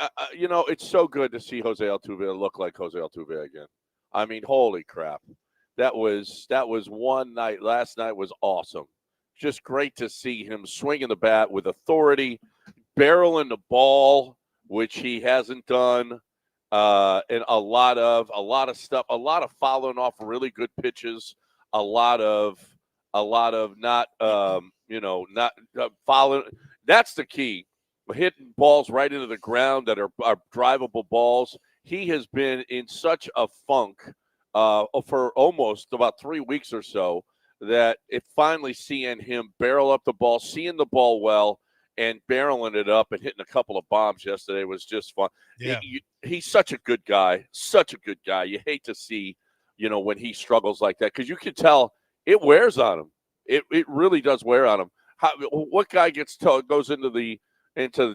it's so good to see Jose Altuve look like Jose Altuve again. I mean, holy crap. That was one night. Last night was awesome. Just great to see him swinging the bat with authority, barreling the ball, which he hasn't done, and a lot of stuff, a lot of following off really good pitches, a lot of not not following. That's the key. Hitting balls right into the ground that are drivable balls. He has been in such a funk for almost about 3 weeks or so that it finally seeing him barrel up the ball, seeing the ball well, and barreling it up and hitting a couple of bombs yesterday was just fun. Yeah. He's such a good guy, such a good guy. You hate to see, when he struggles like that because you can tell it wears on him. It really does wear on him. What guy goes into the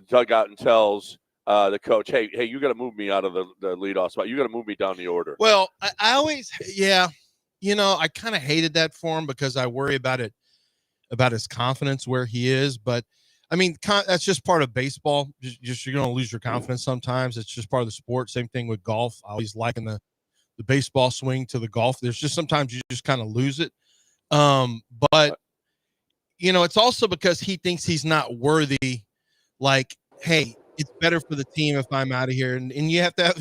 dugout and tells the coach, hey, you got to move me out of the leadoff spot. You got to move me down the order. Well, I always, I kind of hated that for him because I worry about his confidence where he is. But I mean, that's just part of baseball. Just you're going to lose your confidence sometimes. It's just part of the sport. Same thing with golf. I always liken the baseball swing to the golf. There's just sometimes you just kind of lose it. But it's also because he thinks he's not worthy. Like, hey, it's better for the team if I'm out of here. And you have to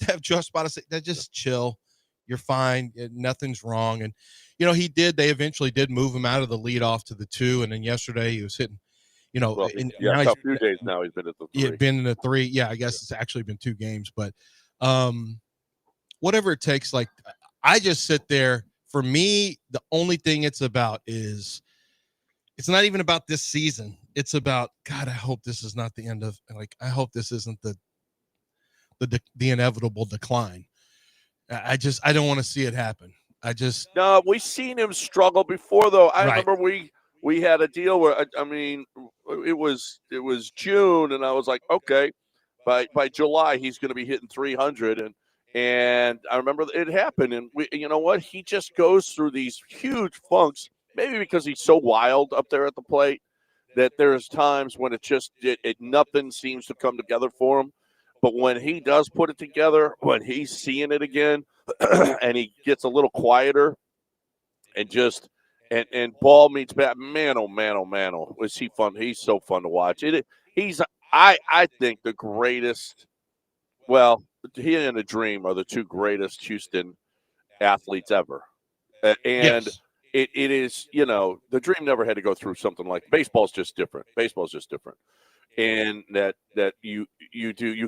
have Joe Espada say that. Just chill. You're fine. Nothing's wrong. And, they eventually did move him out of the leadoff to the 2. And then yesterday he was hitting, a few days now he's been at the 3. Yeah, been in the 3. Yeah, I guess it's actually been 2 games. But whatever it takes, like, I just sit there. For me, the only thing it's about is it's not even about this season. It's about, God, I hope this is not the end of, I hope this isn't the inevitable decline. I don't want to see it happen. No, we've seen him struggle before, though. I remember we had a deal where, I mean, it was June, and I was like, okay, by July he's going to be hitting 300, and I remember it happened, and you know what? He just goes through these huge funks, maybe because he's so wild up there at the plate that there's times when nothing seems to come together for him. But when he does put it together, when he's seeing it again, and he gets a little quieter, and ball meets bat, man, oh man, oh man, oh, was he fun? He's so fun to watch. I think the greatest. Well, he and a Dream are the 2 greatest Houston athletes ever, and. Yes. It is, the Dream never had to go through something like baseball's just different. And that you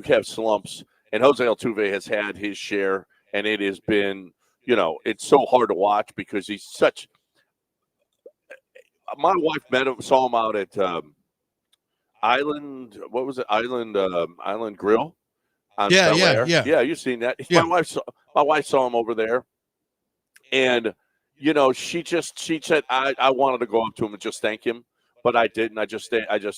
have slumps, and Jose Altuve has had his share, and it has been, it's so hard to watch because he's such. My wife saw him out at Island. What was it? Island Grill. Yeah. You've seen that. Yeah. My wife saw him over there, and. She said I wanted to go up to him and just thank him, but I didn't. I just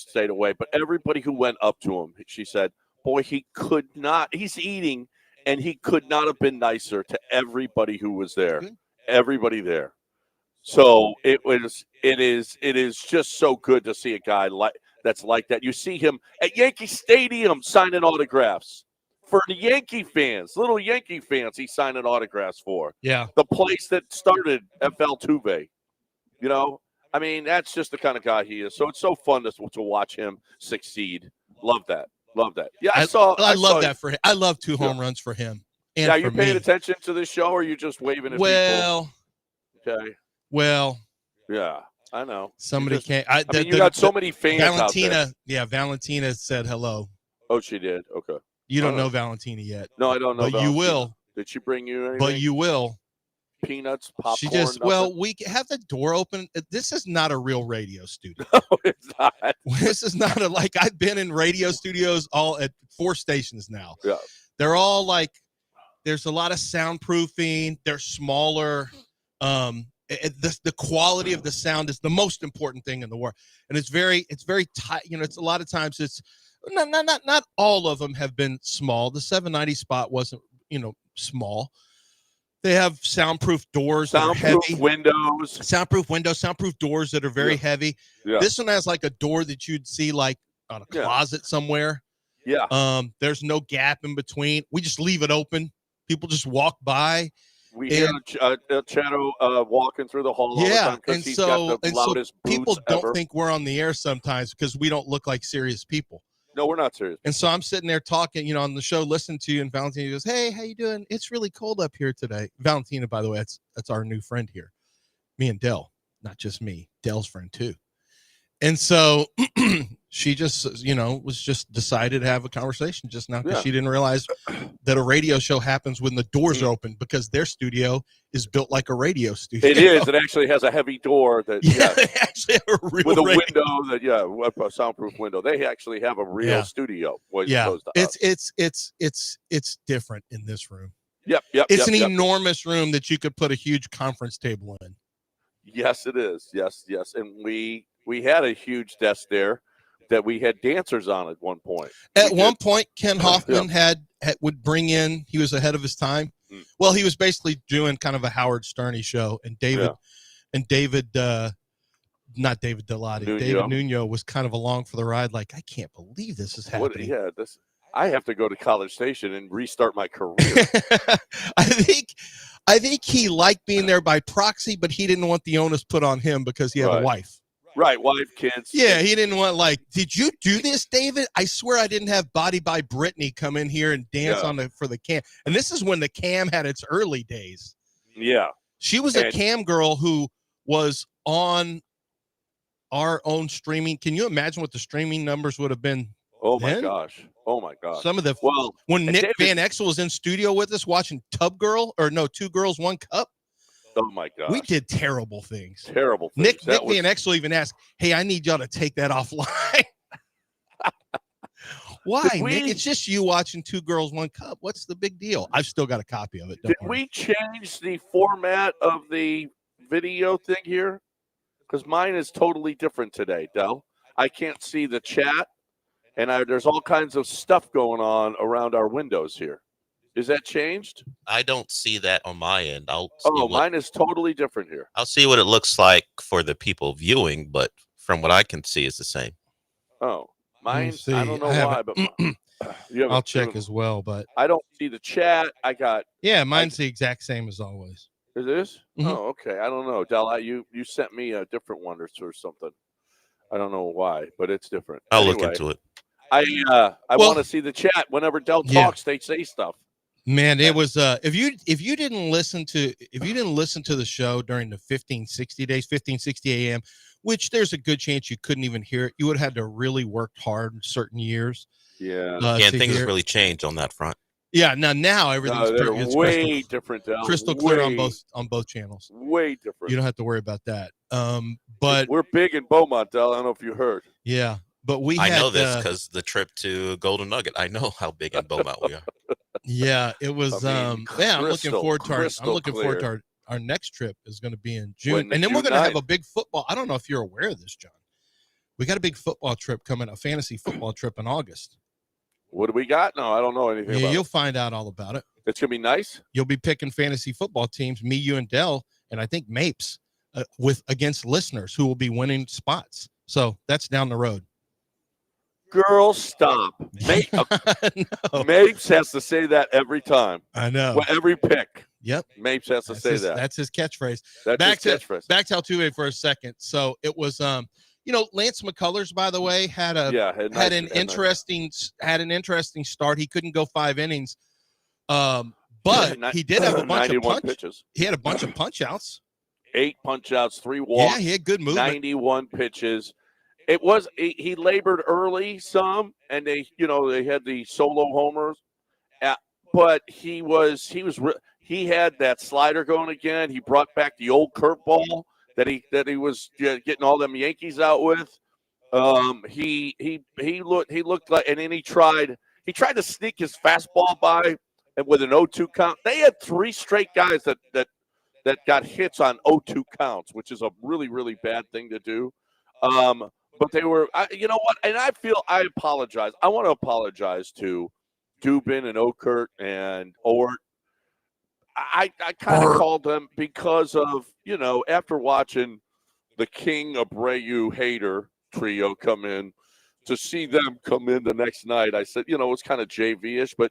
stayed away. But everybody who went up to him, she said, boy, he could not. He's eating, and he could not have been nicer to everybody who was there. Everybody there. So it is just so good to see a guy that's like that. You see him at Yankee Stadium signing autographs. For the Yankee fans, little Yankee fans, he's signing autographs for. Yeah. The place that started FL Tuve. I mean, that's just the kind of guy he is. So it's so fun to watch him succeed. Love that. Yeah, I love that for him. I love 2 home runs for him. And are you paying attention to this show, or are you just waving at people? Okay. Well. Yeah, I know. Somebody can't. You got so many fans Valentina, out there. Yeah, Valentina said hello. Oh, she did? Okay. You don't know Valentina yet. No, I don't know. But Valentina. you will. Did she bring you anything? But you will. Peanuts, popcorn. She just we have the door open. This is not a real radio studio. No, it's not. This is not I've been in radio studios all at 4 stations now. Yeah. They're all there's a lot of soundproofing. They're smaller. The quality of the sound is the most important thing in the world, and it's very tight. It's a lot of times it's. Not all of them have been small. The 790 spot wasn't, small. They have soundproof doors that are heavy. Soundproof windows, soundproof doors that are very heavy. Yeah. This one has a door that you'd see on a closet somewhere. Yeah. There's no gap in between. We just leave it open. People just walk by. We hear Chado walking through the hall all the time because he's got the loudest people boots don't ever. think we're on the air sometimes because we don't look like serious people. No, we're not serious. And so I'm sitting there talking, on the show, listening to you, and Valentina goes, "Hey, how you doing? It's really cold up here today." Valentina, by the way, that's our new friend here. Me and Dell, not just me, Dell's friend too. And so she just, was just decided to have a conversation just now because she didn't realize that a radio show happens when the doors are open because their studio is built like a radio studio. It is. It actually has a heavy door that they actually have a real with a radio. window a soundproof window. They actually have a real studio. It's different in this room. Yep. It's an enormous room that you could put a huge conference table in. Yes, it is. Yes. And we had a huge desk there that we had dancers on at one point. At one point, Ken Hoffman would bring in, he was ahead of his time. Well, he was basically doing kind of a Howard Stern show, and David, not David Dilotti, David Nuno was kind of along for the ride. Like, I can't believe this is happening. I have to go to College Station and restart my career. I think he liked being there by proxy, but he didn't want the onus put on him because he had a wife. Right, wife, kids. Yeah, he didn't want did you do this, David? I swear I didn't have Body by Brittany come in here and dance for the cam. And this is when the cam had its early days. Yeah. She was a cam girl who was on our own streaming. Can you imagine what the streaming numbers would have been? Oh my gosh. Some of when Nick Van Exel was in studio with us watching Two Girls, 1 Cup. Oh my gosh. We did terrible things. Nick Van Exel even asked, "Hey, I need y'all to take that offline." Why, Nick? It's just you watching 2 Girls, 1 Cup. What's the big deal? I've still got a copy of it. Did we change the format of the video thing here? Because mine is totally different today, Del. I can't see the chat, and there's all kinds of stuff going on around our windows here. Is that changed? I don't see that on my end. Mine is totally different here. I'll see what it looks like for the people viewing, but from what I can see, it's the same. Oh, mine. I don't know why, but I'll check as well. But I don't see the chat. mine's the exact same as always. It is? Mm-hmm. Oh, okay. I don't know, Del. You sent me a different one or something. I don't know why, but it's different. I'll look into it. I want to see the chat. Whenever Del talks, they say stuff. Man, it was if you didn't listen to the show during the 1560 a.m., which there's a good chance you couldn't even hear it. You would have had to really work hard in certain years. Yeah, things have really changed on that front. Yeah, now everything's way different. Crystal clear on both channels. Way different. You don't have to worry about that. But we're big in Beaumont, Del. I don't know if you heard. Yeah, but I know this because the trip to Golden Nugget. I know how big in Beaumont we are. Yeah, it was. I'm looking forward to our next trip is going to be in June, and then we're going to have a big football. I don't know if you're aware of this, John. We got a big football trip coming, a fantasy football trip in August. What do we got? No, I don't know anything about it. You'll find out all about it. It's going to be nice. You'll be picking fantasy football teams, me, you, and Dell, and I think Mapes against listeners who will be winning spots. So that's down the road. Girl, stop. Mapes has to say that every time. I know. Well, every pick. Yep. Mapes has to say that. That's his catchphrase. Back to Altuve for a second. So it was Lance McCullers, by the way, had an interesting start. He couldn't go 5 innings. But he did have a bunch of pitches. He had a bunch of punch outs. 8 punch outs, 3 walks. Yeah, he had good movement. 91 pitches. He labored early some, and they had the solo homers, but he had that slider going again. He brought back the old curveball that he was getting all them Yankees out with. He looked like, and then he tried to sneak his fastball by and with an 0-2 count. They had 3 straight guys that got hits on 0-2 counts, which is a really, really bad thing to do. But they were, you know what? And I apologize. I want to apologize to Dubin and Okert and Ort. I kind of called them because of, after watching the King Abreu Hader trio come in, to see them come in the next night, I said, it's kind of JV-ish, but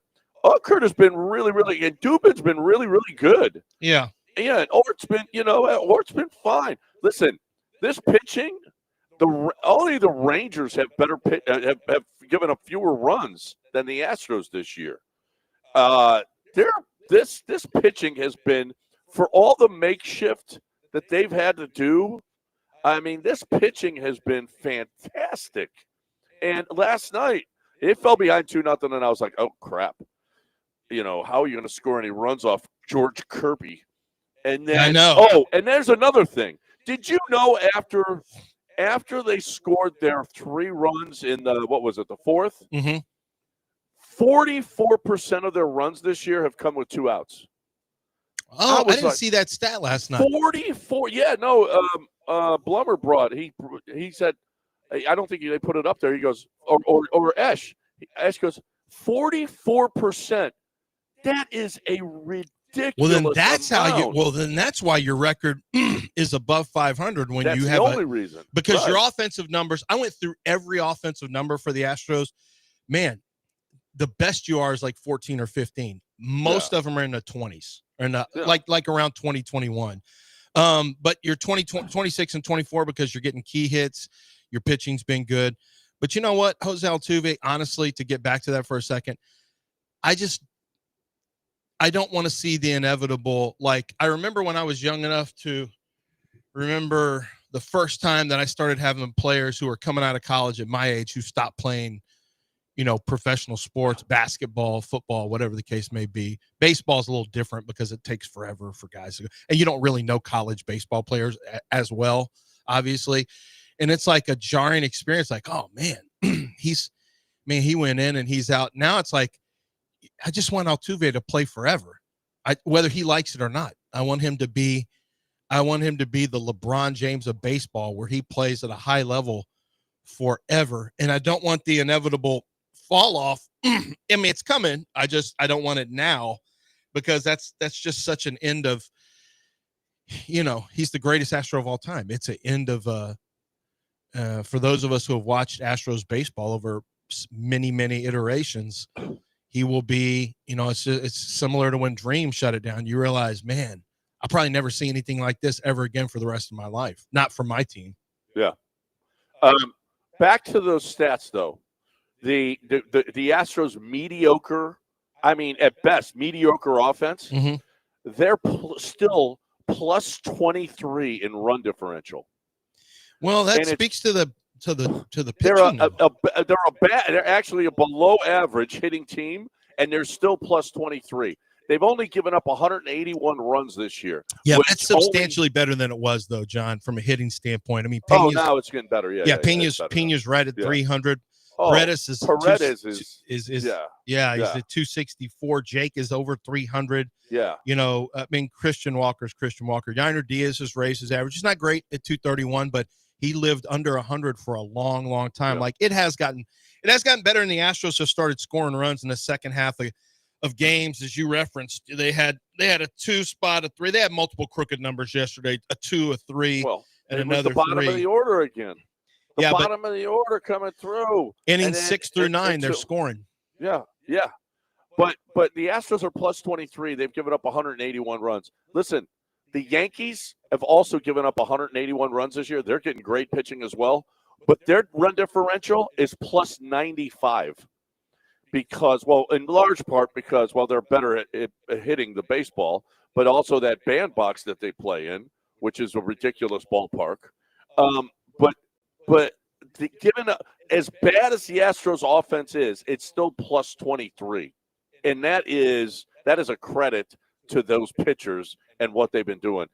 Kurt has been really, really, and Dubin's been really, really good. Yeah. Yeah, and Ort's been fine. Listen, this pitching, only the Rangers have have given up fewer runs than the Astros this year. This pitching has been, for all the makeshift that they've had to do. I mean, this pitching has been fantastic. And last night, it fell behind 2-0, and I was like, oh, crap. How are you going to score any runs off George Kirby? And then, I know. Oh, and there's another thing. Did you know after they scored their 3 runs in the, the fourth? Mm-hmm. 44% of their runs this year have come with 2 outs. Oh, I didn't see that stat last night. 44. Yeah, no. Blummer brought. He said, I don't think they put it up there. He goes, or Esh. Esh goes, 44%. That is a ridiculous. Well, then that's amount. then that's why your record is above 500 when that's you have the only reason. Because your offensive numbers. I went through every offensive number for the Astros. Man, the best you are is like 14 or 15. Most of them are in the 20s, or like around 2021. But you're 26 and 24 because you're getting key hits. Your pitching's been good. But you know what, Jose Altuve, honestly, to get back to that for a second, I don't want to see the inevitable. Like, I remember when I was young enough to remember the first time that I started having players who were coming out of college at my age who stopped playing, professional sports, basketball, football, whatever the case may be. Baseball is a little different because it takes forever for guys to go. And you don't really know college baseball players as well, obviously. And it's like a jarring experience. Like, oh, man, he went in and he's out. Now it's like, I just want Altuve to play forever, whether he likes it or not. I want him to be the LeBron James of baseball, where he plays at a high level forever. And I don't want the inevitable fall off. I mean, it's coming. I don't want it now, because that's just such an end of, he's the greatest Astro of all time. It's an end of, for those of us who have watched Astros baseball over many, many iterations, he will be, it's similar to when Dream shut it down. You realize, man, I'll probably never see anything like this ever again for the rest of my life. Not for my team. Yeah. Back to those stats, though. The Astros mediocre, I mean, at best, mediocre offense, mm-hmm. They're still plus 23 in run differential. Well, that speaks to the pitching. They're actually a below average hitting team, and they're still plus 23. They've only given up 181 runs this year. Yeah, that's substantially better than it was, though, John, from a hitting standpoint. I mean, now it's getting better. Yeah, Pena's right at 300. Paredes is he's at 264. Jake is over 300. Yeah. I mean, Christian Walker's Christian Walker. Yiner Diaz has raised his average. He's not great at 231, but he lived under 100 for a long, long time. Yeah. Like, it has gotten better, and the Astros have started scoring runs in the second half of games, as you referenced. They had a 2 spot, a 3. They had multiple crooked numbers yesterday, a 2, a 3, and another 3. The bottom of the order again. Bottom of the order coming through. Innings 6 through 9, they're scoring. Yeah. But the Astros are plus 23. They've given up 181 runs. Listen, the Yankees have also given up 181 runs this year. They're getting great pitching as well. But their run differential is plus 95. Because, in large part because, they're better at hitting the baseball, but also that bandbox that they play in, which is a ridiculous ballpark. But given as bad as the Astros offense is, it's still plus 23. And that is a credit to those pitchers and what they've been doing.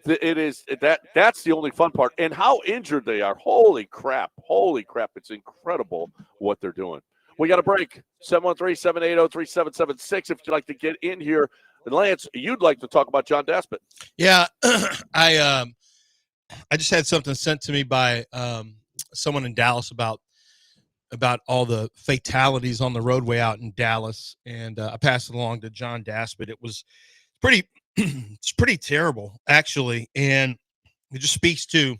That's the only fun part. And how injured they are. Holy crap. It's incredible what they're doing. We got a break. 713-780-3776 if you'd like to get in here. And Lance, you'd like to talk about John Daspit. Yeah, I just had something sent to me by someone in Dallas about all the fatalities on the roadway out in Dallas, and I passed it along to John Daspit. It was it's pretty terrible, actually, and it just speaks to,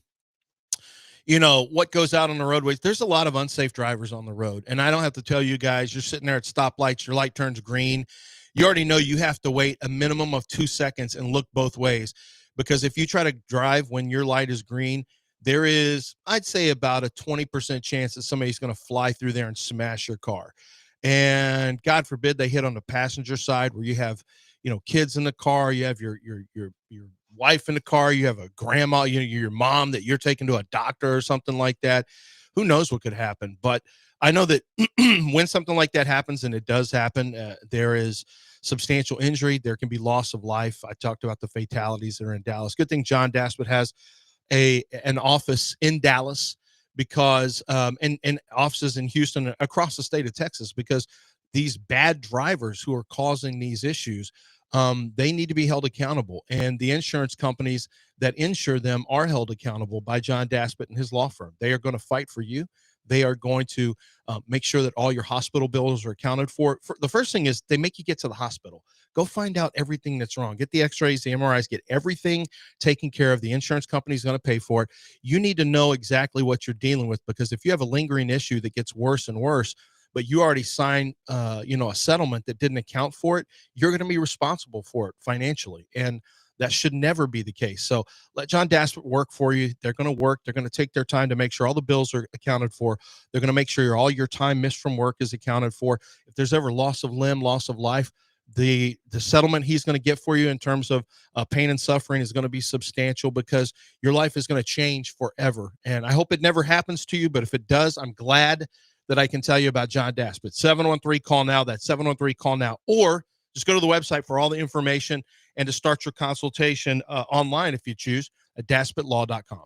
what goes out on the roadways. There's a lot of unsafe drivers on the road. And I don't have to tell you guys, you're sitting there at stoplights, your light turns green. You already know you have to wait a minimum of 2 seconds and look both ways. Because if you try to drive when your light is green, there is, I'd say, about a 20% chance that somebody's going to fly through there and smash your car. And God forbid they hit on the passenger side where you have, kids in the car, you have your wife in the car, you have a grandma, your mom that you're taking to a doctor or something like that. Who knows what could happen? But I know that when something like that happens, and it does happen, there is substantial injury. There can be loss of life. I talked about the fatalities that are in Dallas. Good thing John Daspit has an office in Dallas, because and offices in Houston, across the state of Texas, because these bad drivers who are causing these issues, they need to be held accountable, and the insurance companies that insure them are held accountable by John Daspit and his law firm. They are going to fight for you. They are going to make sure that all your hospital bills are accounted for. The first thing is they make you get to the hospital. Go find out everything that's wrong. Get the x-rays, the MRIs, get everything taken care of. The insurance company is going to pay for it. You need to know exactly what you're dealing with, because if you have a lingering issue that gets worse and worse, but you already signed, a settlement that didn't account for it, you're going to be responsible for it financially. And that should never be the case. So let John Daspit work for you. They're going to work. They're going to take their time to make sure all the bills are accounted for. They're going to make sure all your time missed from work is accounted for. If there's ever loss of limb, loss of life, the settlement he's going to get for you in terms of pain and suffering is going to be substantial, because your life is going to change forever. And I hope it never happens to you, but if it does, I'm glad that I can tell you about John Daspit. 713-CALL-NOW. That's 713-CALL-NOW. Or just go to the website for all the information and to start your consultation online if you choose at daspitlaw.com.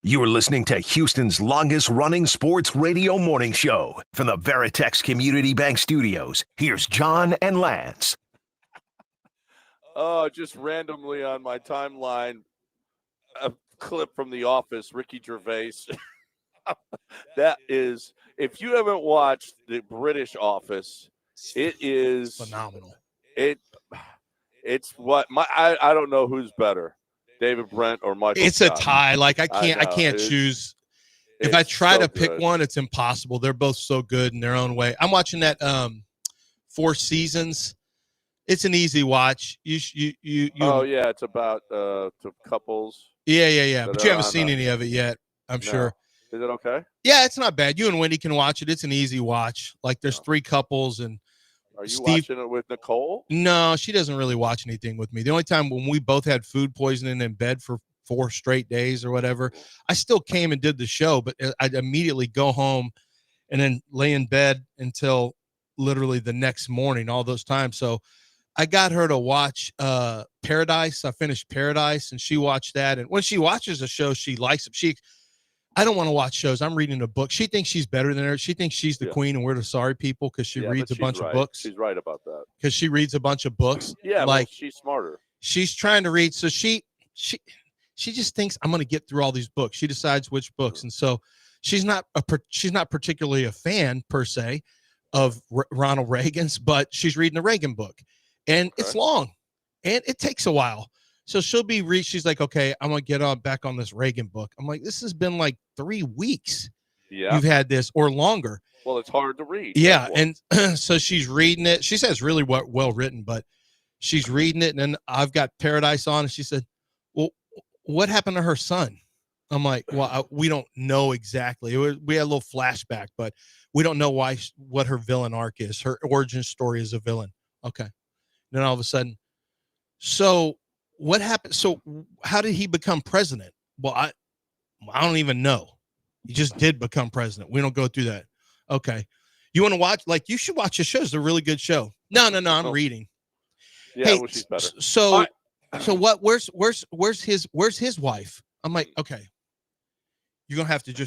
You are listening to Houston's longest-running sports radio morning show. From the Veritex Community Bank Studios, here's John and Lance. Oh, just randomly on my timeline, a clip from The Office, Ricky Gervais. That is, if you haven't watched the British Office, it is phenomenal. It's what I don't know who's better, David Brent or Michael It's Scott. a tie. Like I can't choose. If I try to pick one, it's impossible. They're both so good in their own way. I'm watching that 4 seasons. It's an easy watch. You Oh yeah, it's about couples. Yeah. But you haven't seen any of it yet, I'm sure. Is it okay? Yeah, it's not bad. You and Wendy can watch it. It's an easy watch. Like there's 3 couples and Are you watching it with Nicole? No, she doesn't really watch anything with me. The only time when we both had food poisoning in bed for 4 straight days or whatever, I still came and did the show, but I'd immediately go home and then lay in bed until literally the next morning, all those times. So I got her to watch Paradise. I finished Paradise and she watched that. And when she watches a show, she likes it. I don't want to watch shows. I'm reading a book. She thinks she's better than her. She thinks she's the queen and we're the sorry people because she reads a bunch of books. She's right about that. Because she reads a bunch of books. Yeah, like she's smarter. She's trying to read. So she just thinks I'm going to get through all these books. She decides which books. And so she's not particularly a fan per se of Ronald Reagan's, but she's reading a Reagan book and it's long and it takes a while. So she'll be she's like, okay, I'm going to get back on this Reagan book. I'm like, this has been like 3 weeks. Yeah. You've had this or longer. Well, it's hard to read. Yeah. And so she's reading it. She says really well written, but she's reading it. And then I've got Paradise on and she said, well, what happened to her son? I'm like, well, we don't know exactly. We had a little flashback, but we don't know what her villain arc is. Her origin story as a villain. Okay. Then all of a sudden, so what happened? So how did he become president? Well, I don't even know. He just did become president. We don't go through that. Okay. You want to watch? Like, you should watch the show. It's a really good show. No, I'm reading. Yeah, hey, well, she's better. So what? Where's his wife? I'm like, okay. You're gonna have to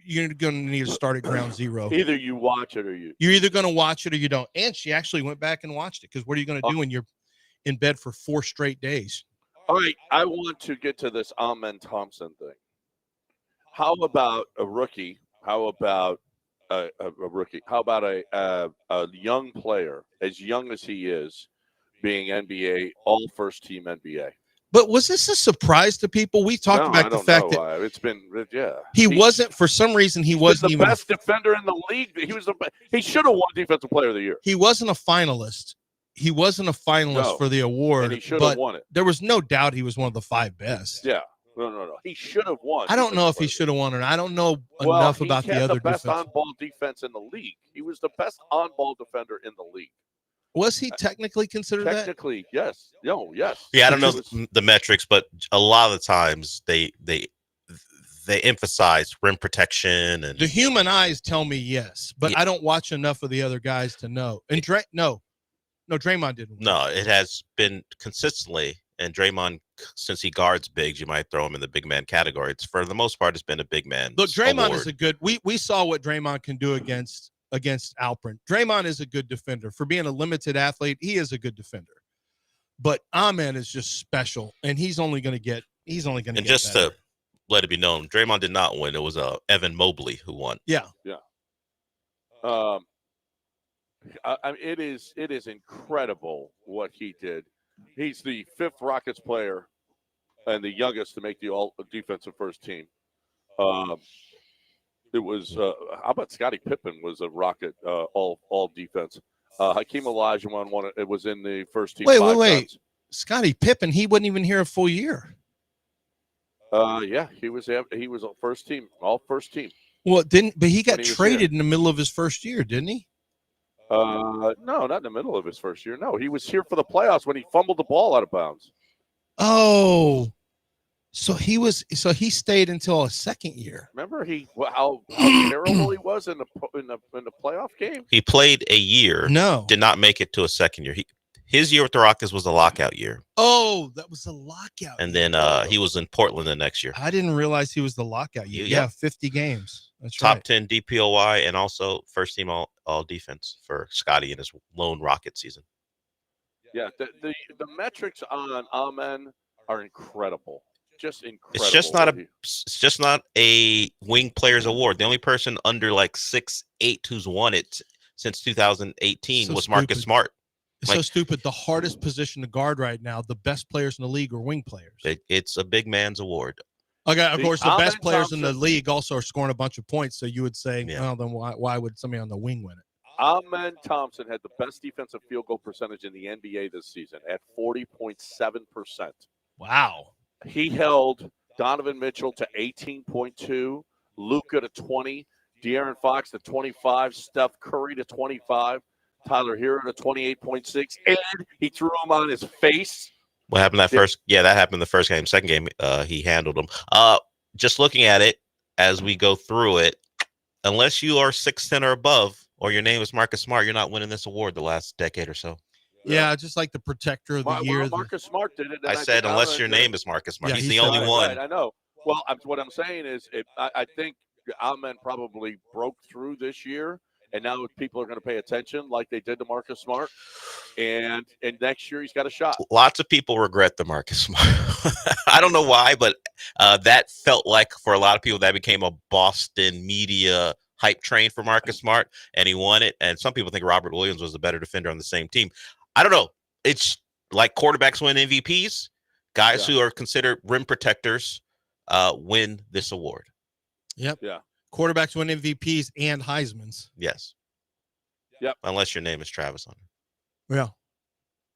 you're gonna need to start at ground zero. Either you watch it or you're either gonna watch it or you don't. And she actually went back and watched it because what are you gonna do when you're in bed for 4 straight days? All right, I want to get to this Amen Thompson thing. How about a rookie? How about a rookie? How about a young player, as young as he is, being NBA, all first team NBA? But was this a surprise to people? We talked about the fact that it's been, he wasn't, for some reason, he wasn't the best defender in the league. He should have won Defensive Player of the Year. He wasn't a finalist. He wasn't a finalist for the award. And he should have won it. There was no doubt he was one of the 5 best. Yeah. No. He should have won. I don't know if he should have won, or I don't know enough about the other best on-ball defense in the league. He was the best on-ball defender in the league. Was he technically considered that? Technically, yes. No, yes. Yeah, I don't know the metrics, but a lot of the times they emphasize rim protection and the human eyes tell me yes, but I don't watch enough of the other guys to know. And Draymond didn't. No, it has been consistently, and Draymond, since he guards bigs, you might throw him in the big man category. It's for the most part, it's been a big man. Look, Draymond is a good. We saw what Draymond can do against Alpern. Draymond is a good defender. For being a limited athlete, he is a good defender. But Amen is just special, and he's only going to get. And just better. to let it be known, Draymond did not win. It was Evan Mobley who won. Yeah. It is incredible what he did. He's the 5th Rockets player and the youngest to make the all defensive first team. It was how about Scottie Pippen was a Rocket all defense. Hakeem Olajuwon won it. It was in the first team. Wait. Scottie Pippen, he wasn't even here a full year. Yeah, he was a first team, all first team. Well, but he got traded in the middle of his first year, didn't he? No, not in the middle of his first year. No, he was here for the playoffs when he fumbled the ball out of bounds. Oh, so he stayed until a second year. Remember how terrible he was in the playoff game? He played a year. No, did not make it to a second year. His year with the Rockets was a lockout year. Oh, that was a lockout. And then he was in Portland the next year. I didn't realize he was the lockout year. Yeah, 50 games. That's Top right. 10 DPOY and also first team all defense for Scotty in his lone Rocket season. Yeah, the metrics on Amen are incredible. Just incredible. It's just not a wing players award. The only person under like 6'8" who's won it since 2018 was Marcus Smart. It's so stupid. The hardest position to guard right now, the best players in the league are wing players. It's a big man's award. Okay, of course, the best players in the league also are scoring a bunch of points. So you would say, well, then why would somebody on the wing win it? Amen Thompson had the best defensive field goal percentage in the NBA this season at 40.7%. Wow. He held Donovan Mitchell to 18.2, Luka to 20, De'Aaron Fox to 25, Steph Curry to 25, Tyler Hero to 28.6, and he threw him on his face. What happened that first? Yeah, that happened the first game. Second game, he handled him. Just looking at it as we go through it, unless you are 6'10" or above, or your name is Marcus Smart, you're not winning this award the last decade or so. Yeah, just like the protector of the year. Marcus Smart did it. I said unless your name is Marcus Smart. He's the only one. Right, I know. Well, what I'm saying is I think Amen probably broke through this year, and now people are going to pay attention like they did to Marcus Smart. And next year he's got a shot. Lots of people regret the Marcus Smart. I don't know why, but that felt like for a lot of people that became a Boston media hype train for Marcus Smart, and he won it. And some people think Robert Williams was the better defender on the same team. I don't know. It's like quarterbacks win MVPs. Guys who are considered rim protectors win this award. Yep. Yeah. Quarterbacks win MVPs and Heismans. Yes. Yep. Unless your name is Travis Hunter. Yeah.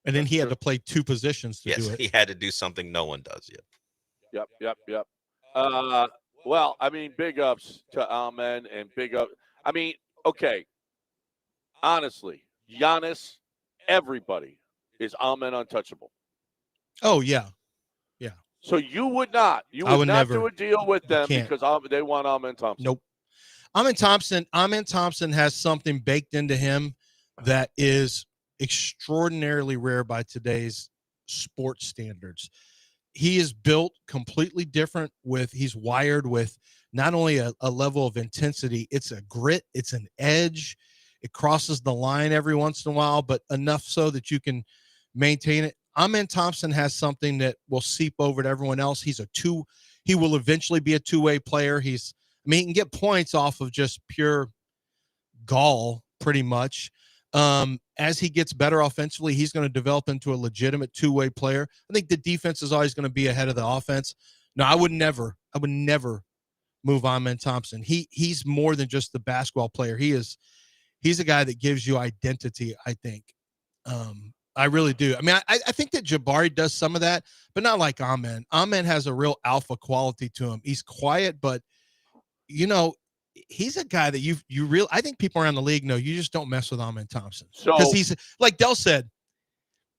And then he had to play two positions to do it. He had to do something no one does yet. Yep. Well, I mean, big ups to Amen and big up. I mean, okay. Honestly, Giannis, everybody is Amen untouchable. Oh, yeah. Yeah. So you would not never do a deal with them because they want Amen Thompson. Nope. Amen Thompson has something baked into him that is extraordinarily rare by today's sports standards. He is built completely different he's wired with not only a level of intensity, it's a grit, it's an edge. It crosses the line every once in a while, but enough so that you can maintain it. Amen Thompson has something that will seep over to everyone else. He will eventually be a two-way player. He can get points off of just pure gall pretty much. As he gets better offensively, he's going to develop into a legitimate two-way player. I think the defense is always going to be ahead of the offense. No, I would never move Amen Thompson. He's more than just the basketball player. He's a guy that gives you identity, I think. I really do. I mean, I think that Jabari does some of that, but not like Amen. Amen has a real alpha quality to him. He's quiet, but he's a guy that I think people around the league know you just don't mess with Amen Thompson. Because he's like Dell said,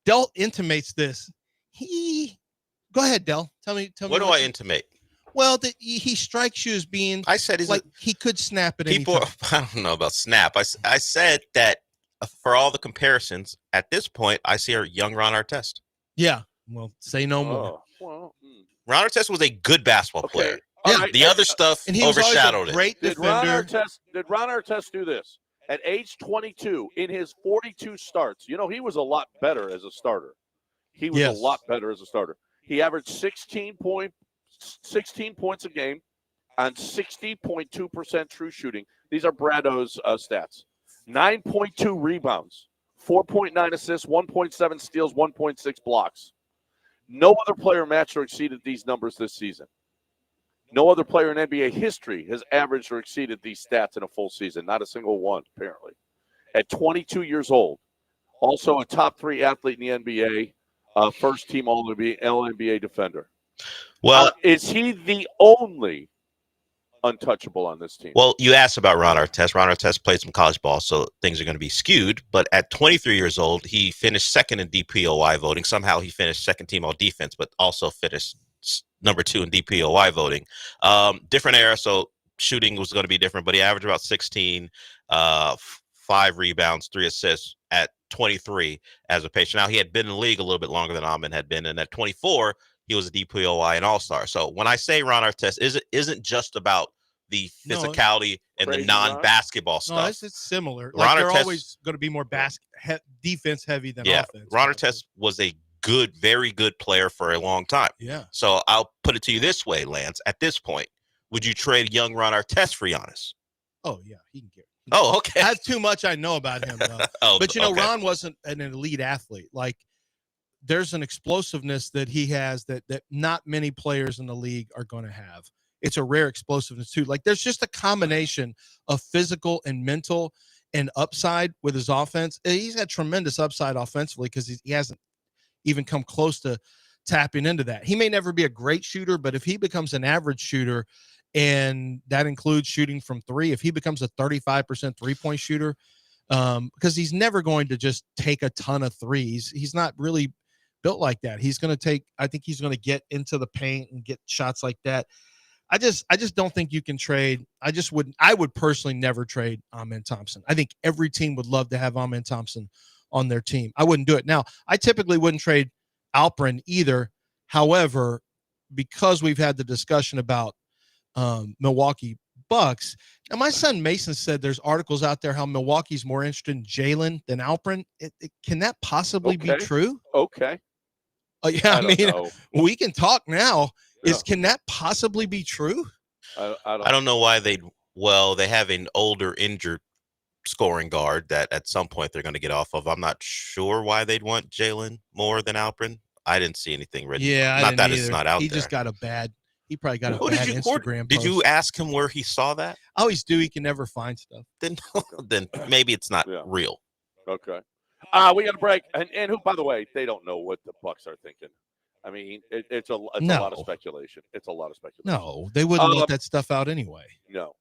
Dell intimates this. Go ahead, Dell. Tell me. What do I intimate? Well, that he strikes you as being. I said he could snap at people. Any time. I don't know about snap. I said that for all the comparisons at this point, I see a young Ron Artest. Yeah. Well, say no more. Well, Ron Artest was a good basketball player. Yeah. The other stuff overshadowed it. Great defender. Did Ron Artest do this? At age 22, in his 42 starts, he was a lot better as a starter. He was a lot better as a starter. He averaged 16 points a game on 60.2% true shooting. These are Brado's stats. 9.2 rebounds, 4.9 assists, 1.7 steals, 1.6 blocks. No other player matched or exceeded these numbers this season. No other player in NBA history has averaged or exceeded these stats in a full season. Not a single one, apparently. At 22 years old, also a top 3 athlete in the NBA, first team All-NBA defender. Well, is he the only untouchable on this team? Well, you asked about Ron Artest. Ron Artest played some college ball, so things are going to be skewed. But at 23 years old, he finished second in DPOY voting. Somehow he finished second team all defense, but also finished number 2 in DPOY voting. Different era, so shooting was going to be different, but he averaged about 16, 5 rebounds, 3 assists at 23 as a patient. Now, he had been in the league a little bit longer than Amon had been, and at 24, he was a DPOI and All-Star. So when I say Ron Artest isn't just about the physicality and the Crazy non-basketball No, stuff. it's similar. Ron Like they're Artest- always going to be more defense heavy than Yeah, offense. Ron Artest was a very good player for a long time. Yeah. So I'll put it to you this way, Lance. At this point, would you trade young Ron Artest for Giannis? Oh yeah, he can get. Oh, okay. That's too much I know about him though. Oh, But okay. Ron wasn't an elite athlete. Like there's an explosiveness that he has that not many players in the league are going to have. It's a rare explosiveness too. Like there's just a combination of physical and mental and upside with his offense. He's had tremendous upside offensively because he hasn't even come close to tapping into that. He may never be a great shooter, but if he becomes an average shooter, and that includes shooting from three, if he becomes a 35% three-point shooter, because he's never going to just take a ton of threes. He's not really built like that. I think he's going to get into the paint and get shots like that. I just don't think you can trade. I would personally never trade Amen Thompson. I think every team would love to have Amen Thompson on their team. I wouldn't do it. Now, I typically wouldn't trade Alperen either. However, because we've had the discussion about Milwaukee Bucks, and my son Mason said there's articles out there how Milwaukee's more interested in Jalen than Alperen. Can that possibly be true? Okay. Yeah, I mean, know. we can talk now. Yeah. Can that possibly be true? I don't know why they have an older injured scoring guard that at some point they're going to get off of. I'm not sure why they'd want Jalen more than Alperen. I didn't see anything written. Yeah, not that it's not out there. He just got he probably got a Who bad Instagram Did you post. ask him where he saw that? I always do. He can never find stuff. Then maybe it's not real. Okay. We got a break, and who, by the way, they don't know what the Bucks are thinking. I mean, it's a lot of speculation. It's a lot of speculation. No, they wouldn't let that stuff out anyway. No.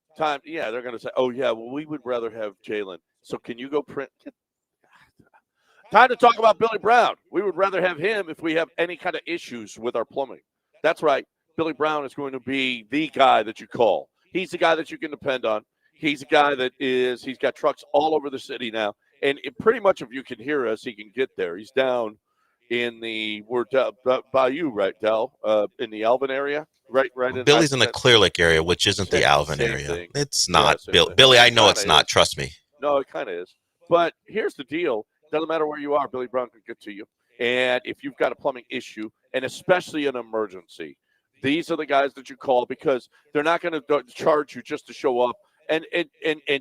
Yeah, they're going to say, oh, yeah, well, we would rather have Jalen. So can you go print? Time to talk about Billy Brown. We would rather have him if we have any kind of issues with our plumbing. That's right. Billy Brown is going to be the guy that you call. He's the guy that you can depend on. He's a guy he's got trucks all over the city now. And pretty much if you can hear us, he can get there. He's down in we're by you, right, Del? In the Alvin area? Right. Billy's in the Clear Lake area, which isn't the Alvin area. Thing. It's not. Yeah, Billy, I know it's not. Trust me. No, it kind of is. But here's the deal. Doesn't matter where you are, Billy Brown can get to you. And if you've got a plumbing issue, and especially an emergency, these are the guys that you call because they're not going to charge you just to show up and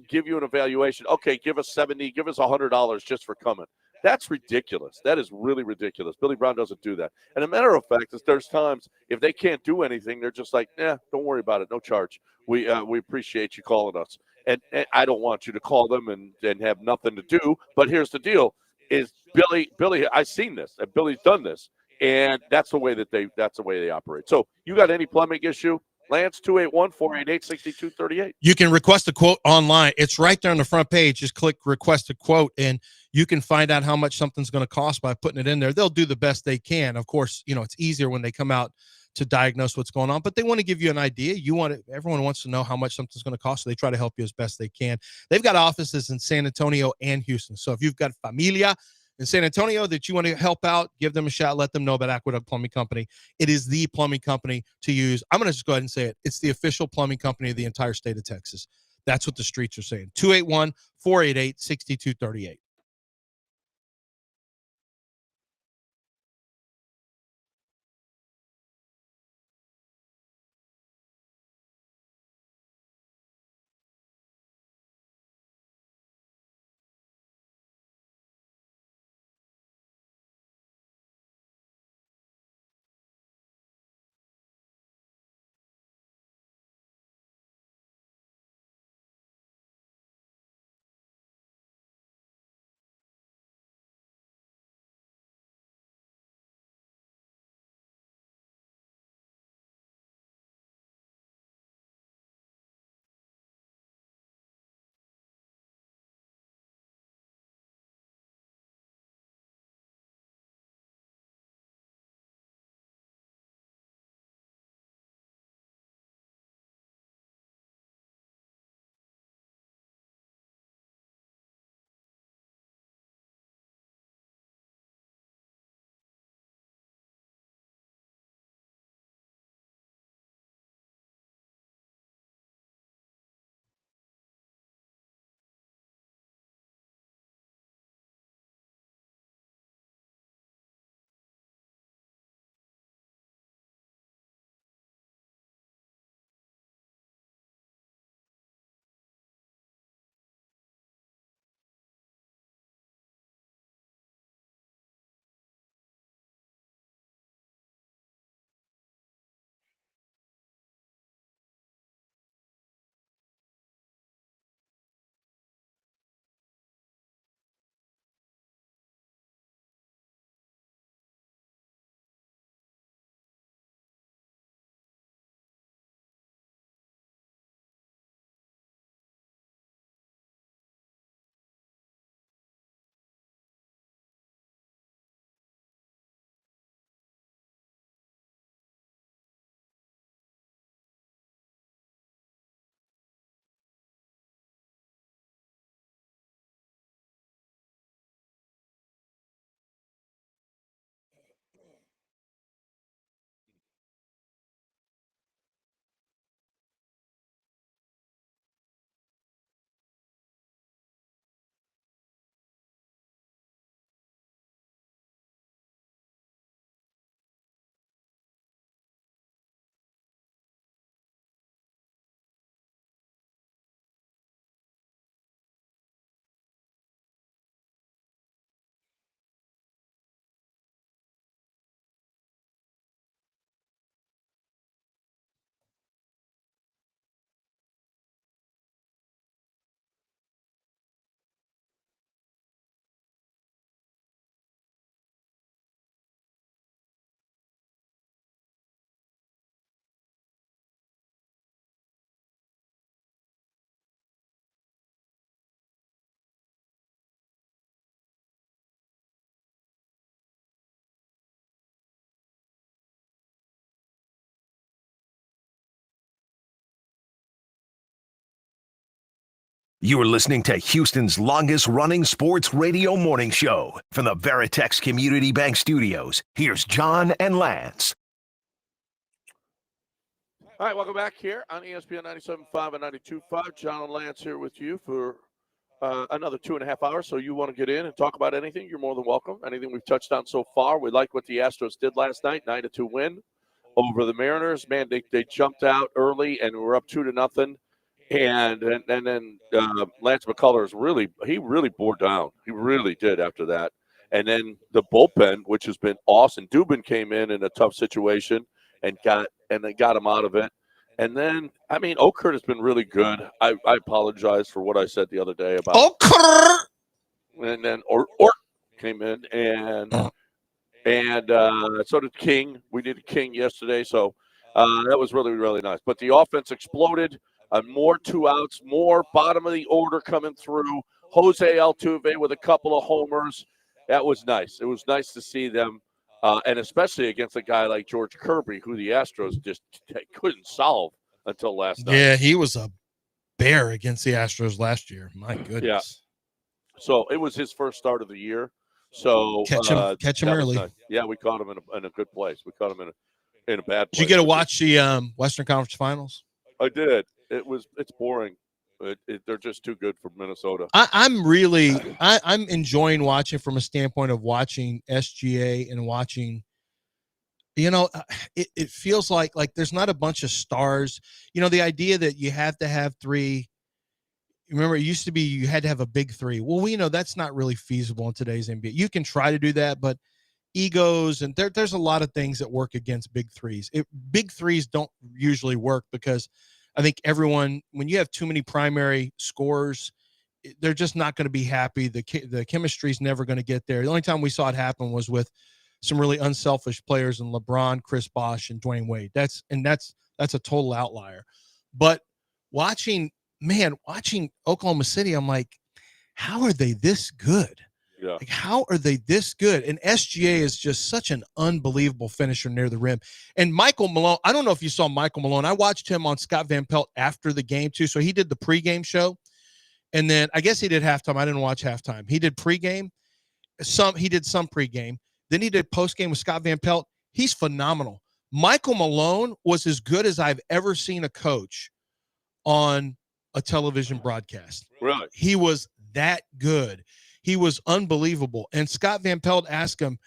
give you an evaluation. Okay, give us $70, give us $100 just for coming. That's ridiculous. That is really ridiculous. Billy Brown doesn't do that. And a matter of fact is there's times if they can't do anything, they're just like, don't worry about it. No charge. We appreciate you calling us. And I don't want you to call them and have nothing to do. But here's the deal is Billy, I've seen this. And Billy's done this. And that's the way they operate. So you got any plumbing issue? Lance, 281-488-6238. You can request a quote online. It's right there on the front page. Just click request a quote, and you can find out how much something's going to cost by putting it in there. They'll do the best they can. Of course, it's easier when they come out to diagnose what's going on, but they want to give you an idea. Everyone wants to know how much something's going to cost, so they try to help you as best they can. They've got offices in San Antonio and Houston. So if you've got familia in San Antonio that you want to help out, give them a shot. Let them know about Aqueduct Plumbing Company. It is the plumbing company to use. I'm going to just go ahead and say it. It's the official plumbing company of the entire state of Texas. That's what the streets are saying. 281-488-6238. You're listening to Houston's longest-running sports radio morning show. From the Veritex Community Bank Studios, here's John and Lance. All right, welcome back here on ESPN 97.5 and 92.5. John and Lance here with you for another 2.5 hours. So you want to get in and talk about anything, you're more than welcome. Anything we've touched on so far. We like what the Astros did last night, 9-2 win over the Mariners. Man, they jumped out early and were up 2-0. And then Lance McCullers really bore down. He really did after that. And then the bullpen, which has been awesome. Dubin came in a tough situation and they got him out of it. And then, I mean, Okert has been really good. I apologize for what I said the other day about Okert. And then Ort came in and so did King. We did King yesterday, so that was really, really nice. But the offense exploded. More 2 outs, more bottom of the order coming through. Jose Altuve with a couple of homers. That was nice. It was nice to see them, and especially against a guy like George Kirby, who the Astros just couldn't solve until last night. Yeah, he was a bear against the Astros last year. My goodness. Yeah. So it was his first start of the year. So catch him early. Nice. Yeah, we caught him in a good place. We caught him in a bad place. Did you get to watch the Western Conference Finals? I did. It's boring. They're just too good for Minnesota. I'm enjoying watching from a standpoint of watching SGA and watching. It feels like there's not a bunch of stars. The idea that you have to have three. Remember, it used to be you had to have a big three. Well, we know that's not really feasible in today's NBA. You can try to do that, but egos and there's a lot of things that work against big threes. Big threes don't usually work because I think everyone, when you have too many primary scorers, they're just not going to be happy. The chemistry is never going to get there. The only time we saw it happen was with some really unselfish players in LeBron, Chris Bosh, and Dwayne Wade. That's a total outlier. But watching Oklahoma City, I'm like, how are they this good? Yeah. Like, how are they this good? And SGA is just such an unbelievable finisher near the rim. And Michael Malone, I don't know if you saw Michael Malone. I watched him on Scott Van Pelt after the game too. So he did the pregame show. And then I guess he did halftime. I didn't watch halftime. He did pregame. He did some pregame. Then he did postgame with Scott Van Pelt. He's phenomenal. Michael Malone was as good as I've ever seen a coach on a television broadcast. Really? He was that good. He was unbelievable. And Scott Van Pelt asked him,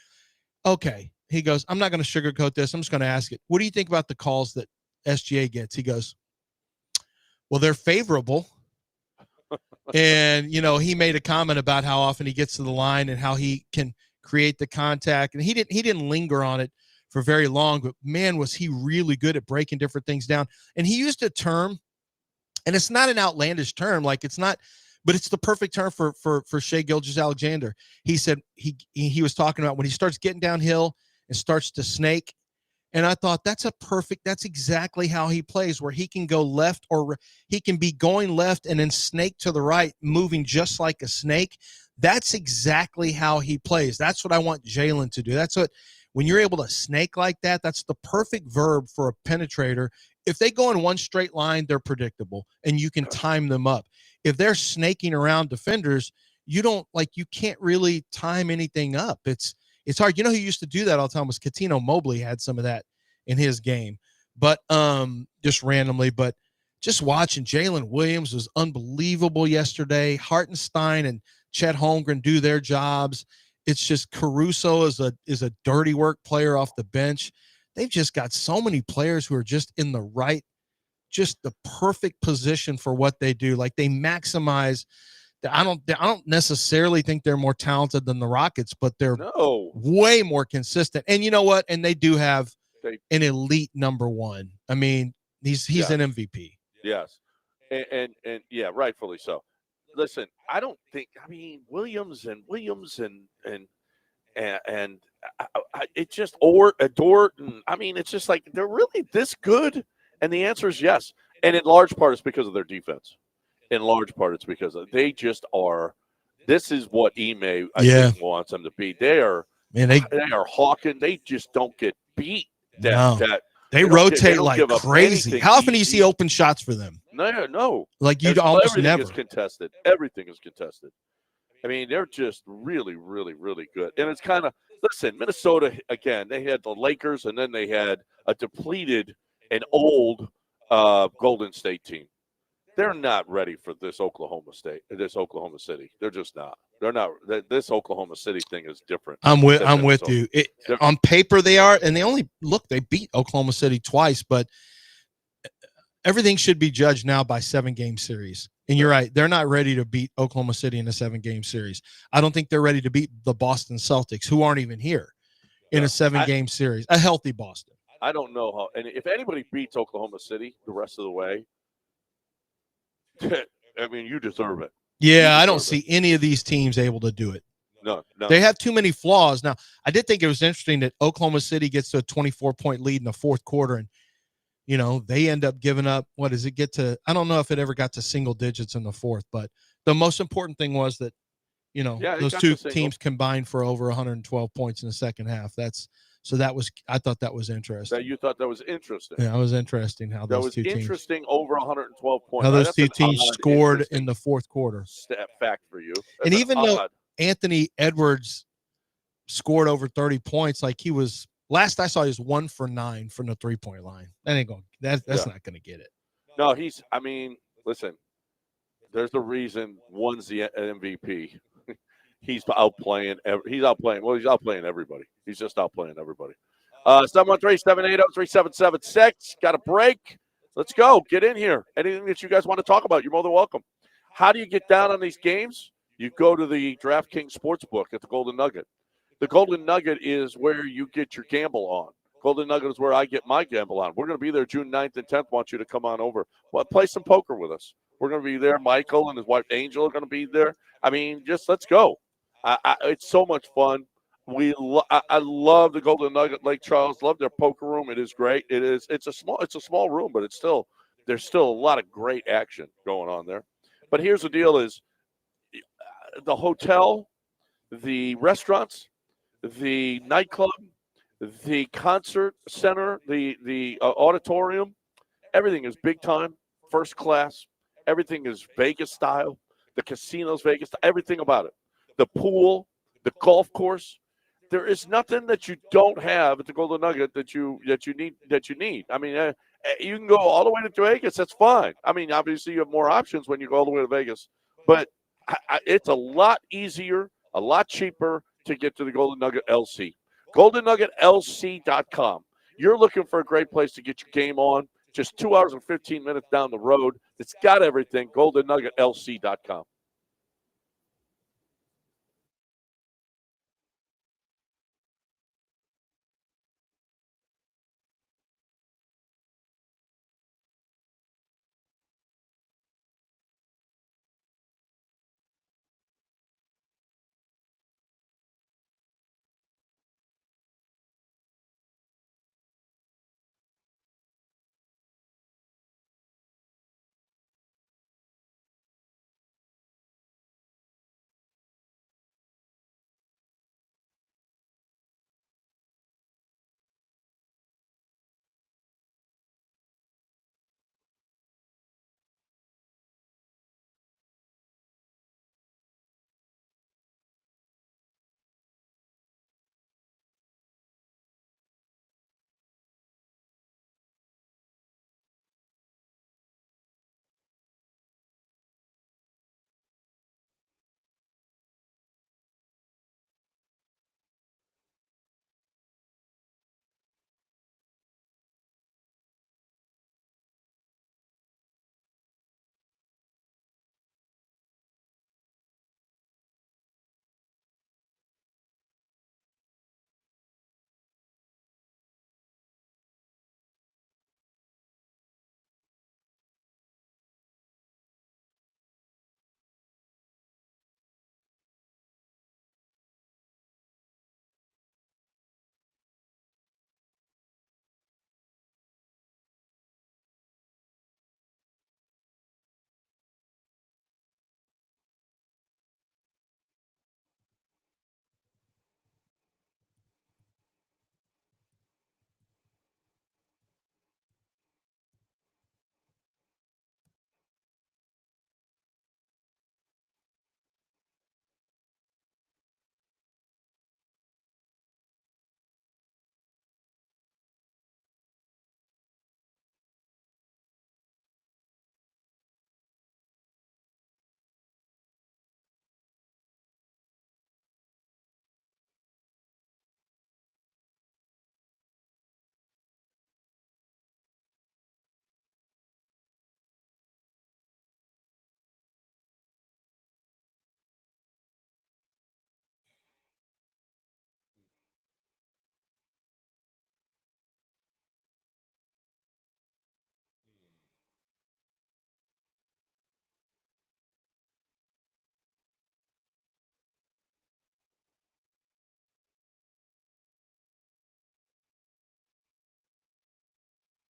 okay, he goes, I'm not going to sugarcoat this. I'm just going to ask it. What do you think about the calls that SGA gets? He goes, well, they're favorable. And, he made a comment about how often he gets to the line and how he can create the contact. And he didn't linger on it for very long, but man, was he really good at breaking different things down. And he used a term, and it's not an outlandish term. Like it's not, but it's the perfect term for Shai Gilgeous-Alexander. He said he was talking about when he starts getting downhill and starts to snake. And I thought that's exactly how he plays, where he can go left or he can be going left and then snake to the right, moving just like a snake. That's exactly how he plays. That's what I want Jalen to do. That's what, when you're able to snake like that, that's the perfect verb for a penetrator. If they go in one straight line, they're predictable and you can time them up. If they're snaking around defenders, you can't really time anything up. It's hard. Who used to do that all the time was Katino Mobley, had some of that in his game, but just randomly. But just watching Jalen Williams was unbelievable yesterday. Hartenstein and Chet Holmgren do their jobs. It's just Caruso is a dirty work player off the bench. They've just got so many players who are just in the right, just the perfect position for what they do. Like they maximize. I don't necessarily think they're more talented than the Rockets, but they're way more consistent. And you know what? And they do have an elite number one. I mean, he's an MVP. Yes, and yeah, rightfully so. Listen, I don't think. I mean, Williams and it's just Dort. And I mean, it's just like they're really this good. And the answer is yes. And in large part, it's because of their defense. In large part, it's because they just are. This is what Ime I think wants them to be. They are hawking. They just don't get beat. They rotate like crazy. How often do you see open shots for them? No. Like you'd There's- almost everything never. is contested. Everything is contested. I mean, they're just really, really, really good. And it's kind of listen, Minnesota again. They had the Lakers, and then they had a depleted and old Golden State team. They're not ready for this Oklahoma City. They're just not. They're not. This Oklahoma City thing is different. I'm with than I'm with Minnesota. you. On paper they are, and they beat Oklahoma City twice, but everything should be judged now by 7-game series. And you're right, they're not ready to beat Oklahoma City in a 7-game series. I don't think they're ready to beat the Boston Celtics, who aren't even here, in a 7-game series. A healthy Boston. I don't know how. And if anybody beats Oklahoma City the rest of the way, I mean, you deserve it. Yeah, I don't see any of these teams able to do it. No. They have too many flaws. Now, I did think it was interesting that Oklahoma City gets to a 24-point lead in the fourth quarter, and they end up giving up. What does it get to? I don't know if it ever got to single digits in the fourth, but the most important thing was that, those two teams combined for over 112 points in the second half. I thought that was interesting. You thought that was interesting. Yeah, it was interesting how those two teams. That was interesting over 112 points. How those two teams scored in the fourth quarter. Fact for you. And even though Anthony Edwards scored over 30 points, like he was last I saw, he was 1 for 9 from the 3-point line. That ain't going. That's not going to get it. No, listen. There's a reason one's the MVP. He's outplaying. He's outplaying everybody. He's just outplaying everybody. 713-780-3776. Got a break. Let's go. Get in here. Anything that you guys want to talk about, you're more than welcome. How do you get down on these games? You go to the DraftKings Sportsbook at the Golden Nugget. The Golden Nugget is where you get your gamble on. Golden Nugget is where I get my gamble on. We're going to be there June 9th and 10th. Want you to come on over. Play some poker with us. We're going to be there. Michael and his wife Angel are going to be there. I mean, just let's go. It's so much fun. I love the Golden Nugget Lake Charles. Love their poker room. It is great. It's a small room, but there's still a lot of great action going on there. But here's the deal: is the hotel, the restaurants, the nightclub, the concert center, the auditorium, everything is big time, first class. Everything is Vegas style. The casino's Vegas style. Everything about it. The pool, the golf course. There is nothing that you don't have at the Golden Nugget that you need. I mean, you can go all the way to Vegas. That's fine. I mean, obviously you have more options when you go all the way to Vegas, but it's a lot easier, a lot cheaper to get to the Golden Nugget LC. GoldenNuggetLC.com. You're looking for a great place to get your game on. Just 2 hours and 15 minutes down the road. It's got everything. GoldenNuggetLC.com.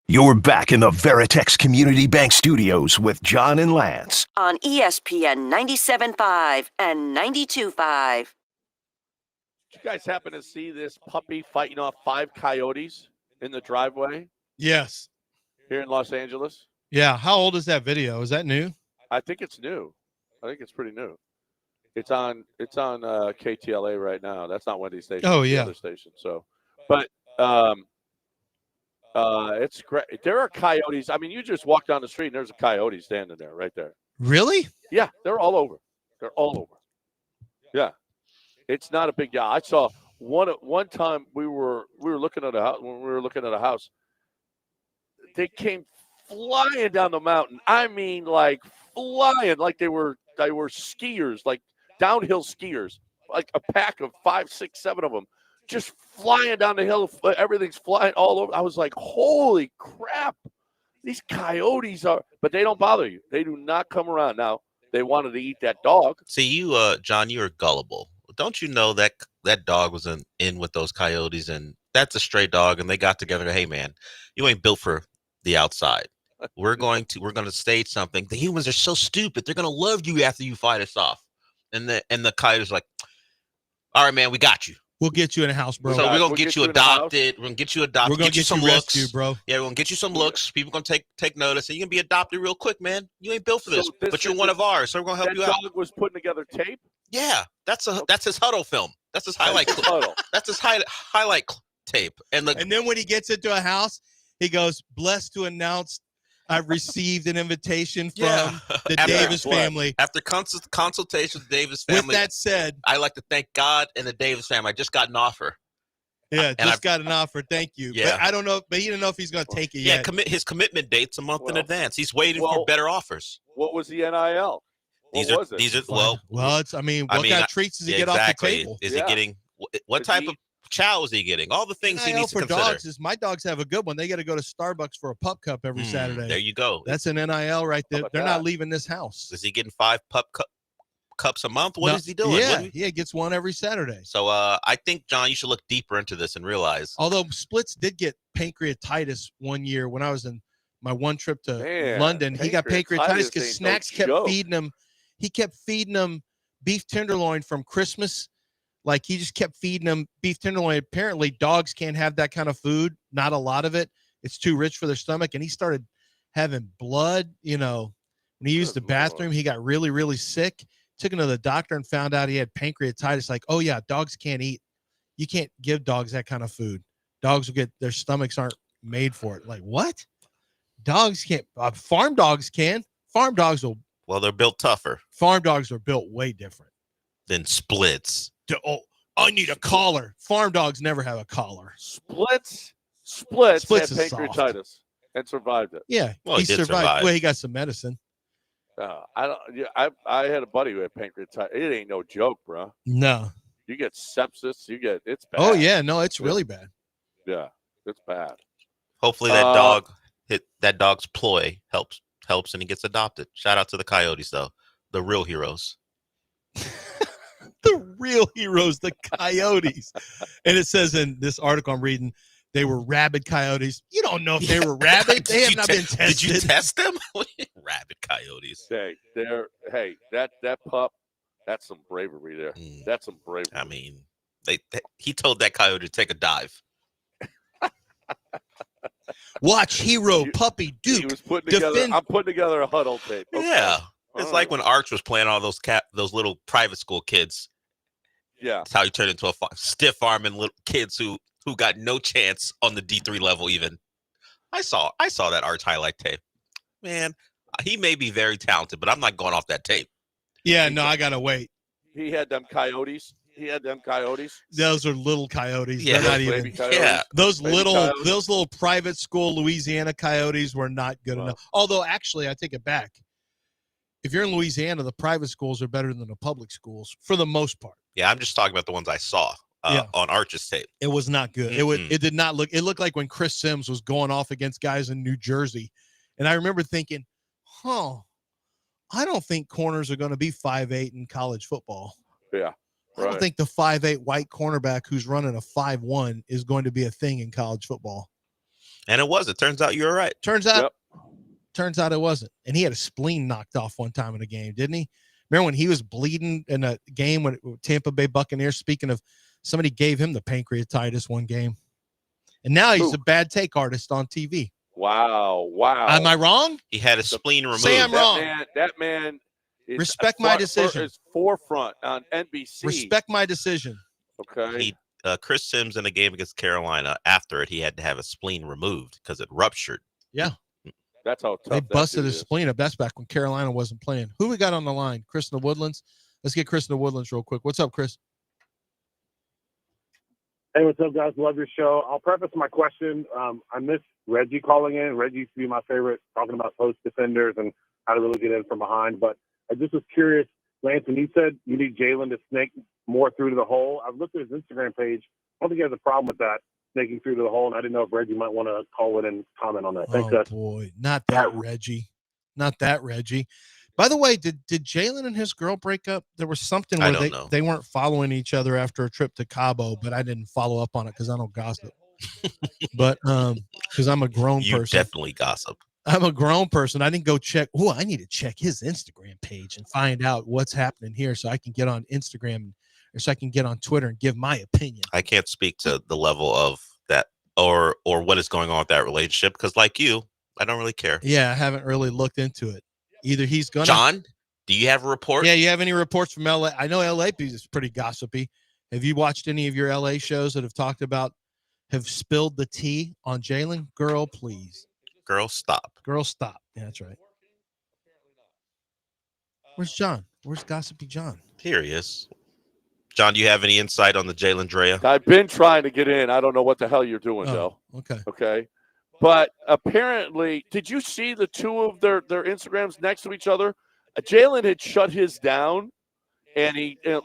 You're back in the Veritex Community Bank Studios with John and Lance. On ESPN 97.5 and 92.5. Did you guys happen to see this puppy fighting off 5 coyotes in the driveway Yes. here in Los Angeles? Yeah. How old is that video? Is that new? I think it's new. I think it's pretty new. It's on KTLA right now. That's not Wendy's station. Oh, it's the yeah. other station. So, but it's great. There are coyotes. I mean, you just walk down the street and there's a coyote standing there, right there. Really? Yeah, they're all over. They're all over. Yeah, it's not a big deal. I saw one time we were looking at a house. When we were looking at a house, they came flying down the mountain. I mean, like flying, like they were skiers, like downhill skiers, like a pack of 5, 6, 7 of them, just flying down the hill. Everything's flying all over. I was like, holy crap. These coyotes are, but they don't bother you. They do not come around. Now, they wanted to eat that dog. See, you, John, you're gullible. Don't you know that dog was in with those coyotes, and that's a stray dog, and they got together and, hey, man, you ain't built for the outside. We're going to stage something. The humans are so stupid. They're going to love you after you fight us off. And the coyote's like, all right, man, we got you. We'll get you in a house, bro. So we're gonna get you adopted. We're gonna get you adopted. We're gonna get you some rescued, looks, bro. Yeah, we're gonna get you some looks. People gonna take notice, and you're gonna be adopted real quick, man. You ain't built for this, but you're one of ours, so we're gonna help you out. That dog was putting together tape. Yeah, that's his huddle film. That's his highlight. That's his highlight tape. And then when he gets into a house, he goes, "Blessed to announce I've received an invitation from the Davis family." After consultation with the Davis family. With that said, I like to thank God and the Davis family. I just got an offer. Yeah, got an offer. Thank you. Yeah. But I don't know, but he didn't know if he's going to take it yet. Yeah, his commitment date's a month in advance. He's waiting for better offers. What was the NIL? These are it's. I mean, what kind of treats does he get off the table? Is he getting what type of chow is he getting? All the things he needs to consider. Dogs is my dogs have a good one. They got to go to Starbucks for a pup cup every Saturday. There you go. That's an NIL right there. They're not leaving this house. Is he getting 5 pup cups a month? What is he doing? Yeah, he gets one every Saturday. So I think, John, you should look deeper into this and realize. Although Splits did get pancreatitis one year when I was in my one trip to London. He got pancreatitis because Snacks kept feeding him. He kept feeding him beef tenderloin from Christmas. Like he just kept feeding him beef tenderloin. Apparently dogs can't have that kind of food. Not a lot of it. It's too rich for their stomach. And he started having blood, when he used the bathroom, he got really, really sick. Took him to the doctor and found out he had pancreatitis. Like, oh yeah, dogs can't eat. You can't give dogs that kind of food. Dogs will their stomachs aren't made for it. Like what? Dogs can't. Farm dogs can. Farm dogs will. Well, they're built tougher. Farm dogs are built way different than Splits. Oh, I need a collar. Farm dogs never have a collar. Splits had pancreatitis soft. and survived it. Yeah, well, he survived. Well, he got some medicine. I had a buddy who had pancreatitis. It ain't no joke, bro. No. You get sepsis. It's bad. Oh yeah, no, it's really bad. Yeah, it's bad. Hopefully that dog's ploy helps and he gets adopted. Shout out to the coyotes though, the real heroes. The real heroes, the coyotes. And it says in this article I'm reading, they were rabid coyotes. You don't know if they were rabid. They have not been tested. Did you test them? Rabid coyotes. Hey, that pup, that's some bravery there. That's some bravery. I mean, he told that coyote to take a dive. Watch Hero Puppy Duke. He was putting together. I'm putting together a huddle tape. Okay. Yeah, it's like when Arch was playing all those little private school kids. Yeah, that's how he turned into a stiff arming little kids who got no chance on the D3 level even. I saw that Arch highlight tape. Man, he may be very talented, but I'm not going off that tape. Yeah, no, I gotta wait. He had them coyotes. Those are little coyotes. Yeah, they're not even. Yeah, those little private school Louisiana coyotes were not good enough. Although, actually, I take it back. If you're in Louisiana, the private schools are better than the public schools for the most part. Yeah, I'm just talking about the ones I saw on Arch's tape. It was not good. It did not look. It looked like when Chris Sims was going off against guys in New Jersey, and I remember thinking, I don't think corners are going to be 5'8" in college football. Yeah. I don't think the 5'8" white cornerback who's running a 5'1" is going to be a thing in college football. And it was. It turns out you were right. Turns out it wasn't. And he had a spleen knocked off one time in a game, didn't he? Remember when he was bleeding in a game with Tampa Bay Buccaneers? Speaking of, somebody gave him the pancreatitis one game. And now he's a bad take artist on TV. Wow. Am I wrong? He had his spleen removed. Say I'm wrong. That man is respect my decision. Is forefront on NBC. Respect my decision. Okay. Chris Sims in a game against Carolina, after it, he had to have his spleen removed because it ruptured. Yeah. That's how tough they busted his spleen up. That's back when Carolina wasn't playing. Who we got on the line? Chris in the Woodlands. Let's get Chris in the Woodlands real quick. What's up, Chris? Hey, what's up, guys? Love your show. I'll preface my question. I miss Reggie calling in. Reggie used to be my favorite, talking about post defenders and how to really get in from behind. But I just was curious, Lance, when you said you need Jalen to snake more through to the hole, I've looked at his Instagram page. I don't think he has a problem with that, snaking through to the hole, and I didn't know if Reggie might want to call in and comment on that. Thanks, guys. Boy, not that Reggie. Not that Reggie. By the way, did Jalen and his girl break up? There was something where they weren't following each other after a trip to Cabo, but I didn't follow up on it because I don't gossip. But because I'm a grown person. You definitely gossip. I'm a grown person. I didn't go check. Oh, I need to check his Instagram page and find out what's happening here so I can get on Instagram or so I can get on Twitter and give my opinion. I can't speak to the level of that or what is going on with that relationship because, like you, I don't really care. Yeah, I haven't really looked into it. Either he's going to. John, do you have a report? Yeah, you have any reports from LA? I know LA is pretty gossipy. Have you watched any of your LA shows that have talked about, have spilled the tea on Jalen? Girl, please. Girl, stop. Girl, stop. Yeah, that's right. Where's John? Where's Gossipy John? Here he is. John, do you have any insight on the Jalen Drea? I've been trying to get in. I don't know what the hell you're doing, though. Okay. Okay. But apparently, did you see the two of their Instagrams next to each other? Jalen had shut his down, and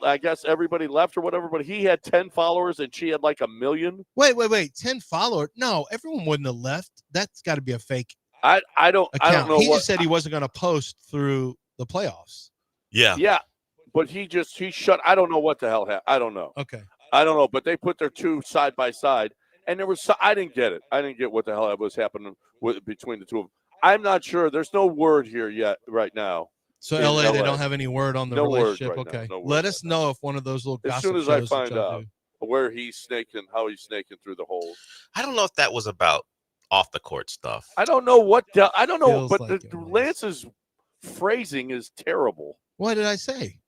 I guess everybody left or whatever, but he had 10 followers, and she had like 1 million. Wait. 10 followers? No, everyone wouldn't have left. That's got to be a fake I don't know. He just said he wasn't going to post through the playoffs. Yeah. Yeah, but he shut. I don't know what the hell happened. I don't know. Okay. I don't know, but they put their two side by side. And there was I didn't get it. I didn't get what the hell was happening between the two of them. I'm not sure. There's no word here yet right now. So LA, they don't have any word on the relationship. Right okay. Let us know if one of those little gossip as soon as shows I find out where he's snaking, how he's snaking through the holes. I don't know if that was about off the court stuff. I don't know what I don't know, Feels but like Lance's phrasing is terrible. What did I say?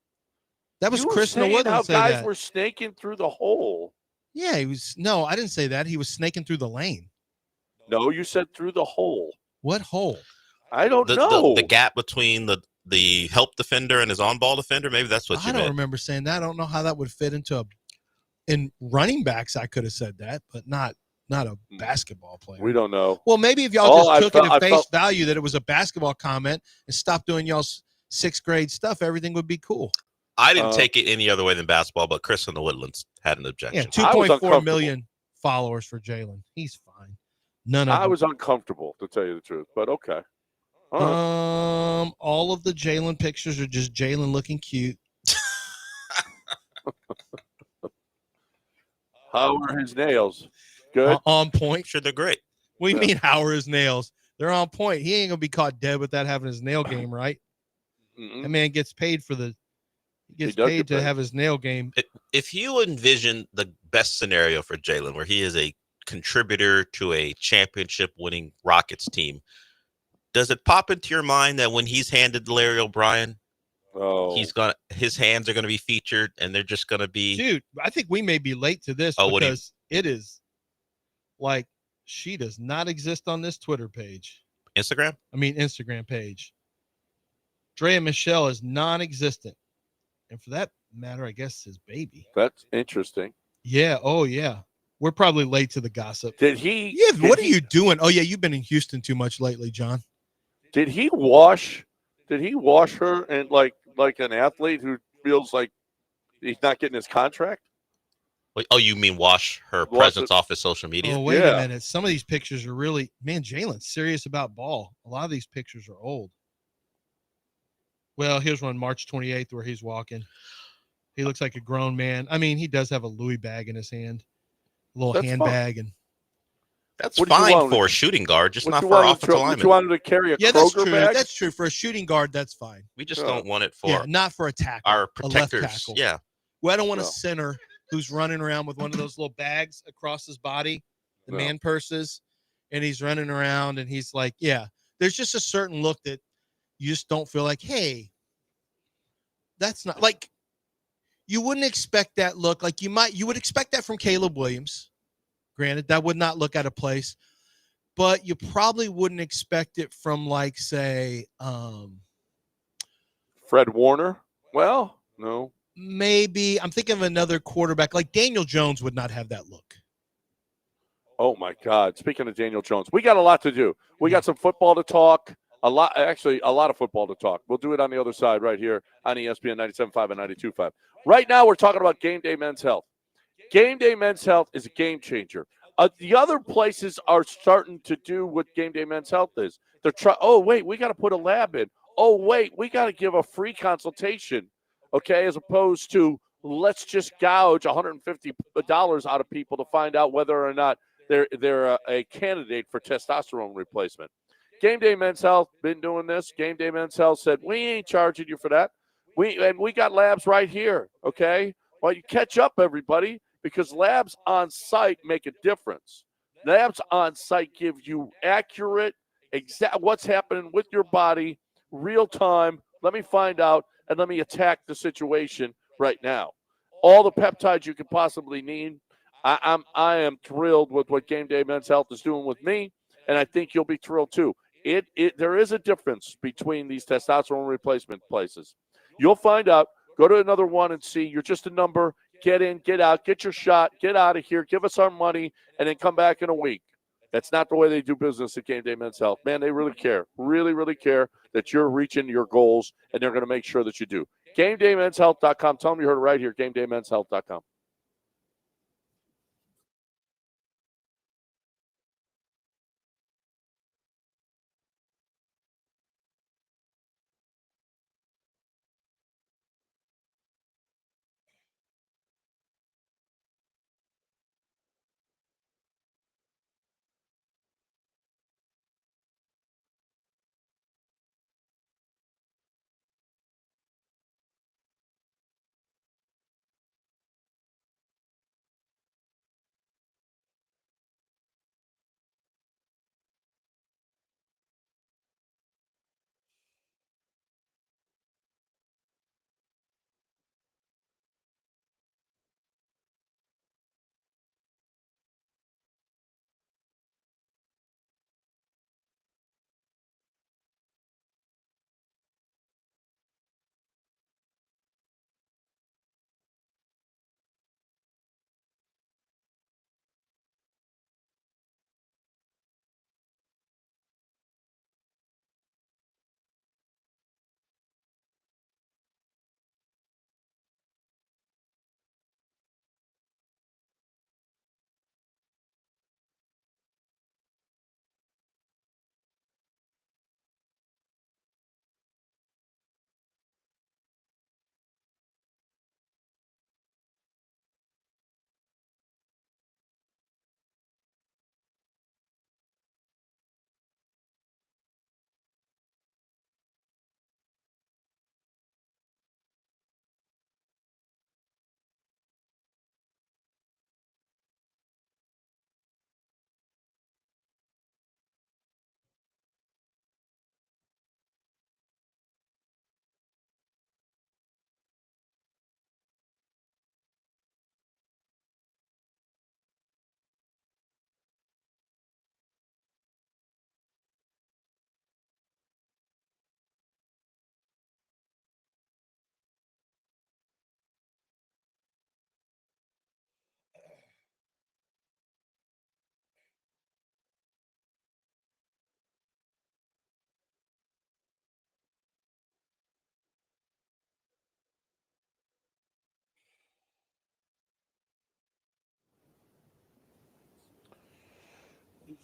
That was you Chris were saying Woodland how say guys that. were snaking through the hole. Yeah, he was. No, I didn't say that. He was snaking through the lane. No, you said through the hole. What hole? I don't know. The gap between the help defender and his on-ball defender. Maybe that's what you meant. I don't remember saying that. I don't know how that would fit into in running backs. I could have said that, but not a basketball player. We don't know. Well, maybe if y'all just took it at face value that it was a basketball comment and stopped doing y'all's 6th grade stuff, everything would be cool. I didn't take it any other way than basketball, but Chris in the Woodlands had an objection. Yeah, 2.4 million followers for Jalen. He's fine. I was uncomfortable, to tell you the truth, but okay. All of the Jalen pictures are just Jalen looking cute. How are his nails? Good. On point. Sure, they're great. What do you mean, how are his nails? They're on point. He ain't gonna be caught dead without having his nail game right. That man gets paid for to have his nail game. If you envision the best scenario for Jalen, where he is a contributor to a championship-winning Rockets team, does it pop into your mind that when he's handed Larry O'Brien, his hands are gonna be featured, and they're just gonna be? Dude, I think we may be late to this because it is like she does not exist on this Twitter page. Instagram page. Drea Michelle is non-existent. And for that matter, I guess his baby. That's interesting. Yeah. Oh, yeah. We're probably late to the gossip. Did he? Yeah. What are you doing? Oh, yeah. You've been in Houston too much lately, John. Did he wash her and like an athlete who feels like he's not getting his contract? Oh, you mean wash her presence off his social media? Oh, wait a minute. Some of these pictures are really, man, Jalen's serious about ball. A lot of these pictures are old. Well, here's one March 28th where he's walking. He looks like a grown man. I mean, he does have a Louis bag in his hand, a little handbag. And That's What did you fine want? for a shooting guard, just What not you for an wanted offensive to, what lineman. you wanted to carry a Yeah, that's Kroger true. bag? That's true. For a shooting guard, that's fine. We just Yeah. don't want it for Yeah, not for a tackle. our a left protectors. tackle. Yeah. Well, I don't want a No. center who's running around with one of those little bags across his body, the No. man purses, and he's running around and he's like, yeah, there's just a certain look that you just don't feel like, hey, that's not like you wouldn't expect that look. Like you would expect that from Caleb Williams. Granted, that would not look out of place, but you probably wouldn't expect it from like, say, Fred Warner? Well, no. maybe I'm thinking of another quarterback like Daniel Jones would not have that look. Oh, my God. Speaking of Daniel Jones, we got a lot to do. We got some football to talk. A lot of football to talk. We'll do it on the other side right here on ESPN 97.5 and 92.5. Right now, we're talking about Game Day Men's Health. Game Day Men's Health is a game changer. The other places are starting to do what Game Day Men's Health is. They're trying, oh, wait, we got to put a lab in. Oh, wait, we got to give a free consultation, okay, as opposed to let's just gouge $150 out of people to find out whether or not they're a candidate for testosterone replacement. Game Day Men's Health been doing this. Game Day Men's Health said, we ain't charging you for that. We got labs right here, okay? Well, you catch up, everybody, because labs on site make a difference. Labs on site give you accurate, exact what's happening with your body, real time. Let me find out, and let me attack the situation right now. All the peptides you could possibly need. I am thrilled with what Game Day Men's Health is doing with me, and I think you'll be thrilled too. There is a difference between these testosterone replacement places. You'll find out. Go to another one and see. You're just a number. Get in, get out, get your shot, get out of here, give us our money, and then come back in a week. That's not the way they do business at Game Day Men's Health. Man, they really care, really care that you're reaching your goals, and they're going to make sure that you do. GameDayMen'sHealth.com. Tell them you heard it right here, GameDayMen'sHealth.com.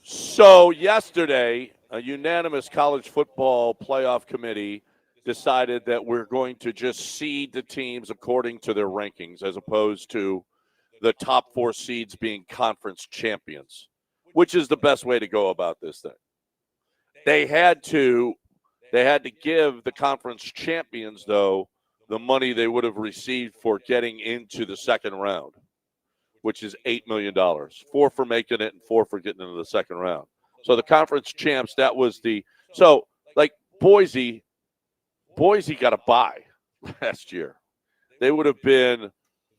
So yesterday, a unanimous college football playoff committee decided that we're going to just seed the teams according to their rankings as opposed to the top four seeds being conference champions, which is the best way to go about this thing. They had to give the conference champions, though, the money they would have received for getting into the second round, which is $8 million, 4 for making it and 4 for getting into the second round. So the conference champs, that was like Boise got a bye last year. They would have been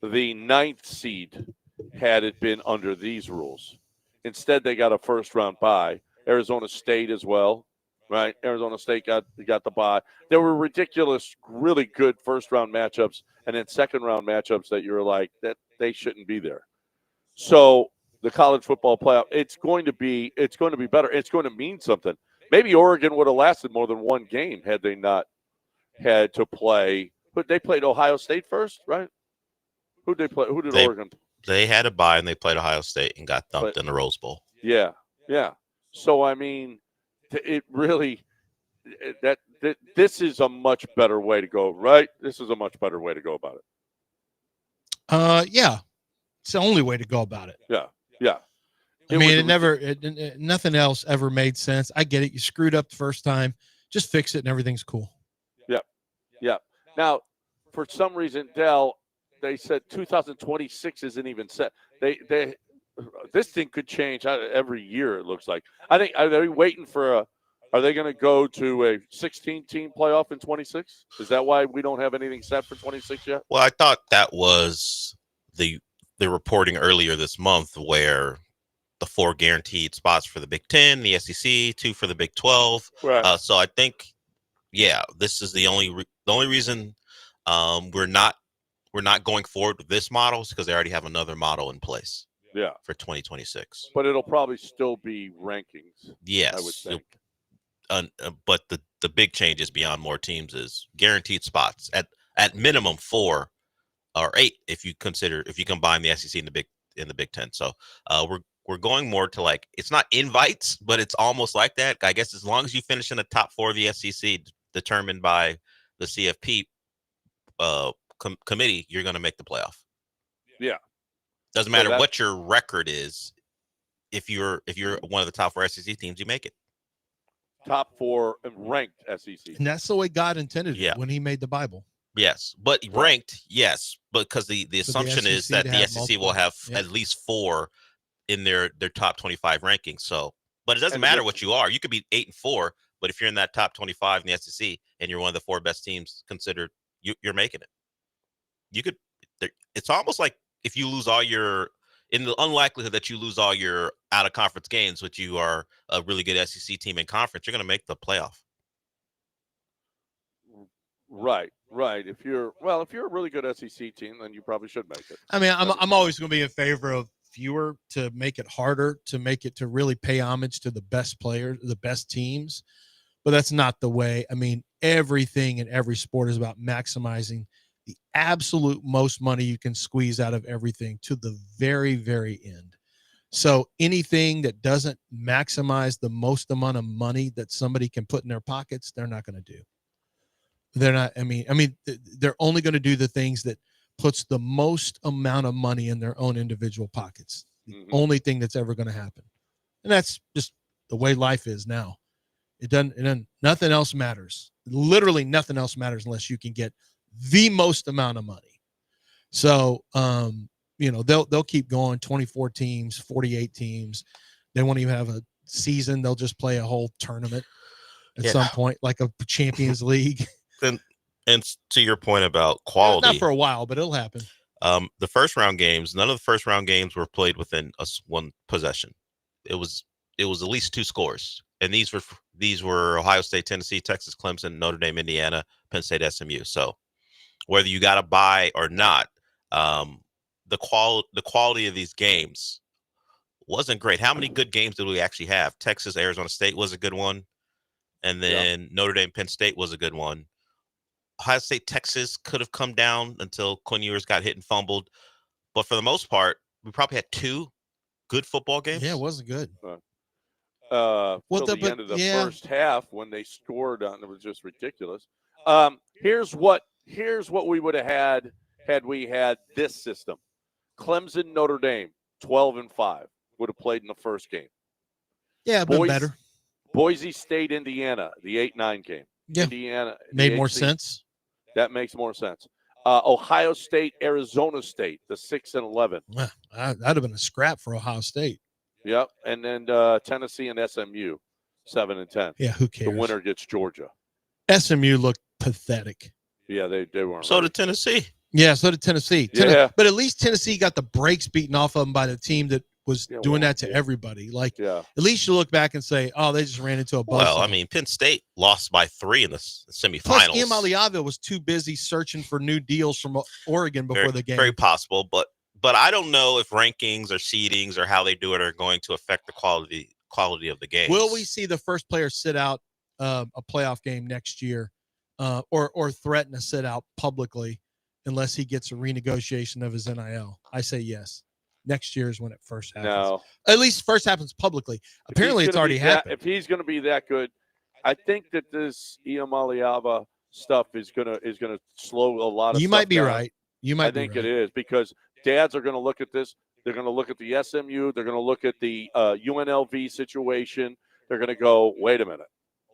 the 9th seed had it been under these rules. Instead, they got a first-round bye. Arizona State as well, right? Arizona State got the bye. There were ridiculous, really good first-round matchups and then second-round matchups that you were like, that they shouldn't be there. So the college football playoff, it's going to be better. It's going to mean something. Maybe Oregon would have lasted more than one game had they not had to play. But they played Ohio State first, right? Who did they play? Who did Oregon play? They had a bye and they played Ohio State and got dumped in the Rose Bowl. Yeah. So I mean, it really this is a much better way to go, right? This is a much better way to go about it. Yeah, it's the only way to go about it. Yeah. I mean, nothing else ever made sense. I get it. You screwed up the first time. Just fix it and everything's cool. Yeah. Now, for some reason, Dell, they said 2026 isn't even set. This thing could change every year, it looks like. I think, are they waiting for are they going to go to a 16-team playoff in 26? Is that why we don't have anything set for 26 yet? Well, I thought that was the reporting earlier this month where the 4 guaranteed spots for the Big Ten, the SEC, 2 for the Big 12. Right. So I think, this is the only reason we're not going forward with this model is because they already have another model in place. Yeah. For 2026. But it'll probably still be rankings. Yes. I would think. But the big changes beyond more teams is guaranteed spots at minimum 4 or 8 if you combine the SEC and the Big Ten. So we're going more to like, it's not invites, but it's almost like that. I guess as long as you finish in the top 4 of the SEC determined by the CFP committee, you're going to make the playoff. Yeah. Doesn't matter what your record is. If you're one of the top 4 SEC teams, you make it. Top 4 ranked SEC. And that's the way God intended it when he made the Bible. Yes, but ranked, yes, because the assumption is that the SEC will have at least 4 in their top 25 rankings. So, but it doesn't matter what you are. You could be 8 and 4, but if you're in that top 25 in the SEC and you're one of the 4 best teams considered, you're making it. You could. It's almost like if you lose all your, in the unlikelihood that you lose all your out of conference games, which you are a really good SEC team in conference, you're going to make the playoff. Right. If you're a really good SEC team, then you probably should make it. I mean, I'm always going to be in favor of fewer to make it harder, to make it to really pay homage to the best players, the best teams. But that's not the way. I mean, everything in every sport is about maximizing the absolute most money you can squeeze out of everything to the very, very end. So anything that doesn't maximize the most amount of money that somebody can put in their pockets, they're not going to do. They're not. I mean, they're only going to do the things that puts the most amount of money in their own individual pockets. The only thing that's ever going to happen. And that's just the way life is now. It doesn't, nothing else matters. Literally nothing else matters unless you can get the most amount of money. So, they'll keep going, 24 teams, 48 teams. They won't even have a season. They'll just play a whole tournament at some point, like a Champions League. And to your point about quality, not for a while, but it'll happen. The first round games, none of the first round games were played within one possession. It was at least 2 scores. And these were Ohio State, Tennessee, Texas, Clemson, Notre Dame, Indiana, Penn State, SMU. So whether you got a bye or not, the quality of these games wasn't great. How many good games did we actually have? Texas, Arizona State was a good one. And then Notre Dame, Penn State was a good one. Ohio State, Texas could have come down until Quinn Ewers got hit and fumbled. But for the most part, we probably had 2 good football games. Yeah, it wasn't good. Till the end of the first half when they scored on it was just ridiculous. Here's what we would have had we had this system. Clemson, Notre Dame, 12-5 would have played in the first game. Yeah, been better. Boise State, Indiana, the 8-9 game. Yeah. Indiana Made more sense. That makes more sense. Ohio State, Arizona State, the 6-11. That'd have been a scrap for Ohio State. Yep, and then Tennessee and SMU, 7-10. Yeah, who cares? The winner gets Georgia. SMU looked pathetic. Yeah, they weren't. So did Tennessee. Yeah, so did Tennessee. Yeah. But at least Tennessee got the brakes beaten off of them by the team that was doing that to everybody. Like, at least you look back and say, oh, they just ran into a buzzsaw. Well, I mean, Penn State lost by 3 in the semifinals. Plus, Iamaleava was too busy searching for new deals from Oregon before the game. Very possible, but I don't know if rankings or seedings or how they do it are going to affect the quality of the game. Will we see the first player sit out a playoff game next year, or threaten to sit out publicly unless he gets a renegotiation of his NIL? I say yes. Next year is when it first happens. No. At least first happens publicly. Apparently, it's already happened. If he's going to be that good, I think that this Iamaleava stuff is gonna slow a lot of. You stuff might be down. right. I think it is, because dads are going to look at this. They're going to look at the SMU. They're going to look at the UNLV situation. They're going to go, wait a minute,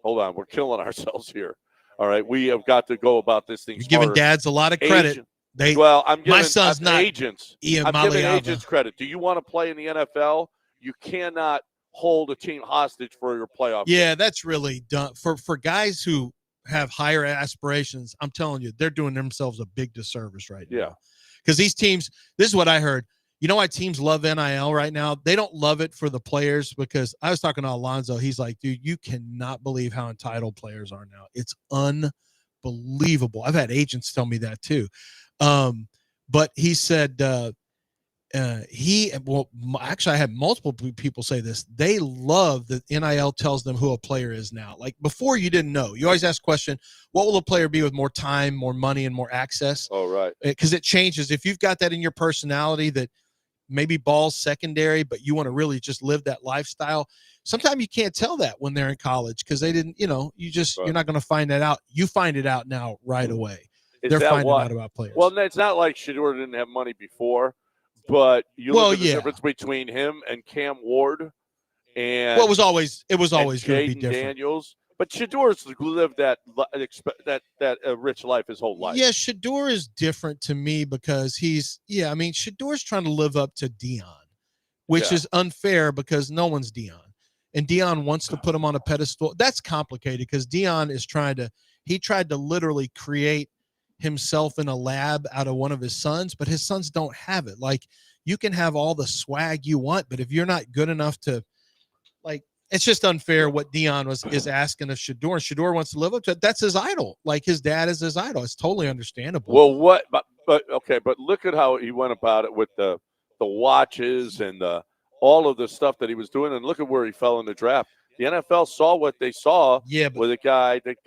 hold on, we're killing ourselves here. All right, we have got to go about this thing. You're giving dads a lot of credit. I'm giving my son's not agents. I'm giving agents credit. Do you want to play in the NFL? You cannot hold a team hostage for your playoff. Yeah, game. that's really done for guys who have higher aspirations. I'm telling you, they're doing themselves a big disservice right now. Yeah, because these teams. This is what I heard. You know why teams love NIL right now? They don't love it for the players, because I was talking to Alonzo. He's like, dude, you cannot believe how entitled players are now. It's unbelievable. I've had agents tell me that too. But he said actually, I had multiple people say this. They love that NIL tells them who a player is now. Like before, you didn't know. You always ask the question, what will a player be with more time, more money, and more access? Oh, right. Because it changes. If you've got that in your personality that maybe ball's secondary, but you want to really just live that lifestyle, sometimes you can't tell that when they're in college because they didn't, you're not going to find that out. You find it out now right away. They're finding out about players. Well, it's not like Shedeur didn't have money before, but you look at the difference between him and Cam Ward, and it was always going to be different. Daniels. But Shedeur's lived that rich life his whole life. Yeah, Shedeur is different to me because Shedeur's trying to live up to Dion, which is unfair because no one's Dion. And Dion wants to put him on a pedestal. That's complicated because Dion is tried to literally create himself in a lab out of one of his sons, but his sons don't have it. Like, you can have all the swag you want, but if you're not good enough to, like, it's just unfair what Dion is asking of Shedeur. And Shedeur wants to live up to it. That's his idol. Like, his dad is his idol. It's totally understandable. Well, but look at how he went about it with the watches and all of the stuff that he was doing, and look at where he fell in the draft. The NFL saw what they saw with a guy that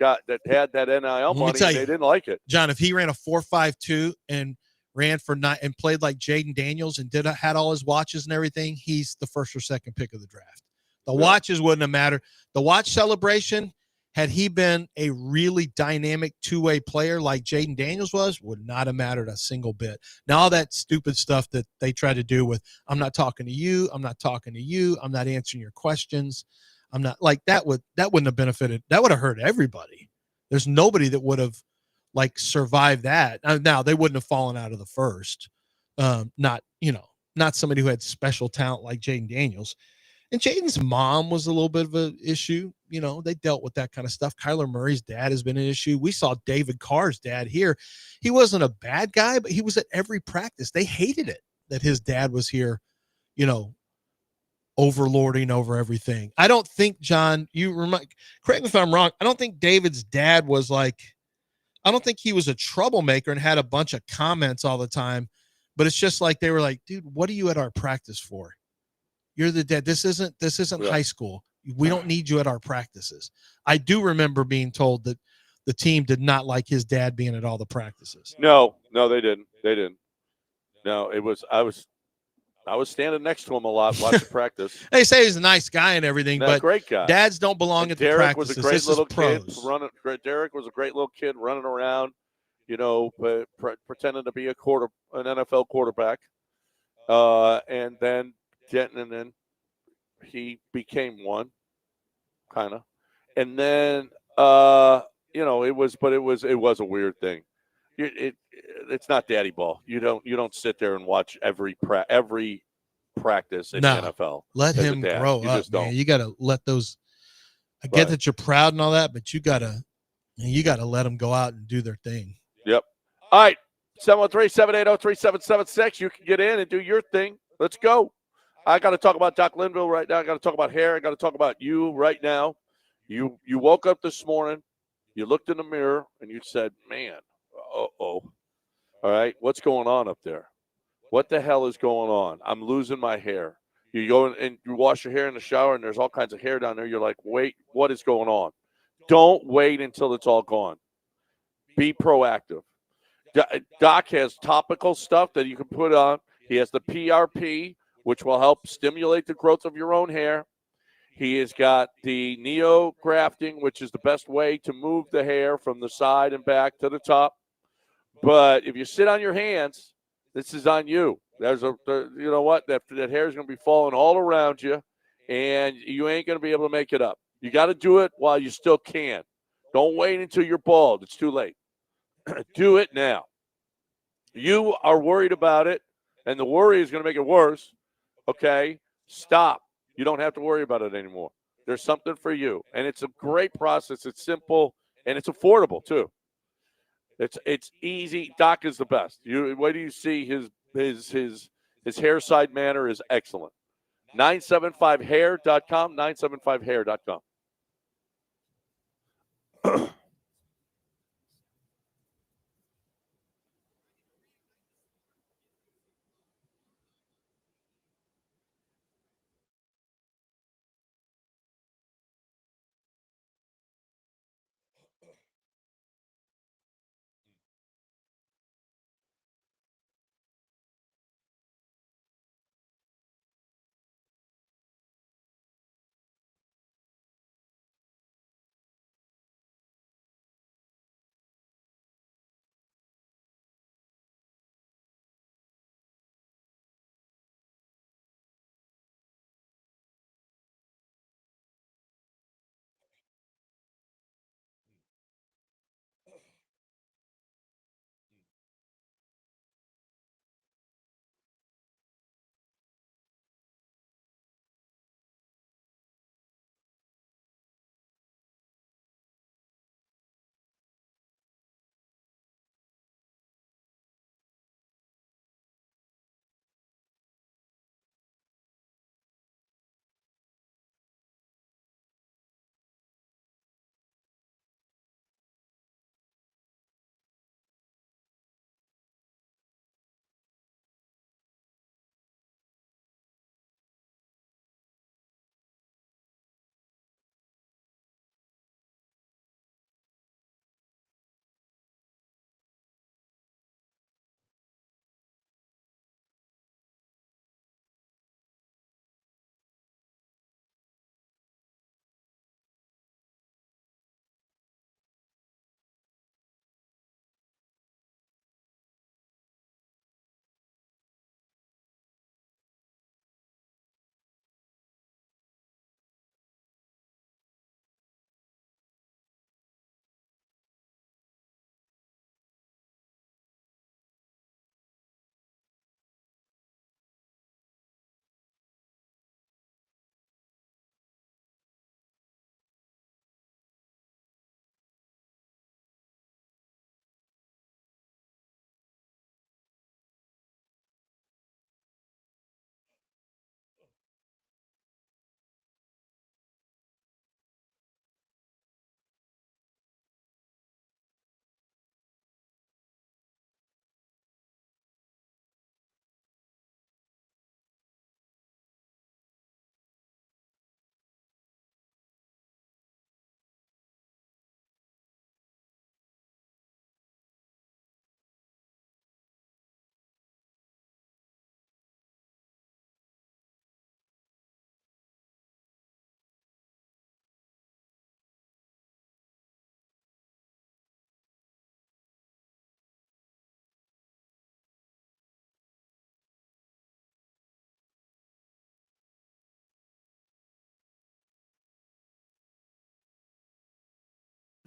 had that NIL money, and they didn't like it. John, if he ran a 4.52 and ran for 9 and played like Jaden Daniels and had all his watches and everything, he's the first or second pick of the draft. The watches wouldn't have mattered. The watch celebration, had he been a really dynamic two-way player like Jaden Daniels was, would not have mattered a single bit. Now, all that stupid stuff that they try to do with, I'm not talking to you, I'm not talking to you, I'm not answering your questions, I'm not, like, that wouldn't have benefited. That would have hurt everybody. There's nobody that would have, like, survived that. Now, they wouldn't have fallen out of the first. Not somebody who had special talent like Jaden Daniels. And Jaden's mom was a little bit of an issue. They dealt with that kind of stuff. Kyler Murray's dad has been an issue. We saw David Carr's dad here. He wasn't a bad guy, but he was at every practice. They hated it that his dad was here, overlording over everything. I don't think, John, correct me if I'm wrong, I don't think David's dad was I don't think he was a troublemaker and had a bunch of comments all the time, but it's just like they were like, dude, what are you at our practice for? You're the dad. This isn't high school. We don't need you at our practices. I do remember being told that the team did not like his dad being at all the practices. No, they didn't. No, I was standing next to him a lot watching practice. They say he's a nice guy and everything, but great guy. Dads don't belong at the practices. Was a great little kid Derek was a great little kid running around, pretending to be an NFL quarterback, and then getting in. he became one, kind of, and then it was a weird thing. It's not daddy ball. You don't sit there and watch every practice in the No. NFL. Let as a him dad. grow You up, just man. don't. You got to let those. I get Right. that you're proud and all that, but you got to let them go out and do their thing. Yep. All right. 713-780-3776. You can get in and do your thing. Let's go. I got to talk about Doc Linville right now. I got to talk about hair. I got to talk about you right now. You woke up this morning, you looked in the mirror, and you said, man, uh-oh. All right, what's going on up there? What the hell is going on? I'm losing my hair. You go and you wash your hair in the shower, and there's all kinds of hair down there. You're like, wait, what is going on? Don't wait until it's all gone. Be proactive. Doc has topical stuff that you can put on. He has the PRP, which will help stimulate the growth of your own hair. He has got the neo grafting, which is the best way to move the hair from the side and back to the top. But if you sit on your hands, this is on you. You know what? That hair is going to be falling all around you, and you ain't going to be able to make it up. You got to do it while you still can. Don't wait until you're bald. It's too late. Do it now. You are worried about it, and the worry is going to make it worse. Okay? Stop. You don't have to worry about it anymore. There's something for you, and it's a great process. It's simple, and it's affordable too. It's easy. Doc is the best. Wait do you see his hair side manner is excellent. 975hair.com, 975hair.com.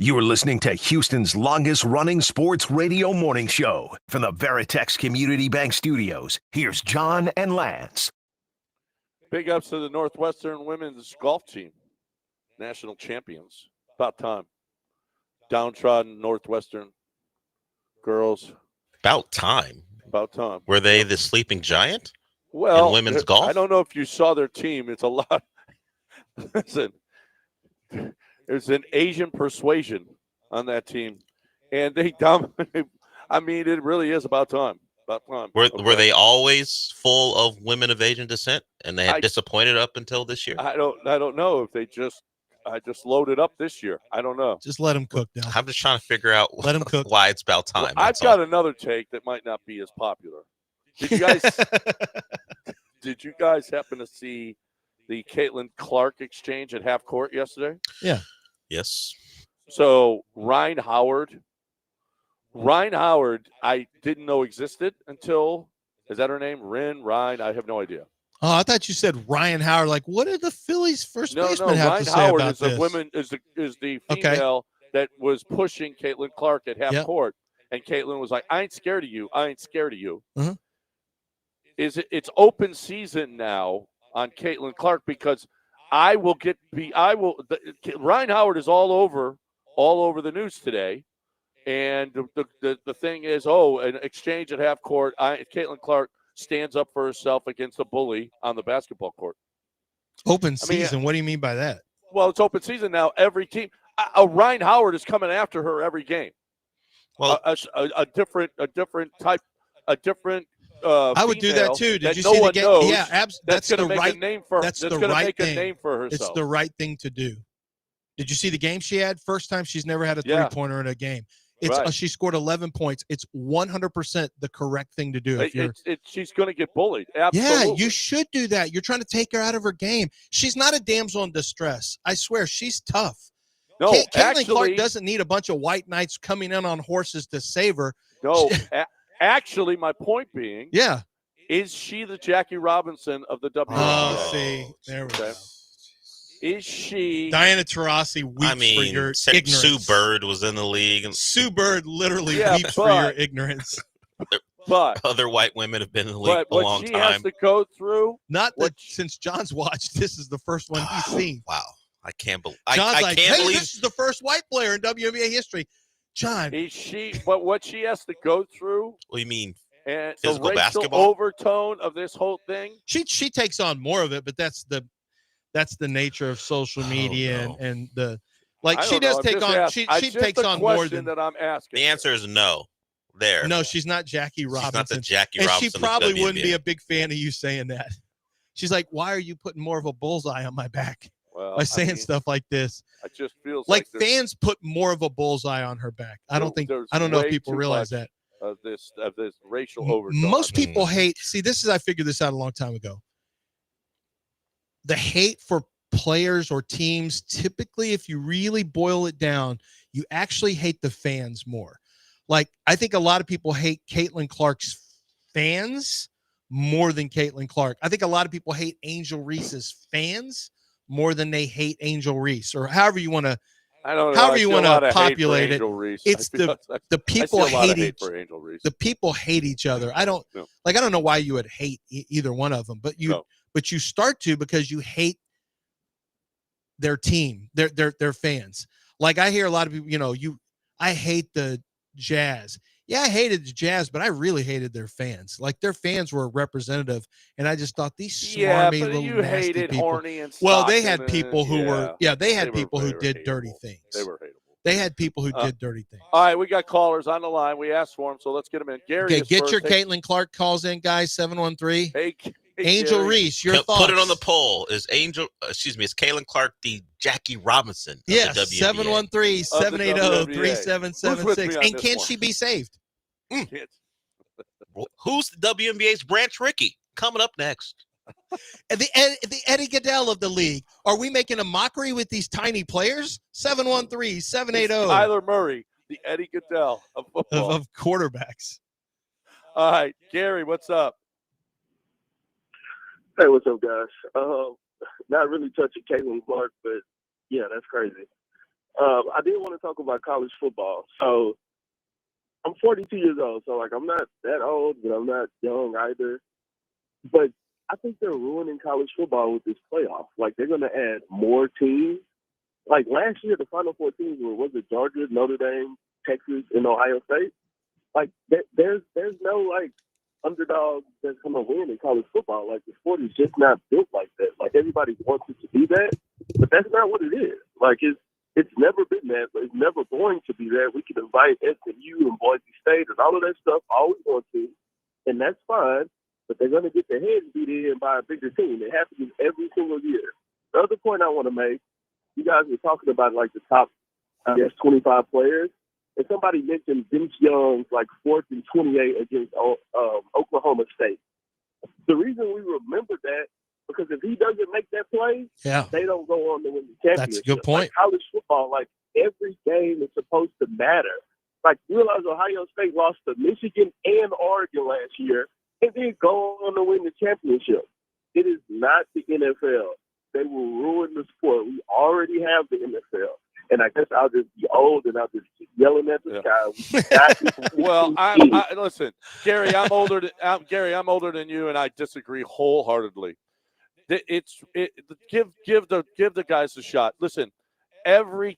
You are listening to Houston's longest-running sports radio morning show. From the Veritex Community Bank Studios, here's John and Lance. Big ups to the Northwestern women's golf team, national champions. About time. Downtrodden Northwestern girls. About time. About time. Were they the sleeping giant Well, in women's golf? I don't know if you saw their team. It's a lot. Listen, there's an Asian persuasion on that team, and they dominate. I mean, it really is about time. About time. Were they always full of women of Asian descent, and they had disappointed up until this year? I don't know if they just loaded up this year. I don't know. Just let them cook now. I'm just trying to figure out Let 'em cook. why it's about time. Well, I've got another take that might not be as popular. Did you guys did you guys happen to see the Caitlin Clark exchange at half court yesterday? Yeah. Yes. So Ryan Howard, I didn't know existed until, is that her name? Ryan? I have no idea. Oh, I thought you said Ryan Howard. Like, what did the Phillies first baseman have Ryan to say Howard about is this? the woman is the female that was pushing Caitlin Clark at half court, and Caitlin was like, "I ain't scared of you. I ain't scared of you." Uh-huh. It's open season now on Caitlin Clark because Ryan Howard is all over the news today, and the thing is, an exchange at half court. Caitlin Clark stands up for herself against a bully on the basketball court. Open season. What do you mean by that? Well, it's open season now. Every team, Ryan Howard is coming after her every game. Well, a different type, a different. I would do that too. Did you see the game? Yeah, absolutely. That's going to make a name for. That's going the to right make thing. a name for herself. It's the right thing to do. Did you see the game she had? First time she's never had a three-pointer in a game. She scored 11 points. It's 100% the correct thing to do. She's going to get bullied. Absolutely. Yeah, you should do that. You're trying to take her out of her game. She's not a damsel in distress. I swear, she's tough. No, Caitlin Clark doesn't need a bunch of white knights coming in on horses to save her. No, actually, my point being, yeah, is she the Jackie Robinson of the WNBA? Oh, see, there we go. Is she? Diana Taurasi weeps for your ignorance. Sue Bird was in the league. Sue Bird literally weeps for your ignorance. But other white women have been in the league a long time. What she has to go through. Since John's watched, this is the first one he's seen. Wow. I can't believe. John's I can't believe this is the first white player in WNBA history. John. Is she? But what she has to go through. What do you mean? And physical the racial basketball overtone of this whole thing. She takes on more of it, but that's the nature of social media and the she does take on. She takes on more than that. I'm asking. The answer is no. There. No, she's not Jackie Robinson. She's not the Jackie and Robinson. She probably wouldn't be a big fan of you saying that. She's like, why are you putting more of a bullseye on my back by saying stuff like this? It just feels like fans put more of a bullseye on her back. I don't know if people realize that. Of this racial overtone. Most people hate. See, I figured this out a long time ago. The hate for players or teams, typically, if you really boil it down, you actually hate the fans more. Like, I think a lot of people hate Caitlin Clark's fans more than Caitlin Clark. I think a lot of people hate Angel Reese's fans more than they hate Angel Reese, or however you want to. I don't know. However you want to populate it. It's the people hate the people hate each other. I don't know why you would hate either one of them, but you start to because you hate their team, their fans. Like, I hear a lot of people, I hate the Jazz. Yeah, I hated the Jazz, but I really hated their fans. Like, their fans were representative, and I just thought these smarmy little nasty people. Horny and well, they had people who who did dirty things. They were hateable. They had people who did dirty things. All right, we got callers on the line. We asked for them, so let's get them in. Gary, get your Caitlin Clark calls in, guys. 713. Hey, Angel Gary. Reese, your thoughts. Put it on the poll. Is Caitlin Clark the Jackie Robinson of the WNBA? 713-780-3776. And can she be saved? Who's the WNBA's Branch Rickey? Coming up next. The Eddie Goodell of the league. Are we making a mockery with these tiny players? 713-780. Tyler Murray, the Eddie Goodell of football. Of quarterbacks. All right, Gary, what's up? Hey, what's up, guys? Not really touching Caitlin Clark, but yeah, that's crazy. I did want to talk about college football. So I'm 42 years old, so like I'm not that old, but I'm not young either. But I think they're ruining college football with this playoff. Like they're going to add more teams. Like last year, the Final Four teams was it Georgia, Notre Dame, Texas, and Ohio State? Like there's no like underdog that's going to win in college football. Like the sport is just not built like that. Like everybody wants it to be that, but that's not what it is. Like it's never been that, but it's never going to be that. We can invite SMU and Boise State and all of that stuff all we want to, and that's fine. But they're going to get their heads beat in by a bigger team. It happens every single year. The other point I want to make, you guys were talking about like the top, 25 players. And somebody mentioned Vince Young's like 4th and 28 against Oklahoma State. The reason we remember that, because if he doesn't make that play, they don't go on to win the championship. That's a good point. Like college football, like every game is supposed to matter. Like realize Ohio State lost to Michigan and Oregon last year, and then go on to win the championship. It is not the NFL. They will ruin the sport. We already have the NFL. And I guess I'll just be old and I'll just keep yelling at the sky. Well, I listen, Gary. I'm older than you, and I disagree wholeheartedly. Give the guys a shot. Listen, every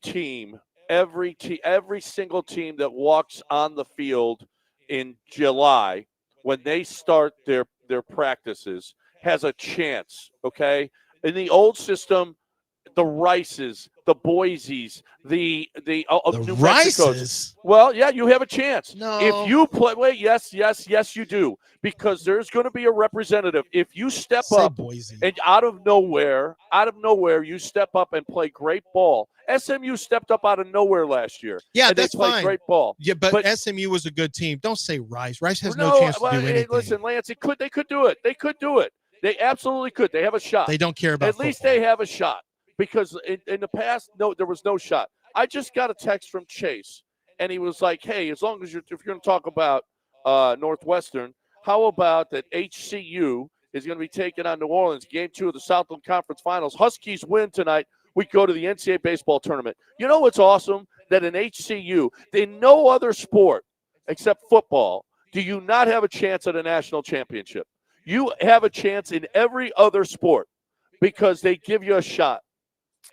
single team that walks on the field in July when they start their practices has a chance, okay? In the old system, the Rices, the Boise's, the New Mexicos. Well, yeah, you have a chance. No. If you play, wait, yes, you do, because there's going to be a representative. If you step up Boise. and out of nowhere, you step up and play great ball. SMU stepped up out of nowhere last year. Yeah, and that's they played fine. Great ball. Yeah, but SMU was a good team. Don't say Rice. Rice has no chance to do anything. Hey, listen, Lance, they could do it. They could do it. They absolutely could. They have a shot. They don't care about At least they have a shot. Because in the past, no, there was no shot. I just got a text from Chase, and he was like, hey, as long as if you're going to talk about Northwestern, how about that HCU is going to be taking on New Orleans, Game 2 of the Southland Conference Finals. Huskies win tonight. We go to the NCAA baseball tournament. You know what's awesome? That in HCU, in no other sport except football, do you not have a chance at a national championship. You have a chance in every other sport because they give you a shot.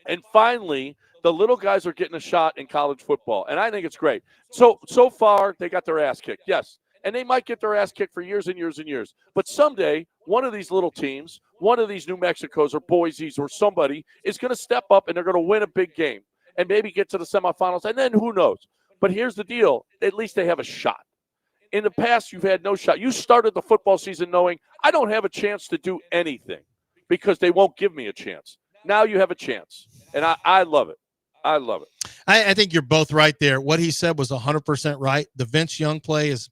And finally, the little guys are getting a shot in college football, and I think it's great. So far, they got their ass kicked, yes. And they might get their ass kicked for years and years and years. But someday, one of these little teams, one of these New Mexicos or Boise's or somebody is going to step up, and they're going to win a big game and maybe get to the semifinals, and then who knows. But here's the deal. At least they have a shot. In the past, you've had no shot. You started the football season knowing I don't have a chance to do anything because they won't give me a chance. Now you have a chance, and I love it. I love it. I think you're both right there. What he said was 100% right. The Vince Young play is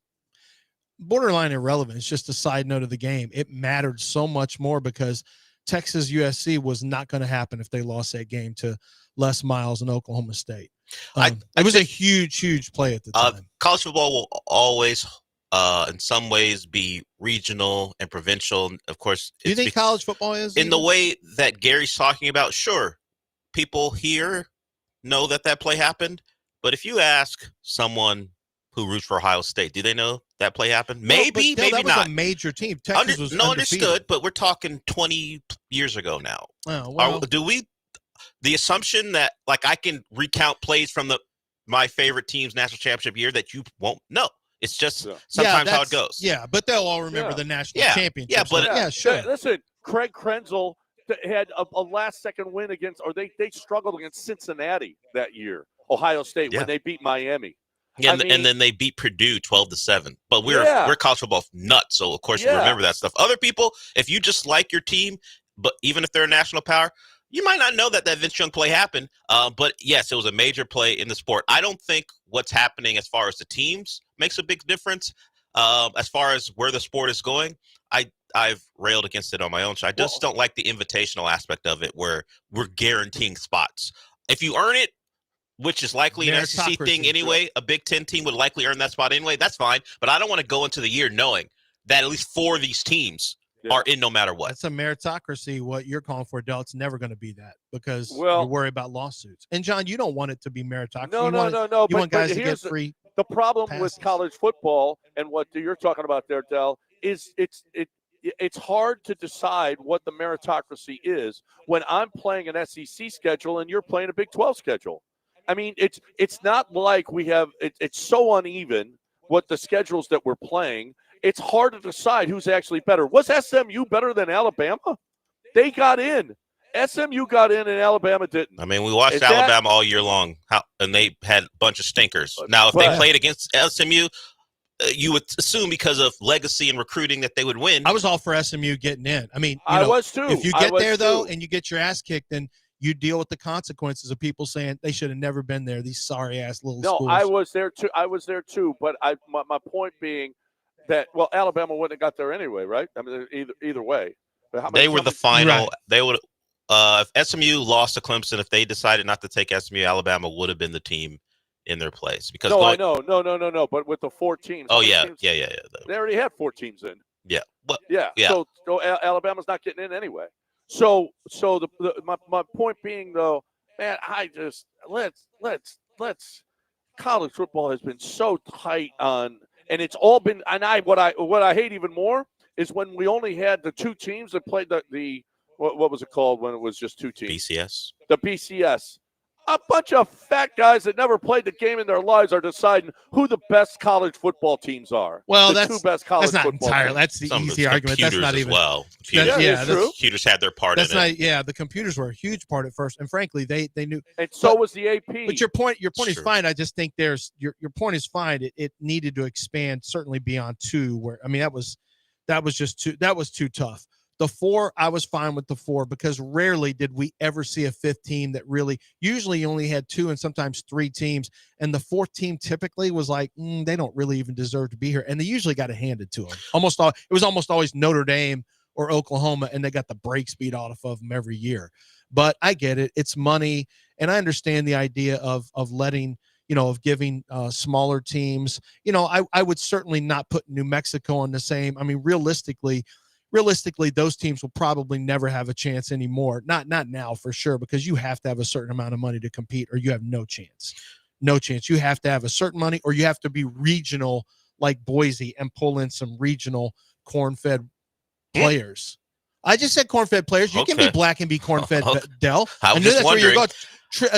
borderline irrelevant. It's just a side note of the game. It mattered so much more because Texas USC was not going to happen if they lost that game to Les Miles and Oklahoma State. It was a huge play at the time. College football will always in some ways be regional and provincial. Of course, do you think college football is in the way that Gary's talking about? Sure, people here know that play happened, but if you ask someone who roots for Ohio State, do they know that play happened? Maybe, that maybe was not. A major team. Texas was understood, but we're talking 20 years ago now. Oh, well. The assumption that like I can recount plays from my favorite team's national championship year that you won't know? It's just sometimes how it goes. Yeah, but they'll all remember the national championship. Yeah, but sure. Listen, Craig Krenzel had a last-second win against, or they struggled against Cincinnati that year, Ohio State, when they beat Miami. Yeah, and then they beat Purdue 12-7. But we're college football nuts, so of course you remember that stuff. Other people, if you just like your team, but even if they're a national power, you might not know that Vince Young play happened. But yes, it was a major play in the sport. I don't think what's happening as far as the teams makes a big difference. As far as where the sport is going, I've railed against it on my own show. I just don't like the invitational aspect of it where we're guaranteeing spots. If you earn it, which is likely an SEC thing anyway, a Big Ten team would likely earn that spot anyway. That's fine. But I don't want to go into the year knowing that at least 4 of these teams are in no matter what. That's a meritocracy. What you're calling for, Del, it's never going to be that because Well- you worry about lawsuits. And John, you don't want it to be meritocracy. No. You want guys to get here's free. the problem with passes. college football and what you're talking about there, Del, is it's hard to decide what the meritocracy is when I'm playing an SEC schedule and you're playing a Big 12 schedule. I mean, it's not like we have it's so uneven what the schedules that we're playing. It's hard to decide who's actually better. Was SMU better than Alabama? They got in. SMU got in and Alabama didn't. I mean, we watched Alabama all year long, and they had a bunch of stinkers. Now, if they played against SMU, you would assume because of legacy and recruiting that they would win. I was all for SMU getting in. I mean, I was too. If you get there, though, and you get your ass kicked, then you deal with the consequences of people saying they should have never been there, these sorry-ass little schools. No, I was there too. But my point being that, well, Alabama wouldn't have got there anyway, right? I mean, either way. They were the final. Right. They would. If SMU lost to Clemson, if they decided not to take SMU, Alabama would have been the team in their place. Because I know. No. But with the 4 teams. Oh, yeah. Teams? Yeah. They already had 4 teams in. Yeah. Well, yeah. So Alabama's not getting in anyway. So my point being, though, man, I just let's college football has been so tight on, and it's all been. And what I hate even more is when we only had the 2 teams that played the what was it called when it was just 2 teams? BCS. The BCS. A bunch of fat guys that never played the game in their lives are deciding who the best college football teams are. Well, the 2 best college that's not football entirely. teams. That's the Some easy argument. That's not even. Well. That's true. Computers had their part That's in not. it. Yeah, the computers were a huge part at first, and frankly, they knew. And so was the AP. But your point is Sure. fine. I just think your point is fine. It needed to expand certainly beyond 2. Where I mean that was just too. That was too tough. The 4, I was fine with the 4 because rarely did we ever see a 5th team that really. Usually, you only had 2 and sometimes 3 teams, and the 4th team typically was like they don't really even deserve to be here, and they usually got it handed to them. It was almost always Notre Dame or Oklahoma, and they got the brakes beat off of them every year. But I get it; it's money, and I understand the idea of letting. Of giving smaller teams. I would certainly not put New Mexico on the same. I mean, realistically, those teams will probably never have a chance anymore. Not now for sure, because you have to have a certain amount of money to compete or you have no chance. No chance. You have to have a certain money or you have to be regional like Boise and pull in some regional corn-fed players. I just said corn-fed players. You can be black and be corn-fed, Del. I knew that's where you're going.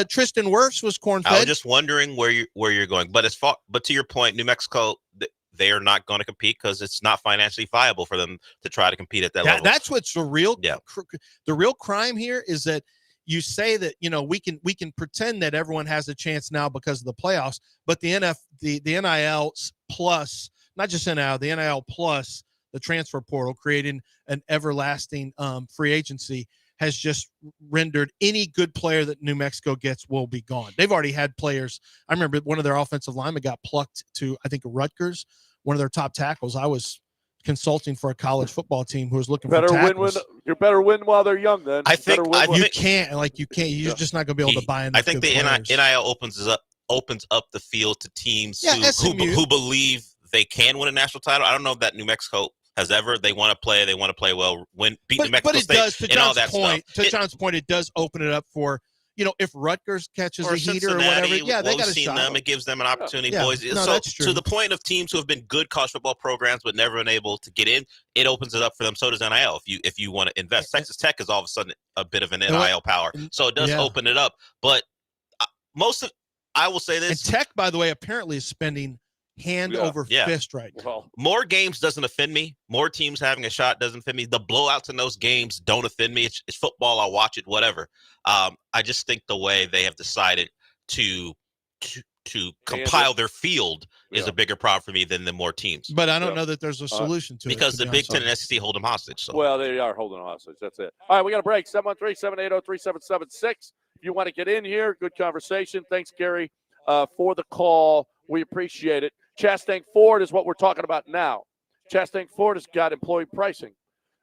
Tristan Wirfs was corn-fed. I was just wondering where you're going. But to your point, New Mexico, they are not going to compete because it's not financially viable for them to try to compete at that level. That's what's the real crime here is that you say that we can pretend that everyone has a chance now because of the playoffs, but the NIL plus, not just NIL, the NIL plus the transfer portal, creating an everlasting free agency, has just rendered any good player that New Mexico gets will be gone. They've already had players. I remember one of their offensive linemen got plucked to, I think, Rutgers, one of their top tackles. I was consulting for a college football team who was looking for tackles. You better win while they're young. Then you can't. You're just not going to be able to buy in. I think the NIL opens up the field to teams who believe they can win a national title. I don't know that New Mexico has ever. They want to play well, beat New Mexico State, and all that stuff. To John's point, it does open it up for, if Rutgers catches a heater or whatever. Yeah, they got a shot. Them. It gives them an opportunity. Yeah. Boys. No, that's true. To the point of teams who have been good college football programs but never been able to get in, it opens it up for them. So does NIL. If you want to invest, Texas Tech is all of a sudden a bit of an NIL power. So it does open it up. But I will say this. And Tech, by the way, apparently is spending hand over fist right now. Well, more games doesn't offend me. More teams having a shot doesn't offend me. The blowouts in those games don't offend me. It's football. I'll watch it, whatever. I just think the way they have decided to compile their field is a bigger problem for me than the more teams. But I don't know that there's a solution to it. Because the Big Ten and SEC hold them hostage. So. Well, they are holding hostage. That's it. All right, we got a break. 713-780-3776. If you want to get in here, good conversation. Thanks, Gary, for the call. We appreciate it. Chastang Ford is what we're talking about now. Chastang Ford has got employee pricing.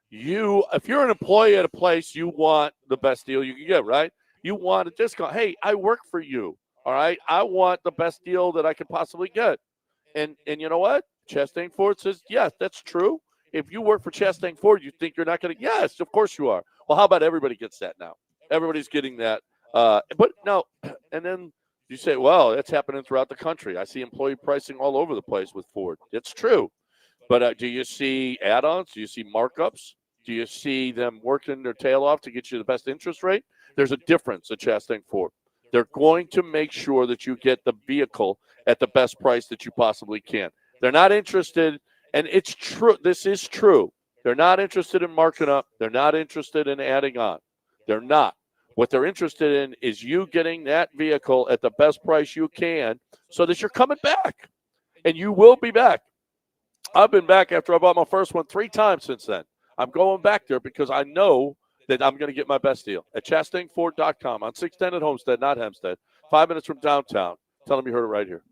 If you're an employee at a place, you want the best deal you can get, right? You want a discount. Hey, I work for you, all right? I want the best deal that I could possibly get. And you know what? Chastang Ford says, yes, that's true. If you work for Chastang Ford, you think you're not going to? Yes, of course you are. Well, how about everybody gets that now? Everybody's getting that. But no, and then you say, well, that's happening throughout the country. I see employee pricing all over the place with Ford. It's true. But do you see add-ons? Do you see markups? Do you see them working their tail off to get you the best interest rate? There's a difference at Chastang Ford. They're going to make sure that you get the vehicle at the best price that you possibly can. They're not interested, and it's true. This is true. They're not interested in marking up. They're not interested in adding on. They're not. What they're interested in is you getting that vehicle at the best price you can so that you're coming back. And you will be back. I've been back after I bought my first one 3 times since then. I'm going back there because I know that I'm going to get my best deal at ChastangFord.com on 610 at Homestead, not Hempstead, 5 minutes from downtown. Tell them you heard it right here.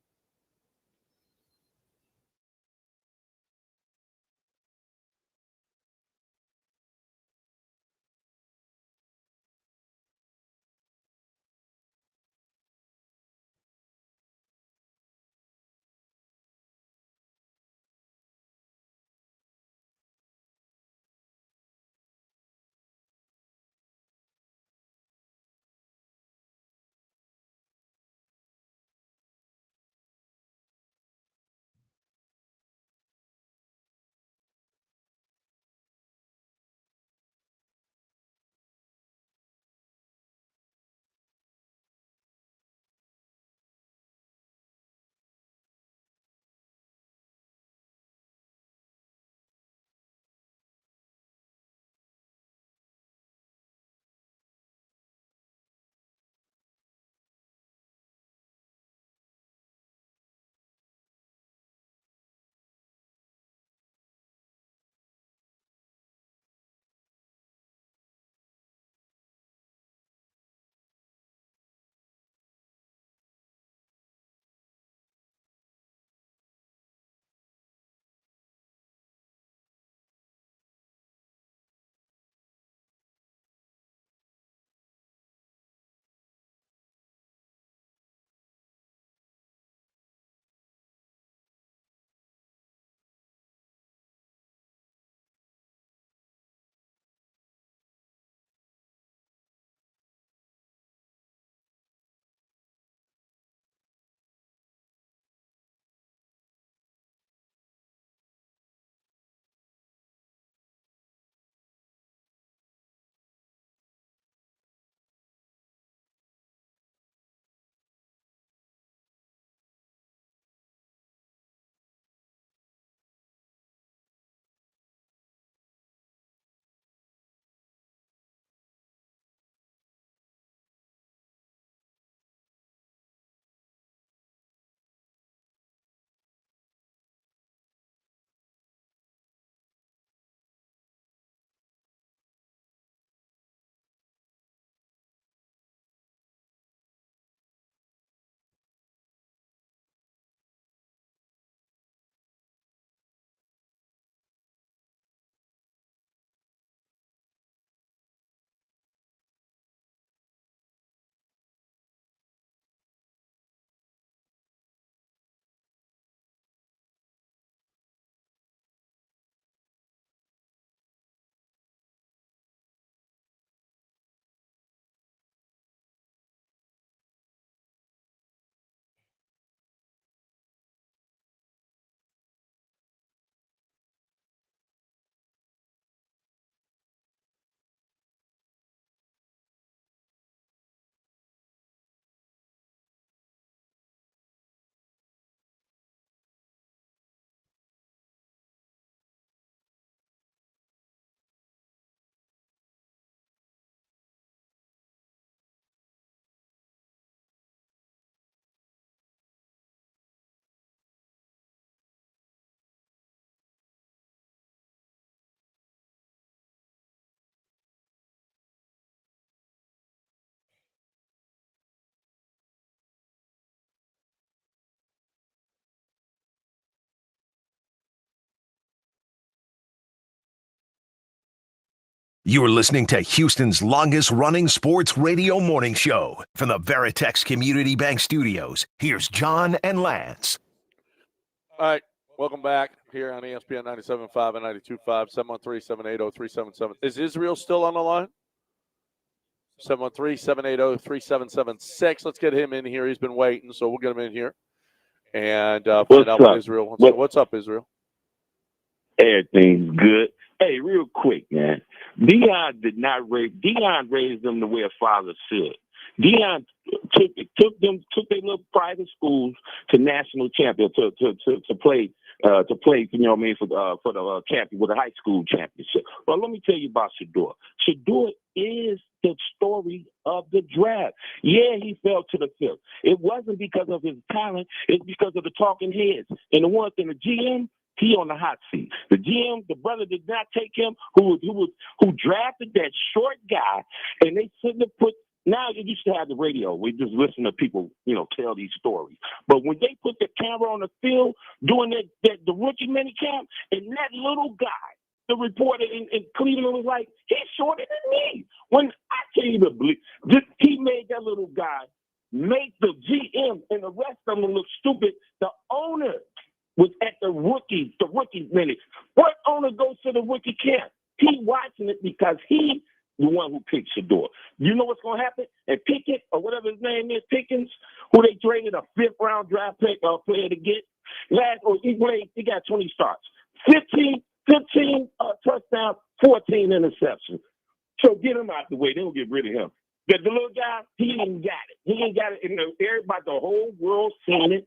You are listening to Houston's longest-running sports radio morning show. From the Veritex Community Bank Studios, here's John and Lance. All right. Welcome back here on ESPN 97.5 and 92.5, 713-780-3777. Is Israel still on the line? 713-780-3776. Let's get him in here. He's been waiting, so we'll get him in here. And find out what Israel wants. What's up, Israel? Everything's good. Hey, real quick, man. Deion raised them the way a father should. Deion took their little private schools to national champion to play. You know what I mean, for the champion with a high school championship. Well, let me tell you about Shedeur. Shedeur is the story of the draft. Yeah, he fell to the fifth. It wasn't because of his talent. It's because of the talking heads. And the one thing, the GM, he on the hot seat. The GM, the brother did not take him, who drafted that short guy, and they shouldn't have put. Now you used to have the radio. We just listen to people, tell these stories. But when they put the camera on the field doing the rookie mini camp, and that little guy, the reporter in Cleveland was like, he's shorter than me. When I can't even believe he made that little guy make the GM and the rest of them look stupid. The owner was at the rookie minute. What owner goes to the rookie camp? He watching it because he the one who picked Shedeur. You know what's going to happen? And Pickett, or whatever his name is, Pickens, who they traded a fifth-round draft pick player to get, he got 20 starts. 15 touchdowns, 14 interceptions. So get him out the way. They'll get rid of him. But the little guy, he ain't got it. He ain't got it. And everybody, the whole world seen it.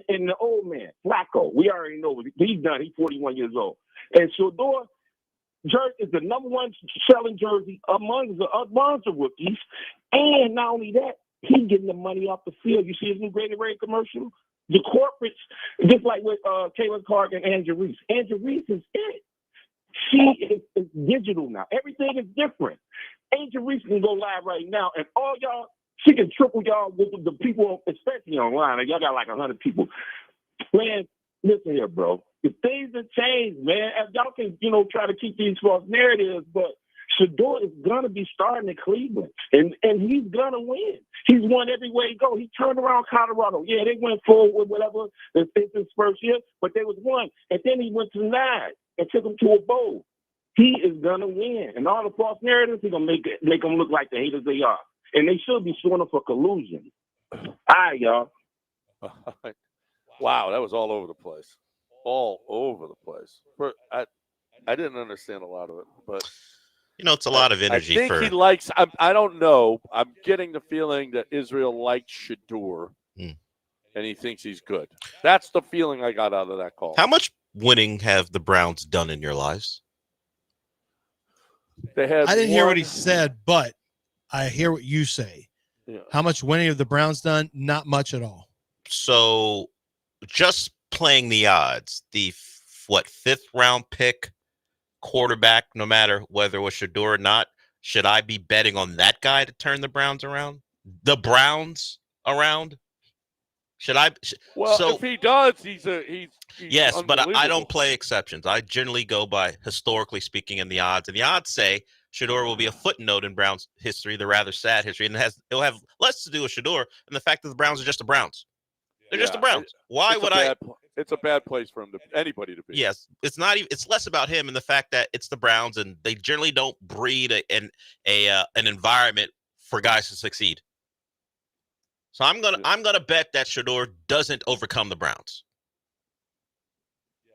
And the old man, Flacco, we already know he's done. He's 41 years old. And Shedeur jersey is the number one selling jersey among the rookies. And not only that, he's getting the money off the field. You see his new Great Array commercial? The corporates, just like with Caitlin Clark and Andrew Reese. Andrew Reese is it. She is digital now. Everything is different. Angel Reese can go live right now, and all y'all, she can triple y'all with the people, especially online. And y'all got like 100 people. Man, listen here, bro. If things have changed, man, y'all can, try to keep these false narratives, but Shedeur is going to be starting in Cleveland, and he's going to win. He's won every way he go. He turned around Colorado. Yeah, they went forward with whatever. It's his first year, but they was one. And then he went to 9 and took them to a bowl. He is going to win. And all the false narratives, he's going to make them look like the haters they are. And they should be suing them for collusion. All right, y'all. Wow, that was all over the place. All over the place. But I didn't understand a lot of it, but it's a lot of energy. I think he likes. I don't know. I'm getting the feeling that Israel likes Shedeur, and he thinks he's good. That's the feeling I got out of that call. How much winning have the Browns done in your lives? They had. I didn't hear what he said, but I hear what you say. Yeah. How much winning have the Browns done? Not much at all. So, just playing the odds, the fifth round pick quarterback, no matter whether it was Shedeur or not, should I be betting on that guy to turn the Browns around? The Browns around? Should I? If he does, he's yes, but I don't play exceptions. I generally go by historically speaking in the odds, and the odds say Shedeur will be a footnote in Browns history, the rather sad history, and it'll have less to do with Shedeur and the fact that the Browns are just the Browns. They're just the Browns. Why would I? It's a bad place for anybody to be. Yes, it's not even. It's less about him and the fact that it's the Browns, and they generally don't breed an environment for guys to succeed. So I'm gonna bet that Shedeur doesn't overcome the Browns.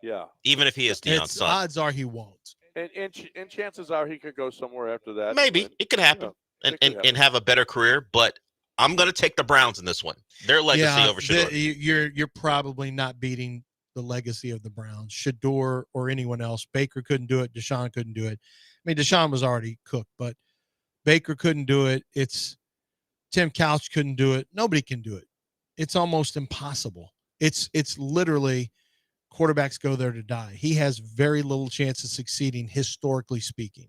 Yeah, even if he is Deion's son. Odds are he won't. And chances are he could go somewhere after that. Maybe it could happen, and have a better career, but I'm going to take the Browns in this one. Their legacy over Shedeur. You're probably not beating the legacy of the Browns. Shedeur or anyone else. Baker couldn't do it. Deshaun couldn't do it. I mean, Deshaun was already cooked, but Baker couldn't do it. Tim Couch couldn't do it. Nobody can do it. It's almost impossible. It's literally quarterbacks go there to die. He has very little chance of succeeding, historically speaking.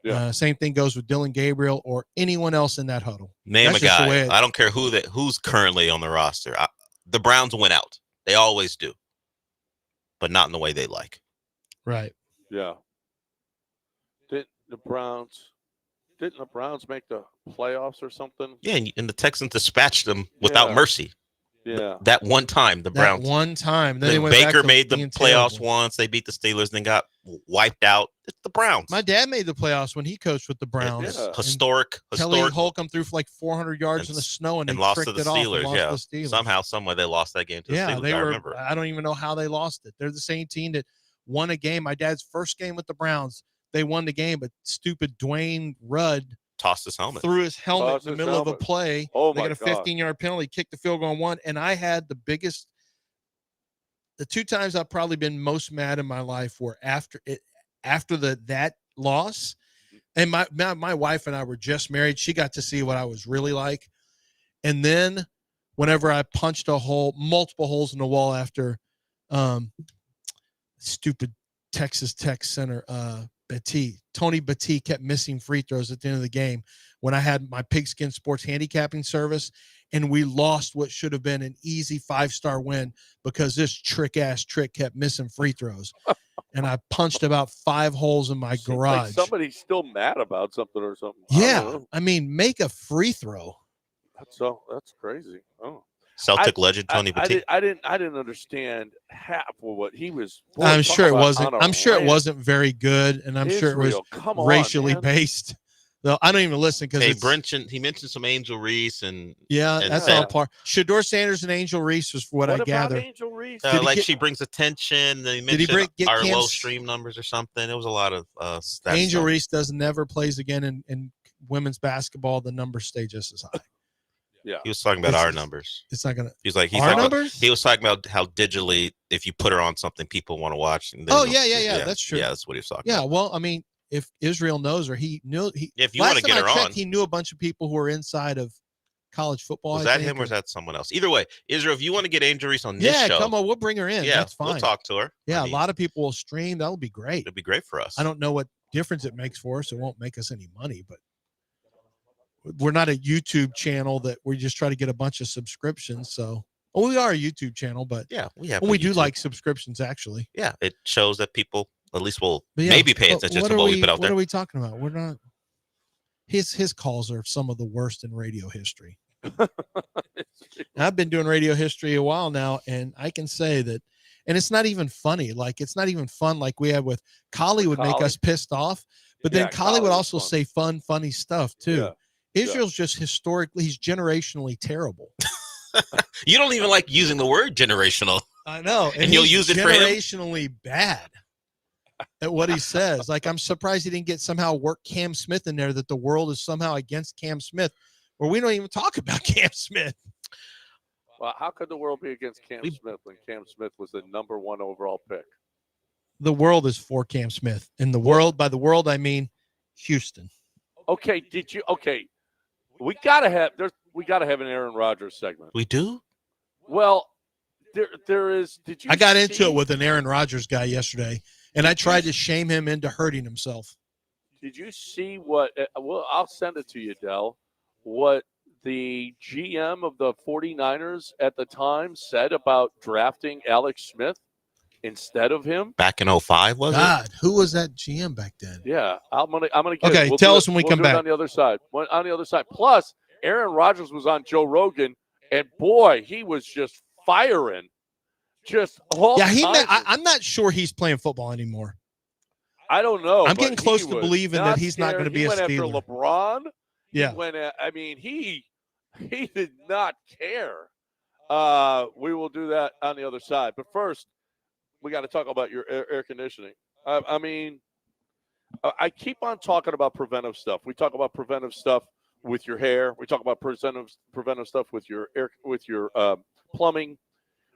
Yeah. Same thing goes with Dylan Gabriel or anyone else in that huddle. Name a guy. I don't care who's currently on the roster. The Browns win out. They always do, but not in the way they like. Right. Yeah. Didn't the Browns make the playoffs or something? Yeah, and the Texans dispatched them without mercy. Yeah. That one time, the Browns. That one time. Then they Then went back Baker to made the being playoffs terrible. once. They beat the Steelers, then got wiped out. It's the Browns. My dad made the playoffs when he coached with the Browns. It's Yeah. historic. Kelly Historic. Holcomb threw for like 400 yards And in the snow, and they lost to tricked the it off and Steelers. lost Yeah. to the Steelers. Somehow, someway, they lost that game to the Yeah, Steelers. they I were. remember. I don't even know how they lost it. They're the same team that won a game. My dad's first game with the Browns, they won the game, but stupid Dwayne Rudd Tossed his helmet. threw his helmet Tossed in the his middle of helmet. a play. Oh, they my got a God. 15-yard penalty, kicked the field goal and won. And I had the two times I've probably been most mad in my life were after that loss. And my wife and I were just married. She got to see what I was really like. And then whenever I punched multiple holes in the wall after stupid Texas Tech center, Tony Battie kept missing free throws at the end of the game when I had my Pigskin Sports handicapping service, and we lost what should have been an easy 5-star win because this trick kept missing free throws. And I punched about 5 holes in my Seems garage. like somebody's still mad about something or something. I don't Yeah. know. I mean, make a free throw. That's crazy. Oh. Celtic legend Tony Batiste. I didn't understand half of what he was. Boy, I'm talk sure it about wasn't. on a I'm sure it rant. wasn't very good, and I'm sure it was Israel, come on, racially man. based. Though I don't even listen because He mentioned some Angel Reese and that's Yeah. all part. Shador Sanders and Angel Reese was what I What about gather. Angel Reese? Did he like get- she brings attention. They Did he mentioned get our Cam- low stream numbers or something. It was a lot of that Angel stuff. Reese never plays again in women's basketball. The numbers stay just as high. Yeah. He was talking about It's- our numbers. It's not gonna. He's talking Our about, numbers? he was talking about how digitally, if you put her on something, people want to watch. And then Oh, you'll- yeah, that's true. Yeah, that's what he was talking Yeah, about. well, I mean, if Israel knows her, he knew. If you last want to time get her I checked, on, he knew a bunch of people who were inside of college football. was I that think, him or is that someone else? Either way, Israel, if you want to get Angel Reese on this Yeah, show, come on, we'll bring her in. yeah, That's fine. we'll talk to her. Yeah, I mean, a lot of people will stream. That'll be great. it'd be great for us. I don't know what difference it makes for us. It won't make us any money, but we're not a YouTube channel that we just try to get a bunch of subscriptions. So, well, we are a YouTube channel, but Yeah, we have. we a do YouTube. like subscriptions actually. Yeah, it shows that people at least will But yeah, maybe pay but attention to what we put out What there. are we talking about? We're not. His calls are some of the worst in radio history. And I've been doing radio history a while now, and I can say that, and it's not even funny. Like, it's not even fun like we have with Collie would make Collie? us pissed off, but then Yeah, Collie would Collie also was fun. say funny stuff too. Yeah. Israel's just he's generationally terrible. You don't even like using the word generational. I know. And you'll he's use it for him? generationally bad at what he says. Like, I'm surprised he didn't get somehow work Cam Smith in there, that the world is somehow against Cam Smith, where we don't even talk about Cam Smith. Well, how could the world be against Cam Smith when Cam Smith was the number 1 overall pick? The world is for Cam Smith. In the world, by the world, I mean Houston. Okay, we gotta have an Aaron Rodgers segment. We do? Well, there is. Did you? I got into see- it with an Aaron Rodgers guy yesterday, and I tried to shame him into hurting himself. Did you see what? Well, I'll send it to you, Del. What the GM of the 49ers at the time said about drafting Alex Smith instead of him? Back in 05, was it? God, who was that GM back then? Yeah, I'm gonna get Okay, it. We'll tell do us it- when we we'll come do it back. on the other side. On the other side. Plus, Aaron Rodgers was on Joe Rogan, and boy, he was just firing. Just all Yeah, kinds of- I'm not sure he's playing football anymore. I don't know. I'm but getting close he to was believing that he's not scared. gonna be He a went after Steeler. LeBron. Yeah. He went I mean, he did not care. We will do that on the other side. But first, we got to talk about your air conditioning. I mean, I keep on talking about preventive stuff. We talk about preventive stuff with your hair. We talk about preventive stuff with your plumbing.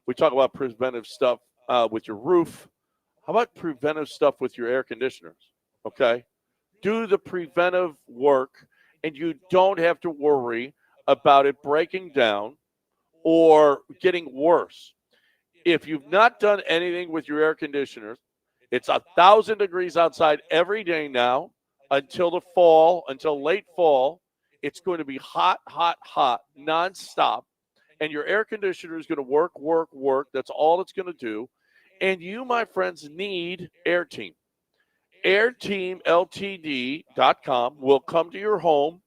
We talk about preventive stuff with your roof. How about preventive stuff with your air conditioners? Okay, do the preventive work, and you don't have to worry about it breaking down or getting worse. If you've not done anything with your air conditioners, it's 1,000 degrees outside every day now until the fall, until late fall. It's going to be hot, nonstop. And your air conditioner is going to work. That's all it's going to do. And you, my friends, need AirTeam. AirTeamLTD.com will come to your home,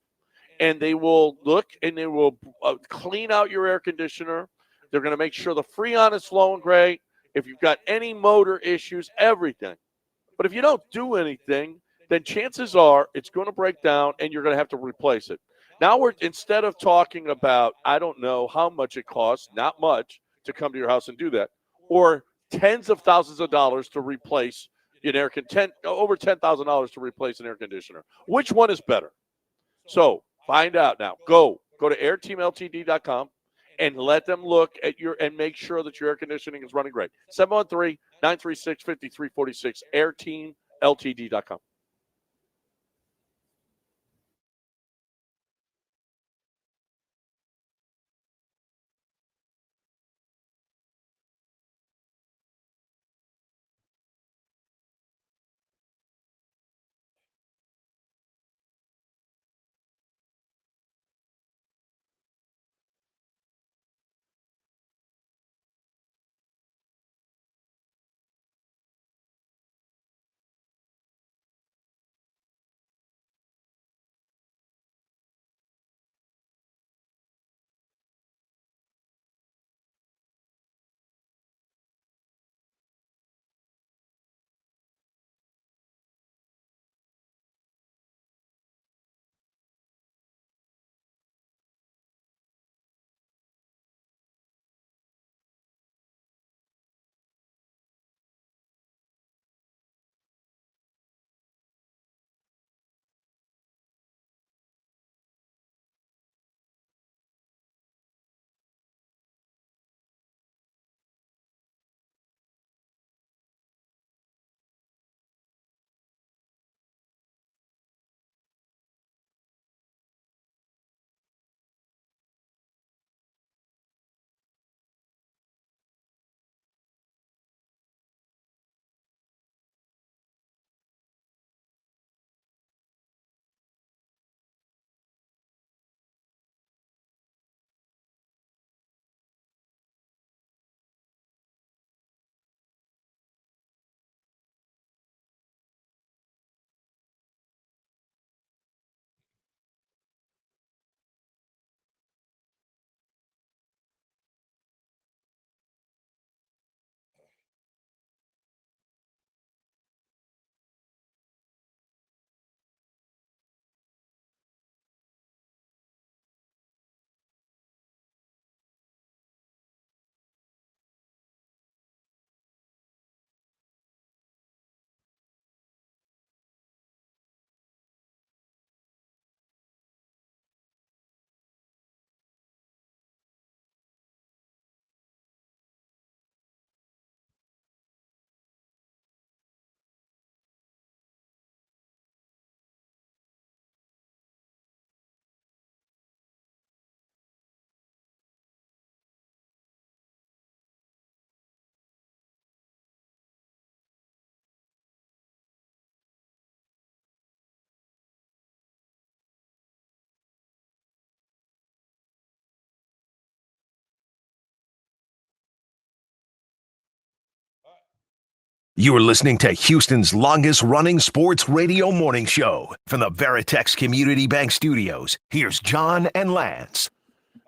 and they will look and they will clean out your air conditioner They're going to make sure the Freon is flowing great. If you've got any motor issues, everything. But if you don't do anything, then chances are it's going to break down and you're going to have to replace it. Now instead of talking about, I don't know how much it costs, not much, to come to your house and do that, or tens of thousands of dollars to replace over $10,000 to replace an air conditioner. Which one is better? So find out now. Go to airteamltd.com and let them look at and make sure that your air conditioning is running great. 713-936-5346, airteamltd.com. You are listening to Houston's longest-running sports radio morning show. From the Veritex Community Bank Studios, here's John and Lance.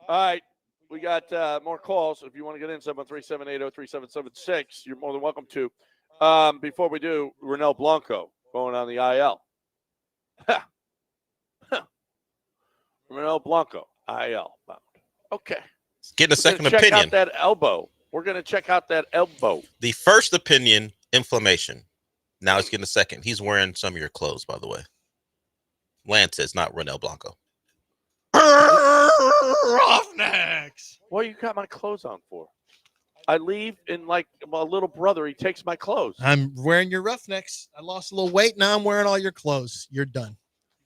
All right. We got more calls. If you want to get in, 737-803-3776, you're more than welcome to. Before we do, Renell Blanco going on the IL. Renell Blanco, IL. Okay. Getting a second check opinion. out that elbow. We're going to check out that elbow. The first opinion, inflammation. Now he's getting a second. He's wearing some of your clothes, by the way. Lance says not Renell Blanco. Roughnecks. What you got my clothes on for? I leave and like my little brother, he takes my clothes. I'm wearing your Roughnecks. I lost a little weight. Now I'm wearing all your clothes. You're done.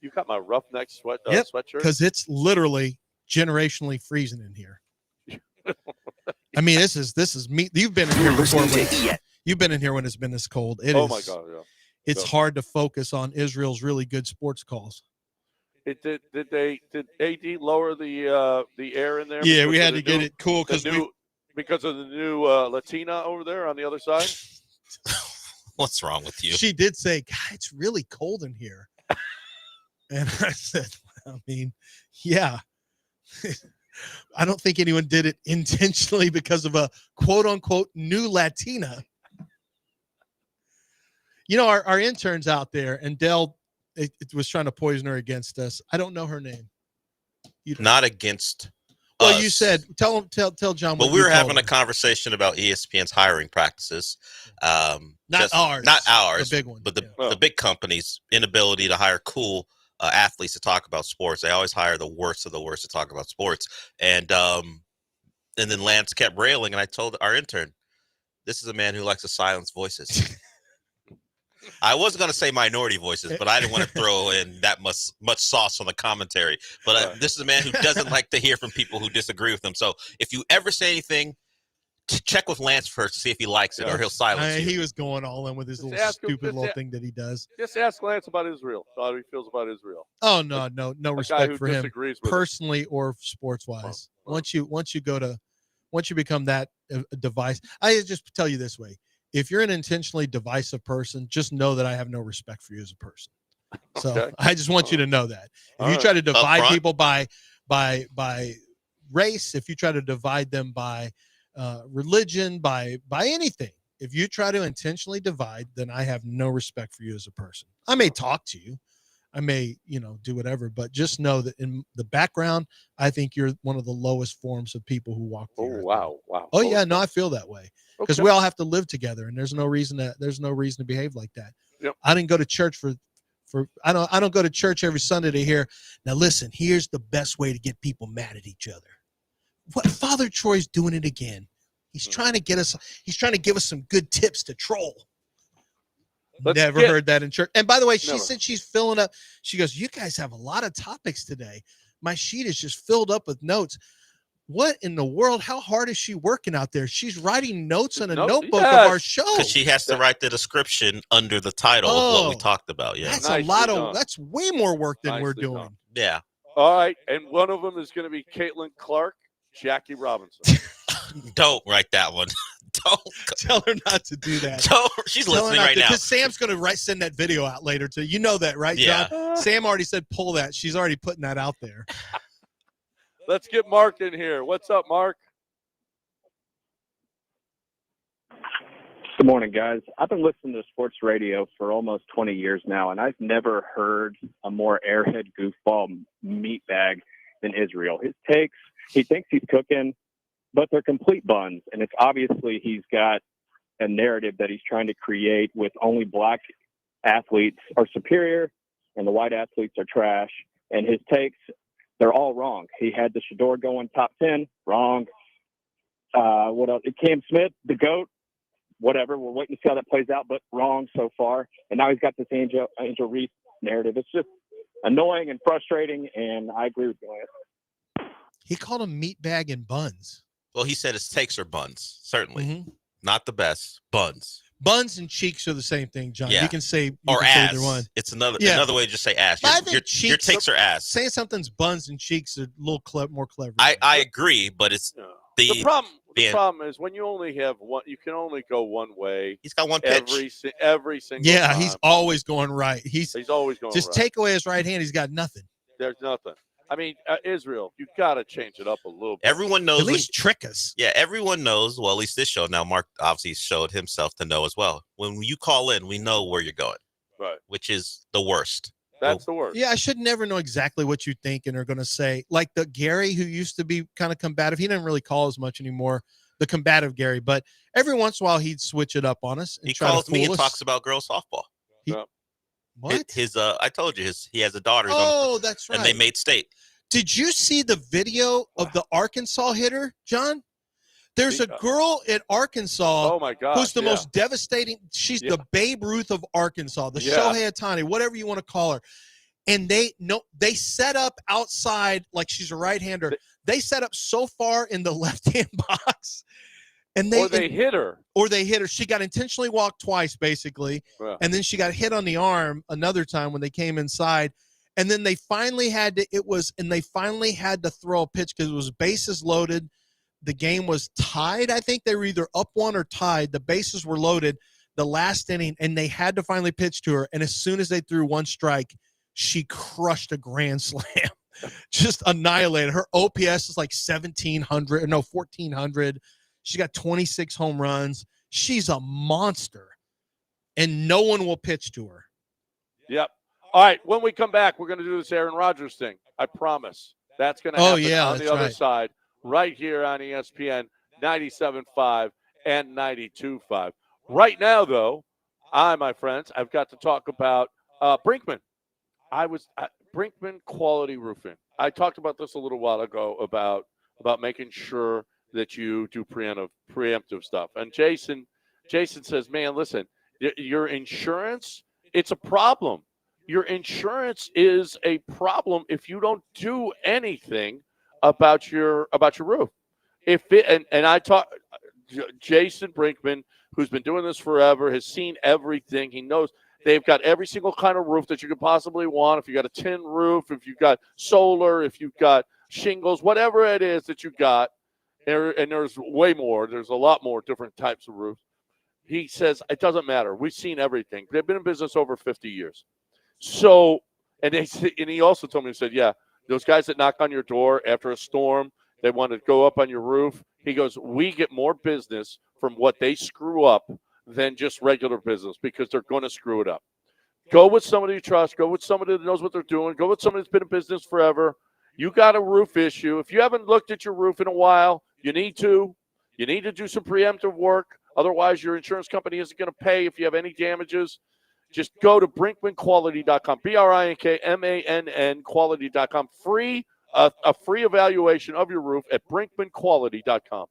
You got my Roughneck Yep, sweatshirt? because it's literally generationally freezing in here. I mean, this is me. You've been in here before. You've been in here when it's been this cold. Oh my God! Yeah. It's hard to focus on Israel's really good sports calls. Did AD lower the air in there? Yeah, we had to get it cool because of the new Latina over there on the other side. What's wrong with you? She did say, "God, it's really cold in here," and I said, "I mean, yeah." I don't think anyone did it intentionally because of a quote unquote new Latina. You know, our interns out there, and Dell it was trying to poison her against us. I don't know her name. Not against Well, us. you said tell John. Well, What we you were told having a her. conversation about ESPN's hiring practices. Not ours. Not ours. The big one. But the big companies' inability to hire cool athletes to talk about sports. They always hire the worst of the worst to talk about sports. And then Lance kept railing, and I told our intern, this is a man who likes to silence voices. I was going to say minority voices, but I didn't want to throw in that much sauce on the commentary. But this is a man who doesn't like to hear from people who disagree with him. So if you ever say anything, check with Lance first to see if he likes it, or he'll silence you. He was going all in with his little stupid little thing that he does. Just ask Lance about Israel. How he feels about Israel. Oh no respect for him personally or sports wise. Once you become that device, I just tell you this way: if you're an intentionally divisive person, just know that I have no respect for you as a person. So I just want you to know that if you try to divide people by race, if you try to divide them by religion, by anything, if you try to intentionally divide, then I have no respect for you as a person. I may talk to you, I may do whatever, but just know that in the background, I think you're one of the lowest forms of people who walk the earth. Wow. Oh yeah, no, I feel that way because we all have to live together, and there's no reason to behave like that. Yep. I didn't go to church for I don't go to church every Sunday to hear. Now listen, here's the best way to get people mad at each other. What Father Troy's doing it again. He's trying to give us some good tips to troll. Never heard that in church. And by the way, she said she's filling up. She goes, you guys have a lot of topics today. My sheet is just filled up with notes. What in the world? How hard is she working out there? She's writing notes in a notebook of our show. Because she has to write the description under the title of what we talked about. Yeah, that's a lot of. That's way more work than we're doing. Done. Yeah. All right, and one of them is going to be Caitlin Clark, Jackie Robinson. Don't write that one. Don't tell her not to do that. She's listening right now. Because Sam's going to send that video out later too. You know that, right, yeah. John? Sam already said pull that. She's already putting that out there. Let's get Mark in here. What's up, Mark? Good morning, guys. I've been listening to sports radio for almost 20 years now, and I've never heard a more airhead goofball meatbag than Israel. His takes, he thinks he's cooking, but they're complete buns, and it's obviously he's got a narrative that he's trying to create with only black athletes are superior and the white athletes are trash, and his takes, they're all wrong. He had the Shador going top 10, wrong. What else? Cam Smith, the GOAT, whatever. We're waiting to see how that plays out, but wrong so far. And now he's got this Angel Reese narrative. It's just annoying and frustrating, and I agree with Gallant. He called him meatbag and buns. Well, he said his takes are buns, certainly. Mm-hmm. Not the best, buns. Buns and cheeks are the same thing, John. Yeah. You can say ass. Either one. It's another way to just say ass. Your takes are ass. Saying something's buns and cheeks are a little more clever. I agree, but it's the problem. The problem is when you only have one, you can only go one way. He's got one pitch every single. Yeah, time. He's always going right. He's always going. Just right. take away his right hand. He's got nothing. There's nothing. I mean, Israel, you got to change it up a little bit. Everyone knows. At least trick us. Yeah, everyone knows. Well, at least this show now. Mark obviously showed himself to know as well. When you call in, we know where you're going. Right. Which is the worst. That's the worst. Yeah, I should never know exactly what you think and are going to say. Like the Gary who used to be kind of combative. He doesn't really call as much anymore. The combative Gary, but every once in a while he'd switch it up on us. And he calls me and talks about girls softball. What? I told you he has a daughter. That's right. And they made state. Did you see the video of the Arkansas hitter, John? There's a girl at Arkansas. Oh my God! Who's the most devastating? She's the Babe Ruth of Arkansas, the Shohei Ohtani, whatever you want to call her. And they set up outside like she's a right-hander. They set up so far in the left-hand box, and they hit her. Or they hit her. She got intentionally walked twice, basically, and then she got hit on the arm another time when they came inside. And then they finally had to throw a pitch because it was bases loaded. The game was tied. I think they were either up one or tied. The bases were loaded the last inning, and they had to finally pitch to her. And as soon as they threw one strike, she crushed a grand slam. just annihilated. Her OPS is like 1,700, no, 1,400. She got 26 home runs. She's a monster, and no one will pitch to her. Yep. All right, when we come back, we're going to do this Aaron Rodgers thing. I promise. That's going to happen on the other side, right here on ESPN 97.5 and 92.5. Right now, though, my friends, I've got to talk about Brinkman. Brinkman Quality Roofing. I talked about this a little while ago about making sure that you do preemptive stuff. And Jason says, man, listen, your insurance, it's a problem. Your insurance is a problem if you don't do anything about your roof. Jason Brinkman, who's been doing this forever, has seen everything. He knows they've got every single kind of roof that you could possibly want. If you got a tin roof, if you've got solar, if you've got shingles, whatever it is that you got, and there's way more. There's a lot more different types of roofs. He says it doesn't matter. We've seen everything. They've been in business over 50 years. So, and he also told me, he said, yeah, those guys that knock on your door after a storm, they want to go up on your roof. He goes, we get more business from what they screw up than just regular business because they're going to screw it up. Go with somebody you trust. Go with somebody that knows what they're doing. Go with somebody that's been in business forever. You got a roof issue. If you haven't looked at your roof in a while, you need to. You need to do some preemptive work. Otherwise, your insurance company isn't going to pay if you have any damages. Just go to brinkmanquality.com, BRINKMANN quality.com. A free evaluation of your roof at brinkmanquality.com.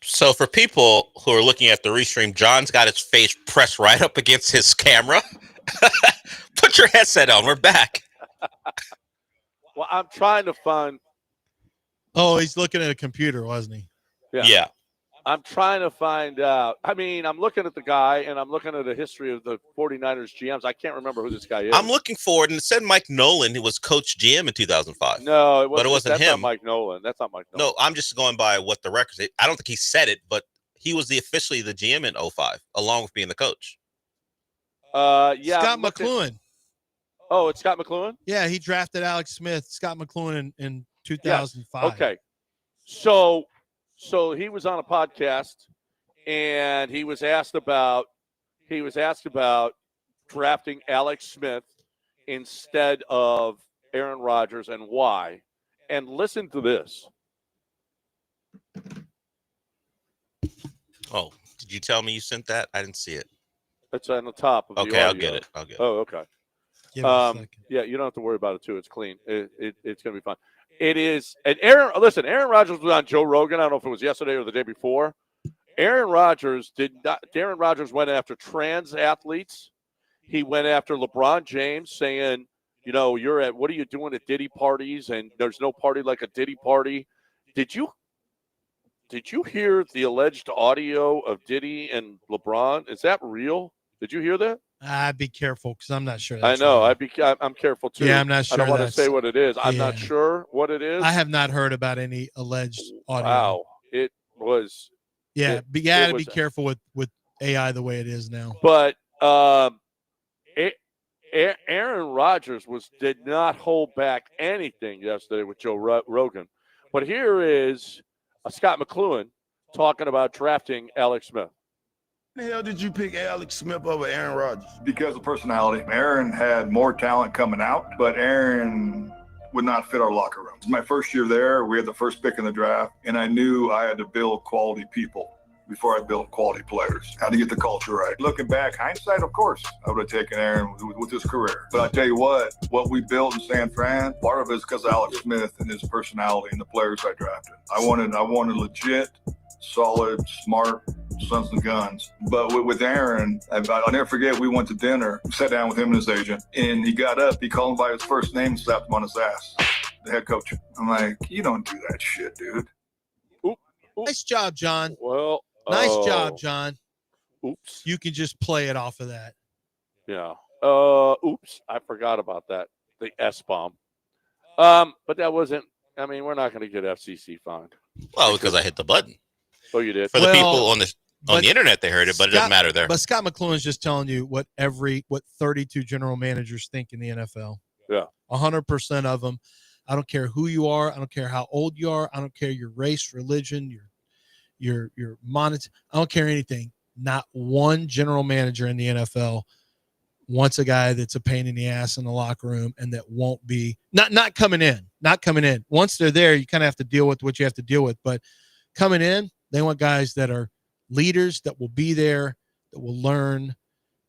So for people who are looking at the restream, John's got his face pressed right up against his camera. Put your headset on. We're back. Well, I'm trying to find Oh, he's looking at a computer, wasn't he? Yeah. I'm trying to find out. I mean, I'm looking at the guy, and I'm looking at the history of the 49ers GMs. I can't remember who this guy is. I'm looking forward, and it said Mike Nolan, who was coach GM in 2005. No, it wasn't. But it wasn't that's him. Not Mike Nolan. That's not Mike Nolan. No, I'm just going by what the records. I don't think he said it, but he was officially the GM in 05, along with being the coach. Yeah. Scott McLuhan. Oh, it's Scott McLuhan? Yeah, he drafted Alex Smith, Scott McLuhan in 2005. Yes. Okay. So he was on a podcast, and he was asked about drafting Alex Smith instead of Aaron Rodgers and why. And listen to this. Oh, did you tell me you sent that? I didn't see it. It's on the top of the Okay, audio. I'll get it. Oh, okay. Give me a second. Yeah, you don't have to worry about it too. It's clean. It's going to be fine. It is. And Aaron Rodgers was on Joe Rogan. I don't know if it was yesterday or the day before. Aaron Rodgers went after trans athletes. He went after LeBron James, saying, what are you doing at Diddy parties? And there's no party like a Diddy party. Did you hear the alleged audio of Diddy and LeBron? Is that real? Did you hear that? I'd be careful because I'm not sure. I know. Right. I'm careful too. Yeah, I'm not sure. I don't want to say what it is. I'm yeah. not sure what it is. I have not heard about any alleged audio. Wow, it was. Yeah, you got to be careful with AI the way it is now. But Aaron Rodgers did not hold back anything yesterday with Joe Rogan. But here is Scott McLuhan talking about drafting Alex Smith. Why the hell did you pick Alex Smith over Aaron Rodgers? Because of personality. Aaron had more talent coming out, but Aaron would not fit our locker room. My first year there, we had the first pick in the draft, and I knew I had to build quality people before I built quality players. How to get the culture right. Looking back, hindsight, of course, I would have taken Aaron with his career. But I tell you what we built in San Fran, part of it is because of Alex Smith and his personality and the players I drafted. I wanted legit, solid, smart sons and guns. But with Aaron, I'll never forget, we went to dinner, sat down with him and his agent, and he got up, he called him by his first name and slapped him on his ass. The head coach. I'm like, you don't do that shit, dude. Oop. Nice job, John. Well, nice job, John. Oops. You can just play it off of that. Yeah. Oops. I forgot about that. The S-bomb. But that wasn't, we're not going to get FCC fined. Well, because I hit the button. Oh, you did? For the people on the internet, they heard it, but it doesn't matter there. But Scott McLuhan's just telling you what 32 general managers think in the NFL. Yeah. 100% of them. I don't care who you are. I don't care how old you are. I don't care your race, religion, your monetary. I don't care anything. Not one general manager in the NFL wants a guy that's a pain in the ass in the locker room and that won't be not coming in. Once they're there, you kind of have to deal with what you have to deal with. But coming in, they want guys that are leaders, that will be there, that will learn,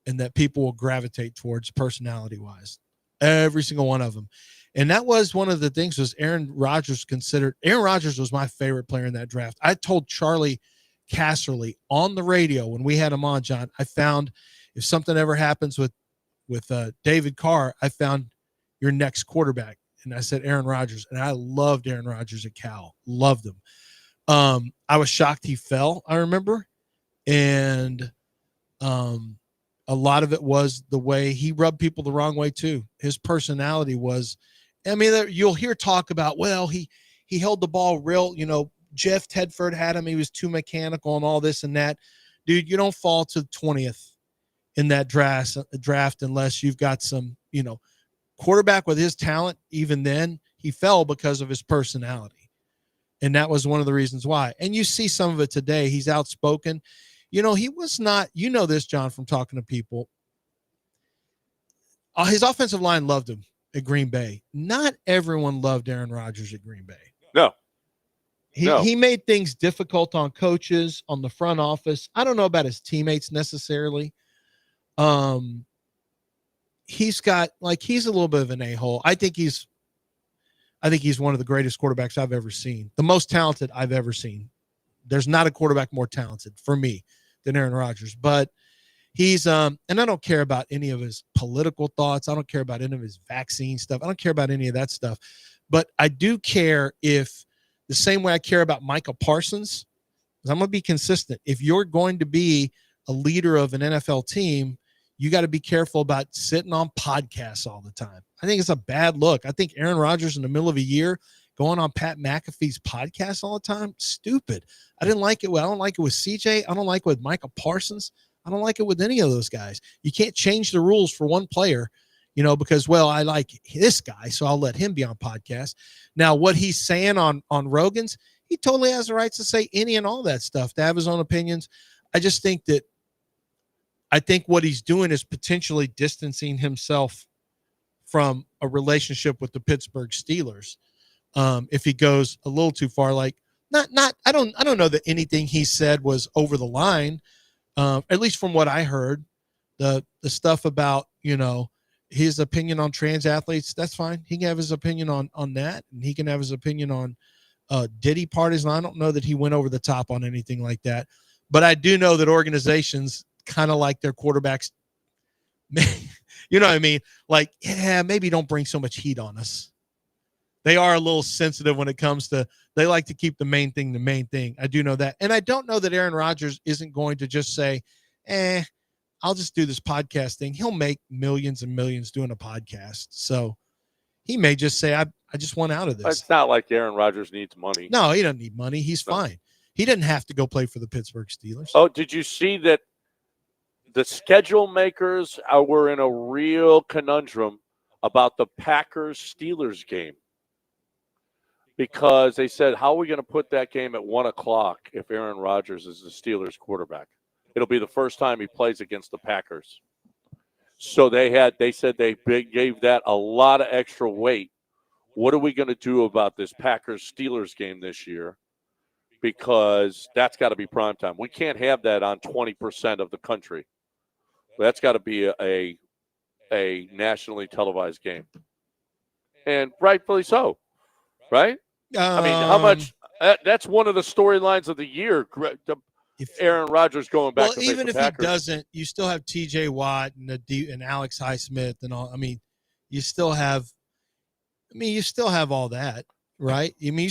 and that people will gravitate towards personality-wise. Every single one of them. And that was one of the things was Aaron Rodgers was my favorite player in that draft. I told Charlie Casserly on the radio when we had him on, John, I found if something ever happens with David Carr, I found your next quarterback. And I said Aaron Rodgers. And I loved Aaron Rodgers at Cal. Loved him. I was shocked he fell, I remember. And a lot of it was the way he rubbed people the wrong way too. His personality was, you'll hear talk about, well, he held the ball real, Jeff Tedford had him. He was too mechanical and all this and that. Dude, you don't fall to 20th in that draft unless you've got some, quarterback with his talent. Even then, he fell because of his personality. And that was one of the reasons why. And you see some of it today. He's outspoken. He was not, this, John, from talking to people. His offensive line loved him at Green Bay. Not everyone loved Aaron Rodgers at Green Bay. No. He made things difficult on coaches, on the front office. I don't know about his teammates necessarily. He's got he's a little bit of an a-hole. I think he's one of the greatest quarterbacks I've ever seen. The most talented I've ever seen. There's not a quarterback more talented for me than Aaron Rodgers, but he's and I don't care about any of his political thoughts. I don't care about any of his vaccine stuff. I don't care about any of that stuff, but I do care if the same way I care about Micah Parsons. I'm going to be consistent. If you're going to be a leader of an NFL team, you got to be careful about sitting on podcasts all the time. I think it's a bad look. I think Aaron Rodgers in the middle of a year going on Pat McAfee's podcast all the time, stupid. I didn't like it. I don't like it with CJ. I don't like it with Micah Parsons. I don't like it with any of those guys. You can't change the rules for one player, because, well, I like this guy, so I'll let him be on podcast. Now, what he's saying on Rogan's, he totally has the right to say any and all that stuff, to have his own opinions. I just think what he's doing is potentially distancing himself from a relationship with the Pittsburgh Steelers. If he goes a little too far, I don't know that anything he said was over the line. At least from what I heard, the stuff about, his opinion on trans athletes, that's fine. He can have his opinion on that, and he can have his opinion on Diddy parties. And I don't know that he went over the top on anything like that, but I do know that organizations kind of like their quarterbacks. You know what I mean? Like, yeah, maybe don't bring so much heat on us. They are a little sensitive when it comes to, they like to keep the main thing. I do know that. And I don't know that Aaron Rodgers isn't going to just say, I'll just do this podcast thing. He'll make millions and millions doing a podcast. So he may just say, I just want out of this. It's not like Aaron Rodgers needs money. No, he doesn't need money. He's fine. He didn't have to go play for the Pittsburgh Steelers. Oh, did you see that the schedule makers were in a real conundrum about the Packers-Steelers game? Because they said, how are we going to put that game at 1 o'clock if Aaron Rodgers is the Steelers quarterback? It'll be the first time he plays against the Packers. So they said they gave that a lot of extra weight. What are we going to do about this Packers-Steelers game this year? Because that's got to be primetime. We can't have that on 20% of the country. That's got to be a nationally televised game. And rightfully so, right? I mean, how much that's one of the storylines of the year. Aaron Rodgers going back to even the if Packers. he doesn't, you still have TJ Watt and Alex Highsmith and all. I mean, you still have all that, right? I mean,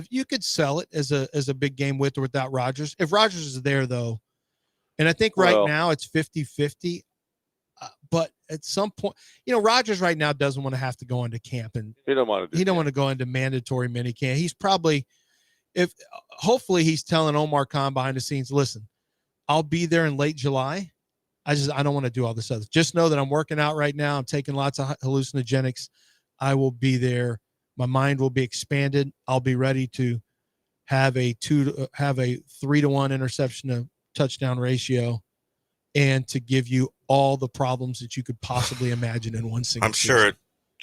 you could sell it as a big game with or without Rodgers. If Rodgers is there, though, and I think right now it's 50-50. But at some point, Rodgers right now doesn't want to have to go into camp, and he don't want to go into mandatory minicamp. He's probably, hopefully he's telling Omar Khan behind the scenes, listen, I'll be there in late July. I don't want to do all this other. Just know that I'm working out right now. I'm taking lots of hallucinogenics. I will be there. My mind will be expanded. I'll be ready to have a 3-to-1 interception to touchdown ratio, and to give you all the problems that you could possibly imagine in one single season. Sure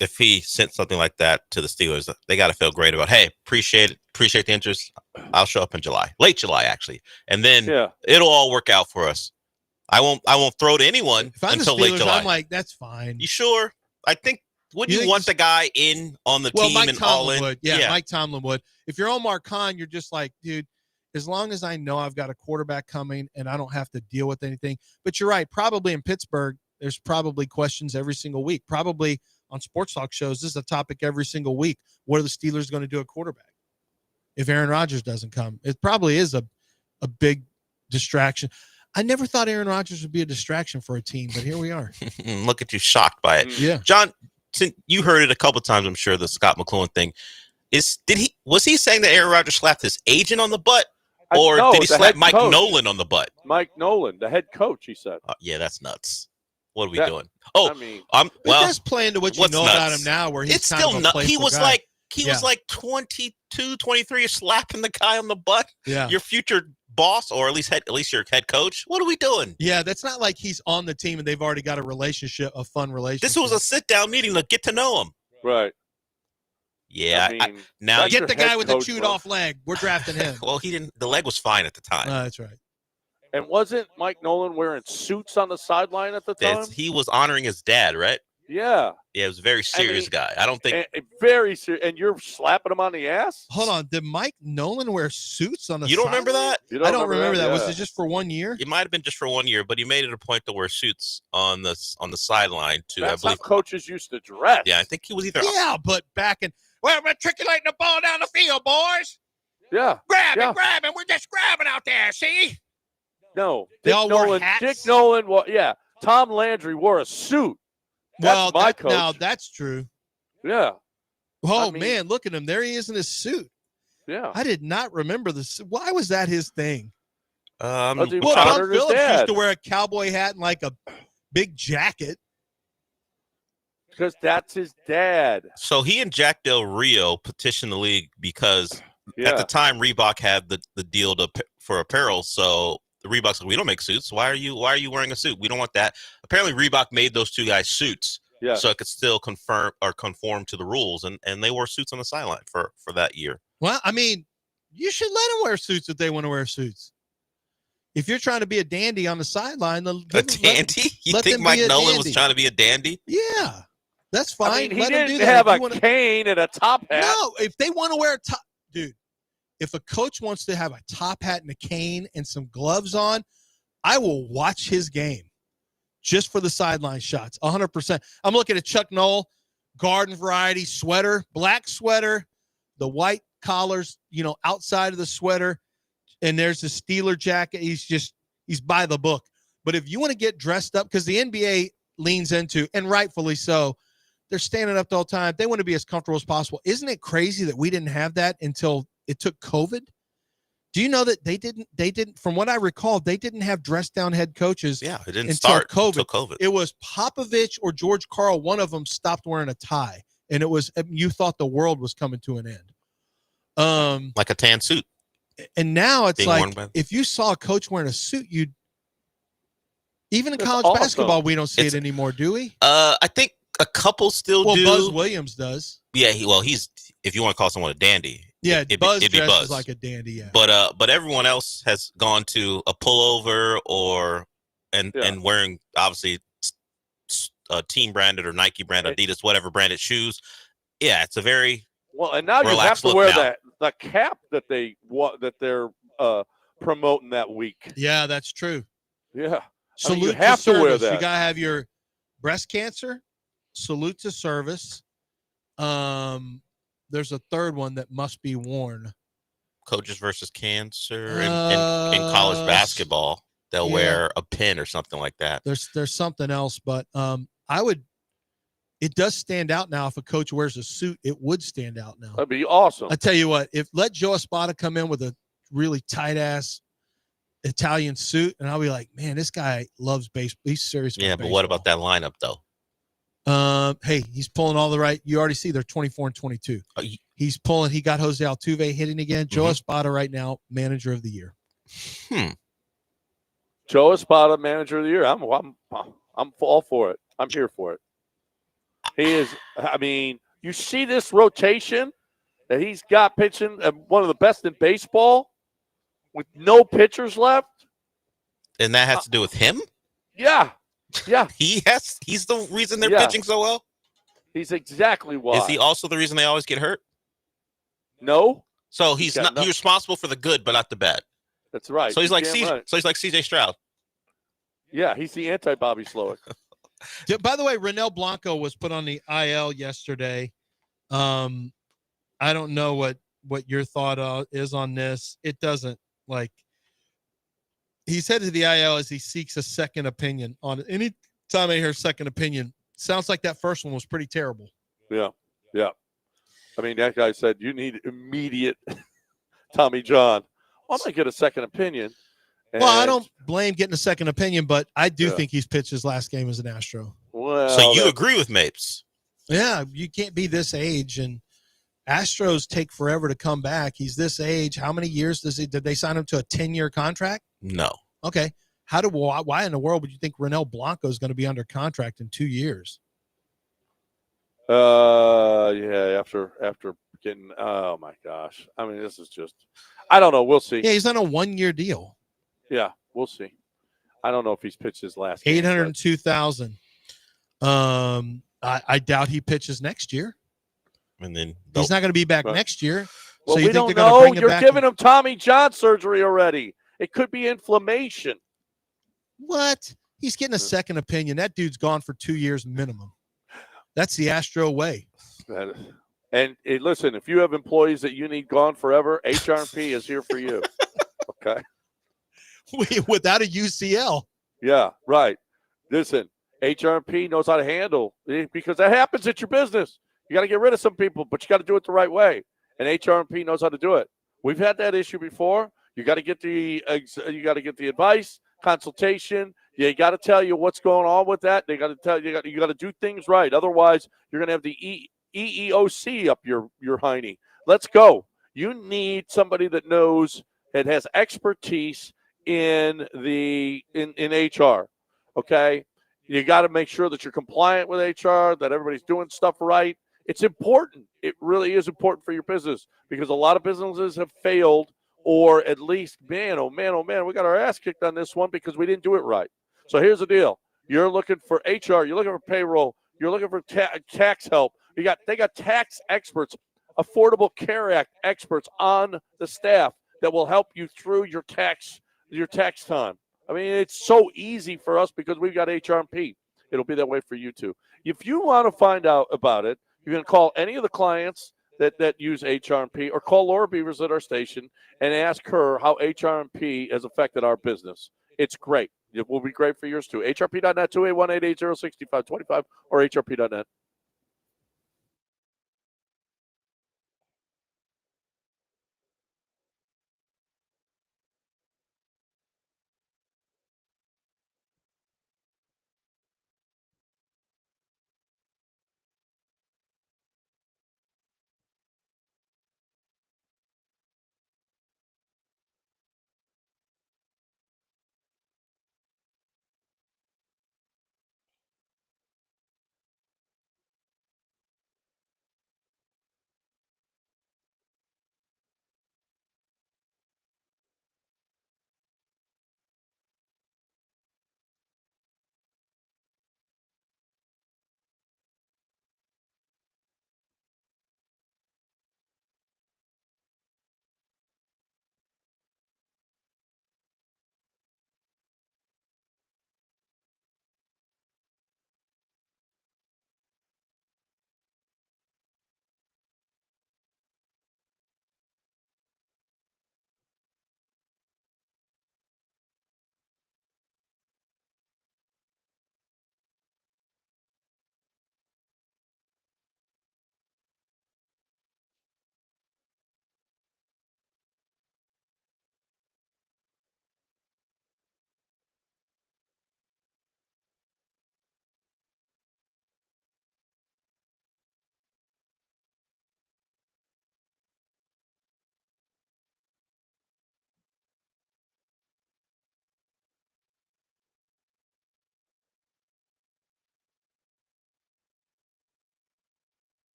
if he sent something like that to the Steelers, they got to feel great about, hey, appreciate the interest. I'll show up in July, late July, actually. And then it'll all work out for us. I won't throw to anyone until late July. I'm like, that's fine. You sure? I think, wouldn't you want the guy in on the team Mike and Tomlin all in? would. Yeah, Mike Tomlin would. If you're Omar Khan, you're just like, dude, as long as I know I've got a quarterback coming and I don't have to deal with anything. But you're right. Probably in Pittsburgh, there's probably questions every single week. Probably on sports talk shows, this is a topic every single week. What are the Steelers going to do at quarterback if Aaron Rodgers doesn't come? It probably is a big distraction. I never thought Aaron Rodgers would be a distraction for a team, but here we are. Look at you, shocked by it. Yeah. John, you heard it a couple of times, I'm sure, the Scott McCloughan thing. Was he saying that Aaron Rodgers slapped his agent on the butt? Or did he slap Mike Nolan on the butt? Mike Nolan, the head coach, he said. Yeah, that's nuts. What are we doing? Oh, I mean, that's playing to what you know about him now, where he's it's kind still of a playful He was guy. was like 22, 23, slapping the guy on the butt. Yeah. Your future boss, or at least your head coach. What are we doing? Yeah, that's not like he's on the team and they've already got a fun relationship. This was a sit-down meeting to get to know him. Right. Yeah. I mean, now get the guy with the chewed off leg. We're drafting him. Well, he didn't. The leg was fine at the time. That's right. And wasn't Mike Nolan wearing suits on the sideline at the time? He was honoring his dad, right? Yeah. Yeah, he was a very serious guy. I don't think very serious. And you're slapping him on the ass? Hold on. Did Mike Nolan wear suits on the You don't remember that? I don't remember that. Was it just for 1 year? It might have been just for 1 year, but he made it a point to wear suits on the sideline too. That's I believe how coaches used to dress. Yeah, I think he was either. Yeah, but back in, we're matriculating the ball down the field, boys. Yeah. Grab Yeah. it, grab it. We're just grabbing out there. See? No. They Dick all wore Nolan, hats? Dick Nolan, yeah. Tom Landry wore a suit. That's my coach. Now that's true. Yeah. Oh, I mean- man, look at him. There he is in his suit. Yeah. I did not remember this. Why was that his thing? He Well, was Bud honored his Phillips used dad. to wear a cowboy hat and like a big jacket. Because that's his dad. So he and Jack Del Rio petitioned the league because Yeah. at the time Reebok had the deal for apparel. So the Reebok said, "We don't make suits. Why are you wearing a suit? We don't want that." Apparently Reebok made those two guys suits, Yeah. so it could still conform to the rules, and they wore suits on the sideline for that year. Well, I mean, you should let them wear suits if they want to wear suits. If you're trying to be a dandy on the sideline, A dandy? You think Mike Nolan was trying to be a dandy? Yeah, that's fine. I mean, he Let them didn't do that. have If a you wanna- cane and a top hat. No, if they want to wear a top, dude, if a coach wants to have a top hat and a cane and some gloves on, I will watch his game just for the sideline shots. 100%. I'm looking at Chuck Noll, garden variety sweater, black sweater, the white collars, outside of the sweater, and there's the Steeler jacket. He's by the book. But if you want to get dressed up, because the NBA leans into, and rightfully so, they're standing up the whole time. They want to be as comfortable as possible. Isn't it crazy that we didn't have that until it took COVID? Do you know that they didn't, from what I recall, they didn't have dressed down head coaches. Yeah, it didn't until start COVID. until COVID. It was Popovich or George Karl. One of them stopped wearing a tie, and you thought the world was coming to an end. Like a tan suit. And now it's Being like, worn by- if you saw a coach wearing a suit, even in That's college awesome. basketball, we don't see It's- it anymore, do we? I think a couple still Well, do. Buzz Williams does. Yeah, he's if you want to call someone a dandy. Yeah, it'd Buzz be dresses Buzz. like a dandy, yeah. But everyone else has gone to a pullover and wearing obviously team branded or Nike brand, Adidas, whatever branded shoes. Yeah, it's a very Well, and now you have relaxed to look wear now. the cap that they're promoting that week. Yeah, that's true. Yeah. Salute you have to wear service. that. You gotta have your breast cancer. Salute to service. There's a third one that must be worn. Coaches versus cancer in college basketball. They'll wear a pin or something like that. There's something else, but it does stand out now. If a coach wears a suit, it would stand out now. That'd be awesome. I tell you what, let Joe Espada come in with a really tight ass Italian suit, and I'll be like, man, this guy loves baseball. He's serious. Yeah, but what about that lineup though? Hey, he's pulling all the right. You already see they're 24 and 22. He's pulling. He got Jose Altuve hitting again. Joe Espada right now, manager of the year. Joe Espada, manager of the year. I'm all for it. I'm here for it. He is. I mean, you see this rotation that he's got pitching, one of the best in baseball, with no pitchers left. And that has to do with him? Yeah. Yeah. He's the reason they're pitching so well? He's exactly why. Is he also the reason they always get hurt? No. So he's responsible for the good, but not the bad. That's right. So he's like right. CJ Stroud. Yeah, he's the anti-Bobby Slowick. By the way, Renell Blanco was put on the IL yesterday. I don't know what your thought is on this. It doesn't he's headed to the IL as he seeks a second opinion on it. Any time I hear second opinion, sounds like that first one was pretty terrible. Yeah. Yeah. I mean, that guy said, you need immediate Tommy John. Well, I might get a second opinion. Well, I don't blame getting a second opinion, but I do think he's pitched his last game as an Astro. Well, so you agree with Mapes? Yeah, you can't be this age, and Astros take forever to come back. He's this age. How many years did they sign him to a 10-year contract? No. Okay. Why in the world would you think Renell Blanco is going to be under contract in 2 years? Yeah, after getting, oh my gosh. I mean, this is just, I don't know. We'll see. Yeah, he's on a 1-year deal. Yeah, we'll see. I don't know if he's pitched his last game, 802,000. I doubt he pitches next year. And then he's not going to be back next year. Well, so we don't know. You're giving him Tommy John surgery already. It could be inflammation. What? He's getting a second opinion. That dude's gone for 2 years minimum. That's the Astro way. And listen, if you have employees that you need gone forever, HRP is here for you. Okay. Without a UCL. Yeah, right. Listen, HRP knows how to handle it because that happens at your business. You got to get rid of some people, but you got to do it the right way. And HRP knows how to do it. We've had that issue before. You got to get the advice, consultation. You got to tell you what's going on with that. They got to tell you got to do things right. Otherwise, you're going to have the EEOC up your hiney. Let's go. You need somebody that knows and has expertise in HR. Okay, you got to make sure that you're compliant with HR, that everybody's doing stuff right. It's important. It really is important for your business because a lot of businesses have failed, or at least, oh man, we got our ass kicked on this one because we didn't do it right. So here's the deal: you're looking for HR, you're looking for payroll, you're looking for tax help. They got tax experts, Affordable Care Act experts on the staff that will help you through your tax time. I mean, it's so easy for us because we've got HRP. It'll be that way for you too. If you want to find out about it, you can call any of the clients that use HRP or call Laura Beavers at our station and ask her how HRP has affected our business. It's great. It will be great for yours too. HRP.net, 281-880-6525 or HRP.net.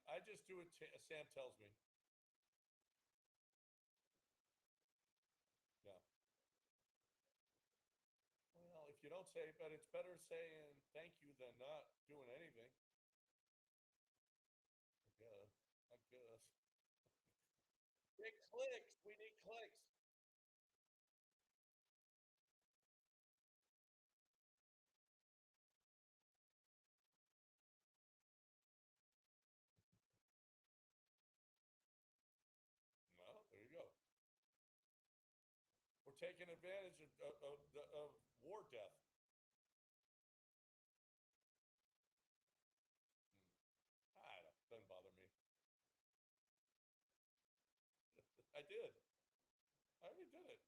I just do it. Sam tells me. Yeah. Well, if you don't say, but it's better saying thank you than not doing anything. I guess. Big clicks. We need clicks. Well, there you go. We're taking advantage of war death. Doesn't bother me. I did. I already did it.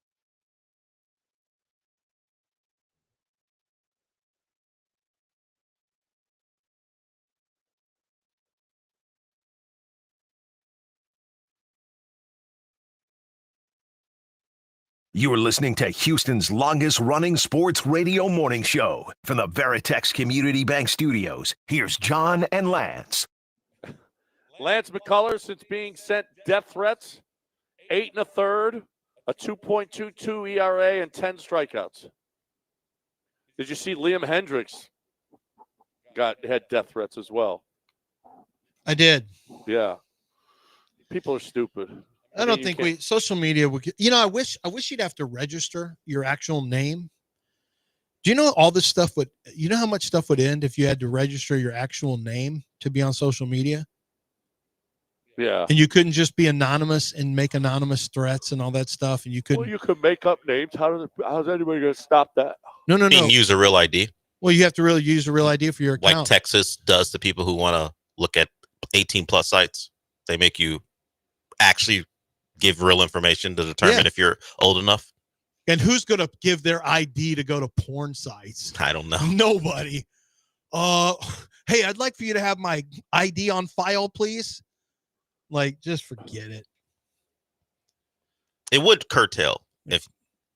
You're listening to Houston's longest-running sports radio morning show. From the Veritex Community Bank Studios, here's John and Lance. Lance McCullers, since being sent death threats, 8 1/3, a 2.22 ERA, and 10 strikeouts. Did you see Liam Hendricks had death threats as well? I did. Yeah. People are stupid. I don't think social media would get, I wish you'd have to register your actual name. Do you know all this stuff how much stuff would end if you had to register your actual name to be on social media? Yeah. And you couldn't just be anonymous and make anonymous threats and all that stuff. And you couldn't. Well, you could make up names. How's anybody going to stop that? No. You can use a real ID. Well, you have to really use a real ID for your account. Like Texas does to people who want to look at 18+ sites. They make you actually give real information to determine if you're old enough. And who's going to give their ID to go to porn sites? I don't know. Nobody. Hey, I'd like for you to have my ID on file, please. Like, just forget it. It would curtail if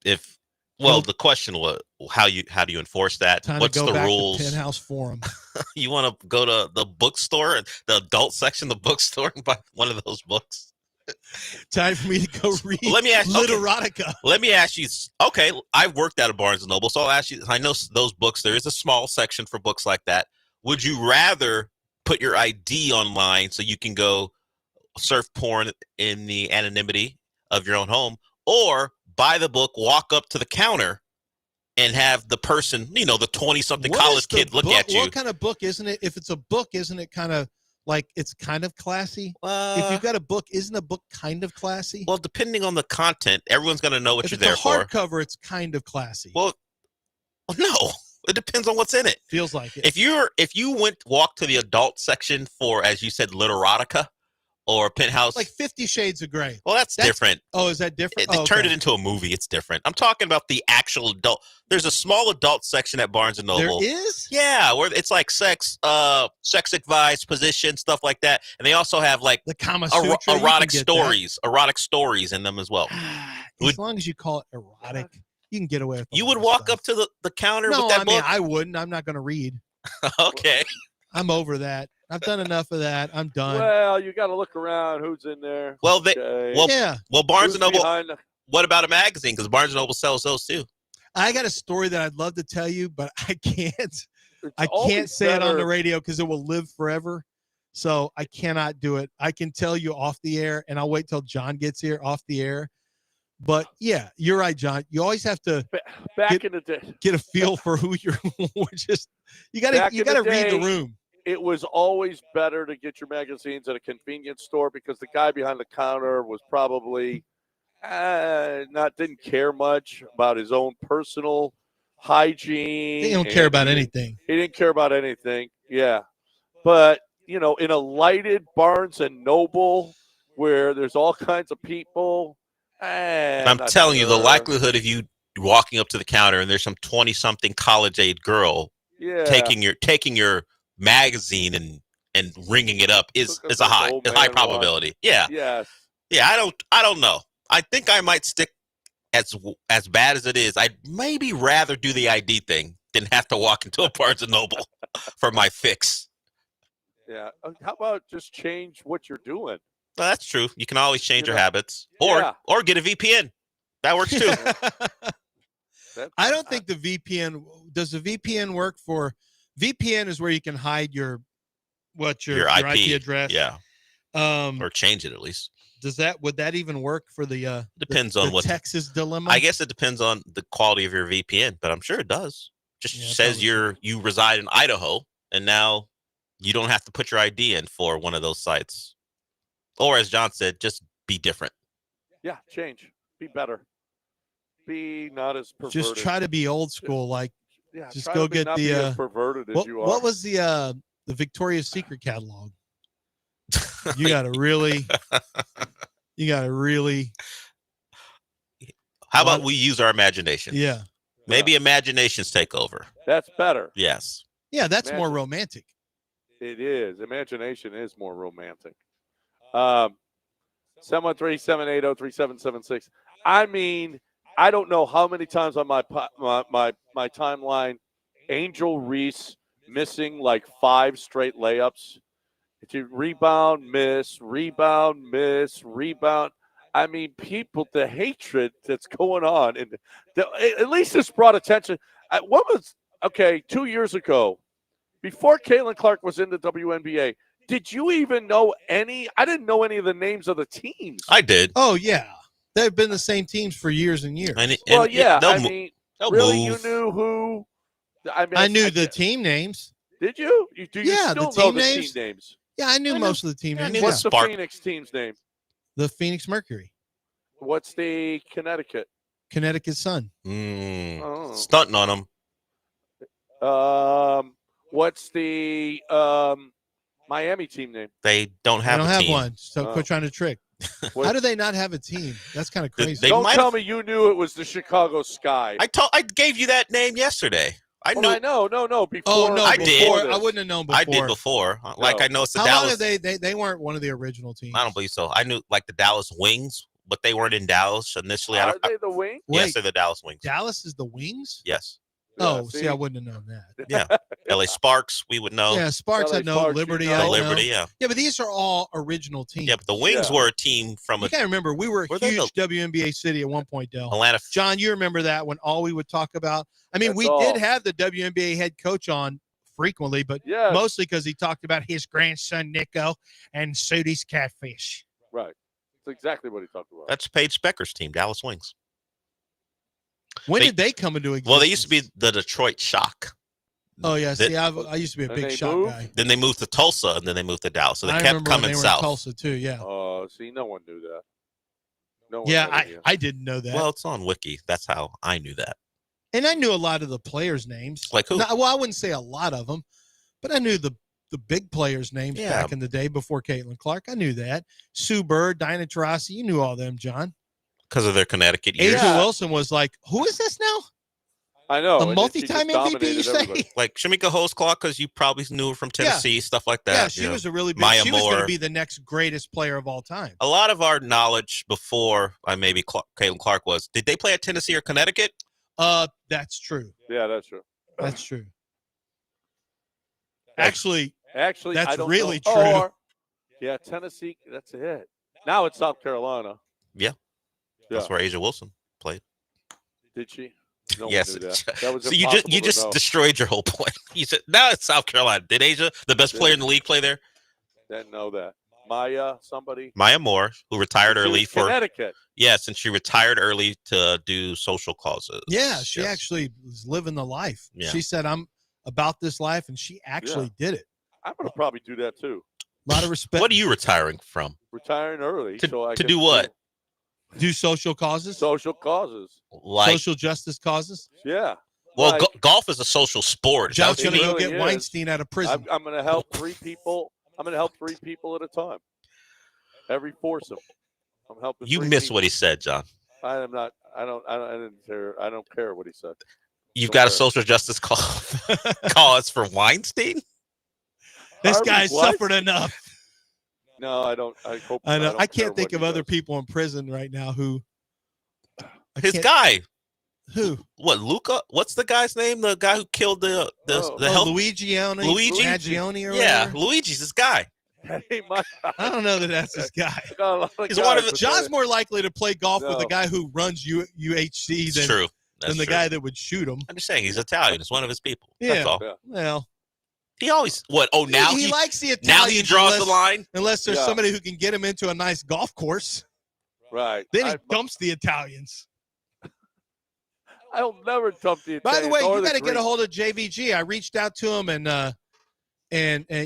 the question was how do you enforce that? What's the rules? To Penthouse Forum. You want to go to the bookstore, the adult section of the bookstore, and buy one of those books? Time for me to go read Literotica. Let me ask you. Okay, I've worked at a Barnes & Noble, so I'll ask you. I know those books. There is a small section for books like that. Would you rather put your ID online so you can go surf porn in the anonymity of your own home, or buy the book, walk up to the counter, and have the person, the 20-something college kid look at you? What kind of book isn't it? If it's a book, isn't it kind of like it's kind of classy? If you've got a book, isn't a book kind of classy? Well, depending on the content, everyone's going to know what you're there for. If it's a hardcover, it's kind of classy. Well, no. It depends on what's in it. Feels like it. If you walk to the adult section for, as you said, Literotica or Penthouse, like 50 Shades of Grey. Well, that's different. Oh, is that different? They turned it into a movie. It's different. I'm talking about the actual adult. There's a small adult section at Barnes & Noble. There is? Yeah, where it's like sex advice, position, stuff like that. And they also have like the Kama Sutra, erotic stories in them as well. As long as you call it erotic, you can get away with it. You would walk up to the counter with that book? No, I wouldn't. I'm not going to read. Okay. I'm over that. I've done enough of that. I'm done. Well, you got to look around. Who's in there? Well, Okay. Well, Barnes & Noble. What about a magazine? Because Barnes & Noble sells those too. I got a story that I'd love to tell you, but I can't. I always can't say it on the better- radio because it will live forever. So I cannot do it. I can tell you off the air, and I'll wait till John gets here off the air. But yeah, you're right, John. You always have to Back in the day, get a feel for who you're. You got to read the room. It was always better to get your magazines at a convenience store because the guy behind the counter was probably didn't care much about his own personal hygiene. He don't care about anything. He didn't care about anything. Yeah, but in a lighted Barnes and Noble where there's all kinds of people. I'm telling you, the likelihood of you walking up to the counter and there's some 20-something college-age girl taking your magazine and ringing it up is a high probability. Yeah. Yes. Yeah, I don't know. I think I might stick as bad as it is. I'd maybe rather do the ID thing than have to walk into a Barnes & Noble for my fix. Yeah. How about just change what you're doing? Well, that's true. You can always change your habits or get a VPN. That works too. I don't think the VPN does. The VPN work for VPN is where you can hide your IP address. Yeah. Or change it at least. Would that even work for the depends on what Texas dilemma? I guess it depends on the quality of your VPN, but I'm sure it does. Just says you reside in Idaho and now you don't have to put your ID in for one of those sites. Or as John said, just be different. Yeah, change. Be better. Be not as perverted. Just try to be old school, just go get the as perverted as you are. What was the Victoria's Secret catalog? You gotta really How about we use our imagination? Yeah. Maybe imaginations take over. That's better. Yes. Yeah, that's more romantic. It is. Imagination is more romantic. 713-780-3776. I mean, I don't know how many times on my timeline, Angel Reese missing like 5 straight layups. To rebound, miss, rebound, miss, rebound. I mean, people, the hatred that's going on, and at least this brought attention. What was 2 years ago, before Caitlin Clark was in the WNBA? Did you even know any? I didn't know any of the names of the teams. I did. Oh yeah, they've been the same teams for years and years. Well, yeah. I mean, really, move. you knew who? I knew the team names. Did you? Do you Yeah, still the know team the names. team names? Yeah, I knew most of the team names. What's the Spark. Phoenix team's name? The Phoenix Mercury, What's the Connecticut? Connecticut Sun. Stunting on them. What's the Miami team name? They don't have They don't a have team. one. So quit trying to trick. How do they not have a team? That's kind of crazy. Don't tell me you knew it was the Chicago Sky. I gave you that name yesterday. I knew. I know. No. Before. Oh no, I before, did. I wouldn't have known before. I did before. Like I know it's the How Dallas. long have they weren't one of the original teams? I don't believe so. I knew like the Dallas Wings, but they weren't in Dallas initially. Are they the Wings? Yes, Wait. they're the Dallas Wings. Dallas is the Wings? Yes. Oh, see, I wouldn't have known that. Yeah. LA Sparks, we would know. Yeah, Sparks LA I know. Sparks, Liberty, you know. I know. Liberty, yeah. Yeah, but these are all original teams. Yeah, but the Wings were a team from You can't remember. We were a Were they huge WNBA city at one point, Dell. Atlanta. John, you remember that when all we would talk about? I mean, That's we all. did have the WNBA head coach on frequently, but Yes. mostly because he talked about his grandson, Nico, and Sudie's catfish. Right. That's exactly what he talked about. That's Paige Specker's team, Dallas Wings. When did they come into existence? Well, they used to be the Detroit Shock. Oh, yeah. Then- See, I used to be a And big they shock moved? guy. Then they moved to Tulsa, and then they moved to Dallas. So they I kept remember when coming they were south. in Tulsa, too, yeah. Oh, see, no one knew that. No one Yeah, ever knew. I didn't know that. Well, it's on Wiki. That's how I knew that. And I knew a lot of the players' names. Like who? Well, I wouldn't say a lot of them, but I knew the big players' names Yeah. back in the day before Caitlin Clark. I knew that. Sue Bird, Dinah Taurasi, you knew all them, John. Because of their Connecticut years. Adrian Wilson was like, who is this now? I know. A and then she just multi-time MVP, dominated you say? everybody. Like Shamika Holtzclaw, because you probably knew her from Tennessee, stuff like that. Yeah, she you know. was a really big. Maya She was going to Moore. be the next greatest player of all time. A lot of our knowledge before maybe Caitlin Clark was, did they play at Tennessee or Connecticut? That's true. Yeah, that's true. That's true. Actually, Actually, that's I don't really know. true. Or, yeah, Tennessee. That's it. Now it's South Carolina. Yeah. That's Yeah. where Asia Wilson played. Did she? No Yes. one knew that. That was So you impossible to just know. destroyed your whole point. You said now it's South Carolina. Did Asia, the best player in the league, play there? Didn't know that. Maya, somebody. Maya Moore, who retired She was early for Connecticut. yes, and she retired early to do social causes. yeah, she Yes. actually was living the life. Yeah. She said, "I'm about this life," and she actually did it. I'm gonna probably do that too. A lot of respect. What are you retiring from? Retiring early To- so I to can do what? Do social causes, Social causes. Like, social justice causes. Yeah. well, like- golf is a social sport. Is that John's what you going to mean? go really get is. Weinstein out of prison. I'm gonna help 3 people. I'm gonna help 3 people at a time. Every foursome. I'm helping. You 3 missed people. what he said, John. I am not. I didn't care. I don't care what he said. You've Don't got a care. social justice cause for Weinstein? This Harvey guy's what? suffered enough. No, I don't. I hope. I know. don't I care can't think what of he other does. people in prison right now who. I His can't- guy. Who? What, Luca? What's the guy's name? The guy who killed the Oh. health. Luigi Luigi? Maggione or Yeah, whatever? Luigi's his guy. That ain't my. I don't know that that's his guy. Got a lot of He's one of guys, the- but John's more likely to play golf with the No. guy who runs UHC It's than, true. That's than the true. guy that would shoot him. I'm just saying he's Italian. It's one of his people. Yeah. That's all. Yeah. Well, He always what? Oh, now he likes the now Italians he draws the unless, line. unless there's Yeah. somebody who can get him into a nice golf course. Right. Then he I, dumps the Italians. I'll never dump the. By the way, Italians or you the got to get a Greeks. hold of JVG. I reached out to him and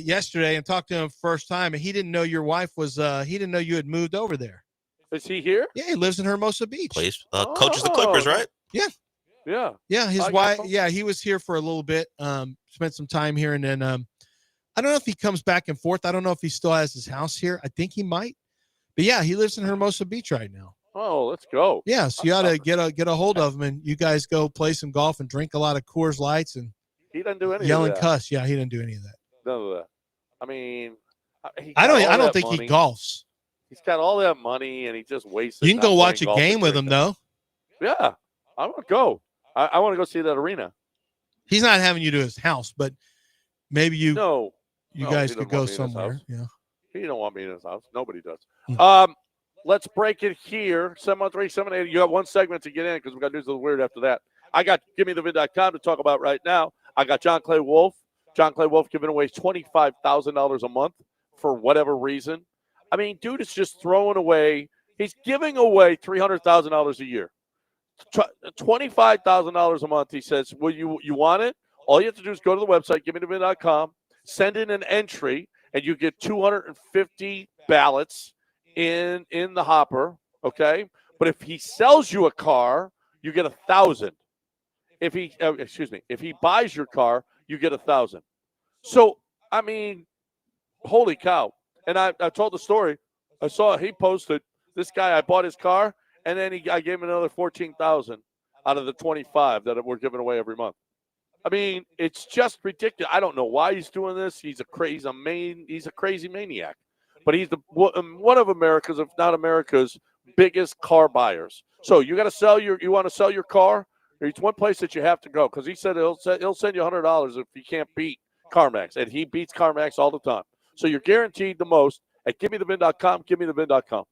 yesterday and talked to him first time, and he didn't know your wife was. He didn't know you had moved over there. Is he here? Yeah, he lives in Hermosa Beach. Plays coaches the Clippers, Oh. right? Yeah. Yeah, his I got wife. him. Yeah, he was here for a little bit. Spent some time here, and then I don't know if he comes back and forth. I don't know if he still has his house here. I think he might. But yeah, he lives in Hermosa Beach right now. Oh, let's go. Yeah, so you ought to get a hold of him, and you guys go play some golf and drink a lot of Coors Lights and He doesn't do any yell of and that. cuss. Yeah, he didn't do any of that. None of that. I mean, he I got all don't that think money. he golfs. He's got all that money, and he just wastes. You it can not go watch playing a golf and game with him drinking. though. Yeah, I want to go. I want to go see that arena. He's not having you to his house, but maybe you No, guys he could doesn't go want me in his somewhere. house. Yeah. He don't want me in his house. Nobody does. Mm. Let's break it here. 713-780. You got one segment to get in because we got news of the weird after that. I got GimmeTheVid.com to talk about right now. I got John Clay Wolf. John Clay Wolf giving away $25,000 a month for whatever reason. I mean, dude is just throwing away. He's giving away $300,000 a year. $25,000 a month. He says, well, you want it? All you have to do is go to the website, GimmeTheVid.com, send in an entry, and you get 250 ballots in the hopper, okay? But if he sells you a car, you get 1,000. If he buys your car, you get 1,000. So, I mean, holy cow. And I told the story. I saw he posted, this guy, I bought his car, and then I gave him another 14,000 out of the 25 that we're giving away every month. I mean, it's just ridiculous. I don't know why he's doing this. He's a crazy maniac. But he's one of America's, if not America's, biggest car buyers. So you want to sell your car? There's one place that you have to go because he said he'll send you $100 if you can't beat CarMax, and he beats CarMax all the time. So you're guaranteed the most at GimmeTheVid.com. GimmeTheVid.com.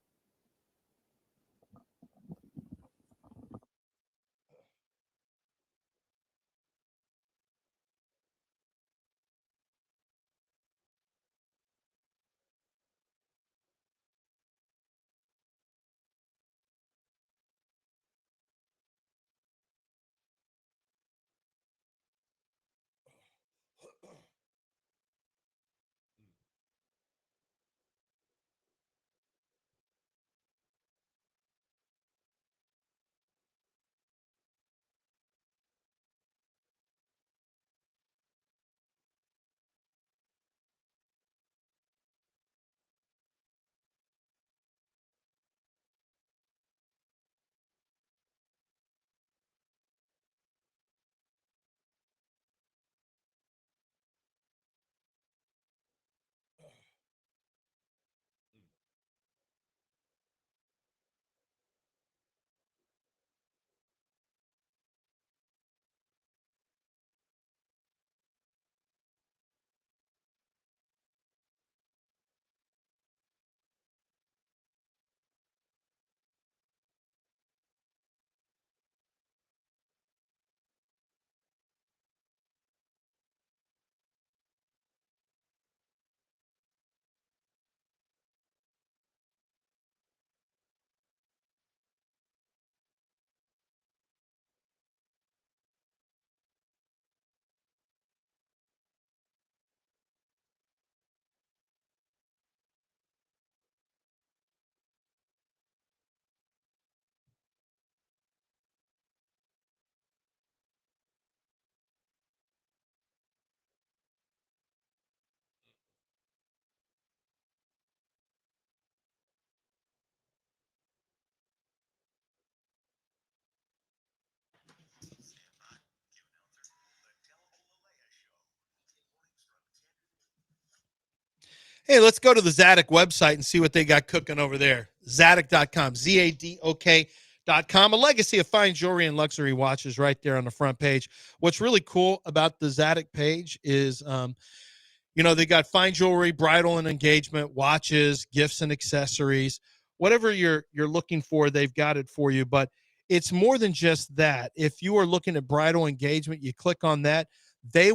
Hey, let's go to the Zadok website and see what they got cooking over there. Zadok.com, ZADOK.com. A legacy of fine jewelry and luxury watches right there on the front page. What's really cool about the Zadok page is, they got fine jewelry, bridal and engagement, watches, gifts and accessories. Whatever you're looking for, they've got it for you. But it's more than just that. If you are looking at bridal engagement, you click on that. They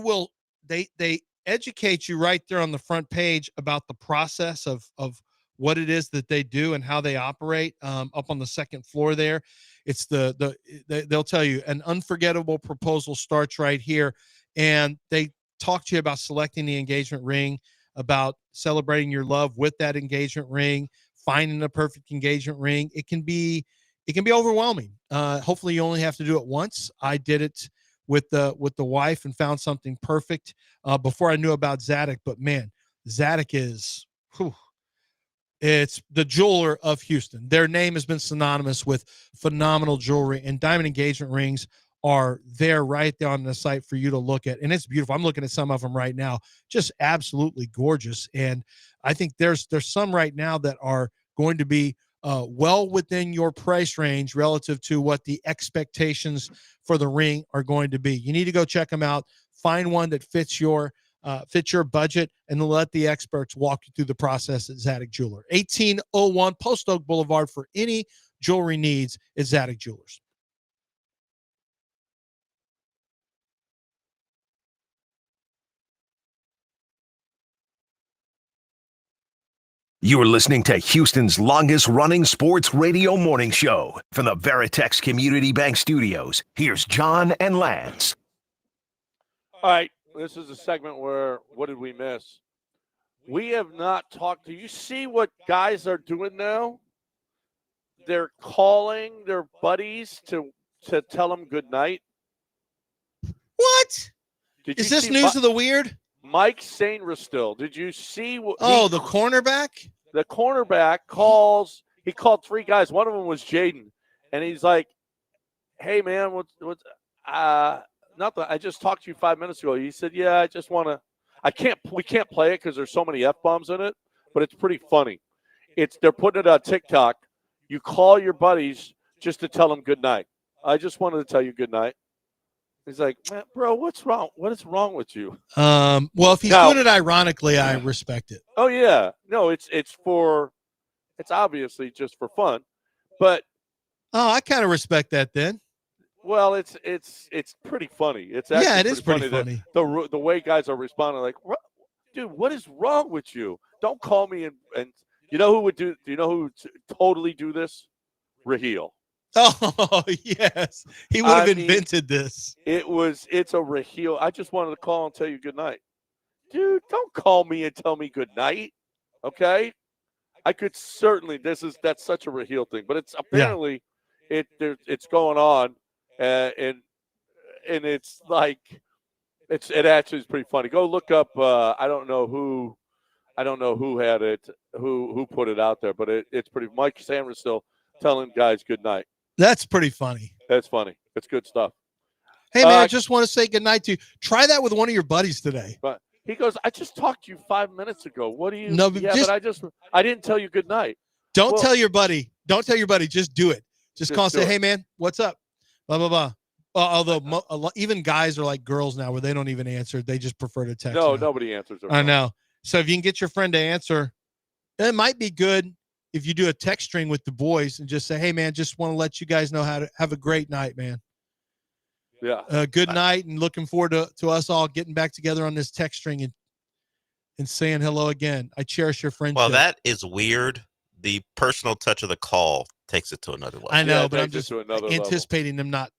educate you right there on the front page about the process of what it is that they do and how they operate. Up on the second floor there, it's they'll tell you an unforgettable proposal starts right here, and they talk to you about selecting the engagement ring, about celebrating your love with that engagement ring, finding the perfect engagement ring. It can be overwhelming. Hopefully you only have to do it once. I did it with the wife and found something perfect before I knew about Zadok. But man, Zadok is, it's the jeweler of Houston. Their name has been synonymous with phenomenal jewelry, and diamond engagement rings are there right there on the site for you to look at. And it's beautiful. I'm looking at some of them right now, just absolutely gorgeous. And I think there's some right now that are going to be well within your price range relative to what the expectations for the ring are going to be. You need to go check them out. Find one that fits your budget, and let the experts walk you through the process at Zadig Jeweler. 1801 Post Oak Boulevard. For any jewelry needs at Zadig Jewelers. You're listening to Houston's longest running sports radio morning show from the Veritex Community Bank Studios. Here's John and Lance. All right. This is a segment where, what did we miss? We have not talked. Do you see what guys are doing now? They're calling their buddies to tell them good night. What? Is this news of the weird? Mike Sainristil. Did you see? The cornerback? The cornerback calls. He called 3 guys. One of them was Jaden, and he's like, "Hey man, what's nothing. I just talked to you 5 minutes ago." He said, "Yeah, I just want to. We can't play it because there's so many F-bombs in it, but it's pretty funny. They're putting it on TikTok. You call your buddies just to tell them good night. I just wanted to tell you good night." He's like, "Man, bro, what's wrong? What is wrong with you?" Well, if he's doing it ironically, I respect it. Oh yeah, no, it's obviously just for fun, but I kind of respect that then. Well, it's pretty funny. It's actually it is pretty funny. The way guys are responding, like, dude, what is wrong with you? Don't call me and you know who would do? Do you know who would totally do this? Raheel. Oh yes, he would have invented this. It's a Raheel. I just wanted to call and tell you good night, dude. Don't call me and tell me good night, okay? I could certainly. That's such a Raheel thing, but it's apparently it's going on, and it's like it actually is pretty funny. Go look up. I don't know who had it, who put it out there, but it's pretty. Mike Sainristil still telling guys good night. That's pretty funny. That's funny. It's good stuff. Hey, man, I just want to say good night to you. Try that with one of your buddies today. But he goes, "I just talked to you 5 minutes ago. What do you?" No, but I didn't tell you good night. Don't tell your buddy. Don't tell your buddy. Just do it. Just call and say, "Hey, man, what's up?" Blah blah blah. Although even guys are like girls now, where they don't even answer. They just prefer to text. No, nobody answers. I know. So if you can get your friend to answer, it might be good. If you do a text string with the boys and just say, "Hey, man, just want to let you guys know how to have a great night, man." Yeah. Good night, and looking forward to us all getting back together on this text string and saying hello again. I cherish your friendship. Well, that is weird. The personal touch of the call takes it to another level. I know, but I'm just anticipating them not.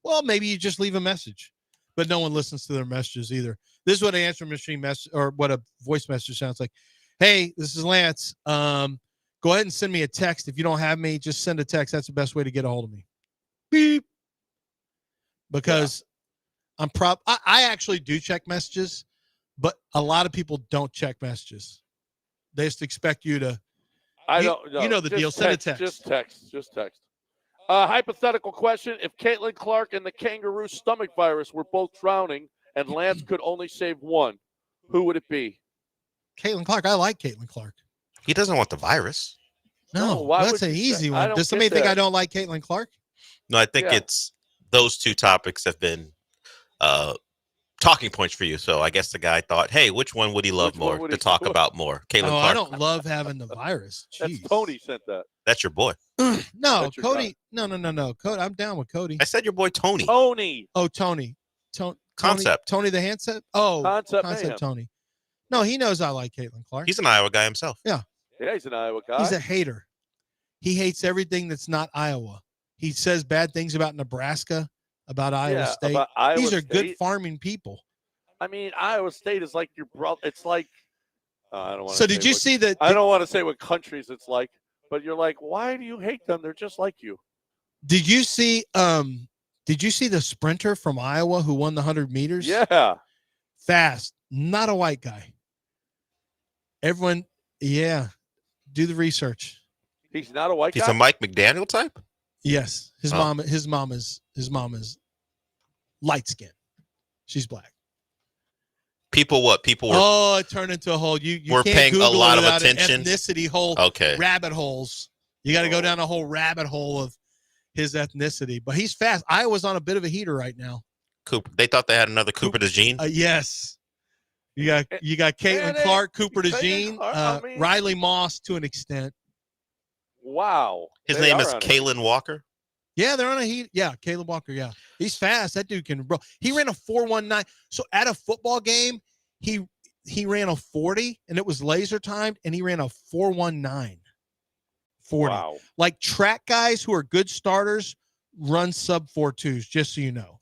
Well, maybe you just leave a message, but no one listens to their messages either. This is what an answering machine message or what a voice message sounds like. "Hey, this is Lance. Go ahead and send me a text. If you don't have me, just send a text. That's the best way to get a hold of me." Beep. Because I actually do check messages, but a lot of people don't check messages. They just expect you to. You know the deal. Send a text. Just text. Hypothetical question: if Caitlin Clark and the kangaroo stomach virus were both drowning and Lance could only save one, who would it be? Caitlin Clark. I like Caitlin Clark. He doesn't want the virus. No, that's an easy one. Does somebody think I don't like Caitlin Clark? No, I think it's those two topics have been talking points for you. So I guess the guy thought, hey, which one would he love more to talk about more? Caitlin Clark. I don't love having the virus. That's Tony sent that. That's your boy. No, Cody. No. Cody, I'm down with Cody. I said your boy Tony. Tony. Oh, Tony. Concept. Tony the handset? Oh, Concept Tony. No, he knows I like Caitlin Clark. He's an Iowa guy himself. Yeah. Yeah, he's an Iowa guy. He's a hater. He hates everything that's not Iowa. He says bad things about Nebraska, about Iowa State. About Iowa These are State. good farming people. I mean, Iowa State is like your brother. It's like I don't want to. So did you see that? I don't want to say what countries it's like, but you're like, why do you hate them? They're just like you. Did you see? Did you see the sprinter from Iowa who won the 100 meters? Yeah. Fast, not a white guy. Everyone, do the research. He's not a white guy. He's a Mike McDaniel type. Yes, his mom is light skin. She's black. People were. Oh, it turned into a whole. You we're can't paying Google a lot of without attention. Ethnicity hole. Okay. Rabbit holes. You got to go down a whole rabbit hole of his ethnicity. But he's fast. Iowa's on a bit of a heater right now. Cooper. They thought they had another Cooper DeJean. Yes. You got Caitlin Clark, Cooper DeJean, Riley Moss to an extent. Wow. His name is Kalen Walker. Yeah, they're on a heat. Yeah, Caleb Walker. Yeah, he's fast. That dude can. Bro, he ran a 4.19. So at a football game, he ran a 40, and it was laser timed, and he ran a 4.19. 40. Wow. Like track guys who are good starters run sub 4.2s. Just so you know,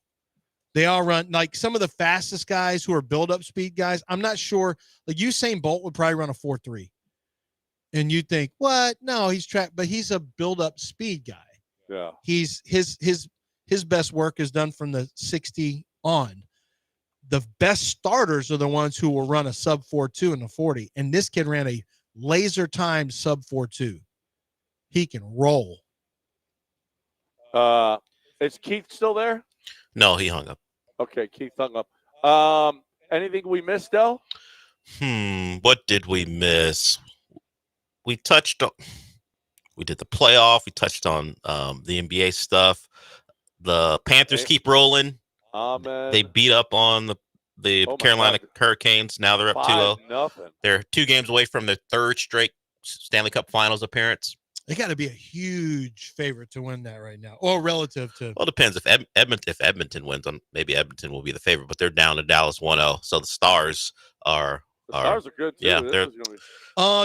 they all run like some of the fastest guys who are build up speed guys. I'm not sure. Like Usain Bolt would probably run a 4.3, and you think, what? No, he's track, but he's a build up speed guy. Yeah. He's his best work is done from the 60 on. The best starters are the ones who will run a sub 4.2 in the 40. And this kid ran a laser timed sub 4.2. He can roll. Is Keith still there? No, he hung up. Okay, Keith hung up. Anything we missed, Del? What did we miss? We touched on. We did the playoff. We touched on the NBA stuff. The Panthers keep rolling. Amen. They beat up on the Carolina Hurricanes. Now they're up 5-0. They're 2 games away from their 3rd straight Stanley Cup Finals appearance. They got to be a huge favorite to win that right now. Or relative to. Well, it depends. If Edmonton wins, maybe Edmonton will be the favorite. But they're down to Dallas 1-0. So the Stars are. Stars are good too. Yeah,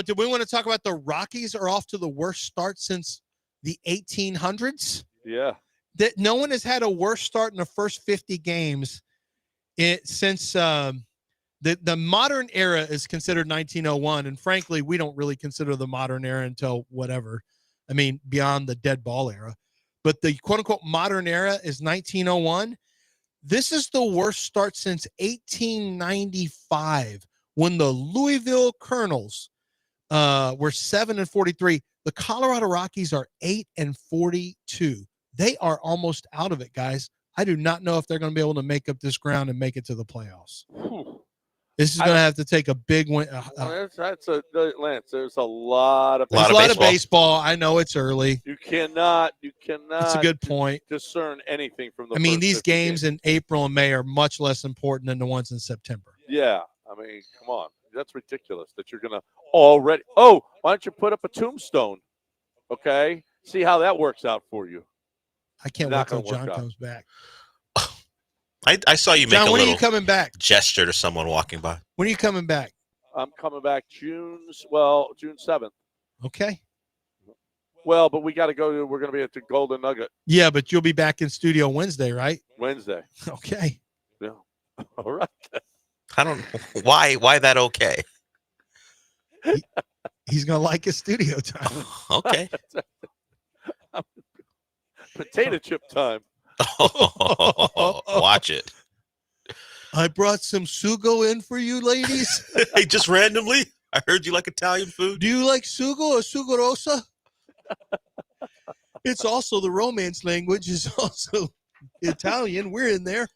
do we want to talk about the Rockies are off to the worst start since the 1800s? Yeah. That no one has had a worse start in the first 50 games since the modern era is considered 1901. And frankly, we don't really consider the modern era until whatever. I mean, beyond the dead ball era. But the quote unquote modern era is 1901. This is the worst start since 1895. When the Louisville Colonels were 7-43, the Colorado Rockies are 8-42. They are almost out of it, guys. I do not know if they're going to be able to make up this ground and make it to the playoffs. This is going to have to take a big win. Lance, there's a lot of baseball. I know it's early. You cannot. It's a good point. Discern anything from the. I mean, these games in April and May are much less important than the ones in September. Yeah. I mean, come on. That's ridiculous that you're going to already. Oh, why don't you put up a tombstone? Okay. See how that works out for you. I can't wait till John comes back. I saw you make John, a when little are you coming back? Gesture to someone walking by. When are you coming back? I'm coming back June 7th. Okay. Well, but we're going to be at the Golden Nugget. Yeah, but you'll be back in studio Wednesday, right? Wednesday. Okay. Yeah. All right. I don't know. Why that okay? He's going to like his studio time. Okay. Potato chip time. Watch it. I brought some sugo in for you, ladies. Hey, just randomly. I heard you like Italian food. Do you like sugo or sugo rosa? It's also the Romance language is also Italian. We're in there.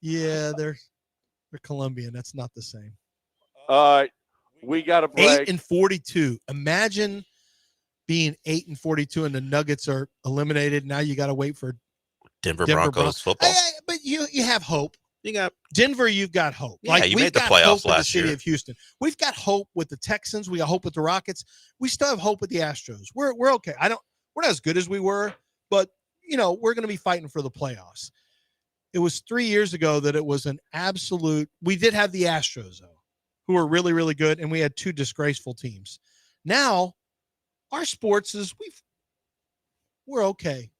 Yeah, they're Colombian. That's not the same. All right. We got a break. 8-42. Imagine being 8-42 and the Nuggets are eliminated. Now you got to wait for Denver Broncos football. But you have hope. You got Denver. You've got hope. Yeah, you made the playoffs last year. City of Houston. We've got hope with the Texans. We got hope with the Rockets. We still have hope with the Astros. We're okay. We're not as good as we were, but we're going to be fighting for the playoffs. It was 3 years ago that it was an absolute. We did have the Astros though, who were really, really good, and we had 2 disgraceful teams. Now, our sports is we're okay.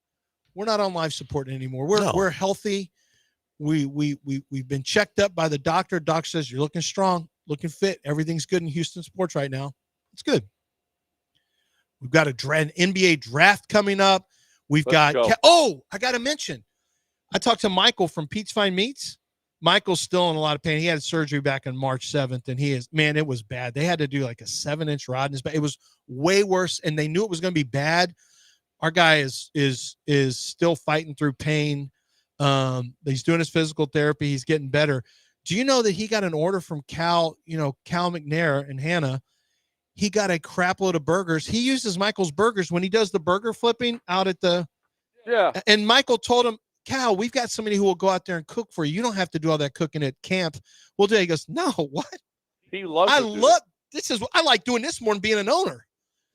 We're not on life support anymore. We're healthy. We've been checked up by the doctor. Doc says you're looking strong, looking fit. Everything's good in Houston sports right now. It's good. We've got an NBA draft coming up. I got to mention. I talked to Michael from Pete's Fine Meats. Michael's still in a lot of pain. He had surgery back on March 7th, and it was bad. They had to do like a 7-inch rod in his back. It was way worse, and they knew it was going to be bad. Our guy is still fighting through pain. He's doing his physical therapy. He's getting better. Do you know that he got an order from Cal McNair and Hannah? he got a crap load of burgers. He uses Michael's burgers when he does the burger flipping out at the. Yeah. And Michael told him, Cal, we've got somebody who will go out there and cook for you. You don't have to do all that cooking at camp. We'll do it. He goes, no, what? He loves I like doing this more than being an owner.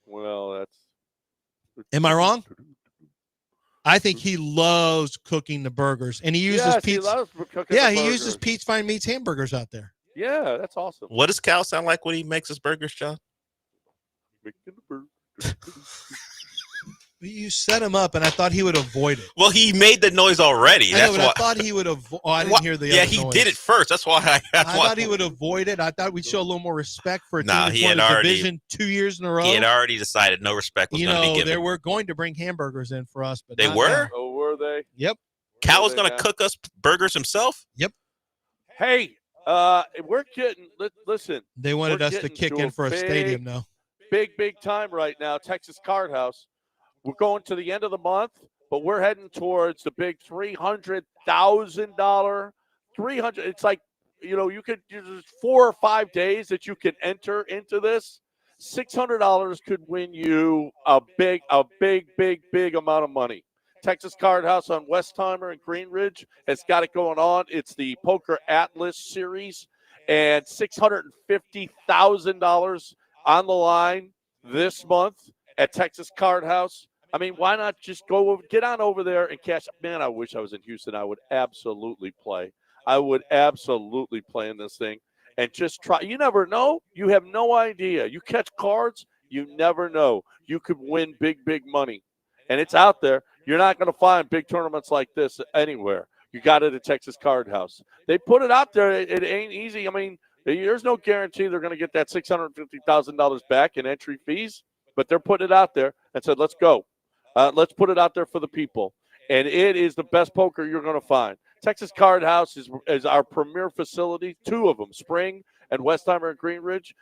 Well, that's. Am I wrong? I think he loves cooking the burgers, and he uses Pete's. He loves cooking yeah, the he burgers. uses Pete's Fine Meats hamburgers out there. Yeah, that's awesome. What does Cal sound like when he makes his burgers, John? You set him up, and I thought he would avoid it. Well, he made the noise already. I know, That's but why. I thought he would avoid. Oh, I didn't hear the. Yeah, other he noise. did it first. That's why. I thought he would avoid it. I thought we'd show a little more respect for a team Nah, that's he won had a already- division 2 years in a row. He had already decided no respect was You going to be know, given. they were going to bring hamburgers in for us, but They not were? now. Oh, were they? Yep. Cal was Were they going to now? cook us burgers himself? Yep. Hey, we're getting. Listen. They wanted we're us to getting kick in for a stadium now. Big time right now. Texas Card House. We're going to the end of the month, but we're heading towards the big $300,000. 300. It's like, you could there's 4 or 5 days that you can enter into this. $600 could win you a big amount of money. Texas Card House on Westheimer and Green Ridge has got it going on. It's the Poker Atlas series, and $650,000 on the line this month at Texas Card House. I mean, why not just get on over there and cash? Man, I wish I was in Houston. I would absolutely play. I would absolutely play in this thing and just try. You never know. You have no idea. You catch cards, you never know. You could win big money. And it's out there. You're not going to find big tournaments like this anywhere. You got it at Texas Card House. They put it out there. It ain't easy. I mean, there's no guarantee they're going to get that $650,000 back in entry fees, but they're putting it out there and said, let's go. Let's put it out there for the people. And it is the best poker you're going to find. Texas Card House is our premier facility, 2 of them, Spring and Westheimer and Green Ridge.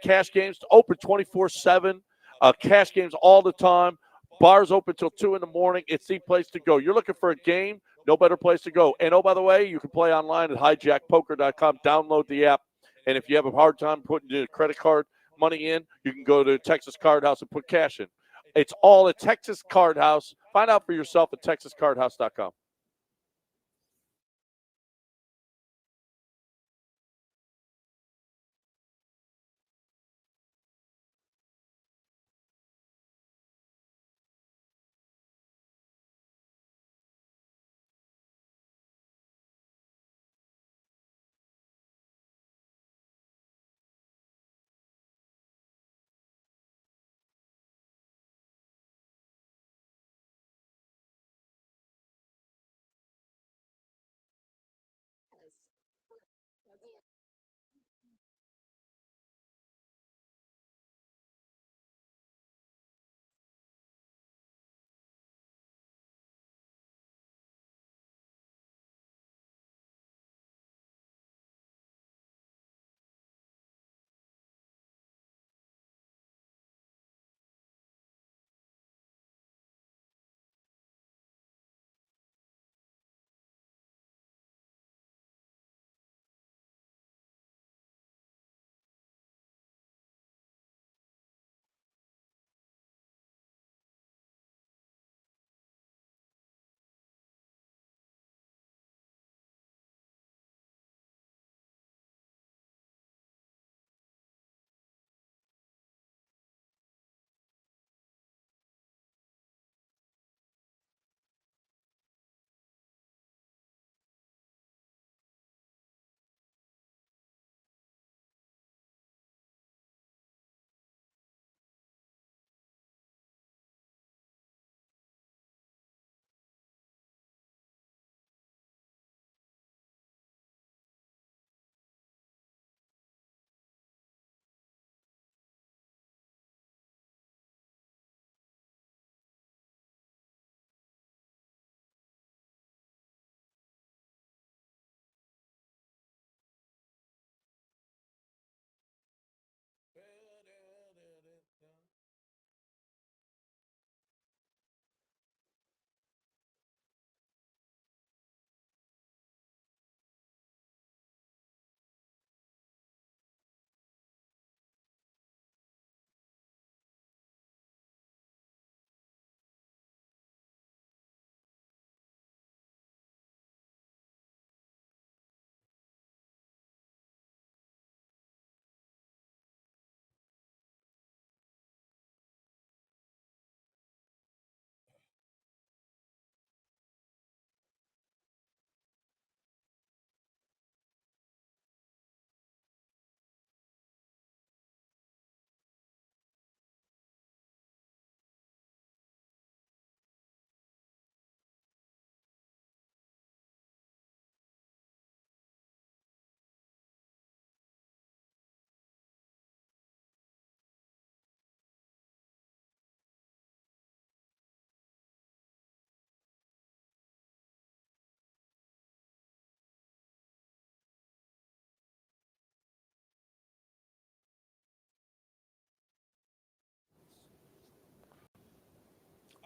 Cash games open 24/7. Cash games all the time. Bars open till 2 in the morning. It's the place to go. You're looking for a game, no better place to go. And, oh, by the way, you can play online at hijackpoker.com. Download the app. And if you have a hard time putting your credit card money in, you can go to Texas Card House and put cash in. It's all at Texas Card House. Find out for yourself at texascardhouse.com.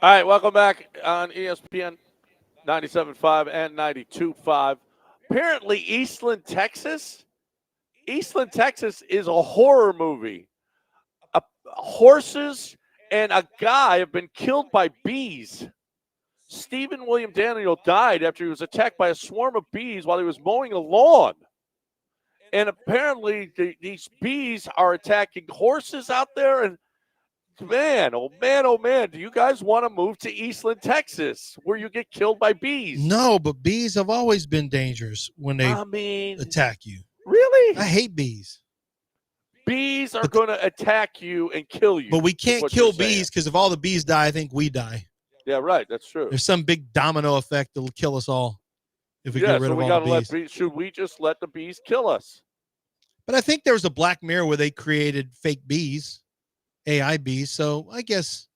All right, welcome back on ESPN 97.5 and 92.5. Apparently, Eastland, Texas is a horror movie. Horses and a guy have been killed by bees. Stephen William Daniel died after he was attacked by a swarm of bees while he was mowing a lawn. And apparently, these bees are attacking horses out there. And man, oh man, do you guys want to move to Eastland, Texas, where you get killed by bees? No, but bees have always been dangerous when they attack you. Really? I hate bees. Bees are going to attack you and kill you. But we can't kill bees because if all the bees die, I think we die. Yeah, right. That's true. There's some big domino effect that will kill us all if we get rid of all the bees. Should we just let the bees kill us? But I think there was a Black Mirror where they created fake bees, AI bees. So I guess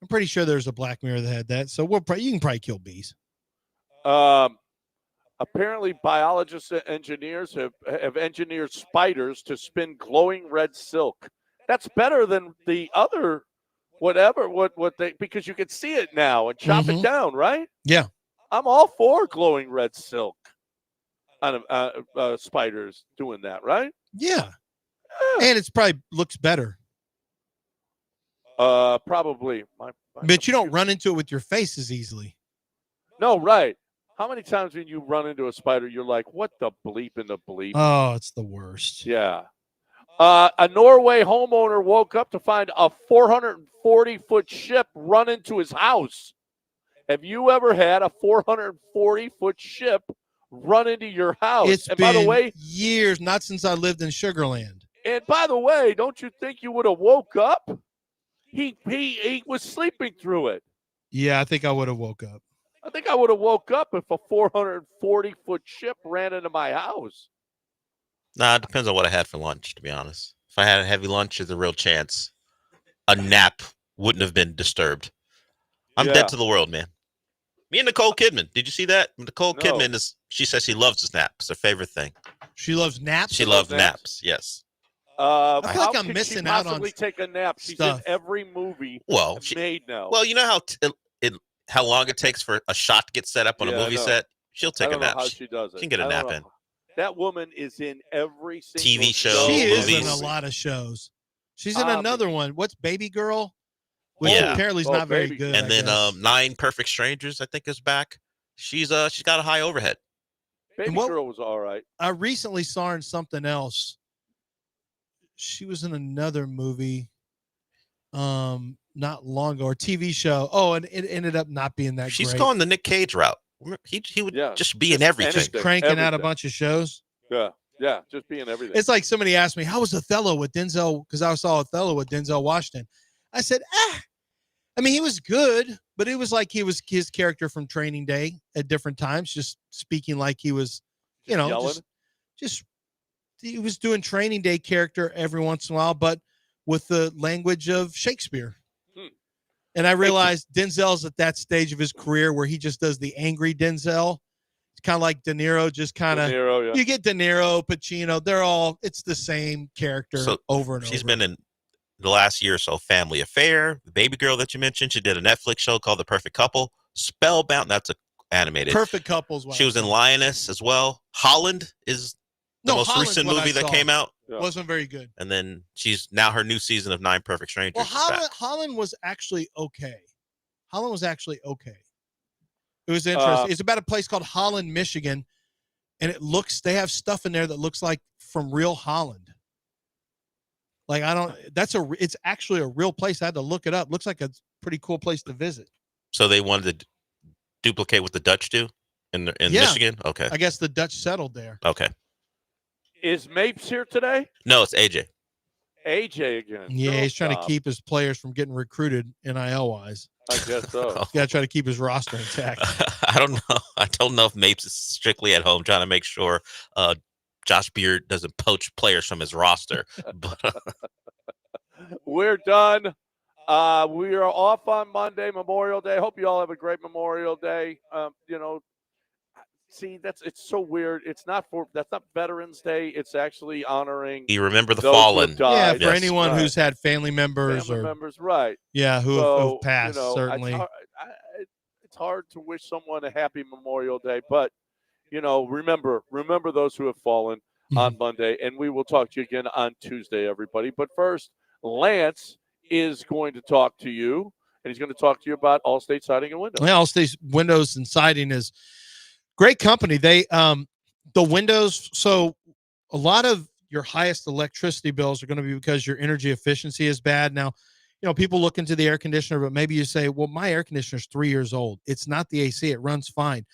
I'm pretty sure there's a Black Mirror that had that. So you can probably kill bees. Apparently, biologists and engineers have engineered spiders to spin glowing red silk. That's better than the other because you can see it now and chop it down, right? Yeah. I'm all for glowing red silk on spiders doing that, right? Yeah. And it's probably looks better. Probably. But you don't run into it with your face as easily. No, right. How many times when you run into a spider, you're like, what the bleep in the bleep? Oh, it's the worst. Yeah. A Norway homeowner woke up to find a 440-foot ship run into his house. Have you ever had a 440-foot ship run into your house? It's and been by the way, years, not since I lived in Sugarland. And by the way, don't you think you would have woke up? He was sleeping through it. Yeah, I think I would have woke up. I think I would have woke up if a 440-foot ship ran into my house. Nah, it depends on what I had for lunch, to be honest. If I had a heavy lunch, there's a real chance a nap wouldn't have been disturbed. I'm dead to the world, man. Me and Nicole Kidman. Did you see that? Nicole Kidman she says she loves to nap. It's her favorite thing. She loves naps? She loves naps, yes. I feel like I'm missing out on take a nap. She's stuff. in every movie made now. Well, you know how long it takes for a shot to get set up on a movie set? She'll take a nap. How she does it. She can get a nap in. That woman is in every single TV show. She is movies. in a lot of shows. She's in another one. What's Baby Girl? Which Yeah. apparently is not very good. And then 9 Perfect Strangers, I think, is back. She's got a high overhead. Baby Girl was all right. I recently saw her in something else. She was in another movie not long ago, or TV show. Oh, and it ended up not being that She's great. going the Nick Cage route. He would just be in everything. Just cranking out a bunch of shows. Yeah, just being everything. It's like somebody asked me, how was Othello with Denzel? Because I saw Othello with Denzel Washington. I said, I mean, he was good, but it was like he was his character from Training Day at different times, just speaking like he was, just he was doing Training Day character every once in a while, but with the language of Shakespeare. And I realized Denzel's at that stage of his career where he just does the angry Denzel. It's kind of like De Niro, just kind of, you get De Niro, Pacino, it's the same character over and over. She's been in the last year or so, Family Affair, the Baby Girl that you mentioned. She did a Netflix show called The Perfect Couple. Spellbound, that's animated. Perfect Couples. She was in Lioness as well. Holland is the most recent movie that came out. Wasn't very good. And then her new season of 9 Perfect Strangers. Well, Holland was actually okay. It was interesting. It's about a place called Holland, Michigan. And they have stuff in there that looks like from real Holland. Like, it's actually a real place. I had to look it up. Looks like a pretty cool place to visit. So they wanted to duplicate what the Dutch do in Michigan? Okay. I guess the Dutch settled there. Okay. Is Mapes here today? No, it's AJ. AJ again. Yeah, he's trying to keep his players from getting recruited NIL-wise. I guess so. He's got to try to keep his roster intact. I don't know. I don't know if Mapes is strictly at home trying to make sure Josh Beard doesn't poach players from his roster. But we're done. We are off on Monday, Memorial Day. Hope you all have a great Memorial Day. see, it's so weird. That's not Veterans Day. It's actually honoring You remember the those who fallen. have died. For Yes. anyone Right. who's had family members Family or members, right? who've So passed, certainly. it's hard to wish someone a happy Memorial Day, but remember those who have fallen on Monday, and we will talk to you again on Tuesday, everybody. But first, Lance is going to talk to you, and he's going to talk to you about Allstate Siding and Windows. Yeah, Allstate Windows and Siding is great company. They the windows. So a lot of your highest electricity bills are going to be because your energy efficiency is bad. Now, people look into the air conditioner, but maybe you say, well, my air conditioner is 3 years old. It's not the AC. It runs fine.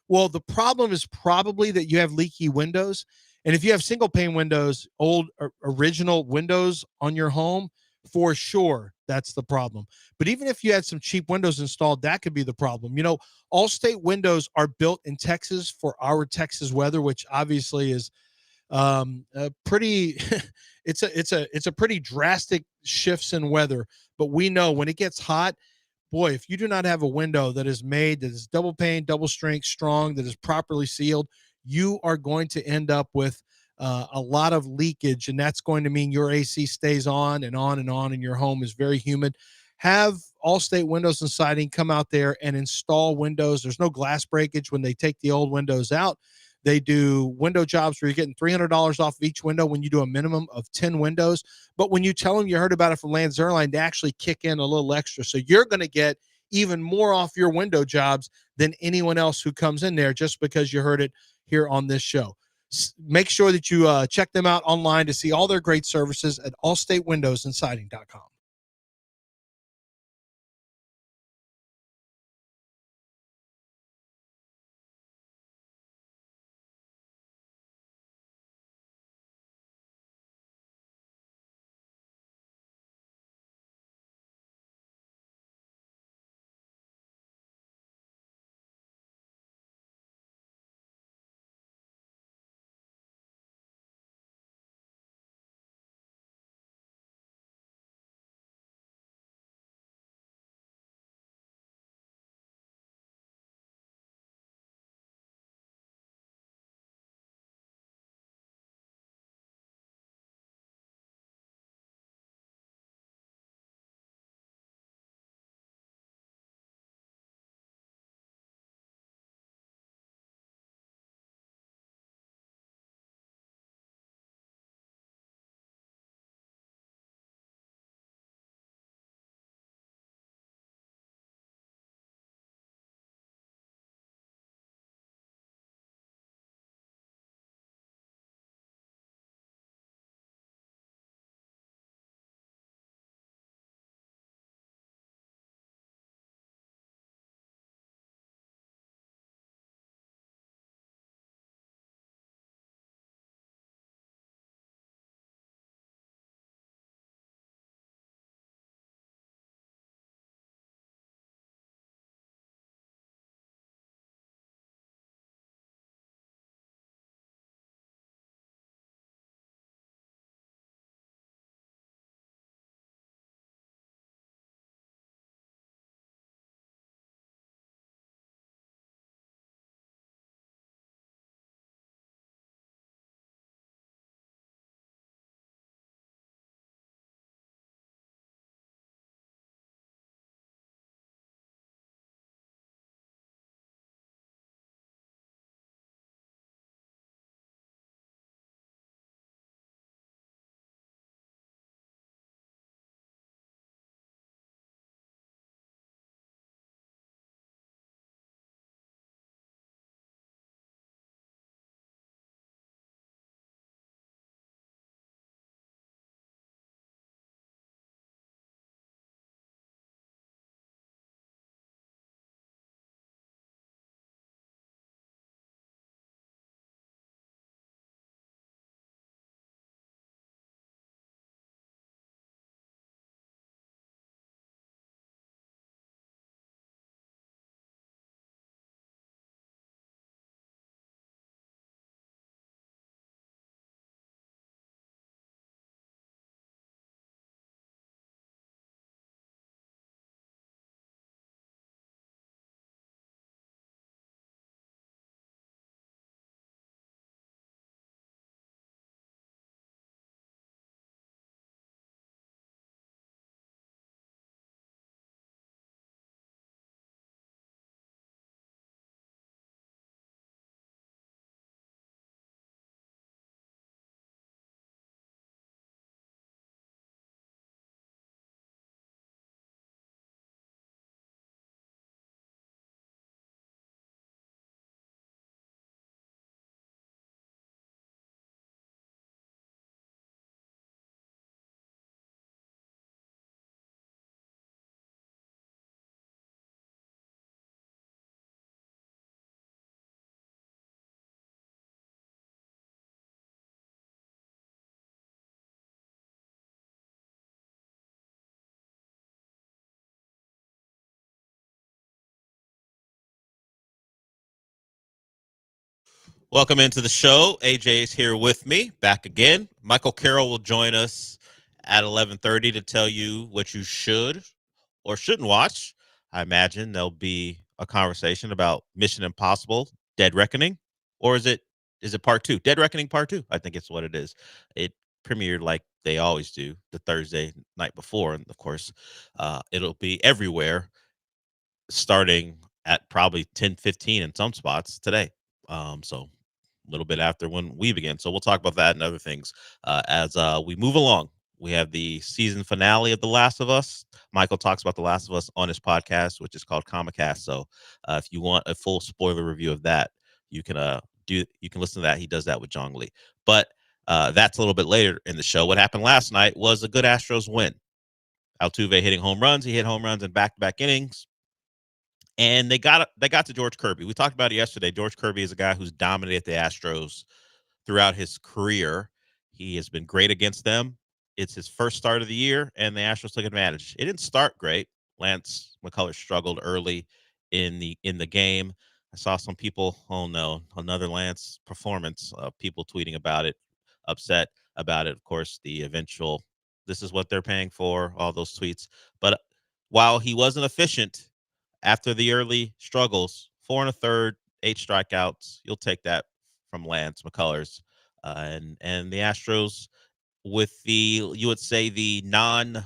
Well, the problem is probably that you have leaky windows. And if you have single pane windows, old original windows on your home, for sure, that's the problem. But even if you had some cheap windows installed, that could be the problem. Allstate windows are built in Texas for our Texas weather, which obviously is pretty it's a pretty drastic shifts in weather. But we know when it gets hot, boy, if you do not have a window that is made, that is double pane, double strength, strong, that is properly sealed, you are going to end up with a lot of leakage, and that's going to mean your AC stays on and on and on, and your home is very humid. Have Allstate Windows and Siding come out there and install windows. There's no glass breakage when they take the old windows out. They do window jobs where you're getting $300 off of each window when you do a minimum of 10 windows. But when you tell them you heard about it from Lance Zierlein, they actually kick in a little extra. So you're going to get even more off your window jobs than anyone else who comes in there just because you heard it here on this show. Make sure that you check them out online to see all their great services at allstatewindowsandsiding.com. Welcome into the show. AJ is here with me, back again. Michael Carroll will join us at 11:30 to tell you what you should or shouldn't watch. I imagine there'll be a conversation about Mission Impossible: Dead Reckoning, or is it part 2? Dead Reckoning Part 2. I think it's what it is. It premiered like they always do the Thursday night before, and of course, it'll be everywhere starting at probably 10:15 in some spots today. So a little bit after when we begin. So we'll talk about that and other things as we move along. We have the season finale of The Last of Us. Michael talks about The Last of Us on his podcast, which is called Comicast. So if you want a full spoiler review of that, you can listen to that. He does that with Jong Lee. But that's a little bit later in the show. What happened last night was a good Astros win. Altuve hitting home runs. He hit home runs in back-to-back innings. And they got to George Kirby. We talked about it yesterday. George Kirby is a guy who's dominated the Astros throughout his career. He has been great against them. It's his first start of the year, and the Astros took advantage. It didn't start great. Lance McCullers struggled early in the game. I saw some people, oh no, another Lance performance. People tweeting about it, upset about it. Of course, the eventual, this is what they're paying for, all those tweets. But while he wasn't efficient, after the early struggles, 4 1/3, 8 strikeouts, you'll take that from Lance McCullers. And the Astros with you would say the non-stars,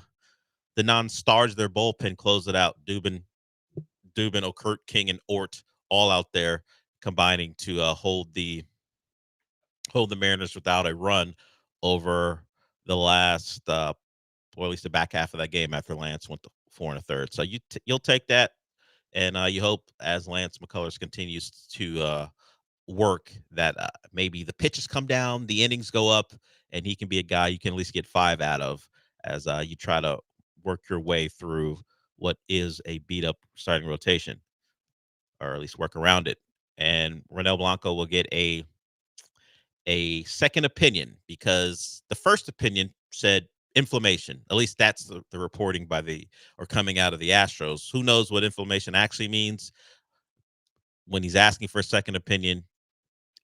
their bullpen closed it out. Dubin, Okert, King, and Ort all out there combining to hold the Mariners without a run over the last, or at least the back half of that game after Lance went to 4 1/3. So you'll take that. And you hope as Lance McCullers continues to work that maybe the pitches come down, the innings go up, and he can be a guy you can at least get 5 out of as you try to work your way through what is a beat-up starting rotation, or at least work around it. And Ronel Blanco will get a second opinion because the first opinion said inflammation. At least that's the reporting coming out of the Astros. Who knows what inflammation actually means? When he's asking for a second opinion,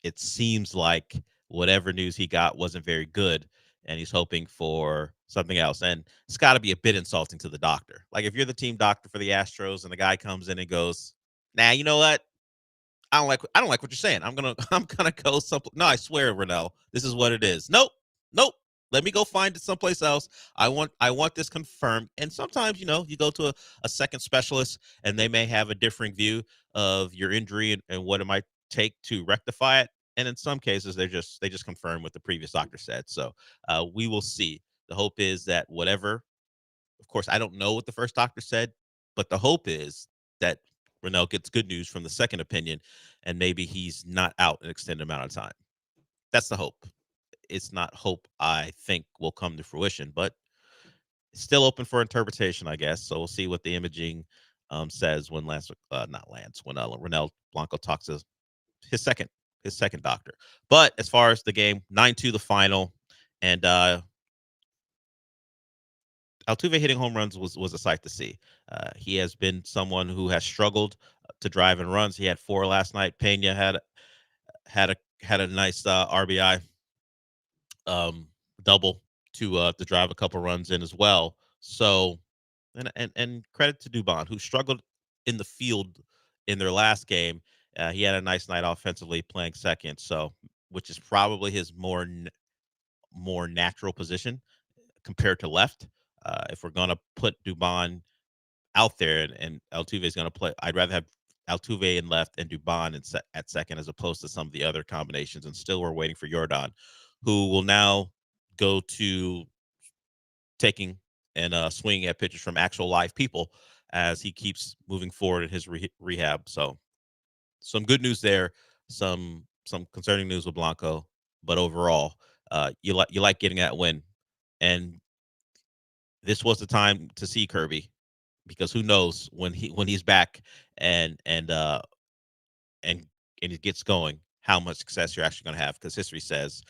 it seems like whatever news he got wasn't very good, and he's hoping for something else. And it's got to be a bit insulting to the doctor. Like if you're the team doctor for the Astros and the guy comes in and goes, "Nah, you know what? I don't like what you're saying. I'm gonna go someplace. No, I swear, Ronel, this is what it is. Nope. Let me go find it someplace else. I want this confirmed." And sometimes, you go to a second specialist and they may have a differing view of your injury and what it might take to rectify it. And in some cases, they just confirm what the previous doctor said. So we will see. The hope is that whatever, of course, I don't know what the first doctor said, but the hope is that Ronel gets good news from the second opinion, and maybe he's not out an extended amount of time. That's the hope. It's not hope I think will come to fruition, but it's still open for interpretation, I guess. So we'll see what the imaging says when Ronel Blanco talks to his second doctor. But as far as the game, 9-2 the final, and Altuve hitting home runs was a sight to see. He has been someone who has struggled to drive in runs. He had 4 last night. Pena had a nice RBI double to drive a couple runs in as well. So, and credit to Dubon, who struggled in the field in their last game. He had a nice night offensively, playing second. So, which is probably his more natural position compared to left. If we're going to put Dubon out there and Altuve is going to play, I'd rather have Altuve in left and Dubon at second as opposed to some of the other combinations. And still we're waiting for Yordan, who will now go to taking and swinging at pitches from actual live people as he keeps moving forward in his rehab. So some good news there, some concerning news with Blanco, but overall, you like getting that win. And this was the time to see Kirby, because who knows when he's back and he gets going, how much success you're actually going to have, because history says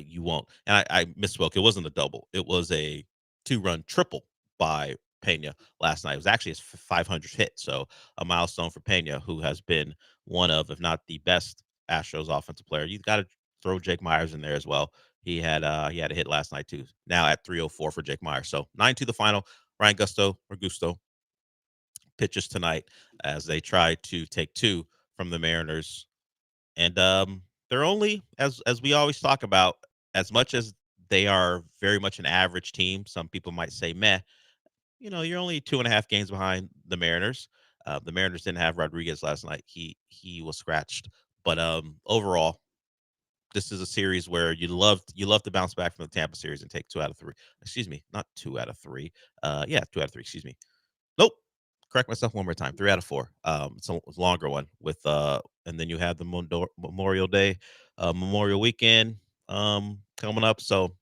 you won't. And I misspoke. It wasn't a double. It was a 2-run triple by Pena last night. It was actually his 500th hit. So a milestone for Pena, who has been one of, if not the best Astros offensive player. You got to throw Jake Myers in there as well. He had a hit last night too. Now at 304 for Jake Myers. So 9-2 the final. Ryan Gusto pitches tonight as they try to take 2 from the Mariners. And they're only, as we always talk about, as much as they are very much an average team, some people might say meh, you're only 2.5 games behind the Mariners. The Mariners didn't have Rodriguez last night. He was scratched. But overall, this is a series where you love to bounce back from the Tampa series and take 2 out of 3. Excuse me, not 2 out of 3. 2 out of 3. Excuse me. Nope. Correct myself one more time. 3 out of 4. It's a longer one with and then you have the Memorial Day, Memorial Weekend coming up. So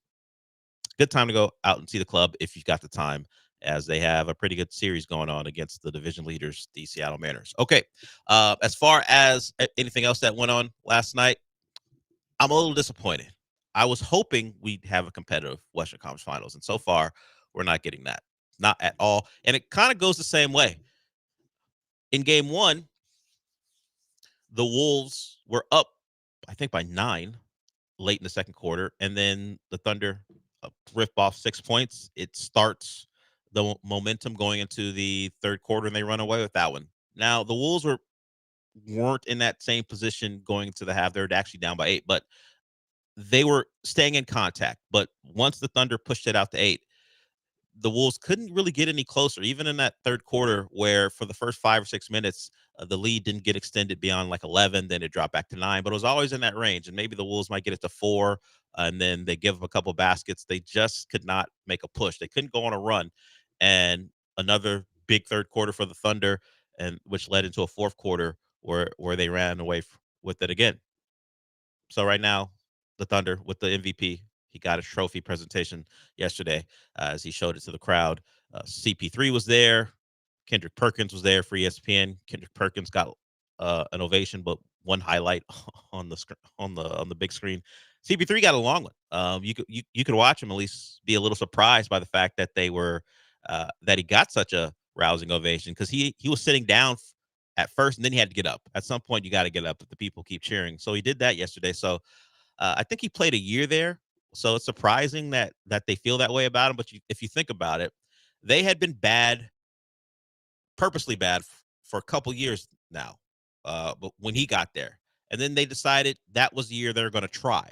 good time to go out and see the club if you've got the time, as they have a pretty good series going on against the division leaders, the Seattle Mariners. Okay. As far as anything else that went on last night, I'm a little disappointed. I was hoping we'd have a competitive Western Conference Finals, and so far, we're not getting that. Not at all. And it kind of goes the same way. In game 1, the Wolves were up, I think, by 9 late in the second quarter, and then the Thunder rip off 6 points. It starts the momentum going into the third quarter, and they run away with that one. Now, the Wolves weren't in that same position going into the half. They're actually down by 8, but they were staying in contact. But once the Thunder pushed it out to 8, the Wolves couldn't really get any closer, even in that third quarter, where for the first 5 or 6 minutes, the lead didn't get extended beyond like 11. Then it dropped back to 9, but it was always in that range. And maybe the Wolves might get it to 4, and then they give them a couple baskets. They just could not make a push. They couldn't go on a run. And another big third quarter for the Thunder, and which led into a fourth quarter where they ran away with it again. So right now, the Thunder with the MVP. He got his trophy presentation yesterday as he showed it to the crowd. CP3 was there. Kendrick Perkins was there for ESPN. Kendrick Perkins got an ovation, but one highlight on the big screen. CP3 got a long one. You could watch him at least be a little surprised by the fact that that he got such a rousing ovation, because he was sitting down at first and then he had to get up. At some point, you got to get up if the people keep cheering. So he did that yesterday. So I think he played a year there. So it's surprising that they feel that way about him. But if you think about it, they had been bad, purposely bad for a couple years now. But when he got there, and then they decided that was the year they're going to try.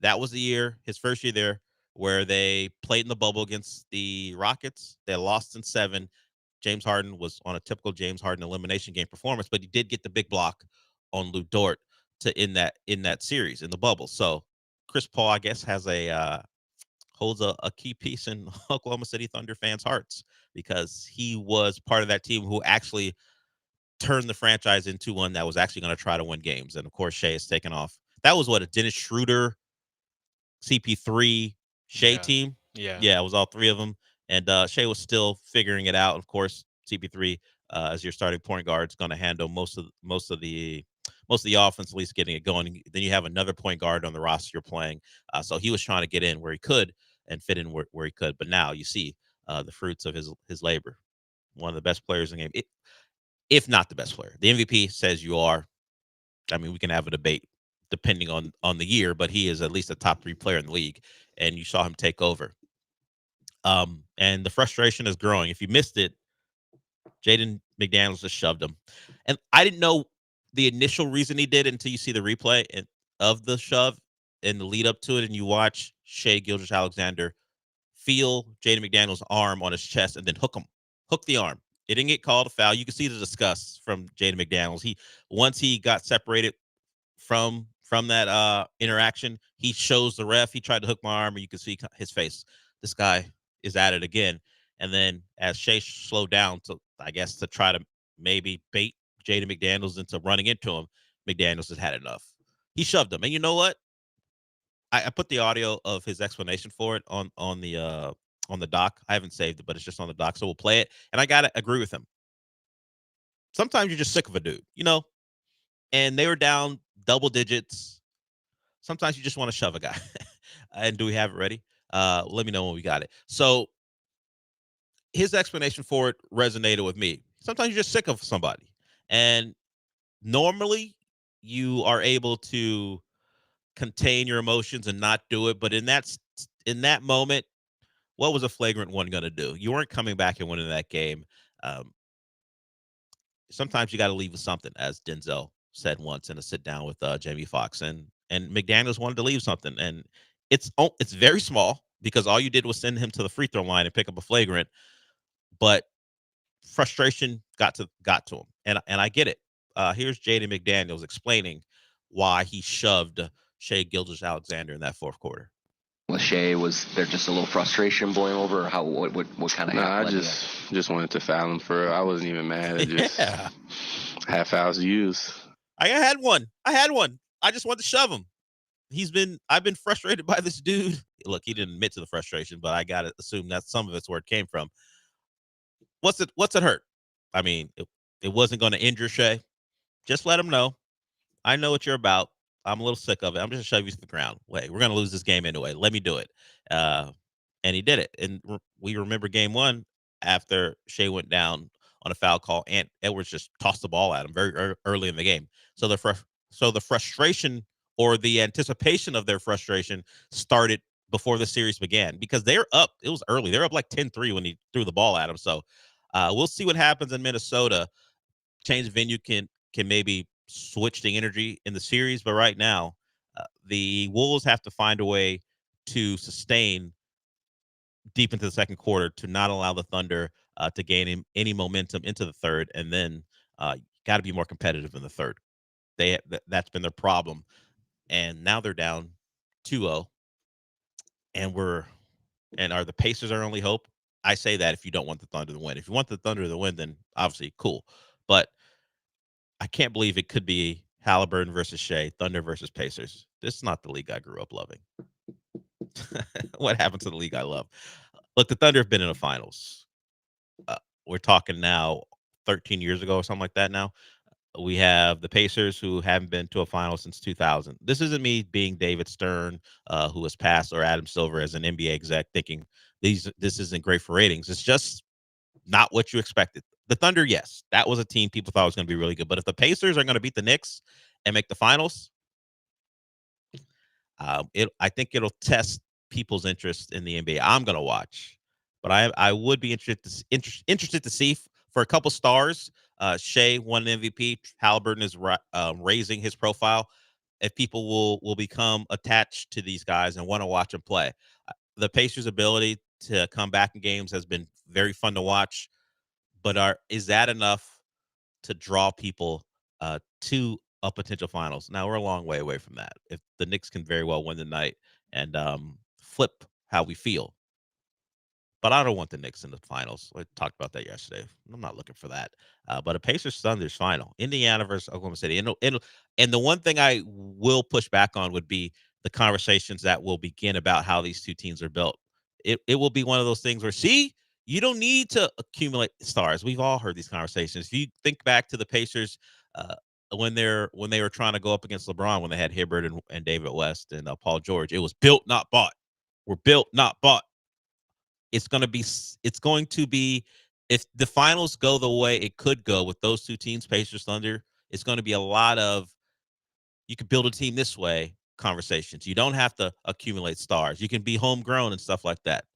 That was the year, his first year there, where they played in the bubble against the Rockets. They lost in 7. James Harden was on a typical James Harden elimination game performance, but he did get the big block on Lou Dort to end that series in the bubble. So Chris Paul, I guess, has holds a key piece in Oklahoma City Thunder fans' hearts, because he was part of that team who actually turned the franchise into one that was actually going to try to win games. And of course, Shea has taken off. That was a Dennis Schroeder, CP3, Shea team. Yeah. It was all 3 of them. And Shea was still figuring it out. Of course, CP3, as your starting point guard, is going to handle most of the offense, at least getting it going. Then you have another point guard on the roster you're playing. So he was trying to get in where he could and fit in where he could. But now you see the fruits of his labor. One of the best players in the game, if not the best player. The MVP says you are. I mean, we can have a debate depending on the year, but he is at least a top 3 player in the league. And you saw him take over. And the frustration is growing. If you missed it, Jaden McDaniels just shoved him. And I didn't know the initial reason he did until you see the replay of the shove and the lead up to it, and you watch Shea Gilgeous-Alexander feel Jaden McDaniels' arm on his chest and then hook the arm. It didn't get called a foul. You can see the disgust from Jaden McDaniels. Once he got separated from that interaction, he shows the ref. He tried to hook my arm, and you can see his face. This guy is at it again. And then as Shea slowed down to try to maybe bait Jaden McDaniels into running into him, McDaniels has had enough. He shoved him. And you know what? I put the audio of his explanation for it on the doc. I haven't saved it, but it's just on the doc. So we'll play it. And I got to agree with him. Sometimes you're just sick of a dude, and they were down double digits. Sometimes you just want to shove a guy. And do we have it ready? Let me know when we got it. So his explanation for it resonated with me. Sometimes you're just sick of somebody. And normally you are able to contain your emotions and not do it. But in that moment, what was a flagrant one going to do? You weren't coming back and winning that game. Um, Sometimes you got to leave with something, as Denzel said once in a sit down with Jamie Foxx, and McDaniels wanted to leave something, and it's very small because all you did was send him to the free throw line and pick up a flagrant, but frustration got to him, and I get it. Here's Jaden McDaniels explaining why he shoved Shea Gilgeous-Alexander in that fourth quarter. With Shea, was there just a little frustration boiling over, or how what kind of happened? I just wanted to foul him for real. I wasn't even mad. It just half fouls to use. I had one. I just wanted to shove him. I've been frustrated by this dude. Look, he didn't admit to the frustration, but I gotta assume that some of it's where it came from. What's it hurt? I mean, it wasn't going to injure Shea. Just let him know. I know what you're about. I'm a little sick of it. I'm just going to shove you to the ground. Wait, we're going to lose this game anyway. Let me do it. And he did it. And we remember game one after Shea went down on a foul call, and Edwards just tossed the ball at him very early in the game. So the frustration, or the anticipation of their frustration, started before the series began, because they're up. It was early. They're up like 10-3 when he threw the ball at him. So we'll see what happens in Minnesota. Change of venue can maybe switch the energy in the series, but right now the Wolves have to find a way to sustain deep into the second quarter to not allow the Thunder to gain any momentum into the third, and then got to be more competitive in the third. That's been their problem, and now they're down 2-0, and are the Pacers our only hope? I say that if you don't want the Thunder to win. If you want the Thunder to win, then obviously cool. But I can't believe it could be Halliburton versus Shea, Thunder versus Pacers. This is not the league I grew up loving. What happened to the league I love? Look, the Thunder have been in the finals. We're talking now 13 years ago or something like that now. We have the Pacers, who haven't been to a final since 2000. This isn't me being David Stern, who has passed, or Adam Silver as an NBA exec, thinking this isn't great for ratings. It's just not what you expected. The Thunder, yes, that was a team people thought was going to be really good. But if the Pacers are going to beat the Knicks and make the finals, I think it'll test people's interest in the NBA. I'm going to watch, but I would be interested to see for a couple stars. Shea won an MVP. Halliburton is raising his profile. If people will become attached to these guys and want to watch them play, the Pacers' ability to come back in games has been very fun to watch. But is that enough to draw people to a potential finals? Now, we're a long way away from that. If the Knicks can very well win the night and flip how we feel. But I don't want the Knicks in the finals. I talked about that yesterday. I'm not looking for that. But a Pacers-Thunders final. Indiana versus Oklahoma City. And the one thing I will push back on would be the conversations that will begin about how these two teams are built. It will be one of those things where, see, you don't need to accumulate stars. We've all heard these conversations. If you think back to the Pacers when they were trying to go up against LeBron, when they had Hibbert and David West and Paul George, it was built, not bought. We're built, not bought. It's going to be, if the finals go the way it could go with those two teams, Pacers, Thunder, it's going to be a lot of, you could build a team this way conversations. You don't have to accumulate stars. You can be homegrown and stuff like that.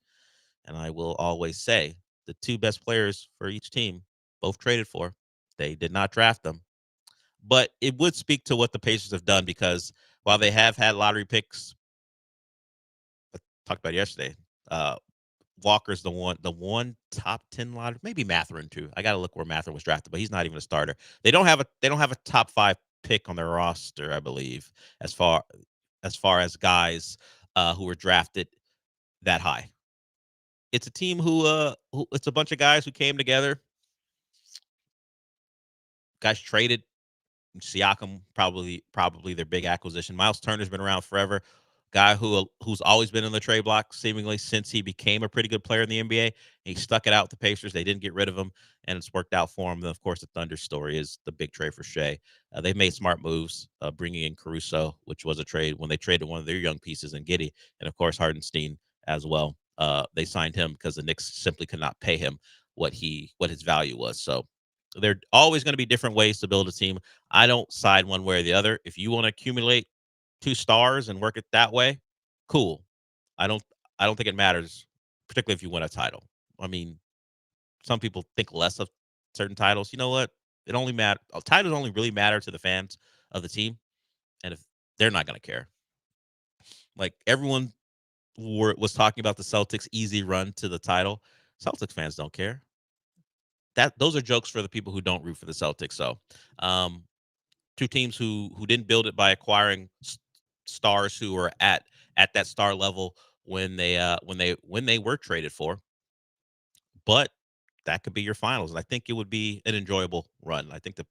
And I will always say the two best players for each team, both traded for. They did not draft them. But it would speak to what the Pacers have done, because while they have had lottery picks, I talked about it yesterday, Walker's the one top 10 lottery, maybe Mathurin too. I got to look where Mathurin was drafted, but he's not even a starter. They don't have a top 5 pick on their roster, I believe, as far as guys who were drafted that high. It's a team who it's a bunch of guys who came together. Guys traded. Siakam, probably their big acquisition. Miles Turner's been around forever. Guy who's always been in the trade block seemingly since he became a pretty good player in the NBA. He stuck it out with the Pacers. They didn't get rid of him, and it's worked out for him. Then, of course, the Thunder story is the big trade for Shea. They've made smart moves, bringing in Caruso, which was a trade when they traded one of their young pieces in Giddey, and, of course, Hardenstein as well. They signed him because the Knicks simply could not pay him what his value was. So There are always going to be different ways to build a team. I don't side one way or the other. If you want to accumulate 2 stars and work it that way, cool. I don't think it matters, particularly if you win a title. I mean, some people think less of certain titles. You know what? Titles only really matter to the fans of the team, and if they're not going to care. Like everyone was talking about the Celtics' easy run to the title. Celtics fans don't care. Those are jokes for the people who don't root for the Celtics. So, two teams who didn't build it by acquiring stars who were at that star level when they were traded for. But that could be your finals, and I think it would be an enjoyable run. I think the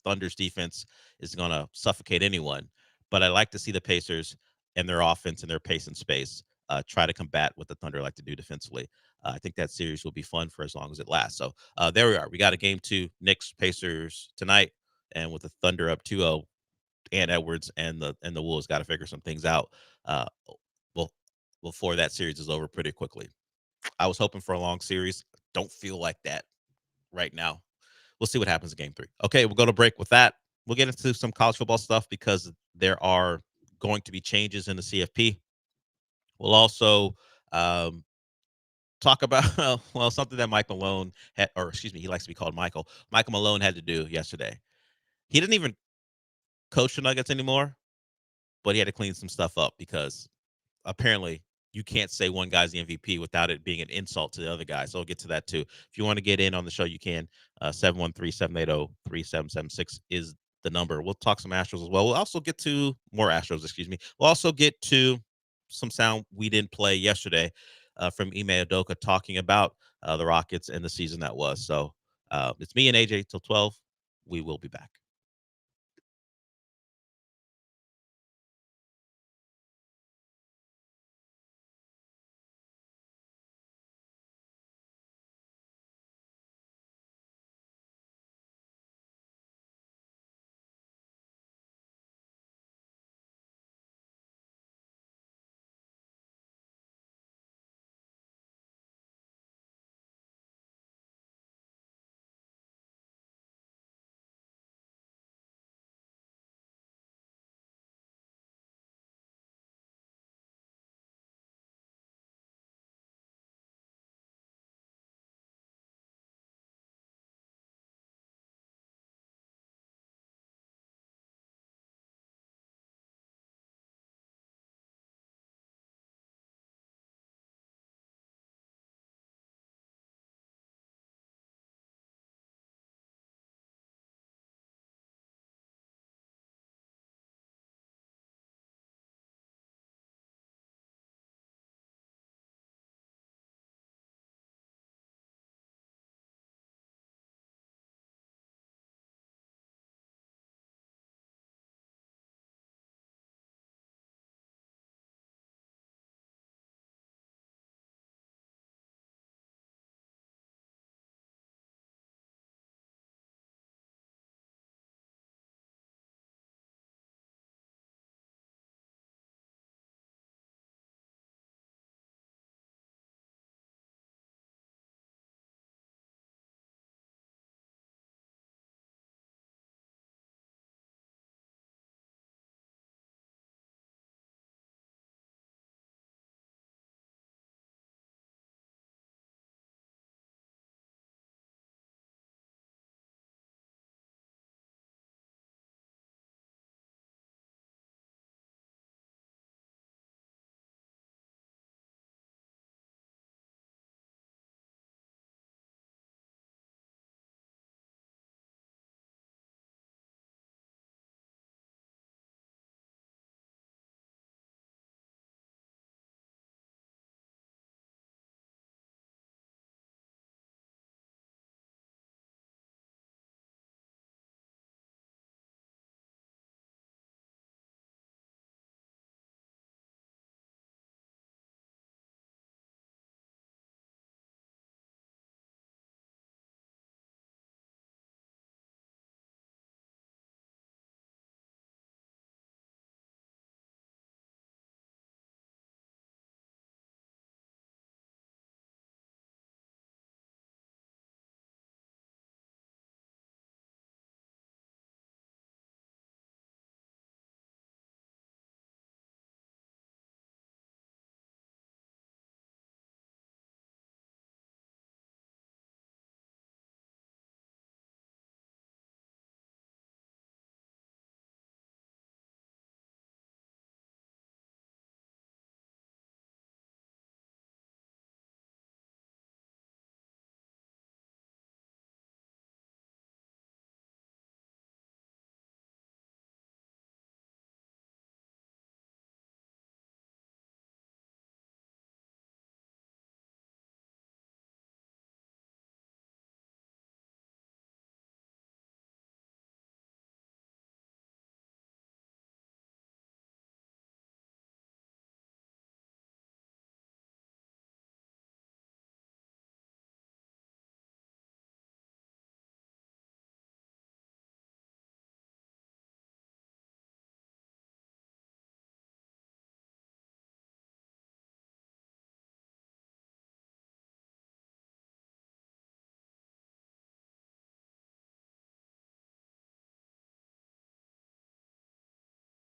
Thunder's defense is going to suffocate anyone, but I like to see the Pacers and their offense and their pace and space try to combat what the Thunder like to do defensively. I think that series will be fun for as long as it lasts. So there we are. We got a game 2, Knicks Pacers tonight, and with the Thunder up 2-0, and Edwards and the Wolves got to figure some things out. Well, before that series is over pretty quickly. I was hoping for a long series. Don't feel like that right now. We'll see what happens in game 3. Okay, we'll go to break with that. We'll get into some college football stuff because there are going to be changes in the CFP. We'll also talk about something that Mike Malone he likes to be called Michael. Michael Malone had to do yesterday. He didn't even coach the Nuggets anymore, but he had to clean some stuff up because apparently you can't say one guy's the MVP without it being an insult to the other guy. So we'll get to that too. If you want to get in on the show, you can. 713-780-3776 is the number. We'll talk some Astros as well. We'll also get to more Astros, excuse me. We'll also get to some sound we didn't play yesterday from Ime Udoka talking about the Rockets and the season that was. So it's me and AJ till 12. We will be back.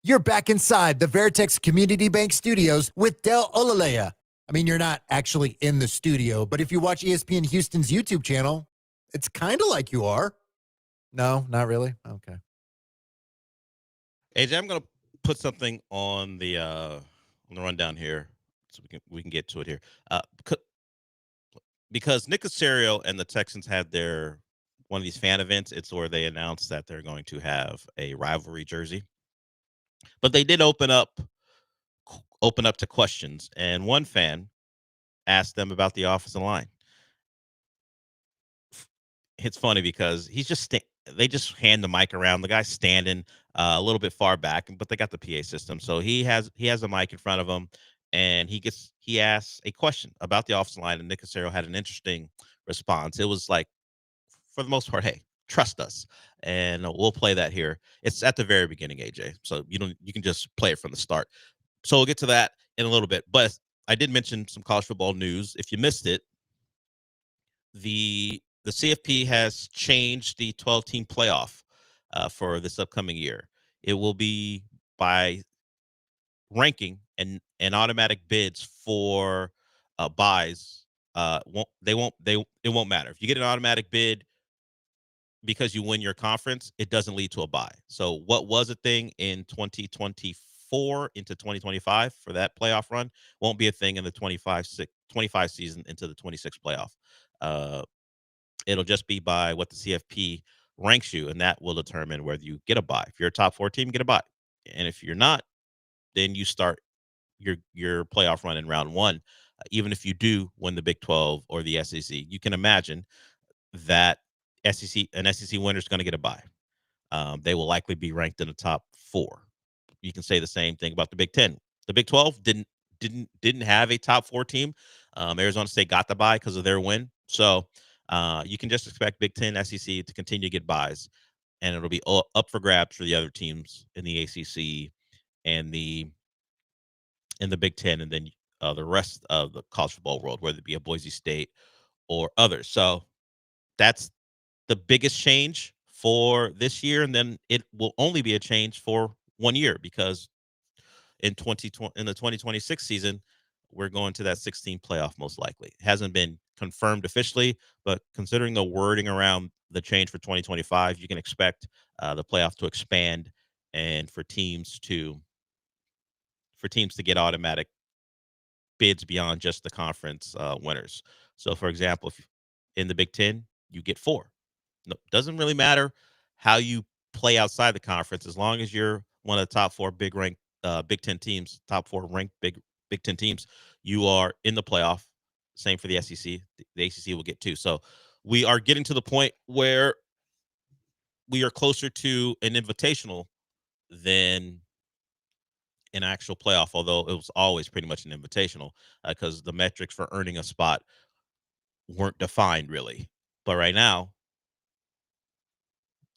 You're back inside the Veritex Community Bank Studios with Del Olaleye. I mean, you're not actually in the studio, but if you watch ESPN Houston's YouTube channel, it's kind of like you are. No, not really. Okay. AJ, I'm going to put something on the rundown here so we can get to it here. Because Nick Caserio and the Texans had their one of these fan events. It's where they announced that they're going to have a rivalry jersey. But they did open up to questions, and one fan asked them about the offensive line. It's funny because he's just they just hand the mic around. The guy's standing a little bit far back, but they got the PA system, so he has a mic in front of him, and he asks a question about the offensive line, and Nick Caserio had an interesting response. It was like, for the most part, hey, trust us, and we'll play that here. It's at the very beginning, AJ, so you can just play it from the start. So we'll get to that in a little bit, but I did mention some college football news. If you missed it, the CFP has changed the 12-team playoff for this upcoming year. It will be by ranking and automatic bids for buys. It won't matter if you get an automatic bid because you win your conference. It doesn't lead to a buy. So what was a thing in 2024 into 2025 for that playoff run won't be a thing in the 25 season into the 26 playoff. It'll just be by what the CFP ranks you, and that will determine whether you get a bye. If you're a top 4 team, get a bye. And if you're not, then you start your playoff run in round 1. Even if you do win the Big 12 or the SEC, you can imagine that an SEC winner is going to get a bye. They will likely be ranked in the top 4. You can say the same thing about the Big 10. The Big 12 didn't have a top 4 team. Arizona State got the bye because of their win. So you can just expect Big 10, SEC to continue to get buys, and it'll be up for grabs for the other teams in the ACC and the Big 10, and then the rest of the college football world, whether it be a Boise State or others. So that's the biggest change for this year, and then it will only be a change for 1 year because in the 2026 season, we're going to that 16 playoff most likely. It hasn't been confirmed officially, but considering the wording around the change for 2025, you can expect the playoff to expand and for teams to get automatic bids beyond just the conference winners. So, for example, if in the Big 10, you get 4. No, doesn't really matter how you play outside the conference as long as you're one of the top 4 big ranked Big 10 teams, top 4 ranked Big 10 teams, you are in the playoff. Same for the SEC. The ACC will get 2. So we are getting to the point where we are closer to an invitational than an actual playoff, although it was always pretty much an invitational because the metrics for earning a spot weren't defined really. But right now,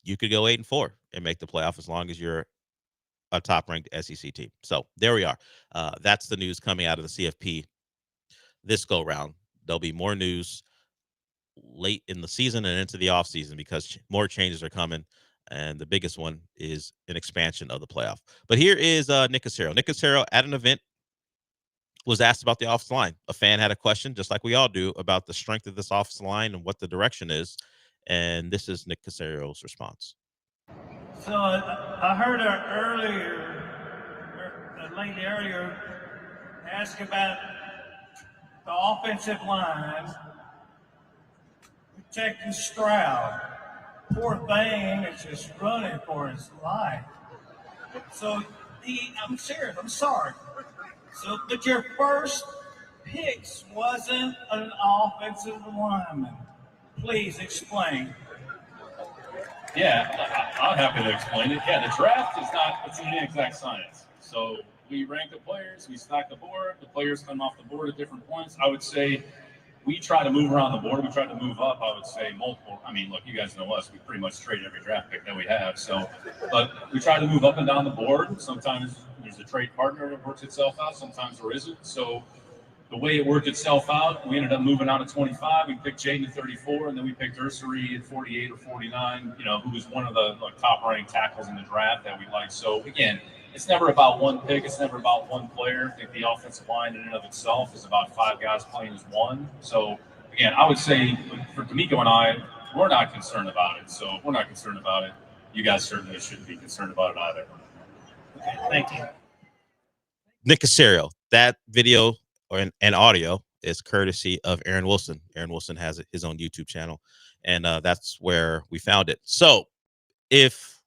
you could go 8-4 and make the playoff as long as you're a top-ranked SEC team. So there we are. That's the news coming out of the CFP this go-round. There'll be more news late in the season and into the offseason because more changes are coming, and the biggest one is an expansion of the playoff. But here is Nick Caserio. Nick Caserio at an event was asked about the offensive line. A fan had a question, just like we all do, about the strength of this offensive line and what the direction is, and this is Nick Caserio's response. So I heard a lady earlier ask about the offensive line protecting Stroud. Poor thing is just running for his life. So I'm serious. I'm sorry. So, but your first picks wasn't an offensive lineman. Please explain. Yeah, I'm happy to explain it. Yeah, the draft it's an inexact science. So we rank the players, we stack the board, the players come off the board at different points. I would say we try to move around the board. We try to move up, I would say, multiple. I mean, look, you guys know us. We pretty much trade every draft pick that we have. So, but we try to move up and down the board. Sometimes there's a trade partner that works itself out. Sometimes there isn't. So the way it worked itself out, we ended up moving out at 25. We picked Jaden at 34, and then we picked Ursary at 48 or 49, who was one of the top-ranked tackles in the draft that we liked. So, again, it's never about one pick. It's never about one player. I think the offensive line in and of itself is about 5 guys playing as one. So, again, I would say for D'Amico and I, we're not concerned about it. So if we're not concerned about it, you guys certainly shouldn't be concerned about it either. Okay, thank you. Nick Caserio. That video and audio is courtesy of Aaron Wilson. Aaron Wilson has his own YouTube channel, and that's where we found it. So if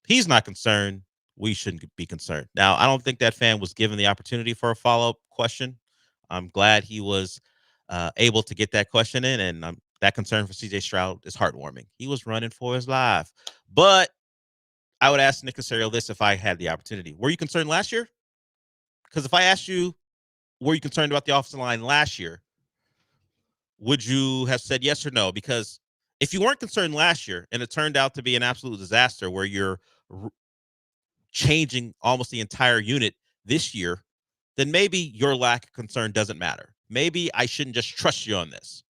he's not concerned, we shouldn't be concerned. Now, I don't think that fan was given the opportunity for a follow-up question. I'm glad he was able to get that question in, and that concern for CJ Stroud is heartwarming. He was running for his life. But I would ask Nick Caserio this if I had the opportunity. Were you concerned last year? Because if I asked you, were you concerned about the offensive line last year, would you have said yes or no? Because if you weren't concerned last year and it turned out to be an absolute disaster where you're changing almost the entire unit this year, then maybe your lack of concern doesn't matter. Maybe I shouldn't just trust you on this,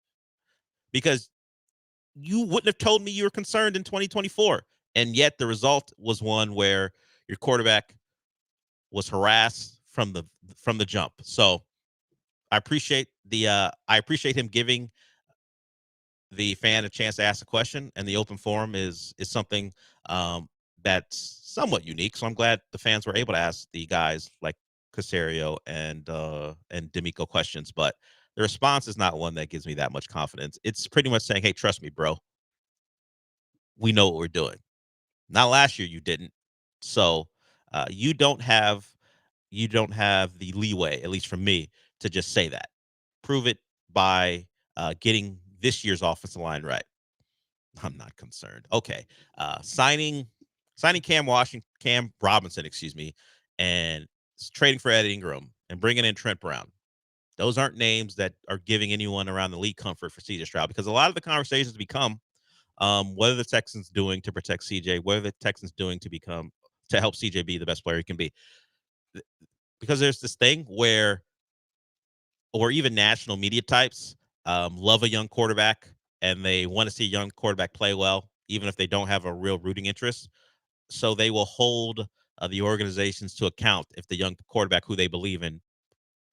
because you wouldn't have told me you were concerned in 2024. And yet the result was one where your quarterback was harassed from the jump. So I appreciate him giving the fan a chance to ask a question, and the open forum is something that's somewhat unique. So I'm glad the fans were able to ask the guys like Caserio and D'Amico questions, but the response is not one that gives me that much confidence. It's pretty much saying, hey, trust me, bro. We know what we're doing. Not last year, you didn't. So you don't have the leeway, at least from me, to just say that. Prove it by getting this year's offensive line right. I'm not concerned. Okay. Signing Cam Robinson, and trading for Ed Ingram and bringing in Trent Brown. Those aren't names that are giving anyone around the league comfort for CJ Stroud, because a lot of the conversations become what are the Texans doing to protect CJ? What are the Texans doing to help CJ be the best player he can be? Because there's this thing where, or even national media types love a young quarterback and they want to see a young quarterback play well, even if they don't have a real rooting interest. So they will hold the organizations to account if the young quarterback who they believe in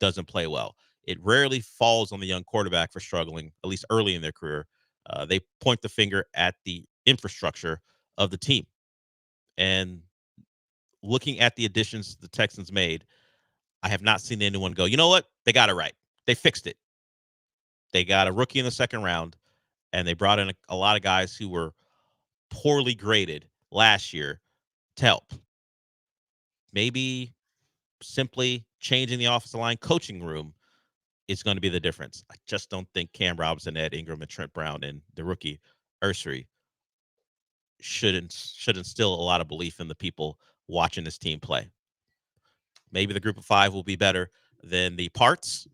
doesn't play well. It rarely falls on the young quarterback for struggling, at least early in their career. They point the finger at the infrastructure of the team. And looking at the additions the Texans made, I have not seen anyone go, you know what? They got it right. They fixed it. They got a rookie in the second round, and they brought in a lot of guys who were poorly graded last year to help. Maybe simply changing the offensive line coaching room is going to be the difference. I just don't think Cam Robinson, Ed Ingram, and Trent Brown and the rookie Ursary should instill a lot of belief in the people watching this team play. Maybe the group of 5 will be better than the parts.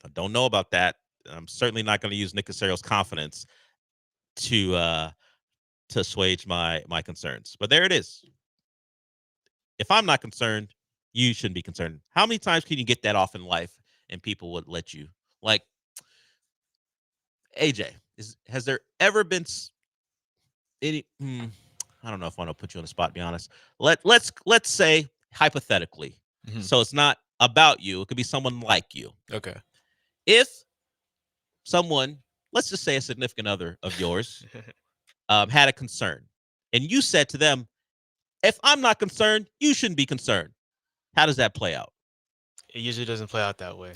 I don't know about that. I'm certainly not going to use Nick Caserio's confidence to assuage my concerns. But there it is. If I'm not concerned, you shouldn't be concerned. How many times can you get that off in life and people would let you? Like, AJ, has there ever been any? I don't know if I want to put you on the spot, to be honest. Let's say hypothetically. Mm-hmm. So it's not about you. It could be someone like you. Okay. If someone, let's just say a significant other of yours, had a concern, and you said to them, if I'm not concerned, you shouldn't be concerned. How does that play out? It usually doesn't play out that way.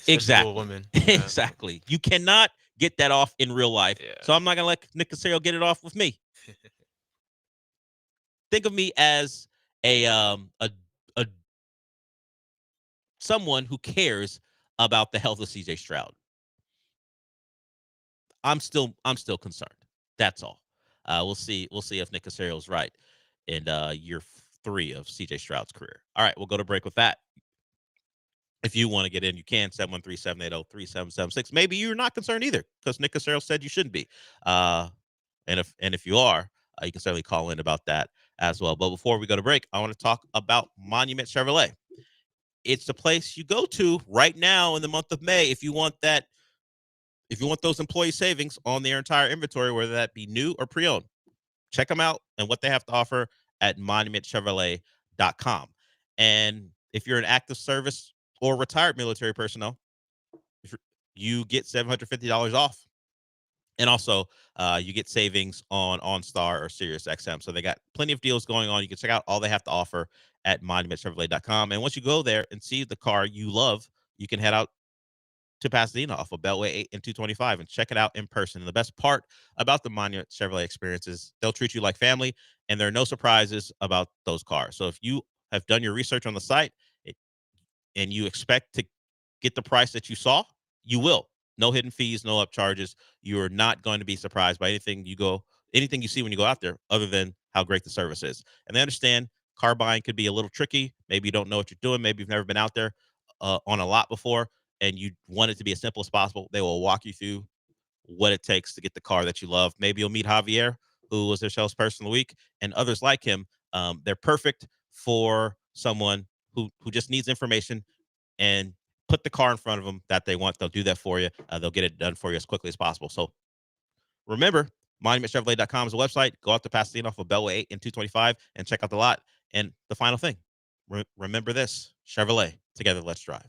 Exactly. To a woman. Exactly. You cannot get that off in real life. Yeah. So I'm not going to let Nick Caserio get it off with me. Think of me as a someone who cares about the health of CJ Stroud. I'm still concerned. That's all. We'll see if Nick Caserio is right in year 3 of CJ Stroud's career. All right, we'll go to break with that. If you want to get in, you can, 713-780-3776. Maybe you're not concerned either, because Nick Caserio said you shouldn't be. And if you are, you can certainly call in about that as well. But before we go to break, I want to talk about Monument Chevrolet. It's the place you go to right now in the month of May if you want those employee savings on their entire inventory, whether that be new or pre-owned. Check them out and what they have to offer at monumentchevrolet.com. And if you're an active service or retired military personnel, you get $750 off. And also, you get savings on OnStar or SiriusXM. So they got plenty of deals going on. You can check out all they have to offer at monumentchevrolet.com. And once you go there and see the car you love, you can head out to Pasadena off of Beltway 8 and 225 and check it out in person. And the best part about the Monument Chevrolet experience is they'll treat you like family, and there are no surprises about those cars. So if you have done your research on the site and you expect to get the price that you saw, you will. No hidden fees, no upcharges. You're not going to be surprised by anything you see when you go out there, other than how great the service is. And they understand car buying could be a little tricky. Maybe you don't know what you're doing. Maybe you've never been out there on a lot before, and you want it to be as simple as possible. They will walk you through what it takes to get the car that you love. Maybe you'll meet Javier, who was their salesperson of the week, and others like him. They're perfect for someone who just needs information, and put the car in front of them that they want. They'll do that for you. They'll get it done for you as quickly as possible. So remember, monumentchevrolet.com is the website. Go out to Pasadena off of Beltway 8 and 225 and check out the lot. And the final thing, remember this: Chevrolet, together, let's drive.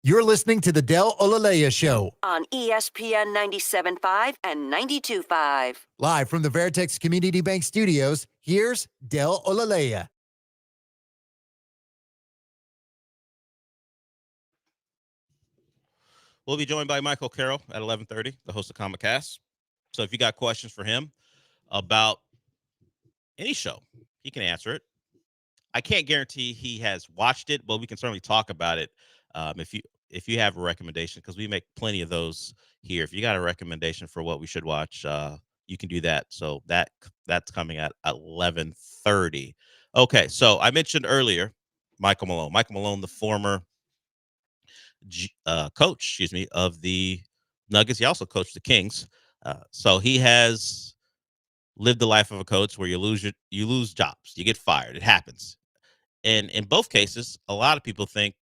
You're listening to the Del Olaleye Show. On ESPN 97.5 and 92.5. Live from the Veritex Community Bank Studios, here's Del Olaleye. We'll be joined by Michael Carroll at 11:30, the host of Comicast. So if you got questions for him about any show, he can answer it. I can't guarantee he has watched it, but we can certainly talk about it. If you have a recommendation, because we make plenty of those here. If you got a recommendation for what we should watch, you can do that. So that's coming at 11:30. Okay, so I mentioned earlier Michael Malone. Michael Malone, the former coach, of the Nuggets. He also coached the Kings. So he has lived the life of a coach where you lose jobs, you get fired. It happens. And in both cases, a lot of people think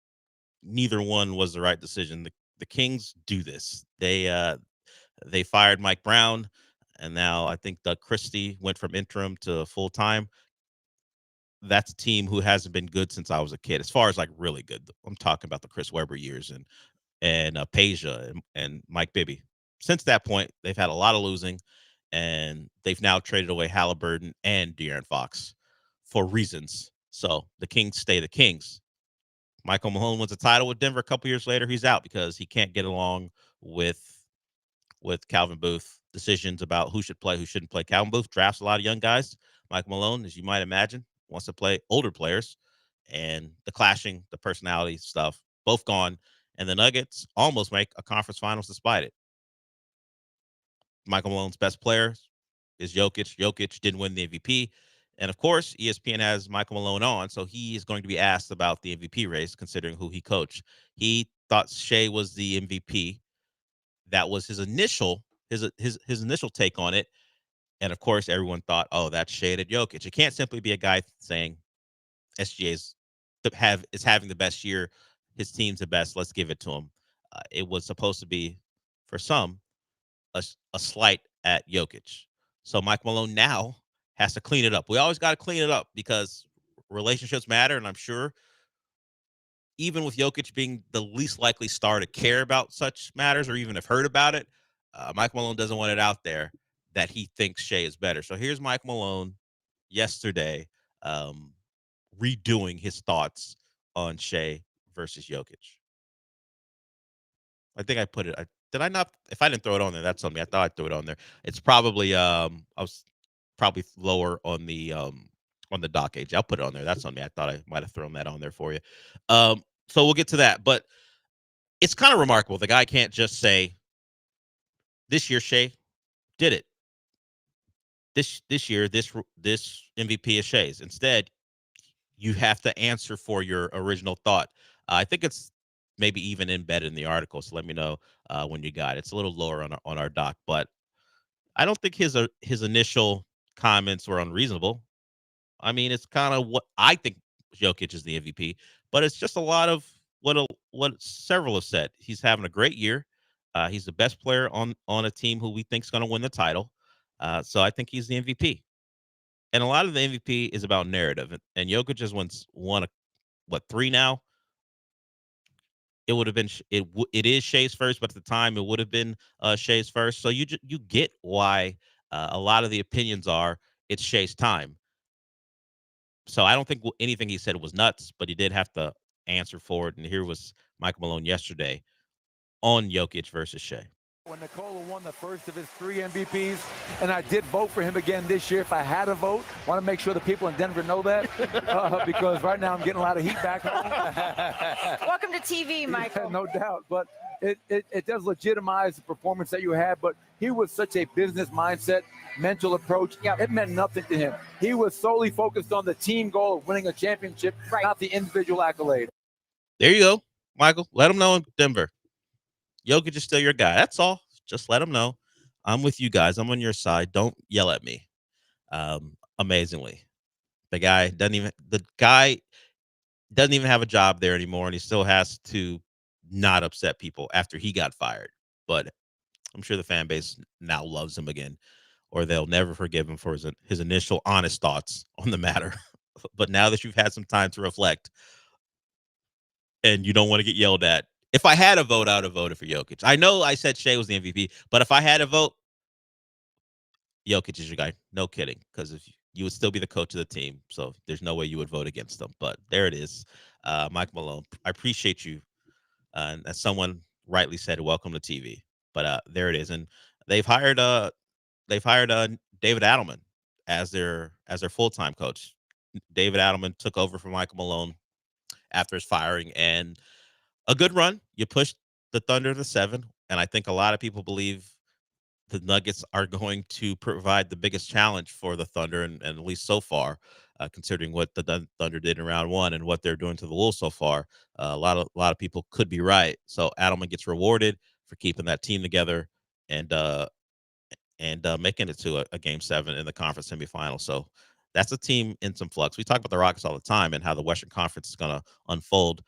neither one was the right decision. The Kings do this. They fired Mike Brown, and now I think Doug Christie went from interim to full time. That's a team who hasn't been good since I was a kid, as far as like really good. I'm talking about the Chris Webber years and Peja and Mike Bibby. Since that point, they've had a lot of losing, and they've now traded away Halliburton and De'Aaron Fox for reasons. So the Kings stay the Kings. Michael Malone wins a title with Denver. A couple years later, he's out because he can't get along with Calvin Booth. Decisions about who should play, who shouldn't play. Calvin Booth drafts a lot of young guys. Michael Malone, as you might imagine, wants to play older players. And the clashing, the personality stuff, both gone. And the Nuggets almost make a conference finals despite it. Michael Malone's best player is Jokic. Jokic didn't win the MVP. And of course, ESPN has Michael Malone on, so he is going to be asked about the MVP race, considering who he coached. He thought Shea was the MVP. That was his initial initial take on it. And of course, everyone thought, oh, that's shaded Jokic. It can't simply be a guy saying SGA is having the best year. His team's the best. Let's give it to him. It was supposed to be, for some, a slight at Jokic. So Mike Malone now has to clean it up. We always got to clean it up because relationships matter. And I'm sure even with Jokic being the least likely star to care about such matters or even have heard about it, Mike Malone doesn't want it out there that he thinks Shea is better. So here's Mike Malone yesterday redoing his thoughts on Shea versus Jokic. I think I put it. Did I not? If I didn't throw it on there, that's on me. I thought I threw it on there. It's probably I was probably lower on the doc age. I'll put it on there. That's on me. I thought I might have thrown that on there for you. So we'll get to that. But it's kind of remarkable. The guy can't just say, this year Shea did it. This year, this MVP is Shea's. Instead, you have to answer for your original thought. I think it's maybe even embedded in the article. So let me know when you got it. It's a little lower on our doc, but I don't think his initial comments were unreasonable. I mean, it's kind of what I think Jokic is the MVP, but it's just a lot of what several have said. He's having a great year. He's the best player on a team who we think is going to win the title. So I think he's the MVP. And a lot of the MVP is about narrative. And Jokic has won 3 now? It would have been it is Shea's first, but at the time it would have been Shea's first. So you get why a lot of the opinions are it's Shea's time. So I don't think anything he said was nuts, but he did have to answer for it. And here was Mike Malone yesterday on Jokic versus Shea. When Nikola won the first of his 3 MVPs, and I did vote for him again this year if I had a vote. Want to make sure the people in Denver know that because right now I'm getting a lot of heat back home. Welcome to TV, Michael. Yeah, no doubt, but it does legitimize the performance that you had, but he was such a business mindset, mental approach. Yeah. It meant nothing to him. He was solely focused on the team goal of winning a championship, not the individual accolade. There you go, Michael. Let him know in Denver. Jokic is still your guy. That's all. Just let him know. I'm with you guys. I'm on your side. Don't yell at me. Amazingly. The guy doesn't even have a job there anymore, and he still has to not upset people after he got fired. But I'm sure the fan base now loves him again, or they'll never forgive him for his initial honest thoughts on the matter. But now that you've had some time to reflect and you don't want to get yelled at, if I had a vote, I would have voted for Jokic. I know I said Shea was the MVP, but if I had a vote, Jokic is your guy. No kidding, because if you would still be the coach of the team, so there's no way you would vote against them. But there it is, Mike Malone. I appreciate you, as someone rightly said, welcome to TV. But there it is, and they've hired David Adelman as their full-time coach. David Adelman took over from Michael Malone after his firing, and a good run. You pushed the Thunder to 7, and I think a lot of people believe the Nuggets are going to provide the biggest challenge for the Thunder, and at least so far, considering what the Thunder did in round 1 and what they're doing to the Wolves so far. A lot of people could be right. So Adelman gets rewarded for keeping that team together and making it to a game 7 in the conference semifinal. So that's a team in some flux. We talk about the Rockets all the time and how the Western Conference is going to unfold.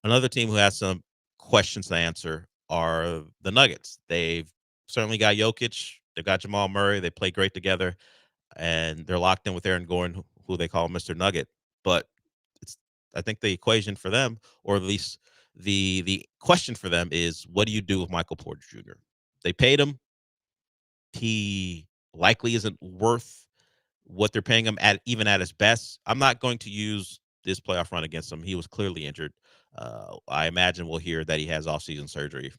Another team who has some questions to answer are the Nuggets. They've certainly got Jokic. They've got Jamal Murray. They play great together, and they're locked in with Aaron Gordon, who they call Mr. Nugget. But I think the equation for them, or at least the question for them, is what do you do with Michael Porter Jr.? They paid him. He likely isn't worth what they're paying him at, even at his best. I'm not going to use this playoff run against him. He was clearly injured. I imagine we'll hear that he has off-season surgery.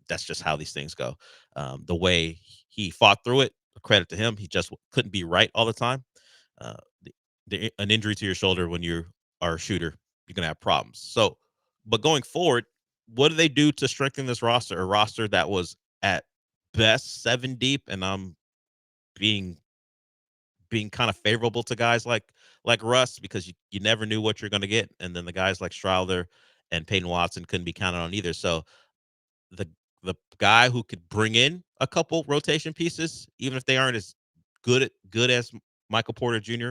That's just how these things go. The way he fought through it, credit to him. He just couldn't be right all the time. Uh, an injury to your shoulder when you are a shooter, you're going to have problems. So, but going forward, what do they do to strengthen this roster? A roster that was at best 7 deep, and I'm being kind of favorable to guys like Russ, because you never knew what you're going to get, and then the guys like Strouder and Peyton Watson couldn't be counted on either. So the guy who could bring in a couple rotation pieces, even if they aren't as good as Michael Porter Jr.,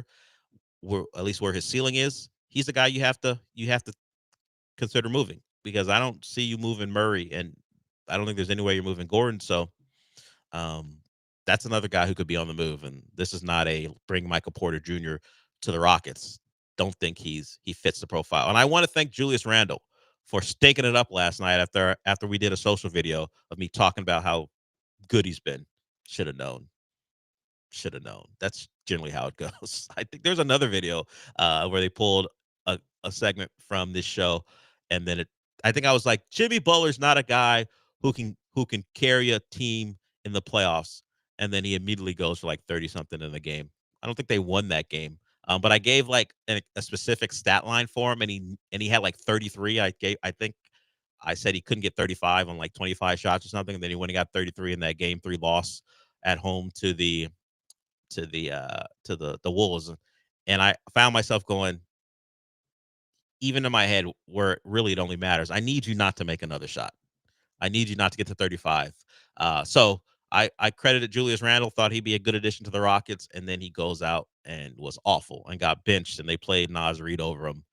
at least where his ceiling is, he's the guy you have to consider moving, because I don't see you moving Murray, and I don't think there's any way you're moving Gordon. So that's another guy who could be on the move. And this is not a bring Michael Porter Jr. to the Rockets. Don't think he fits the profile. And I want to thank Julius Randle for staking it up last night after we did a social video of me talking about how good he's been. Should have known. That's generally how it goes. I think there's another video where they pulled a segment from this show, and then I think I was like, Jimmy Butler's not a guy who can carry a team in the playoffs, and then he immediately goes for like 30 something in the game. I don't think they won that game, but I gave like a specific stat line for him, and he had like 33. I think I said he couldn't get 35 on like 25 shots or something, and then he went and got 33 in that game 3 loss at home to the Wolves. And I found myself going, even in my head, where really it only matters, I need you not to make another shot. I need you not to get to 35. So I credited Julius Randle, thought he'd be a good addition to the Rockets, and then he goes out and was awful and got benched, and they played Naz Reid over him.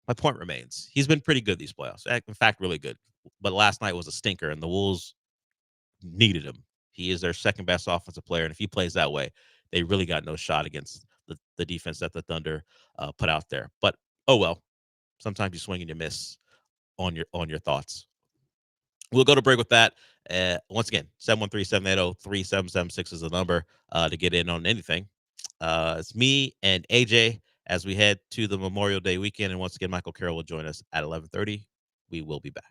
My point remains. He's been pretty good these playoffs. In fact, really good. But last night was a stinker, and the Wolves needed him. He is their second best offensive player, and if he plays that way, they really got no shot against the defense that the Thunder put out there. But oh well, sometimes you swing and you miss on your thoughts. We'll go to break with that. Once again, 713-780-3776 is the number to get in on anything. It's me and AJ as we head to the Memorial Day weekend. And once again, Michael Carroll will join us at 11:30. We will be back.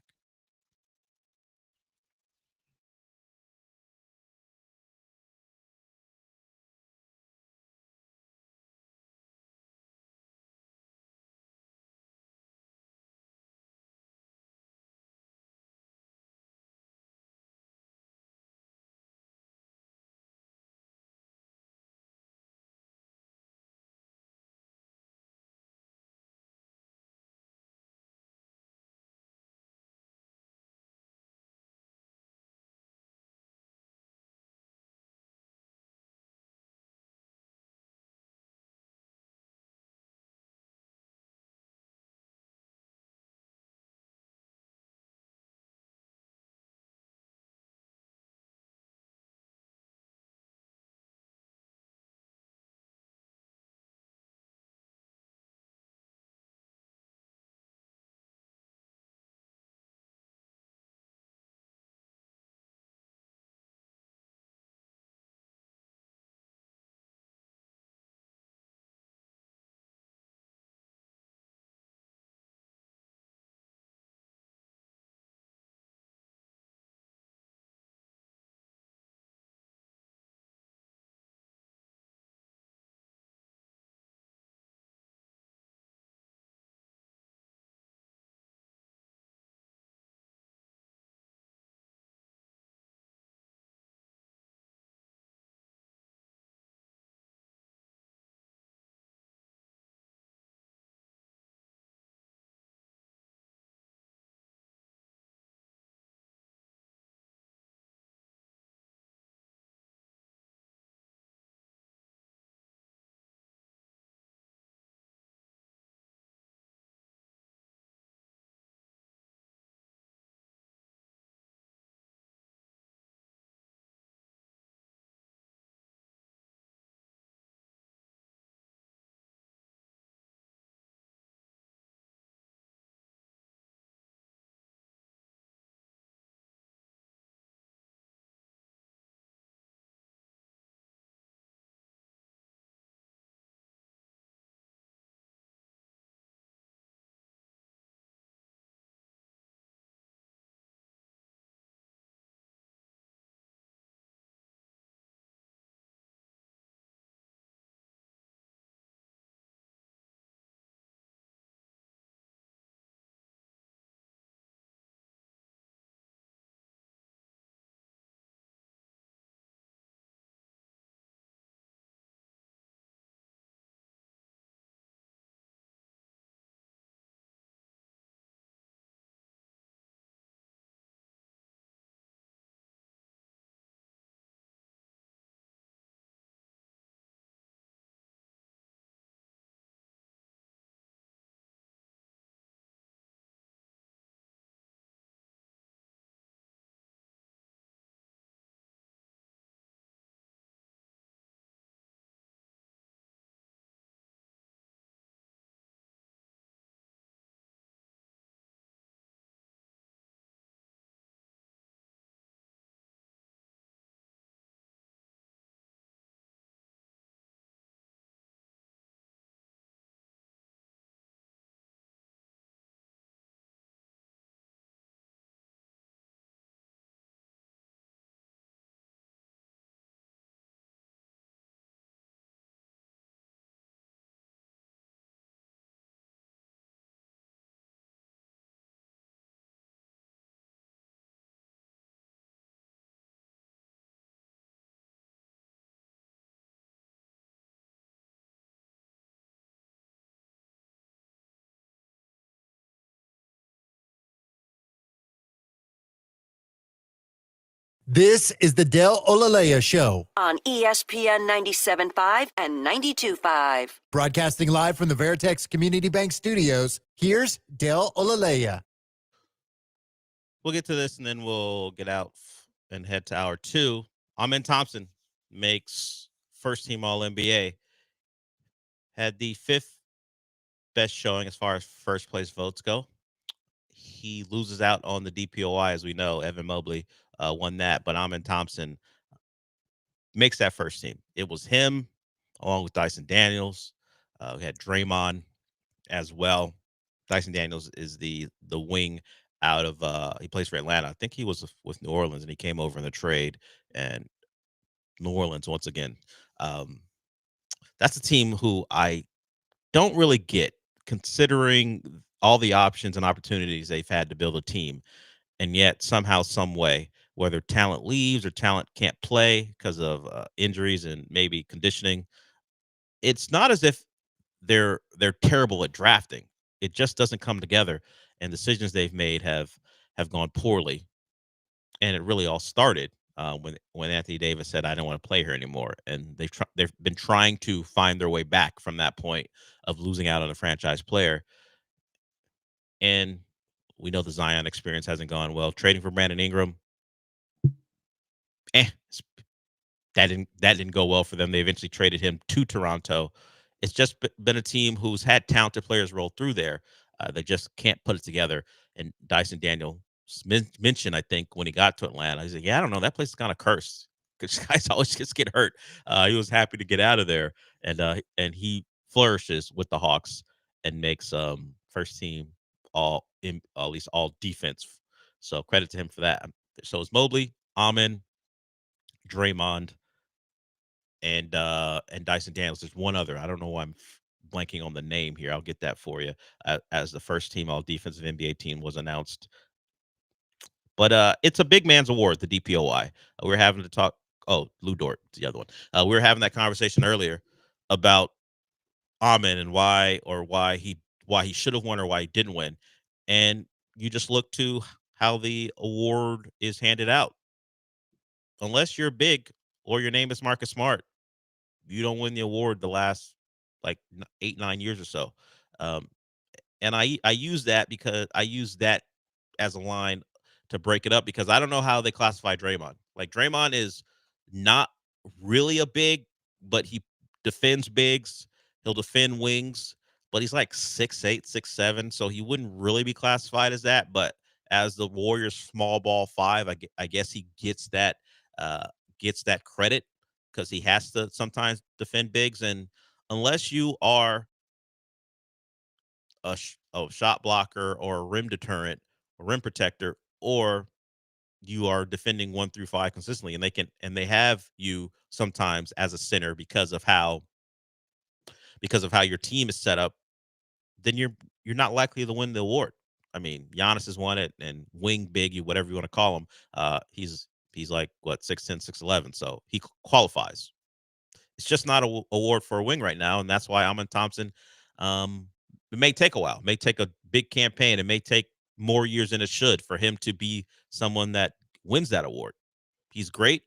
This is the Del Olaleye Show, on ESPN 97.5 and 92.5. broadcasting live from the Veritex Community Bank Studios. Here's Del Olaleye. We'll get to this, and then we'll get out and head to hour 2. Amen Thompson makes first-team All-NBA. Had the 5th best showing as far as first-place votes go. He loses out on the DPOI, as we know. Evan Mobley won that, but Amen Thompson makes that first team. It was him, along with Dyson Daniels. We had Draymond as well. Dyson Daniels is the wing out of he plays for Atlanta. I think he was with New Orleans, and he came over in the trade. And New Orleans, once again, that's a team who I don't really get, considering all the options and opportunities they've had to build a team. And yet somehow, some way, whether talent leaves or talent can't play because of injuries and maybe conditioning, it's not as if they're terrible at drafting. It just doesn't come together, and decisions they've made have gone poorly. And it really all started when Anthony Davis said, "I don't want to play here anymore," and they've been trying to find their way back from that point of losing out on a franchise player. And we know the Zion experience hasn't gone well. Trading for Brandon Ingram, that didn't go well for them. They eventually traded him to Toronto. It's just been a team who's had talented players roll through there. They just can't put it together. And Dyson Daniels mentioned, I think, when he got to Atlanta, he said, "Yeah, I don't know. That place is kind of cursed because guys always just get hurt." He was happy to get out of there, and he flourishes with the Hawks and makes first team at least all defense. So credit to him for that. So it's Mobley, Amen, Draymond, and Dyson Daniels. There's one other. I don't know why I'm blanking on the name here. I'll get that for you as the first team all defensive NBA team was announced. But it's a big man's award, the DPOI. We're having to talk. Oh, Lou Dort, the other one. We were having that conversation earlier about Amen and why he should have won or why he didn't win. And you just look to how the award is handed out. Unless you're big or your name is Marcus Smart, you don't win the award the last like 8-9 years or so. And I use that because I use that as a line to break it up, because I don't know how they classify Draymond. Like, Draymond is not really a big, but he defends bigs. He'll defend wings, but he's like 6'8", 6'7", so he wouldn't really be classified as that. But as the Warriors' small ball 5, I guess he gets that credit because he has to sometimes defend bigs. And unless you are a shot blocker or a rim deterrent, a rim protector, or you are defending 1 through 5 consistently, and they have you sometimes as a center because of how your team is set up, then you're not likely to win the award. I mean, Giannis has won it, and wing big, whatever you want to call him, he's like what, 6'10", 6'11", so he qualifies. It's just not an award for a wing right now, and that's why Amen Thompson. It may take a while. It may take a big campaign. It may take more years than it should for him to be someone that wins that award. He's great.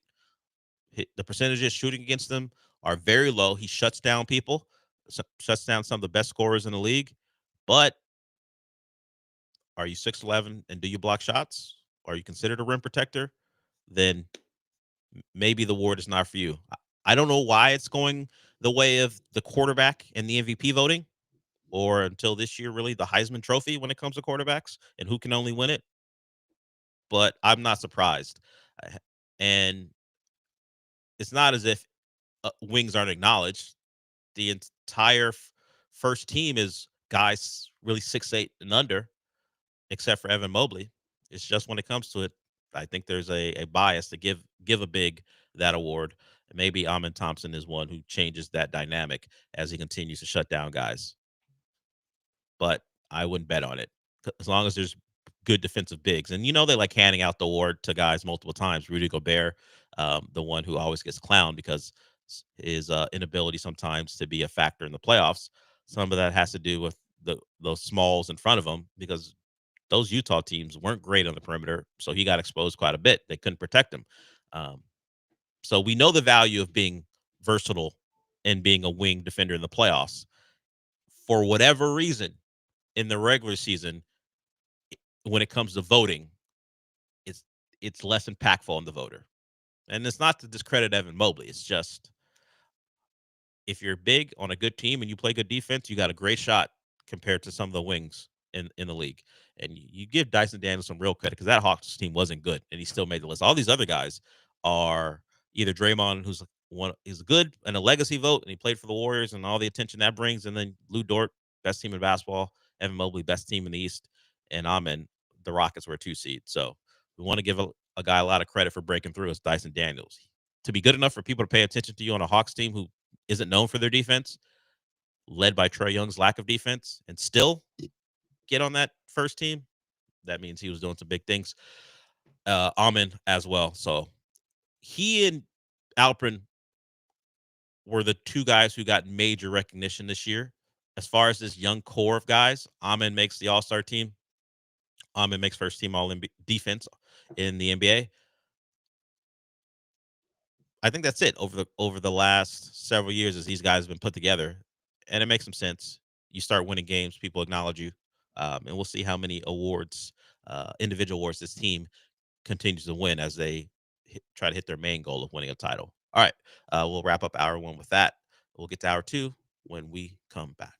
The percentages shooting against them are very low. He shuts down people, shuts down some of the best scorers in the league. But are you 6'11" and do you block shots? Are you considered a rim protector? Then maybe the award is not for you. I don't know why it's going the way of the quarterback in the MVP voting, or until this year, really, the Heisman Trophy when it comes to quarterbacks and who can only win it. But I'm not surprised. And it's not as if wings aren't acknowledged. The entire first team is guys really 6'8" and under, except for Evan Mobley. It's just when it comes to it, I think there's a bias to give a big that award. Maybe Amen Thompson is one who changes that dynamic as he continues to shut down guys. But I wouldn't bet on it as long as there's good defensive bigs. And they like handing out the award to guys multiple times. Rudy Gobert, the one who always gets clowned because his inability sometimes to be a factor in the playoffs. Some of that has to do with those smalls in front of him, because those Utah teams weren't great on the perimeter, so he got exposed quite a bit. They couldn't protect him. So we know the value of being versatile and being a wing defender in the playoffs. For whatever reason, in the regular season, when it comes to voting, it's less impactful on the voter. And it's not to discredit Evan Mobley. It's just if you're big on a good team and you play good defense, you got a great shot compared to some of the wings in the league. And you give Dyson Daniels some real credit because that Hawks team wasn't good, and he still made the list. All these other guys are either Draymond, who's is good and a legacy vote, and he played for the Warriors and all the attention that brings, and then Lou Dort, best team in basketball, Evan Mobley, best team in the East, and Amen, the Rockets were a 2 seed. So we want to give a guy a lot of credit for breaking through as Dyson Daniels. To be good enough for people to pay attention to you on a Hawks team who isn't known for their defense, led by Trae Young's lack of defense, and still get on that first team, that means he was doing some big things. Amen as well. So he and Alperen were the two guys who got major recognition this year. As far as this young core of guys, Amen makes the All-Star team. Amen makes first team defense in the NBA. I think that's it over the last several years as these guys have been put together, and it makes some sense. You start winning games, people acknowledge you, and we'll see how many awards, individual awards, this team continues to win as they try to hit their main goal of winning a title. All right, we'll wrap up hour 1 with that. We'll get to hour 2 when we come back.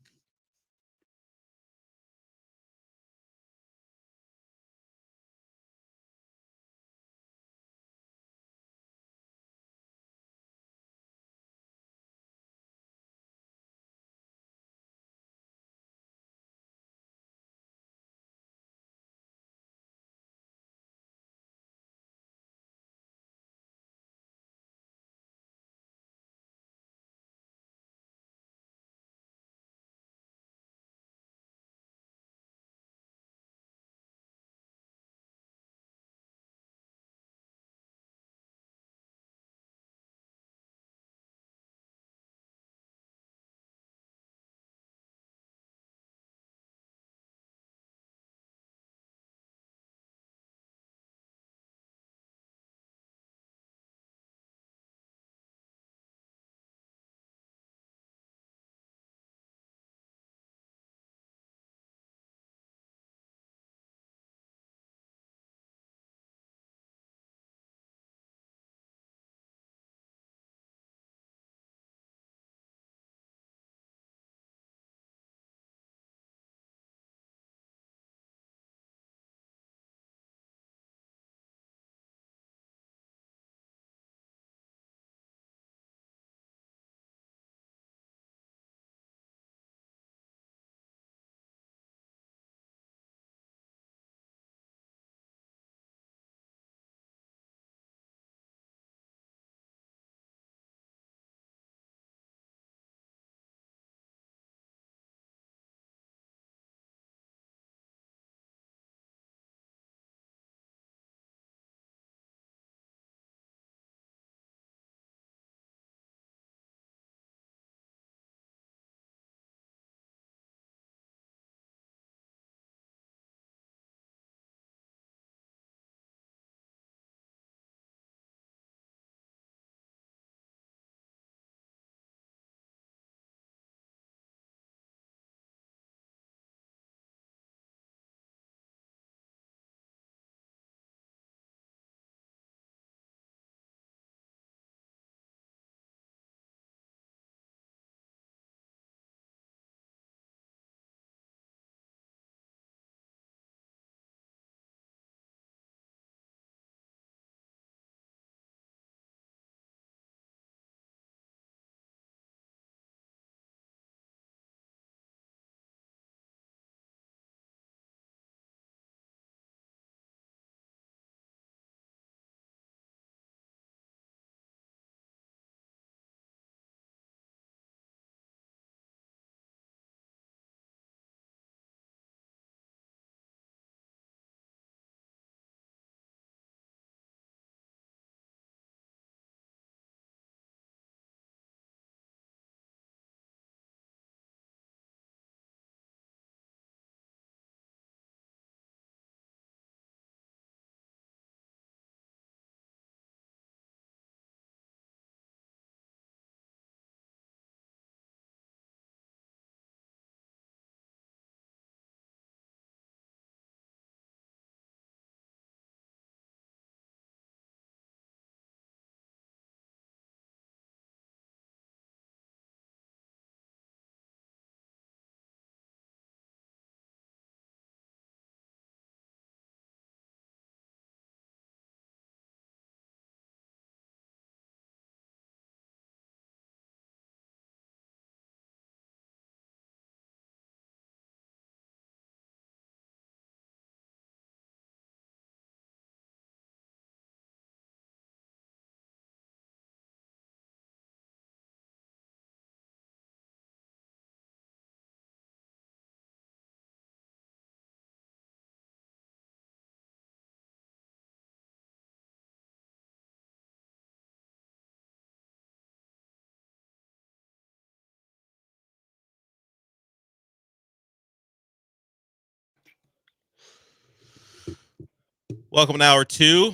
Welcome to hour 2.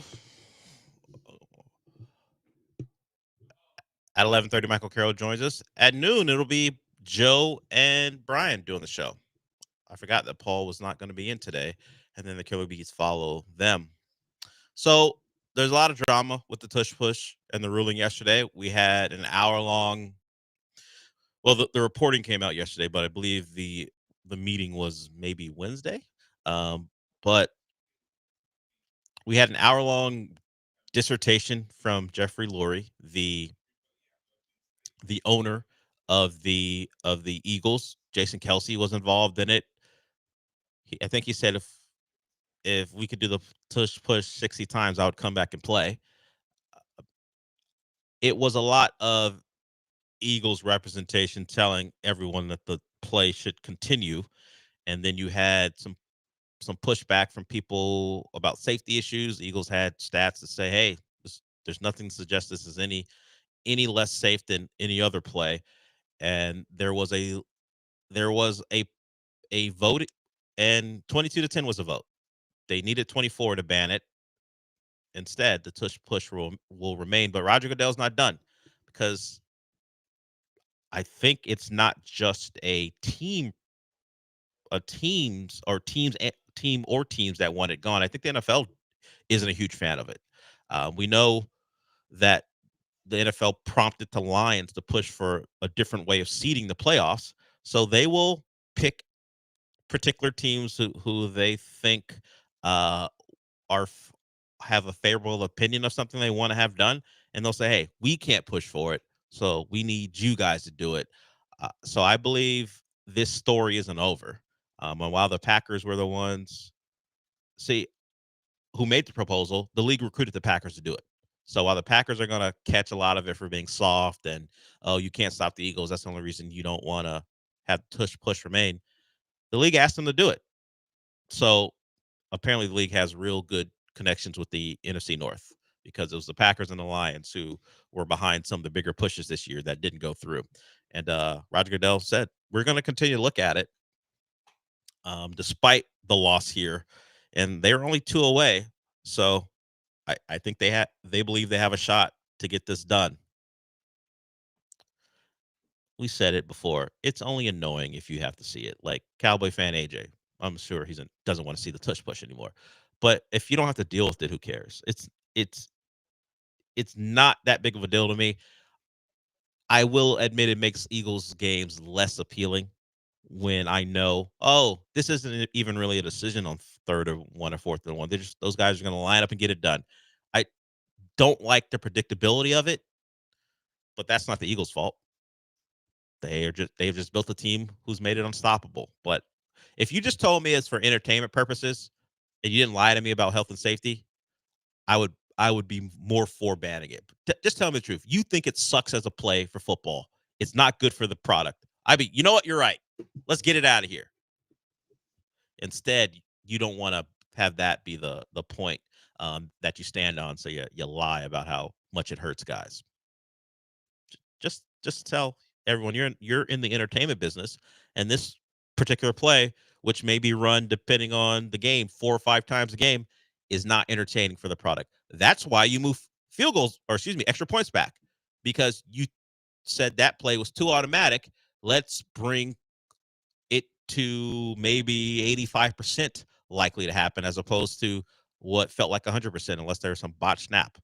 At 11:30, Michael Carroll joins us. At noon, it'll be Joe and Brian doing the show. I forgot that Paul was not going to be in today, and then the Killer Bees follow them. So there's a lot of drama with the tush push and the ruling yesterday. We had an hour-long. Well, the reporting came out yesterday, but I believe the meeting was maybe Wednesday. But we had an hour-long dissertation from Jeffrey Lurie, the owner of the Eagles. Jason Kelsey was involved in it. I think he said if we could do the tush push 60 times, I would come back and play. It was a lot of Eagles representation telling everyone that the play should continue, and then you had some pushback from people about safety issues. Eagles had stats that say, "Hey, there's nothing to suggest this is any less safe than any other play." And there was a vote, and 22-10 was a vote. They needed 24 to ban it. Instead, the tush push will remain. But Roger Goodell's not done, because I think it's not just teams that want it gone. I think the NFL isn't a huge fan of it. We know that the NFL prompted the Lions to push for a different way of seeding the playoffs, so they will pick particular teams who they think have a favorable opinion of something they want to have done, and they'll say, "Hey, we can't push for it, so we need you guys to do it." So I believe this story isn't over. And while the Packers were the ones, who made the proposal, the league recruited the Packers to do it. So while the Packers are going to catch a lot of it for being soft and, "Oh, you can't stop the Eagles, that's the only reason you don't want to have tush push remain," the league asked them to do it. So apparently the league has real good connections with the NFC North, because it was the Packers and the Lions who were behind some of the bigger pushes this year that didn't go through. And Roger Goodell said, "We're going to continue to look at it despite the loss here." And they're only 2 away. So I think they believe they have a shot to get this done. We said it before. It's only annoying if you have to see it. Like Cowboy fan AJ, I'm sure he doesn't want to see the tush push anymore. But if you don't have to deal with it, who cares? It's not that big of a deal to me. I will admit it makes Eagles games less appealing when I know, oh, this isn't even really a decision on 3rd or 1 or 4th and 1. Those guys are going to line up and get it done. I don't like the predictability of it, but that's not the Eagles' fault. They've just built a team who's made it unstoppable. But if you just told me it's for entertainment purposes and you didn't lie to me about health and safety, I would be more for banning it. Just tell me the truth. You think it sucks as a play for football. It's not good for the product. You know what? You're right. Let's get it out of here. Instead, you don't want to have that be the point that you stand on. So you lie about how much it hurts guys. Just tell everyone you're in the entertainment business, and this particular play, which may be run depending on the game 4 or 5 times a game, is not entertaining for the product. That's why you move extra points back, because you said that play was too automatic. Let's bring it to maybe 85% likely to happen, as opposed to what felt like 100%, unless there was some botched snap.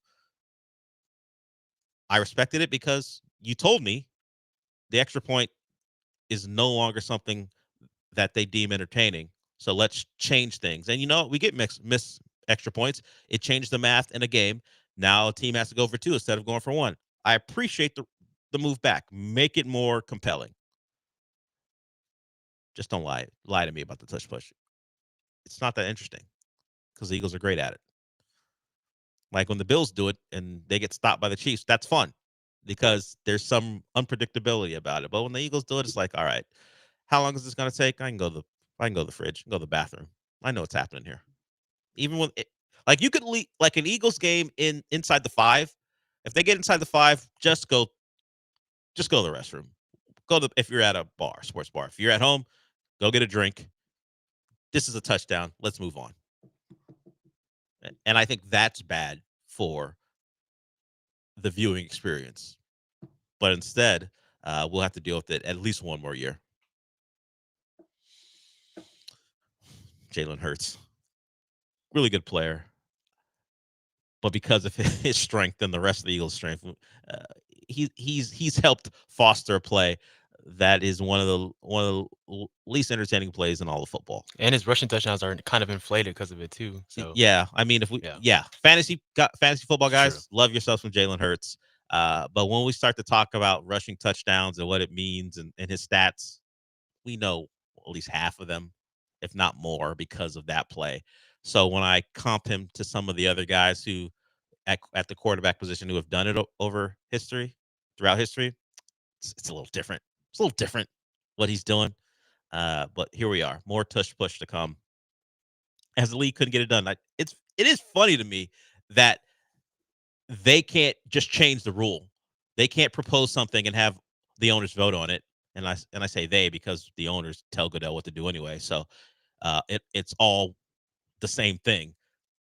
I respected it because you told me the extra point is no longer something that they deem entertaining. So let's change things. And we get miss extra points. It changed the math in a game. Now a team has to go for 2 instead of going for 1. I appreciate the move back. Make it more compelling. Just don't lie to me about the tush push. It's not that interesting, because the Eagles are great at it. Like when the Bills do it and they get stopped by the Chiefs, that's fun because there's some unpredictability about it. But when the Eagles do it, it's like, all right, how long is this going to take? I can go to the fridge, go to the bathroom. I know what's happening here. Even when like you could like an Eagles game inside the 5. If they get inside the 5, just go to the restroom. If you're at a bar, sports bar. If you're at home, go get a drink. This is a touchdown. Let's move on. And I think that's bad for the viewing experience. But instead, we'll have to deal with it at least one more year. Jalen Hurts, really good player, but because of his strength and the rest of the Eagles' strength, he's helped foster a play that is one of the least entertaining plays in all of football. And his rushing touchdowns are kind of inflated because of it too. So yeah, I mean, if we fantasy football guys, love yourselves from Jalen Hurts. But when we start to talk about rushing touchdowns and what it means and his stats, we know at least half of them, if not more, because of that play. So when I comp him to some of the other guys who at the quarterback position who have done it throughout history, it's a little different. It's a little different what he's doing. But here we are, more tush push to come. As the league couldn't get it done. It is funny to me that they can't just change the rule. They can't propose something and have the owners vote on it. And I say they because the owners tell Goodell what to do anyway. So it's all the same thing.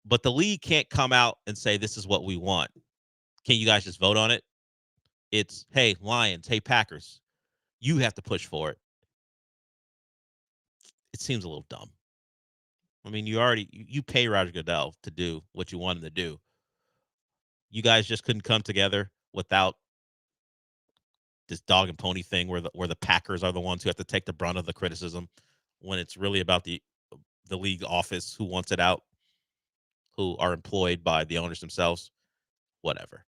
But the league can't come out and say this is what we want. Can you guys just vote on it? It's, hey, Lions, hey, Packers, you have to push for it. It seems a little dumb. I mean, you pay Roger Goodell to do what you want him to do. You guys just couldn't come together without this dog and pony thing where the Packers are the ones who have to take the brunt of the criticism when it's really about the league office who wants it out, who are employed by the owners themselves. Whatever.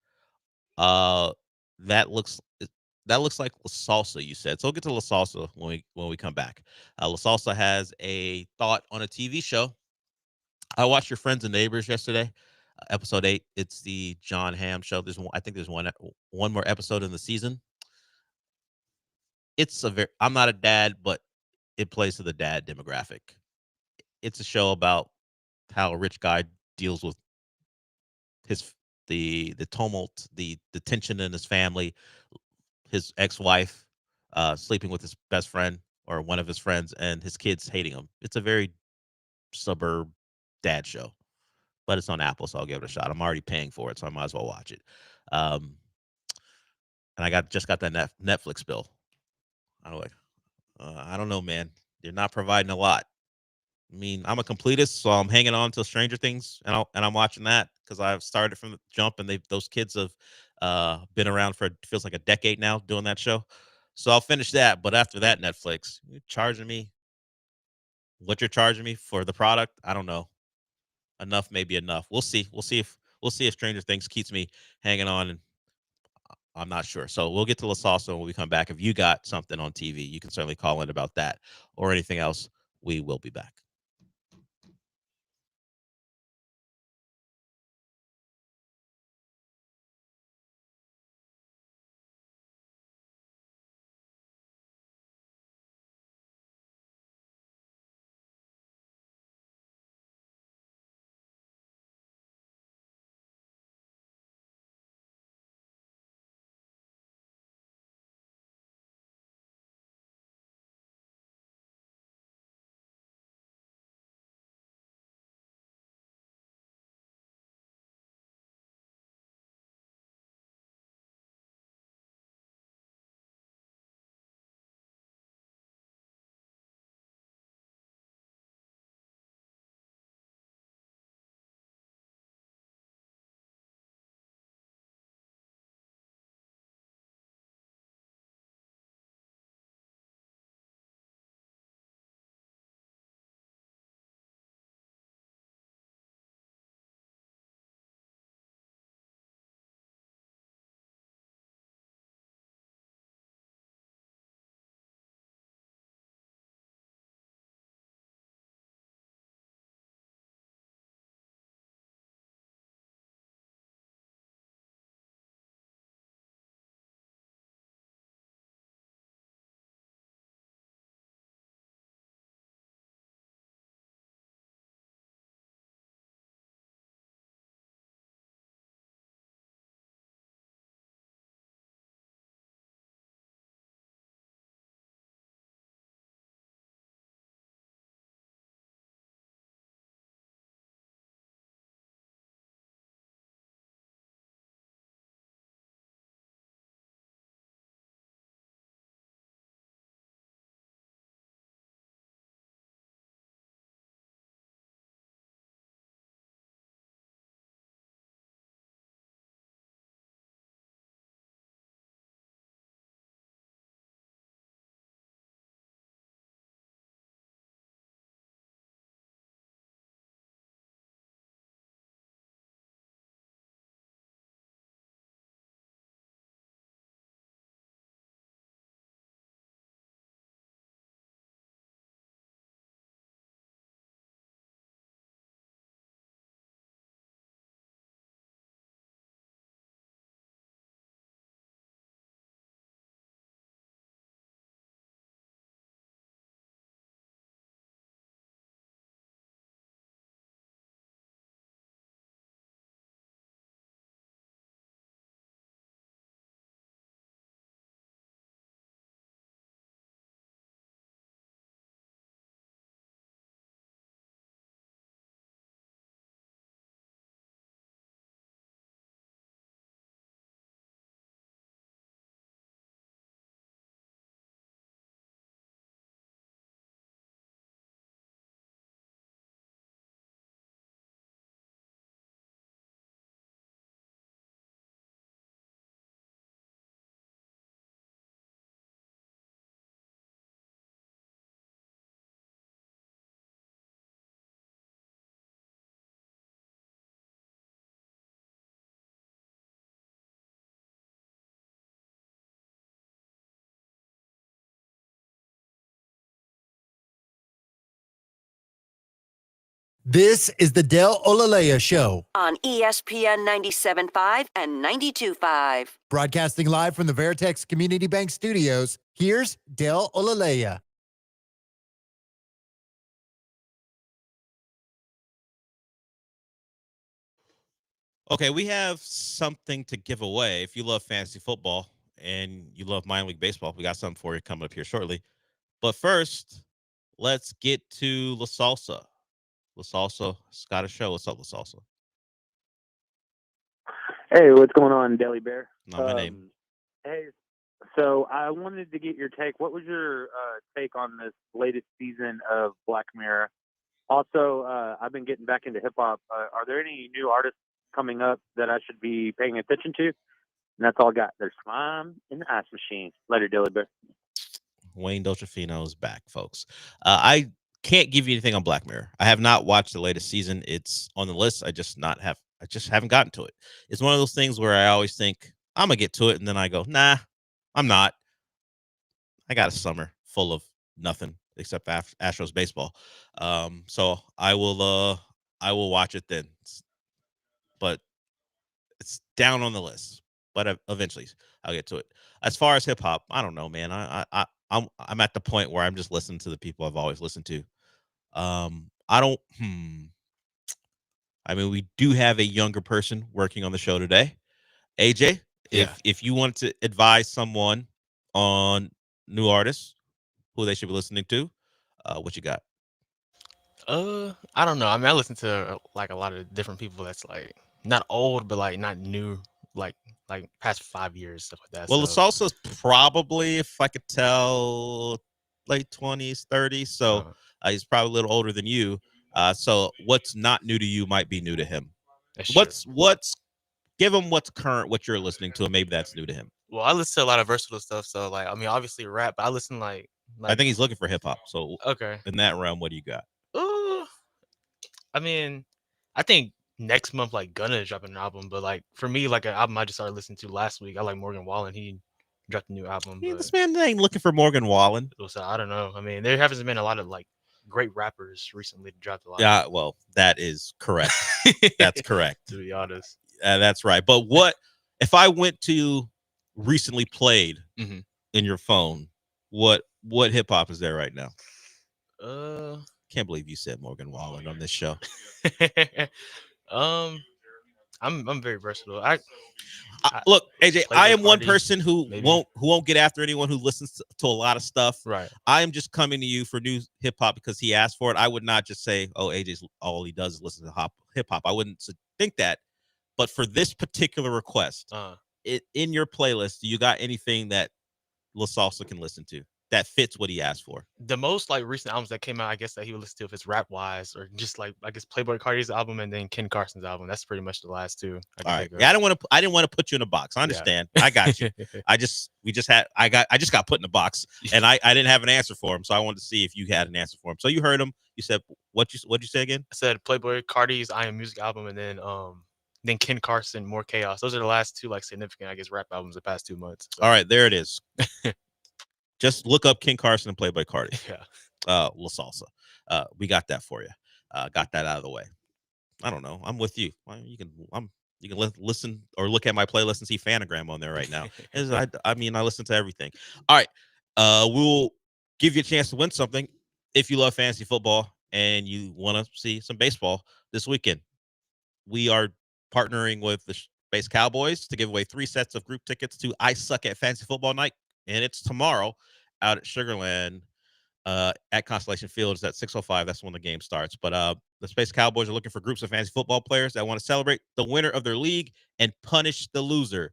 That looks like La Salsa, you said. So we'll get to La Salsa when we come back. La Salsa has a thought on a TV show. I watched Your Friends and Neighbors yesterday, episode 8. It's the John Hamm show. I think there's one more episode in the season. I'm not a dad, but it plays to the dad demographic. It's a show about how a rich guy deals with the tumult, the tension in his family, his ex-wife sleeping with his best friend or one of his friends, and his kids hating him. It's a very suburb dad show, but it's on Apple, so I'll give it a shot. I'm already paying for it, so I might as well watch it. And I just got that Netflix bill. I'm like, I don't know, man. They're not providing a lot. I mean, I'm a completist, so I'm hanging on to Stranger Things, and I'm watching that because I've started from the jump, and those kids have been around for feels like a decade now doing that show. So I'll finish that, but after that, Netflix, you're charging me what you're charging me for the product. I don't know. Enough may be enough. We'll see. We'll see if Stranger Things keeps me hanging on, and I'm not sure. So we'll get to La Salsa when we come back. If you got something on TV, you can certainly call in about that or anything else. We will be back. This is the Del Olaleye Show, on ESPN 97.5 and 92.5. broadcasting live from the Veritex Community Bank Studios. Here's Del Olaleye. Okay, we have something to give away. If you love fantasy football and you love minor league baseball, we got something for you coming up here shortly. But first, let's get to La Salsa. La Salsa's got a show. What's up, La Salsa? Hey, what's going on, Deli Bear? Not my name. Hey, so I wanted to get your take. What was your take on this latest season of Black Mirror? Also, I've been getting back into hip hop. Are there any new artists coming up that I should be paying attention to? And that's all I got. There's Slime in the Ice Machine. Later, Deli Bear. Wayne Dolcefino is back, folks. I can't give you anything on Black Mirror. I have not watched the latest season. It's on the list. I just haven't gotten to it. It's one of those things where I always think I'm gonna get to it, and then I go, nah, I'm not. I got a summer full of nothing except Astros baseball. So I will watch it then. But it's down on the list. But eventually I'll get to it. As far as hip hop, I don't know, man. I'm at the point where I'm just listening to the people I've always listened to. I mean, we do have a younger person working on the show today. AJ, if you want to advise someone on new artists who they should be listening to, what you got? I don't know. I mean, I listen to like a lot of different people that's like not old, but like not new, like past 5 years, stuff like that. Well, So, La Salsa's probably, if I could tell, late 20s, 30s. So he's probably a little older than you. So what's not new to you might be new to him. Give him what's current, what you're listening to, and maybe that's new to him. well, I listen to a lot of versatile stuff. So like, I mean, obviously rap, but I listen like I think he's looking for hip hop. So okay. in that realm, what do you got? I mean, I think next month like Gunna is dropping an album, but like for me, like an album I just started listening to last week. I like Morgan Wallen. He dropped a new album. Yeah, but, this man ain't looking for Morgan Wallen. so I don't know. I mean, there hasn't been a lot of like great rappers recently to drop a lot. Yeah, well, that is correct. That's correct. To be honest. That's right. But what if I went to recently played in your phone? What hip hop is there right now? Can't believe you said Morgan Wallen on this show. I'm very versatile. Look, AJ, I am one Cardi, person who maybe. won't get after anyone who listens to a lot of stuff. Right. I am just coming to you for new hip hop because he asked for it. I would not just say, "Oh, AJ's all he does is listen to hip hop." I wouldn't think that. But for this particular request, in your playlist, do you got anything that La Salsa can listen to that fits what he asked for? The most like recent albums that came out, I guess that he would listen to if it's rap wise, or just like I guess Playboi Carti's album and then Ken Carson's album. That's pretty much the last two. All right. Yeah, I didn't want to put you in a box. I understand. I got you. I just got put in a box, and I didn't have an answer for him, so I wanted to see if you had an answer for him. So you heard him. You said what'd you say again? I said Playboi Carti's I Am Music album, and then Ken Carson, More Chaos. Those are the last two like significant, I guess, rap albums the past 2 months. So. All right, there it is. Just look up Ken Carson and Playboi Carti. Yeah. La Salsa. We got that for you. Got that out of the way. I don't know. I'm with you. You can listen or look at my playlist and see Fanagram on there right now. I mean, I listen to everything. All right. We'll give you a chance to win something if you love fantasy football and you want to see some baseball this weekend. We are partnering with the Space Cowboys to give away 3 sets of group tickets to I Suck at Fantasy Football Night. And it's tomorrow out at Sugarland at Constellation Fields at 6:05. That's when the game starts. But the Space Cowboys are looking for groups of fantasy football players that want to celebrate the winner of their league and punish the loser.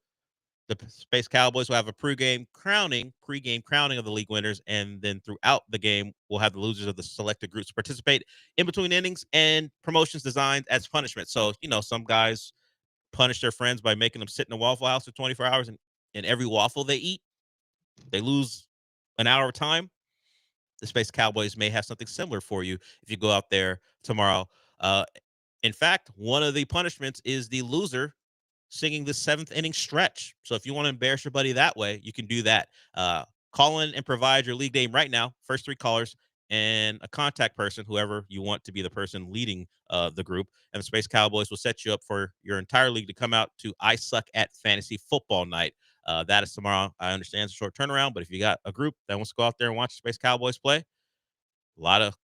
The Space Cowboys will have a pregame crowning of the league winners, and then throughout the game, we'll have the losers of the selected groups participate in between innings and promotions designed as punishment. So, some guys punish their friends by making them sit in a Waffle House for 24 hours, and every waffle they eat, they lose an hour of time. The Space Cowboys may have something similar for you if you go out there tomorrow. In fact, one of the punishments is the loser singing the 7th inning stretch. So if you want to embarrass your buddy that way, you can do that. Call in and provide your league name right now. First 3 callers and a contact person, whoever you want to be the person leading the group. And the Space Cowboys will set you up for your entire league to come out to I Suck at Fantasy Football Night. That is tomorrow. I understand it's a short turnaround, but if you got a group that wants to go out there and watch the Space Cowboys play, a lot of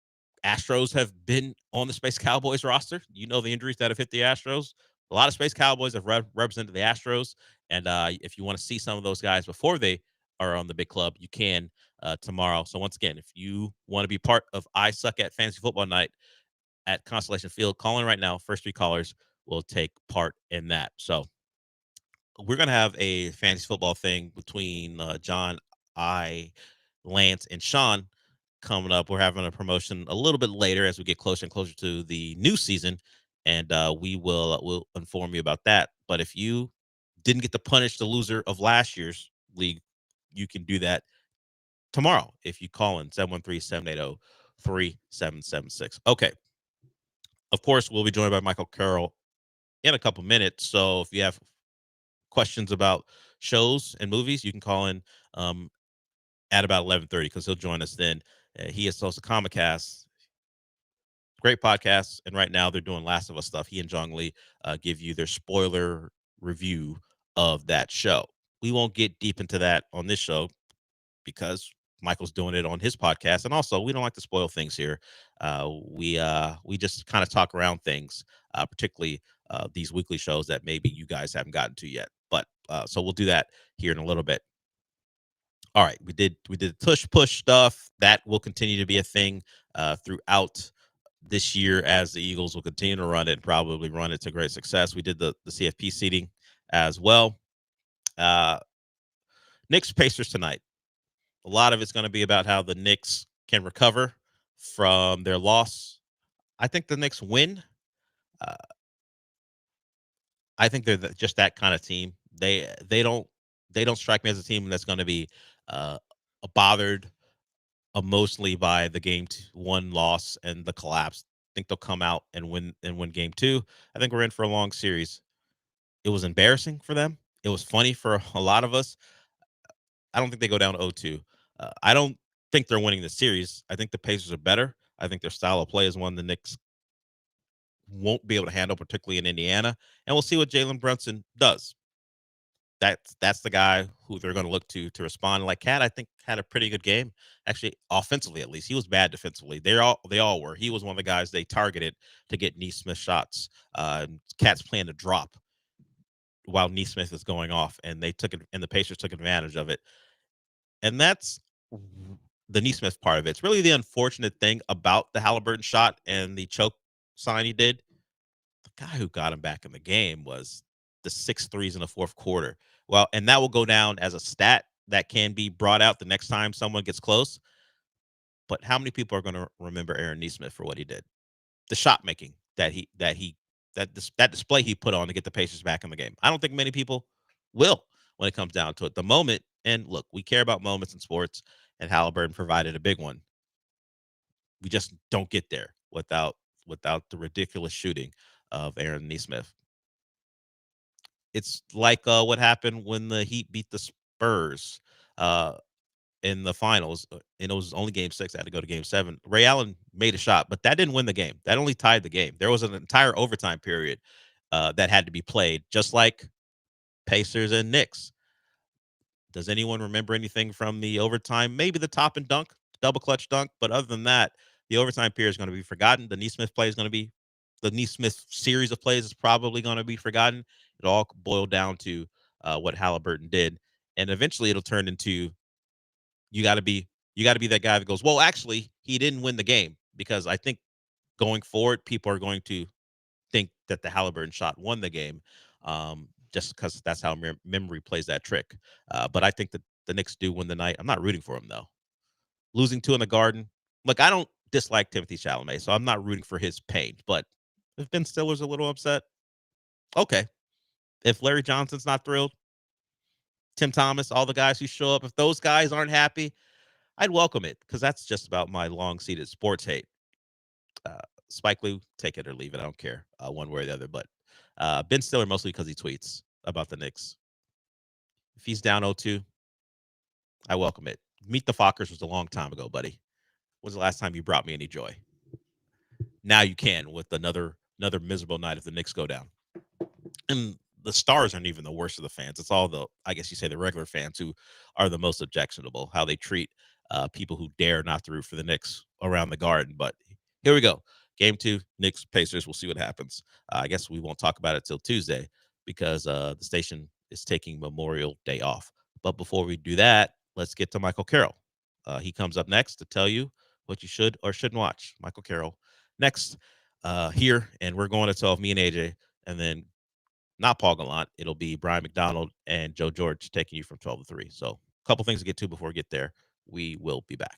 Astros have been on the Space Cowboys roster. You know the injuries that have hit the Astros. A lot of Space Cowboys have represented the Astros. And if you want to see some of those guys before they are on the big club, you can tomorrow. So once again, if you want to be part of I Suck at Fantasy Football Night at Constellation Field, call in right now. First 3 callers will take part in that. So we're going to have a fantasy football thing between John, Lance, and Sean coming up. We're having a promotion a little bit later as we get closer and closer to the new season, and we'll inform you about that. But if you didn't get to punish the loser of last year's league, you can do that tomorrow if you call in 713-780-3776. Okay. Of course, we'll be joined by Michael Carroll in a couple minutes. So if you have questions about shows and movies, you can call in at about 11:30 because he'll join us then. He is host of Comicast, great podcast, and right now they're doing Last of Us stuff. He and Jong Lee give you their spoiler review of that show. We won't get deep into that on this show because Michael's doing it on his podcast, and also we don't like to spoil things here. We just kind of talk around things, particularly these weekly shows that maybe you guys haven't gotten to yet. But so we'll do that here in a little bit. All right, we did tush push stuff that will continue to be a thing throughout this year as the Eagles will continue to run it and probably run it to great success. We did the CFP seating as well. Knicks Pacers tonight. A lot of it's going to be about how the Knicks can recover from their loss. I think the Knicks win. I think they're just that kind of team. They don't strike me as a team that's going to be bothered emotionally by the game 1 loss and the collapse. I think they'll come out and win game 2. I think we're in for a long series. It was embarrassing for them. It was funny for a lot of us. I don't think they go down 0-2. I don't think they're winning the series. I think the Pacers are better. I think their style of play is one the Knicks won't be able to handle, particularly in Indiana. And we'll see what Jalen Brunson does. That's the guy who they're going to look to respond. Like Cat, I think had a pretty good game, actually offensively at least. He was bad defensively. They all were. He was one of the guys they targeted to get Neesmith shots. Cat's playing to drop while Neesmith is going off, and they took it, and the Pacers took advantage of it. And that's the Neesmith part of it. It's really the unfortunate thing about the Halliburton shot and the choke sign he did. The guy who got him back in the game was the 6 threes in the fourth quarter. Well, and that will go down as a stat that can be brought out the next time someone gets close. But how many people are going to remember Aaron Neesmith for what he did? The shot making that display he put on to get the Pacers back in the game. I don't think many people will when it comes down to it. The moment, and look, we care about moments in sports, and Halliburton provided a big one. We just don't get there without the ridiculous shooting of Aaron Neesmith. It's like what happened when the Heat beat the Spurs in the finals, and it was only game 6. I had to go to game 7. Ray Allen made a shot, but that didn't win the game. That only tied the game. There was an entire overtime period that had to be played, just like Pacers and Knicks. Does anyone remember anything from the overtime? Maybe the top and dunk, double clutch dunk, but other than that, the overtime period is going to be forgotten. The Neesmith play is going to be, the Neesmith series of plays is probably going to be forgotten. It all boiled down to what Halliburton did, and eventually it'll turn into you got to be that guy that goes, well, actually, he didn't win the game, because I think going forward, people are going to think that the Halliburton shot won the game, just because that's how memory plays that trick. But I think that the Knicks do win the night. I'm not rooting for him though. Losing 2 in the Garden. Look, I don't dislike Timothy Chalamet, so I'm not rooting for his pain. But if Ben Stiller's a little upset, okay. If Larry Johnson's not thrilled, Tim Thomas, all the guys who show up, if those guys aren't happy, I'd welcome it, because that's just about my long-seated sports hate. Spike Lee, take it or leave it. I don't care one way or the other. But Ben Stiller, mostly because he tweets about the Knicks. If he's down 0-2, I welcome it. Meet the Fockers was a long time ago, buddy. was the last time you brought me any joy? Now you can with another miserable night if the Knicks go down. And the stars aren't even the worst of the fans. It's all the, I guess you say, the regular fans who are the most objectionable, how they treat people who dare not to root for the Knicks around the Garden. But here we go. Game 2, Knicks, Pacers. We'll see what happens. I guess we won't talk about it till Tuesday because the station is taking Memorial Day off. But before we do that, let's get to Michael Carroll. He comes up next to tell you what you should or shouldn't watch. Michael Carroll next here, and we're going to 12, me and AJ, and then not Paul Gallant. It'll be Brian McDonald and Joe George taking you from 12 to 3. So a couple things to get to before we get there. We will be back.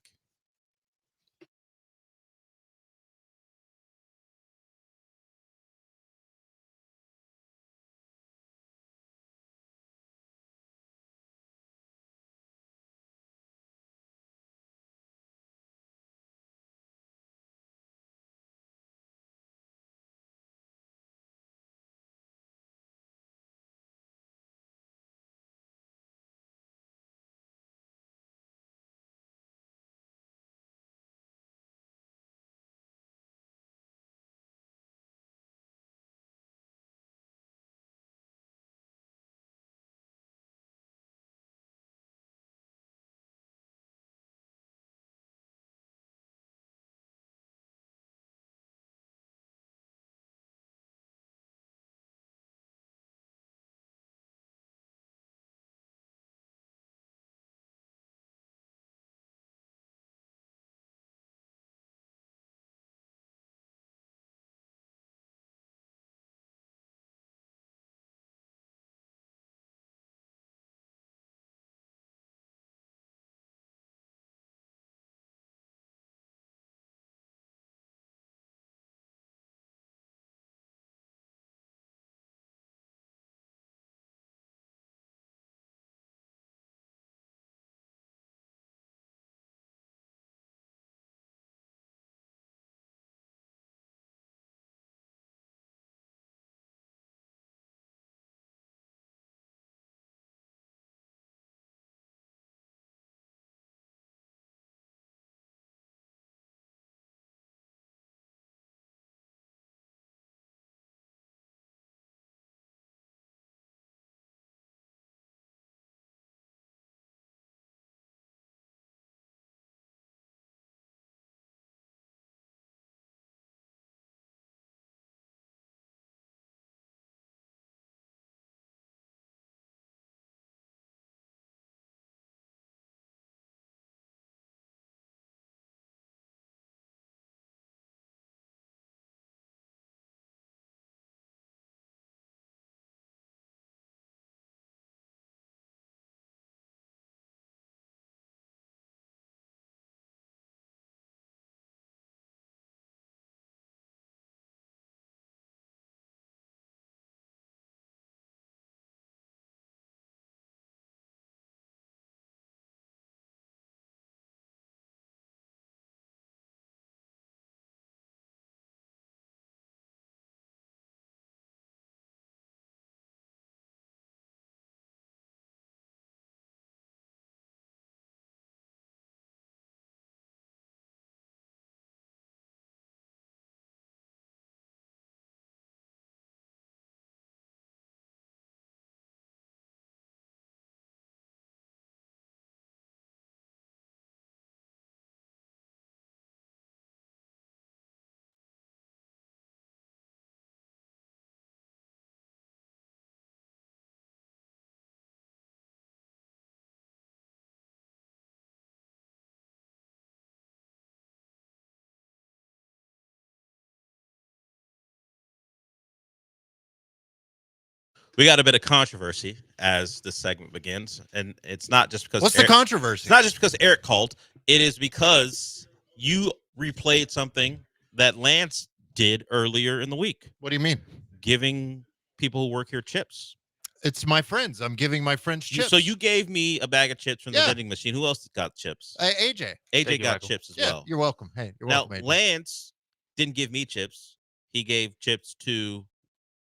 We got a bit of controversy as this segment begins, and it's not just because What's the controversy? It's not just because Eric called. It is because you replayed something that Lance did earlier in the week. What do you mean? Giving people who work here chips. It's my friends. I'm giving my friends chips. So you gave me a bag of chips from the vending machine. Who else got chips? AJ. AJ got chips as well. You're welcome. Hey, you're welcome. Now, AJ. Lance didn't give me chips. He gave chips to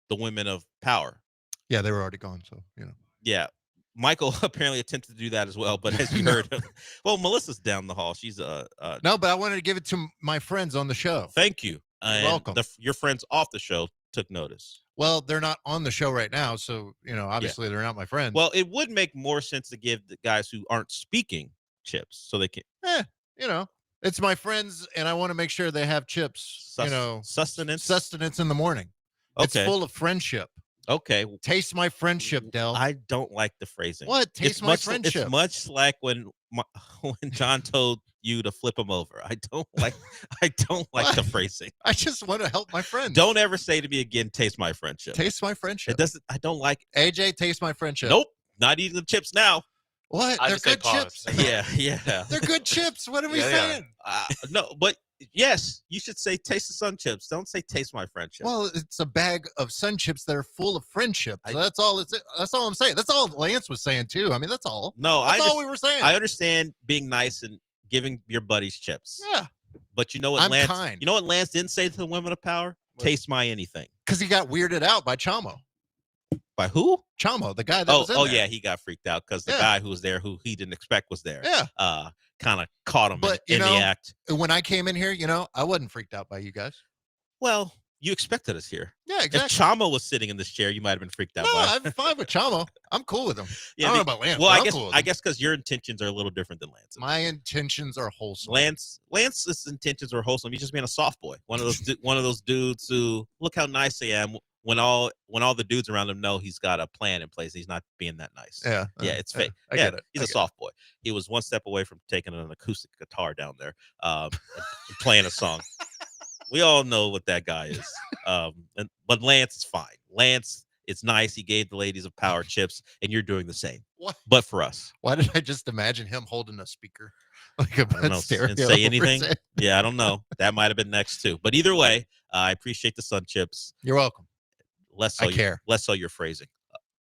the women of power. Yeah, they were already gone. So, Yeah. Michael apparently attempted to do that as well, but as you heard, well, Melissa's down the hall. She's No, but I wanted to give it to my friends on the show. Thank you. You're welcome. Your friends off the show took notice. Well, they're not on the show right now, so obviously they're not my friends. Well, it would make more sense to give the guys who aren't speaking chips, so they can. It's my friends, and I want to make sure they have chips. Sustenance in the morning. Okay. It's full of friendship. Okay. Taste my friendship, Del. I don't like the phrasing. What? Taste my friendship. It's much like when John told you to flip him over. I don't like the phrasing. I just want to help my friends. Don't ever say to me again, taste my friendship. Taste my friendship. It doesn't. I don't like AJ, taste my friendship. Nope. Not eating the chips now. What? They're good chips. Yeah. They're good chips. What are we saying? No, but yes, you should say taste the sun chips. Don't say taste my friendship. Well, it's a bag of sun chips that are full of friendship. So that's all I'm saying. That's all Lance was saying too. I mean, that's all. No, that's all we were saying. I understand being nice and giving your buddies chips. Yeah. But you know what, I'm Lance? kind. You know what Lance didn't say to the women of power? Taste my anything. Because he got weirded out by Chamo. By who? Chamo, the guy that was in there. Yeah, he got freaked out because the guy who was there, who he didn't expect was there. Yeah. Kind of caught him But in the act. When I came in here, I wasn't freaked out by you guys. Well, you expected us here. Yeah, exactly. If Chamo was sitting in this chair, you might have been freaked out No, by. I'm fine with Chamo. I'm cool with him. Yeah, I don't know about Lance. Well, but I guess because your intentions are a little different than Lance's. My intentions are wholesome. Lance's intentions are wholesome. He's just being a soft boy. One of those dudes who look how nice I am. When all the dudes around him know he's got a plan in place, he's not being that nice. Yeah, it's fake. I get it. He's a soft boy. He was one step away from taking an acoustic guitar down there, and playing a song. We all know what that guy is. But Lance is fine. Lance, it's nice. He gave the ladies of power chips, and you're doing the same. What? But for us. Why did I just imagine him holding a speaker like a I don't know, stereo and say anything? over his- Yeah, I don't know. That might have been next too. But either way, I appreciate the sun chips. You're welcome. Less so I care. Less so your phrasing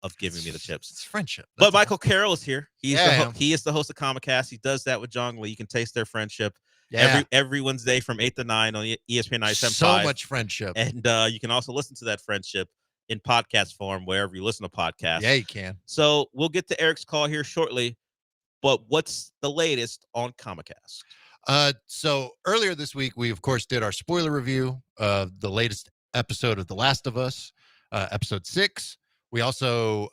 of giving me the chips. It's friendship. But Michael Carroll is here. He is the host of Comicast. He does that with Jong Lee. You can taste their friendship every Wednesday from 8 to 9 on ESPN 97.5. So much friendship. And you can also listen to that friendship in podcast form wherever you listen to podcasts. Yeah, you can. So we'll get to Eric's call here shortly. But what's the latest on Comicast? So earlier this week, we of course did our spoiler review of the latest episode of The Last of Us, episode 6. We also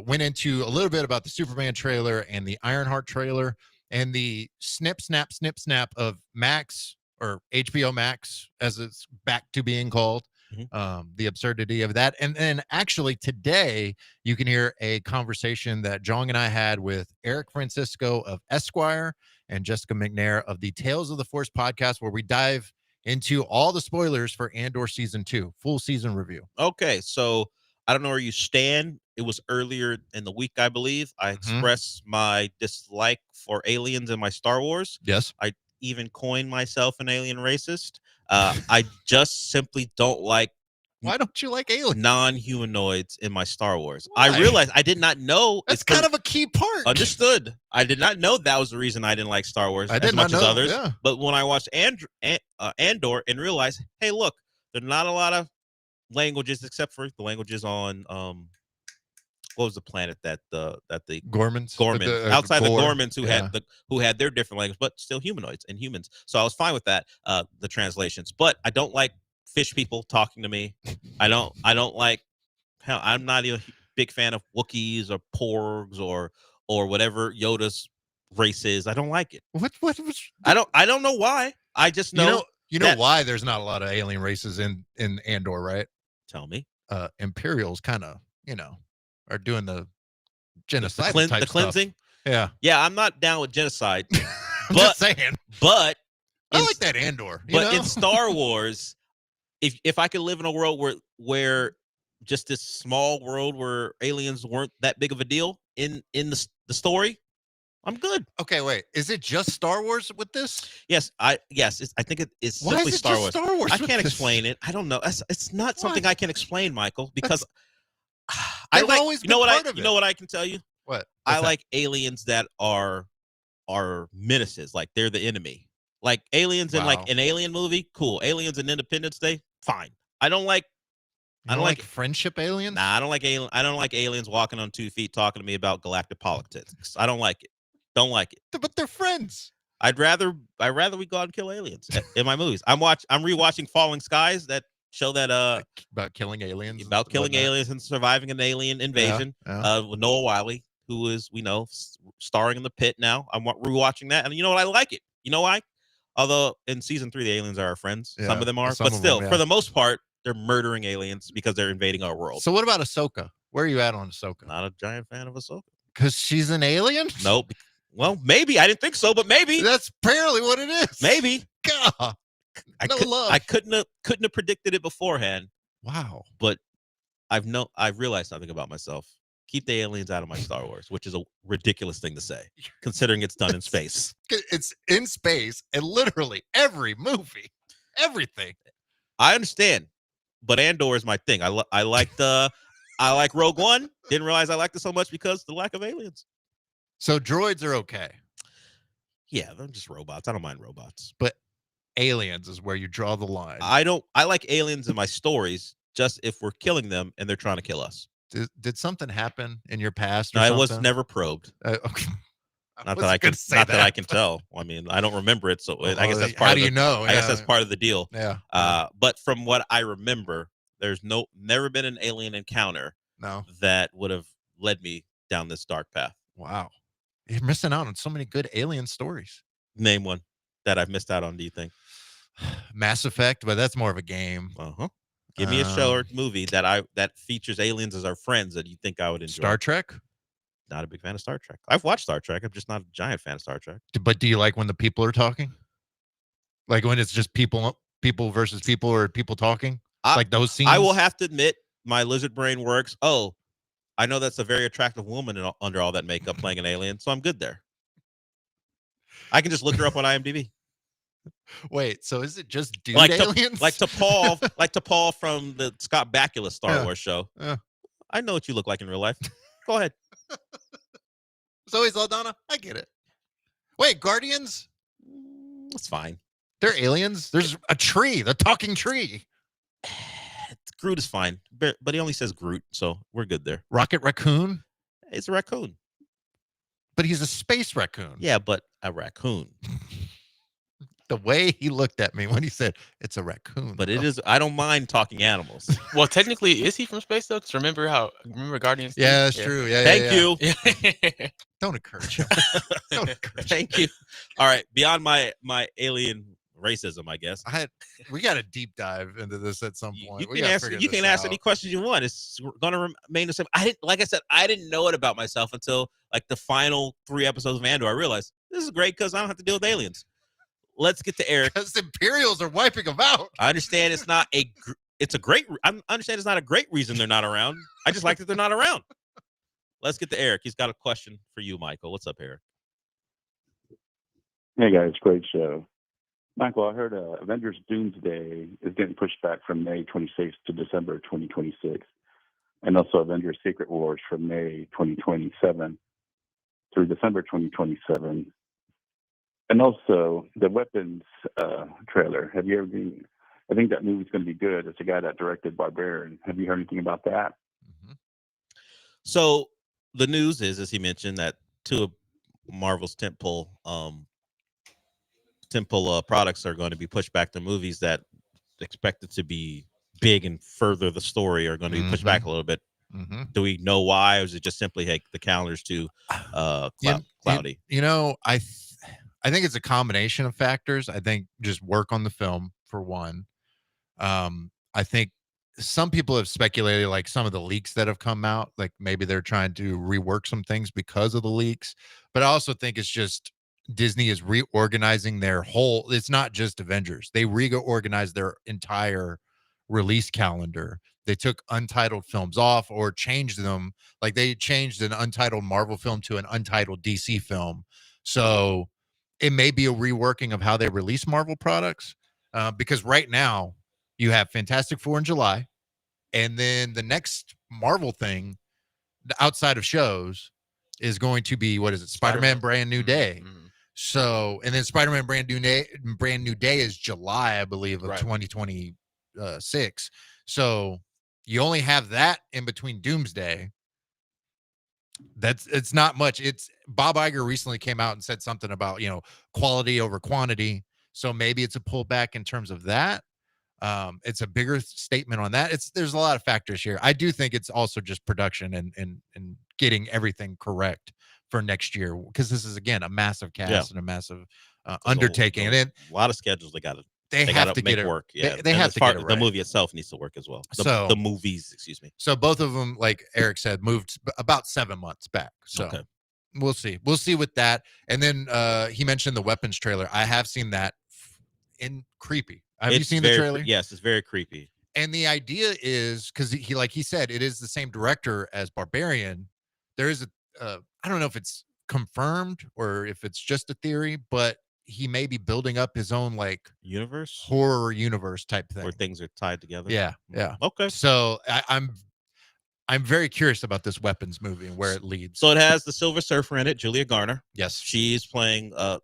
went into a little bit about the Superman trailer and the Ironheart trailer and the snip, snap of Max, or HBO Max, as it's back to being called. The absurdity of that. And then actually today, you can hear a conversation that Jong and I had with Eric Francisco of Esquire and Jessica McNair of the Tales of the Force podcast, where we dive into all the spoilers for Andor season 2, full season review. Okay, so I don't know where you stand. It was earlier in the week, I believe. I expressed my dislike for aliens in my Star Wars. Yes. I even coined myself an alien racist. I just simply don't like. Why don't you like aliens? Non-humanoids in my Star Wars. Why? I realized I did not know. That's kind of a key part. Understood. I did not know that was the reason I didn't like Star Wars I as did much not as know, others. yeah. But when I watched Andor and realized, hey, look, there's not a lot of languages except for the languages on what was the planet that the Gormans outside the Gore. Gormans who had their different language, but still humanoids and humans. So I was fine with that, the translations. But I don't like fish people talking to me. I don't like. Hell, I'm not a big fan of Wookiees or Porgs or whatever Yoda's race is. I don't like it. What I don't know why. I just know. You know why there's not a lot of alien races in Andor, right? Tell me. Imperials kind of, are doing the genocide type the cleansing. Stuff. Yeah. I'm not down with genocide. I'm just saying. But I like that Andor. In Star Wars, if I could live in a world where just this small world where aliens weren't that big of a deal in the story, I'm good. Okay, wait. Is it just Star Wars with this? Yes, I think it's Why simply is it Star just Wars. Star Wars I with can't this? explain it. I don't know. It's not something Why? I can explain, Michael, because They've always you know been what part of you it. know what I can tell you? What? I like aliens that are menaces, like they're the enemy. Like aliens in like Wow. an alien movie, cool. Aliens in Independence Day, fine. I don't like I don't like friendship aliens. Nah, I don't like alien. I don't like aliens walking on 2 feet talking to me about galactic politics. I don't like it. Don't like it. But they're friends. I'd rather we go out and kill aliens in my movies. I'm rewatching Falling Skies that show that about killing aliens, aliens and surviving an alien invasion. With Noah Wiley, who is starring in The Pit now. I'm rewatching that, and you know what? I like it. You know why? Although in season 3 the aliens are our friends, some of them are, but still, for the most part, they're murdering aliens because they're invading our world. So what about Ahsoka? Where are you at on Ahsoka? Not a giant fan of Ahsoka. Because she's an alien? Nope. Well, maybe. I didn't think so, but maybe. That's apparently what it is. Maybe. God. Love. I couldn't have predicted it beforehand. Wow. But I've realized something about myself. Keep the aliens out of my Star Wars, which is a ridiculous thing to say, considering it's done in space. It's in space, and literally every movie, everything. I understand, but Andor is my thing. I like Rogue One. Didn't realize I liked it so much because of the lack of aliens. So droids are okay. Yeah, they're just robots. I don't mind robots. But aliens is where you draw the line. I like aliens in my stories, just if we're killing them and they're trying to kill us. Did something happen in your past? No, I was never probed. Okay. Not that I can tell. I mean, I don't remember it, so I guess that's part. How do you know? I guess that's part of the deal. Yeah. But from what I remember, there's never been an alien encounter. No. That would have led me down this dark path. Wow, you're missing out on so many good alien stories. Name one that I've missed out on. Do you think? Mass Effect, but that's more of a game. Give me a show or movie that features aliens as our friends that you think I would enjoy. Star Trek? Not a big fan of Star Trek. I've watched Star Trek. I'm just not a giant fan of Star Trek. But do you like when the people are talking? Like when it's just people versus people, or people talking? Like those scenes? I will have to admit, my lizard brain works. Oh, I know that's a very attractive woman under all that makeup playing an alien, so I'm good there. I can just look her up on IMDb. Wait, so is it just dude aliens? Like to Paul from the Scott Bakula Star Wars show. I know what you look like in real life. Go ahead. Zoe Saldana, I get it. Wait, Guardians? It's fine. They're aliens. There's a tree, the talking tree. Groot is fine, but he only says Groot, so we're good there. Rocket Raccoon? It's a raccoon. But he's a space raccoon. Yeah, but a raccoon. The way he looked at me when he said it's a raccoon. But it is. I don't mind talking animals. Well, technically, is he from space though? Because remember Guardians? Yeah, that's true. Yeah. Thank you. Don't encourage him. Don't encourage Thank you. All right. Beyond my alien racism, I guess. We got to deep dive into this at some point. You can ask any questions you want. It's going to remain the same. Like I said, I didn't know it about myself until like the final 3 episodes of Andor. I realized this is great because I don't have to deal with aliens. Let's get to Eric. Because the Imperials are wiping them out. I understand it's not I understand it's not a great reason they're not around. I just like that they're not around. Let's get to Eric. He's got a question for you, Michael. What's up, Eric? Hey guys, great show. Michael, I heard Avengers Doomsday is getting pushed back from May 26th to December 2026. And also Avengers Secret Wars from May 2027 through December 2027. And also the Weapons trailer. Have you ever been? I think that movie's going to be good. It's a guy that directed Barbarian. Have you heard anything about that? So the news is, as he mentioned, that 2 of Marvel's tentpole products are going to be pushed back to movies that expected to be big and further the story are going to be pushed back a little bit. Do we know why, or is it just simply hey, the calendar's too cloudy? I think it's a combination of factors. I think just work on the film for one. I think some people have speculated like some of the leaks that have come out, like maybe they're trying to rework some things because of the leaks. But I also think it's just Disney is reorganizing their whole, it's not just Avengers. They reorganized their entire release calendar. They took untitled films off or changed them. Like they changed an untitled Marvel film to an untitled DC film. So it may be a reworking of how they release Marvel products because right now you have Fantastic Four in July. And then the next Marvel thing outside of shows is going to be, what is it? Spider-Man Brand New Day. So, and then Spider-Man Brand New Day is July, I believe, of 2026. So You only have that in between Doomsday. It's not much. It's Bob Iger recently came out and said something about, quality over quantity. So maybe it's a pullback in terms of that. It's a bigger statement on that. There's a lot of factors here. I do think it's also just production and getting everything correct for next year, because this is, again, a massive cast and a massive undertaking. And a lot of schedules they have to make get it work. Yeah, they have to get it right. The movie itself needs to work as well. The movies, excuse me. So both of them, like Eric said, moved about 7 months back. So we'll see. We'll see with that. And then he mentioned the weapons trailer. I have seen that. Creepy. Have you seen the trailer? Yes, it's very creepy. And the idea is, because he said, it is the same director as Barbarian. There is I don't know if it's confirmed or if it's just a theory, but he may be building up his own horror universe type thing where things are tied together. Yeah. Okay. So I'm very curious about this weapons movie and where it leads. So it has the Silver Surfer in it, Julia Garner. Yes, she's playing the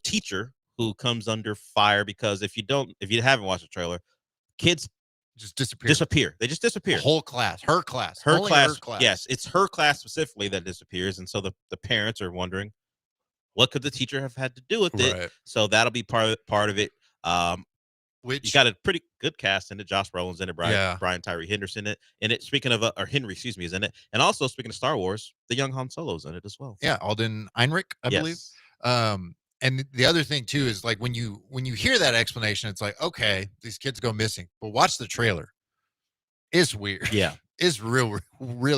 teacher who comes under fire because if you haven't watched the trailer, kids just disappear. They just disappear. The whole class, her class. Yes, it's her class specifically that disappears, and so the parents are wondering, what could the teacher have had to do with it? So that'll be part of it. Which you got a pretty good cast in it. Josh Brolin's in it. Brian Tyree Henderson in it. Speaking of or Henry, excuse me, is in it. And also speaking of Star Wars, the young Han Solo's in it as well. Yeah, Alden Ehrenreich, I believe. And the other thing too is when you hear that explanation, it's like, okay, these kids go missing, but watch the trailer. It's weird. Yeah. It's really,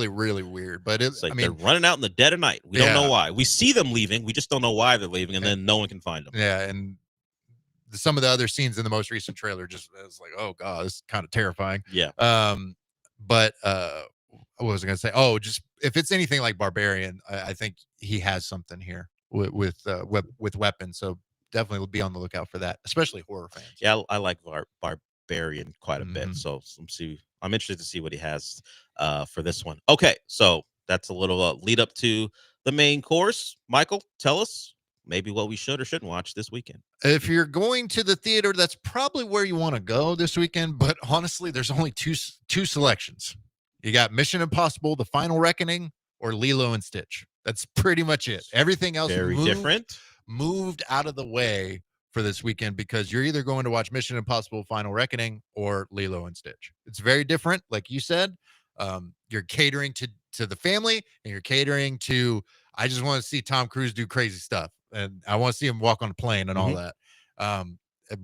really weird. But they're running out in the dead of night. We don't know why. We see them leaving. We just don't know why they're leaving, and then no one can find them. Yeah, and some of the other scenes in the most recent trailer just was like, oh god, this is kind of terrifying. Yeah. But what was I gonna say? Oh, just if it's anything like Barbarian, I think he has something here with weapons. So definitely be on the lookout for that, especially horror fans. Yeah, I like Barbarian quite a bit. So I'm interested to see what he has for this one. Okay, so that's a little lead up to the main course. Michael, tell us maybe what we should or shouldn't watch this weekend. If you're going to the theater, that's probably where you want to go this weekend. But honestly, there's only two selections. You got Mission Impossible: The Final Reckoning or Lilo and Stitch. That's pretty much it. Everything else moved out of the way for this weekend, because you're either going to watch Mission Impossible: Final Reckoning or Lilo and Stitch. It's very different, like you said. You're catering to the family, and you're catering to, I just want to see Tom Cruise do crazy stuff, and I want to see him walk on a plane and all that.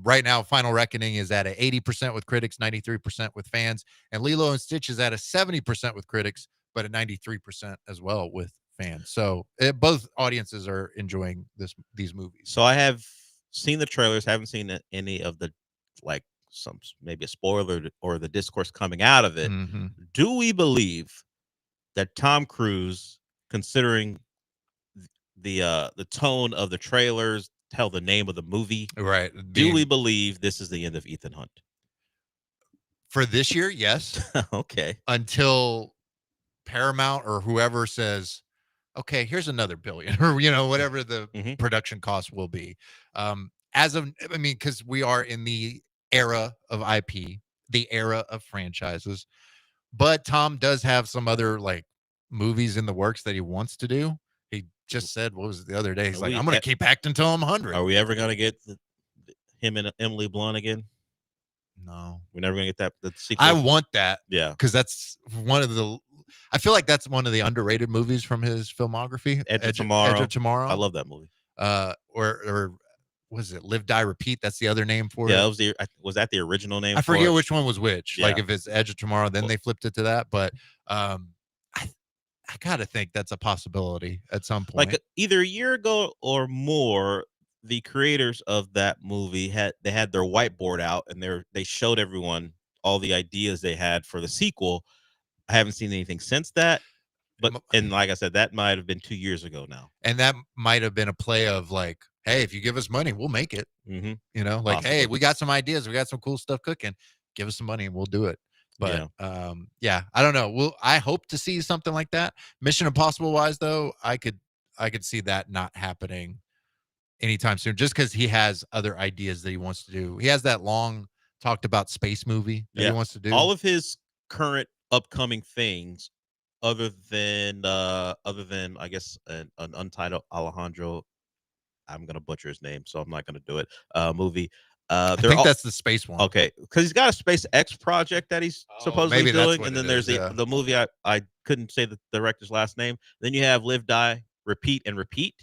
Right now, Final Reckoning is at a 80% with critics, 93% with fans, and Lilo and Stitch is at a 70% with critics, but a 93% as well with fans. So both audiences are enjoying these movies. So I have seen the trailers, haven't seen any of the maybe a spoiler or the discourse coming out of it. Do we believe that Tom Cruise, considering the tone of the trailers, tell the name of the movie, right? Do we believe this is the end of Ethan Hunt for this year? Yes. Okay. Until Paramount or whoever says, okay, here's another billion, or whatever the production cost will be. Because we are in the era of IP, the era of franchises, but Tom does have some other movies in the works that he wants to do. He just said, what was it the other day? He's I'm going to keep acting until I'm 100. Are we ever going to get him and Emily Blunt again? No, we're never going to get that sequel. I want that. Yeah, because that's I feel like that's one of the underrated movies from his filmography. Edge of Tomorrow. I love that movie. Or was it Live, Die, Repeat? That's the other name for it. Yeah, was that the original name? I forget which one was which. Yeah. If it's Edge of Tomorrow, then they flipped it to that. But I gotta think that's a possibility at some point. Either a year ago or more, the creators of that movie had their whiteboard out, and they showed everyone all the ideas they had for the sequel. I haven't seen anything since that, and like I said, that might have been 2 years ago now. And that might have been a play of hey, if you give us money, we'll make it. Hey, we got some ideas, we got some cool stuff cooking. Give us some money and we'll do it. But I don't know. I hope to see something like that. Mission Impossible wise, though, I could see that not happening anytime soon, just because he has other ideas that he wants to do. He has that long talked about space movie that he wants to do. All of his current upcoming things other than I guess an Untitled Alejandro. I'm gonna butcher his name, so I'm not gonna do it. Movie. I think that's the space one. Okay, because he's got a SpaceX project that he's supposedly maybe that's doing, what and it then there's is, yeah. the movie I couldn't say the director's last name. Then you have Live, Die, Repeat, and Repeat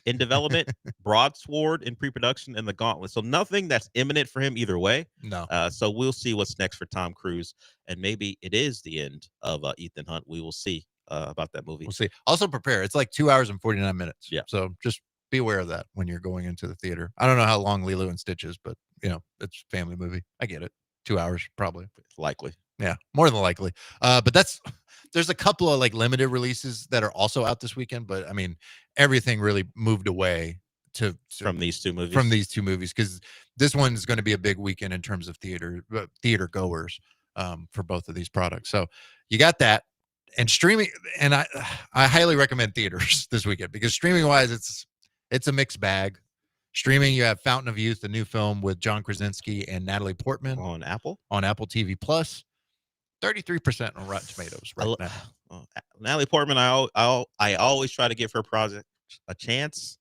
in development, Broadsword in pre-production, and The Gauntlet. So nothing that's imminent for him either way. No. So we'll see what's next for Tom Cruise, and maybe it is the end of Ethan Hunt. We will see about that movie. We'll see. Also prepare. It's like 2 hours and 49 minutes. Yeah. So just be aware of that when you're going into the theater. I don't know how long Lilo and Stitch is, but it's a family movie. I get it. 2 hours probably. Likely. Yeah, more than likely. But there's a couple of like limited releases that are also out this weekend, but I mean, everything really moved away from these two movies. From these two movies, because this one is going to be a big weekend in terms of theater goers for both of these products. So you got that, and streaming, and I highly recommend theaters this weekend because streaming wise, it's a mixed bag. Streaming, you have Fountain of Youth, the new film with John Krasinski and Natalie Portman on Apple TV Plus. 33% on Rotten Tomatoes right now. Natalie Portman, I always try to give her project a chance.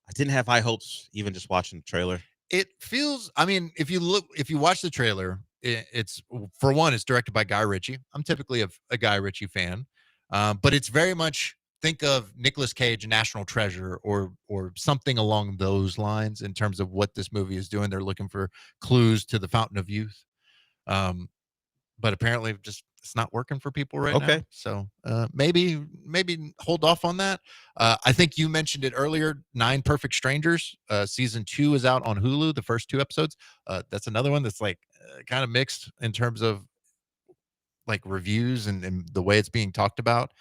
I didn't have high hopes even just watching the trailer. It feels, I mean, if you watch the trailer, it's for one, it's directed by Guy Ritchie. I'm typically a Guy Ritchie fan, but it's very much think of Nicolas Cage, National Treasure, or something along those lines in terms of what this movie is doing. They're looking for clues to the Fountain of Youth. But apparently just it's not working for people right now. So maybe hold off on that. I think you mentioned it earlier, 9 Perfect Strangers. Season 2 is out on Hulu, the first 2 episodes. That's another one that's like kind of mixed in terms of like reviews and the way it's being talked about.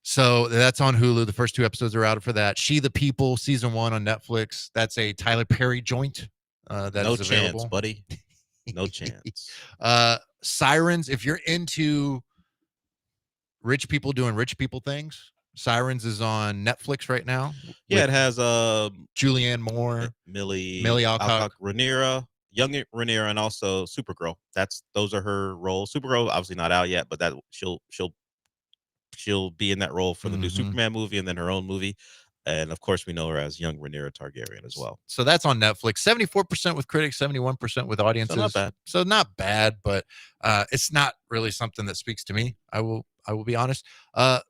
So that's on Hulu. The first 2 episodes are out for that. She the People, season 1 on Netflix. That's a Tyler Perry joint. That no is available. chance, buddy. No chance. Sirens, if you're into rich people doing rich people things, Sirens is on Netflix right now. Yeah, it has Julianne Moore, Millie Alcock, Rhaenyra, young Rhaenyra, and also Supergirl. Those are her roles. Supergirl obviously not out yet, but that she'll be in that role for the new Superman movie and then her own movie. And of course, we know her as young Rhaenyra Targaryen as well. So that's on Netflix. 74% with critics, 71% with audiences. So not bad. So not bad, but it's not really something that speaks to me. I will be honest. I've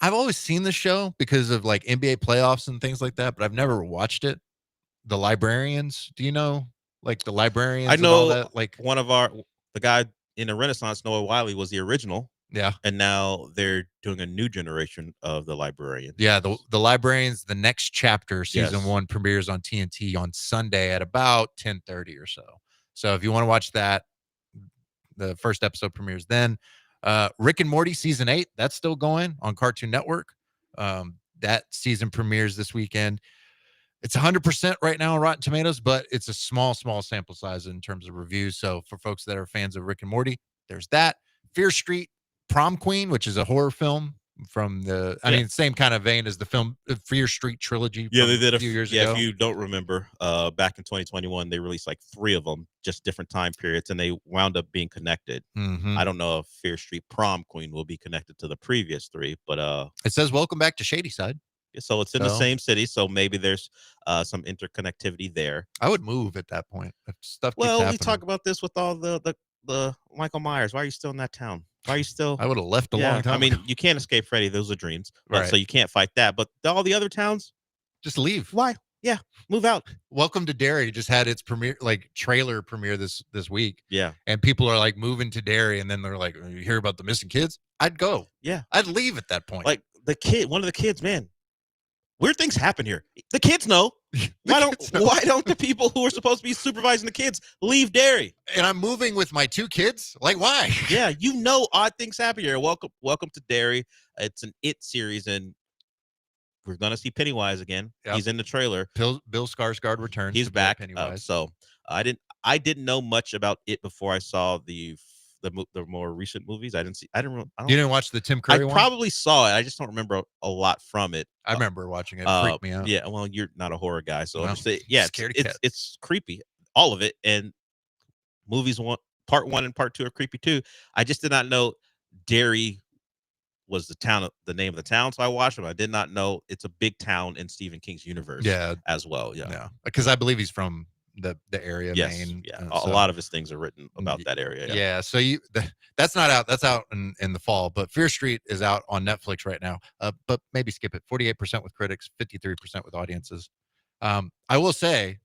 always seen the show because of like NBA playoffs and things like that, but I've never watched it. The Librarians. Do you know like the Librarians? I know and all that? Like one of the guy in the Renaissance, Noah Wiley, was the original. Yeah. And now they're doing a new generation of the Librarians. Yeah, the Librarians, the next chapter, season Yes. 1 premieres on TNT on Sunday at about 10:30 or so. So if you want to watch that, the first episode premieres then. Rick and Morty season 8, that's still going on Cartoon Network. That season premieres this weekend. It's 100% right now on Rotten Tomatoes, but it's a small sample size in terms of reviews. So for folks that are fans of Rick and Morty, there's that. Fear Street Prom Queen, which is a horror film from I mean, same kind of vein as the film Fear Street trilogy. Yeah, they did a few years ago. If you don't remember, back in 2021, they released like 3 of them, just different time periods, and they wound up being connected. Mhm. I don't know if Fear Street Prom Queen will be connected to the previous 3, but it says welcome back to Shadyside. So it's in the same city, so maybe there's some interconnectivity there. I would move at that point. If stuff keeps Well, we happening. talk about this with all the Michael Myers. Why are you still in that town? Why are you still? I would have left a long time I mean, ago. you can't escape Freddy. Those are dreams, Right. so you can't fight that. But all the other towns, just leave. Why? Yeah, move out. Welcome to Derry just had its trailer premiere this week. Yeah. And people are like moving to Derry, and then they're like, you hear about the missing kids? I'd go. Yeah. I'd leave at that point. Like one of the kids, man. Weird things happen here. The kids know. Why don't the people who are supposed to be supervising the kids leave Derry? And I'm moving with my 2 kids? Like, why? Yeah, odd things happen here. Welcome to Derry. It's an It series, and we're gonna see Pennywise again. Yep. He's in the trailer. Bill Skarsgård returns. He's to play back. Pennywise. So I didn't know much about it before I saw the more recent movies. You didn't watch the Tim Curry I one? probably saw it. I just don't remember a lot from it. I remember watching it. It freaked me out. Yeah, well, you're not a horror guy, so No, I'm just saying, yeah, scaredy cat. it's creepy, all of it. And movies part 1 and part 2 are creepy too. I just did not know Derry was the name of the town, so I watched them. I did not know it's a big town in Stephen King's universe as well. Yeah. Because I believe he's from the area, Yes. Maine. Yeah. A lot of his things are written about that area. Yeah. So that's not out. That's out in the fall. But Fear Street is out on Netflix right now. But maybe skip it. 48% with critics, 53% with audiences. I will say,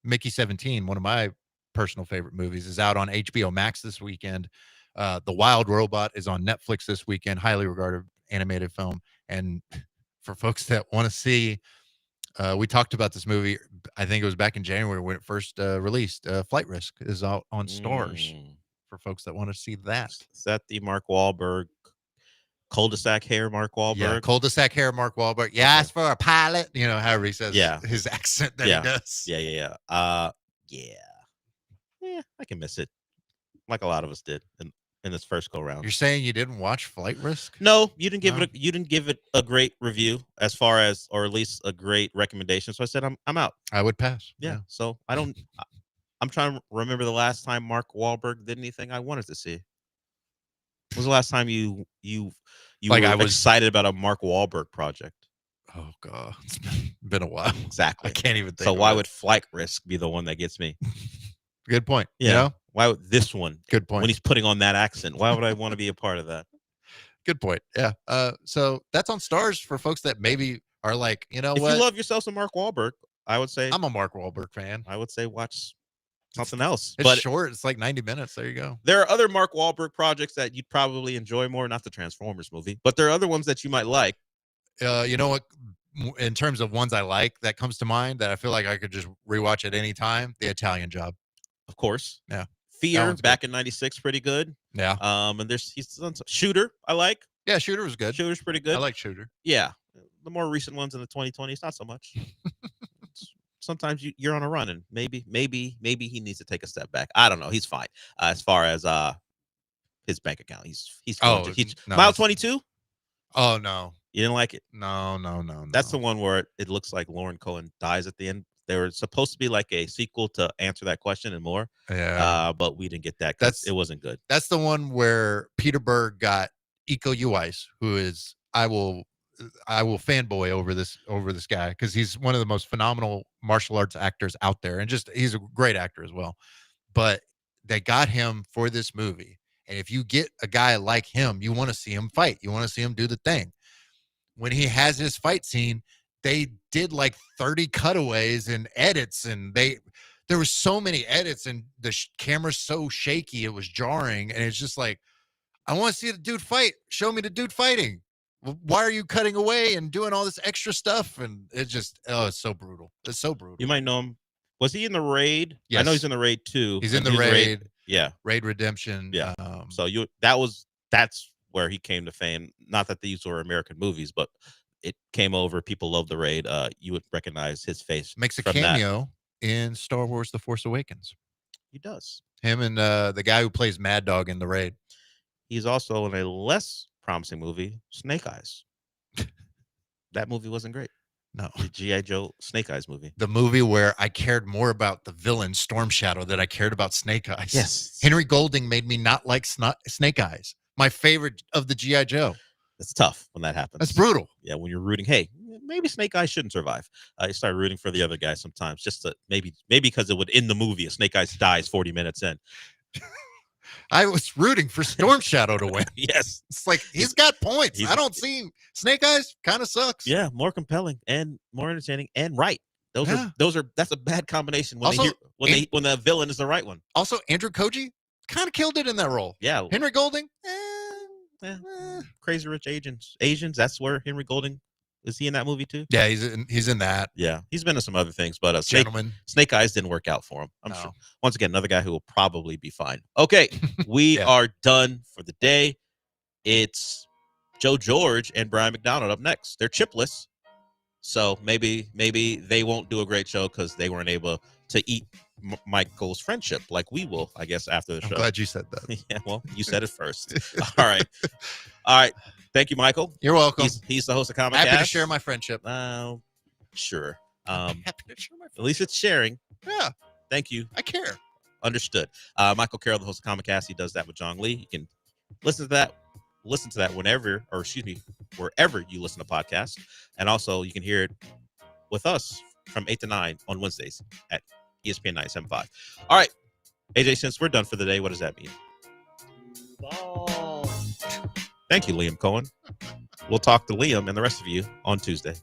Mickey 17, one of my personal favorite movies, is out on HBO Max this weekend. The Wild Robot is on Netflix this weekend. Highly regarded animated film. And for folks that want to see, we talked about this movie, I think it was back in January when it first released. Flight Risk is out on Stars for folks that want to see that. Is that the Mark Wahlberg cul-de-sac hair Mark Wahlberg? Yeah, cul-de-sac hair Mark Wahlberg. You asked for a pilot. You know, however he says his accent that he does. Yeah. I can miss it. Like a lot of us did in this first go round. You're saying you didn't watch Flight Risk? No, you didn't give it a great review as far as, or at least a great recommendation. So I said I'm out. I would pass. Yeah. So I'm trying to remember the last time Mark Wahlberg did anything I wanted to see. When was the last time you like were I was excited about a Mark Wahlberg project? Oh God, it's been a while. Exactly. I can't even think. So why would Flight Risk be the one that gets me? Good point. Yeah. You know? Why would this one? Good point. When he's putting on that accent, why would I want to be a part of that? Good point. Yeah. So that's on Stars for folks that maybe are like, you know If what? you love yourself some Mark Wahlberg, I would say I'm a Mark Wahlberg fan. I would say watch something else. It's but short. It's like 90 minutes. There you go. There are other Mark Wahlberg projects that you'd probably enjoy more, not the Transformers movie, but there are other ones that you might like. You know what? In terms of ones I like, that comes to mind that I feel like I could just rewatch at any time. The Italian Job. Of course. Yeah. Fear back in '96, pretty good. Yeah. And he's done some Shooter. I like. Yeah, Shooter was good. Shooter's pretty good. I like Shooter. Yeah. The more recent ones in the 2020s, not so much. Sometimes you're on a run, and maybe he needs to take a step back. I don't know. He's fine as far as his bank account. He's mile 22. Oh no, you didn't like it? No. That's the one where it looks like Lauren Cohen dies at the end. They were supposed to be like a sequel to Answer That Question and More. Yeah. But we didn't get that because it wasn't good. That's the one where Peter Berg got Iko Uwais, who is I will fanboy over this guy because he's one of the most phenomenal martial arts actors out there, and just he's a great actor as well. But they got him for this movie, and if you get a guy like him, you want to see him fight. You want to see him do the thing. When he has his fight scene, they did like 30 cutaways and edits, and there were so many edits, and the camera's so shaky, it was jarring, and it's just like, I want to see the dude fight. Show me the dude fighting. Why are you cutting away and doing all this extra stuff? And it just, it's so brutal. It's so brutal. You might know him. Was he in the Raid? Yes. I know he's in the Raid too. He's in the Raid. Yeah. Raid Redemption. Yeah. So that's where he came to fame. Not that these were American movies, but it came over. People love the Raid. You would recognize his face. Makes a cameo in Star Wars: The Force Awakens. He does. Him and the guy who plays Mad Dog in the Raid. He's also in a less promising movie, Snake Eyes. That movie wasn't great. No. The G.I. Joe Snake Eyes movie. The movie where I cared more about the villain Storm Shadow than I cared about Snake Eyes. Yes. Henry Golding made me not like Snake Eyes. My favorite of the G.I. Joe. It's tough when that happens. That's brutal. Yeah, when you're rooting, hey, maybe Snake Eyes shouldn't survive. You start rooting for the other guy sometimes, just to maybe because it would end the movie if Snake Eyes dies 40 minutes in. I was rooting for Storm Shadow to win. Yes. It's like, he's got points. I don't see him. Snake Eyes kind of sucks. Yeah, more compelling and more entertaining and right. That's a bad combination when when the villain is the right one. Also, Andrew Koji kind of killed it in that role. Yeah. Henry Golding. Crazy Rich Asians. That's where Henry Golding is. He in that movie too? Yeah, he's in that. Yeah, he's been in some other things, but Gentleman. Snake Eyes didn't work out for him. I'm sure. Once again, another guy who will probably be fine. Okay, we are done for the day. It's Joe George and Brian McDonald up next. They're chipless, so maybe they won't do a great show because they weren't able to eat Michael's friendship like we will, I guess, after the show. I'm glad you said that. Yeah, well, you said it first. All right. Thank you, Michael. You're welcome. He's the host of Comic Happy to share my friendship. Sure. Happy to share my friendship. At least it's sharing. Yeah. Thank you. I care. Understood. Michael Carroll, the host of Comic Cast, he does that with John Lee. You can listen to that whenever, or excuse me, wherever you listen to podcasts. And also you can hear it with us from 8 to 9 on Wednesdays at ESPN 975. All right, AJ, since we're done for the day, what does that mean? Ball. Thank you, Liam Cohen. We'll talk to Liam and the rest of you on Tuesday.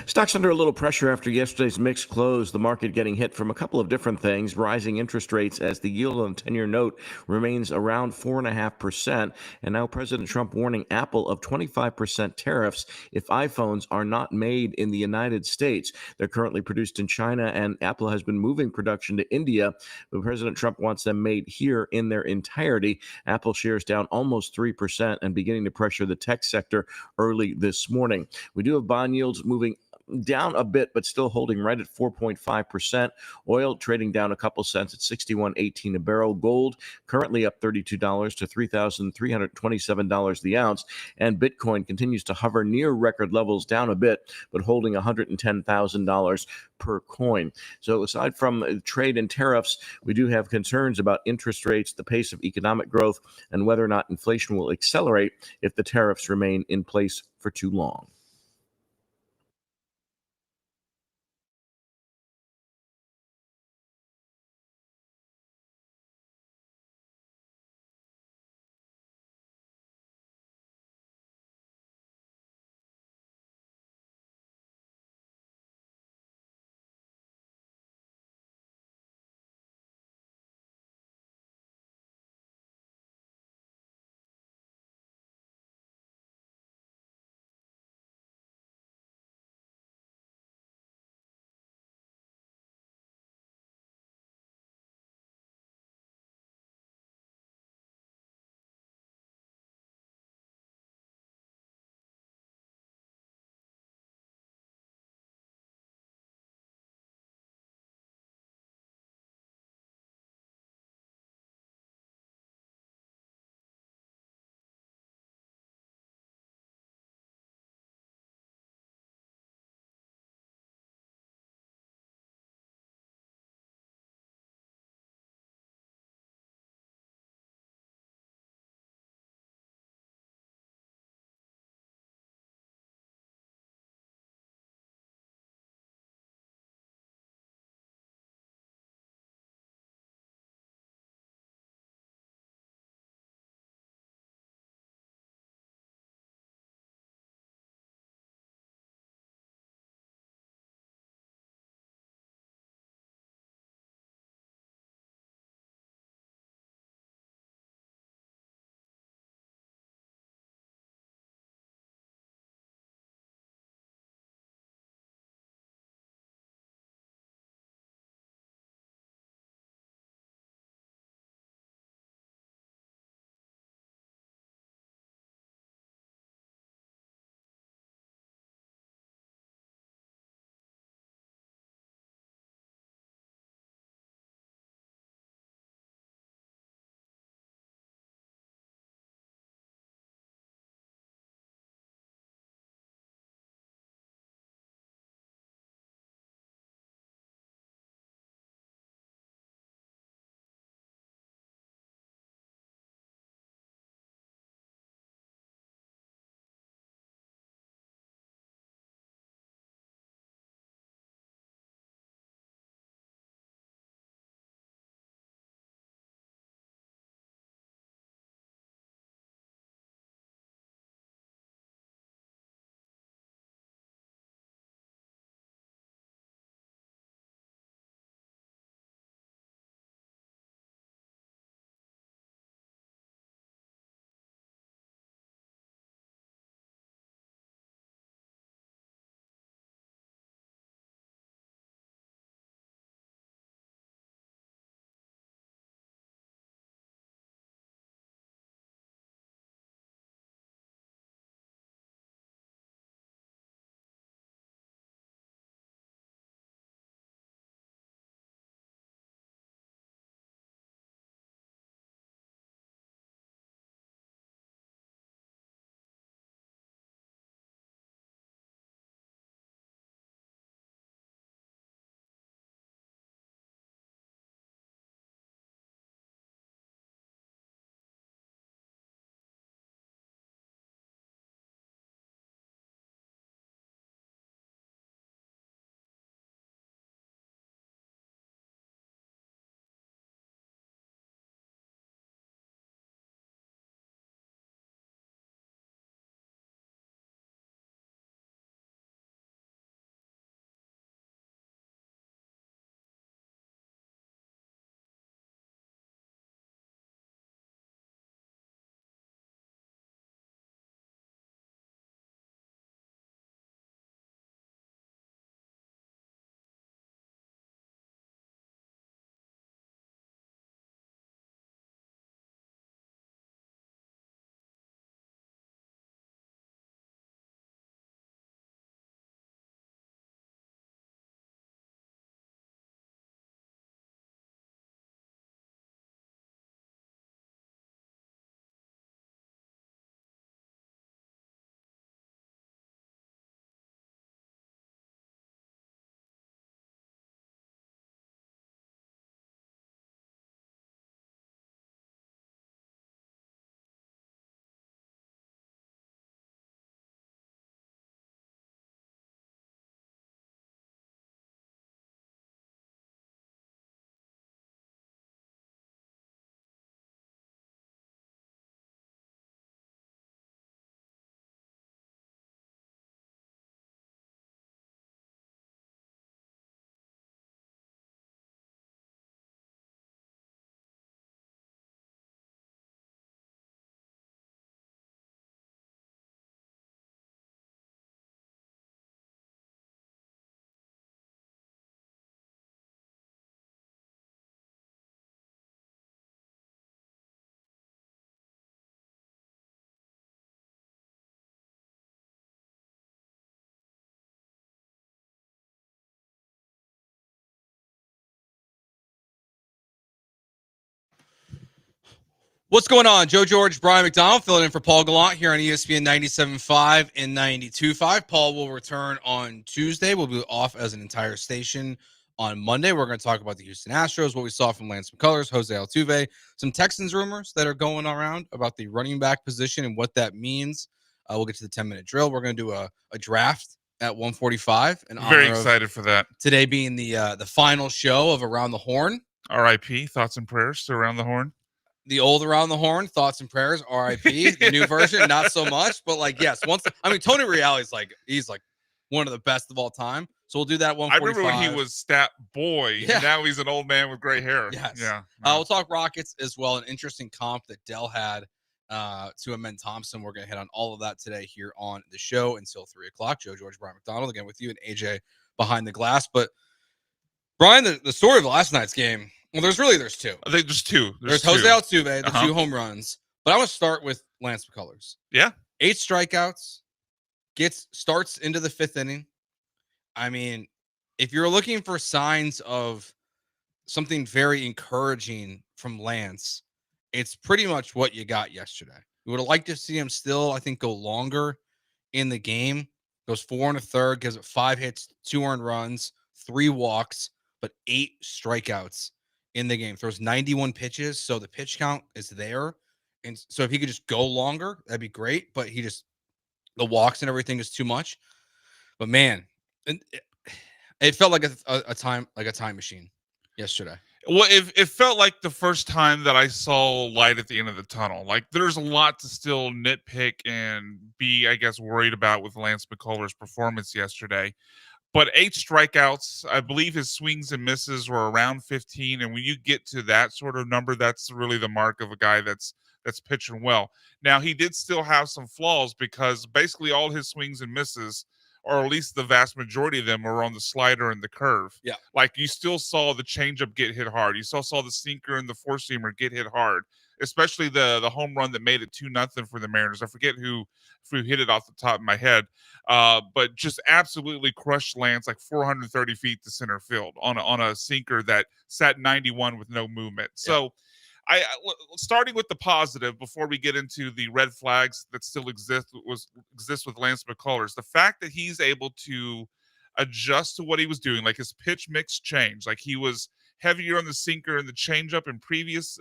Stocks under a little pressure after yesterday's mixed close. The market getting hit from a couple of different things. Rising interest rates as the yield on the 10-year note remains around 4.5%. And now President Trump warning Apple of 25% tariffs if iPhones are not made in the United States. They're currently produced in China, and Apple has been moving production to India, but President Trump wants them made here in their entirety. Apple shares down almost 3% and beginning to pressure the tech sector early this morning. We do have bond yields moving down a bit, but still holding right at 4.5%. Oil trading down a couple cents at $61.18 a barrel. Gold currently up $32 to $3,327 the ounce. And Bitcoin continues to hover near record levels, down a bit, but holding $110,000 per coin. So aside from trade and tariffs, we do have concerns about interest rates, the pace of economic growth, and whether or not inflation will accelerate if the tariffs remain in place for too long. What's going on? Joe George, Brian McDonald filling in for Paul Gallant here on ESPN 97.5 and 92.5. Paul will return on Tuesday. We'll be off as an entire station on Monday. We're going to talk about the Houston Astros, what we saw from Lance McCullers, Jose Altuve, some Texans rumors that are going around about the running back position and what that means. We'll get to the 10-minute drill. We're going to do a draft at 1:45. Very excited for that. Today being the final show of Around the Horn. R.I.P. Thoughts and prayers to Around the Horn. The old Around the Horn, thoughts and prayers, R.I.P. The new version, not so much, but yes, Tony Reality's he's one of the best of all time. So we'll do that at 1:45. I remember when he was stat boy, and now he's an old man with gray hair. Yes. Yeah. We'll talk Rockets as well. An interesting comp that Dell had to Amen Thompson. We're going to hit on all of that today here on the show until 3 o'clock. Joe George, Brian McDonald, again with you, and AJ behind the glass. But Brian, the story of last night's game. Well, there's two. I think there's two. There's Jose Altuve, the 2 home runs. But I want to start with Lance McCullers. Yeah. 8 strikeouts, starts into the 5th inning. I mean, if you're looking for signs of something very encouraging from Lance, it's pretty much what you got yesterday. We would have liked to see him still, I think, go longer in the game. Goes 4 1/3, gives it 5 hits, 2 earned runs, 3 walks, but 8 strikeouts in the game. Throws 91 pitches, so the pitch count is there. And so if he could just go longer, that'd be great. But the walks and everything is too much. But man, it felt like a time machine yesterday. Well, it felt like the first time that I saw light at the end of the tunnel. Like, there's a lot to still nitpick and be, I guess, worried about with Lance McCullers' performance yesterday. But 8 strikeouts, I believe his swings and misses were around 15. And when you get to that sort of number, that's really the mark of a guy that's pitching well. Now, he did still have some flaws because basically all his swings and misses, or at least the vast majority of them, were on the slider and the curve. Yeah. Like, you still saw the changeup get hit hard. You still saw the sinker and the four-seamer get hit hard, especially the home run that made it 2-0 for the Mariners. I forget who hit it off the top of my head, but just absolutely crushed Lance, like 430 feet to center field on a sinker that sat 91 with no movement. Yeah. So I starting with the positive before we get into the red flags that still exist with Lance McCullers, the fact that he's able to adjust to what he was doing, like his pitch mix changed, like he was heavier on the sinker and the changeup in previous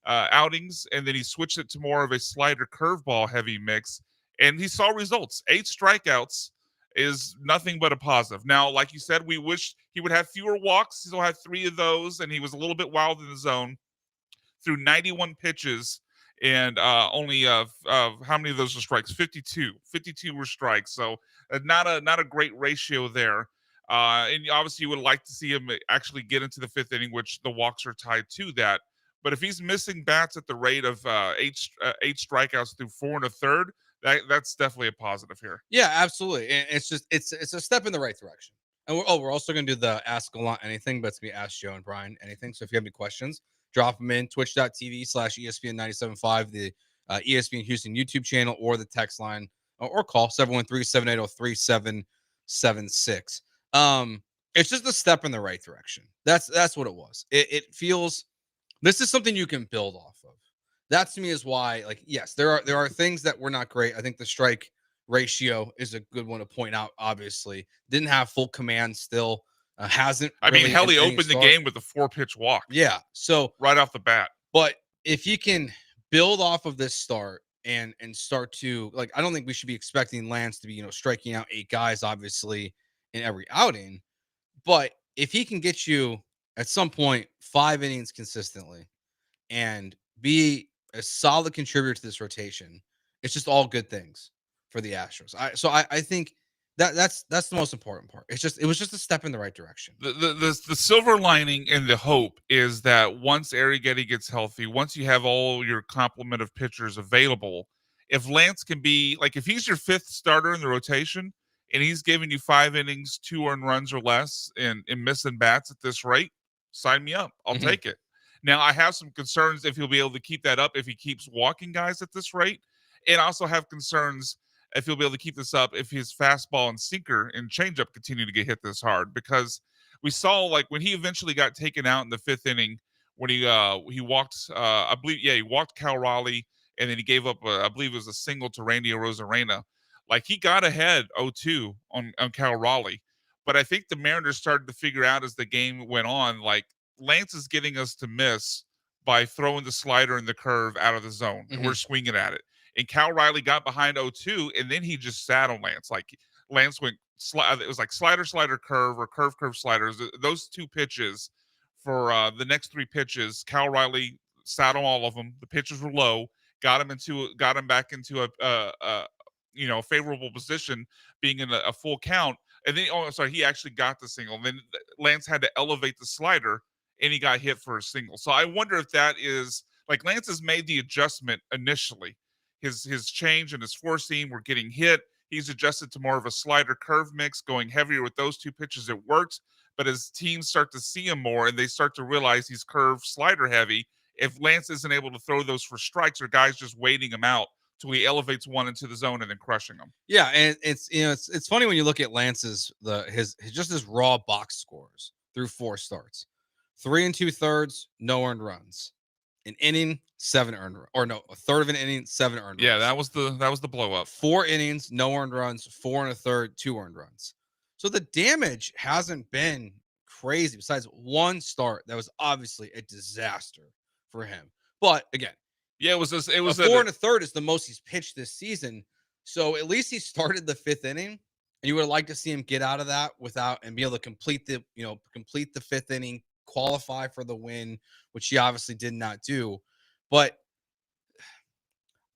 outings, and then he switched it to more of a slider curveball heavy mix, and he saw results. 8 strikeouts is nothing but a positive. Now, like you said, we wish he would have fewer walks. He still had 3 of those, and he was a little bit wild in the zone. Through 91 pitches, and only how many of those were strikes? 52. 52 were strikes. So not a great ratio there. And obviously, you would like to see him actually get into the 5th inning, which the walks are tied to that. But if he's missing bats at the rate of 8 strikeouts through 4 1/3, that's definitely a positive here. Yeah, absolutely. And it's a step in the right direction. And we're also going to do the Ask Gallant anything, but it's going to be Ask Joe and Brian anything. So if you have any questions, drop them in twitch.tv/ESPN975, the ESPN Houston YouTube channel, or the text line, or call 713-780-3776. It's just a step in the right direction. That's what it was. It feels, this is something you can build off of. That to me is why, yes, there are things that were not great. I think the strike ratio is a good one to point out. Obviously, didn't have full command still. Hasn't. I mean, hell, he opened the game with a 4-pitch walk. Yeah. So right off the bat. But if you can build off of this start and start to, I don't think we should be expecting Lance to be, striking out 8 guys, obviously, in every outing. But if he can get you at some point 5 innings consistently and be a solid contributor to this rotation, it's just all good things for the Astros. I think that's the most important part. It was just a step in the right direction. The silver lining and the hope is that once Arrighetti gets healthy, once you have all your complement of pitchers available, if Lance can be, if he's your 5th starter in the rotation and he's giving you 5 innings, 2 earned runs or less, and missing bats at this rate, sign me up. I'll take it. Now, I have some concerns if he'll be able to keep that up if he keeps walking guys at this rate, and I also have concerns if he'll be able to keep this up if his fastball and sinker and changeup continue to get hit this hard, because we saw, when he eventually got taken out in the 5th inning, when he walked I believe he walked Cal Raleigh, and then he gave up I believe it was a single to Randy Arozarena. Like, he got ahead 0-2 on Cal Raleigh, but I think the Mariners started to figure out as the game went on, like, Lance is getting us to miss by throwing the slider and the curve out of the zone, and we're swinging at it. And Cal Riley got behind 0-2, and then he just sat on Lance. Like, Lance went it was like slider, slider, curve, or curve, curve, sliders. Those two pitches for the next three pitches, Cal Riley sat on all of them. The pitches were low, got him back into a favorable position, being in a full count. And then, he actually got the single. And then Lance had to elevate the slider, and he got hit for a single. So I wonder if that is like Lance has made the adjustment initially. His change and his four seam were getting hit. He's adjusted to more of a slider curve mix, going heavier with those two pitches. It works. But as teams start to see him more and they start to realize he's curve slider heavy, if Lance isn't able to throw those for strikes, or guys just waiting him out till he elevates one into the zone and then crushing them. Yeah, and it's funny when you look at Lance's his raw box scores through 4 starts. 3 2/3, no earned runs. An inning, 7 earned runs. Or no, a third of an inning, 7 earned runs. Yeah, that was the blow up. 4 innings, no earned runs, 4 1/3, 2 earned runs. So the damage hasn't been crazy besides one start that was obviously a disaster for him. But again, it was a 4 1/3 is the most he's pitched this season. So at least he started the 5th inning, and you would like to see him get out of that and be able to complete the 5th inning, qualify for the win, which he obviously did not do. But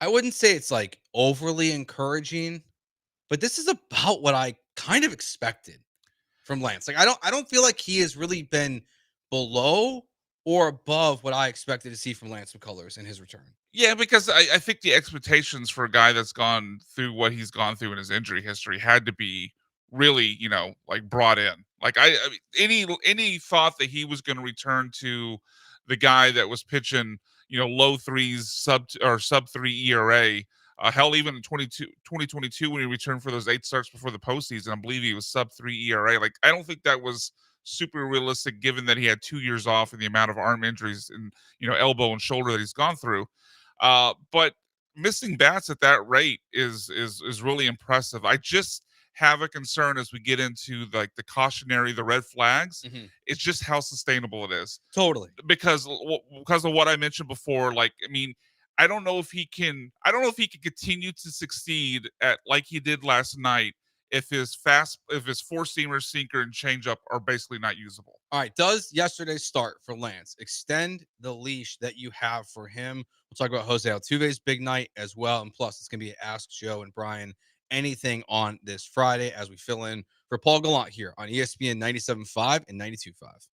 I wouldn't say it's like overly encouraging, but this is about what I kind of expected from Lance. Like, I don't feel like he has really been below or above what I expected to see from Lance McCullers in his return. Yeah, because I think the expectations for a guy that's gone through what he's gone through in his injury history had to be really, like, brought in. Like, I mean, any thought that he was going to return to the guy that was pitching, low threes, sub 3 ERA. Hell, even in 2022, when he returned for those 8 starts before the postseason, I believe he was sub 3 ERA. Like, I don't think that was super realistic, given that he had 2 years off and the amount of arm injuries and elbow and shoulder that he's gone through. But missing bats at that rate is really impressive. I just have a concern as we get into the cautionary, the red flags. It's just how sustainable it is. Totally. Because of what I mentioned before. Like, I mean, I don't know if he can continue to succeed at like he did last night if his four seamer, sinker, and changeup are basically not usable. All right. Does yesterday's start for Lance extend the leash that you have for him? We'll talk about Jose Altuve's big night as well. And plus, it's going to be Ask Joe and Brian anything on this Friday as we fill in for Paul Gallant here on ESPN 97.5 and 92.5.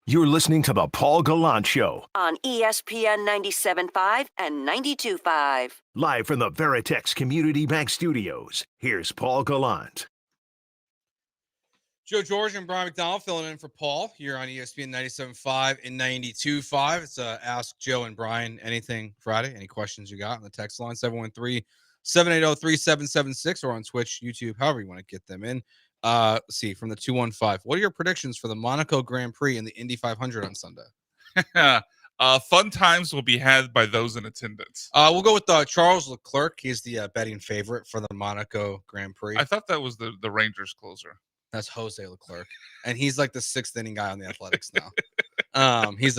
You're listening to the Paul Gallant Show, on ESPN 97.5 and 92.5. live from the Veritex Community Bank Studios. Here's Paul Gallant. Joe George and Brian McDonald filling in for Paul here on ESPN 97.5 and 92.5. It's Ask Joe and Brian Anything Friday. Any questions you got on the text line, 713-780-3776, or on Twitch, YouTube, however you want to get them in. Let's see, from the 215. What are your predictions for the Monaco Grand Prix and the Indy 500 on Sunday? Fun times will be had by those in attendance. We'll go with Charles Leclerc. He's the betting favorite for the Monaco Grand Prix. I thought that was the Rangers closer. That's Jose Leclerc, and he's like the sixth inning guy on the Athletics now. He's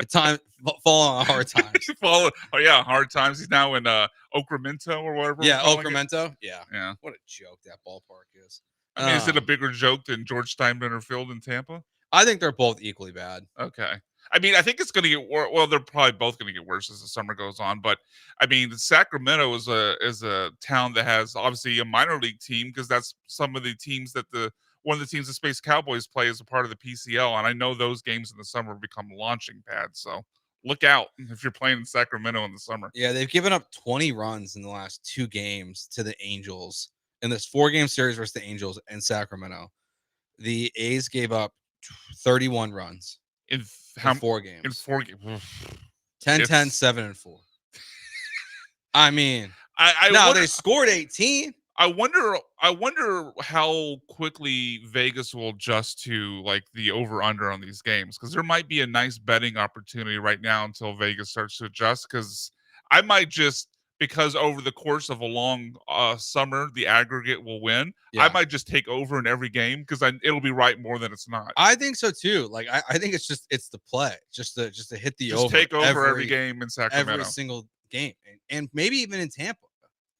time falling on hard times. Hard times. He's now in Sacramento or whatever. Yeah, Sacramento. Yeah. What a joke that ballpark is. I mean, is it a bigger joke than George Steinbrenner Field in Tampa? I think they're both equally bad. Okay. I mean, I think it's going to get worse. Well, they're probably both going to get worse as the summer goes on. But I mean, Sacramento is a town that has obviously a minor league team, because that's some of the teams that one of the teams the Space Cowboys play as a part of the PCL. And I know those games in the summer become launching pads. So look out if you're playing in Sacramento in the summer. Yeah, they've given up 20 runs in the last 2 games to the Angels in this 4-game series versus the Angels and Sacramento. The A's gave up 31 runs in 4 games. In 4 games. 10-10, 7-4. I mean, they scored 18. I wonder how quickly Vegas will adjust to like the over-under on these games, because there might be a nice betting opportunity right now until Vegas starts to adjust, because I might just, because over the course of a long summer, the aggregate will win. Yeah. I might just take over in every game, because it'll be right more than it's not. I think so too. Like I think it's the play, just to hit the over. Take over every game in Sacramento, every single game, and maybe even in Tampa.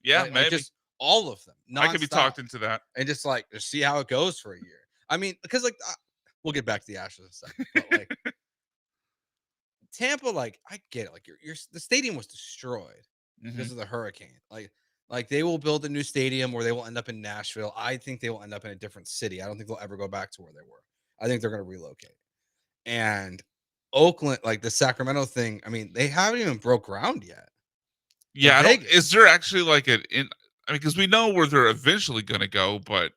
Yeah, maybe just all of them. I could be talked into that, and just see how it goes for a year. I mean, because we'll get back to the Astros in a second, but like Tampa, like I get it. Like the stadium was destroyed because of the hurricane. Like they will build a new stadium, or they will end up in Nashville. I think they will end up in a different city. I don't think they'll ever go back to where they were. I think they're going to relocate. And Oakland, like the Sacramento thing, I mean, they haven't even broke ground yet. Yeah, is there actually like because we know where they're eventually going to go, but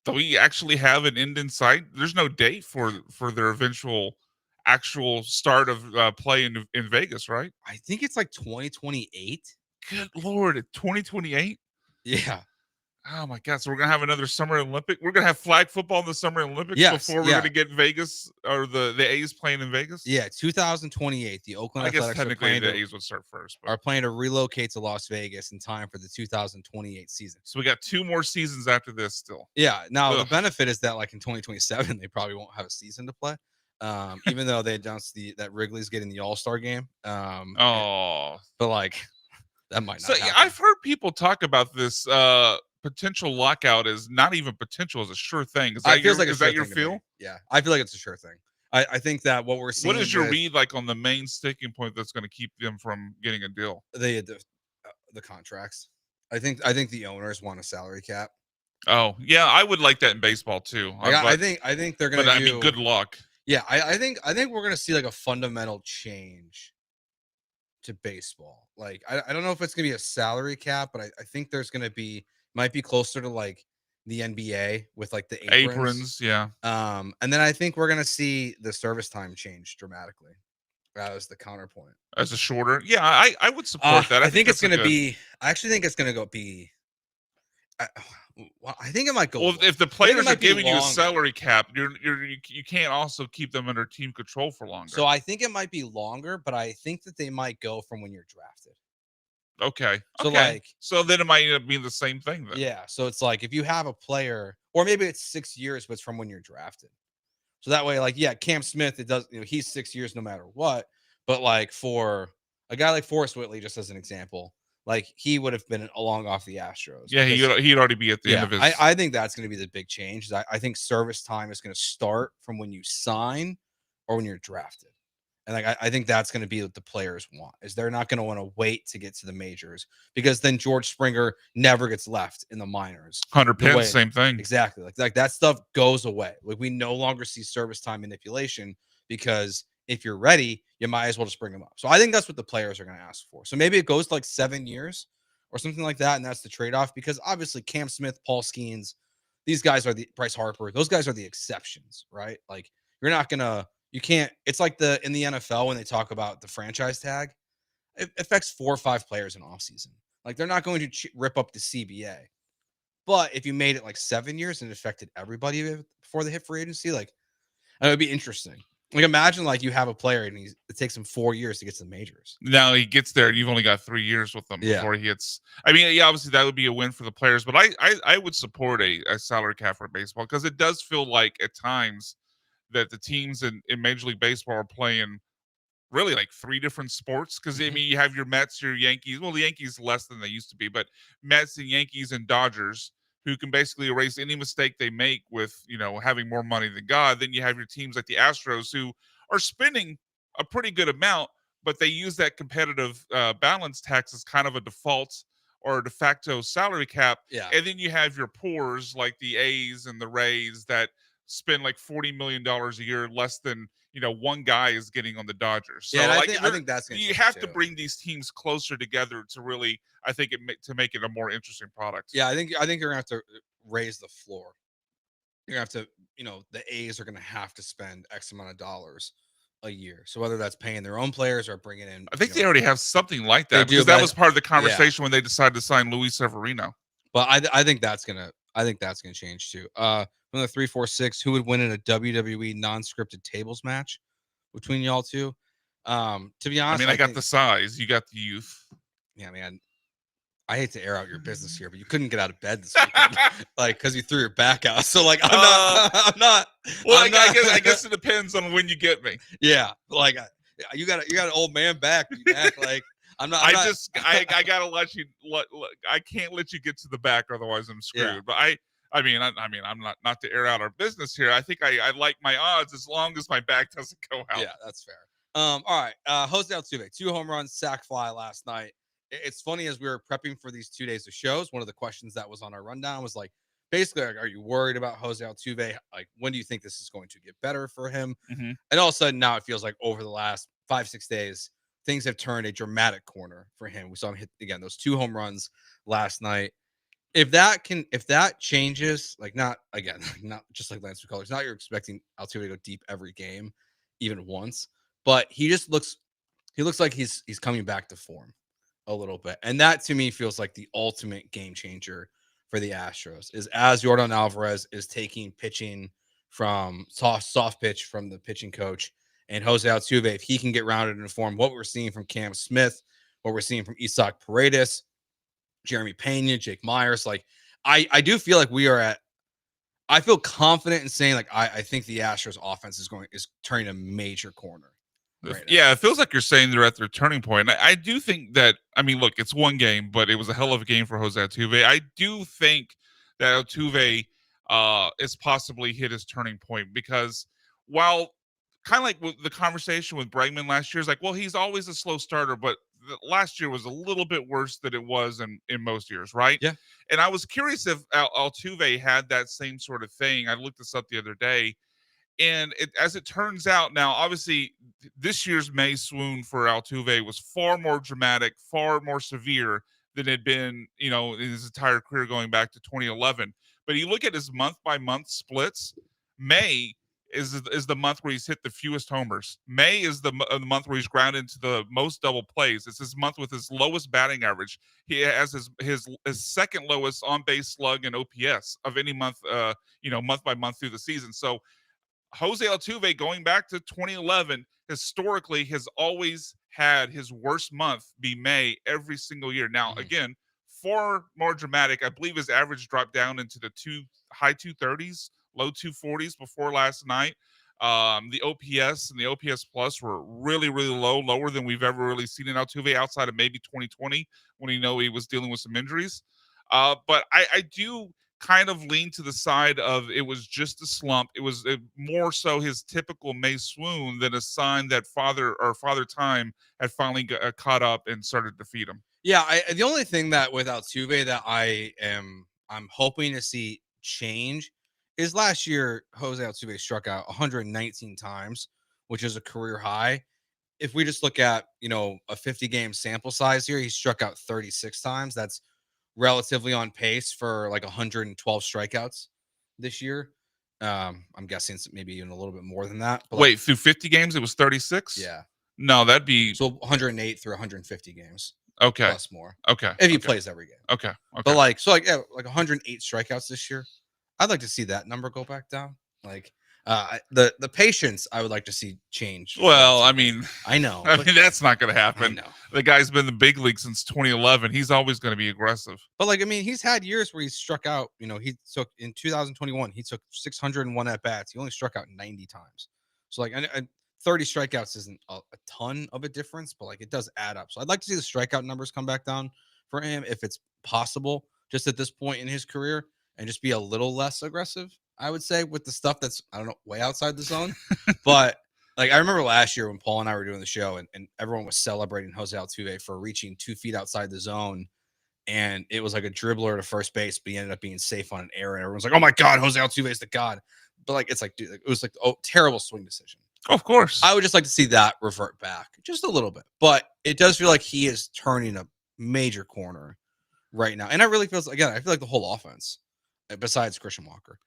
do we actually have an end in sight? There's no date for their actual start of play in Vegas, right? I think it's like 2028. Good Lord, 2028? Yeah. Oh my God! So we're gonna have another Summer Olympic. We're gonna have flag football in the Summer Olympics before we're gonna get Vegas, or the A's playing in Vegas. Yeah, 2028. The Oakland Athletics. I guess technically the A's would start first. Are planning to relocate to Las Vegas in time for the 2028 season. So we got 2 more seasons after this still. Yeah. Now the benefit is that like in 2027 they probably won't have a season to play. Even though they announced that Wrigley's getting the All-Star game. But like that might not. So happen. I've heard people talk about this. Potential lockout is not even potential, is a sure thing. Is that your feel? Yeah, I feel like it's a sure thing. I think that what we're seeing. What is your read like on the main sticking point that's going to keep them from getting a deal? The contracts. I think the owners want a salary cap. Oh yeah, I would like that in baseball too. I think they're going to. But I mean, good luck. Yeah, I think we're going to see like a fundamental change to baseball. Like I don't know if it's going to be a salary cap, but I think there's going to might be closer to like the NBA with like the aprons. Yeah. And then I think we're gonna see the service time change dramatically. As the counterpoint. As a shorter, yeah, I would support that. I think it's gonna be. I actually think it's gonna go be. I think it might go. Well, if the players are giving you a salary cap, you can't also keep them under team control for longer. So I think it might be longer, but I think that they might go from when you're drafted. Okay. So then it might end up being the same thing then. Yeah. So it's like if you have a player, or maybe it's 6 years, but it's from when you're drafted. So that way, like, yeah, Cam Smith, it does, he's 6 years no matter what. But like for a guy like Forrest Whitley, just as an example, like he would have been along off the Astros. Yeah, he'd already be at the end of his. I think that's going to be the big change. I think service time is going to start from when you sign or when you're drafted. And like I think that's going to be what the players want, is they're not going to want to wait to get to the majors, because then George Springer never gets left in the minors. 100 The way- pins, same thing. Exactly. Like that stuff goes away. Like we no longer see service time manipulation, because if you're ready, you might as well just bring them up. So I think that's what the players are going to ask for. So maybe it goes to like 7 years or something like that, and that's the trade-off, because obviously Cam Smith, Paul Skeens, these guys are the Bryce Harper, those guys are the exceptions, right? Like you're not gonna, you can't. It's like in the NFL when they talk about the franchise tag, it affects 4 or 5 players in offseason. Like they're not going to rip up the CBA. But if you made it like 7 years and it affected everybody before they hit free agency, like it would be interesting. Like imagine like you have a player and it takes him 4 years to get to the majors. Now he gets there, you've only got 3 years with him Yeah. before he hits. I mean, yeah, obviously that would be a win for the players, but I would support a salary cap for baseball, because it does feel like at times that the teams in Major League Baseball are playing really like 3 different sports. Because I mean, you have your Mets, your Yankees. Well, the Yankees less than they used to be, but Mets and Yankees and Dodgers, who can basically erase any mistake they make with, having more money than God. Then you have your teams like the Astros, who are spending a pretty good amount, but they use that competitive balance tax as kind of a default or de facto salary cap. Yeah. And then you have your poors like the A's and the Rays that spend like $40 million a year, less than one guy is getting on the Dodgers. So Yeah, and like, I think that's gonna you change, have to too. bring these teams closer together to really, I think, to make it a more interesting product. Yeah, I think you're gonna have to raise the floor. You're gonna have to, the A's are gonna have to spend X amount of dollars a year. So whether that's paying their own players or bringing in, I think they already have something like They that, do, because but that I- was part of the yeah. conversation when they decided to sign Luis Severino. But I think that's gonna change too. From the 346, who would win in a WWE non-scripted tables match between y'all two? To be I honest, mean, I got think- the size, you got the youth. Yeah, man. I hate to air out your business here, but you couldn't get out of bed this weekend, like because you threw your back out. So like, I'm not. Well, I'm not. I guess it depends on when you get me. Yeah, like you got an old man back. You act like I'm not. I gotta let you. I can't let you get to the back, otherwise I'm screwed. Yeah. But I mean, I'm not to air out our business here. I think I like my odds as long as my back doesn't go out. Yeah, that's fair. All right. Jose Altuve, 2 home runs, sac fly last night. It's funny, as we were prepping for these 2 days of shows, one of the questions that was on our rundown was like, basically, like, are you worried about Jose Altuve? Like, when do you think this is going to get better for him? Mm-hmm. And all of a sudden, now it feels like over the last 5-6 days, things have turned a dramatic corner for him. We saw him hit again those 2 home runs last night. If that changes, like not just like Lance McCullers, not you're expecting Altuve to go deep every game, even once, but he looks like he's coming back to form a little bit. And that to me feels like the ultimate game changer for the Astros, is as Yordan Alvarez is taking pitching from soft pitch from the pitching coach, and Jose Altuve, if he can get rounded into form, what we're seeing from Cam Smith, what we're seeing from Isaac Paredes, Jeremy Pena, Jake Myers, like I do feel like I feel confident in saying like I think the Astros offense is turning a major corner. Right Yeah, it feels like you're saying they're at their turning point. I do think that, I mean, look, it's one game, but it was a hell of a game for Jose Altuve. I do think that Altuve is possibly hit his turning point, because while kind of like with the conversation with Bregman last year, is like, well, he's always a slow starter, but last year was a little bit worse than it was in most years, right? Yeah. And I was curious if Altuve had that same sort of thing. I looked this up the other day. And as it turns out now, obviously, this year's May swoon for Altuve was far more dramatic, far more severe than it had been, in his entire career going back to 2011. But you look at his month-by-month splits, May is the month where he's hit the fewest homers. May is the month where he's grounded into the most double plays. It's his month with his lowest batting average. He has his second lowest on-base slug and OPS of any month, month by month through the season. So Jose Altuve, going back to 2011, historically has always had his worst month be May every single year. Now, again, far more dramatic. I believe his average dropped down into the high 230s, low 240s before last night. The OPS and the OPS plus were really, really low, lower than we've ever really seen in Altuve, outside of maybe 2020 when he was dealing with some injuries. But I do kind of lean to the side of it was just a slump. It was more so his typical May swoon than a sign that Father Time had finally caught up and started to feed him. Yeah, the only thing that with Altuve that I'm hoping to see change is last year Jose Altuve struck out 119 times, which is a career high. If we just look at, a 50-game sample size here, he struck out 36 times. That's relatively on pace for like 112 strikeouts this year. I'm guessing it's maybe even a little bit more than that. But Wait, through 50 games, it was 36? Yeah. No, that'd be... So 108 through 150 games. Okay. Plus more. Okay. If he plays every game. Okay. But like 108 strikeouts this year. I'd like to see that number go back down. Like the patience I would like to see change. Well, I mean, I know. I mean, that's not going to happen. I know. The guy's been in the big league since 2011. He's always going to be aggressive. But like, I mean, he's had years where he's struck out. He took in 2021, he took 601 at bats. He only struck out 90 times. So like, 30 strikeouts isn't a ton of a difference, but like it does add up. So I'd like to see the strikeout numbers come back down for him if it's possible, just at this point in his career, and just be a little less aggressive. I would say with the stuff that's, I don't know, way outside the zone. But like, I remember last year when Paul and I were doing the show and everyone was celebrating Jose Altuve for reaching 2 feet outside the zone. And it was like a dribbler to first base, but he ended up being safe on an error. And everyone's like, oh my God, Jose Altuve is the God. But like, it's like, dude, it was like, terrible swing decision. Of course. I would just like to see that revert back just a little bit. But it does feel like he is turning a major corner right now. And I really feels, again, I feel like the whole offense, besides Christian Walker,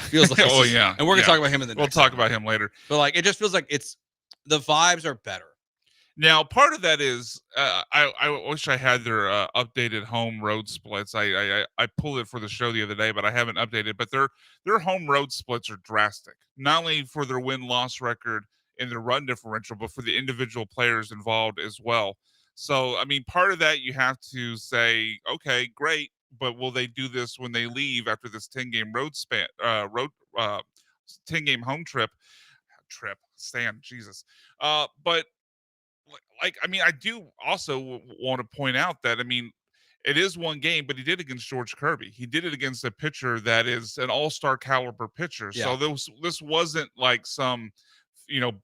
feels like oh yeah, and we're gonna talk about him in the we'll next talk segment. about him later. But like, it just feels like the vibes are better. Now, part of that is I wish I had their updated home road splits. I pulled it for the show the other day, but I haven't updated. But their home road splits are drastic, not only for their win-loss record and their run differential, but for the individual players involved as well. So, I mean, part of that you have to say, okay, great, but will they do this when they leave after this 10-game 10-game home trip? Stan, Jesus. But like, I mean, I do also want to point out that, I mean, it is one game, but he did it against George Kirby. He did it against a pitcher that is an all-star caliber pitcher. Yeah. So this wasn't like some,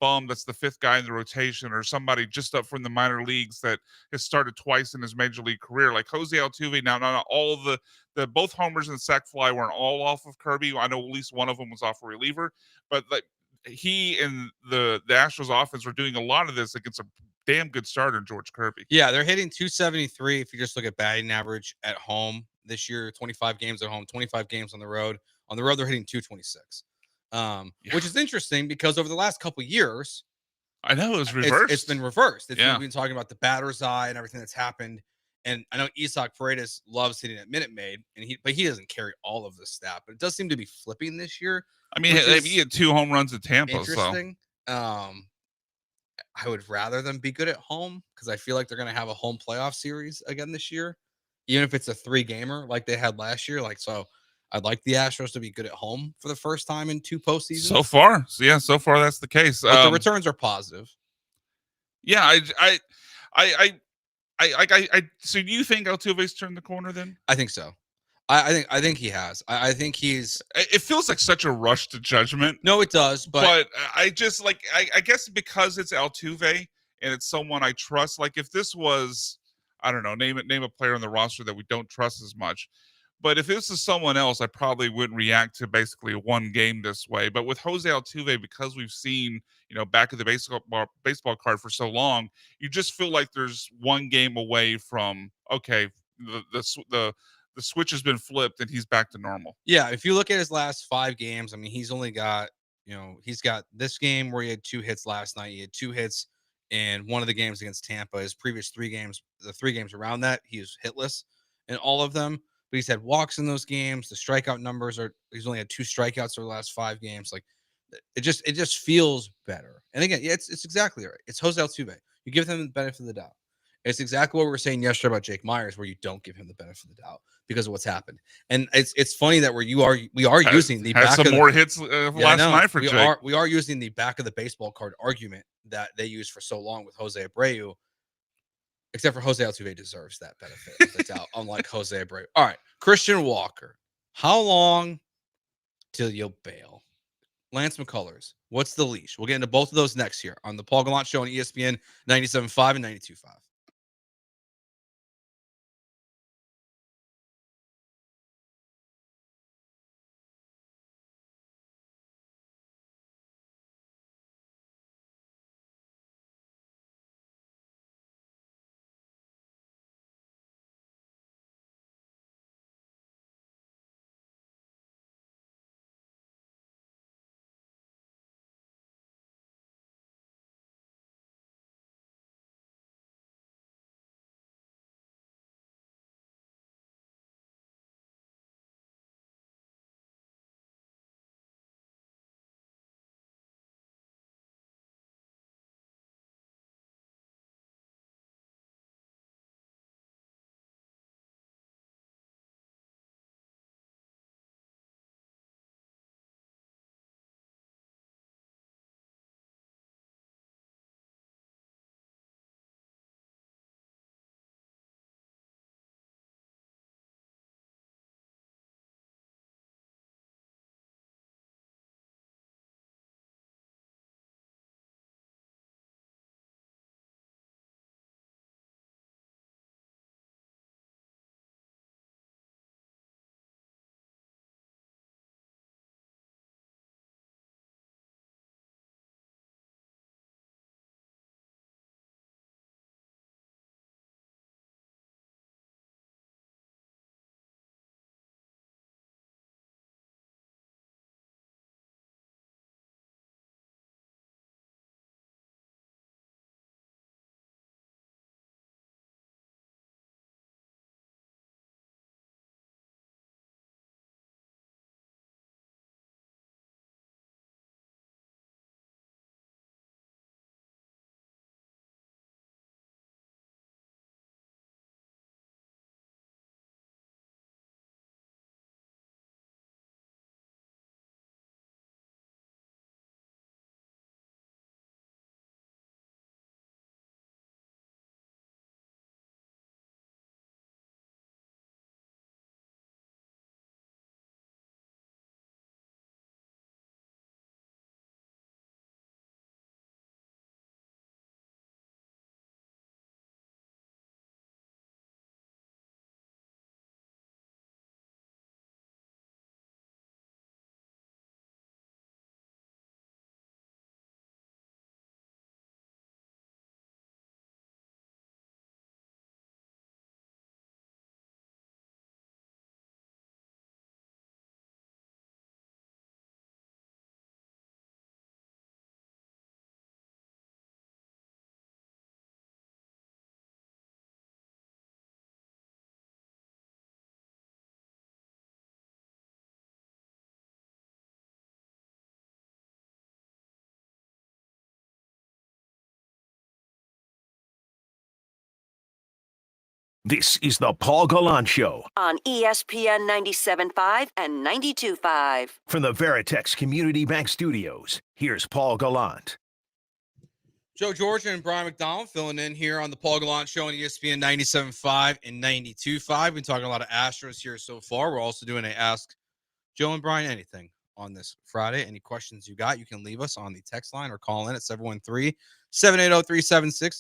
bum that's the 5th guy in the rotation or somebody just up from the minor leagues that has started twice in his major league career. Like Jose Altuve, now not all of the both homers and sac fly weren't all off of Kirby. I know at least one of them was off a reliever, but like he and the Astros offense were doing a lot of this against a damn good starter in George Kirby. Yeah, they're hitting 273 if you just look at batting average at home this year. 25 games at home, 25 games on the road. On the road, they're hitting 226. Which is interesting because over the last couple of years, I know it was reversed. It's been reversed. We've Yeah. been talking about the batter's eye and everything that's happened. And I know Isaac Paredes loves hitting at Minute Maid, but he doesn't carry all of the stat. But it does seem to be flipping this year. I mean, he had 2 home runs at Tampa. Interesting. So. I would rather them be good at home because I feel like they're going to have a home playoff series again this year, even if it's a 3-gamer like they had last year. Like, so I'd like the Astros to be good at home for the first time in 2 postseasons. So far, that's the case. But the returns are positive. Yeah, so do you think Altuve's turned the corner then? I think so. I think he has. I think he's. It feels like such a rush to judgment. No, it does. But I just like I guess because it's Altuve and it's someone I trust. Like if this was, I don't know, name a player on the roster that we don't trust as much. But if this is someone else, I probably wouldn't react to basically one game this way. But with Jose Altuve, because we've seen back of the baseball card for so long, you just feel like there's one game away from okay, the switch has been flipped and he's back to normal. Yeah, if you look at his last 5 games, I mean, he's only got, he's got this game where he had 2 hits last night. He had 2 hits in one of the games against Tampa. His previous 3 games, the 3 games around that, he was hitless in all of them. But he's had walks in those games. The strikeout numbers he's only had 2 strikeouts over the last 5 games. Like it just feels better. And again, it's exactly right. It's Jose Altuve. You give him the benefit of the doubt. It's exactly what we were saying yesterday about Jake Myers, where you don't give him the benefit of the doubt because of what's happened. And it's funny that we are using the back some of more hits last night for Jake. We are using the back of the baseball card argument that they used for so long with Jose Abreu, except for Jose Altuve deserves that benefit of the doubt, unlike Jose Abreu. All right, Christian Walker, How long till you'll bail? Lance McCullers, what's the leash? We'll get into both of those next here on the Paul Gallant Show on ESPN 97.5 and 92.5. This is the Paul Gallant Show on ESPN 97.5 and 92.5. from the Veritex Community Bank Studios. Here's Paul Gallant. Joe Georgia and Brian McDonald filling in here on the Paul Gallant Show on ESPN 97.5 and 92.5. We've been talking a lot of Astros here so far. We're also doing a Ask Joe and Brian Anything on this Friday. Any questions you got, you can leave us on the text line or call in at 713-780-376,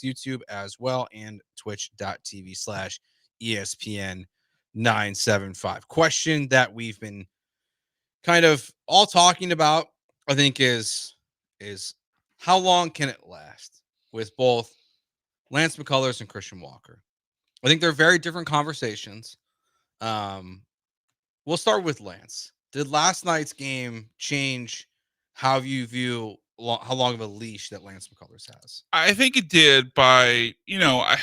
YouTube as well, and twitch.tv/ESPN 975. Question that we've been kind of all talking about, I think, is how long can it last with both Lance McCullers and Christian Walker? I think they're very different conversations. We'll start with Lance. Did last night's game change how you view how long of a leash that Lance McCullers has? I think it did by, I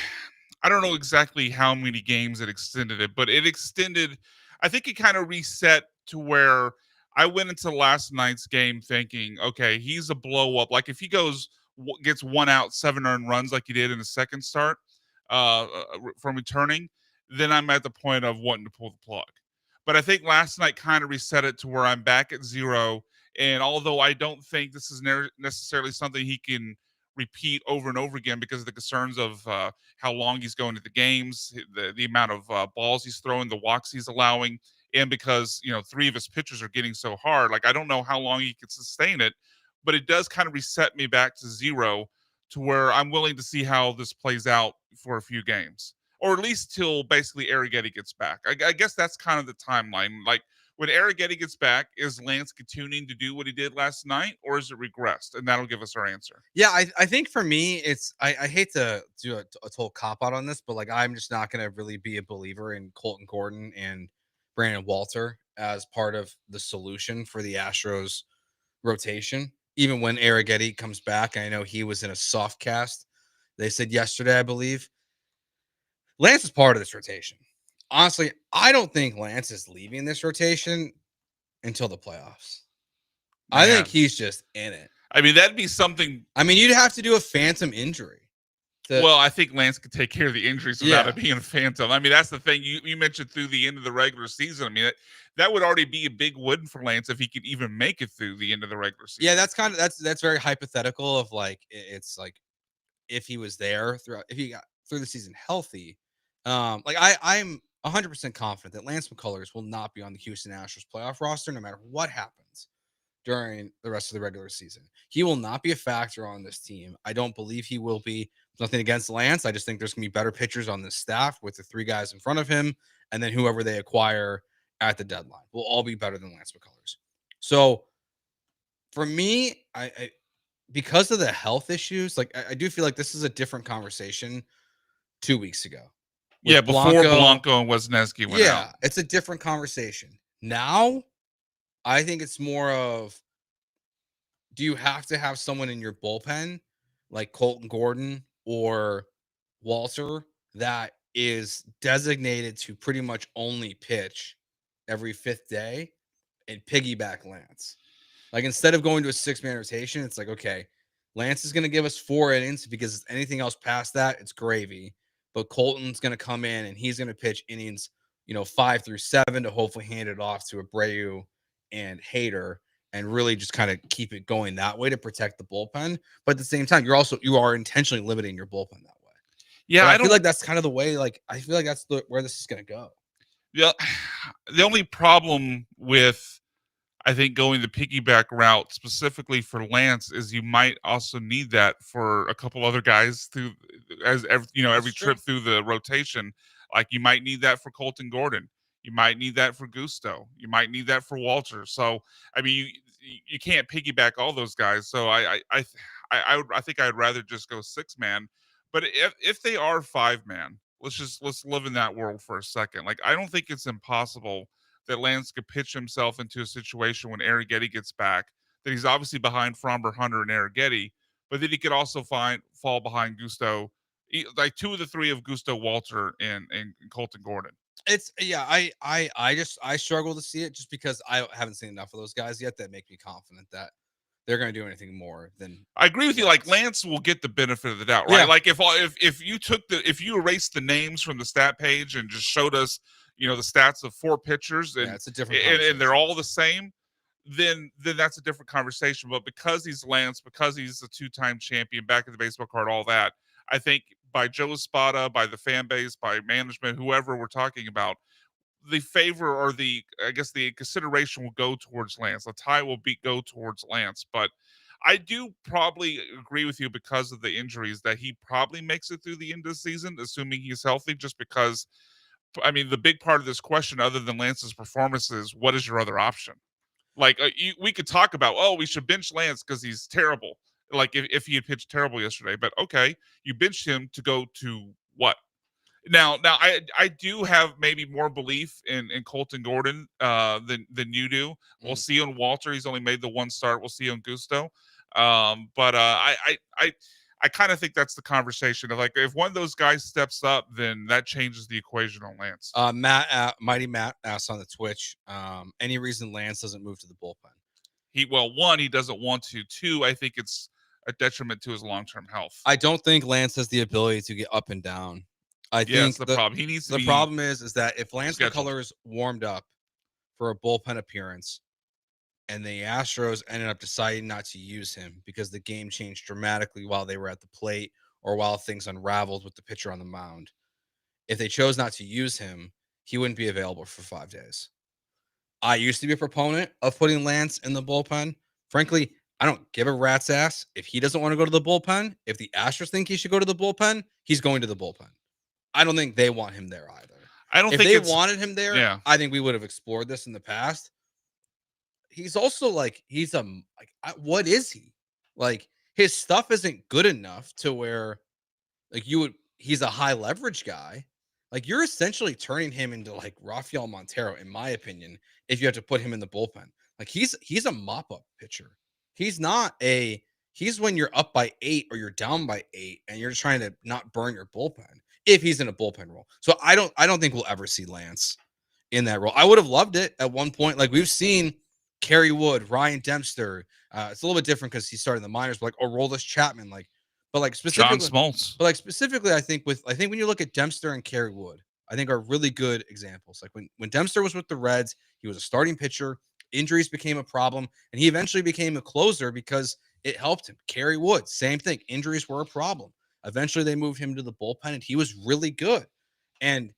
don't know exactly how many games it extended it, but it extended. I think it kind of reset to where I went into last night's game thinking, okay, he's a blow up. Like if he gets 1 out, 7 earned runs like he did in the second start from returning, then I'm at the point of wanting to pull the plug. But I think last night kind of reset it to where I'm back at 0. And although I don't think this is necessarily something he can repeat over and over again because of the concerns of how long he's going to the games, the amount of balls he's throwing, the walks he's allowing, and because, 3 of his pitchers are getting so hard. Like, I don't know how long he could sustain it, but it does kind of reset me back to 0, to where I'm willing to see how this plays out for a few games, or at least till basically Arrighetti gets back. I guess that's kind of the timeline. Like, when Arrighetti gets back, is Lance continuing to do what he did last night, or is it regressed? And that'll give us our answer. Yeah, I think for me, I hate to do a total cop out on this, but like I'm just not going to really be a believer in Colton Gordon and Brandon Walter as part of the solution for the Astros rotation. Even when Arrighetti comes back, I know he was in a soft cast. They said yesterday, I believe. Lance is part of this rotation. Honestly, I don't think Lance is leaving this rotation until the playoffs. I think he's just in it. I mean, that'd be something. I mean, you'd have to do a phantom injury. Well, I think Lance could take care of the injuries without it being a phantom. I mean, that's the thing you mentioned through the end of the regular season. I mean, that would already be a big win for Lance if he could even make it through the end of the regular season. Yeah, that's very hypothetical. Of like, it's like if he was there if he got through the season healthy. Like I'm 100% confident that Lance McCullers will not be on the Houston Astros playoff roster no matter what happens during the rest of the regular season. He will not be a factor on this team. I don't believe he will be. Nothing against Lance. I just think there's going to be better pitchers on this staff with the 3 guys in front of him, and then whoever they acquire at the deadline will all be better than Lance McCullers. So for me, I because of the health issues, like I do feel like this is a different conversation 2 weeks ago. Yeah, before Blanco and Wesneski went out. It's a different conversation. Now, I think it's more of, do you have to have someone in your bullpen like Colton Gordon or Walter that is designated to pretty much only pitch every 5th day and piggyback Lance? Like, instead of going to a 6-man rotation, it's like, okay, Lance is going to give us 4 innings because anything else past that, it's gravy. But Colton's going to come in and he's going to pitch innings, 5 through 7 to hopefully hand it off to Abreu and Hader and really just kind of keep it going that way to protect the bullpen. But at the same time, you are intentionally limiting your bullpen that way. Yeah, I feel like that's kind of the way. Like, I feel like that's where this is going to go. Yeah, the only problem with, I think, going the piggyback route specifically for Lance is you might also need that for a couple other guys every trip through the rotation. Like, you might need that for Colton Gordon. You might need that for Gusto. You might need that for Walter. So, I mean, you can't piggyback all those guys. So I think I'd rather just go 6-man. But if they are 5-man, let's live in that world for a second. Like, I don't think it's impossible that Lance could pitch himself into a situation when Arrighetti gets back, that he's obviously behind Fromber, Hunter, and Arrighetti, but that he could also fall behind Gusto, like 2 of the 3 of Gusto, Walter, and Colton Gordon. It's I struggle to see it just because I haven't seen enough of those guys yet that make me confident that they're going to do anything more than. I agree with you. Like, Lance will get the benefit of the doubt, right? Yeah. Like, if you erased the names from the stat page and just showed us, the stats of 4 pitchers, and it's a different and they're all the same, then that's a different conversation. But because he's Lance, because he's a 2-time champion, back in the baseball card, all that, I think by Joe Espada, by the fan base, by management, whoever we're talking about, the favor or the consideration will go towards Lance. The tie will go towards Lance. But I do probably agree with you because of the injuries that he probably makes it through the end of the season, assuming he's healthy, just because, I mean, the big part of this question, other than Lance's performance, is what is your other option? Like, we could talk about, we should bench Lance because he's terrible. Like, if he had pitched terrible yesterday. But okay, you benched him to go to what? Now I do have maybe more belief in Colton Gordon than you do. We'll see on Walter. He's only made the 1 start. We'll see on Gusto. But I kind of think that's the conversation of, like, if one of those guys steps up, then that changes the equation on Lance. Mighty Matt asked on the Twitch, any reason Lance doesn't move to the bullpen? One, he doesn't want to. 2, I think it's a detriment to his long-term health. I don't think Lance has the ability to get up and down. I think that's the problem. He needs to the problem is that if Lance McCullers warmed up for a bullpen appearance and the Astros ended up deciding not to use him because the game changed dramatically while they were at the plate or while things unraveled with the pitcher on the mound, if they chose not to use him, he wouldn't be available for 5 days. I used to be a proponent of putting Lance in the bullpen. Frankly, I don't give a rat's ass if he doesn't want to go to the bullpen. If the Astros think he should go to the bullpen, he's going to the bullpen. I don't think they want him there either. I don't If think they it's wanted him there, yeah. I think we would have explored this in the past. He's also like what is he? Like his stuff isn't good enough to where like he's a high leverage guy. Like you're essentially turning him into like Rafael Montero, in my opinion, if you have to put him in the bullpen. Like he's a mop-up pitcher. He's when you're up by 8 or you're down by 8 and you're just trying to not burn your bullpen if he's in a bullpen role. So I don't think we'll ever see Lance in that role. I would have loved it at one point. Like we've seen Kerry Wood, Ryan Dempster. It's a little bit different because he started in the minors, but like Aroldis Chapman, but like specifically, John Smoltz. But like specifically, I think when you look at Dempster and Kerry Wood, I think are really good examples. Like when Dempster was with the Reds, he was a starting pitcher. Injuries became a problem, and he eventually became a closer because it helped him. Kerry Wood, same thing. Injuries were a problem. Eventually, they moved him to the bullpen, and he was really good. And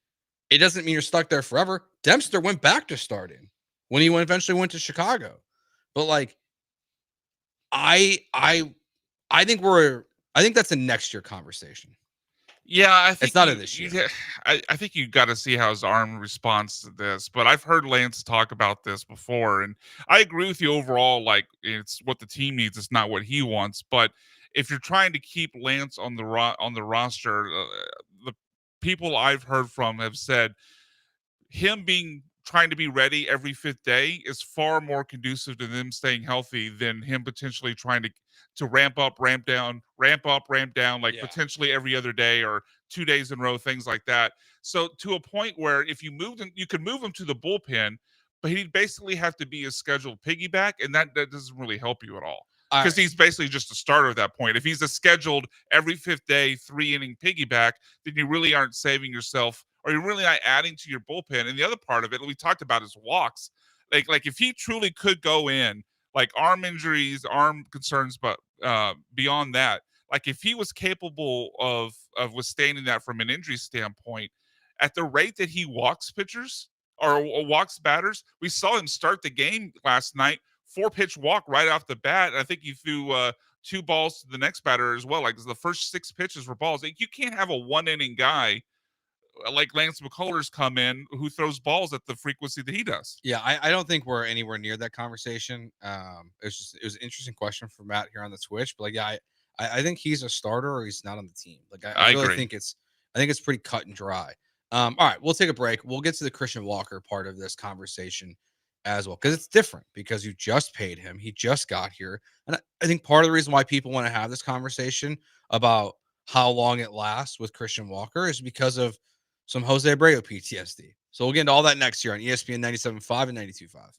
it doesn't mean you're stuck there forever. Dempster went back to starting when he eventually went to Chicago. But like, I think that's a next year conversation. Yeah, I think it's not in this year. I think you got to see how his arm responds to this. But I've heard Lance talk about this before, and I agree with you overall. Like it's what the team needs; it's not what he wants. But if you're trying to keep Lance on the roster, the people I've heard from have said him trying to be ready every 5th day is far more conducive to them staying healthy than him potentially trying to ramp up, ramp down, like potentially every other day or 2 days in a row, things like that. So to a point where if you moved him, you could move him to the bullpen, but he'd basically have to be a scheduled piggyback, and that doesn't really help you at all. Because he's basically just a starter at that point. If he's a scheduled every 5th day, 3-inning piggyback, then you really aren't saving yourself, or you're really not adding to your bullpen. And the other part of it, we talked about is walks. Like if he truly could go in, like arm injuries, arm concerns, but beyond that, like if he was capable of withstanding that from an injury standpoint, at the rate that he walks pitchers or walks batters, we saw him start the game last night. 4-pitch walk right off the bat. And I think he threw 2 balls to the next batter as well. Like the first 6 pitches were balls. Like, you can't have a 1-inning guy like Lance McCullers come in who throws balls at the frequency that he does. Yeah, I don't think we're anywhere near that conversation. It was an interesting question for Matt here on the Twitch, but like, yeah, I think he's a starter or he's not on the team. Like, I really agree. think it's pretty cut and dry. All right, we'll take a break. We'll get to the Christian Walker part of this conversation as well, because it's different because you just paid him. He just got here. And I think part of the reason why people want to have this conversation about how long it lasts with Christian Walker is because of some Jose Abreu PTSD. So we'll get into all that next year on ESPN 97.5 and 92.5.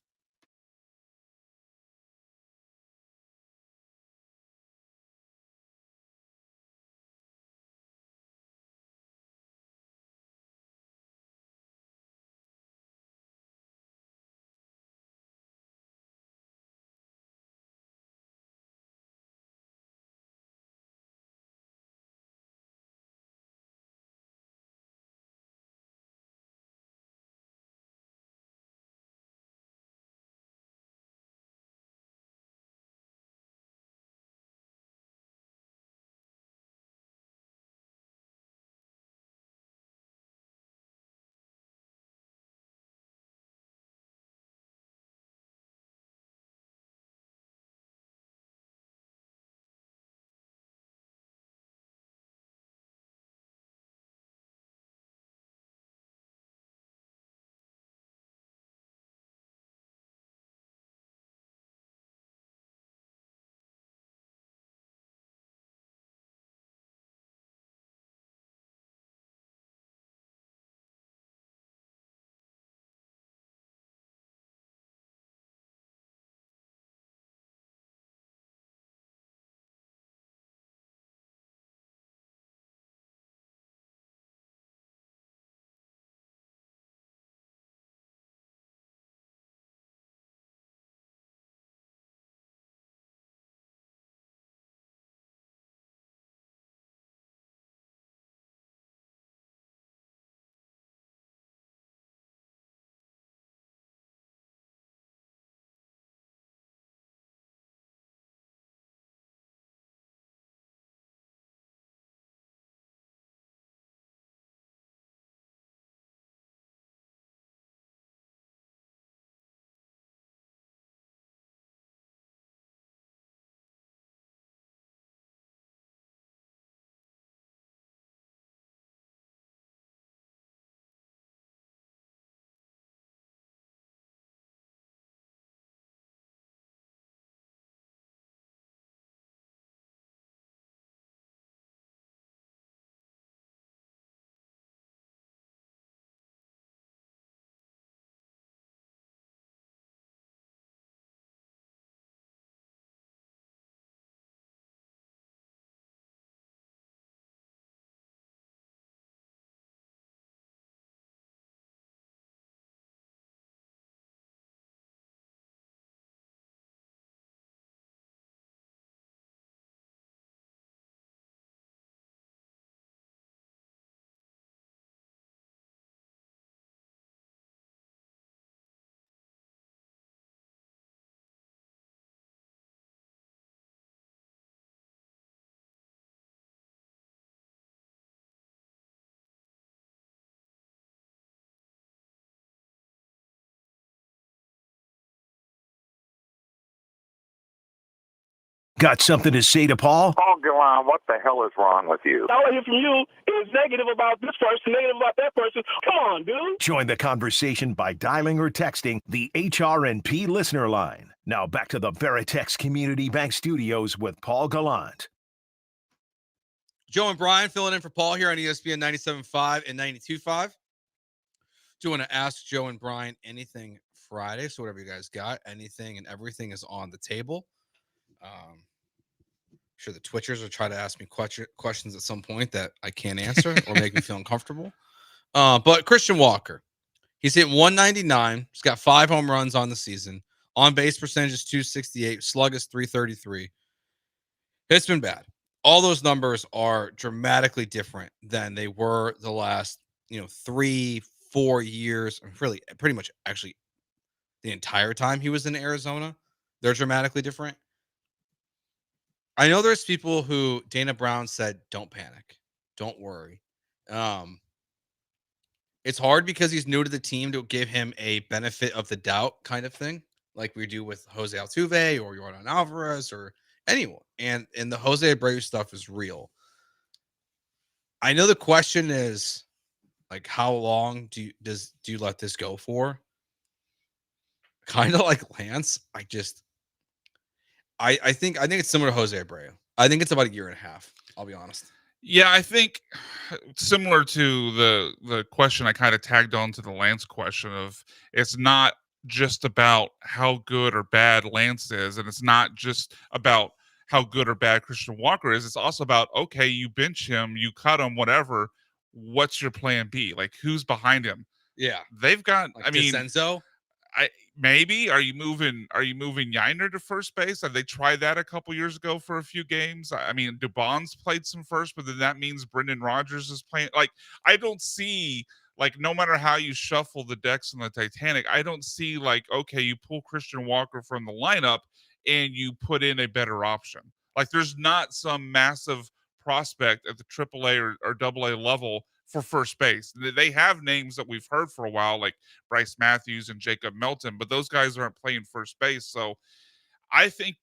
Got something to say to Paul? Paul Gallant, what the hell is wrong with you? All I hear from you is negative about this person, negative about that person. Come on, dude. Join the conversation by dialing or texting the HRNP listener line. Now back to the Veritex Community Bank Studios with Paul Gallant. Joe and Brian filling in for Paul here on ESPN 97.5 and 92.5. Do you want to ask Joe and Brian anything Friday? So whatever you guys got, anything and everything is on the table. I'm sure the Twitchers will try to ask me questions at some point that I can't answer or make me feel uncomfortable. But Christian Walker, he's hit 199. He's got 5 home runs on the season. On base percentage is 268. Slug is 333. It's been bad. All those numbers are dramatically different than they were the last, 3-4 years. Really, pretty much actually the entire time he was in Arizona. They're dramatically different. I know there's people who Dana Brown said, don't panic. Don't worry. It's hard because he's new to the team to give him a benefit of the doubt kind of thing, like we do with Jose Altuve or Yordan Alvarez or anyone. And the Jose Abreu stuff is real. I know the question is, like, how long do you let this go for? Kind of like Lance. I think it's similar to Jose Abreu. I think it's about 1.5 years. I'll be honest. Yeah, I think similar to the question I kind of tagged on to the Lance question of, it's not just about how good or bad Lance is, and it's not just about how good or bad Christian Walker is. It's also about, okay, you bench him, you cut him, whatever. What's your plan B? Like, who's behind him? Yeah, they've got. Like Desenzo? Maybe are you moving Yiner to first base? Have they tried that a couple years ago for a few games? I mean, Dubon's played some first, but then that means Brendan Rodgers is playing. Like, I don't see, like, no matter how you shuffle the decks in the Titanic, I don't see, like, okay, you pull Christian Walker from the lineup and you put in a better option. Like, there's not some massive prospect at the AAA or AA level for first base. They have names that we've heard for a while, like Bryce Matthews and Jacob Melton, but those guys aren't playing first base. So I think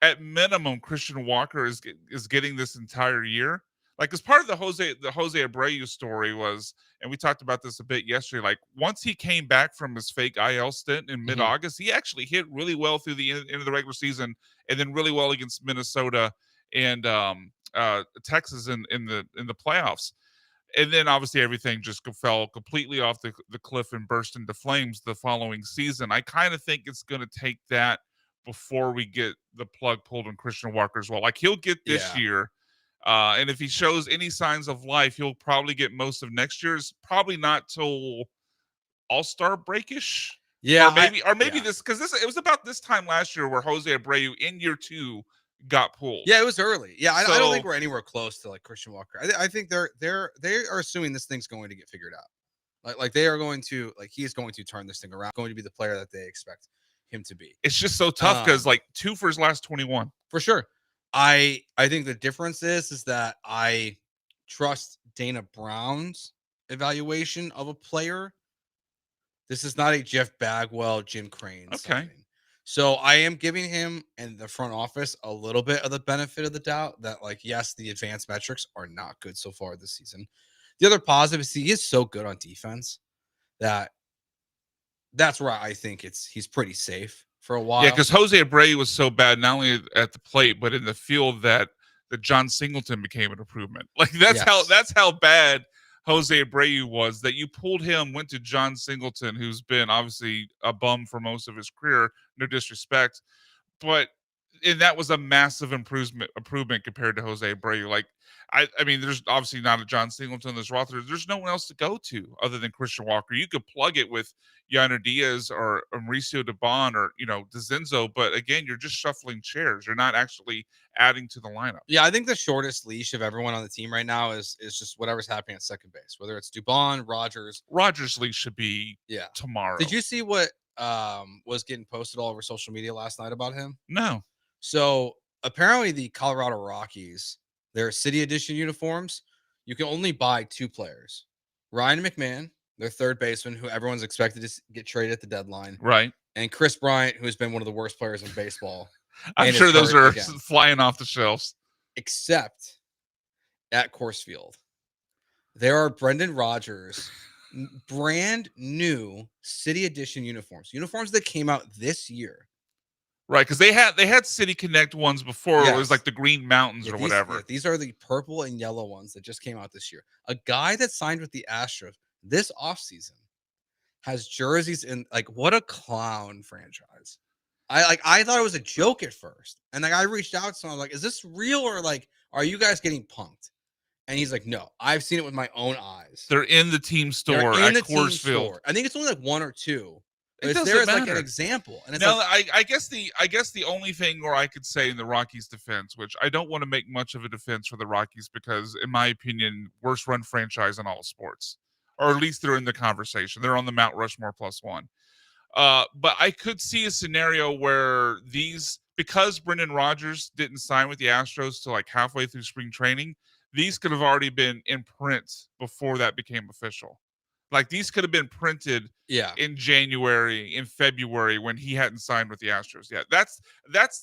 at minimum, Christian Walker is getting this entire year. Like, as part of the Jose Abreu story was, and we talked about this a bit yesterday, like, once he came back from his fake IL stint in mid-August, he actually hit really well through the end of the regular season, and then really well against Minnesota and Texas in the playoffs. And then obviously everything just fell completely off the cliff and burst into flames the following season. I kind of think it's going to take that before we get the plug pulled on Christian Walker as well. Like, he'll get this year. And if he shows any signs of life, he'll probably get most of next year's. Probably not till All-Star breakish. Yeah. Or maybe this, because it was about this time last year where Jose Abreu in year 2 got pulled. Yeah, it was early. Yeah, I don't think we're anywhere close to like Christian Walker. I think they are assuming this thing's going to get figured out. Like they are going to, like, he is going to turn this thing around, going to be the player that they expect him to be. It's just so tough because like 2 for his last 21. For sure. I think the difference is that I trust Dana Brown's evaluation of a player. This is not a Jeff Bagwell, Jim Crane. Okay. Signing. So I am giving him and the front office a little bit of the benefit of the doubt that, like, yes, the advanced metrics are not good so far this season. The other positive is he is so good on defense that's where I think he's pretty safe for a while. Yeah, because Jose Abreu was so bad, not only at the plate, but in the field that John Singleton became an improvement. Like, that's how bad Jose Abreu was, that you pulled him, went to John Singleton, who's been obviously a bum for most of his career, no disrespect, and that was a massive improvement compared to Jose Abreu. Like, I mean, there's obviously not a John Singleton, there's Rother, there's no one else to go to other than Christian Walker. You could plug it with Yainer Diaz or Mauricio Dubon or, Desenzo, but again, you're just shuffling chairs. You're not actually adding to the lineup. Yeah, I think the shortest leash of everyone on the team right now is just whatever's happening at second base, whether it's Dubon, Rogers. Rogers' leash should be tomorrow. Did you see what was getting posted all over social media last night about him? No. So apparently the Colorado Rockies, their city edition uniforms, you can only buy 2 players. Ryan McMahon, their third baseman, who everyone's expected to get traded at the deadline. Right. And Chris Bryant, who's been one of the worst players in baseball I'm and sure is those hurt are again. flying off the shelves. Except at Coors Field, there are Brendan Rodgers brand new City Edition uniforms that came out this year. Right, because they had City Connect ones before. It was Yes. like the Green Mountains or whatever. These are the purple and yellow ones that just came out this year. A guy that signed with the Astros this offseason has jerseys in, like, what a clown franchise. I thought it was a joke at first. And like I reached out to him, I was like, is this real, or like, are you guys getting punked? And he's like, no, I've seen it with my own eyes. They're in the team store They're in at the team Coors Field. store. I think it's only like one or two. But It it's doesn't there as like an matter. example. And it's Now, like, I guess the only thing where I could say in the Rockies' defense, which I don't want to make much of a defense for the Rockies because, in my opinion, worst run franchise in all of sports, or at least they're in the conversation. They're on the Mount Rushmore +1. But I could see a scenario where because Brendan Rodgers didn't sign with the Astros till like halfway through spring training, these could have already been in print before that became official. Like these could have been printed in January, in February, when he hadn't signed with the Astros yet. That's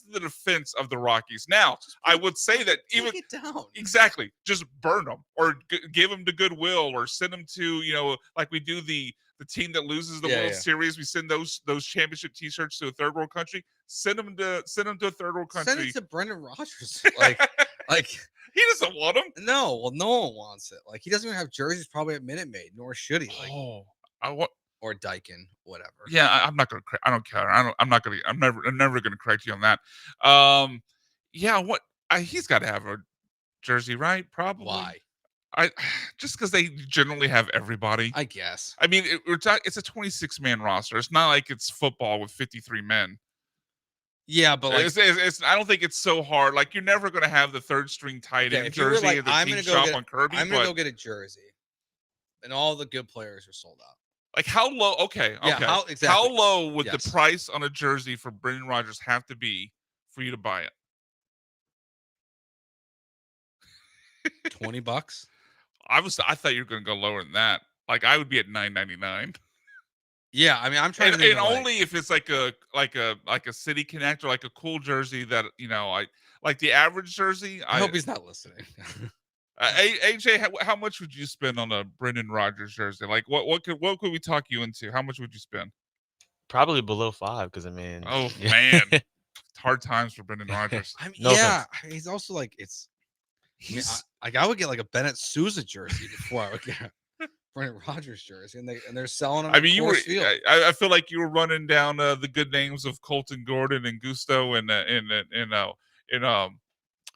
the defense of the Rockies. Now, I would say that even take it down. Exactly, just burn them or give them to Goodwill or send them to, like we do the team that loses the World Series. We send those championship T-shirts to a third world country. Send them to a third world country. send it to Brendan Rodgers. Like he doesn't want them. No, well, no one wants it. Like he doesn't even have jerseys probably at Minute Maid, nor should he. Like, I want or Daikin, whatever. Yeah, I'm not gonna. I don't care. I'm not gonna. I'm never gonna correct you on that. Yeah, he's got to have a jersey, right? Probably. Why? Just because they generally have everybody. I guess. I mean, it's a 26-man roster. It's not like it's football with 53 men. Yeah, but like, I don't think it's so hard. Like you're never going to have the third string tight end jersey at the team shop on Kirby. I'm gonna go get a jersey, and all the good players are sold out. Like how low? Okay. Yeah, How low would the price on a jersey for Brendan Rodgers have to be for you to buy it? $20. I thought you were going to go lower than that. Like I would be at $9.99. Yeah, I mean, I'm trying to think and of, only if it's like a City Connect or like a cool jersey that I like the average jersey. I hope he's not listening. AJ, how much would you spend on a Brendan Rodgers jersey? Like what could we talk you into? How much would you spend? Probably below 5, because I mean, oh man, it's hard times for Brendan Rodgers. I mean, he's also like I would get like a Bennett Sousa jersey before I would get a Brendan Rodgers jersey, and they're selling them. I mean, I feel like you were running down the good names of Colton Gordon and Gusto and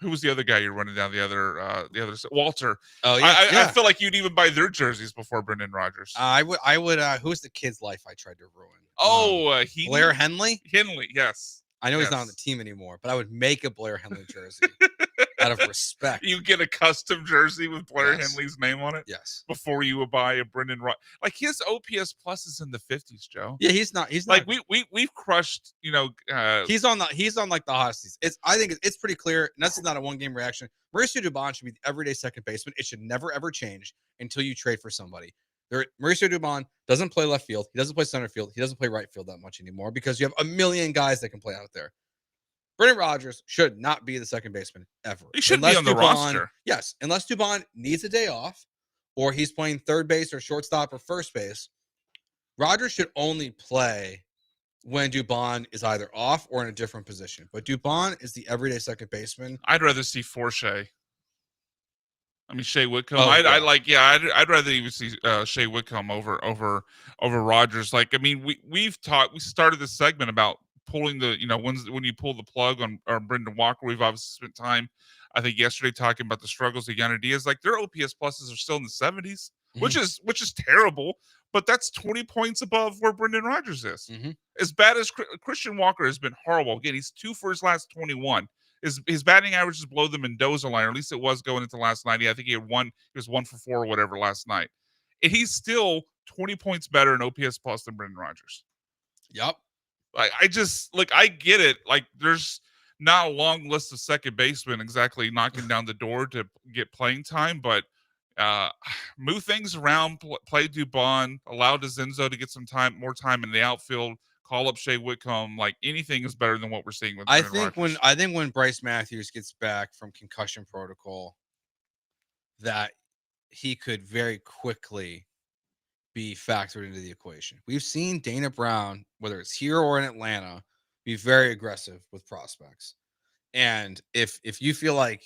who was the other guy you're running down? The other Walter. Oh yeah, I feel like you'd even buy their jerseys before Brendan Rodgers. I would. Who's the kid's life I tried to Blair ruin? Blair Henley. Henley, yes. I know he's not on the team anymore, but I would make a Blair Henley jersey out of respect. You get a custom jersey with Blair Henley's name on it. Yes. Before you would buy a Brendan Rodgers, like his OPS plus is in the 50s, Joe. Yeah, he's not. Like we've crushed. He's on like the hot seats. I think it's pretty clear. And this is not a one game reaction. Mauricio Dubon should be the everyday second baseman. It should never ever change until you trade for somebody. Mauricio Dubon doesn't play left field. He doesn't play center field. He doesn't play right field that much anymore because you have a million guys that can play out there. Brendan Rodgers should not be the second baseman ever. He should be on the roster. Yes, unless Dubon needs a day off or he's playing third base or shortstop or first base. Rodgers should only play when Dubon is either off or in a different position. But Dubon is the everyday second baseman. I'd rather see Shea. I mean, Shea Whitcomb. Oh, I'd rather even see Shea Whitcomb over Rodgers. Like, I mean, we started this segment about pulling the, when you pull the plug on Brendan Walker. We've obviously spent time, I think, yesterday talking about the struggles of Yanni Diaz. Like, their OPS pluses are still in the 70s, which is terrible. But that's 20 points above where Brendan Rodgers is. As bad as Christian Walker has been horrible. Again, he's 2 for his last 21. His batting average is below the Mendoza line, or at least it was going into last night. I think he was 1 for 4 or whatever last night. And he's still 20 points better in OPS plus than Brendan Rodgers. Yep. I get it. Like, there's not a long list of second basemen exactly knocking down the door to get playing time, but move things around, play Dubon, allow DeZenzo to get more time in the outfield, Call up Shea Whitcomb. Like anything is better than what we're seeing with. I Brendan think Rodgers. when Bryce Matthews gets back from concussion protocol, that he could very quickly be factored into the equation. We've seen Dana Brown, whether it's here or in Atlanta, be very aggressive with prospects. And if you feel like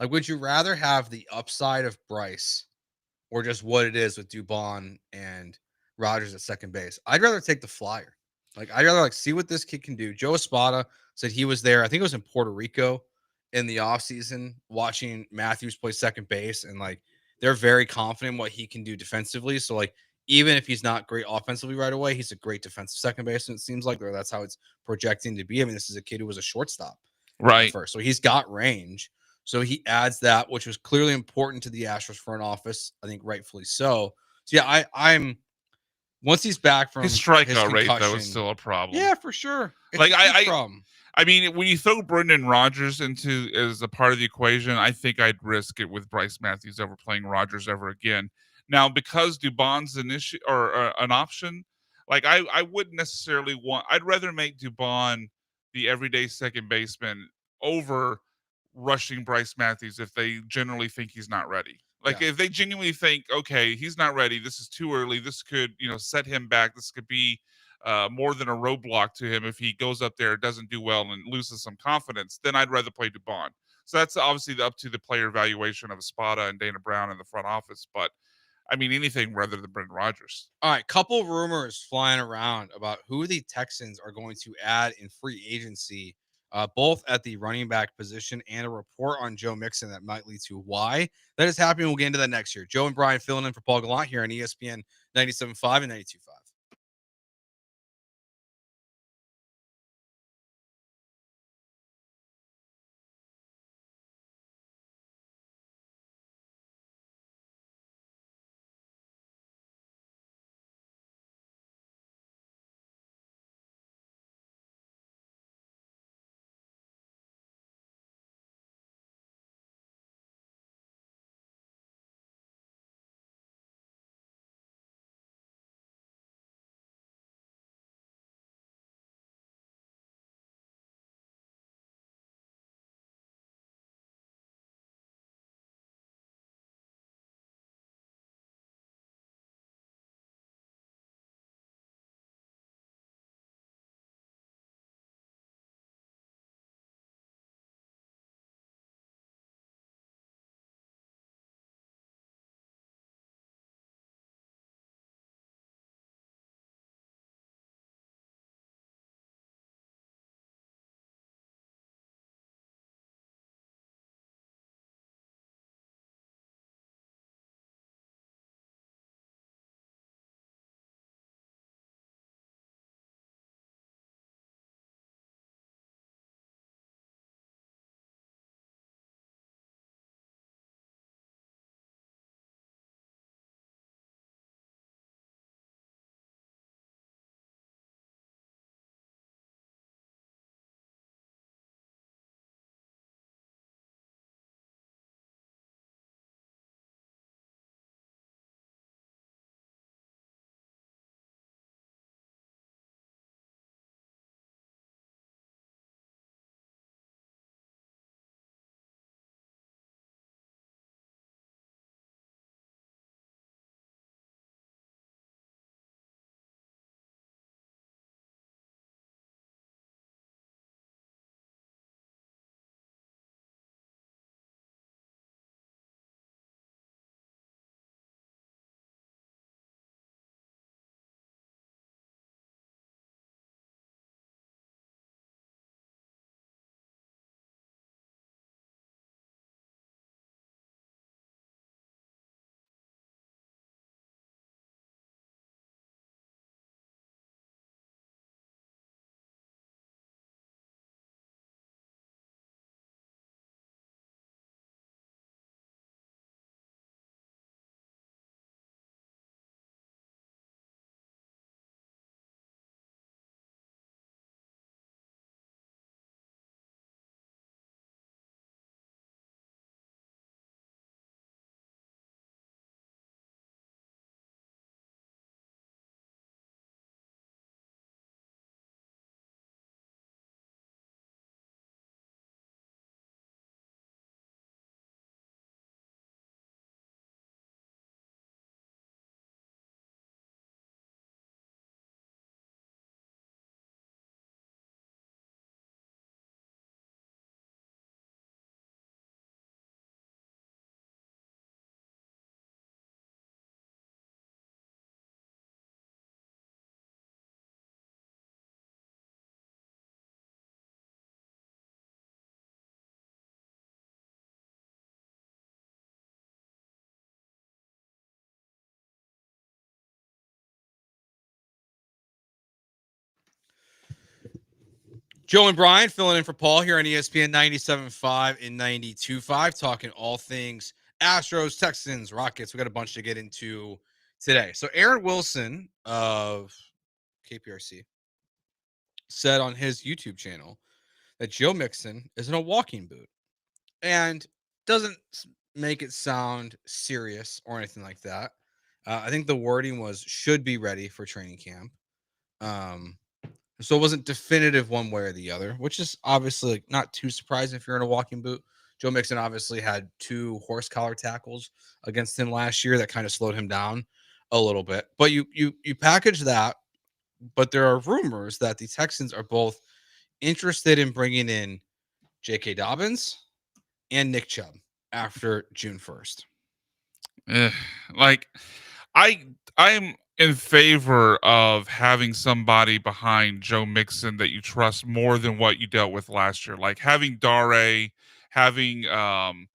would you rather have the upside of Bryce or just what it is with Dubon and Rodgers at second base? I'd rather take the flyer. Like I'd rather see what this kid can do. Joe Espada said he was there. I think it was in Puerto Rico in the offseason watching Matthews play second base, and like they're very confident in what he can do defensively. So like even if he's not great offensively right away, he's a great defensive second baseman. It seems like, or that's how it's projecting to be. I mean, this is a kid who was a shortstop right first, so he's got range. So he adds that, which was clearly important to the Astros front office. I think rightfully so. So yeah, I'm once he's back from His strikeout rate though concussion- is still a problem. Yeah, for sure. It's Like a huge problem. I mean, when you throw Brendan Rodgers into as a part of the equation, I think I'd risk it with Bryce Matthews over playing Rodgers ever again. Now, because Dubon's an issue or an option, like I wouldn't necessarily want. I'd rather make Dubon the everyday second baseman over rushing Bryce Matthews if they generally think he's not ready. Like if they genuinely think, okay, he's not ready, this is too early, this could, set him back, this could be more than a roadblock to him if he goes up there, doesn't do well, and loses some confidence, then I'd rather play Dubon. So that's obviously up to the player evaluation of Espada and Dana Brown in the front office. But I mean, anything rather than Brendan Rodgers. All right, couple rumors flying around about who the Texans are going to add in free agency, both at the running back position and a report on Joe Mixon that might lead to why that is happening. We'll get into that next year. Joe and Brian filling in for Paul Gallant here on ESPN 97.5 and 92.5. Joe and Brian filling in for Paul here on ESPN 97.5 and 92.5, talking all things Astros, Texans, Rockets. We got a bunch to get into today. So Aaron Wilson of KPRC said on his YouTube channel that Joe Mixon is in a walking boot and doesn't make it sound serious or anything like that. I think the wording was should be ready for training camp. So it wasn't definitive one way or the other, which is obviously not too surprising if you're in a walking boot. Joe Mixon obviously had 2 horse collar tackles against him last year that kind of slowed him down a little bit. But you package that, but there are rumors that the Texans are both interested in bringing in J.K. Dobbins and Nick Chubb after June 1st. Like, I'm in favor of having somebody behind Joe Mixon that you trust more than what you dealt with last year. Like having Dare, having I'm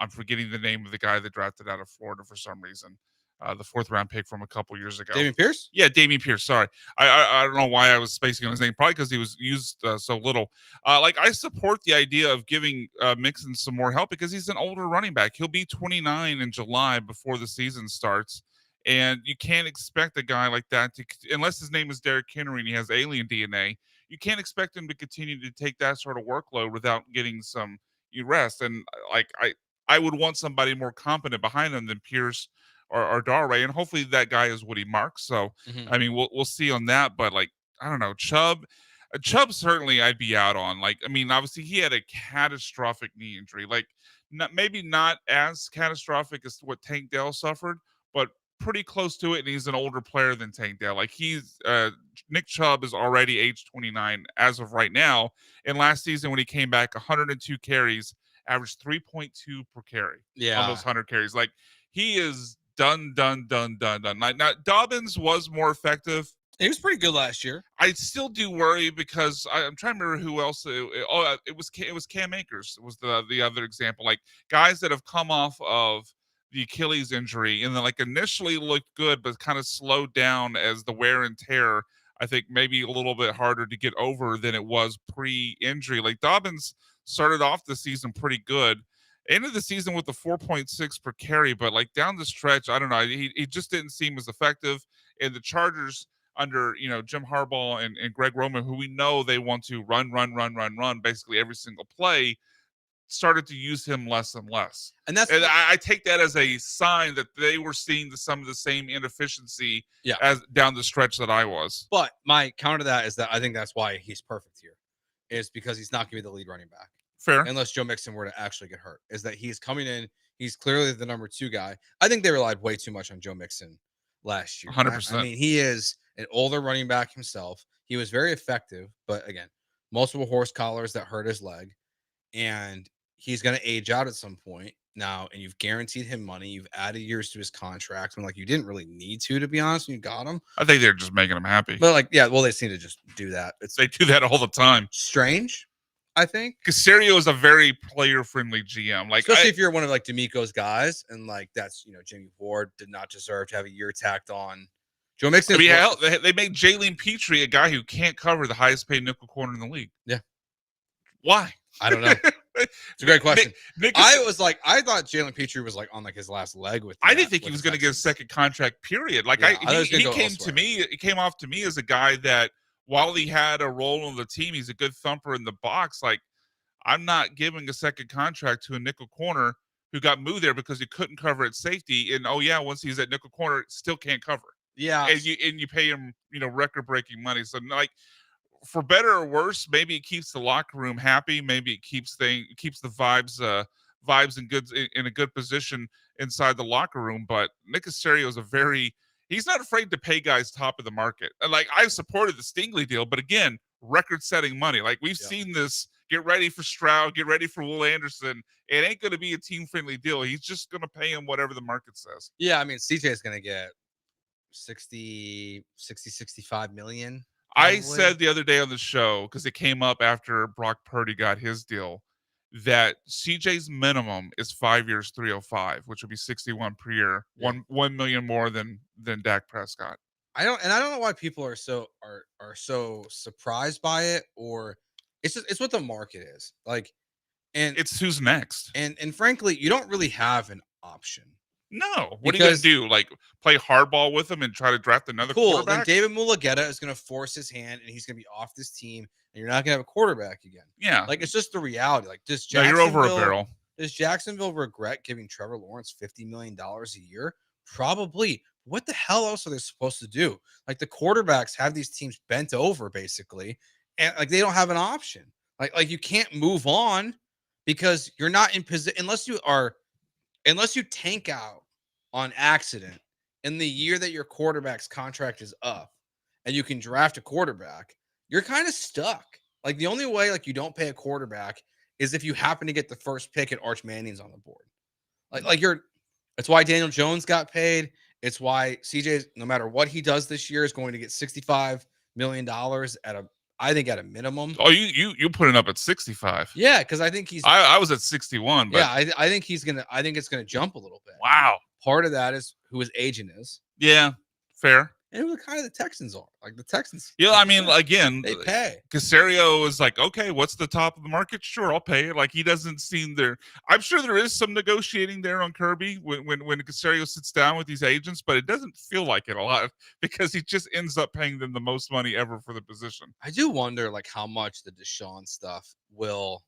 forgetting the name of the guy that drafted out of Florida for some reason. The 4th round pick from a couple years ago. Dameon Pierce? Yeah, Dameon Pierce. Sorry. I don't know why I was spacing on his name. Probably because he was used so little. Like, I support the idea of giving Mixon some more help because he's an older running back. He'll be 29 in July before the season starts. And you can't expect a guy like that to, unless his name is Derrick Henry and he has alien DNA, you can't expect him to continue to take that sort of workload without getting some rest. And like, I would want somebody more competent behind him than Pierce or Dare, and hopefully that guy is Woody Marks. So, I mean, we'll see on that. But like, I don't know, Chubb certainly I'd be out on. Like, I mean, obviously he had a catastrophic knee injury. Like, maybe not as catastrophic as what Tank Dell suffered, but pretty close to it. And he's an older player than Tank Dell. Like, he's Nick Chubb is already age 29 as of right now. And last season when he came back, 102 carries, averaged 3.2 per carry. Yeah, on those 100 carries. Like, he is done. Now, Dobbins was more effective. He was pretty good last year. I still do worry because I'm trying to remember who else. It was Cam Akers was the other example. Like, guys that have come off of the Achilles injury and then like initially looked good, but kind of slowed down as the wear and tear, I think maybe a little bit harder to get over than it was pre-injury. Like, Dobbins started off the season pretty good. Ended the season with the 4.6 per carry, but like down the stretch, I don't know. He just didn't seem as effective. And the Chargers under, Jim Harbaugh and Greg Roman, who we know they want to run basically every single play, started to use him less and less. And I take that as a sign that they were seeing some of the same inefficiency Yeah. as down the stretch that I was. But my counter to that is that I think that's why he's perfect here, is because he's not going to be the lead running back. Fair. Unless Joe Mixon were to actually get hurt, is that he's coming in. He's clearly the number 2 guy. I think they relied way too much on Joe Mixon last year. 100%. I mean, he is an older running back himself. He was very effective, but again, multiple horse collars that hurt his leg, and he's going to age out at some point now. And you've guaranteed him money. You've added years to his contract when like you didn't really need to be honest. When you got him, I think they're just making him happy. but like, yeah, well, they seem to just do that. They do that all the time. Strange, I think. Caserio is a very player-friendly GM. Like, Especially if you're one of like D'Amico's guys, and like that's Jimmy Ward did not deserve to have a year tacked on. Joe Mixon. I mean, hell, they made Jalen Petrie a guy who can't cover the highest paid nickel corner in the league. Yeah. Why? I don't know. It's a great question. I thought Jalen Petrie was like on like his last leg with. I didn't think he was going to get a second contract. Period. Like, Yeah, he came to me. He came off to me as a guy that while he had a role on the team, he's a good thumper in the box. Like, I'm not giving a second contract to a nickel corner who got moved there because he couldn't cover at safety. And once he's at nickel corner, still can't cover. Yeah. And you pay him, record breaking money. So like, for better or worse, maybe it keeps the locker room happy. Maybe it keeps the vibes in a good position inside the locker room. But Nick Caserio is he's not afraid to pay guys top of the market. And like, I supported the Stingley deal, but again, record-setting money. Like, we've seen this. Get ready for Stroud. Get ready for Will Anderson. It ain't going to be a team-friendly deal. He's just going to pay him whatever the market says. Yeah, I mean, CJ is going to get 65 million. I said the other day on the show, because it came up after Brock Purdy got his deal, that CJ's minimum is 5 years, 305, which would be 61 per year, Yeah. 1 million more than Dak Prescott. I don't know why people are so surprised by it, or it's what the market is like, and it's who's next. And frankly, you don't really have an option. No, what are you gonna do? Like play hardball with him and try to draft another quarterback? Then David Mulugeta is gonna force his hand, and he's gonna be off this team, and you're not gonna have a quarterback again. Yeah, like it's just the reality. Like, you're over a barrel. Does Jacksonville regret giving Trevor Lawrence $50 million a year? Probably. What the hell else are they supposed to do? Like, the quarterbacks have these teams bent over basically, and like they don't have an option. Like you can't move on because you're not in position unless you tank out on accident in the year that your quarterback's contract is up and you can draft a quarterback. You're kind of stuck. Like, the only way like you don't pay a quarterback is if you happen to get the first pick and Arch Manning's on the board. It's why Daniel Jones got paid. It's why CJ, no matter what he does this year, is going to get $65 million I think at a minimum. Oh, you put it up at 65. Yeah, because I think he's. I was at 61. But yeah, I think he's gonna. I think it's gonna jump a little bit. Wow. Part of that is who his agent is. Yeah, fair. And who the kind of the Texans are. Like the Texans. Yeah, I mean, again, they pay. Caserio is like, okay, what's the top of the market? Sure, I'll pay it. Like, he doesn't seem there. I'm sure there is some negotiating there on Kirby when Caserio sits down with these agents, but it doesn't feel like it a lot because he just ends up paying them the most money ever for the position. I do wonder, like, how much the Deshaun stuff will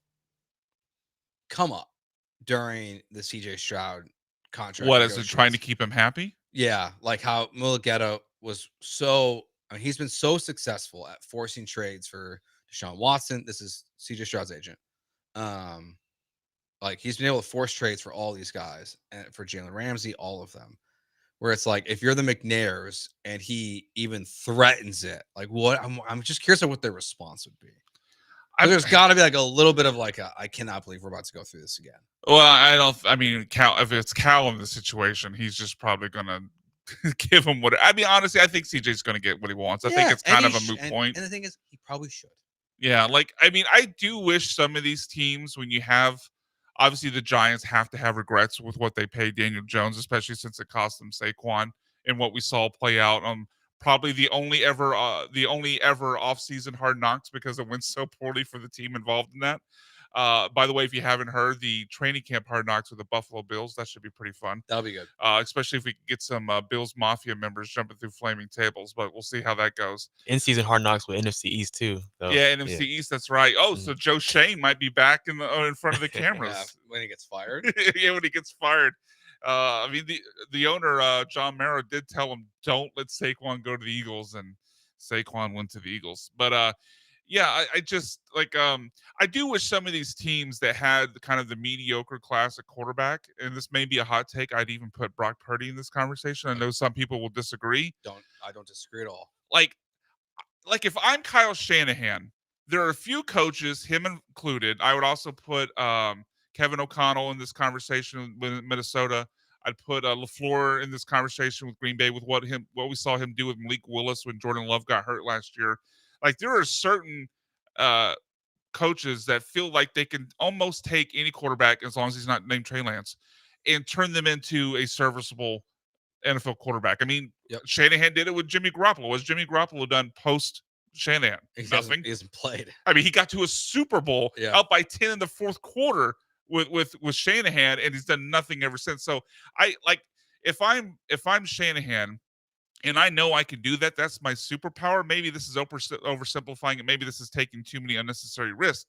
come up during the CJ Stroud contract. What, is it trying to keep him happy? Yeah, like how Mulugeta was so. I mean, he's been so successful at forcing trades for Deshaun Watson. This is CJ Stroud's agent. Like, he's been able to force trades for all these guys and for Jalen Ramsey, all of them. Where it's like, if you're the McNairs and he even threatens it, like, what? I'm just curious of what their response would be. There's got to be like a little bit of like I cannot believe we're about to go through this again. Well, I mean, if it's Cal in the situation, he's just probably gonna give him what. I mean, honestly, I think CJ's gonna get what he wants. I think it's kind of a moot point. And the thing is, he probably should. Yeah, like, I mean, I do wish some of these teams, when you have, obviously the Giants have to have regrets with what they paid Daniel Jones, especially since it cost them Saquon, and what we saw play out on probably the only ever offseason Hard Knocks, because it went so poorly for the team involved in that. By the way, if you haven't heard, the training camp Hard Knocks with the Buffalo Bills, that should be pretty fun. That'll be good. Especially if we can get some Bills Mafia members jumping through flaming tables, but we'll see how that goes. In-season Hard Knocks with NFC East too. Though. Yeah, NFC East, that's right. Oh, so Joe Shane might be back in front of the cameras. Yeah, when he gets fired. Yeah, when he gets fired. I mean, the owner, John Mara, did tell him, don't let Saquon go to the Eagles, and Saquon went to the Eagles. But yeah, I just like I do wish some of these teams that had kind of the mediocre class at quarterback, and this may be a hot take, I'd even put Brock Purdy in this conversation. I know some people will disagree. I don't disagree at all. Like if I'm Kyle Shanahan, there are a few coaches, him included. I would also put Kevin O'Connell in this conversation with Minnesota. I'd put LaFleur in this conversation with Green Bay with what we saw him do with Malik Willis when Jordan Love got hurt last year. Like, there are certain coaches that feel like they can almost take any quarterback, as long as he's not named Trey Lance, and turn them into a serviceable NFL quarterback. I mean, Shanahan did it with Jimmy Garoppolo. What's Jimmy Garoppolo done post Shanahan? Nothing. He hasn't played. I mean, he got to a Super Bowl out by 10 in the fourth quarter with Shanahan, and he's done nothing ever since. So I like, if I'm Shanahan, and I know I can do that, that's my superpower. Maybe this is oversimplifying it. Maybe this is taking too many unnecessary risks.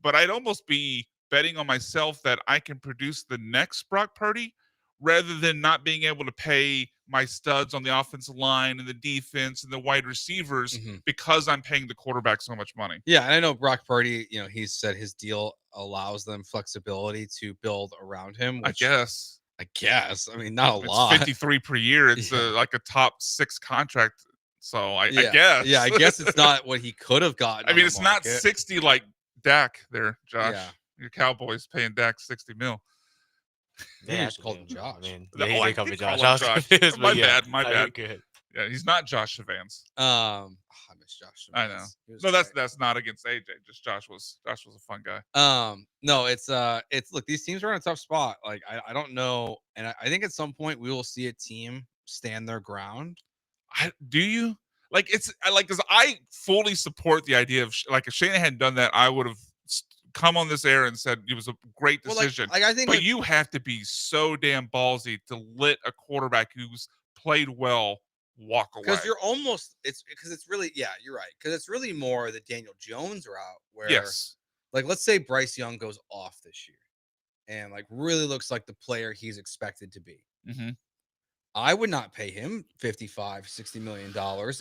But I'd almost be betting on myself that I can produce the next Brock Purdy, rather than not being able to pay my studs on the offensive line and the defense and the wide receivers because I'm paying the quarterback so much money. Yeah, and I know Brock Purdy, he said his deal allows them flexibility to build around him. Which, I guess. I mean, not a lot. 53 per year. It's like a top 6 contract. So I guess. Yeah, I guess it's not what he could have gotten. I mean, it's not 60 like Dak there, Josh. Yeah. Your Cowboys paying Dak $60 million. Yeah, just called him Josh. They called me Josh. My bad. Good. Yeah, he's not Josh Savans. I miss Josh Savans. I know. No, that's not against AJ. Just Josh was a fun guy. No, it's look, these teams are in a tough spot. Like, I don't know, and I think at some point we will see a team stand their ground. Do you? Like because I fully support the idea of like if Shanahan had done that, I would have come on this air and said it was a great decision. Like I think, but you have to be so damn ballsy to let a quarterback who's played well walk away. Because you're almost it's really you're right, because it's really more the Daniel Jones route where Yes. like let's say Bryce Young goes off this year and like really looks like the player he's expected to be. Mm-hmm. I would not pay him $55-60 million,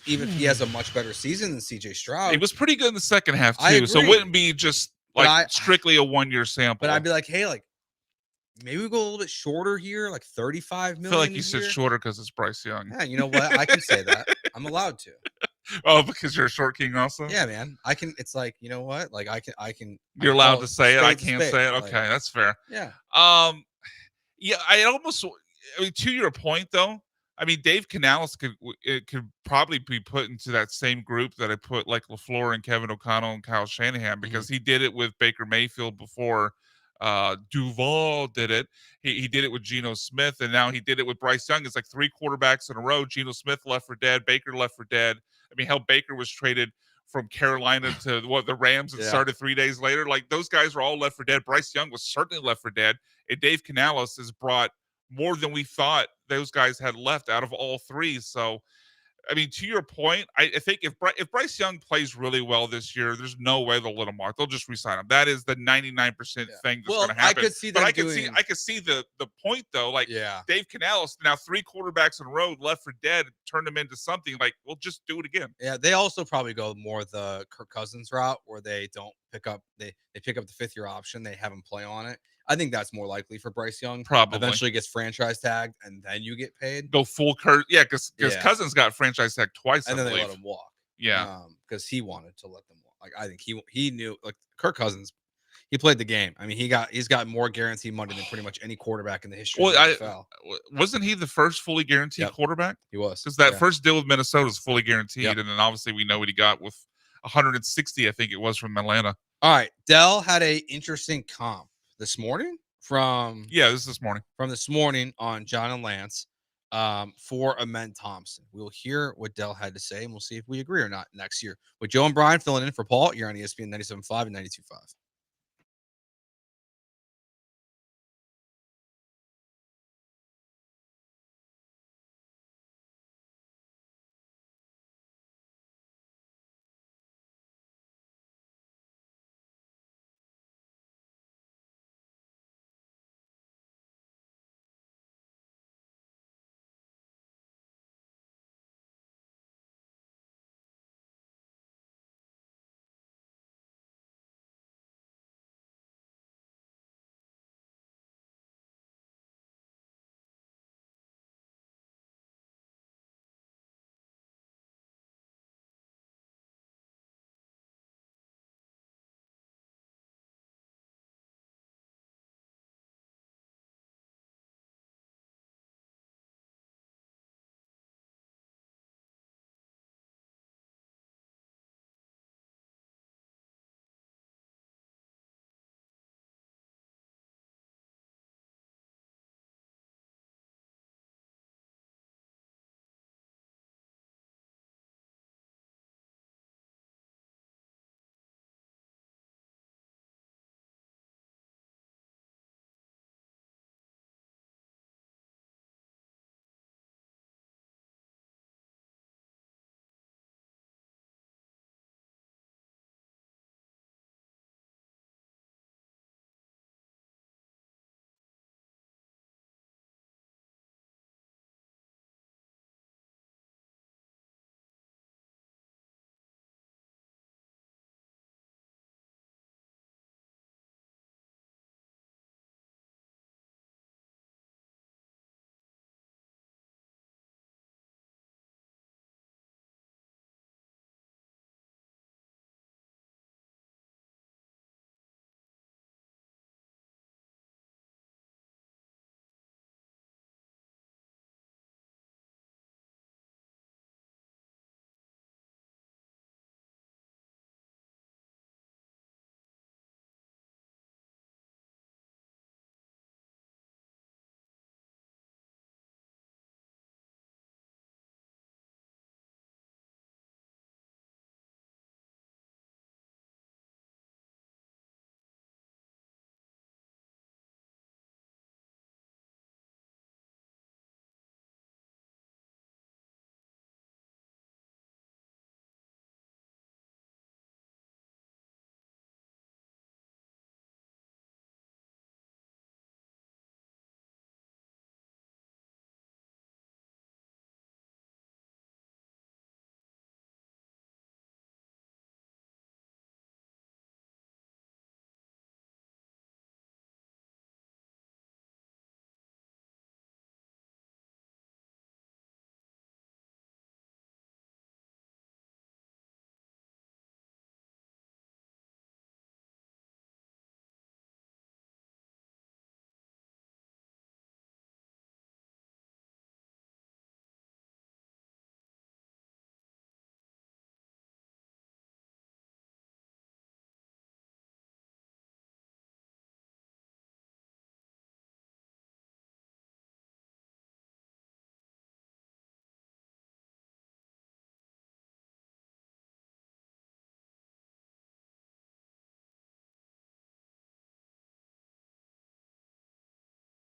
even if he has a much better season than CJ Stroud. It was pretty good in the second half I too, so it agree. wouldn't be just like strictly a 1-year sample. But I'd be like, hey, like maybe we go a little bit shorter here, like 35 million. I feel like a you said year. shorter because it's Bryce Young. Yeah, you know what? I can say that. I'm allowed to. Oh, because you're a short king also? Yeah, man. I can. It's like, you know what? Like I can. You're allowed to say it. I spade to can't spade. say it. Like, Okay, that's fair. Yeah. Yeah, I mean, to your point though, I mean, Dave Canales could probably be put into that same group that I put like LaFleur and Kevin O'Connell and Kyle Shanahan because he did it with Baker Mayfield before Duval did it. He did it with Geno Smith, and now he did it with Bryce Young. It's like 3 quarterbacks in a row. Geno Smith left for dead. Baker left for dead. I mean, hell, Baker was traded from Carolina to the Rams and started 3 days later. Like those guys were all left for dead. Bryce Young was certainly left for dead. And Dave Canales has brought more than we thought those guys had left out of all 3. So, I mean, to your point, I think if Bryce Young plays really well this year, there's no way they'll let him walk. They'll just resign him. That is the 99% thing that's going to happen. I could see but them I could see the point though. Like Dave Canales, now 3 quarterbacks in a row left for dead, turn them into something. Like, we'll just do it again. Yeah, they also probably go more the Kirk Cousins route where they don't pick up they pick up the 5th-year option, they have him play on it. I think that's more likely for Bryce Young. Probably. Eventually gets franchise tagged and then you get paid. Go full Kurt. Yeah, because Cousins got franchise tag twice. And I then believe. they let him walk. Yeah. Because he wanted to let them walk. Like I think he knew, like Kirk Cousins, he played the game. I mean, he's got more guaranteed money than pretty much any quarterback in the history of the NFL. Wasn't he the first fully guaranteed quarterback? He was. Because that first deal with Minnesota was fully guaranteed, and then obviously we know what he got with 160, I think it was, from Atlanta. All right, Dell had a interesting comp this morning this morning from this morning on John and Lance for Amen Thompson. We'll hear what Dell had to say, and we'll see if we agree or not next year. With Joe and Brian filling in for Paul, you're on ESPN 97.5 and 92.5.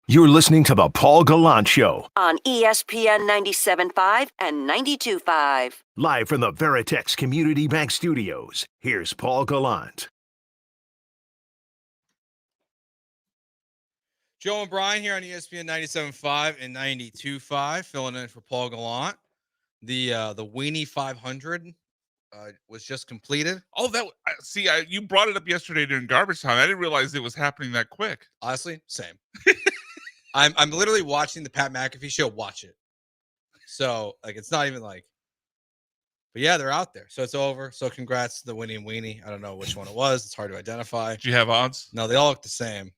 You're listening to the Paul Gallant Show, on ESPN 97.5 and 92.5. live from the Veritex Community Bank Studios. Here's Paul Gallant. Joe and Brian here on ESPN 97.5 and 92.5, filling in for Paul Gallant. The Weenie 500 was just completed. Oh, you brought it up yesterday during garbage time. I didn't realize it was happening that quick. Honestly, same. I'm literally watching the Pat McAfee show. Watch it. So it's not even but yeah, they're out there. So it's over. So congrats to the Winnie and Weenie. I don't know which one it was. It's hard to identify. Do you have odds? No, they all look the same.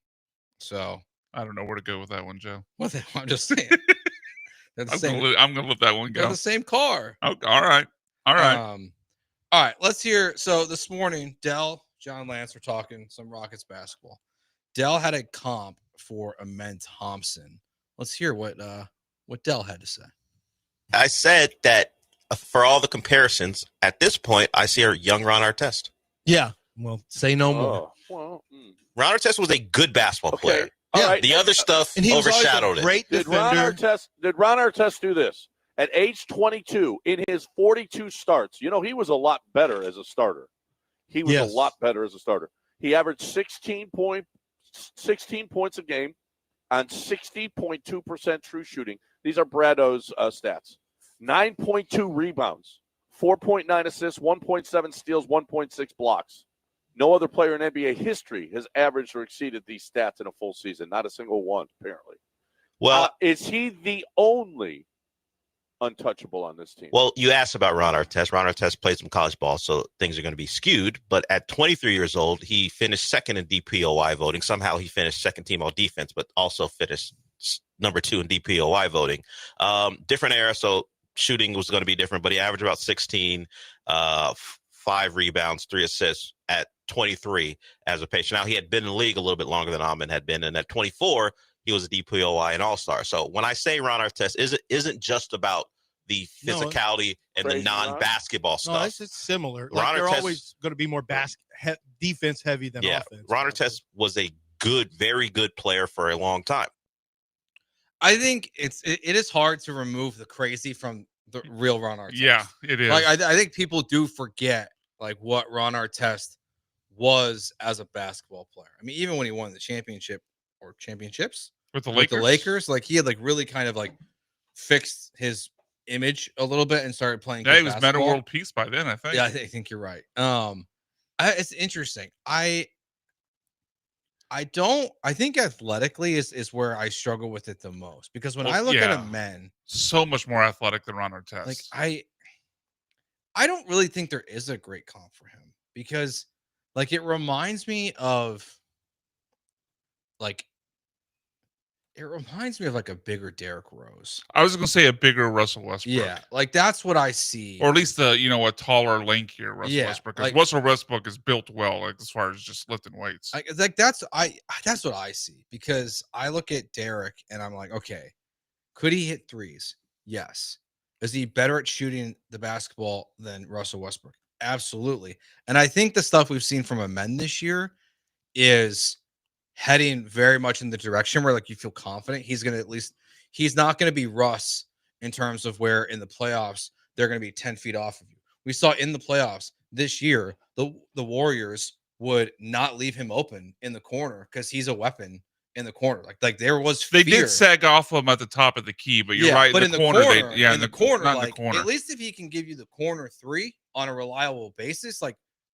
So I don't know where to go with that one, Joe. Well, I'm just saying. They're the same. I'm gonna let that one go. They're the same car. Oh, all right. All right. Let's hear. So this morning, Dell, John Lance were talking some Rockets basketball. Dell had a comp for Amen Thompson. Let's hear what Dell had to say. I said that for all the comparisons, at this point, I see our young Ron Artest. Yeah. Well, say no more. Ron Artest was a good basketball player. All right. The other stuff And he was always a overshadowed it. great Did Ron Artest do this? At age 22, in his 42 starts, he was a lot better as a starter. He was a lot better as a starter. He averaged 16 points a game on 60.2% true shooting. These are Brado's stats. 9.2 rebounds, 4.9 assists, 1.7 steals, 1.6 blocks. No other player in NBA history has averaged or exceeded these stats in a full season. Not a single one, apparently. Well, is he the only untouchable on this team? Well, you asked about Ron Artest. Ron Artest played some college ball, so things are going to be skewed. But at 23 years old, he finished second in DPOY voting. Somehow he finished second team all defense, but also finished number 2 in DPOY voting. Different era, so shooting was going to be different, but he averaged about 16, 5 rebounds, 3 assists at 23 as a patient. Now, he had been in the league a little bit longer than Ahmed had been, and at 24, he was a DPOY and all-star. So when I say Ron Artest, isn't just about the physicality and the non-basketball stuff. No, it's similar. Ron They're Artest, always going to be more defense heavy than offense. Ron Artest was a very good player for a long time. I think it is hard to remove the crazy from the real Ron Artest. Yeah, it is. I think people do forget what Ron Artest was as a basketball player. I mean, even when he won the championship or championships with the Lakers, he had really kind of fixed his image a little bit and started playing. Yeah, he was meta world peace by then, I think. Yeah, I think you're right. It's interesting. I think athletically is where I struggle with it the most, because when I look at a man, so much more athletic than Ron Artest. I don't really think there is a great comp for him, because it reminds me of a bigger Derrick Rose. I was going to say a bigger Russell Westbrook. Yeah, that's what I see. Or at least a taller, lankier Russell Westbrook. Because Russell Westbrook is built well, as far as just lifting weights. That's what I see, because I look at Derrick and I'm like, okay, could he hit threes? Yes. Is he better at shooting the basketball than Russell Westbrook? Absolutely. And I think the stuff we've seen from Amen this year is heading very much in the direction where you feel confident he's going to he's not going to be Russ in terms of where in the playoffs they're going to be 10 feet off of you. We saw in the playoffs this year, the Warriors would not leave him open in the corner because he's a weapon in the corner. There was fear. They did sag off him at the top of the key, but you're right. But in the corner, in the corner, at least if he can give you the corner 3 on a reliable basis,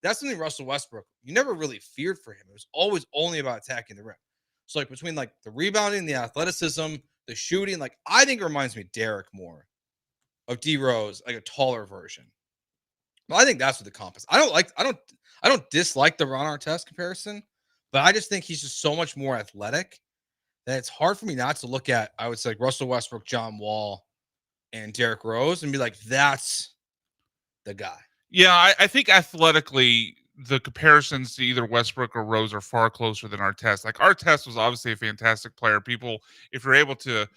that's something Russell Westbrook, you never really feared for him. It was always only about attacking the rim. So between the rebounding, the athleticism, the shooting, I think it reminds me of Derrick more of D Rose, a taller version. Well, I think that's what the comp is. I don't dislike the Ron Artest comparison, but I just think he's just so much more athletic that it's hard for me not to look at, I would say, Russell Westbrook, John Wall, and Derrick Rose and be like, that's the guy. Yeah, I think athletically, the comparisons to either Westbrook or Rose are far closer than Artest. Like Artest was obviously a fantastic player. People, if you're able to,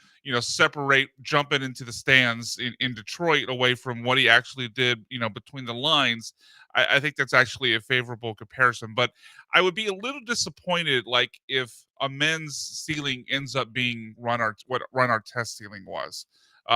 separate jumping into the stands in Detroit away from what he actually did, between the lines, I think that's actually a favorable comparison. But I would be a little disappointed, like if a men's ceiling ends up being what Ron Artest's ceiling was,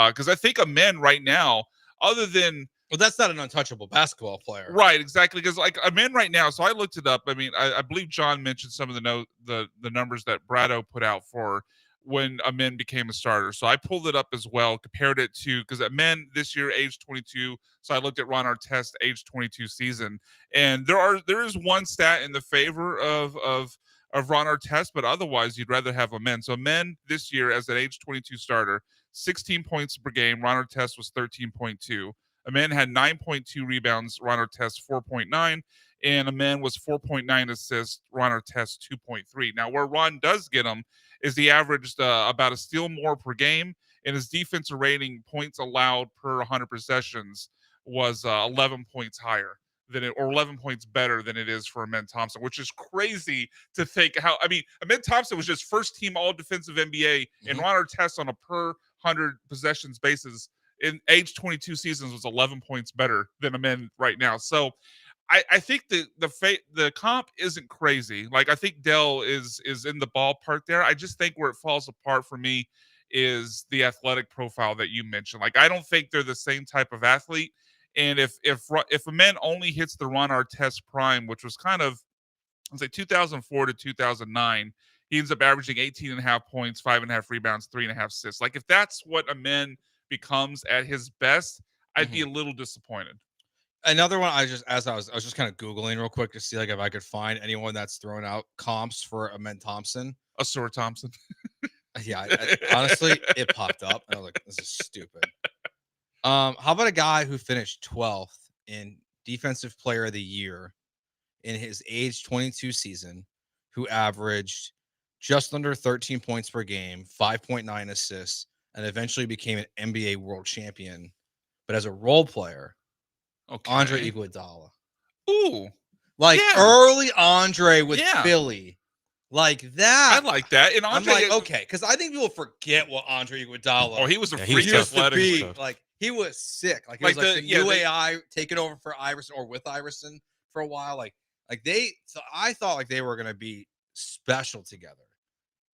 because I think a men right now, other than well, that's not an untouchable basketball player. Right, exactly. Because like a man right now, so I looked it up. I mean, I believe John mentioned some of the numbers that Brado put out for when a man became a starter. So I pulled it up as well, compared it to because a man this year, age 22. So I looked at Ron Artest, age 22 season, and there is one stat in the favor of Ron Artest, but otherwise you'd rather have a man. So men this year as an age 22 starter, 16 points per game. Ron Artest was 13.2. A man had 9.2 rebounds, Ron Artest 4.9, and a man was 4.9 assists, Ron Artest 2.3. Now, where Ron does get him is he averaged about a steal more per game, and his defensive rating, points allowed per 100 possessions, was 11 points higher than it, or 11 points better than it is for Amen Thompson, which is crazy to think how. I mean, Amen Thompson was just first team All Defensive NBA, and Ron Artest on a per 100 possessions basis in age 22 seasons was 11 points better than a men right now. So I think the comp isn't crazy. Like I think Dell is in the ballpark there. I just think where it falls apart for me is the athletic profile that you mentioned. Like I don't think they're the same type of athlete. And if a man only hits the Ron Artest prime, which was kind of, let's say 2004 to 2009, he ends up averaging 18.5 points, 5.5 rebounds, 3.5 assists. Like if that's what a man becomes at his best, I'd be a little disappointed. Another one, I was just kind of Googling real quick to see like if I could find anyone that's thrown out comps for Amen Thompson. Asur Thompson. Yeah, honestly, it popped up. And I was like, this is stupid. How about a guy who finished 12th in Defensive Player of the Year in his age 22 season, who averaged just under 13 points per game, 5.9 assists, and eventually became an NBA world champion, but as a role player, Andre Iguodala. Ooh. Like early Andre with Philly. Like that. I like that. And Andre, I'm like, okay, because I think people forget what Andre Iguodala. Oh, he was a freak athletic. Like he was sick. Like he was like the UAI taking over for Iverson or with Iverson for a while. Like so I thought like they were gonna be special together.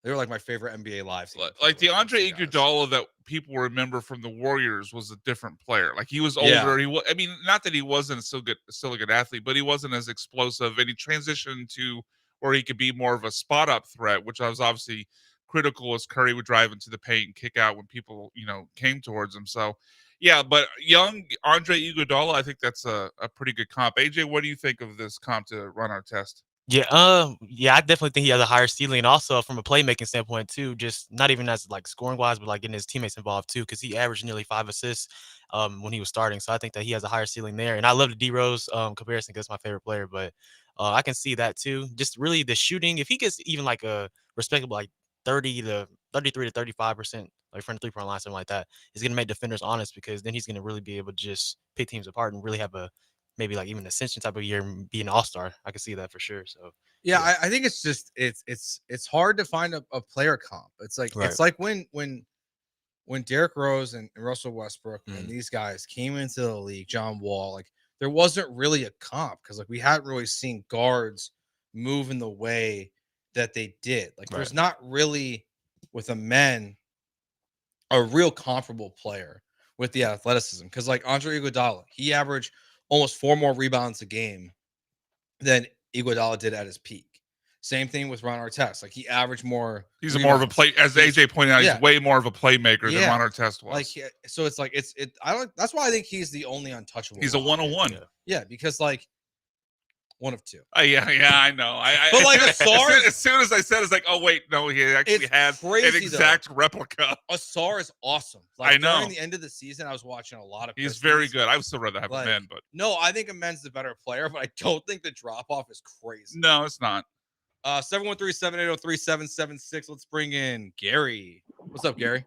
They were like my favorite NBA live team. Like the Andre Iguodala that people remember from the Warriors was a different player. Like he was older. Yeah. He was, I mean, not that he wasn't still a good athlete, but he wasn't as explosive. And he transitioned to where he could be more of a spot up threat, which I was obviously critical as Curry would drive into the paint and kick out when people, came towards him. So yeah, but young Andre Iguodala, I think that's a pretty good comp. AJ, what do you think of this comp to Ron Artest? Yeah, I definitely think he has a higher ceiling, and also from a playmaking standpoint too. Just not even as like scoring wise, but like getting his teammates involved too, because he averaged nearly 5 assists when he was starting. So I think that he has a higher ceiling there. And I love the D Rose comparison because it's my favorite player, but I can see that too. Just really the shooting, if he gets even like a respectable like 33 to 35%, like from the 3-point line, something like that, is gonna make defenders honest, because then he's gonna really be able to just pick teams apart and really have a maybe like even ascension type of year and be an all-star. I can see that for sure. So yeah. I think it's just it's hard to find a player comp. It's like it's like when Derrick Rose and Russell Westbrook and these guys came into the league, John Wall, like there wasn't really a comp because like we hadn't really seen guards move in the way that they did. Like there's not really with a men a real comparable player with the athleticism, because like Andre Iguodala, he averaged almost 4 more rebounds a game than Iguodala did at his peak. Same thing with Ron Artest. Like he averaged more. He's more of a play, as AJ pointed out. He's way more of a playmaker than Ron Artest was. Like so, it's like I don't. That's why I think he's the only untouchable. He's a 101. Yeah, because like 1 of 2. Yeah, I know. But like Asar, as soon as I said, it's like, oh wait, no, he actually had an exact replica. Asar is awesome. Like, I know. During the end of the season, I was watching a lot of. He's very good. I would still rather have a man, but no, I think Amen's the better player, but I don't think the drop off is crazy. No, it's not. 713-780-3776. Let's bring in Gary. What's up, Gary?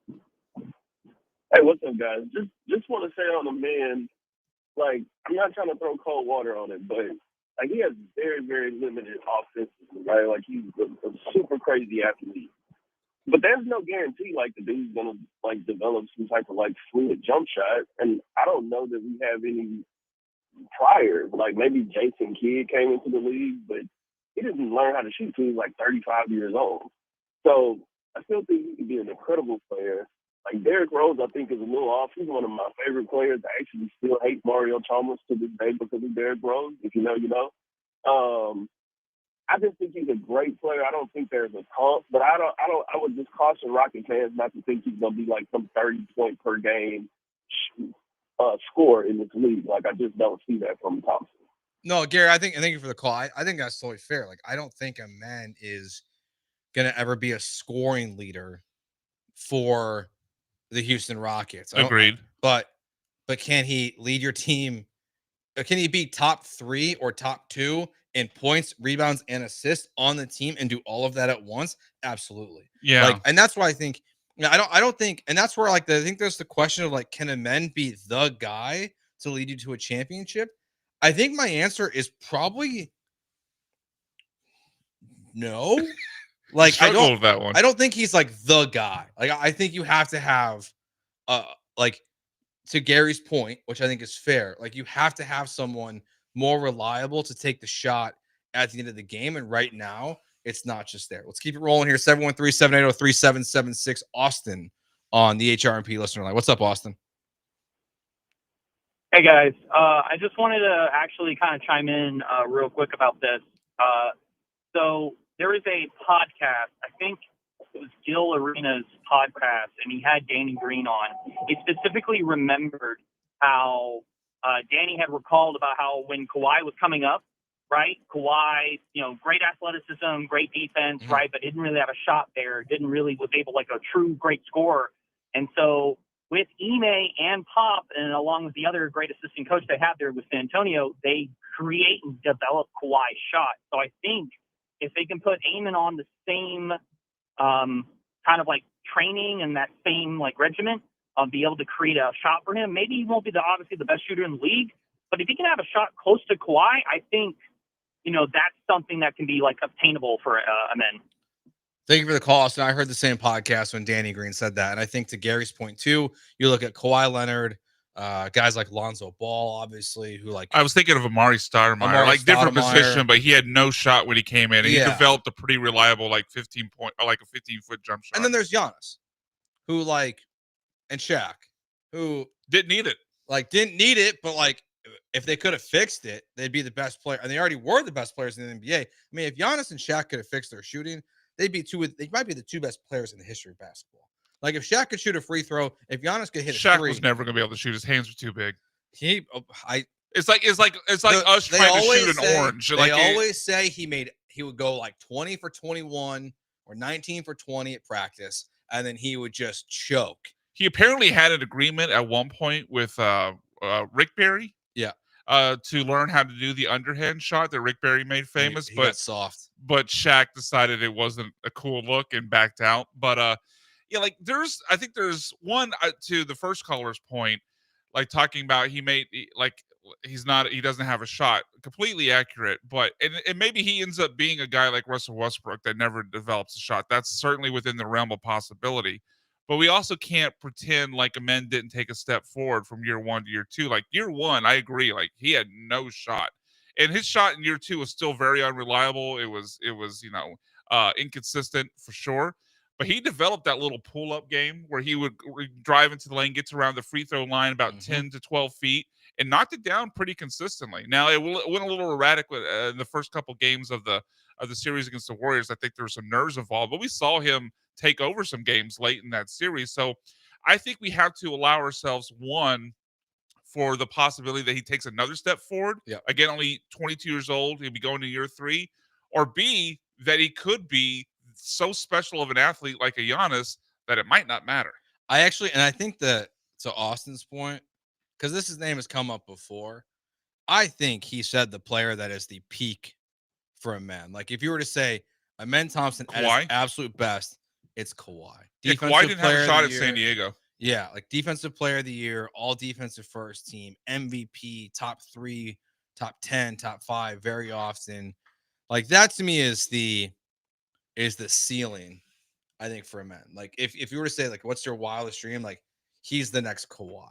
Hey, what's up, guys? Just want to say on the men, like, I'm not trying to throw cold water on it, but like he has very, very limited offensively, right? Like he's a super crazy athlete. But there's no guarantee like the dude's gonna like develop some type of like fluid jump shot. And I don't know that we have any prior. Like maybe Jason Kidd came into the league, but he didn't learn how to shoot till he was like 35 years old. So I still think he could be an incredible player. Like Derrick Rose, I think is a little off. He's one of my favorite players. I actually still hate Mario Chalmers to this day because of Derrick Rose. If you know, you know. I just think he's a great player. I don't think there's a comp, but I would just caution Rocket fans not to think he's gonna be like some 30-point per game score in this league. Like I just don't see that from Thompson. No, Gary, thank you for the call. I think that's totally fair. Like I don't think a man is gonna ever be a scoring leader for the Houston Rockets. Agreed. But can he lead your team? Can he be top 3 or top 2 in points, rebounds, and assists on the team and do all of that at once? Absolutely. Yeah. Like, and that's why I think, I don't think, and that's where like I think there's the question of like, can a man be the guy to lead you to a championship? I think my answer is probably no. Like I don't with that one. I don't think he's like the guy. Like I think you have to have like to Gary's point, which I think is fair, like you have to have someone more reliable to take the shot at the end of the game. And right now, it's not just there. Let's keep it rolling here. 713-780-3776. Austin on the HRMP listener line. What's up, Austin? Hey, guys. I just wanted to actually kind of chime in real quick about this. So there is a podcast, I think it was Gil Arena's podcast, and he had Danny Green on. He specifically remembered how Danny had recalled about how when Kawhi was coming up, right? Kawhi, great athleticism, great defense, right? But didn't really have a shot there. Was able like a true great scorer. And so with Ime and Pop, and along with the other great assistant coach they have there with San Antonio, they create and develop Kawhi's shot. So I think if they can put Eamon on the same kind of like training and that same like regiment, be able to create a shot for him. Maybe he won't be obviously the best shooter in the league, but if he can have a shot close to Kawhi, I think, that's something that can be like obtainable for a man. Thank you for the call, Austin. I heard the same podcast when Danny Green said that. And I think to Gary's point too, you look at Kawhi Leonard, guys like Lonzo Ball, obviously, who like I was thinking of Amari Stoudemire, like different position, but he had no shot when he came in. And he developed a pretty reliable, like 15-foot jump shot. And then there's Giannis, who and Shaq, who didn't need it. But like if they could have fixed it, they'd be the best player. And they already were the best players in the NBA. I mean, if Giannis and Shaq could have fixed their shooting, they might be the 2 best players in the history of basketball. Like if Shaq could shoot a free throw, if Giannis could hit a Shaq three, was never going to be able to shoot. His hands were too big. It's like us trying to shoot an orange. They always say he would go like 20 for 21 or 19 for 20 at practice, and then he would just choke. He apparently had an agreement at one point with Rick Barry. Yeah. To learn how to do the underhand shot that Rick Barry made famous, He but got soft. But Shaq decided it wasn't a cool look and backed out. But I think there's one to the first caller's point, like talking about he doesn't have a shot. Completely accurate, but and maybe he ends up being a guy like Russell Westbrook that never develops a shot. That's certainly within the realm of possibility. But we also can't pretend like Amen didn't take a step forward from year 1 to year 2. Like year 1, I agree. Like he had no shot, and his shot in year 2 was still very unreliable. It was inconsistent for sure. But he developed that little pull-up game where he would drive into the lane, gets around the free throw line about 10 to 12 feet, and knocked it down pretty consistently. Now it went a little erratic in the first couple games of the series against the Warriors. I think there were some nerves involved, but we saw him take over some games late in that series. So I think we have to allow ourselves, one, for the possibility that he takes another step forward. Yeah. Again, only 22 years old. He'll be going to year 3. Or B, that he could be so special of an athlete like a Giannis that it might not matter. I think that to Austin's point, because his name has come up before, I think he said the player that is the peak for a man. Like if you were to say Amen Thompson at his absolute best, it's Kawhi. Yeah, Kawhi didn't have a shot at San Diego. Yeah, like defensive player of the year, all defensive first team, MVP, top 3, top 10, top 5 very often. Like that to me is the ceiling, I think, for a man. Like if you were to say like what's your wildest dream, like he's the next Kawhi.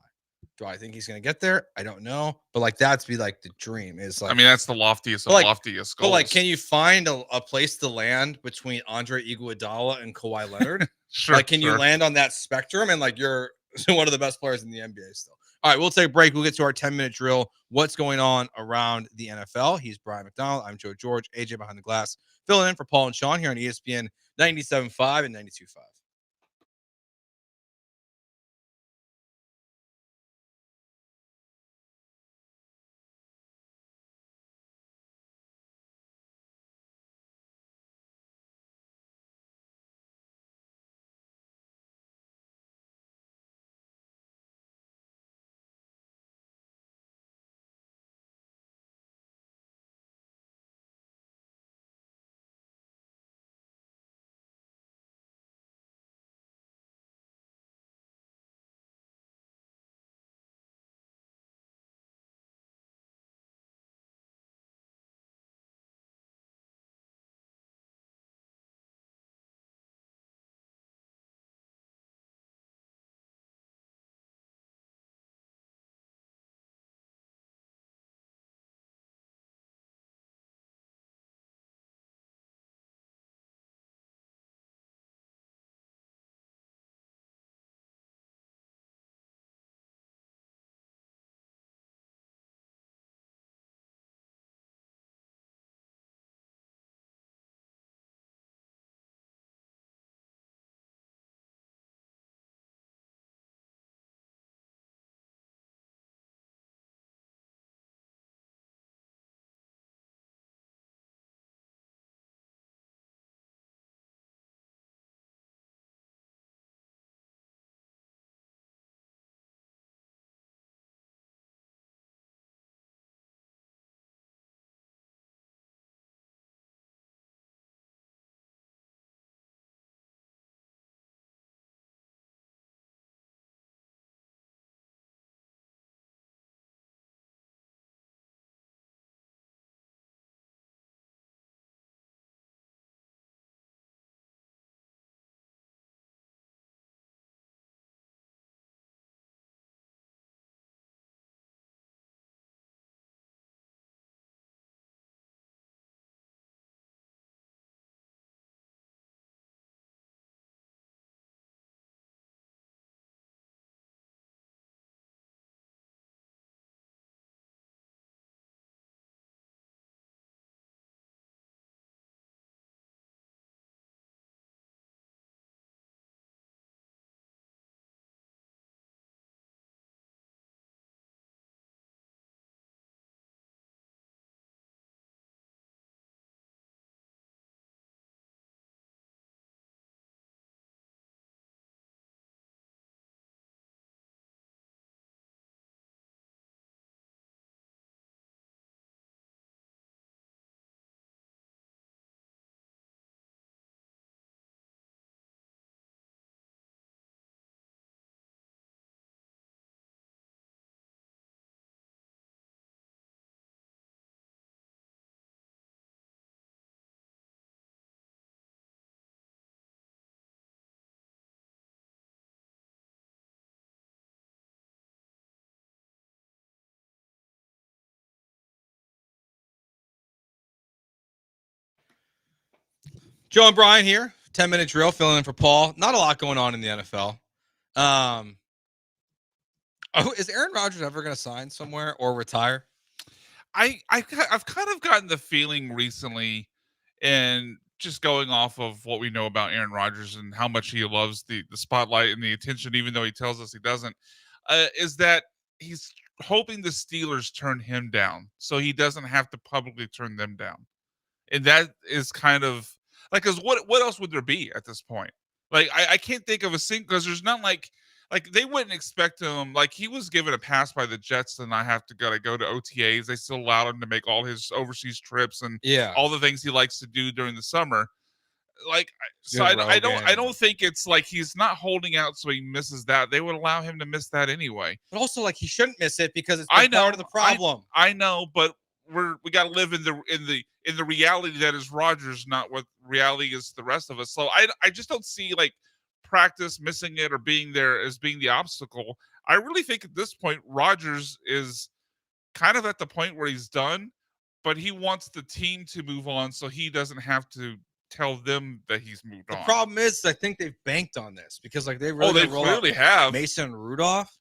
Do I think he's gonna get there? I don't know. But like that's be like the dream is like I mean, that's the loftiest of but like, loftiest but goals. like can you find a place to land between Andre Iguodala and Kawhi Leonard? Sure. Like can you land on that spectrum and like you're one of the best players in the NBA still? All right, we'll take a break. We'll get to our 10-minute drill. What's going on around the NFL? He's Brian McDonald. I'm Joe George, AJ behind the glass, filling in for Paul and Sean here on ESPN 97.5 and 92.5. Joe and Brian here. 10-minute drill, filling in for Paul. Not a lot going on in the NFL. Is Aaron Rodgers ever going to sign somewhere or retire? I've kind of gotten the feeling recently, and just going off of what we know about Aaron Rodgers and how much he loves the spotlight and the attention, even though he tells us he doesn't, is that he's hoping the Steelers turn him down so he doesn't have to publicly turn them down. And that is kind of like, because what else would there be at this point? Like, I can't think of a single, because there's not like they wouldn't expect him. Like, he was given a pass by the Jets to not have to go to OTAs. They still allowed him to make all his overseas trips and Yeah, all the things he likes to do during the summer. So I don't think it's like he's not holding out so he misses that. They would allow him to miss that anyway. But also, like, he shouldn't miss it because it's part of the problem. I know, but we got to live in the reality that is Rodgers, not what reality is to the rest of us. So I just don't see like practice missing it or being there as being the obstacle. I really think at this point Rodgers is kind of at the point where he's done, but he wants the team to move on so he doesn't have to tell them that he's moved on. The problem is, I think they've banked on this because, like, they clearly have Mason Rudolph.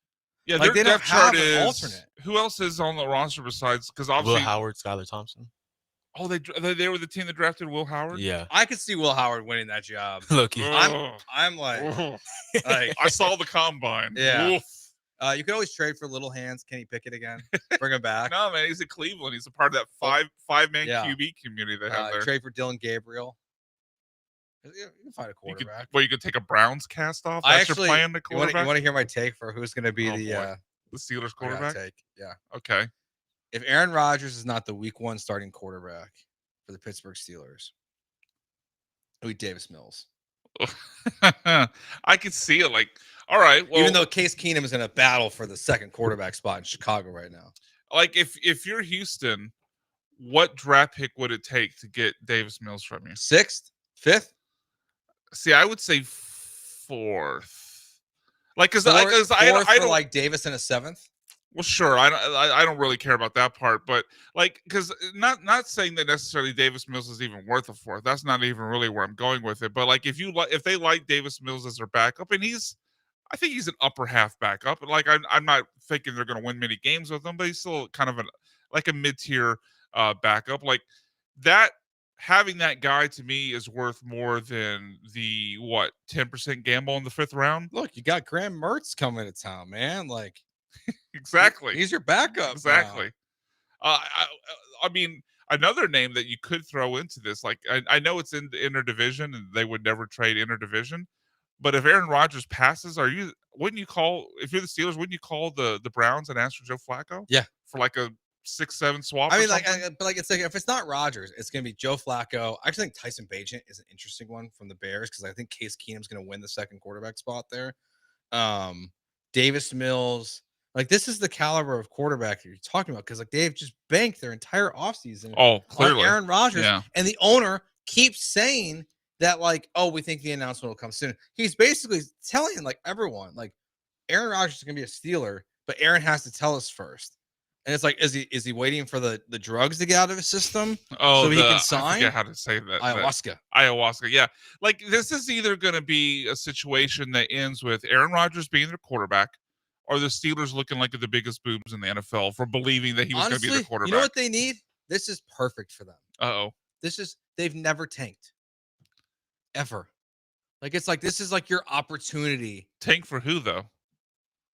Yeah, like, their they don't depth chart have an is alternate. Who else is on the roster besides? Because obviously Will Howard, Skylar Thompson. Oh, they were the team that drafted Will Howard. Yeah, I could see Will Howard winning that job. Look-y. I'm like, I saw the combine. Yeah. Oof. You could always trade for little hands. Kenny Pickett again. Bring him back. No, man, he's at Cleveland. He's a part of that five-man Yeah. QB community they have there. Trade for Dylan Gabriel. You can find a quarterback. You could take a Browns cast off. I That's actually, your plan to you want quarterback. to hear my take for who's going to be Oh, the boy. The Steelers I got a quarterback? take? Yeah. Okay. If Aaron Rodgers is not the week 1 starting quarterback for the Pittsburgh Steelers, it would be Davis Mills. I could see it. Like, all right. Well, Even though Case Keenum is in a battle for the second quarterback spot in Chicago right now. like if you're Houston, what draft pick would it take to get Davis Mills from you? 6th, 5th. See, I would say 4th. Like, because Fourth I for don't like Davis in a 7th. Well, sure. I don't really care about that part, but like, because not saying that necessarily Davis Mills is even worth a 4th. That's not even really where I'm going with it. But like, if they like Davis Mills as their backup, and I think he's an upper half backup. Like, I'm not thinking they're going to win many games with him, but he's still kind of a mid-tier backup. Like that, having that guy to me is worth more than the 10% gamble in the 5th round. Look, you got Graham Mertz coming to town, man. Like. Exactly. He's your backup. Exactly. I mean, another name that you could throw into this, like I know it's in the interdivision and they would never trade interdivision, but if Aaron Rodgers passes, if you're the Steelers, wouldn't you call the Browns and ask for Joe Flacco? Yeah. For like a 6-7 swap. I mean, or it's like if it's not Rodgers, it's gonna be Joe Flacco. I actually think Tyson Bagent is an interesting one from the Bears because I think Case Keenum's gonna win the second quarterback spot there. Davis Mills. Like, this is the caliber of quarterback you're talking about because, like, they've just banked their entire offseason clearly. on Aaron Rodgers. Yeah. And the owner keeps saying that, like, oh, we think the announcement will come soon. He's basically telling, like, everyone, like, Aaron Rodgers is going to be a Steeler, but Aaron has to tell us first. And it's like, is he waiting for the drugs to get out of his system so he can sign? I forget how to say that. Ayahuasca, yeah. Like, this is either going to be a situation that ends with Aaron Rodgers being their quarterback, or the Steelers looking like the biggest boobs in the NFL for believing that he was going to be the quarterback. You know what they need? This is perfect for them. Uh-oh. They've never tanked. Ever. Like, it's like, this is like your opportunity. Tank for who, though?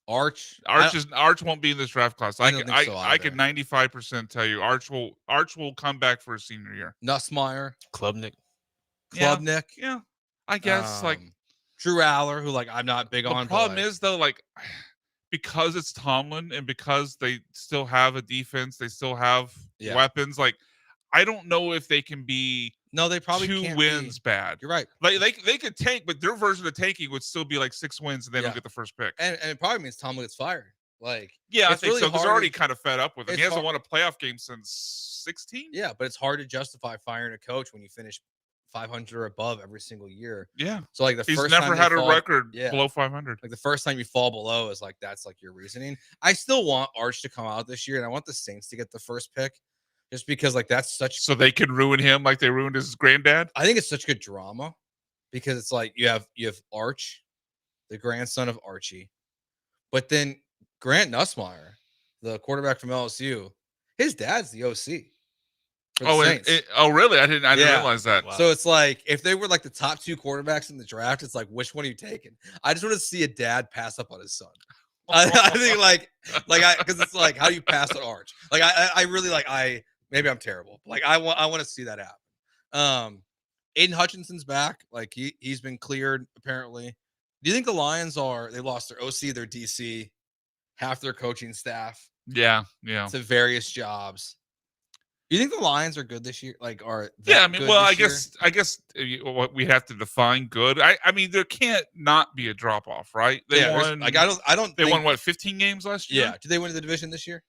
Arch. Arch won't be in this draft class. I can 95% tell you Arch will come back for his senior year. Nussmeier. Klubnik. Yeah. I guess, like, Drew Aller, who, like, I'm not big on. The problem is, though, like, because it's Tomlin and because they still have a defense, they still have weapons. Like, I don't know if they can be. No, they probably 2 wins bad. You're right. Like they could tank, but their version of tanking would still be like 6 wins, and they don't get the first pick. And it probably means Tomlin gets fired. Like, yeah, I it's think really so. Because they're already kind of fed up with him. He hasn't won a playoff game since 16. Yeah, but it's hard to justify firing a coach when you finish 500 or above every single year. Yeah. So, like, he's never had a record below 500. Like, the first time you fall below is like, that's like your reasoning. I still want Arch to come out this year, and I want the Saints to get the first pick, just because, like, that's such. So they could ruin him like they ruined his granddad. I think it's such good drama because it's like you have Arch, the grandson of Archie, but then Grant Nussmeier, the quarterback from LSU, his dad's the OC. Oh, really? I didn't realize that. Wow. So it's like, if they were like the top 2 quarterbacks in the draft, it's like, which one are you taking? I just want to see a dad pass up on his son. I think because it's like, how do you pass on Arch? Like, I really maybe I'm terrible. Like, I want to see that happen. Aiden Hutchinson's back. Like, he's been cleared apparently. Do you think the Lions they lost their OC, their DC, half their coaching staff? Yeah. To various jobs. You think the Lions are good this year? Like, are Yeah, that I mean, good well, this year? I guess what we have to define good. I mean, there can't not be a drop off, right? They Yeah, won. like I don't. They think, won what 15 games last year. Yeah, did they win the division this year?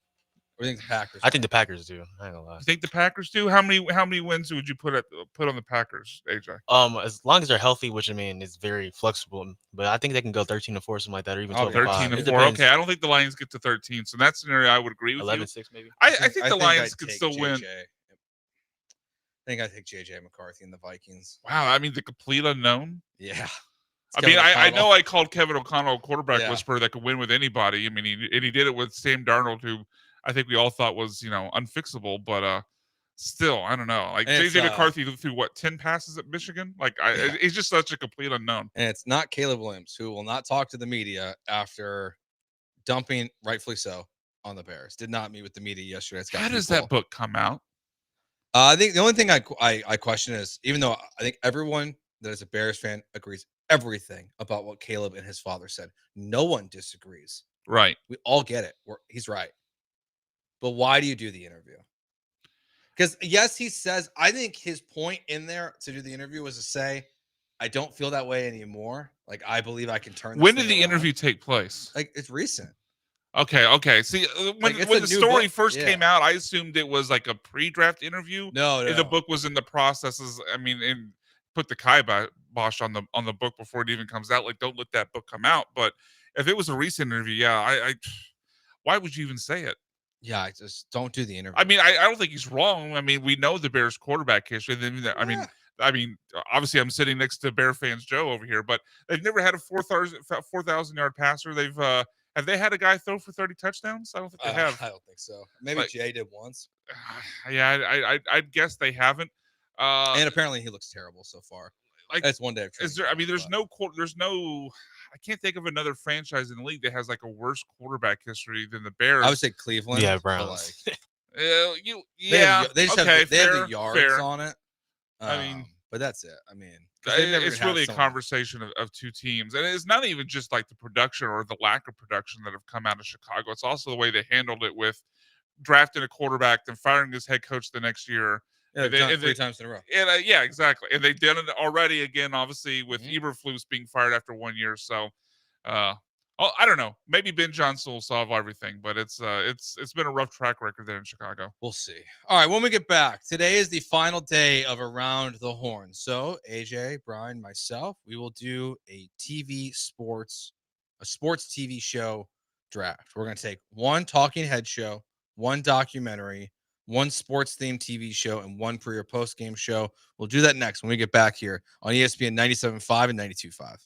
Or do you think the Packers? I think the Packers do. I ain't gonna lie. You think the Packers do? How many wins would you put on the Packers, AJ? As long as they're healthy, which I mean is very flexible, but I think they can go 13-4, something like that, or even 12-5. 13-4. Okay, I don't think the Lions get to 13. So in that scenario, I would agree with 11-6 you. maybe. I think the Lions I'd could take still win. JJ. I think I take JJ McCarthy and the Vikings. Wow, I mean the complete unknown. Yeah. I mean, I know I called Kevin O'Connell a quarterback whisperer that could win with anybody. I mean, he did it with Sam Darnold, who I think we all thought was unfixable, but still, I don't know. Like JJ McCarthy threw what 10 passes at Michigan. Like he's just such a complete unknown. And it's not Caleb Williams, who will not talk to the media after dumping, rightfully so, on the Bears. Did not meet with the media yesterday. How does that book come out? I think the only thing I question is, even though I think everyone that is a Bears fan agrees everything about what Caleb and his father said, no one disagrees. Right. We all get it. He's right. But why do you do the interview? Because yes, he says, I think his point in there to do the interview was to say, I don't feel that way anymore. Like, I believe I can turn. When did the interview take place? Like, it's recent. Okay. See, when the story first came out, I assumed it was like a pre-draft interview. No. And the book was in the processes. I mean, and put the kibosh on the book before it even comes out. Like, don't let that book come out. But if it was a recent interview, I why would you even say it? Yeah, I just don't do the interview. I mean, I don't think he's wrong. I mean, we know the Bears quarterback history. I mean, obviously, I'm sitting next to Bear fans Joe over here, but they've never had a 4,000 yard passer. They've have they had a guy throw for 30 touchdowns? I don't think they have. I don't think so. Maybe Jay did once. Yeah, I'd guess they haven't. And apparently, he looks terrible so far. Like, that's one day of training. Is there? I mean, there's no. I can't think of another franchise in the league that has like a worse quarterback history than the Bears. I would say Cleveland. Yeah, Browns. They just have the yards on it. I mean, but that's it. I mean, it's really a conversation of two teams, and it's not even just like the production or the lack of production that have come out of Chicago. It's also the way they handled it with drafting a quarterback, then firing his head coach the next year. Yeah, they've three times in a row. And yeah, exactly. And they've done it already again, obviously, with Eberflus being fired after 1 year. So, I don't know. Maybe Ben Johnson will solve everything, but it's been a rough track record there in Chicago. We'll see. All right, when we get back, today is the final day of Around the Horn. So, AJ, Brian, myself, we will do a sports TV show draft. We're going to take one talking head show, one documentary, one sports themed TV show, and one pre or post game show. We'll do that next when we get back here on ESPN 97.5 and 92.5.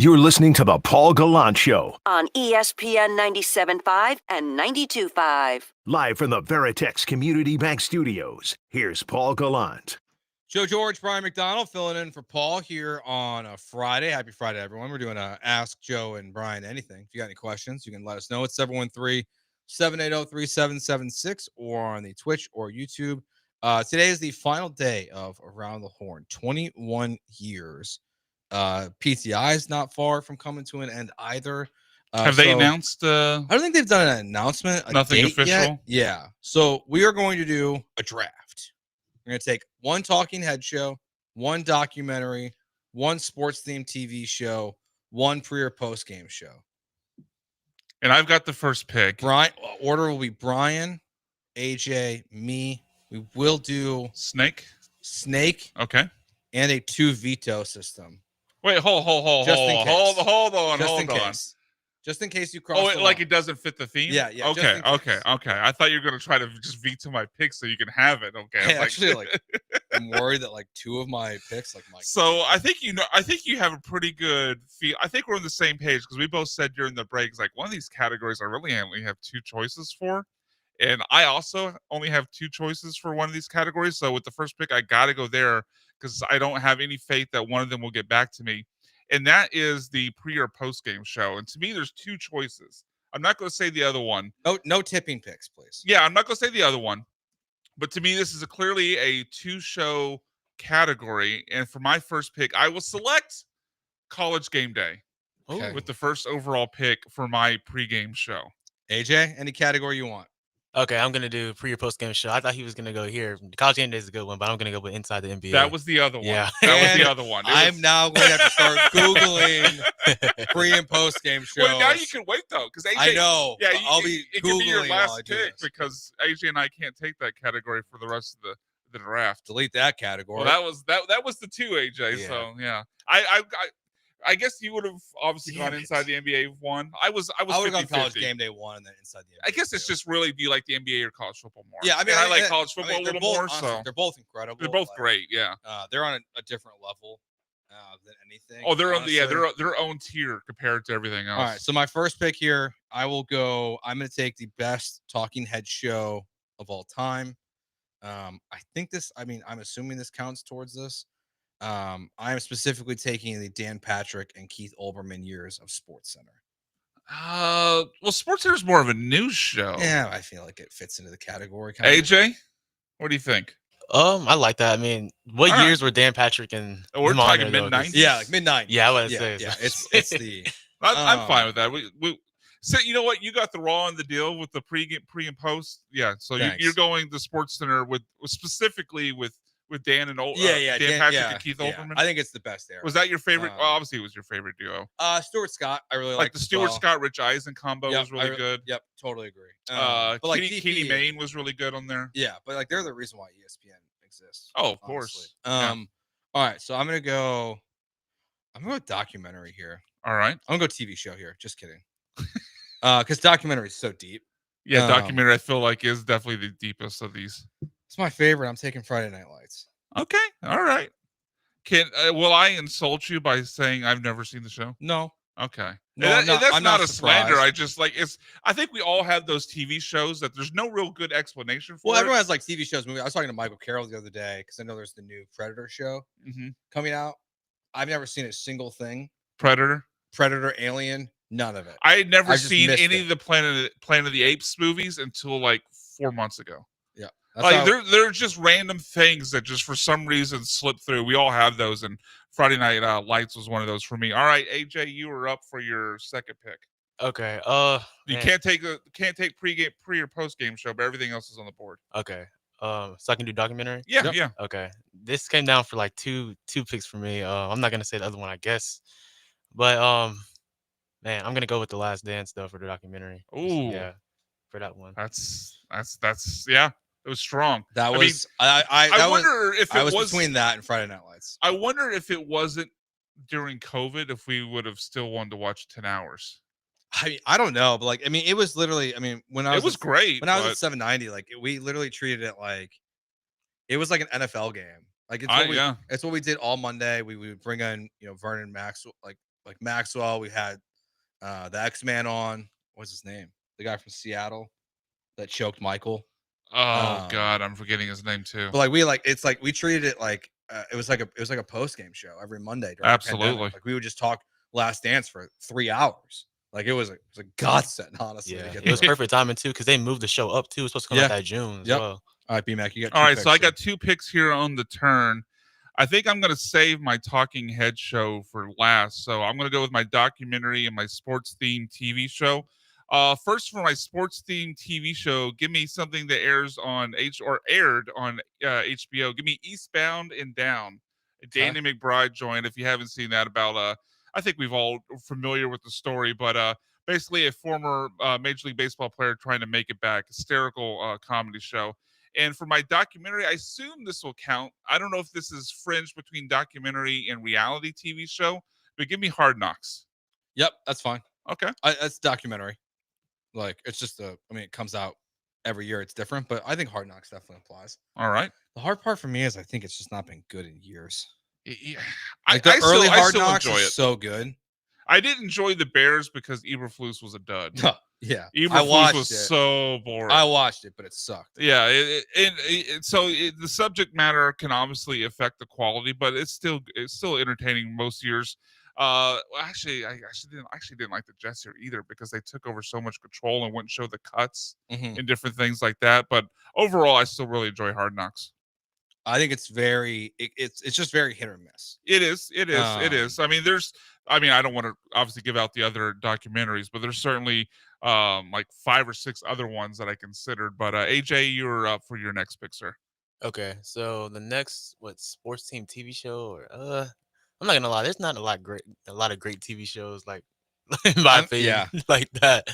You're listening to the Paul Gallant Show, on ESPN 97.5 and 92.5. live from the Veritex Community Bank Studios. Here's Paul Gallant. Joe George, Brian McDonald filling in for Paul here on a Friday. Happy Friday, everyone. We're doing a Ask Joe and Brian Anything. If you got any questions, you can let us know. It's 713-780-3776 or on the Twitch or YouTube. Today is the final day of Around the Horn. 21 years. PTI is not far from coming to an end either. Have they announced? I don't think they've done an announcement. Nothing date official? yet. Yeah. So we are going to do a draft. We're going to take one talking head show, one documentary, one sports themed TV show, one pre or post game show. And I've got the first pick. Brian, order will be Brian, AJ, me. We will do Snake. Okay. And a 2 veto system. Wait, hold on. Just in case you cross. Oh, like it doesn't fit the theme? Yeah. Okay. I thought you were gonna try to just veto my pick so you can have it. Okay. I'm worried that 2 of my picks might. So I think you have a pretty good feel. I think we're on the same page because we both said during the breaks one of these categories I really only have 2 choices for, and I also only have 2 choices for one of these categories. So with the first pick, I got to go there because I don't have any faith that one of them will get back to me. And that is the pre or post game show. And to me, there's 2 choices. I'm not going to say the other one. No tipping picks, please. Yeah, I'm not going to say the other one. But to me, this is clearly a 2-show category. And for my first pick, I will select College Game Day with the first overall pick for my pregame show. AJ, any category you want? Okay, I'm going to do pre or post game show. I thought he was going to go here. College Game Day is a good one, but I'm going to go with Inside the NBA. That was the other one. Yeah. That was the other one. I'm now going to have to start Googling pre and post game shows. Well, now you can wait, though, because AJ. I know. Yeah, I'll be it Googling can be your last pick this. because AJ and I can't take that category for the rest of the draft. Delete that category. Well, that was the 2, AJ. Yeah. So yeah, I guess you would have obviously gone Inside the NBA 1. I would have gone College Game Day 1 and then Inside the NBA. I guess it's just really, do you like the NBA or college football more? Yeah, I mean, I like college football a little both, more. honestly, So they're both incredible. They're both great. Yeah. They're on a different level than anything. Oh, they're honestly. on their own tier compared to everything else. All right, so my first pick here, I'm going to take the best talking head show of all time. I'm assuming this counts towards this. I am specifically taking the Dan Patrick and Keith Olbermann years of SportsCenter. Well, SportsCenter is more of a news show. Yeah, I feel like it fits into the category. AJ, what do you think? I like that. I mean, what years were Dan Patrick and we're talking mid-90s? Yeah, like mid-90s. Yeah, I was say. Yeah, it's the. I'm fine with that. We so you know what? You got the raw in the deal with the pre and post. Yeah, so you're going the SportsCenter with specifically with Dan and Dan Patrick and Keith Olbermann. I think it's the best there. Was that your favorite? Well, obviously, it was your favorite duo. Stuart Scott, I really like the Stuart Scott Rich Eisen combo was really good. Yep, totally agree. But Kenny Mayne was really good on there. Yeah, but they're the reason why ESPN exists. Oh, of course. All right, so I'm gonna go documentary here. All right, I'm gonna go TV show here. Just kidding. Because documentary is so deep. Yeah, documentary I feel like is definitely the deepest of these. It's my favorite. I'm taking Friday Night Lights. Okay, all right. Will I insult you by saying I've never seen the show? No. Okay. No, that's not a surprised. slander. I just I think we all have those TV shows that there's no real good explanation for. Well, everyone has TV shows. I was talking to Michael Carroll the other day because I know there's the new Predator show coming out. I've never seen a single thing. Predator, Alien, none of it. I had never seen any of the Planet of the Apes movies until 4 months ago. Yeah. They're just random things that just for some reason slip through. We all have those, and Friday Night Lights was one of those for me. All right, AJ, you are up for your second pick. Okay. You can't take pre or post game show, but everything else is on the board. Okay. So I can do documentary? Yeah, yeah. Okay. This came down for two picks for me. I'm not gonna say the other one, I guess. But man, I'm gonna go with The Last Dance though for the documentary. Ooh. Yeah. For that one. That's yeah. It was strong. That was I wonder if I was between that and Friday Night Lights. I wonder if it wasn't during COVID, if we would have still wanted to watch 10 hours. I don't know, but it was literally. When I was it was great. When I was at 790, we literally treated it like it was like an NFL game. It's what we did all Monday. We would bring in Vernon Max like Maxwell. We had the X-Man on. What's his name? The guy from Seattle that choked Michael. Oh God, I'm forgetting his name too. But like we treated it like it was like a post-game show every Monday during Absolutely. the pandemic. Like we would just talk Last Dance for 3 hours. Like it was a godsend, honestly. Yeah, to get it was through. perfect timing too, because they moved the show up too. It's supposed to come out that June as well. All right, B-Mac, you got All two right, picks so I here. got 2 picks here on the turn. I think I'm going to save my talking head show for last. So I'm going to go with my documentary and my sports themed TV show. First, for my sports themed TV show, give me something that aired on HBO. Give me Eastbound and Down. Danny McBride joined. If you haven't seen that, about I think we've all familiar with the story, but basically a former Major League Baseball player trying to make it back. Hysterical comedy show. And for my documentary, I assume this will count. I don't know if this is fringe between documentary and reality TV show, but give me Hard Knocks. Yep, that's fine. Okay. That's documentary. Like it's just it comes out every year. It's different, but I think Hard Knocks definitely applies. All right. The hard part for me is I think it's just not been good in years. Yeah. Like the early Hard Knocks enjoy is it. so good. I did enjoy the Bears because Eberflus was a dud. Yeah, Eberflus was so boring. I watched it, but it sucked. Yeah, the subject matter can obviously affect the quality, but it's still entertaining most years. Actually, I didn't like the Jets here either because they took over so much control and wouldn't show the cuts and different things like that. But overall, I still really enjoy Hard Knocks. I think it's it's just very hit or miss. It is. I mean, I don't want to obviously give out the other documentaries, but there's certainly like 5 or 6 other ones that I considered. But AJ, you're up for your next pick, sir. Okay, so the next sports team TV show, or I'm not gonna lie, there's not a lot of great TV shows like in my opinion, like that.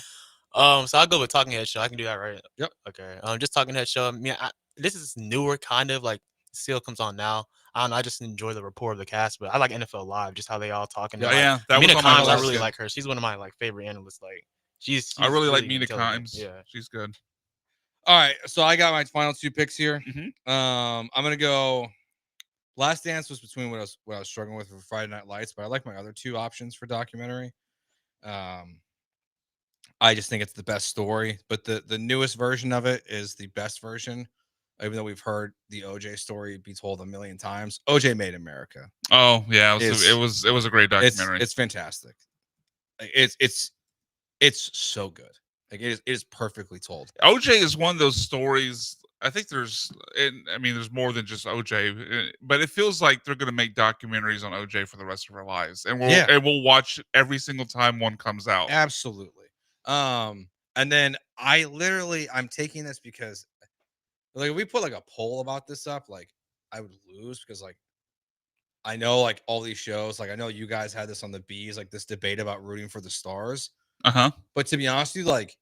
So I'll go with Talking Head Show. I can do that, right? Yep. Okay. Just Talking Head Show. I mean, this is newer, kind of like still comes on now. I don't know. I just enjoy the rapport of the cast, but I like NFL Live, just how they all talking. Yeah, that was Mina on my Kimes, I list. really like her. She's one of my favorite analysts. Like she's I really like Mina intelligent. Kimes. Yeah. She's good. All right, so I got my final 2 picks here. Mm-hmm. I'm gonna go. Last Dance was between what I was struggling with for Friday Night Lights, but I like my other 2 options for documentary. I just think it's the best story, but the newest version of it is the best version. Even though we've heard the OJ story be told a million times, OJ Made America. Oh yeah, it was a great documentary. It's fantastic. It's so good. Like it is perfectly told. OJ is one of those stories. I think there's more than just OJ, but it feels like they're going to make documentaries on OJ for the rest of our lives, and we'll watch every single time one comes out. Absolutely. And then I'm taking this because like if we put like a poll about this up, like I would lose because like I know like all these shows, like I know you guys had this on the Bees, like this debate about rooting for the Stars. But to be honest with you, like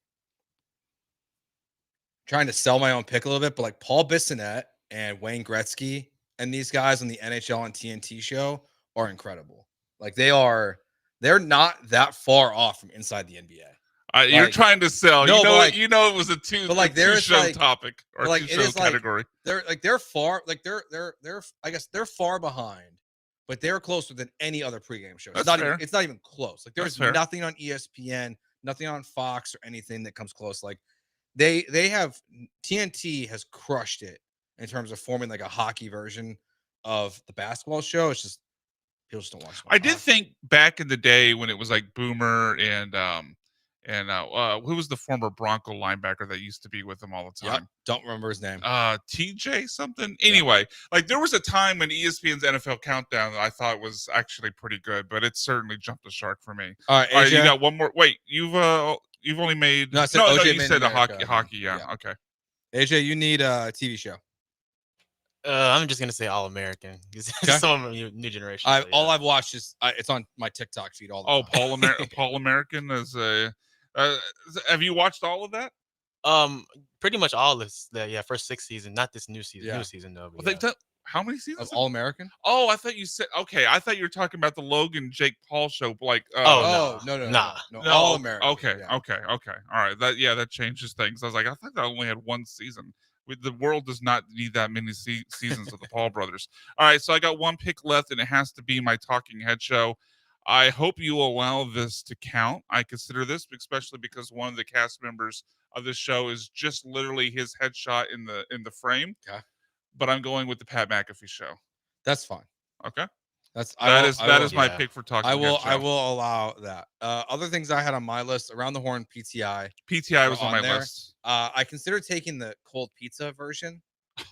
trying to sell my own pick a little bit, but like Paul Bissonnette and Wayne Gretzky and these guys on the NHL and TNT show are incredible. Like they're not that far off from inside the NBA. You're trying to sell. No, you know it was a two show topic or like, 2 show category. They're far, like they're I guess they're far behind, but they're closer than any other pregame show. It's not even close. Like there's nothing on ESPN, nothing on Fox or anything that comes close. Like they have TNT has crushed it in terms of forming like a hockey version of the basketball show. It's just people just don't watch. I did think back in the day when it was like Boomer and who was the former Bronco linebacker that used to be with them all the time? Don't remember his name. TJ something. Anyway, like there was a time when ESPN's NFL Countdown that I thought was actually pretty good, but it certainly jumped the shark for me. All right, AJ, you got one more. Wait, you've only made. No, I said OJ you Made said the America. hockey. Yeah, okay. AJ, you need a TV show. I'm just gonna say All American. Some new generation. All I've watched is it's on my TikTok feed all the time. Paul American is a. Have you watched all of that? Pretty much all this. First 6 seasons. Not this new season. Yeah. New season though. How many seasons? Of All American? Oh, I thought you said okay. I thought you were talking about the Logan Jake Paul show. Like, no, All American. Okay, okay. All right. That changes things. I was like, I thought that only had 1 season. The world does not need that many seasons of the Paul brothers. All right, so I got 1 pick left, and it has to be my Talking Head show. I hope you allow this to count. I consider this, especially because one of the cast members of this show is just literally his headshot in the frame. Okay. But I'm going with the Pat McAfee show. That's fine. Okay. That is my pick for talking. I will Head show. allow that. Other things I had on my list, Around the Horn PTI. PTI was on my there. list. I considered taking the cold pizza version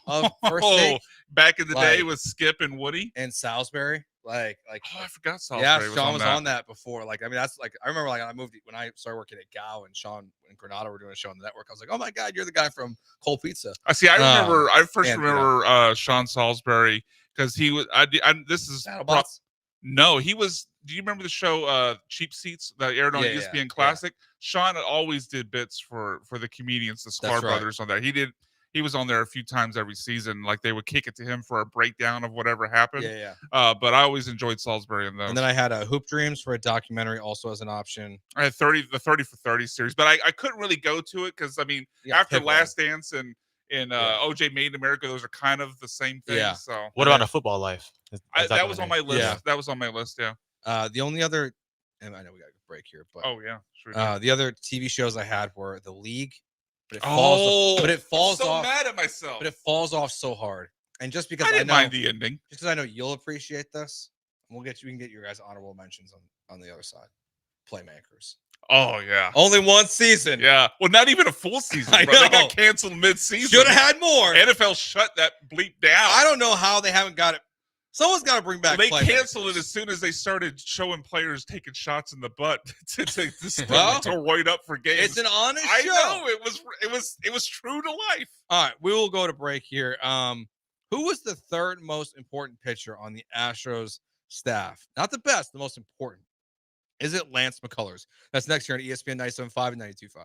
of First Take. Back in the day with Skip and Woody and Salisbury. I forgot Salisbury. Yeah, was Sean on was that. on that before. I mean, that's I remember I moved when I started working at Gow and Sean and Granada were doing a show on the network. I was like, oh my God, you're the guy from Cold Pizza. I see. I first remember Sean Salisbury because he was. This is no, he was. Do you remember the show Cheap Seats that aired on ESPN Classic? Yeah. Sean always did bits for the comedians, the Sklar brothers on that. He was on there a few times every season. Like they would kick it to him for a breakdown of whatever happened. But I always enjoyed Salisbury in those. And then I had Hoop Dreams for a documentary also as an option. I had the 30 for 30 series, but I couldn't really go to it because I mean after Last Dance and OJ Made in America, those are kind of the same thing. Yeah. So what about A Football Life? That was on my list. Yeah. That was on my list. Yeah. The only other, and I know we got a break here, but sure. The other TV shows I had were The League. But it falls I'm so off. mad at myself. But it falls off so hard. And just because I didn't mind the ending, just because I know you'll appreciate this, we can get your guys honorable mentions on the other side. Playmakers. Oh yeah. Only one season. Yeah. Well, not even a full season. I Bro. They know. got canceled mid-season. Should have had more. NFL shut that bleep down. I don't know how they haven't got it. Someone's got to bring back. They canceled it as soon as they started showing players taking shots in the butt to roid up for games. It's an honest show. I know it was true to life. All right, we will go to break here. Who was the third most important pitcher on the Astros staff? Not the best, the most important. Is it Lance McCullers? That's next year on ESPN 97.5 and 92.5.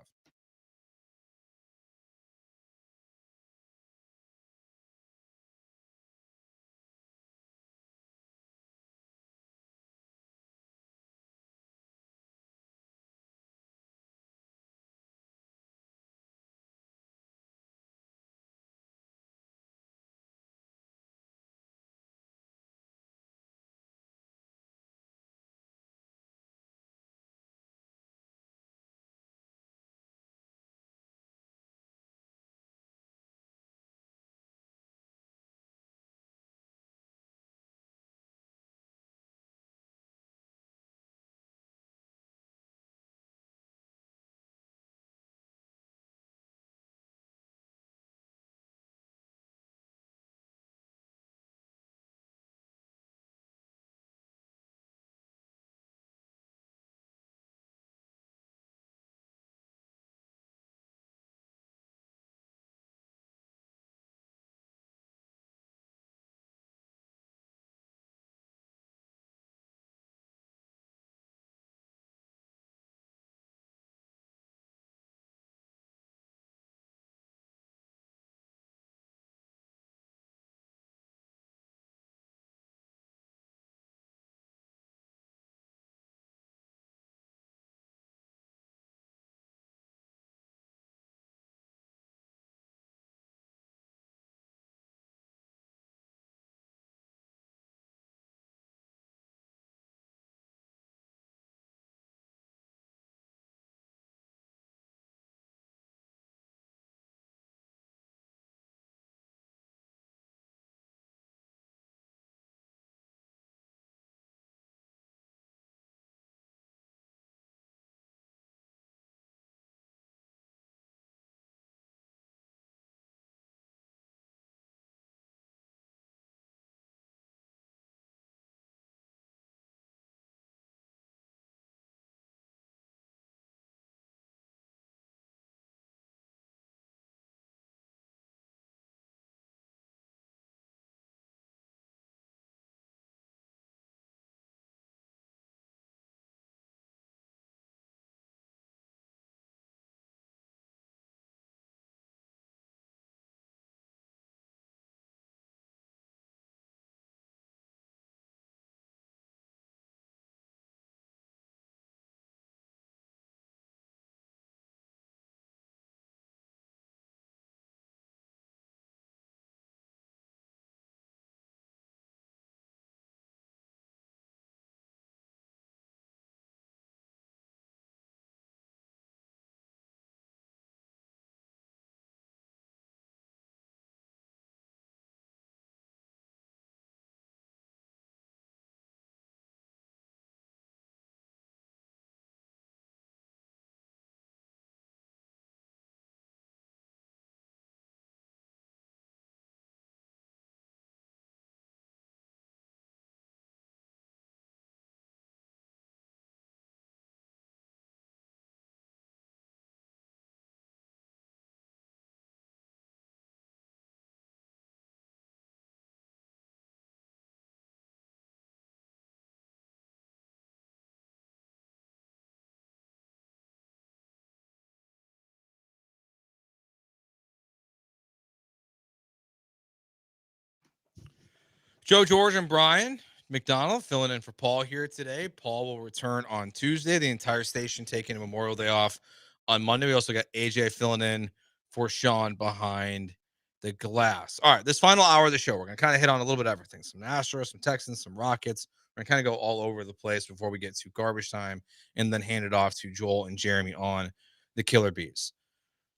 Joe, George, and Brian McDonald filling in for Paul here today. Paul will return on Tuesday. The entire station taking a Memorial Day off on Monday. We also got AJ filling in for Sean behind the glass. All right, this final hour of the show, we're going to kind of hit on a little bit of everything. Some Astros, some Texans, some Rockets. We're going to kind of go all over the place before we get to garbage time and then hand it off to Joel and Jeremy on the Killer Bees.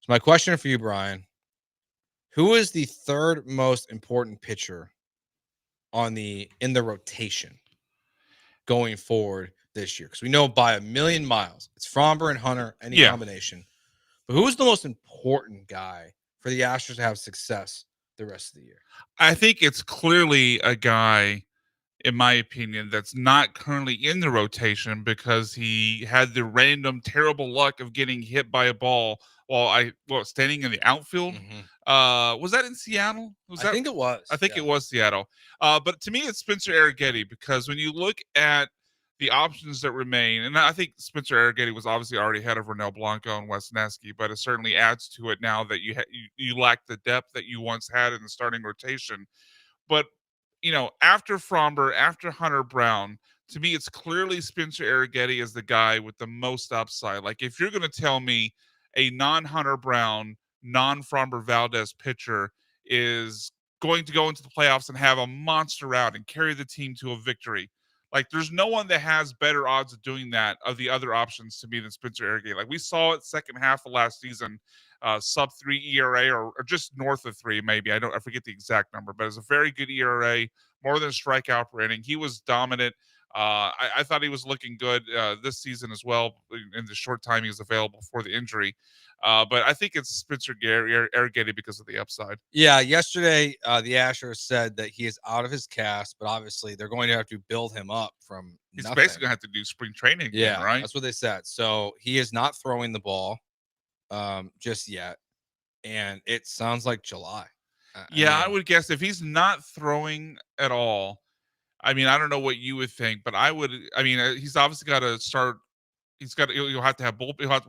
So my question for you, Brian, who is the third most important pitcher in the rotation going forward this year? Because we know by a million miles, it's Fromber and Hunter, any combination. But who's the most important guy for the Astros to have success the rest of the year? I think it's clearly a guy, in my opinion, that's not currently in the rotation because he had the random terrible luck of getting hit by a ball while standing in the outfield. Was that in Seattle? I think it was. I think it was Seattle. But to me, it's Spencer Arrighetti, because when you look at the options that remain, and I think Spencer Arrighetti was obviously already ahead of Ronel Blanco and Wes Nesky, but it certainly adds to it now that you lack the depth that you once had in the starting rotation. But after Fromber, after Hunter Brown, to me, it's clearly Spencer Arrighetti is the guy with the most upside. Like, if you're going to tell me a non-Hunter Brown, non-Fromber Valdez pitcher is going to go into the playoffs and have a monster out and carry the team to a victory, like, there's no one that has better odds of doing that of the other options to me than Spencer Arrighetti. Like, we saw it second half of last season, sub 3 ERA or just north of 3, maybe. I forget the exact number, but it's a very good ERA, more than a strikeout per inning. He was dominant. I thought he was looking good this season as well in the short time he was available for the injury. But I think it's Spencer Arrighetti because of the upside. Yeah, yesterday the Astros said that he is out of his cast, but obviously they're going to have to build him up from He's nothing. basically going to have to do spring training again, right? That's what they said. So he is not throwing the ball just yet, and it sounds like July. I would guess if he's not throwing at all, I mean, I don't know what you would think, but he's obviously got to start. You'll have to have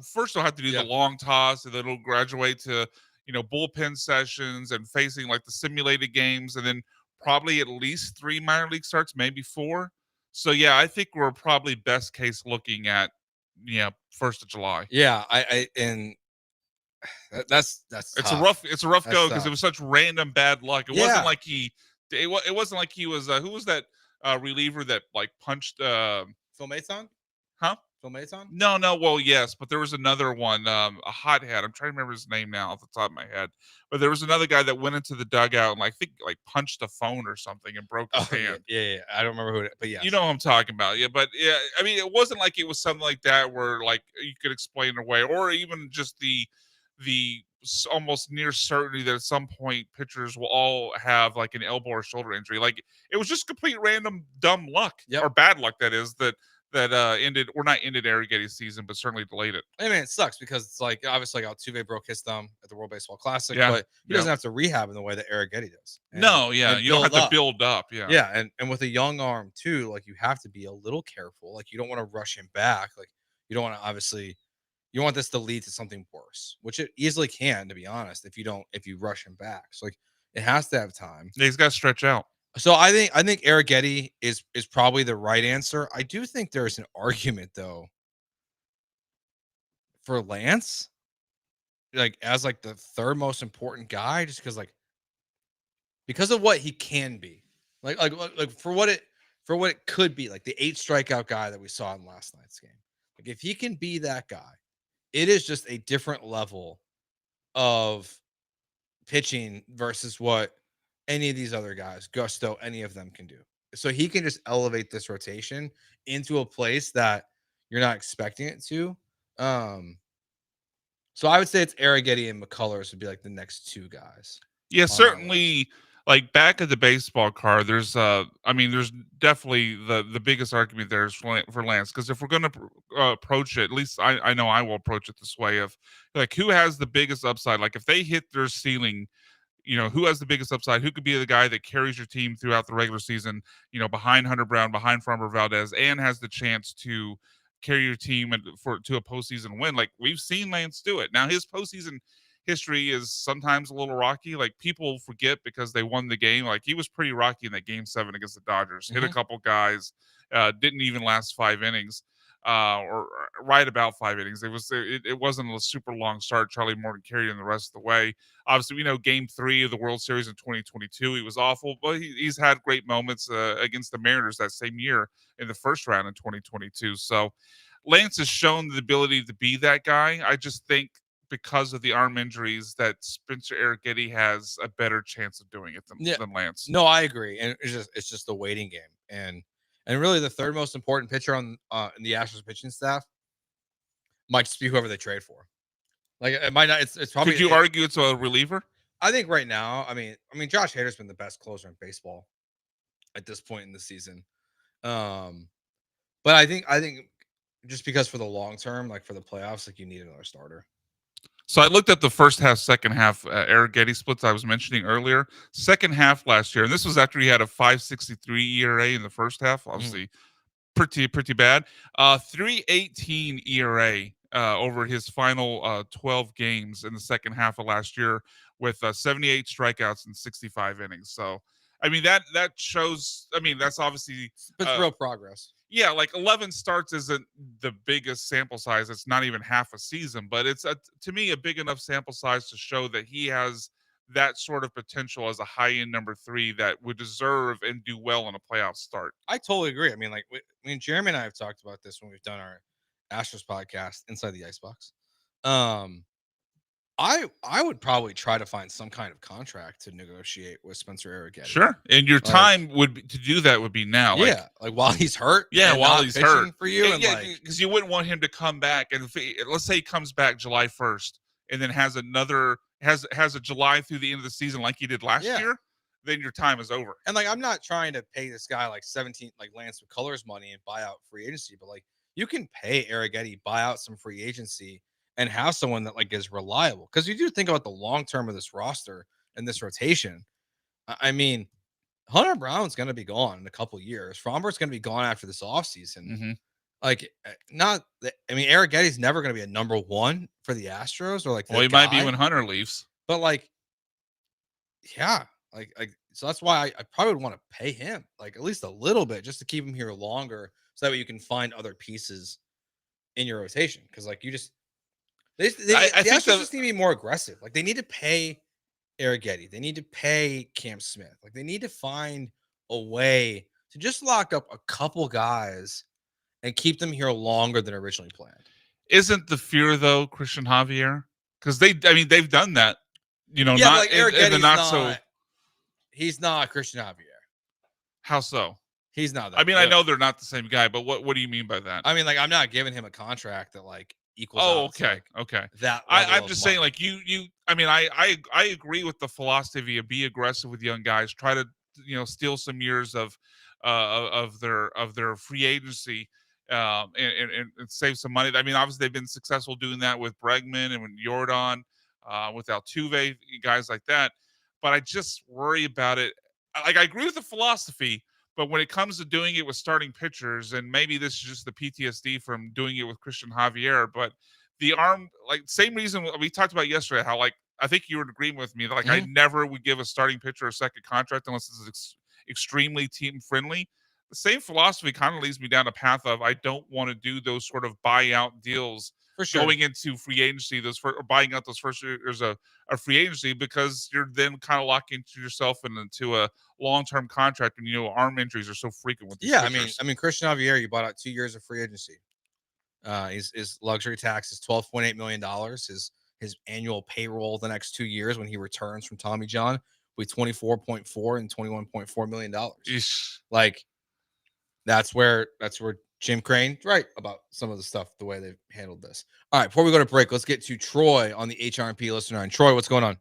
first he'll have to do the long toss, and then it'll graduate to, bullpen sessions and facing like the simulated games, and then probably at least 3 minor league starts, maybe 4. So I think we're probably best case looking at 1st of July. Yeah, that's it's tough. a rough That's go because tough. it was such random bad luck. It wasn't like it wasn't like he was who was that reliever that like punched Phil Maton? Huh? Phil Maton? No, well, yes, but there was another one, a hothead. I'm trying to remember his name now off the top of my head. But there was another guy that went into the dugout and I think punched a phone or something and broke his hand. Yeah. I don't remember who it, but yeah. You know what I'm talking about. Yeah, but I mean, it wasn't like it was something like that where like you could explain it away, or even just the almost near certainty that at some point pitchers will all have like an elbow or shoulder injury. Like, it was just complete random dumb luck or bad luck that ended Arrighetti's season, but certainly delayed it. I mean, it sucks because it's like obviously Altuve broke his thumb at the World Baseball Classic, Yeah, but he doesn't have to rehab in the way that Arrighetti does. You don't have to build up. Yeah, and with a young arm too, like you have to be a little careful. Like you don't want to rush him back. Like you don't want to you want this to lead to something worse, which it easily can, to be honest, if you rush him back. So like it has to have time. Yeah, he's got to stretch out. So I think Arrighetti is probably the right answer. I do think there's an argument though for Lance, like as like the third most important guy, just because of what he can be, like for what it could be, like the 8 strikeout guy that we saw in last night's game. Like if he can be that guy, it is just a different level of pitching versus what any of these other guys, Gusto, any of them can do. So he can just elevate this rotation into a place that you're not expecting it to. So I would say it's Arrighetti and McCullers would be like the next 2 guys. Yeah, certainly. Like back at the baseball card, there's definitely the biggest argument there is for Lance, because if we're going to approach it, at least I know I will approach it this way of like who has the biggest upside. Like if they hit their ceiling, who has the biggest upside? Who could be the guy that carries your team throughout the regular season? Behind Hunter Brown, behind Fromber Valdez, and has the chance to carry your team to a postseason win. Like we've seen Lance do it. Now his postseason history is sometimes a little rocky. Like people forget because they won the game. Like he was pretty rocky in that game 7 against the Dodgers. Hit a couple guys, didn't even last 5 innings, or right about 5 innings. It wasn't a super long start. Charlie Morton carried him the rest of the way. Obviously, we know Game 3 of the World Series in 2022, he was awful, but he's had great moments against the Mariners that same year in the first round in 2022. So Lance has shown the ability to be that guy. I just think because of the arm injuries that Spencer Arrighetti has a better chance of doing it than Lance. No, I agree, and it's just a waiting game, and really the third most important pitcher on in the Astros pitching staff might just be whoever they trade for. Like it might not. It's probably. Could you argue it's a reliever? I think right now, I mean, Josh Hader's been the best closer in baseball at this point in the season. But I think just because for the long term, like for the playoffs, like you need another starter. So I looked at the first half, second half Arrighetti splits I was mentioning earlier. Second half last year, and this was after he had a 5.63 ERA in the first half. Obviously, pretty bad. 3.18 ERA over his final 12 games in the second half of last year, with 78 strikeouts and 65 innings. So, I mean that shows. I mean that's obviously it's real progress. Yeah, like 11 starts isn't the biggest sample size. It's not even half a season, but it's to me a big enough sample size to show that he has that sort of potential as a high-end number 3 that would deserve and do well in a playoff start. I totally agree. I mean, like, Jeremy and I have talked about this when we've done our Astros podcast Inside the Icebox. I would probably try to find some kind of contract to negotiate with Spencer Arrighetti. Sure, and your time to do that would be now. Yeah, like while he's hurt. Yeah, while he's hurt for you, and yeah, because you wouldn't want him to come back. And let's say he comes back July 1st, and then has a July through the end of the season like he did last year, then your time is over. And like, I'm not trying to pay this guy like 17, like Lance McCullers money and buy out free agency, but like you can pay Arrighetti, buy out some free agency, and have someone that like is reliable. Because you do think about the long term of this roster and this rotation. I mean, Hunter Brown's going to be gone in a couple of years. Frombert's going to be gone after this offseason. Like, Arrighetti's never going to be a number 1 for the Astros, or like. Well, he might be when Hunter leaves. But like, yeah, like so that's why I probably would want to pay him like at least a little bit just to keep him here longer, so that way you can find other pieces in your rotation. Because like you just. I think the Astros just need to be more aggressive. Like they need to pay Arrighetti. They need to pay Cam Smith. Like they need to find a way to just lock up a couple guys and keep them here longer than originally planned. Isn't the fear though Christian Javier? Because they've done that. You know, yeah, not like Arrighetti's he's not Christian Javier. How so? He's not that. I mean, I know they're not the same guy, but what do you mean by that? I mean, like I'm not giving him a contract that like equals. Oh, okay, okay. That I'm just saying, like you. I mean, I agree with the philosophy of be aggressive with young guys. Try to steal some years of their free agency, and save some money. I mean, obviously they've been successful doing that with Bregman and with Jordan, with Altuve, guys like that. But I just worry about it. Like I agree with the philosophy. But when it comes to doing it with starting pitchers, and maybe this is just the PTSD from doing it with Christian Javier, but the arm, like same reason we talked about yesterday, how like I think you were in agreement with me that like I never would give a starting pitcher a second contract unless it's extremely team friendly. The same philosophy kind of leads me down a path of I don't want to do those sort of buyout deals for sure. Going into free agency, or buying out those first years of free agency, because you're then kind of locking yourself into a long-term contract, and arm injuries are so frequent with these pitchers. I mean Christian Javier, you bought out 2 years of free agency. His luxury tax is $12.8 million. His annual payroll the next 2 years when he returns from Tommy John will be $24.4 and $21.4 million. Like that's where Jim Crane's right about some of the stuff, the way they've handled this. All right, before we go to break, let's get to Troy on the HRP listener line. Troy, what's going on?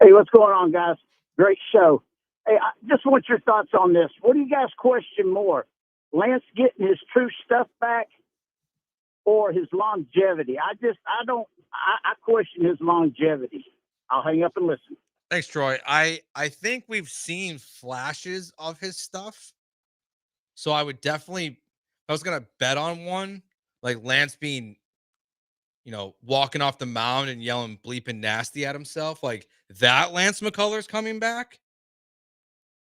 Hey, what's going on, guys? Great show. Hey, I just want your thoughts on this. What do you guys question more? Lance getting his true stuff back or his longevity? I question his longevity. I'll hang up and listen. Thanks, Troy. I think we've seen flashes of his stuff. So I would definitely, if I was going to bet on one, like Lance being walking off the mound and yelling bleeping nasty at himself. Like that Lance McCullers coming back,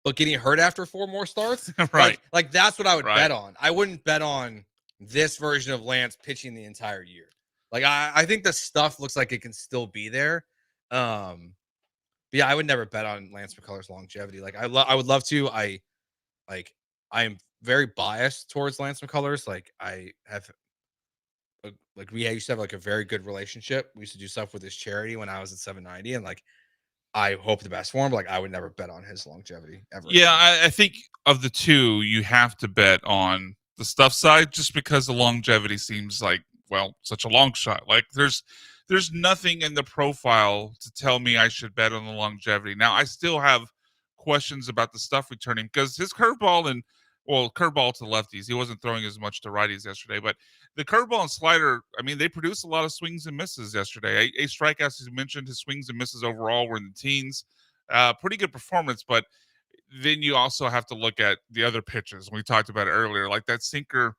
but getting hurt after 4 more starts. Right. Like that's what I would Right. bet on. I wouldn't bet on this version of Lance pitching the entire year. Like I think the stuff looks like it can still be there. But yeah, I would never bet on Lance McCullers' longevity. Like I would love to. I'm very biased towards Lance McCullers. Like I have we used to have like a very good relationship. We used to do stuff with his charity when I was at 790, and like I hope the best for him. But, like I would never bet on his longevity ever. Yeah, I think of the two, you have to bet on the stuff side just because the longevity seems like, well, such a long shot. Like there's nothing in the profile to tell me I should bet on the longevity. Now I still have questions about the stuff returning because his curveball and curveball to lefties, he wasn't throwing as much to righties yesterday, but the curveball and slider, I mean, they produced a lot of swings and misses yesterday. A strikeouts, as you mentioned, his swings and misses overall were in the teens. Pretty good performance, but then you also have to look at the other pitches. We talked about it earlier, like that sinker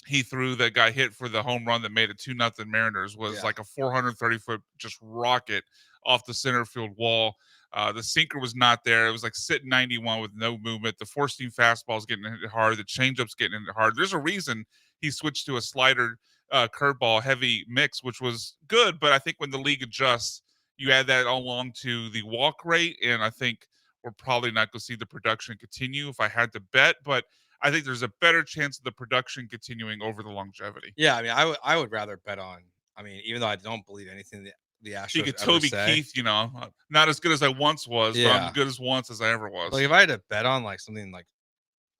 he threw that got hit for the home run that made it 2-0 Mariners was like a 430-foot just rocket off the center field wall. The sinker was not there. It was like sitting 91 with no movement. The four-seam fastball is getting hit hard. The changeup's getting hit hard. There's a reason he switched to a slider curveball heavy mix, which was good. But I think when the league adjusts, you add that along to the walk rate, and I think we're probably not going to see the production continue if I had to bet. But I think there's a better chance of the production continuing over the longevity. Yeah, I mean, I would rather bet on. I mean, even though I don't believe anything the Astros You could ever Toby say. Keith, not as good as I once was, but I'm good as once as I ever was. Like if I had to bet on like something like,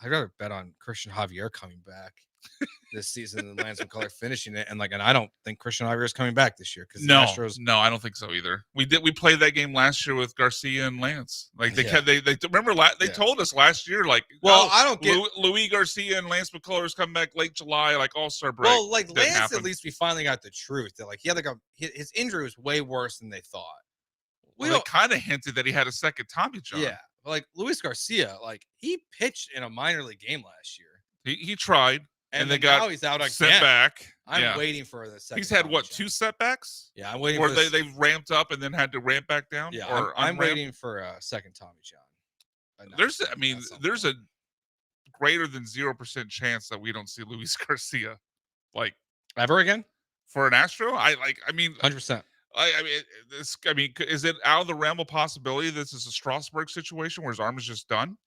I'd rather bet on Christian Javier coming back this season than Lance McCullers finishing it. And I don't think Christian Javier is coming back this year because No, Astros. no, I don't think so either. We played that game last year with Garcia and Lance. Like they remember they told us last year, like, well, I don't get Luis Garcia and Lance McCullers come back late July, like All-Star break. Well, like Didn't Lance, happen. at least we finally got the truth that like he had like his injury was way worse than they thought. Well, they kind of hinted that he had a second Tommy John. Yeah, like Luis Garcia, like he pitched in a minor league game last year. He tried, and they now got he's out again. sent back. I'm waiting for the second. He's had Tommy what John. 2 setbacks? Yeah, I'm waiting. Where for they've ramped up and then had to ramp back down. Yeah, or I'm unramp? waiting for a second Tommy John. There's a greater than 0% chance that we don't see Luis Garcia, like ever again for an Astro. I mean, 100%. Is it out of the realm of possibility this is a Strasburg situation where his arm is just done?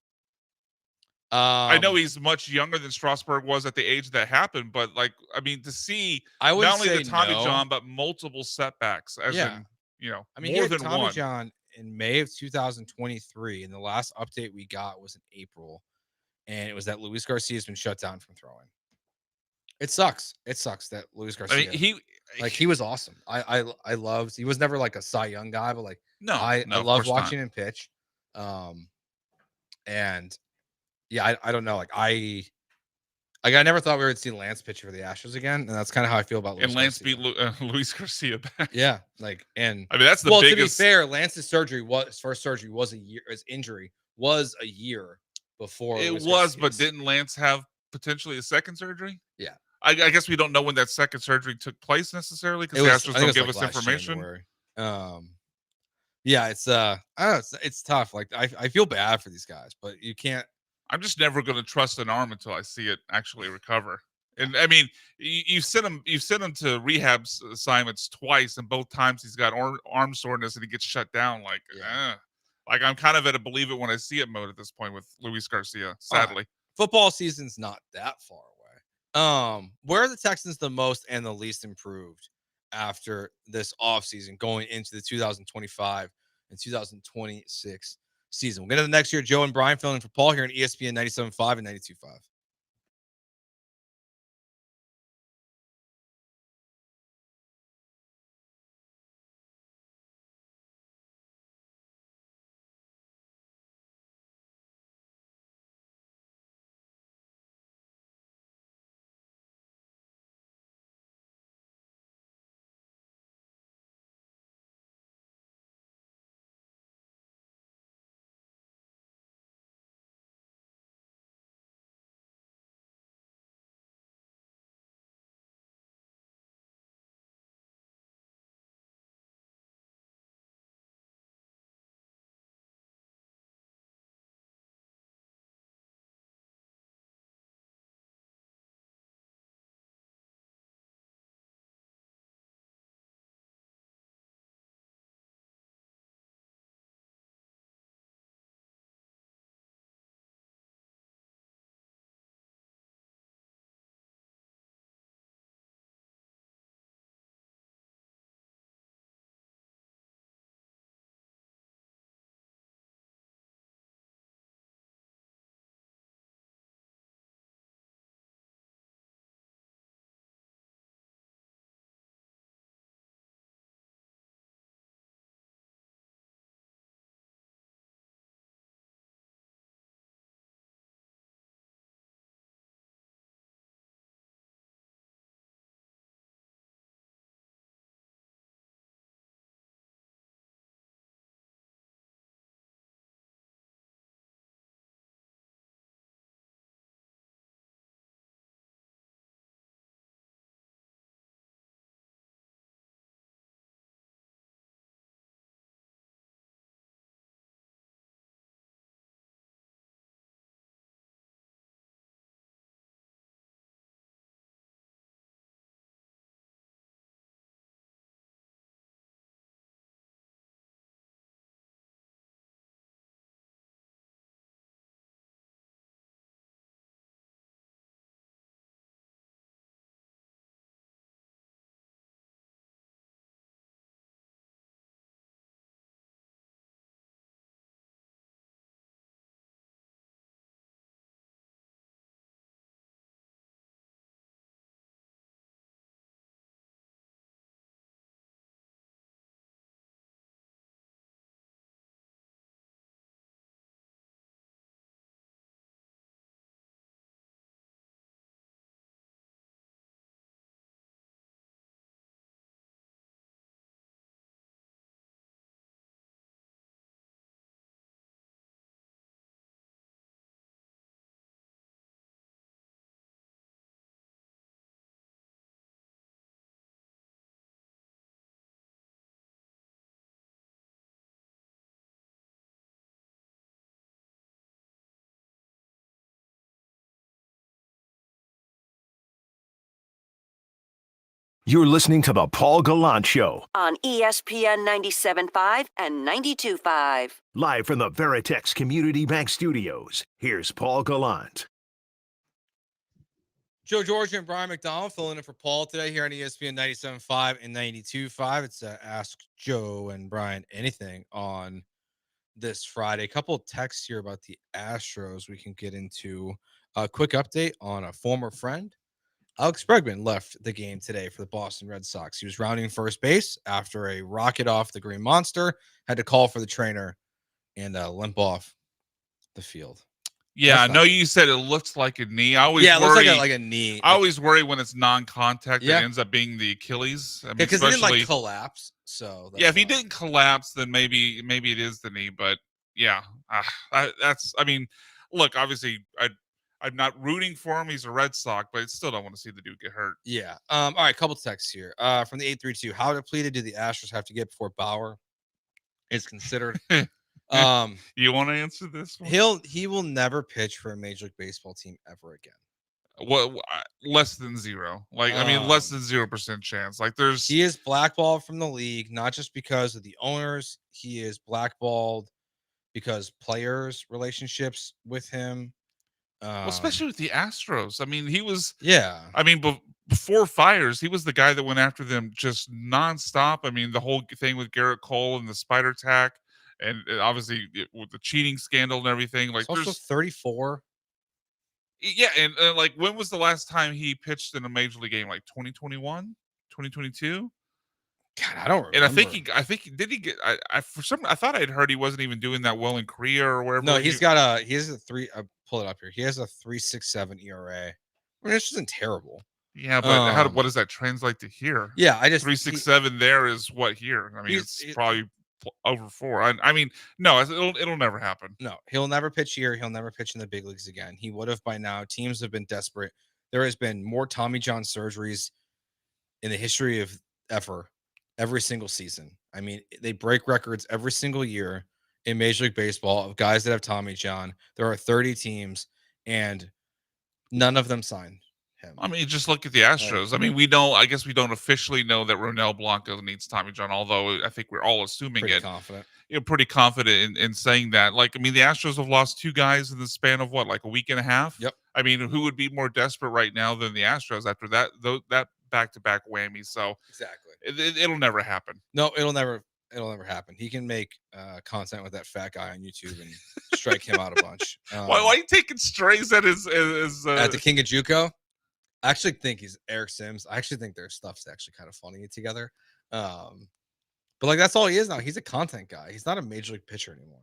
I know he's much younger than Strasburg was at the age that happened, but to see not only the Tommy John but multiple setbacks, as in I mean, more he had than Tommy one. John in May of 2023, and the last update we got was in April, and it was that Luis Garcia has been shut down from throwing. It sucks. It sucks that Luis Garcia. He was awesome. I loved. He was never like a Cy Young guy, but I loved watching him pitch. And yeah, I don't know. I never thought we would see Lance pitch for the Astros again, and that's kind of how I feel about Luis And Lance Garcia. beat Luis Garcia back. Yeah, that's the biggest. To be fair, Lance's first surgery was a year. His injury was a year before. It Luis was, Garcia's. but didn't Lance have potentially a second surgery? Yeah. I guess we don't know when that second surgery took place necessarily because the Astros don't give us information. Yeah, it's I don't know, it's tough. Like I feel bad for these guys, but you can't. I'm just never going to trust an arm until I see it actually recover. And I mean, you've sent him to rehab assignments twice, and both times he's got arm soreness and he gets shut down. Like I'm kind of at a believe it when I see it mode at this point with Luis Garcia. Sadly, football season's not that far away. Where are the Texans the most and the least improved after this offseason going into the 2025 and 2026 season? We'll get to the next year. Joe and Brian filling in for Paul here on ESPN 97.5 and 92.5. You're listening to the Paul Gallant Show, on ESPN 97.5 and 92.5. live from the Veritex Community Bank Studios. Here's Paul Gallant. Joe Georgia and Brian McDonald filling in for Paul today here on ESPN 97.5 and 92.5. It's Ask Joe and Brian Anything on this Friday. A couple of texts here about the Astros we can get into. A quick update on a former friend. Alex Bregman left the game today for the Boston Red Sox. He was rounding first base after a rocket off the Green Monster, had to call for the trainer and limp off the field. Yeah, I know you said it looks like a knee. I always it worry, looks like a knee. I always worry when it's non-contact, Yeah. it ends up being the Achilles. I mean, Because he didn't especially collapse. So yeah, if he didn't collapse, then maybe it is the knee. But yeah, I mean, look, obviously, I'm not rooting for him. He's a Red Sox, but I still don't want to see the dude get hurt. Yeah. All right, couple texts here. From the 832. How depleted do the Astros have to get before Bauer is considered? You want to answer this one? He will never pitch for a Major League Baseball team ever again. What less than zero? Like I mean, less than 0% chance. Like he is blackballed from the league, not just because of the owners. He is blackballed because players' relationships with him. Well, especially with the Astros. I mean, he was. Yeah. I mean, before fires, he was the guy that went after them just nonstop. I mean, the whole thing with Garrett Cole and the spider attack, and obviously with the cheating scandal and everything. Like, also 34. Yeah, and like, when was the last time he pitched in a major league game? Like 2021, 2022. God, I don't remember. And I think did he get? I thought I'd heard he wasn't even doing that well in Korea or wherever. No, he has a 3. Pull it up here. He has a 3.67 ERA. I mean, this isn't terrible. Yeah, but what does that translate to here? Yeah, I just 3.67 there is what here? I mean, it's probably over 4. I mean, no, it'll never happen. No, he'll never pitch here. He'll never pitch in the big leagues again. He would have by now. Teams have been desperate. There has been more Tommy John surgeries in the history of ever, every single season. I mean, they break records every single year in Major League Baseball of guys that have Tommy John. There are 30 teams, and none of them signed him. I mean, just look at the Astros. I mean, I guess we don't officially know that Ronel Blanco needs Tommy John, although I think we're all assuming pretty it. Confident. You're pretty confident in saying that. Like, I mean, the Astros have lost 2 guys in the span of what, like a week and a half? Yep. I mean, who would be more desperate right now than the Astros after that back-to-back whammy? So exactly, it'll never happen. No, it'll never happen. He can make content with that fat guy on YouTube and strike him out a bunch. Why are you taking strays at his at the King of JUCO? I actually think he's Eric Sims. I actually think their stuff's actually kind of funny together. But like that's all he is now. He's a content guy. He's not a major league pitcher anymore.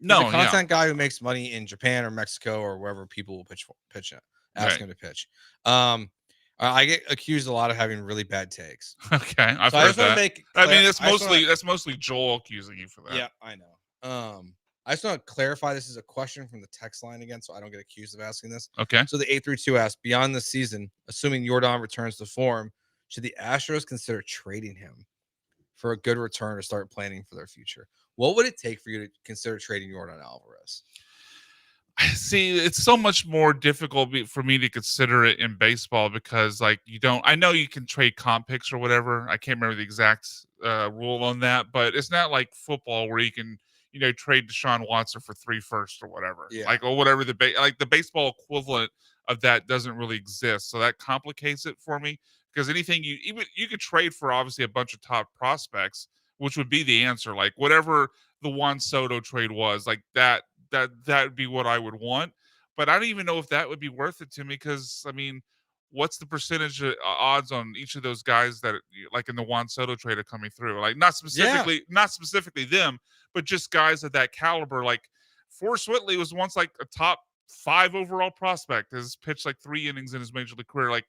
He's a content guy who makes money in Japan or Mexico or wherever people will pitch ask him to pitch. I get accused a lot of having really bad takes. Okay, I've heard that. I mean, that's mostly Joel accusing you for that. Yeah, I know. I just want to clarify. This is a question from the text line again, so I don't get accused of asking this. Okay. So the 832 asks, beyond the season, assuming Yordan returns to form, should the Astros consider trading him for a good return to start planning for their future? What would it take for you to consider trading Yordan Alvarez? See, it's so much more difficult for me to consider it in baseball because, like, I know you can trade comp picks or whatever. I can't remember the exact rule on that, but it's not like football where you can, trade Deshaun Watson for 3 firsts or whatever. Yeah. Like, or whatever the baseball equivalent of that doesn't really exist. So that complicates it for me because anything you could trade for obviously a bunch of top prospects, which would be the answer. Like whatever the Juan Soto trade was, like that would be what I would want. But I don't even know if that would be worth it to me because, I mean, what's the percentage of odds on each of those guys that, like in the Juan Soto trade, are coming through? Like not specifically them, but just guys of that caliber. Like Forrest Whitley was once like a top 5 overall prospect. Has pitched like 3 innings in his major league career. Like,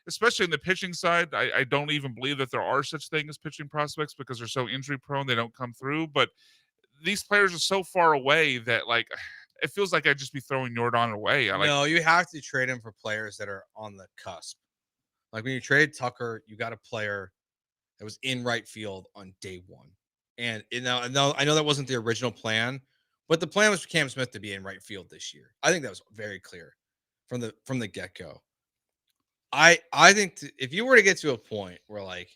especially in the pitching side, I don't even believe that there are such things as pitching prospects because they're so injury prone, they don't come through. But these players are so far away that, like, it feels like I'd just be throwing Yordan away. No, you have to trade him for players that are on the cusp. Like when you traded Tucker, you got a player that was in right field on day 1. And I know that wasn't the original plan, but the plan was for Cam Smith to be in right field this year. I think that was very clear from the get-go. I think if you were to get to a point where like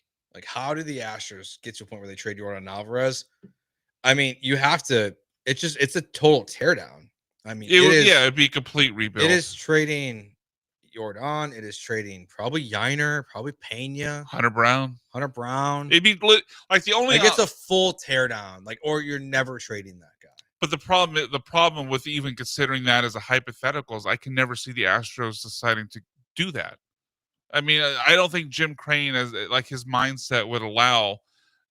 how do the Astros get to a point where they trade Yordan Alvarez? I mean, you have to. It's a total teardown. I mean, it'd be a complete rebuild. It is trading Jordan. It is trading probably Yiner, probably Pena, Hunter Brown. It'd be like the only. Like it's a full teardown. Like, or you're never trading that guy. But the problem with even considering that as a hypothetical is I can never see the Astros deciding to do that. I mean, I don't think Jim Crane, as like his mindset, would allow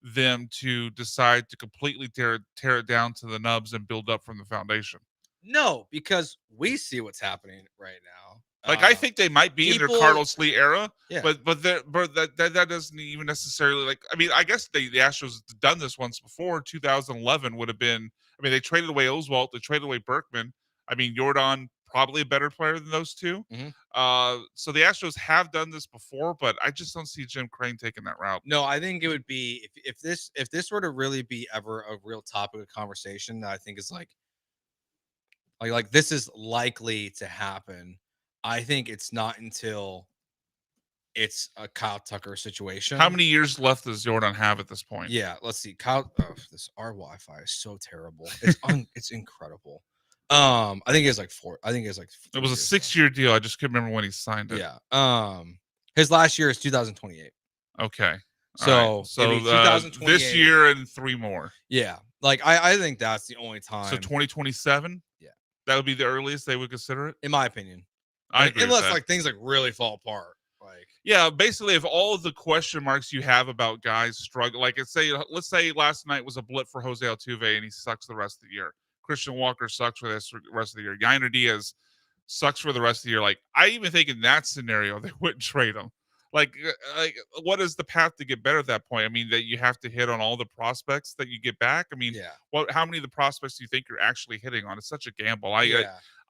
them to decide to completely tear it down to the nubs and build up from the foundation. No, because we see what's happening right now. Like I think they might be in their Carlos Lee era, but that doesn't even necessarily like. I mean, I guess the Astros have done this once before. 2011 would have been. I mean, they traded away Oswalt, they traded away Berkman. I mean, Jordan probably a better player than those two. So the Astros have done this before, but I just don't see Jim Crane taking that route. No, I think it would be if this were to really be ever a real topic of conversation that I think is like this is likely to happen. I think it's not until it's a Kyle Tucker situation. How many years left does Jordan have at this point? Yeah, let's see. Kyle, our Wi-Fi is so terrible. It's it's incredible. I think it's like 4. I think it's like. It was a 6-year deal. I just couldn't remember when he signed it. Yeah. His last year is 2028. Okay. So this year and 3 more. Yeah. Like I think that's the only time. So 2027. Yeah. That would be the earliest they would consider it, in my opinion. I agree unless with that. like things like really fall apart. Like yeah, basically, if all of the question marks you have about guys struggling, like let's say last night was a blip for Jose Altuve and he sucks the rest of the year. Christian Walker sucks for the rest of the year. Yainer Diaz sucks for the rest of the year. Like I even think in that scenario they wouldn't trade him. Like what is the path to get better at that point? I mean, that you have to hit on all the prospects that you get back. I mean, how many of the prospects do you think you're actually hitting on? It's such a gamble.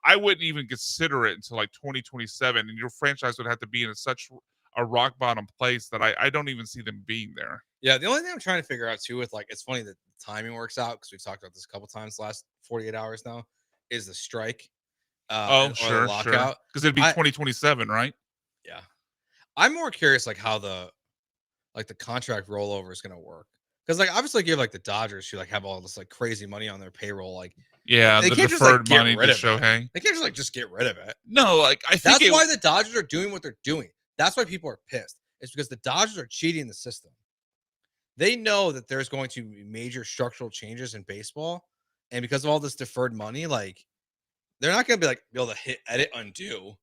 I wouldn't even consider it until like 2027, and your franchise would have to be in such a rock bottom place that I don't even see them being there. Yeah, the only thing I'm trying to figure out too with like it's funny that the timing works out because we've talked about this a couple times the last 48 hours now is the strike. Sure. Because it'd be 2027, right? Yeah. I'm more curious like how the contract rollover is going to work. Because like obviously you have like the Dodgers who like have all this like crazy money on their payroll. Like they the can't deferred just, like, money to Shohei. They can't just get rid of it. No, like I think that's why the Dodgers are doing what they're doing. That's why people are pissed. It's because the Dodgers are cheating the system. They know that there's going to be major structural changes in baseball, and because of all this deferred money, like they're not going to be able to hit edit undo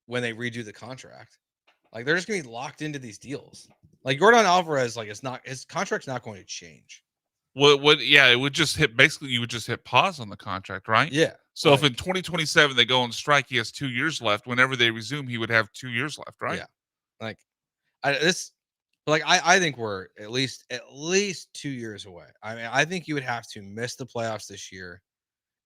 when they redo the contract. Like they're just going to be locked into these deals. Like Jordan Alvarez, like his contract's not going to change. Yeah, it would just hit. Basically, you would just hit pause on the contract, right? Yeah. So if in 2027 they go on strike, he has 2 years left. Whenever they resume, he would have 2 years left, right? Yeah. Like I think we're at least 2 years away. I mean, I think you would have to miss the playoffs this year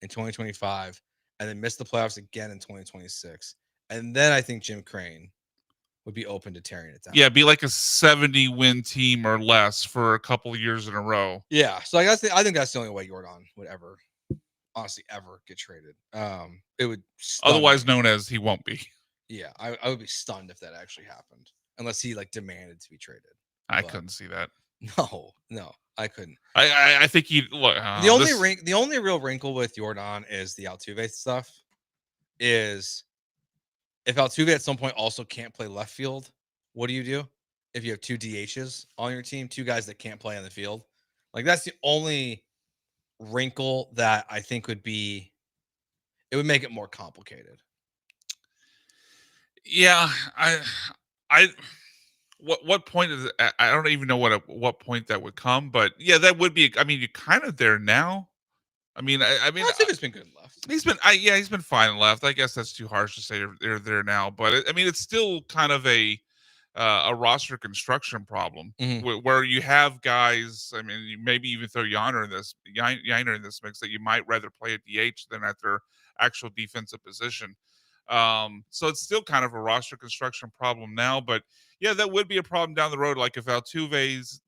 in 2025, and then miss the playoffs again in 2026, and then I think Jim Crane would be open to tearing it down. Yeah, be like a 70-win team or less for a couple of years in a row. Yeah, so I think that's the only way Jordan would ever get traded. It would otherwise known as he won't be. Yeah, I would be stunned if that actually happened, unless he like demanded to be traded. I couldn't see that. No, I couldn't. I think he look. The only real wrinkle with Jordan is the Altuve stuff. Is if Altuve at some point also can't play left field, what do you do? If you have 2 DHs on your team, 2 guys that can't play on the field, like that's the only wrinkle that I think would make it more complicated. Yeah, what point is it? I don't even know what point that would come, but yeah, that would be. I mean, you're kind of there now. I mean, I think it's been good in left. He's been fine in left. I guess that's too harsh to say they're there now, but I mean, it's still kind of a roster construction problem where you have guys. I mean, you maybe even throw Yainer in this mix that you might rather play at DH than at their actual defensive position. So it's still kind of a roster construction problem now, but yeah, that would be a problem down the road. Like if Altuve's,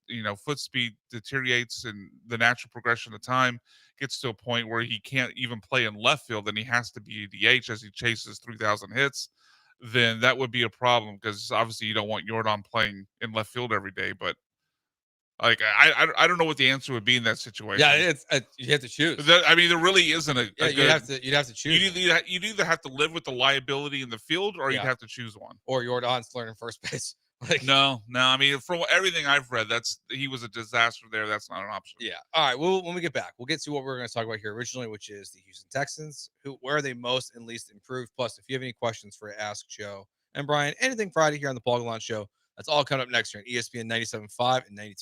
foot speed deteriorates and the natural progression of time gets to a point where he can't even play in left field, then he has to be a DH as he chases 3,000 hits. then that would be a problem because obviously you don't want Jordan playing in left field every day. But like I don't know what the answer would be in that situation. Yeah, it's you have to choose. I mean, there really isn't a Yeah, good, you'd have to choose. You'd either have to live with the liability in the field, or you'd Yeah. have to choose one. Or Jordan's learning first base. Like, No. I mean, from everything I've read, he was a disaster there. That's not an option. yeah. All right. Well, when we get back, we'll get to what we're going to talk about here originally, which is the Houston Texans. Where are they most and least improved? Plus, if you have any questions for Ask Joe and Brian, anything Friday here on the Paul Gallant Show, that's all coming up next here on ESPN 97.5 and 92.5.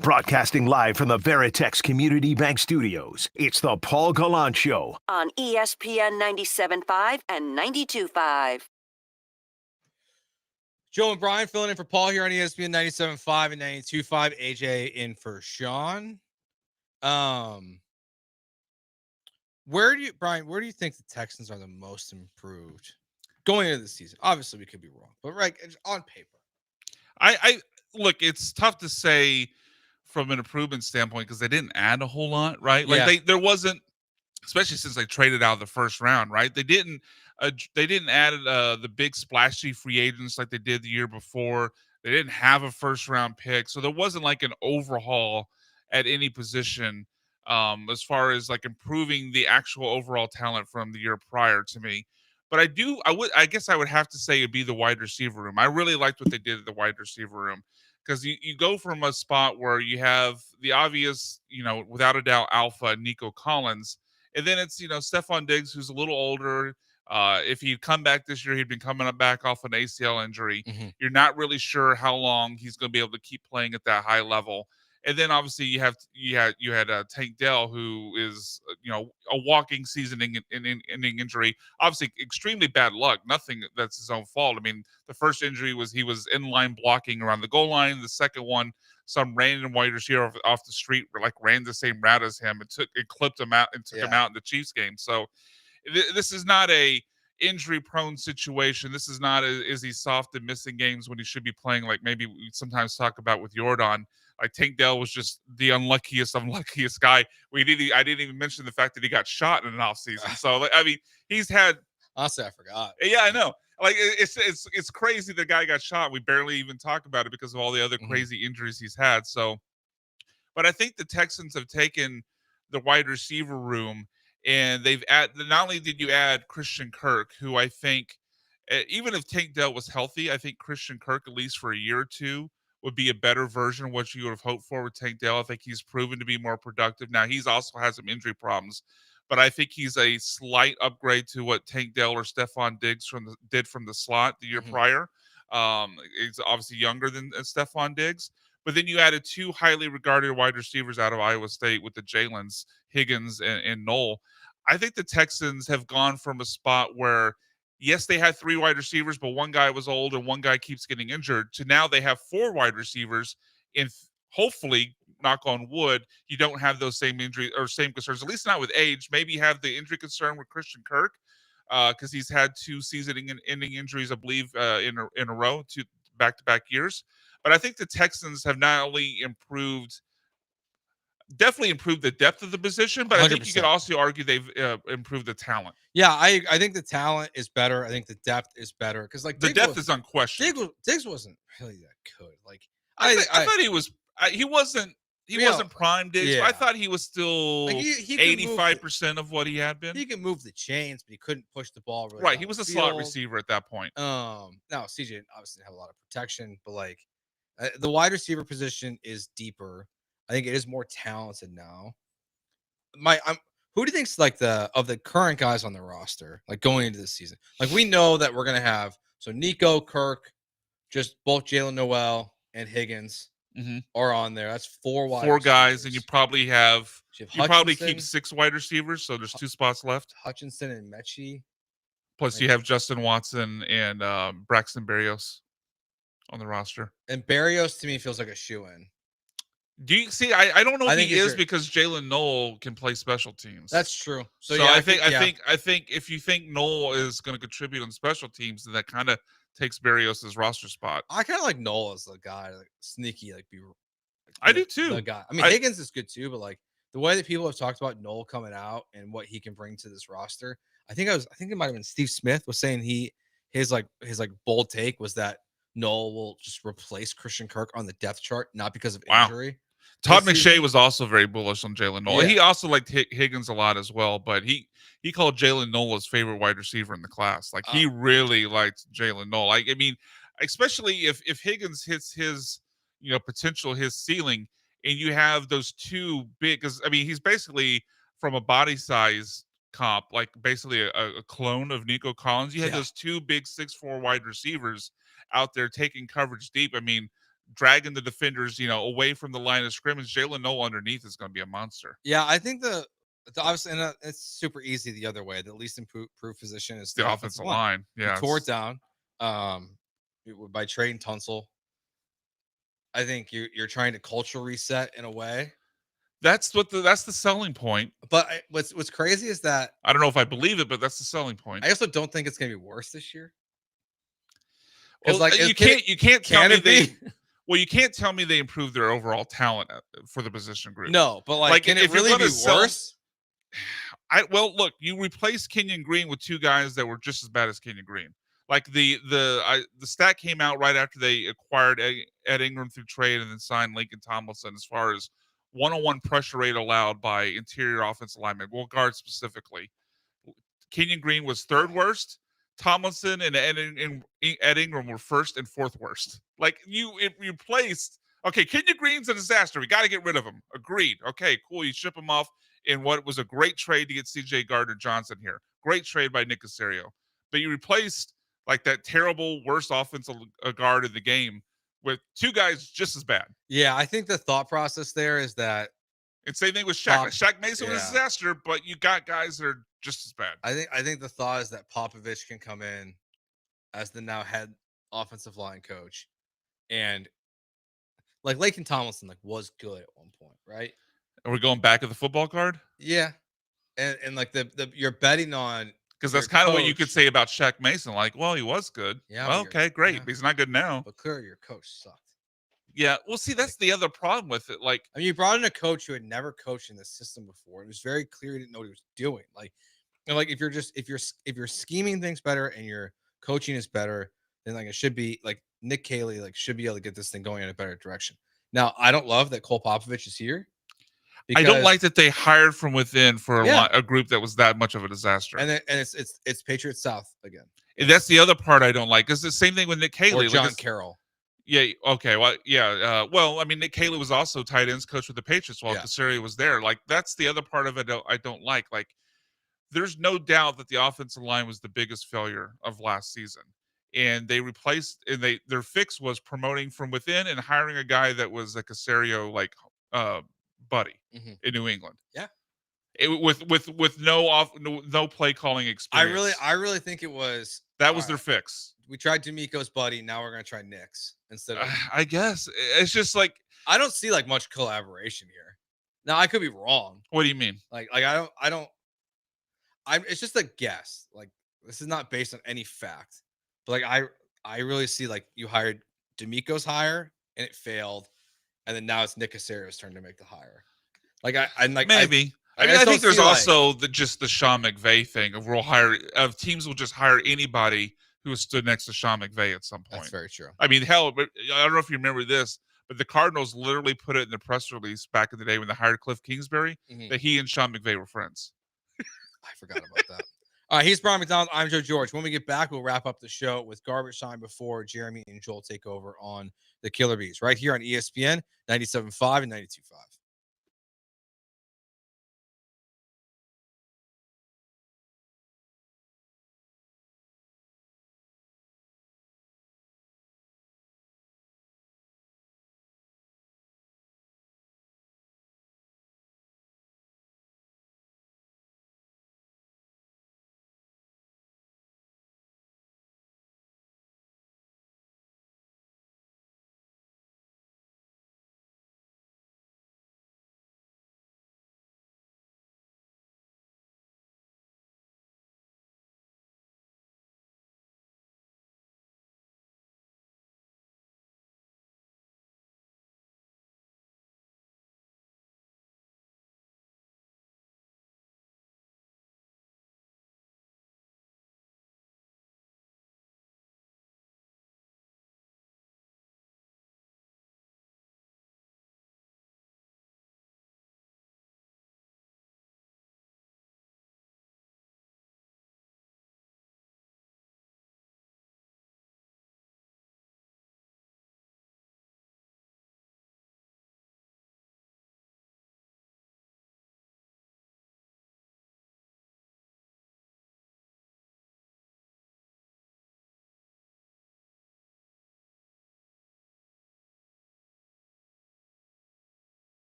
Broadcasting live from the Veritex Community Bank Studios, it's the Paul Gallant Show. On ESPN 97.5 and 92.5. Joe and Brian filling in for Paul here on ESPN 97.5 and 92.5. AJ in for Sean. Where do you think the Texans are the most improved going into the season? Obviously, we could be wrong, but right on paper. I look, it's tough to say from an improvement standpoint because they didn't add a whole lot, right? Like there wasn't, especially since they traded out of the first round, right? They didn't add the big splashy free agents like they did the year before. They didn't have a first round pick, so there wasn't like an overhaul at any position as far as like improving the actual overall talent from the year prior to me. But I guess I would have to say it'd be the wide receiver room. I really liked what they did at the wide receiver room because you go from a spot where you have the obvious, without a doubt, alpha Nico Collins, and then it's Stephon Diggs, who's a little older, If he'd come back this year, he'd been coming back off an ACL injury. Mhm. You're not really sure how long he's going to be able to keep playing at that high level. And then obviously you had Tank Dell, who is a walking season-ending injury. Obviously, extremely bad luck. Nothing that's his own fault. I mean, the first injury was he was in line blocking around the goal line. The second one, some random wide receiver off the street ran the same route as him. It clipped him out and took him out in the Chiefs game. So this is not a injury-prone situation. This is not is he soft and missing games when he should be playing, like maybe we sometimes talk about with Jordan. Like Tank Dell was just the unluckiest guy. I didn't even mention the fact that he got shot in an offseason. So I mean, he's had. Honestly, I forgot. Yeah, I know. Like it's crazy the guy got shot. We barely even talk about it because of all the other crazy injuries he's had. So, but I think the Texans have taken the wide receiver room and they've not only did you add Christian Kirk, who I think even if Tank Dell was healthy, I think Christian Kirk, at least for a year or two, would be a better version of what you would have hoped for with Tank Dell. I think he's proven to be more productive. Now, he's also had some injury problems, but I think he's a slight upgrade to what Tank Dell or Stephon Diggs did from the slot the year prior. He's obviously younger than Stephon Diggs. But then you added two highly regarded wide receivers out of Iowa State with the Jalen's, Higgins and Knoll. I think the Texans have gone from a spot where, yes, they had three wide receivers, but one guy was old and one guy keeps getting injured, to now they have four wide receivers. And hopefully, knock on wood, you don't have those same injury or same concerns, at least not with age. Maybe you have the injury concern with Christian Kirk because he's had two season-ending injuries, I believe, in a row, two back-to-back years. But I think the Texans have not only definitely improved the depth of the position, but 100%. I think you could also argue they've improved the talent. Yeah, I think the talent is better. I think the depth is better because like the depth is unquestioned. Diggs wasn't really that good. Like I thought he was. He wasn't prime Diggs. Yeah. But I thought he was still like 85% of what he had been. He could move the chains, but he couldn't push the ball really. Right, he was a slot receiver at that point. Now CJ obviously didn't have a lot of protection, but like the wide receiver position is deeper. I think it is more talented now. Who do you think's like of the current guys on the roster, like going into this season? Like we know that we're gonna have Nico, Kirk, just both Jalen Noel and Higgins are on there. That's four guys, and you probably keep six wide receivers, so there's two spots left. Hutchinson and Mechie. Plus you have Justin Watson and Braxton Berrios on the roster. And Berrios to me feels like a shoe-in. Do you see? I don't know if he is because Jalen Knoll can play special teams. That's true. So yeah, I think if you think Knoll is going to contribute on special teams, then that kind of takes Berrios' roster spot. I kind of like Knoll as the guy, like sneaky, I do too. The guy. I mean, Higgins is good too, but like the way that people have talked about Knoll coming out and what he can bring to this roster, I think it might have been Steve Smith was saying his bold take was that Knoll will just replace Christian Kirk on the depth chart, not because of injury. Todd McShay was also very bullish on Jalen Knoll. Yeah. He also liked Higgins a lot as well, but he called Jalen Knoll his favorite wide receiver in the class. Like he really liked Jalen Knoll. I mean, especially if Higgins hits his potential, his ceiling, and you have those two big, because I mean he's basically from a body size comp, like basically a clone of Nico Collins. You had those two big 6'4" wide receivers out there taking coverage deep. I mean, dragging the defenders, away from the line of scrimmage. Jalen Knoll underneath is going to be a monster. Yeah, I think the obviously, and it's super easy the other way. The least improved position is the offensive line. Yeah, tore it down by trading Tunsil. I think you're trying to culture reset in a way. That's the selling point. But what's crazy is that I don't know if I believe it, but that's the selling point. I also don't think it's going to be worse this year. Well, you can't tell me Well, you can't tell me they improved their overall talent for the position group. No, but like can it really be worse? Look, you replaced Kenyon Green with two guys that were just as bad as Kenyon Green. Like the stat came out right after they acquired Ed Ingram through trade and then signed Lincoln Tomlinson as far as one-on-one pressure rate allowed by interior offensive linemen, guard specifically. Kenyon Green was third worst. Tomlinson and Ed Ingram were first and fourth worst. Like you replaced. Okay, Kenyon Green's a disaster. We got to get rid of him. Agreed. Okay, cool. You ship him off in what was a great trade to get C.J. Gardner-Johnson here. Great trade by Nick Caserio. but you replaced like that terrible worst offensive guard in the game with two guys just as bad. Yeah, I think the thought process there is that And same thing with Shaq. Shaq Mason was a yeah. disaster, but you got guys that are just as bad. I think the thought is that Popovich can come in as the now head offensive line coach, and like Laken Tomlinson like was good at one point, right? Are we going back at the football card? Yeah, and like the you're betting on Because that's your kind of what you coach. could say about Shaq Mason. Like, well, he was good. Yeah, Well, but you're- okay, great. yeah. But he's not good now. But clearly, your coach sucked. Yeah. Well, see, that's the other problem with it. Like, I mean, you brought in a coach who had never coached in this system before. It was very clear he didn't know what he was doing. Like, and like if you're scheming things better and your coaching is better, then like it should be like Nick Caley like should be able to get this thing going in a better direction. Now, I don't love that Cole Popovich is here. I don't because- like that they hired from within for Yeah. a group that was that much of a disaster. and it's Patriots South again. And that's the other part I don't like. It's the same thing with Nick Caley. Or Like, John it's- Carroll. Yeah. Okay. Well, yeah. Well, I mean, Nick Caley was also tight ends coach with the Patriots while Caserio was there. Like, that's the other part of it I don't like. Like, there's no doubt that the offensive line was the biggest failure of last season. And they replaced, and their fix was promoting from within and hiring a guy that was a Caserio like buddy in New England. Yeah. With no play calling experience. I really think it was That was their fix. We tried D'Amico's buddy. Now we're gonna try Nick's instead of. I guess it's just like I don't see like much collaboration here. Now I could be wrong. What do you mean? Like I don't. It's just a guess. Like this is not based on any fact. But like I really see like you hired D'Amico's hire and it failed, and then now it's Nick Caserio's turn to make the hire. Like I'm like maybe. I mean, I think there's also just the Sean McVay thing of teams will just hire anybody who has stood next to Sean McVay at some point. That's very true. I mean, hell, but I don't know if you remember this, but the Cardinals literally put it in the press release back in the day when they hired Cliff Kingsbury that he and Sean McVay were friends. I forgot about that. All right, he's Brian McDonald. I'm Joe George. When we get back, we'll wrap up the show with Garbage Time before Jeremy and Joel take over on the Killer Bees right here on ESPN 97.5 and 92.5.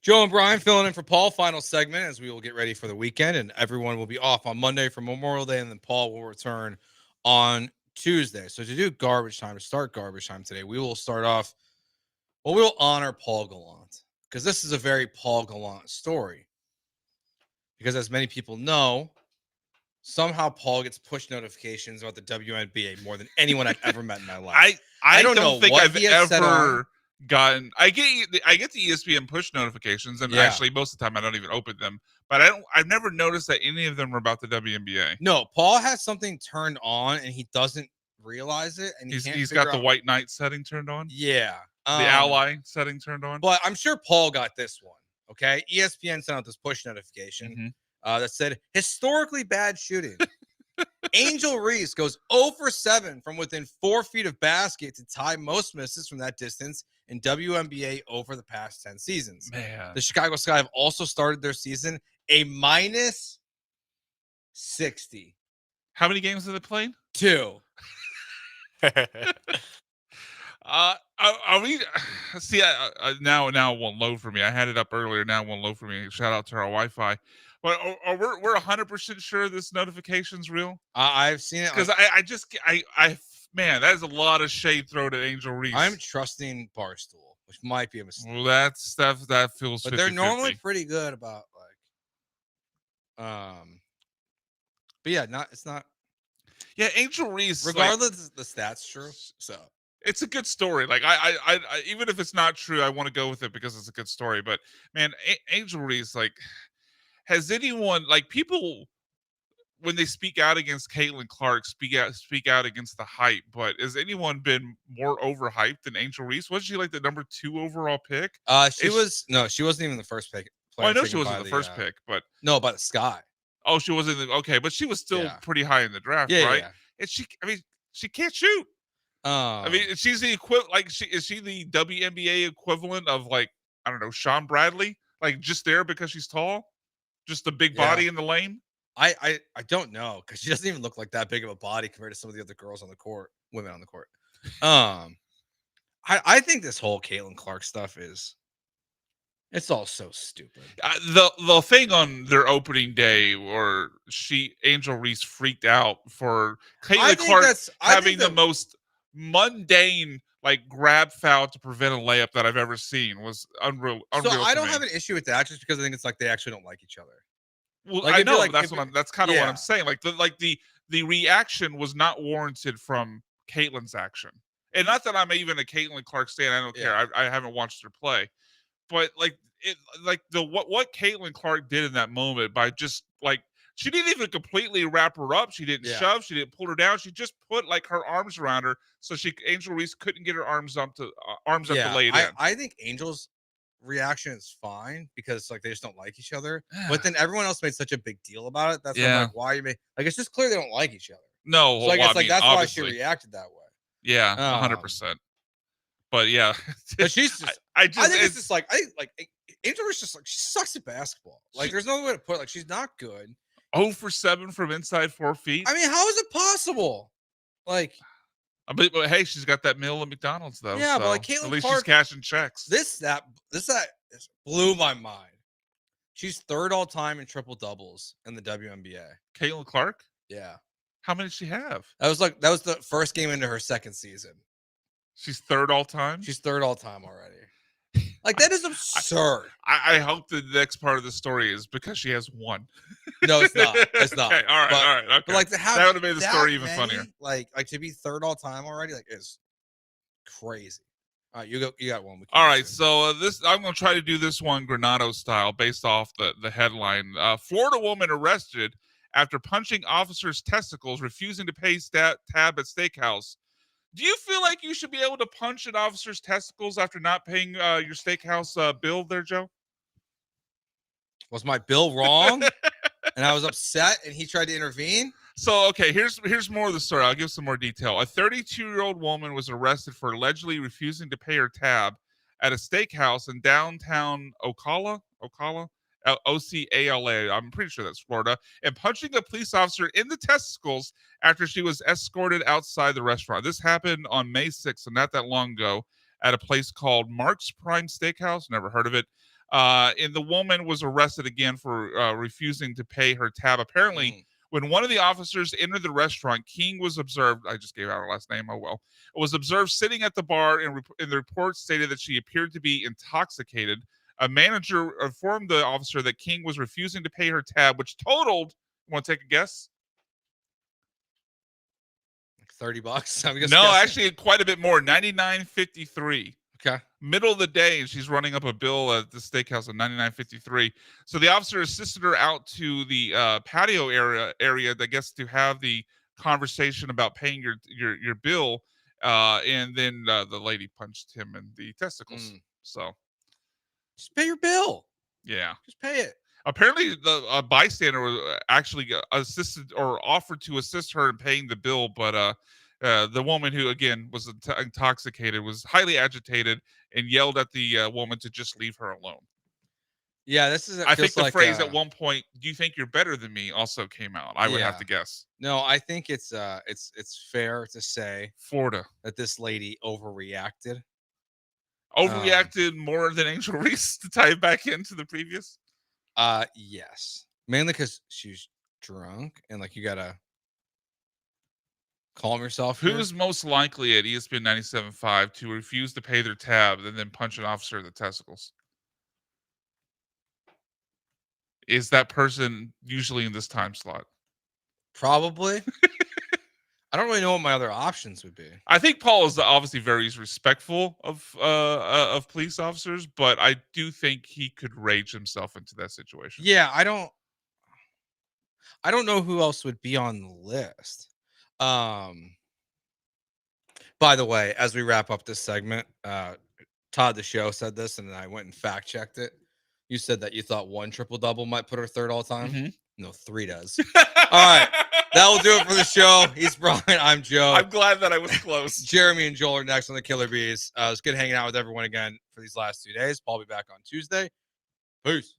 Joe and Brian filling in for Paul. Final segment as we will get ready for the weekend, and everyone will be off on Monday for Memorial Day, and then Paul will return on Tuesday. So to do garbage time, to start garbage time today, we will start off. Well, we'll honor Paul Gallant because this is a very Paul Gallant story. Because as many people know, somehow Paul gets push notifications about the WNBA more than anyone I've ever met in my life. I don't don't know think what I've he had set on. ever gotten. I get the ESPN push notifications, and Yeah. actually most of the time I don't even open them. But I've never noticed that any of them are about the WNBA. No, Paul has something turned on and he doesn't realize it, and He's got the white knight setting turned on. Yeah, The ally setting turned on. But I'm sure Paul got this one. Okay, ESPN sent out this push notification that said historically bad shooting. Angel Reese goes 0 for 7 from within 4 feet of basket to tie most misses from that distance in WNBA over the past 10 seasons. Man. The Chicago Sky have also started their season a minus 60. How many games have they played? 2. Are we see? Now it won't load for me. I had it up earlier. Now it won't load for me. Shout out to our Wi-Fi. But we're 100% sure this notification's real. I've seen it because I man, that is a lot of shade thrown at Angel Reese. I'm trusting Barstool, which might be a mistake. Well, that stuff that feels. But 50-50. they're normally pretty good about But yeah, it's not. Yeah, Angel Reese. Regardless, the stats true. So it's a good story. Like I even if it's not true, I want to go with it because it's a good story. But man, Angel Reese, like, has anyone people when they speak out against Caitlin Clark speak out against the hype? But has anyone been more overhyped than Angel Reese? Was she like the number 2 overall pick? She wasn't even the first pick. Well, I know she wasn't the first pick, but no, by the Sky. Oh, she wasn't okay, but she was still pretty high in the draft, right? Yeah. And she can't shoot. She's the equivalent. Is she the WNBA equivalent of I don't know, Sean Bradley? Just there because she's tall, just a big body in the lane. I don't know because she doesn't even look like that big of a body compared to some of the other girls on the court, women on the court. I think this whole Caitlin Clark stuff it's all so stupid. The thing on their opening day where Angel Reese freaked out for Caitlin Clark having the most mundane grab foul to prevent a layup that I've ever seen was unreal. So I don't have an issue with that just because I think it's they actually don't like each other. Well, I know that's kind of what I'm saying. The reaction was not warranted from Caitlin's action, and not that I'm even a Caitlin Clark stan. I don't care. I haven't watched her play. But what Caitlin Clark did in that moment by just she didn't even completely wrap her up. She didn't shove. She didn't pull her down. She just put her arms around her so Angel Reese couldn't get her arms up to lay it in. I think Angel's reaction is fine because they just don't like each other. But then everyone else made such a big deal about it. That's why I'm like, why are you it's just clear they don't like each other. No, so I guess that's obviously why she reacted that way. Yeah, 100%. But yeah, but she's just. I think it's just Angel Reese just she sucks at basketball. There's no way to put it. She's not good. 0 for 7 from inside 4 feet. I mean, how is it possible? But hey, she's got that meal at McDonald's though. Yeah, so but Caitlin at least Clark, she's cashing checks. This blew my mind. She's 3rd all time in triple doubles in the WNBA. Caitlin Clark. Yeah. How many does she have? That was the first game into her 2nd season. She's 3rd all time. She's 3rd all time already. That is absurd. I hope the next part of the story is because she has 1. No, it's not. It's not. Okay, all right. Okay. But to have that would have made the story even funnier. To be 3rd all time already, is crazy. All right, you got one. All right, so I'm going to try to do this one Granado style based off the headline. Florida woman arrested after punching officer's testicles, refusing to pay tab at steakhouse. Do you feel like you should be able to punch an officer's testicles after not paying your steakhouse bill there, Joe? Was my bill wrong? And I was upset and he tried to intervene? So, okay, here's more of the story. I'll give some more detail. A 32-year-old woman was arrested for allegedly refusing to pay her tab at a steakhouse in downtown Ocala, Ocala. I'm pretty sure that's Florida, and punching a police officer in the testicles after she was escorted outside the restaurant. This happened on May 6th, so not that long ago, at a place called Mark's Prime Steakhouse. Never heard of it. And the woman was arrested again for refusing to pay her tab. Apparently, when one of the officers entered the restaurant, King was observed. I just gave out her last name. Oh well. Was observed sitting at the bar, and the report stated that she appeared to be intoxicated. A manager informed the officer that King was refusing to pay her tab, which totaled. Want to take a guess? $30. No, actually, quite a bit more. $99.53. Okay. Middle of the day, and she's running up a bill at the steakhouse of $99.53. So the officer assisted her out to the patio area that gets to have the conversation about paying your bill, and then the lady punched him in the testicles. So just pay your bill. Yeah, just pay it. Apparently, the bystander was actually assisted or offered to assist her in paying the bill, but the woman, who again was intoxicated, was highly agitated and yelled at the woman to just leave her alone. Yeah, this is. I think the phrase at one point, "Do you think you're better than me?" also came out. I would have to guess. No, I think it's fair to say Florida that this lady overreacted. Overreacted more than Angel Reese, to tie it back into the previous. Yes, mainly because she's drunk and like you gotta calm yourself. Who's most likely at ESPN 97.5 to refuse to pay their tab and then punch an officer in the testicles? Is that person usually in this time slot? Probably. I don't really know what my other options would be. I think Paul is obviously very respectful of police officers, but I do think he could rage himself into that situation. Yeah, I don't know who else would be on the list. By the way, as we wrap up this segment, Todd the Show said this, and then I went and fact checked it. You said that you thought 1 triple-double might put her third all time. Mm-hmm. No, 3 does. All right. That will do it for the show. He's Brian. I'm Joe. I'm glad that I was close. Jeremy and Joel are next on the Killer Bees. It's good hanging out with everyone again for these last 2 days. Paul will be back on Tuesday. Peace.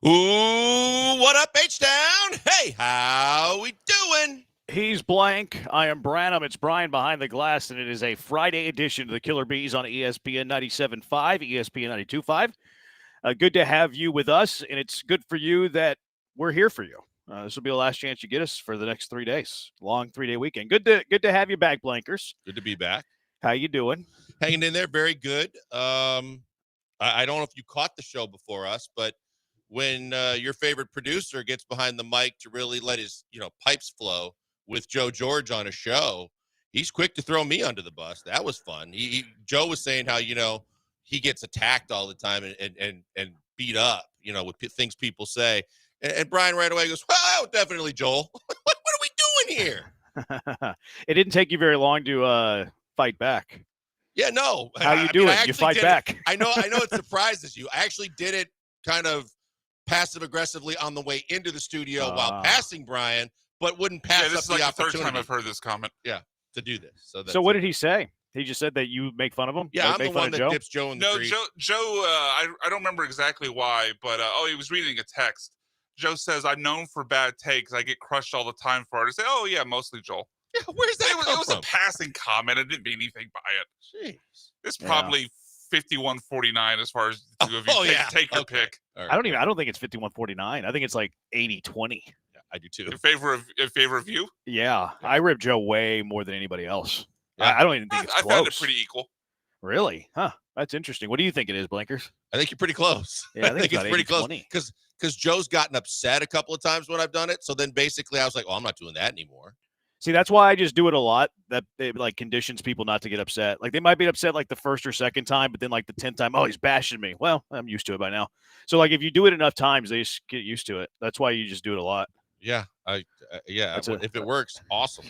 Ooh, what up, H-Town? Hey, how we doing? He's blank. I am Branham. It's Brian behind the glass, and it is a Friday edition of the Killer Bees on ESPN 97.5, ESPN 92.5. Good to have you with us, and it's good for you that we're here for you. This will be the last chance you get us for the next 3 days. Long 3-day weekend. Good to have you back, Blankers. Good to be back. How you doing? Hanging in there, very good. I don't know if you caught the show before us, but when your favorite producer gets behind the mic to really let his pipes flow with Joe George on a show, he's quick to throw me under the bus. That was fun. Joe was saying how he gets attacked all the time and beat up, with things people say. And Brian right away goes, "Well, definitely, Joel. What are we doing here?" It didn't take you very long to fight back. Yeah, no. How you doing? You fight back. I know it surprises you. I actually did it kind of passive aggressively on the way into the studio while passing Brian, but wouldn't pass up this is the like the opportunity. third time I've heard this comment. Yeah, to do this. So what did he say? He just said that you make fun of him? Yeah, Like, I'm the one that dips Joe in the No, grease. Joe. I don't remember exactly why, but he was reading a text. Joe says, "I'm known for bad takes. I get crushed all the time for it." I say, "Oh yeah, mostly Joel." Yeah, where's that It was a passing comment. I didn't mean anything by it. Jeez. It's probably 51-49 as far as the two of you take your pick. I don't think it's 51-49. I think it's like 80-20. Yeah, I do too. In favor of you? Yeah, I rip Joe way more than anybody else. Yeah. I don't even think it's I close. found it pretty equal. Really? Huh. That's interesting. What do you think it is, Blankers? I think you're pretty close. Yeah, I think it's pretty close 80-20. because Joe's gotten upset a couple of times when I've done it. So then basically I was like, "Oh, I'm not doing that anymore." See, that's why I just do it a lot. That it like conditions people not to get upset. Like they might be upset like the first or second time, but then like the 10th time, oh, he's bashing me. Well, I'm used to it by now. So like if you do it enough times, they just get used to it. That's why you just do it a lot. Yeah, if it works, awesome.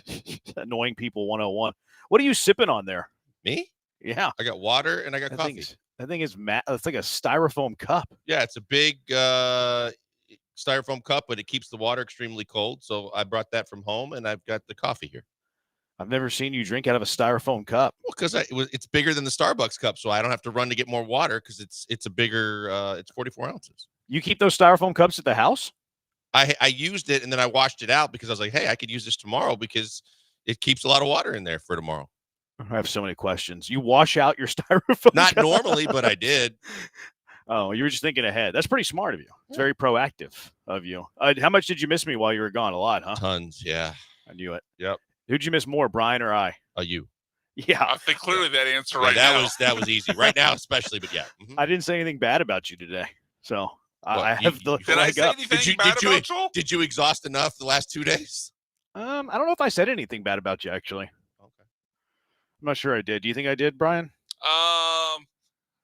Annoying people 101. What are you sipping on there? Me? Yeah, I got water and I got coffee. I think it's it's like a styrofoam cup. Yeah, it's a big styrofoam cup, but it keeps the water extremely cold. So I brought that from home, and I've got the coffee here. I've never seen you drink out of a styrofoam cup. Well, because it's bigger than the Starbucks cup, so I don't have to run to get more water because it's a bigger. It's 44 ounces. You keep those styrofoam cups at the house? I used it and then I washed it out because I was like, hey, I could use this tomorrow because it keeps a lot of water in there for tomorrow. I have so many questions. You wash out your styrofoam? Not cup? normally, but I did. Oh, you were just thinking ahead. That's pretty smart of you. It's very proactive of you. How much did you miss me while you were gone? A lot, huh? Tons, yeah. I knew it. Yep. Who'd you miss more, Brian or I? You. Yeah. I think clearly that answer that was easy. Right now, especially, but yeah. Mm-hmm. I didn't say anything bad about you today. So I What, have the Did I leg say up. anything bad about Joel? Did you exhaust enough the last 2 days? I don't know if I said anything bad about you, actually. Okay. I'm not sure I did. Do you think I did, Brian?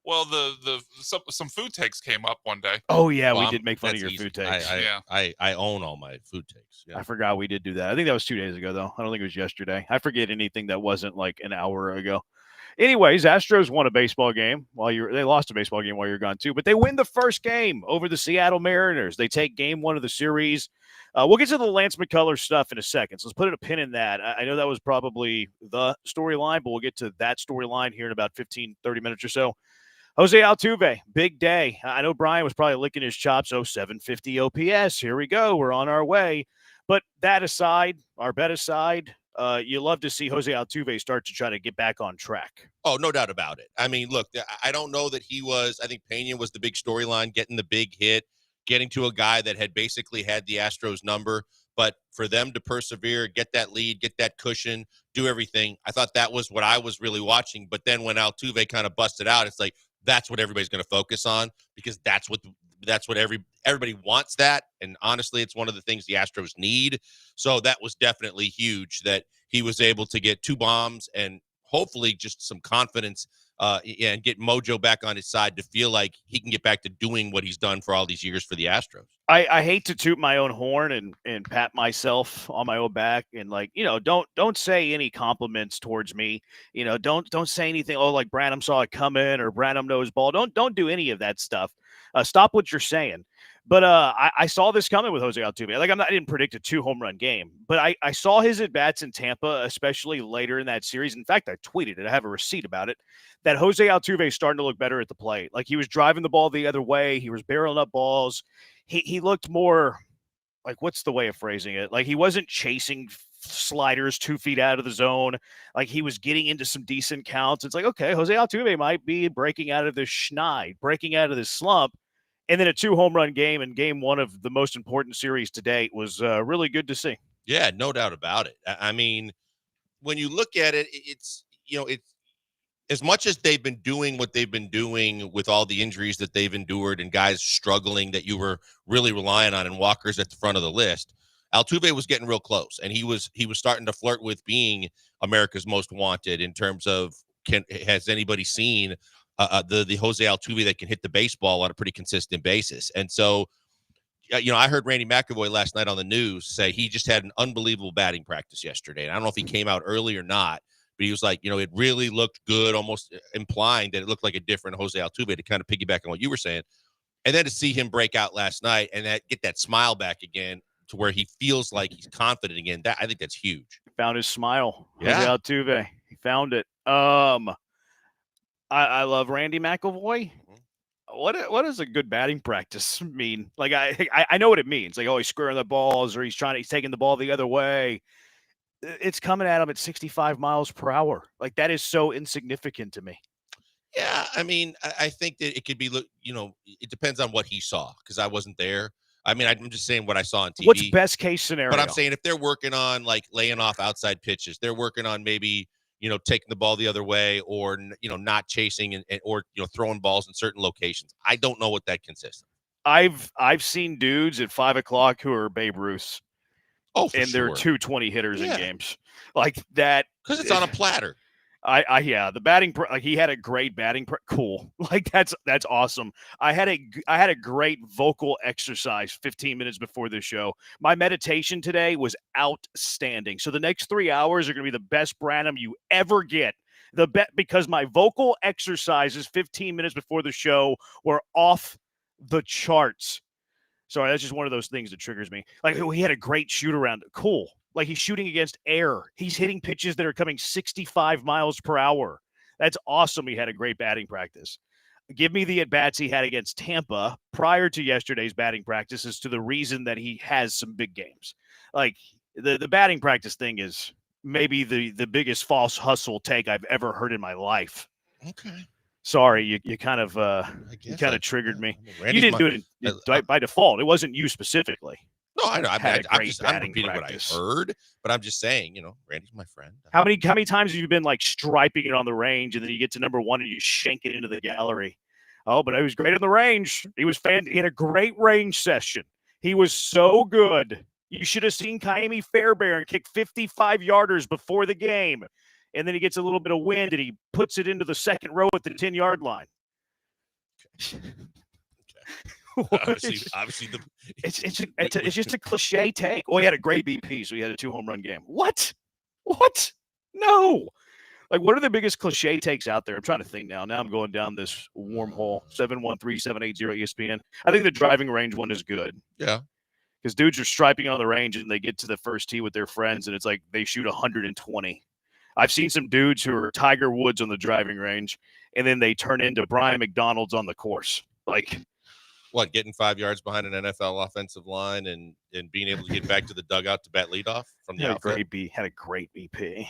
Well, some food takes came up one day. Oh, yeah, Well, we did make fun of your that's food easy. takes. I own all my food takes. Yeah. I forgot we did do that. I think that was 2 days ago, though. I don't think it was yesterday. I forget anything that wasn't like an hour ago. Anyways, Astros won a baseball game they lost a baseball game while you're gone too, but they win the first game over the Seattle Mariners. They take game 1 of the series. We'll get to the Lance McCullers stuff in a second. So let's put a pin in that. I know that was probably the storyline, but we'll get to that storyline here in about 15, 30 minutes or so. Jose Altuve, big day. I know Brian was probably licking his chops. 750 OPS. Here we go. We're on our way. But that aside, our bet aside, you love to see Jose Altuve start to try to get back on track. Oh, no doubt about it. I mean, look, I don't know that I think Pena was the big storyline, getting the big hit, getting to a guy that had basically had the Astros number. But for them to persevere, get that lead, get that cushion, do everything, I thought that was what I was really watching. But then when Altuve kind of busted out, it's like, that's what everybody's going to focus on because that's what everybody wants that. And honestly, it's one of the things the Astros need. So that was definitely huge that he was able to get 2 bombs and hopefully just some confidence and get mojo back on his side to feel like he can get back to doing what he's done for all these years for the Astros. I hate to toot my own horn and pat myself on my own back and don't say any compliments towards me. Don't say anything. Oh, like Branham saw it coming or Branham knows ball. Don't do any of that stuff. Stop what you're saying. But I saw this coming with Jose Altuve. Like I didn't predict a 2-home run game, but I saw his at bats in Tampa, especially later in that series. In fact, I tweeted it. I have a receipt about it. That Jose Altuve is starting to look better at the plate. Like he was driving the ball the other way. He was barreling up balls. He looked more like, what's the way of phrasing it? Like he wasn't chasing sliders 2 feet out of the zone. Like he was getting into some decent counts. It's like, okay, Jose Altuve might be breaking out of this schneid, breaking out of this slump. And then a 2-home run game in game 1 of the most important series to date was really good to see. Yeah, no doubt about it. I mean, when you look at it, it's as much as they've been doing what they've been doing with all the injuries that they've endured and guys struggling that you were really relying on, and Walker's at the front of the list. Altuve was getting real close, and he was starting to flirt with being America's most wanted in terms of has anybody seen the Jose Altuve that can hit the baseball on a pretty consistent basis. And so, I heard Randy McAvoy last night on the news say he just had an unbelievable batting practice yesterday. And I don't know if he came out early or not, but he was like, it really looked good, almost implying that it looked like a different Jose Altuve, to kind of piggyback on what you were saying. And then to see him break out last night and get that smile back again to where he feels like he's confident again, I think that's huge. Found his smile. Yeah. Jose Altuve. He found it. I love Randy McAvoy. What does a good batting practice mean? Like I know what it means. Like, he's squaring the balls, or he's taking the ball the other way. It's coming at him at 65 miles per hour. Like, that is so insignificant to me. Yeah, I mean, I think that it could be, it depends on what he saw, because I wasn't there. I mean, I'm just saying what I saw on TV. What's best case scenario? But I'm saying if they're working on, like, laying off outside pitches, they're working on maybe, taking the ball the other way, or, not chasing or throwing balls in certain locations. I don't know what that consists of. I've seen dudes at 5 o'clock who are Babe Ruths. Oh, for and sure. they're 220 hitters in games like that, because it's on a platter. The batting, like, he had a great batting. Cool. Like, that's awesome. I had a great vocal exercise 15 minutes before this show. My meditation today was outstanding. So the next 3 hours are going to be the best Branham you ever get. Because my vocal exercises 15 minutes before the show were off the charts. Sorry, that's just one of those things that triggers me. Like, he had a great shoot around. Cool. Like, he's shooting against air. He's hitting pitches that are coming 65 miles per hour. That's awesome. He had a great batting practice. Give me the at-bats he had against Tampa prior to yesterday's batting practice as to the reason that he has some big games. Like, the batting practice thing is maybe the biggest false hustle take I've ever heard in my life. Okay. Sorry, you kind of triggered me. You didn't do it by default. It wasn't you specifically. No, I know. I'm batting repeating practice. what I heard, but I'm just saying, Randy's my friend. How many times have you been like striping it on the range, and then you get to number 1 and you shank it into the gallery? Oh, but he was great on the range. He had a great range session. He was so good. You should have seen Kaimi Fairbairn kick 55-yarders before the game. And then he gets a little bit of wind, and he puts it into the second row at the 10-yard line. Obviously, it's just a cliche take. Oh, he had a great BP, so he had a 2-home run game. What? No. Like, what are the biggest cliche takes out there? I'm trying to think now. Now I'm going down this wormhole. 713-780 ESPN. I think the driving range one is good. Yeah. Because dudes are striping on the range, and they get to the first tee with their friends, and it's like they shoot 120. I've seen some dudes who are Tiger Woods on the driving range, and then they turn into Brian McDonald's on the course. Like, what, getting 5 yards behind an NFL offensive line and being able to get back to the dugout to bat leadoff from the outfield? Had a great BP.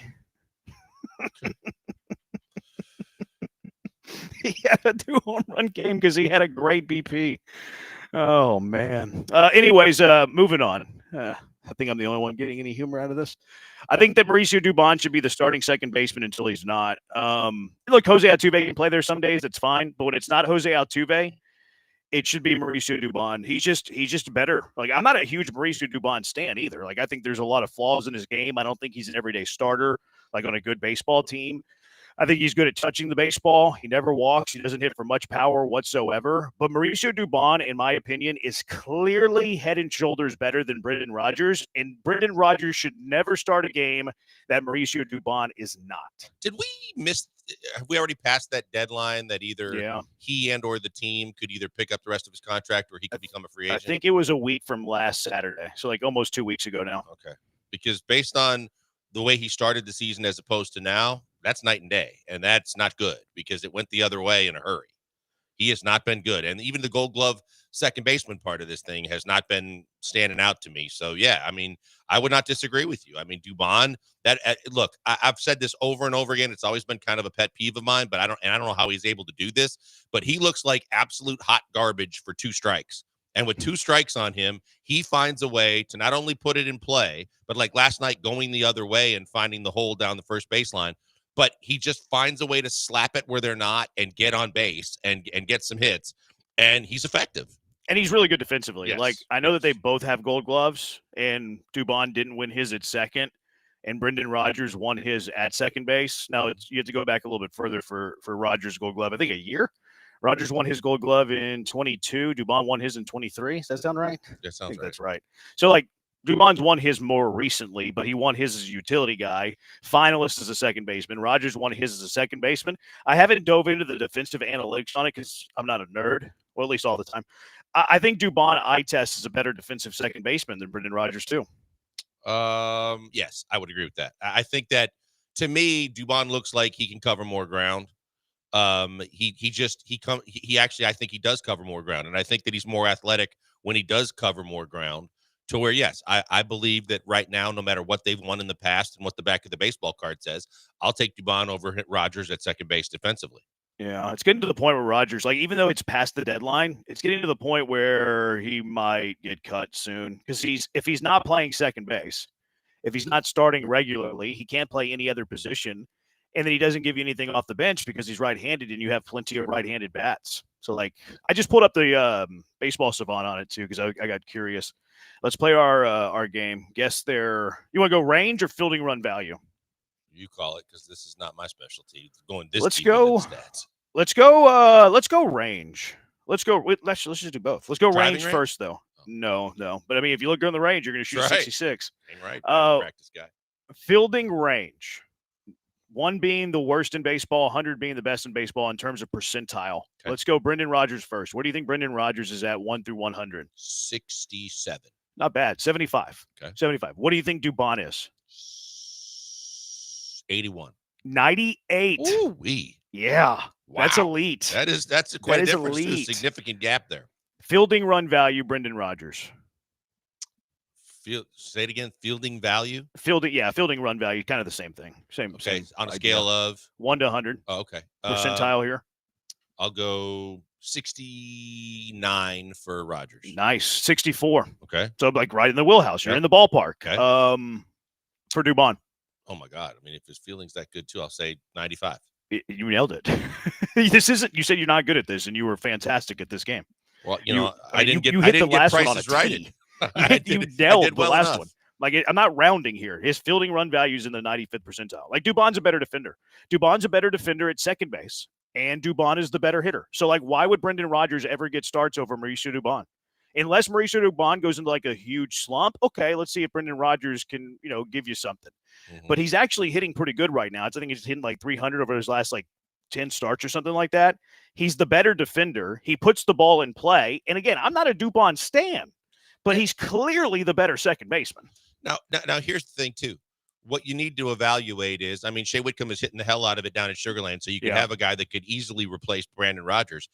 He had a 2-home run game because he had a great BP. Oh, man. Anyways, moving on. I think I'm the only one getting any humor out of this. I think that Mauricio Dubon should be the starting second baseman until he's not. Look, Jose Altuve can play there some days. That's fine. But when it's not Jose Altuve, it should be Mauricio Dubon. He's just better. Like, I'm not a huge Mauricio Dubon stan either. Like, I think there's a lot of flaws in his game. I don't think he's an everyday starter, like on a good baseball team. I think he's good at touching the baseball. He never walks. He doesn't hit for much power whatsoever. But Mauricio Dubon, in my opinion, is clearly head and shoulders better than Brendan Rodgers. And Brendan Rodgers should never start a game that Mauricio Dubon is not. Did we miss? Have we already passed that deadline that either he and or the team could either pick up the rest of his contract or he could become a free agent? I think it was a week from last Saturday. So like almost 2 weeks ago now. Okay. Because based on the way he started the season as opposed to now, that's night and day. And that's not good because it went the other way in a hurry. He has not been good. And even the Gold Glove second baseman part of this thing has not been standing out to me. So, yeah, I mean, I would not disagree with you. I mean, Dubon, look, I've said this over and over again. It's always been kind of a pet peeve of mine, but I don't know how he's able to do this. But he looks like absolute hot garbage for 2 strikes. And with 2 strikes on him, he finds a way to not only put it in play, but like last night going the other way and finding the hole down the first baseline. But he just finds a way to slap it where they're not and get on base and get some hits. And he's effective. And he's really good defensively. Yes. Like, I know that they both have Gold Gloves, and Dubon didn't win his at second, and Brendan Rodgers won his at second base. Now, you have to go back a little bit further for Rodgers' Gold Glove. I think a year. Rodgers won his Gold Glove in 22. Dubon won his in 23. Does that sound right? That sounds right. That's right. So, like, Dubon's won his more recently, but he won his as a utility guy, finalist as a second baseman. Rodgers won his as a second baseman. I haven't dove into the defensive analytics on it because I'm not a nerd, or at least all the time. I think Dubon eye test is a better defensive second baseman than Brendan Rodgers too. Yes, I would agree with that. I think that to me, Dubon looks like he can cover more ground. He actually, I think he does cover more ground, and I think that he's more athletic when he does cover more ground. To where, yes, I believe that right now, no matter what they've won in the past and what the back of the baseball card says, I'll take Dubon over Rodgers at second base defensively. Yeah, it's getting to the point where Rodgers, like, even though it's past the deadline, it's getting to the point where he might get cut soon because if he's not playing second base, if he's not starting regularly, he can't play any other position, and then he doesn't give you anything off the bench because he's right-handed, and you have plenty of right-handed bats. So, like, I just pulled up the baseball savant on it too because I got curious. Let's play our game. Guess you want to go range or fielding run value? You call it because this is not my specialty. Going this Let's deep into go. the stats. Let's go range. Let's just do both. Let's go Driving range range? first though. No. But I mean, if you look on the range, you're going to shoot Right. 66. Ain't right. I'm a practice guy. Fielding range. 1 being the worst in baseball, 100 being the best in baseball in terms of percentile. Okay. Let's go Brendan Rodgers first. What do you think Brendan Rodgers is at 1 through 100? 67. Not bad. 75. Okay. 75. What do you think Dubon is? 81. 98. Ooh-wee. Yeah. That's Wow. elite. That's quite a difference. There's a elite. significant gap there. Fielding run value, Brendan Rodgers. Say it again. Fielding value. Fielding run value, kind of the same thing. Same. Okay. Same On a idea. scale of 1 to 100. Oh, okay. Percentile here. I'll go 69 for Rodgers. Nice. 64. Okay. So like right in the wheelhouse. You're Yep. in the ballpark. Okay. For Dubon. Oh my God. I mean, if his feeling's that good too, I'll say 95. You nailed it. This isn't. You said you're not good at this, and you were fantastic at this game. Well, I didn't you get. I hit didn't the get last one on prices a right. tee. I You did nailed the well last enough. one. Like, I'm not rounding here. His fielding run value is in the 95th percentile. Like, Dubon's a better defender. Dubon's a better defender at second base, and Dubon is the better hitter. So, like, why would Brendan Rodgers ever get starts over Mauricio Dubon? Unless Mauricio Dubon goes into, like, a huge slump, okay, let's see if Brendan Rodgers can, give you something. Mm-hmm. But he's actually hitting pretty good right now. I think he's hitting, like, 300 over his last, like, 10 starts or something like that. He's the better defender. He puts the ball in play. And, again, I'm not a Dubon stan, but he's clearly the better second baseman. Now, here's the thing, too. What you need to evaluate is, I mean, Shea Whitcomb is hitting the hell out of it down at Sugar Land, so you can have a guy that could easily replace Brandon Rodgers.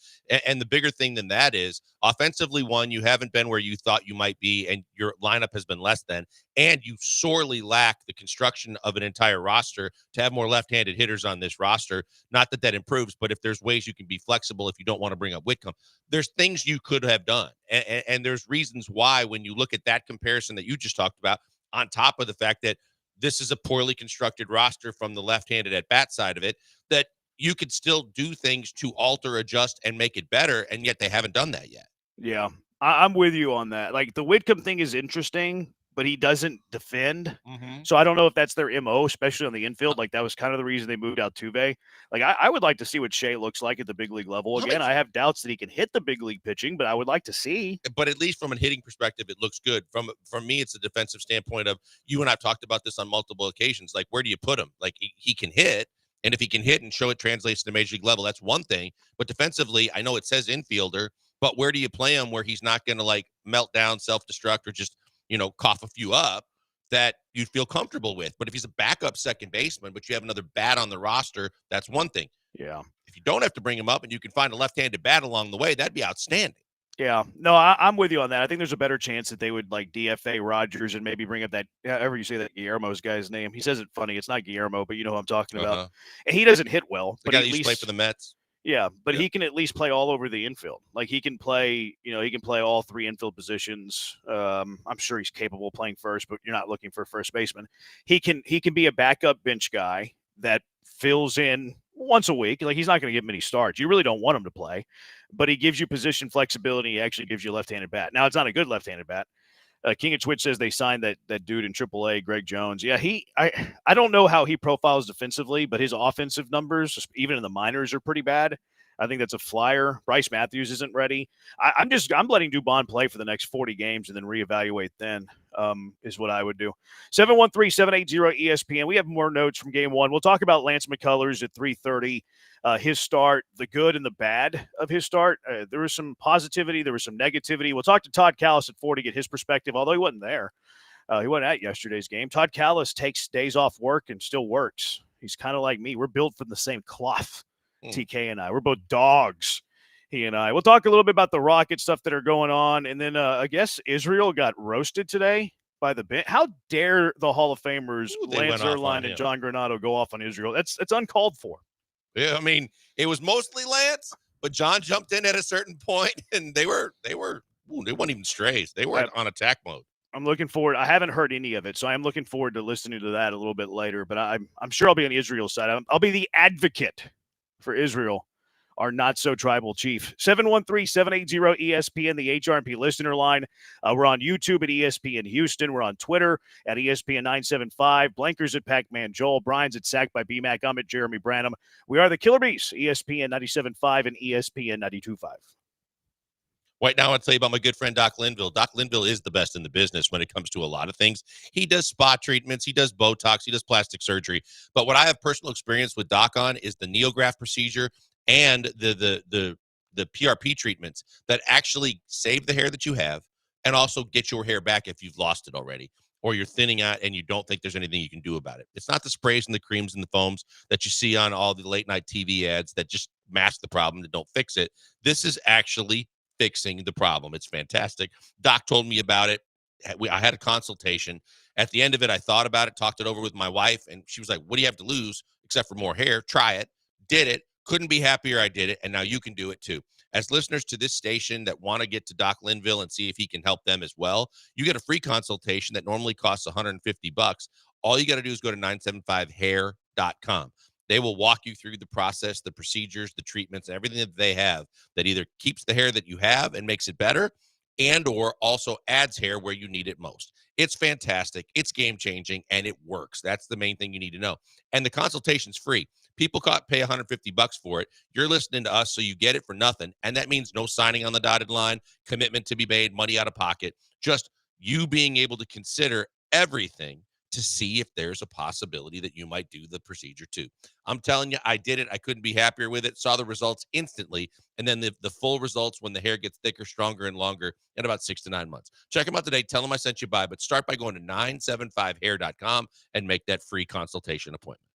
And the bigger thing than that is, offensively, one, you haven't been where you thought you might be, and your lineup has been less than, and you sorely lack the construction of an entire roster to have more left-handed hitters on this roster. Not that improves, but if there's ways you can be flexible if you don't want to bring up Whitcomb, there's things you could have done. And there's reasons why, when you look at that comparison that you just talked about, on top of the fact that this is a poorly constructed roster from the left-handed at-bat side of it, that you could still do things to alter, adjust, and make it better, and yet they haven't done that yet. Yeah, I'm with you on that. Like, the Whitcomb thing is interesting but he doesn't defend. Mhm. So I don't know if that's their MO, especially on the infield. Like that was kind of the reason they moved Altuve. Like I would like to see what Shea looks like at the big league level. Again, I have doubts that he can hit the big league pitching, but I would like to see. But at least from a hitting perspective, it looks good. From me, it's a defensive standpoint of you and I've talked about this on multiple occasions. Like, where do you put him? Like he can hit, and if he can hit and show it translates to the major league level, that's one thing. But defensively, I know it says infielder, but where do you play him where he's not going to like melt down, self-destruct, or just cough a few up that you'd feel comfortable with? But if he's a backup second baseman, but you have another bat on the roster, that's one thing. Yeah. If you don't have to bring him up and you can find a left-handed bat along the way, that'd be outstanding. Yeah, no, I'm with you on that. I think there's a better chance that they would like DFA Rogers and maybe bring up that, however you say that Guillermo's guy's name. He says it funny. It's not Guillermo, but you know who I'm talking about. And he doesn't hit well, The but guy at that used least to play for the Mets. Yeah, but he can at least play all over the infield. Like he can play, he can play all three infield positions. I'm sure he's capable of playing first, but you're not looking for a first baseman. He can be a backup bench guy that fills in once a week. Like he's not going to get many starts. You really don't want him to play, but he gives you position flexibility. He actually gives you a left-handed bat. Now it's not a good left-handed bat. King of Twitch says they signed that dude in AAA, Greg Jones. Yeah, I don't know how he profiles defensively, but his offensive numbers, even in the minors, are pretty bad. I think that's a flyer. Bryce Matthews isn't ready. I'm letting Dubon play for the next 40 games and then reevaluate then, is what I would do. 713-780-ESPN. We have more notes from game one. We'll talk about Lance McCullers at 3:30. His start, the good and the bad of his start. There was some positivity. There was some negativity. We'll talk to Todd Callis at 4 to get his perspective, although he wasn't there. He wasn't at yesterday's game. Todd Callis takes days off work and still works. He's kind of like me. We're built from the same cloth, TK and I. We're both dogs, he and I. We'll talk a little bit about the Rocket stuff that are going on. And then I guess Israel got roasted today by the bench. How dare the Hall of Famers, Lance Zierlein and John Granado, go off on Israel? That's uncalled for. Yeah, I mean, it was mostly Lance, but John jumped in at a certain point, and they weren't even strays. They were on attack mode. I'm looking forward. I haven't heard any of it, so I'm looking forward to listening to that a little bit later. But I'm sure I'll be on Israel's side. I'll be the advocate for Israel, our not-so-tribal chief. 713-780-ESPN, the HRP listener line. We're on YouTube at ESPN Houston. We're on Twitter at ESPN975. Blankers at Pac-Man Joel. Brian's at Sacked by BMAC. I'm at Jeremy Branham. We are the Killer Bees, ESPN 97.5 and ESPN 92.5. Right now, I'll tell you about my good friend Doc Linville. Doc Linville is the best in the business when it comes to a lot of things. He does spa treatments, he does Botox, he does plastic surgery. But what I have personal experience with Doc on is the NeoGraft procedure and the PRP treatments that actually save the hair that you have and also get your hair back if you've lost it already or you're thinning out and you don't think there's anything you can do about it. It's not the sprays and the creams and the foams that you see on all the late night TV ads that just mask the problem that don't fix it. This is actually fixing the problem. It's fantastic. Doc told me about it. I had a consultation. At the end of it, I thought about it, talked it over with my wife, and she was like, what do you have to lose except for more hair? Try it. Did it. Couldn't be happier I did it, and now you can do it too. As listeners to this station that want to get to Doc Linville and see if he can help them as well, you get a free consultation that normally costs $150. All you got to do is go to 975hair.com. They will walk you through the process, the procedures, the treatments, everything that they have that either keeps the hair that you have and makes it better and or also adds hair where you need it most. It's fantastic. It's game-changing, and it works. That's the main thing you need to know. And the consultation's free. People pay $150 for it. You're listening to us, so you get it for nothing, and that means no signing on the dotted line, commitment to be made, money out of pocket, just you being able to consider everything to see if there's a possibility that you might do the procedure too. I'm telling you, I did it. I couldn't be happier with it. Saw the results instantly. And then the full results when the hair gets thicker, stronger, and longer in about 6 to 9 months. Check them out today. Tell them I sent you by, but start by going to 975hair.com and make that free consultation appointment.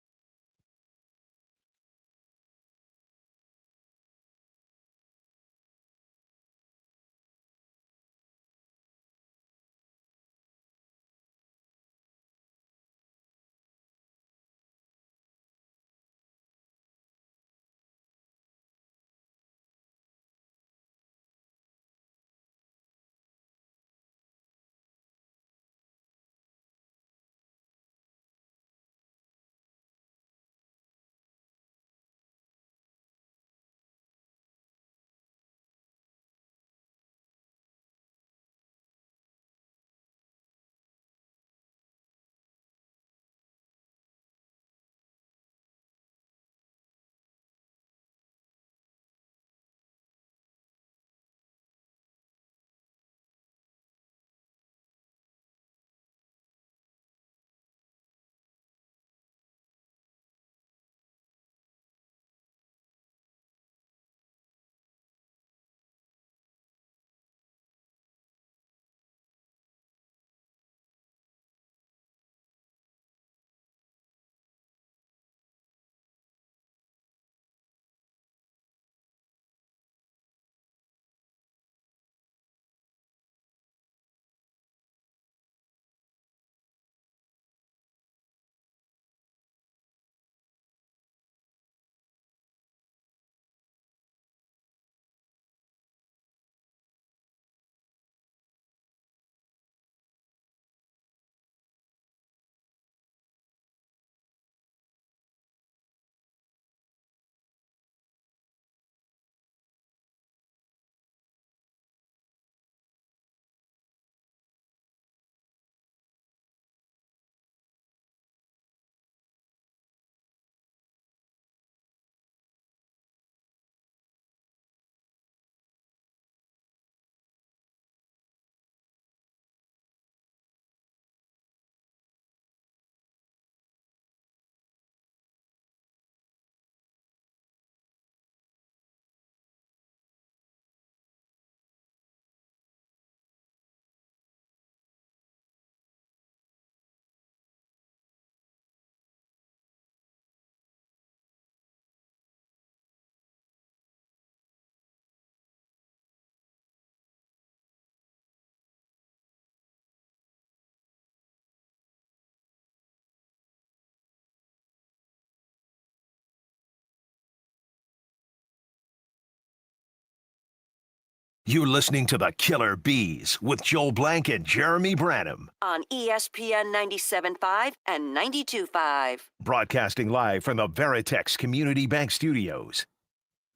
You're listening to the Killer Bees with Joel Blank and Jeremy Branham. On ESPN 97.5 and 92.5. Broadcasting live from the Veritex Community Bank Studios.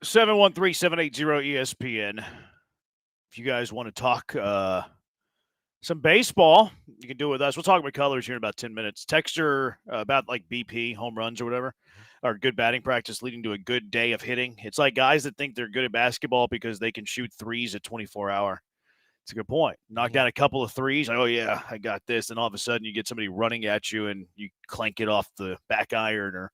713-780-ESPN. If you guys want to talk some baseball, you can do it with us. We'll talk about colors here in about 10 minutes. Texter about like BP, home runs or whatever, or good batting practice leading to a good day of hitting. It's like guys that think they're good at basketball because they can shoot threes at 24-hour. It's a good point. Knock down a couple of threes. Like, oh, yeah, I got this. And all of a sudden you get somebody running at you and you clank it off the back iron or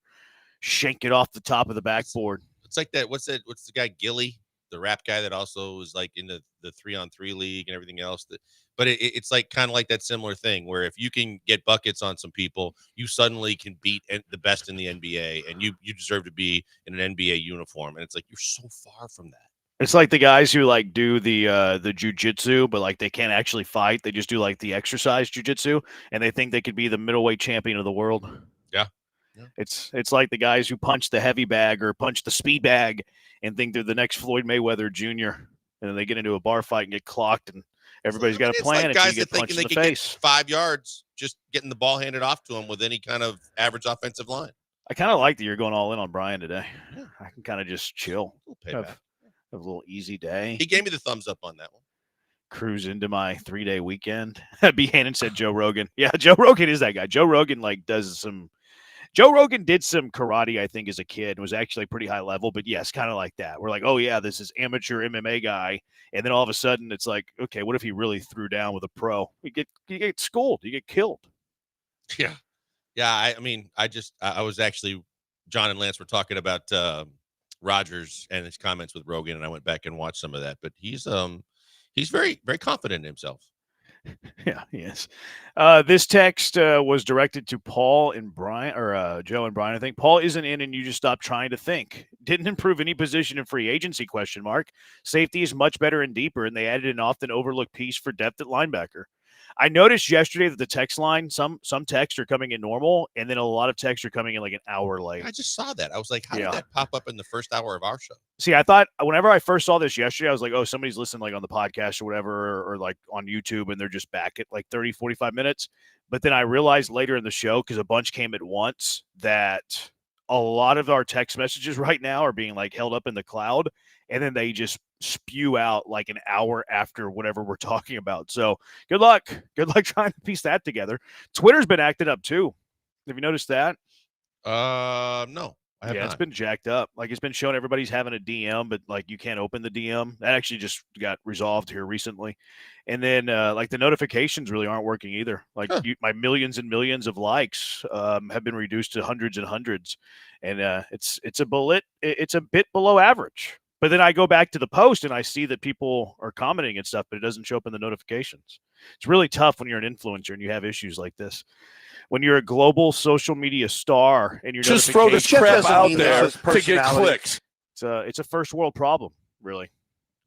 shank it off the top of the backboard. It's like that. What's the guy, Gilly, the rap guy that also is like in the 3-on-3 league and everything else. But it's like kind of like that similar thing where if you can get buckets on some people, you suddenly can beat the best in the NBA, and you deserve to be in an NBA uniform. And it's like you're so far from that. It's like the guys who like do the jujitsu, but like they can't actually fight. They just do like the exercise jujitsu, and they think they could be the middleweight champion of the world. Yeah. It's like the guys who punch the heavy bag or punch the speed bag and think they're the next Floyd Mayweather Jr. And then they get into a bar fight and get clocked, and everybody's got a plan. Like guys and you that get punched thinking in they the can face. get 5 yards just getting the ball handed off to them with any kind of average offensive line. I kind of like that you're going all in on Brian today. Yeah. I can kind of just chill. Have a little easy day. He gave me the thumbs up on that one. Cruise into my 3-day weekend. B. Hannon said Joe Rogan. Yeah, Joe Rogan is that guy. Joe Rogan Joe Rogan did some karate, I think, as a kid, and was actually pretty high level. But yes, kind of like that. We're like, oh yeah, this is amateur MMA guy, and then all of a sudden it's like, okay, what if he really threw down with a pro? You get schooled, you get killed. Yeah. I mean, I was actually, John and Lance were talking about Rodgers and his comments with Rogan, and I went back and watched some of that. But he's very, very confident in himself. Yeah, he is. This text was directed to Paul and Brian, or Joe and Brian. I think Paul isn't in, and you just stopped trying to think. Didn't improve any position in free agency? ? Safety is much better and deeper, and they added an often overlooked piece for depth at linebacker. I noticed yesterday that the text line, some texts are coming in normal, and then a lot of texts are coming in like an hour late. I just saw that. I was like, how did that pop up in the first hour of our show? See, I thought whenever I first saw this yesterday, I was like, oh, somebody's listening like on the podcast or whatever, or like on YouTube, and they're just back at like 30, 45 minutes. But then I realized later in the show, because a bunch came at once, that a lot of our text messages right now are being like held up in the cloud, and then they just spew out like an hour after whatever we're talking about. So good luck trying to piece that together. Twitter's been acted up too. Have you noticed that? No, I have not. It's been jacked up. Like it's been showing everybody's having a DM, but like you can't open the DM. That actually just got resolved here recently. And then like the notifications really aren't working either. Like my millions and millions of likes have been reduced to hundreds and hundreds, and it's a bit below average. But then I go back to the post and I see that people are commenting and stuff, but it doesn't show up in the notifications. It's really tough when you're an influencer and you have issues like this. When you're a global social media star and you're just throw this crap out there to get clicks. It's a first world problem, really.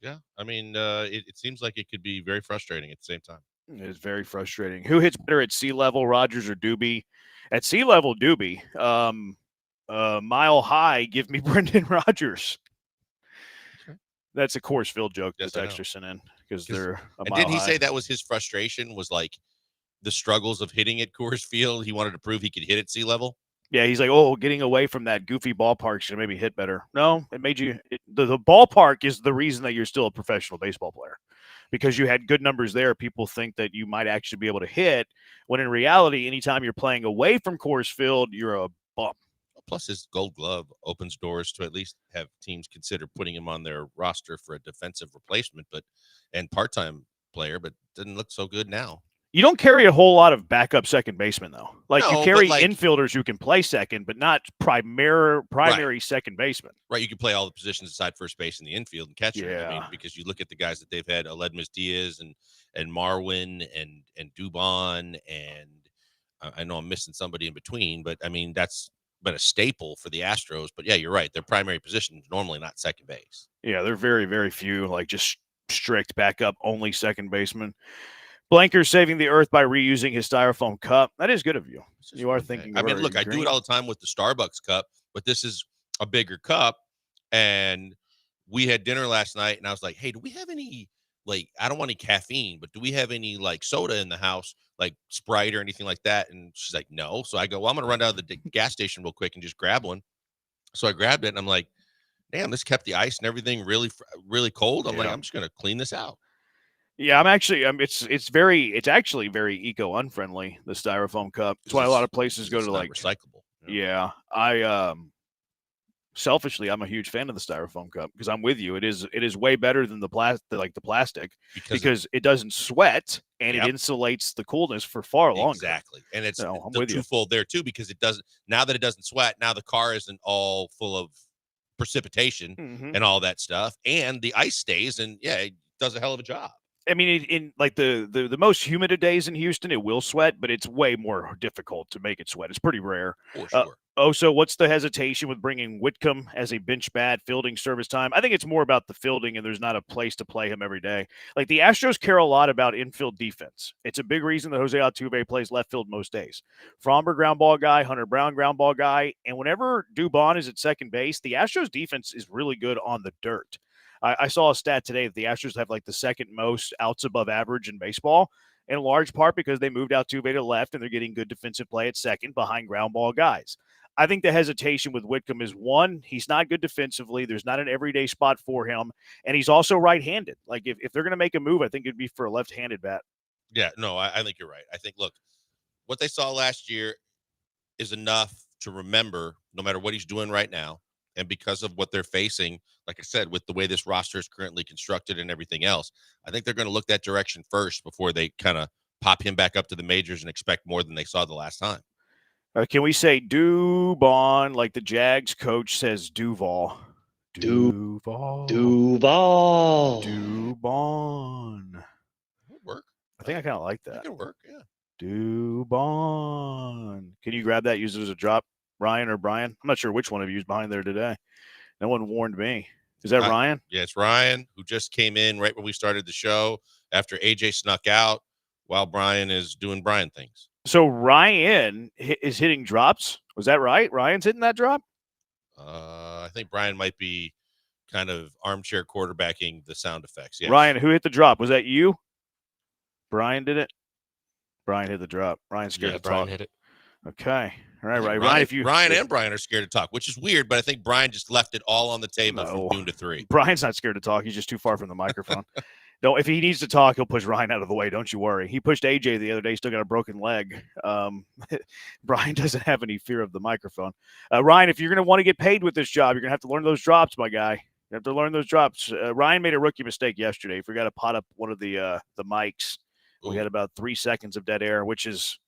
Yeah, I mean, it seems like it could be very frustrating at the same time. It is very frustrating. Who hits better at sea level, Rodgers or Doobie? At sea level, Doobie. Mile high, give me Brendan Rodgers. That's a Coors Field joke that's extra sent in because they're a and mile didn't he high. say that was his frustration was like the struggles of hitting at Coors Field? He wanted to prove he could hit at sea level. Yeah, he's like, oh, getting away from that goofy ballpark should maybe hit better. No, it made you the ballpark is the reason that you're still a professional baseball player, because you had good numbers there. People think that you might actually be able to hit, when in reality, anytime you're playing away from Coors Field, you're a bum. Plus, his Gold Glove opens doors to at least have teams consider putting him on their roster for a defensive replacement, and part-time player, but doesn't look so good now. You don't carry a whole lot of backup second baseman, though. Like No, you carry but, like- infielders who can play second, but not primary second baseman. Right, you can play all the positions aside first base in the infield and catcher. I mean, Yeah. because you look at the guys that they've had, Aledmus Diaz and Marwin and Dubon, and I know I'm missing somebody in between, but I mean that's been a staple for the Astros. But yeah, you're right. Their primary position is normally not second base. Yeah, they're very, very few, like just strict backup only second baseman. Blanker saving the earth by reusing his styrofoam cup. That is good of you. You are thinking. I of mean, our look, I do green. it all the time with the Starbucks cup, but this is a bigger cup. And we had dinner last night, and I was like, hey, do we have any like, I don't want any caffeine, but do we have any like soda in the house, like Sprite or anything like that? And she's like, no. So I go, well, I'm going to run down to the gas station real quick and just grab one. So I grabbed it and I'm like, damn, this kept the ice and everything really, really cold. I'm like, I'm just going to clean this out. Yeah, it's actually very eco-unfriendly, the styrofoam cup. That's why a lot of places go to like recyclable. Yeah. I selfishly, I'm a huge fan of the styrofoam cup because I'm with you. It is way better than the plastic because it doesn't sweat and it insulates the coolness for far longer. Exactly. And it's I'm the with you. twofold there too, because now that it doesn't sweat, now the car isn't all full of precipitation and all that stuff. And the ice stays and it does a hell of a job. I mean, in like the most humid of days in Houston, it will sweat, but it's way more difficult to make it sweat. It's pretty rare. For sure. So what's the hesitation with bringing Whitcomb as a bench bat, fielding service time? I think it's more about the fielding, and there's not a place to play him every day. Like the Astros care a lot about infield defense. It's a big reason that Jose Altuve plays left field most days. Fromber ground ball guy, Hunter Brown ground ball guy, and whenever Dubon is at second base, the Astros defense is really good on the dirt. I saw a stat today that the Astros have like the second most outs above average in baseball, in large part because they moved Altuve to left and they're getting good defensive play at second behind ground ball guys. I think the hesitation with Whitcomb is one, he's not good defensively. There's not an everyday spot for him. And he's also right-handed. Like if they're going to make a move, I think it'd be for a left-handed bat. Yeah, no, I think you're right. I think, look, what they saw last year is enough to remember no matter what he's doing right now. And because of what they're facing, like I said, with the way this roster is currently constructed and everything else, I think they're going to look that direction first before they kind of pop him back up to the majors and expect more than they saw the last time. Can we say Dubon like the Jags coach says Duval? Duval. Dubon. It'll work. I think I kind of like that. It can work, yeah. Dubon. Can you grab that, use it as a drop, Ryan or Brian? I'm not sure which one of you is behind there today. No one warned me. Is that Ryan? Yeah, it's Ryan, who just came in right when we started the show after AJ snuck out while Brian is doing Brian things. So Ryan is hitting drops. Was that right? Ryan's hitting that drop? I think Brian might be kind of armchair quarterbacking the sound effects. Yes. Ryan, who hit the drop? Was that you? Brian did it? Brian hit the drop. Ryan's scared to Brian talk. hit it. Okay. All right, right. Ryan and Brian are scared to talk, which is weird, but I think Brian just left it all on the table from noon to 3. Brian's not scared to talk. He's just too far from the microphone. No, if he needs to talk, he'll push Ryan out of the way. Don't you worry. He pushed AJ the other day. Still got a broken leg. Brian doesn't have any fear of the microphone. Ryan, if you're going to want to get paid with this job, you're going to have to learn those drops, my guy. You have to learn those drops. Ryan made a rookie mistake yesterday. He forgot to pot up one of the mics. We had about 3 seconds of dead air, which is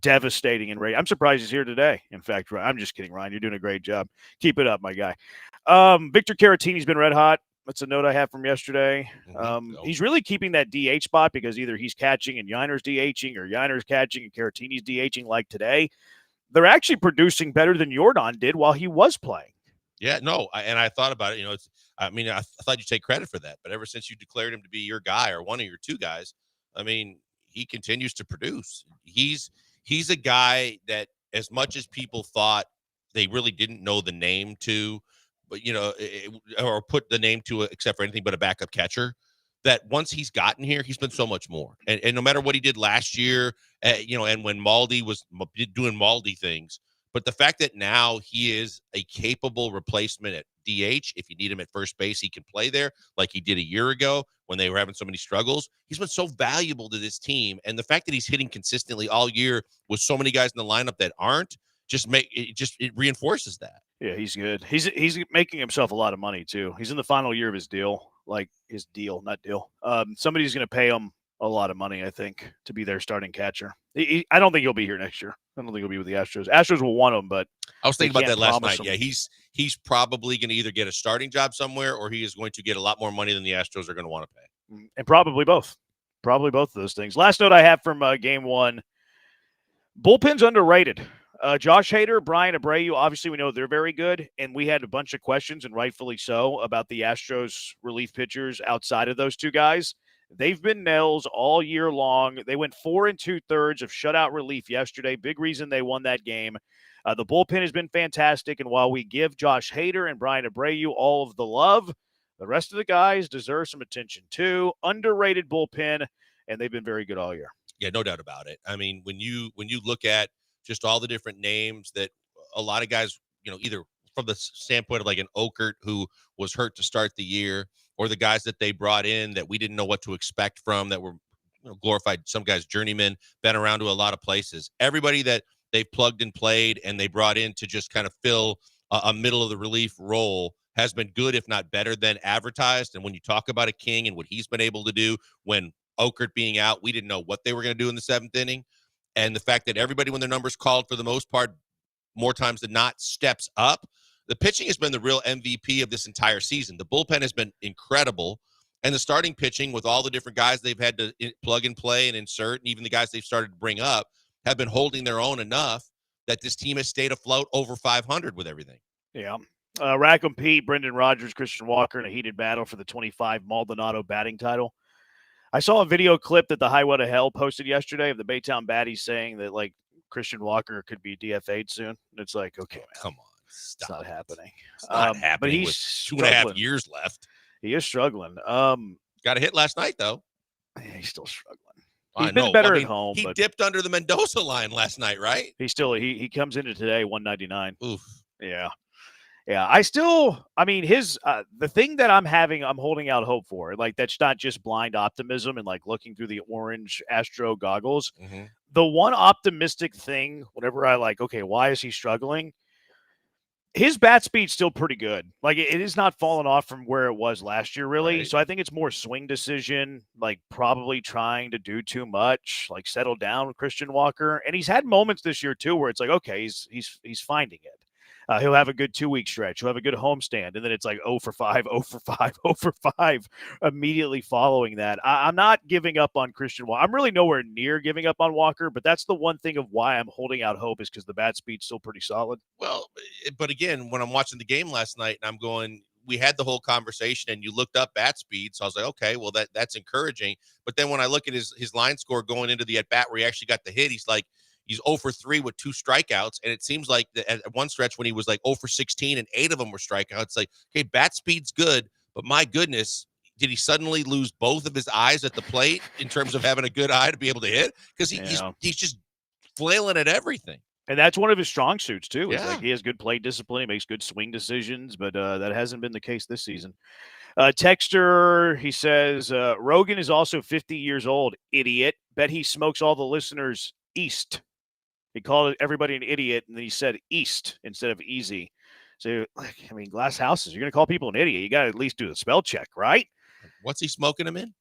devastating and I'm surprised he's here today. In fact, I'm just kidding, Ryan. You're doing a great job. Keep it up, my guy. Victor Caratini's been red hot. That's a note I have from yesterday. He's really keeping that DH spot because either he's catching and Yiner's DHing or Yiner's catching and Caratini's DHing like today. They're actually producing better than Yordan did while he was playing. Yeah, no, and I thought about it. I thought you'd take credit for that, but ever since you declared him to be your guy or one of your two guys, I mean, he continues to produce. He's a guy that, as much as people thought they really didn't know the name to, but or put the name to it, except for anything but a backup catcher, that once he's gotten here, he's been so much more. And no matter what he did last year, and when Maldi was doing Maldi things, but the fact that now he is a capable replacement at DH, if you need him at first base, he can play there like he did a year ago when they were having so many struggles. He's been so valuable to this team. And the fact that he's hitting consistently all year with so many guys in the lineup that aren't, it reinforces that. Yeah, he's good. He's making himself a lot of money too. He's in the final year of his deal, not deal. Somebody's going to pay him a lot of money, I think, to be their starting catcher. I don't think he'll be here next year. I don't think he'll be with the Astros. Astros will want him, but I was thinking about that last night. Yeah, he's probably going to either get a starting job somewhere or he is going to get a lot more money than the Astros are going to want to pay. And probably both. Probably both of those things. Last note I have from Game 1. Bullpen's underrated. Josh Hader, Brian Abreu, obviously we know they're very good, and we had a bunch of questions, and rightfully so, about the Astros relief pitchers outside of those two guys. They've been nails all year long. They went 4 2/3 of shutout relief yesterday. Big reason they won that game. The bullpen has been fantastic, and while we give Josh Hader and Brian Abreu all of the love, The rest of the guys deserve some attention too. Underrated bullpen, and they've been very good all year. Yeah, no doubt about it. I mean, when you look at just all the different names that a lot of guys, either from the standpoint of like an Okert who was hurt to start the year, or the guys that they brought in that we didn't know what to expect from, that were glorified, some guys journeymen, been around to a lot of places. Everybody that they've plugged and played and they brought in to just kind of fill a middle of the relief role has been good, if not better than advertised. And when you talk about a King and what he's been able to do when Okert being out, we didn't know what they were going to do in the 7th inning. And the fact that everybody, when their numbers called, for the most part, more times than not, steps up. The pitching has been the real MVP of this entire season. The bullpen has been incredible. And the starting pitching, with all the different guys they've had to plug and play and insert, and even the guys they've started to bring up, have been holding their own enough that this team has stayed afloat over 500 with everything. Yeah. Rackham Pete, Brendan Rodgers, Christian Walker in a heated battle for the 25 Maldonado batting title. I saw a video clip that the Highway to Hell posted yesterday of the Baytown Baddies saying that, like, Christian Walker could be DFA'd soon. And it's like, okay, man, come on. It's not happening. It's not happening, but he's with struggling. 2.5 years left. He is struggling. Got a hit last night, though. He's still struggling. I He's been know. better I mean, at home. He but dipped under the Mendoza line last night, right? he comes into today 199. Oof. Yeah. Yeah. The thing that I'm holding out hope for, like, that's not just blind optimism and like looking through the orange Astro goggles. Mm-hmm. The one optimistic thing, whenever I like, okay, why is he struggling? His bat speed's still pretty good. Like, it is not fallen off from where it was last year, really. Right. So I think it's more swing decision, like probably trying to do too much, like settle down with Christian Walker. And he's had moments this year too where it's like, okay, he's finding it. He'll have a good 2-week stretch. He'll have a good homestand. And then it's like 0 for 5, 0 for 5, 0 for 5 immediately following that. I'm not giving up on Christian Walker. I'm really nowhere near giving up on Walker, but that's the one thing of why I'm holding out hope, is because the bat speed's still pretty solid. Well, but again, when I'm watching the game last night and I'm going, we had the whole conversation and you looked up bat speed. So I was like, okay, well, that's encouraging. But then when I look at his line score going into the at-bat where he actually got the hit, he's 0 for 3 with 2 strikeouts. And it seems like at one stretch when he was like 0 for 16 and 8 of them were strikeouts, it's like, okay, bat speed's good, but my goodness, did he suddenly lose both of his eyes at the plate in terms of having a good eye to be able to hit? Because he's just flailing at everything. And that's one of his strong suits too. It's Yeah. like he has good play discipline, he makes good swing decisions, but that hasn't been the case this season. Texter, he says, Rogan is also 50 years old, idiot. Bet he smokes all the listeners east. He called everybody an idiot, and then he said east instead of easy. So, I mean, glass houses, you're going to call people an idiot. You got to at least do the spell check, right? What's he smoking him in?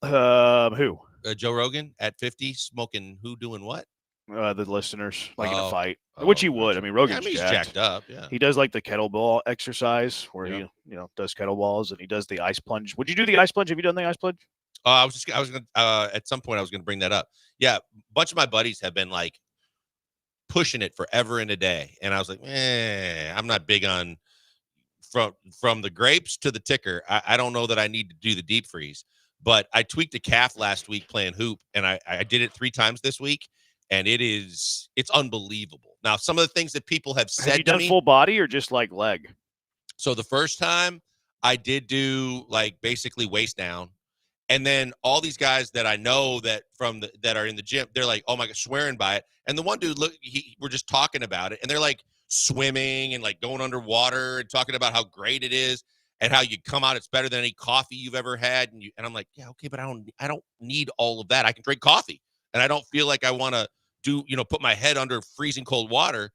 Who? Joe Rogan at 50, smoking who, doing what? The listeners, like in a fight, which he would. I mean, Rogan's he's jacked up. Yeah, he does like the kettlebell exercise where he, does kettlebells, and he does the ice plunge. Would you do the ice plunge? Have you done the ice plunge? I was going to, at some point I was going to bring that up. Yeah. A bunch of my buddies have been like pushing it forever and a day. And I was like, I'm not big on from the grapes to the ticker. I don't know that I need to do the deep freeze, but I tweaked a calf last week playing hoop, and I did it 3 times this week. And it's unbelievable. Now, some of the things that people have said Have you done full body or just like leg? So the first time I did do like basically waist down. And then all these guys that I know that that are in the gym, they're like, oh my God, swearing by it. And the one dude, we're just talking about it, and they're like swimming and like going underwater and talking about how great it is and how you come out, it's better than any coffee you've ever had. And I'm like, yeah, okay, but I don't need all of that. I can drink coffee, and I don't feel like I want to put my head under freezing cold water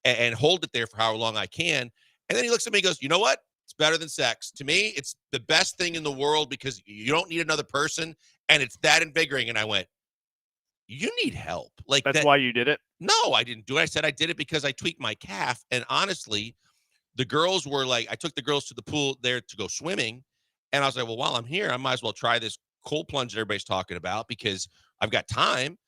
and hold it there for how long I can. And then he looks at me and goes, you know what? It's better than sex. To me, it's the best thing in the world because you don't need another person, and it's that invigorating. And I went, you need help. Like that's why you did it? No, I didn't do it. I said I did it because I tweaked my calf. And honestly, the girls were like, I took the girls to the pool there to go swimming. And I was like, well, while I'm here, I might as well try this cold plunge that everybody's talking about because I've got time.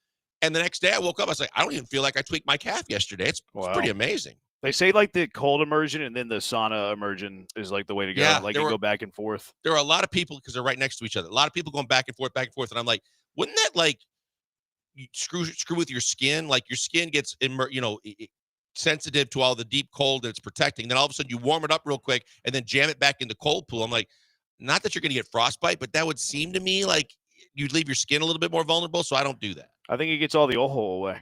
And the next day I woke up, I was like, I don't even feel like I tweaked my calf yesterday. It's pretty amazing. They say like the cold immersion and then the sauna immersion is like the way to go. Yeah, like you go back and forth. There are a lot of people because they're right next to each other. A lot of people going back and forth. And I'm like, wouldn't that like screw with your skin? Like your skin gets sensitive to all the deep cold that it's protecting. Then all of a sudden you warm it up real quick and then jam it back in the cold pool. I'm like, not that you're going to get frostbite, but that would seem to me like you'd leave your skin a little bit more vulnerable. So I don't do that. I think it gets all the oho away.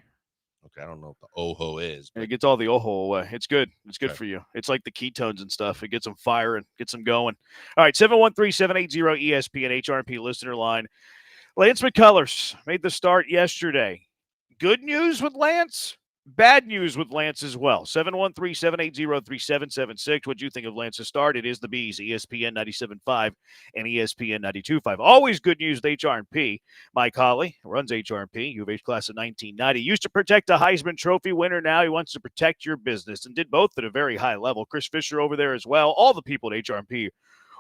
Okay, I don't know what the oho is. It gets all the oho away. It's good. It's good Okay. for you. It's like the ketones and stuff. It gets them firing, gets them going. All right, 713-780-ESPN HRP listener line. Lance McCullers made the start yesterday. Good news with Lance, bad news with Lance as well. 713-780-3776. What do you think of Lance's start? It is the Bees, ESPN 97.5 and ESPN 92.5. Always good news with HRP. Mike Holly runs HRP, U of H class of 1990. Used to protect a Heisman Trophy winner. Now he wants to protect your business and did both at a very high level. Chris Fisher over there as well. All the people at HRP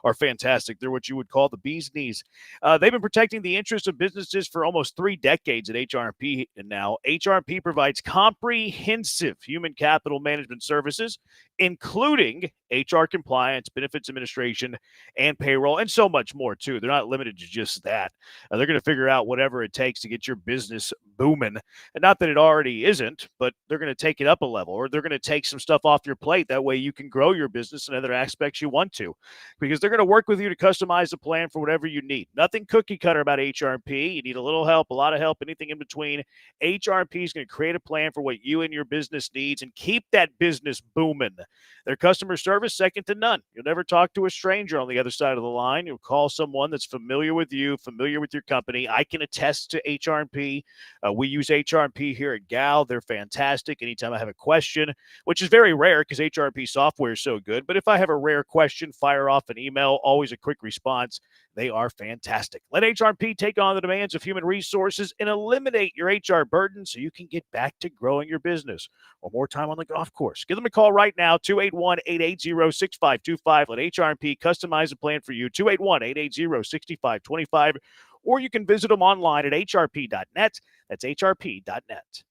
are fantastic. They're what you would call the bee's knees. They've been protecting the interests of businesses for almost 3 decades at HRP, and now HRP provides comprehensive human capital management services, including HR compliance, benefits administration, and payroll, and so much more, too. They're not limited to just that. They're going to figure out whatever it takes to get your business booming. And not that it already isn't, but they're going to take it up a level, or they're going to take some stuff off your plate. That way you can grow your business in other aspects you want to, because they're going to work with you to customize a plan for whatever you need. Nothing cookie cutter about HRP. You need a little help, a lot of help, anything in between. HRP is going to create a plan for what you and your business needs and keep that business booming. Their customer service, second to none. You'll never talk to a stranger on the other side of the line. You'll call someone that's familiar with you, familiar with your company. I can attest to HRP. We use HRP here at Gal. They're fantastic. Anytime I have a question, which is very rare because HRP software is so good, but if I have a rare question, fire off an email, always a quick response. They are fantastic. Let HRP take on the demands of human resources and eliminate your HR burden so you can get back to growing your business or more time on the golf course. Give them a call right now, 281-880-6525. Let HRP customize a plan for you, 281-880-6525. Or you can visit them online at hrp.net. That's hrp.net.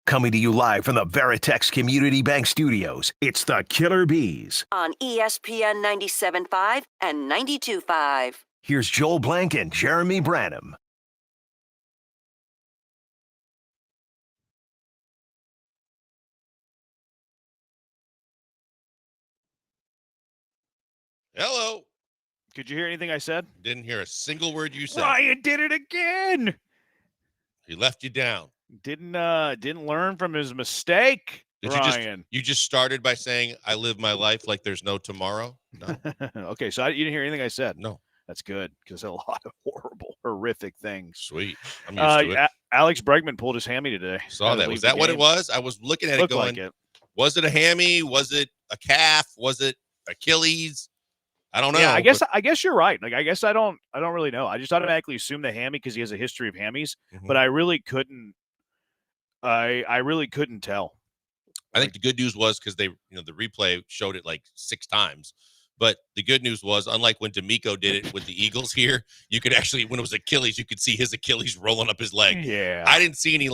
Coming to you live from the Veritex Community Bank Studios, it's the Killer Bees. On ESPN 97.5 and 92.5. Here's Joel Blank and Jeremy Branham. Hello. Could you hear anything I said? Didn't hear a single word you said. Ryan did it again. He left you down. Didn't learn from his mistake. Did Ryan. you just started by saying I live my life like there's no tomorrow? No. Okay, so you didn't hear anything I said. No. That's good because a lot of horrible, horrific things. Sweet. I'm used to it. Alex Bregman pulled his hammy today. Saw that. Was that what it was? I was looking at it going, like it. Was it a hammy? Was it a calf? Was it Achilles? I don't know. Yeah, I guess you're right. Like, I guess I don't really know. I just automatically assumed the hammy because he has a history of hammies, but I really couldn't. I really couldn't tell. I think the good news was because the replay showed it like 6 times. But the good news was, unlike when D'Amico did it with the Eagles here, you could actually, when it was Achilles, you could see his Achilles rolling up his leg. Yeah. I didn't see any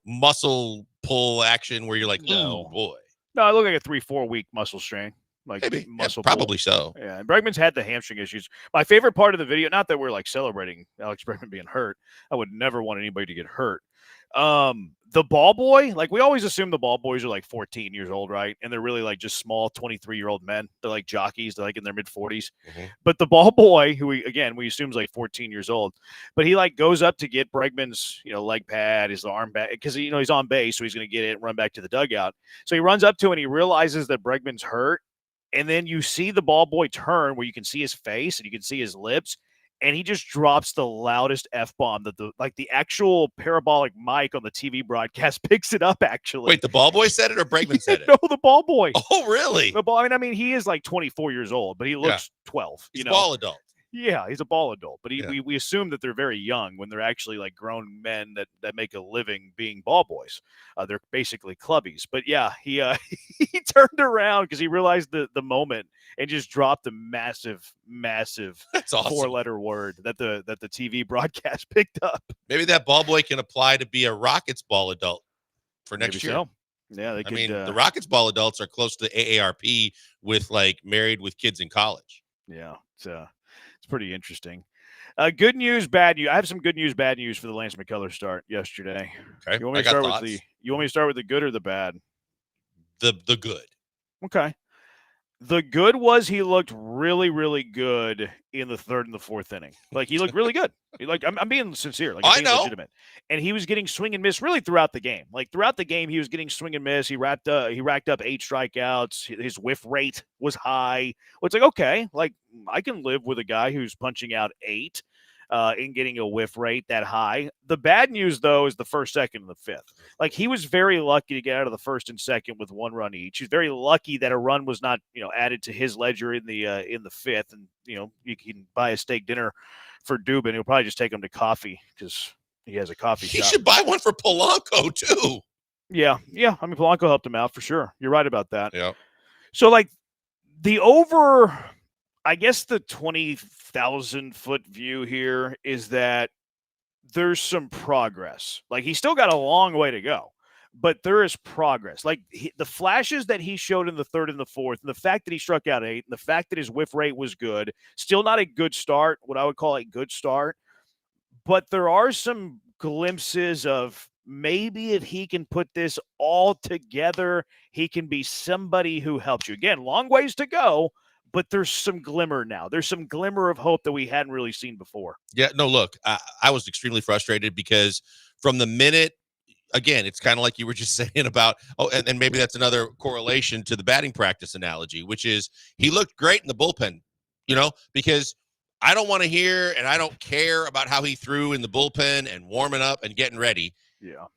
muscle pull action where you're like, oh boy. No, it looked like a 3-4 week muscle strain. Like maybe muscle probably pull. so. Yeah, and Bregman's had the hamstring issues. My favorite part of the video, not that we're like celebrating Alex Bregman being hurt. I would never want anybody to get hurt. The ball boy, like we always assume the ball boys are like 14 years old, right? And they're really like just small 23-year-old men. They're like jockeys, they're like in their mid 40s. But the ball boy, who we assume is like 14 years old, but he like goes up to get Bregman's, leg pad, his arm back, because he's on base, so he's going to get it and run back to the dugout. So he runs up to him and he realizes that Bregman's hurt. And then you see the ball boy turn where you can see his face and you can see his lips. And he just drops the loudest F-bomb that the actual parabolic mic on the TV broadcast picks it up, actually. Wait, the ball boy said it or Bregman said it? No, the ball boy. Oh, really? The ball, I mean, he is like 24 years old, but he looks 12. He's a ball adult. Yeah, he's a ball adult. But we assume that they're very young when they're actually like grown men that make a living being ball boys. They're basically clubbies. But yeah, he he turned around because he realized the moment and just dropped a massive That's awesome. 4-letter word that the TV broadcast picked up. Maybe that ball boy can apply to be a Rockets ball adult for next year. So. Yeah, they could. The Rockets ball adults are close to the AARP with like married with kids in college. Yeah, it's pretty interesting. Good news, bad news. I have some good news, bad news for the Lance McCullers start yesterday. Okay, You want me to start with the good or the bad? The good. Okay. The good was he looked really, really good in the 3rd and the 4th inning. Like he looked really good. I'm being sincere. Like I'm being legitimate. And he was getting swing and miss really throughout the game. Like throughout the game, he was getting swing and miss. He racked up 8 strikeouts. His whiff rate was high. Well, it's like, okay, like I can live with a guy who's punching out 8 and getting a whiff rate that high. The bad news, though, is the 1st, 2nd, and the 5th. Like he was very lucky to get out of the 1st and 2nd with 1 run each. He's very lucky that a run was not, added to his ledger in the 5th. And you can buy a steak dinner for Dubin. He'll probably just take him to coffee because he has a coffee shop. He should buy one for Polanco too. Yeah. I mean, Polanco helped him out for sure. You're right about that. Yeah. So like the over. I guess the 20,000-foot view here is that there's some progress. Like he's still got a long way to go, but there is progress. Like the flashes that he showed in the 3rd and the 4th, and the fact that he struck out 8, and the fact that his whiff rate was good, still not a good start, what I would call a good start, but there are some glimpses of maybe if he can put this all together, he can be somebody who helps you. Again, long ways to go. But there's some glimmer now. There's some glimmer of hope that we hadn't really seen before. Yeah, no, look, I was extremely frustrated because from the minute, again, it's kind of like you were just saying about, and maybe that's another correlation to the batting practice analogy, which is he looked great in the bullpen, because I don't want to hear and I don't care about how he threw in the bullpen and warming up and getting ready. Yeah.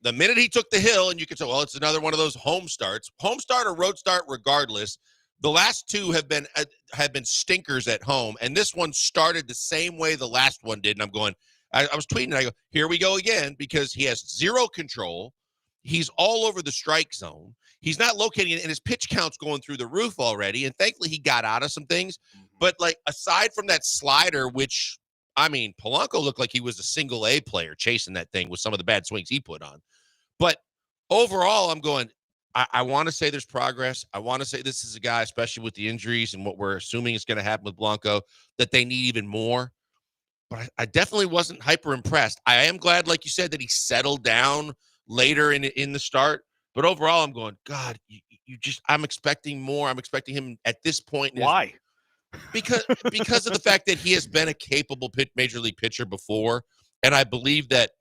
The minute he took the hill, and you could say, well, it's another one of those home start or road start, regardless. The last 2 have been stinkers at home, and this one started the same way the last one did. And I'm going, I was tweeting, and I go, here we go again, because he has 0 control. He's all over the strike zone. He's not locating it, and his pitch count's going through the roof already. And thankfully, he got out of some things. But like aside from that slider, which Polanco looked like he was a single A player chasing that thing with some of the bad swings he put on. But overall, I'm going, I want to say there's progress. I want to say this is a guy, especially with the injuries and what we're assuming is going to happen with Blanco, that they need even more. But I definitely wasn't hyper impressed. I am glad, like you said, that he settled down later in the start. But overall, I'm going, God, I'm expecting more. I'm expecting him at this point. Why? Because of the fact that he has been a capable major league pitcher before. And I believe that,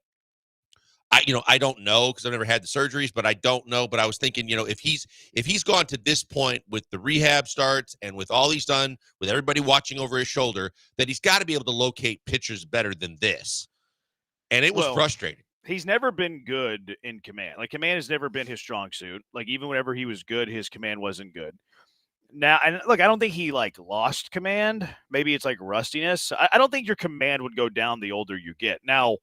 I don't know because I've never had the surgeries, but I don't know. But I was thinking, if he's gone to this point with the rehab starts and with all he's done, with everybody watching over his shoulder, that he's got to be able to locate pitchers better than this. And it was frustrating. He's never been good in command. Like, command has never been his strong suit. Like, even whenever he was good, his command wasn't good. Now, and look, I don't think he lost command. Maybe it's rustiness. I don't think your command would go down the older you get. Now,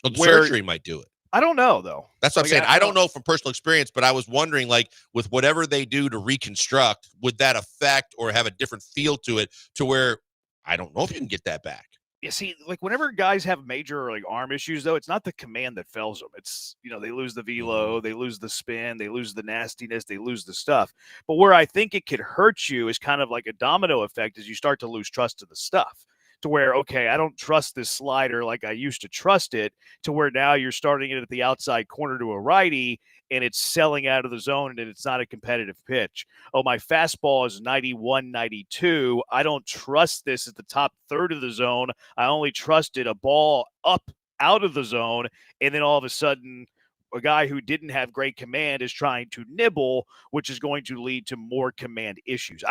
the surgery might do it. I don't know, though. That's what I'm saying. I don't know from personal experience, but I was wondering, with whatever they do to reconstruct, would that affect or have a different feel to it to where I don't know if you can get that back. You see, whenever guys have major arm issues, though, it's not the command that fails them. It's, they lose the velo, they lose the spin, they lose the nastiness, they lose the stuff. But where I think it could hurt you is kind of like a domino effect as you start to lose trust in the stuff. To where, okay, I don't trust this slider like I used to trust it, to where now you're starting it at the outside corner to a righty and it's selling out of the zone and it's not a competitive pitch. Oh, my fastball is 91, 92. I don't trust this at the top third of the zone. I only trusted a ball up out of the zone. And then all of a sudden, a guy who didn't have great command is trying to nibble, which is going to lead to more command issues.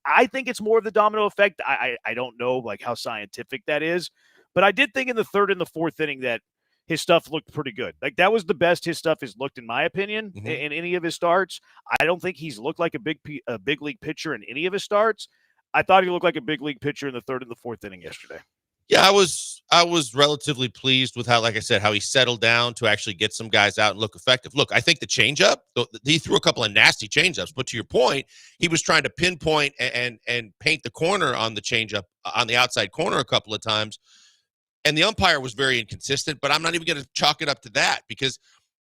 I think it's more of the domino effect. I don't know how scientific that is, but I did think in the third and the fourth inning that his stuff looked pretty good. That was the best his stuff has looked, in my opinion, in any of his starts. I don't think he's looked like a big league pitcher in any of his starts. I thought he looked like a big league pitcher in the third and the fourth inning yesterday. Yeah, I was relatively pleased with how, like I said, how he settled down to actually get some guys out and look effective. Look, I think the changeup, he threw a couple of nasty changeups, but to your point, he was trying to pinpoint and paint the corner on the changeup on the outside corner a couple of times. And the umpire was very inconsistent, but I'm not even going to chalk it up to that because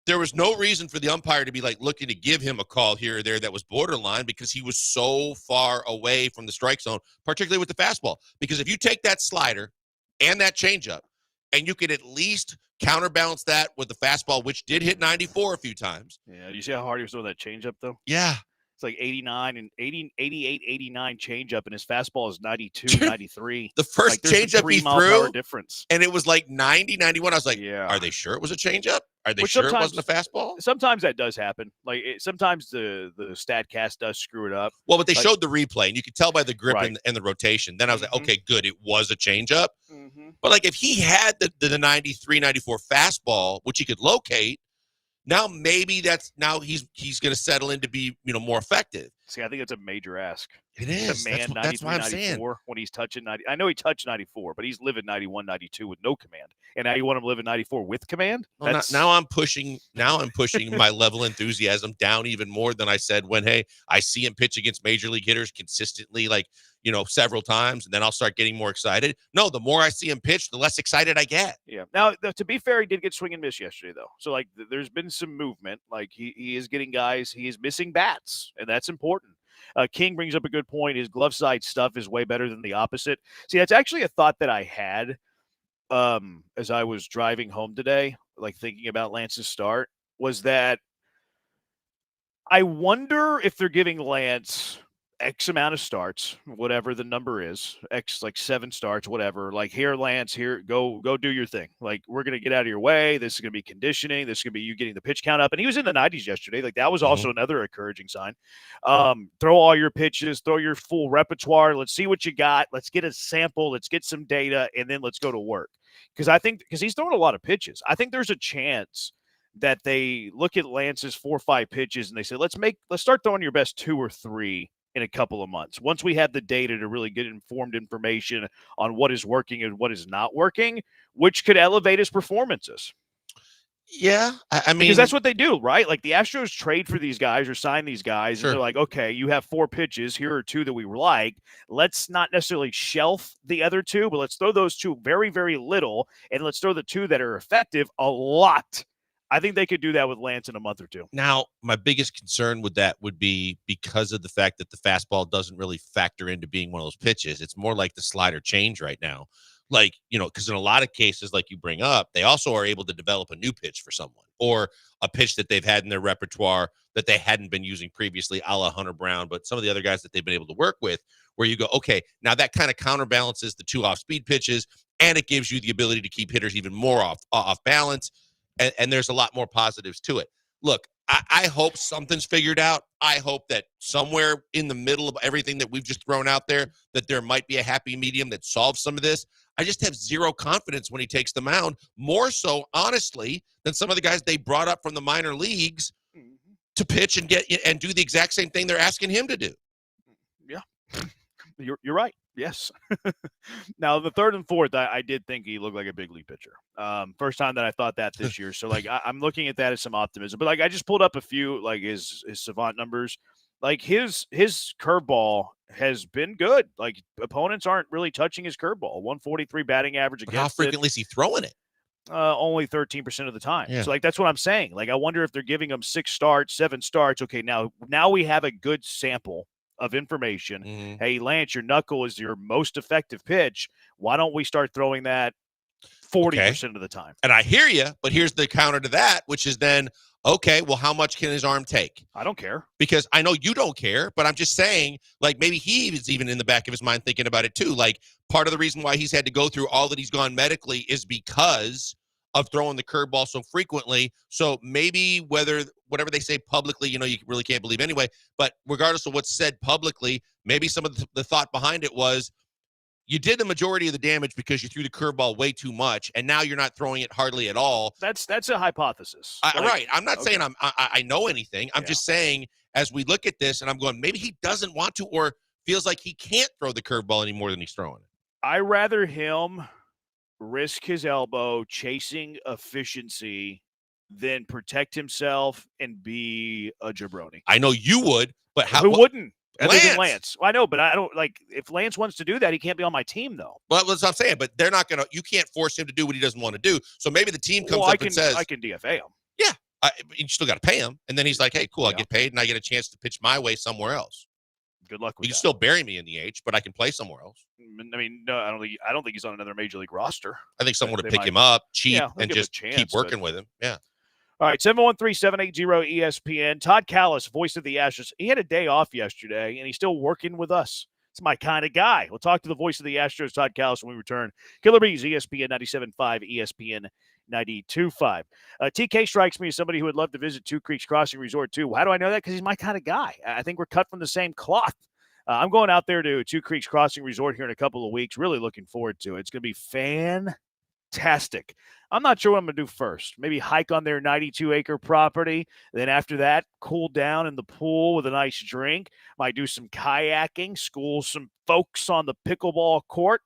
there was no reason for the umpire to be looking to give him a call here or there that was borderline because he was so far away from the strike zone, particularly with the fastball. Because if you take that slider and that changeup, and you could at least counterbalance that with the fastball, which did hit 94 a few times. Yeah, you see how hard he was throwing that changeup, though? Yeah. It's 89 and 88, 89 changeup, and his fastball is 92, 93. The first changeup he threw, difference. And it was 90, 91. I was like, are they sure it was a changeup? Are they sure it wasn't a fastball? Sometimes that does happen. Sometimes the StatCast does screw it up. Well, but they showed the replay, and you could tell by the grip and the rotation. Then I was like, okay, good. It was a changeup. But if he had the 93, 94 fastball, which he could locate, now maybe he's going to settle in to be more effective. See, I think it's a major ask. It is. Command That's why I'm 94 saying. When he's touching 90. I know he touched 94, but he's living 91, 92 with no command. And now you want him living 94 with command? Well, now I'm pushing my level of enthusiasm down even more than I said when, hey, I see him pitch against major league hitters consistently, several times, and then I'll start getting more excited. No, the more I see him pitch, the less excited I get. Yeah. Now, to be fair, he did get swing and miss yesterday, though. So, there's been some movement. He is getting guys. He is missing bats, and that's important. King brings up a good point. His glove side stuff is way better than the opposite. See, that's actually a thought that I had as I was driving home today, thinking about Lance's start, was that I wonder if they're giving Lance X amount of starts, whatever the number is, X 7 starts, whatever. Here, Lance, here, go do your thing. We're going to get out of your way. This is going to be conditioning. This is going to be you getting the pitch count up. And he was in the 90s yesterday. That was also another encouraging sign. Throw all your pitches, throw your full repertoire. Let's see what you got. Let's get a sample. Let's get some data, and then let's go to work. Because he's throwing a lot of pitches. I think there's a chance that they look at Lance's 4 or 5 pitches and they say, let's start throwing your best 2 or 3 in a couple of months. Once we have the data to really get informed information on what is working and what is not working, which could elevate his performances. Yeah. I mean, because that's what they do, right? The Astros trade for these guys or sign these guys. Sure. And they're like, okay, you have 4 pitches. Here are 2 that we like. Let's not necessarily shelf the other 2, but let's throw those 2 very, very little. And let's throw the 2 that are effective a lot. I think they could do that with Lance in a month or two. Now, my biggest concern with that would be because of the fact that the fastball doesn't really factor into being one of those pitches. It's more like the slider change right now. Like, because in a lot of cases, like you bring up, they also are able to develop a new pitch for someone or a pitch that they've had in their repertoire that they hadn't been using previously, a la Hunter Brown, but some of the other guys that they've been able to work with, where you go, okay, now that kind of counterbalances the 2 off-speed pitches, and it gives you the ability to keep hitters even more off balance. And there's a lot more positives to it. Look, I hope something's figured out. I hope that somewhere in the middle of everything that we've just thrown out there, that there might be a happy medium that solves some of this. I just have zero confidence when he takes the mound, more so, honestly, than some of the guys they brought up from the minor leagues to pitch and do the exact same thing they're asking him to do. Yeah, you're right. Yes. Now, the third and fourth, I did think he looked like a big league pitcher. First time that I thought that this year. So, I'm looking at that as some optimism. But, I just pulled up a few, his savant numbers. His curveball has been good. Opponents aren't really touching his curveball. 143 batting average against How frequently is he throwing it? Only 13% of the time. Yeah. So, that's what I'm saying. I wonder if they're giving him 6 starts, 7 starts. Okay, now we have a good sample of information. Hey, Lance, your knuckle is your most effective pitch. Why don't we start throwing that 40% of the time? And I hear you, but here's the counter to that, which is then, okay, well, how much can his arm take? I don't care. Because I know you don't care, but I'm just saying, maybe he is even in the back of his mind thinking about it too. Part of the reason why he's had to go through all that he's gone medically is because of throwing the curveball so frequently. So maybe whatever they say publicly, you really can't believe anyway, but regardless of what's said publicly, maybe some of the thought behind it was you did the majority of the damage because you threw the curveball way too much, and now you're not throwing it hardly at all. That's a hypothesis. Right. I'm not saying I know anything. I'm just saying as we look at this and I'm going, maybe he doesn't want to or feels like he can't throw the curveball any more than he's throwing it. I rather him risk his elbow chasing efficiency than protect himself and be a jabroni. I know you would, but who wouldn't? Other Lance. than Lance. Well, I know, but I don't if Lance wants to do that, he can't be on my team though. Well, that's what I'm saying, but they're not going to, you can't force him to do what he doesn't want to do. So maybe the team comes up and says, I can DFA him. Yeah. You still got to pay him. And then he's like, hey, cool, I'll get paid and I get a chance to pitch my way somewhere else. Good luck with You can that. still bury me in the H, but I can play somewhere else. I mean, no, I don't think he's on another major league roster. I think someone would They pick might- him up cheap Yeah, they'll and give him a just chance, keep working but- with him. Yeah. All right, 713-780-ESPN. Todd Callis, voice of the Astros. He had a day off yesterday, and he's still working with us. It's my kind of guy. We'll talk to the voice of the Astros, Todd Callis, when we return. Killer Bees, ESPN 97.5, ESPN 92.5. TK strikes me as somebody who would love to visit Two Creeks Crossing Resort, too. How do I know that? Because he's my kind of guy. I think we're cut from the same cloth. I'm going out there to Two Creeks Crossing Resort here in a couple of weeks. Really looking forward to it. It's going to be fantastic. I'm not sure what I'm going to do first. Maybe hike on their 92-acre property. Then after that, cool down in the pool with a nice drink. Might do some kayaking, school some folks on the pickleball court.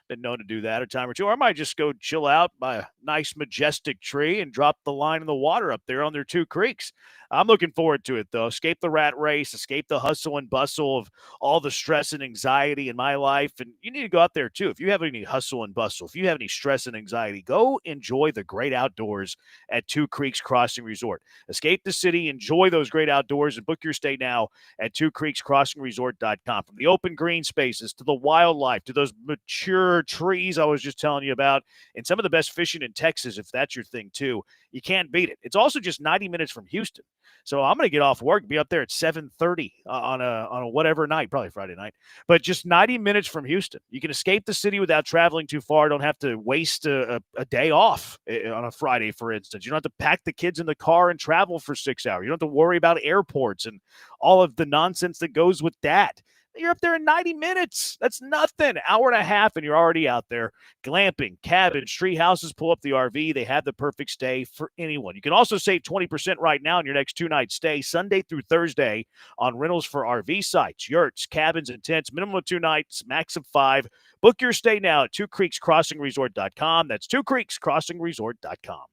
Been known to do that a time or two. Or I might just go chill out by a nice, majestic tree and drop the line in the water up there on their Two Creeks. I'm looking forward to it, though. Escape the rat race, escape the hustle and bustle of all the stress and anxiety in my life. And you need to go out there, too. If you have any hustle and bustle, if you have any stress and anxiety, go enjoy the great outdoors at Two Creeks Crossing Resort. Escape the city, enjoy those great outdoors, and book your stay now at twocreekscrossingresort.com. From the open green spaces to the wildlife to those mature trees I was just telling you about, and some of the best fishing in Texas, if that's your thing, too. You can't beat it. It's also just 90 minutes from Houston. So I'm going to get off work, be up there at 7:30 on a whatever night, probably Friday night, but just 90 minutes from Houston. You can escape the city without traveling too far. Don't have to waste a day off on a Friday, for instance. You don't have to pack the kids in the car and travel for 6 hours. You don't have to worry about airports and all of the nonsense that goes with that. You're up there in 90 minutes. That's nothing. Hour and a half, and you're already out there. Glamping, cabins, tree houses, pull up the RV. They have the perfect stay for anyone. You can also save 20% right now on your next 2-night stay, Sunday through Thursday, on rentals for RV sites, yurts, cabins, and tents. Minimum of 2 nights, max of 5. Book your stay now at twocreekscrossingresort.com. That's twocreekscrossingresort.com.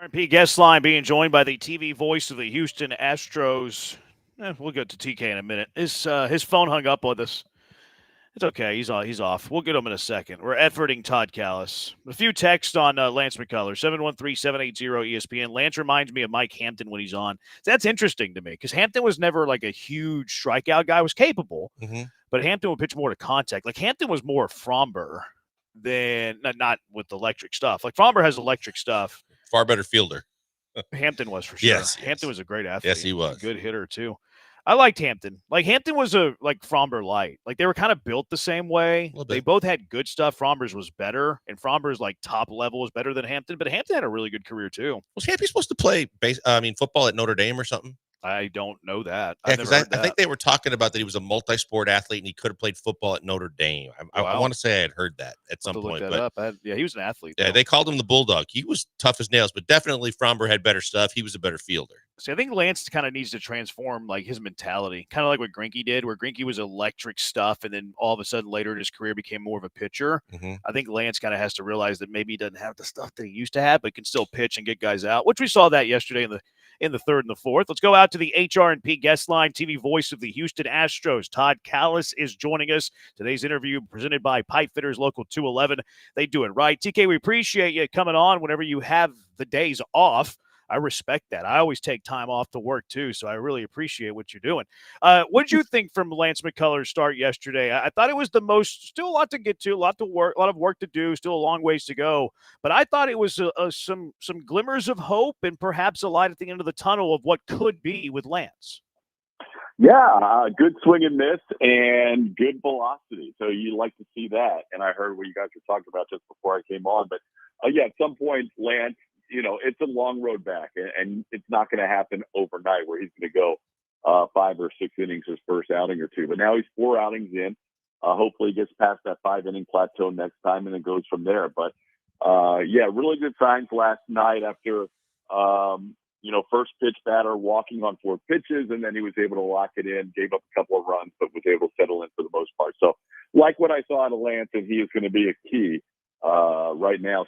RP guest line being joined by the TV voice of the Houston Astros. We'll get to TK in a minute. His phone hung up on us. It's okay. He's off. We'll get him in a second. We're efforting Todd Callis. A few texts on Lance McCullers, 713-780-ESPN. Lance reminds me of Mike Hampton when he's on. That's interesting to me because Hampton was never like a huge strikeout guy. Was capable, but Hampton would pitch more to contact. Like Hampton was more Fromber than not with electric stuff. Like Fromber has electric stuff. Far better fielder. Hampton was for sure. Yes. Hampton was a great athlete. Yes, he was. A good hitter too. I liked Hampton. Like Hampton was a Fromber light. Like they were kind of built the same way. They both had good stuff. Fromber's was better, and Fromber's like top level was better than Hampton. But Hampton had a really good career too. Was Hampton supposed to play football at Notre Dame or something? I don't know that. Yeah, because I think they were talking about that he was a multi-sport athlete and he could have played football at Notre Dame. I want to say I had heard that at some point. Yeah, he was an athlete. Yeah, they called him the Bulldog. He was tough as nails, but definitely Fromber had better stuff. He was a better fielder. See, I think Lance kind of needs to transform like his mentality, kind of like what Greinke did, where Greinke was electric stuff, and then all of a sudden later in his career became more of a pitcher. I think Lance kind of has to realize that maybe he doesn't have the stuff that he used to have, but can still pitch and get guys out, which we saw that yesterday in the third and the fourth. Let's go out to the HR&P guest line. TV voice of the Houston Astros, Todd Callis, is joining us. Today's interview presented by Pipe Fitters Local 211. They do it right. TK, we appreciate you coming on whenever you have the days off. I respect that. I always take time off to work too, so I really appreciate what you're doing. What did you think from Lance McCullers' start yesterday? I thought it was still a lot to get to, a lot of work to do, still a long ways to go. But I thought it was some glimmers of hope and perhaps a light at the end of the tunnel of what could be with Lance. Yeah, good swing and miss and good velocity. So you like to see that. And I heard what you guys were talking about just before I came on. But yeah, at some point, Lance, it's a long road back, and it's not going to happen overnight where he's going to go 5 or 6 innings his first outing or two. But now he's 4 outings in. Hopefully he gets past that 5-inning plateau next time and then goes from there. But, yeah, really good signs last night after, first pitch batter walking on 4 pitches, and then he was able to lock it in, gave up a couple of runs, but was able to settle in for the most part. So like what I saw out of Lance, and he is going to be a key right now,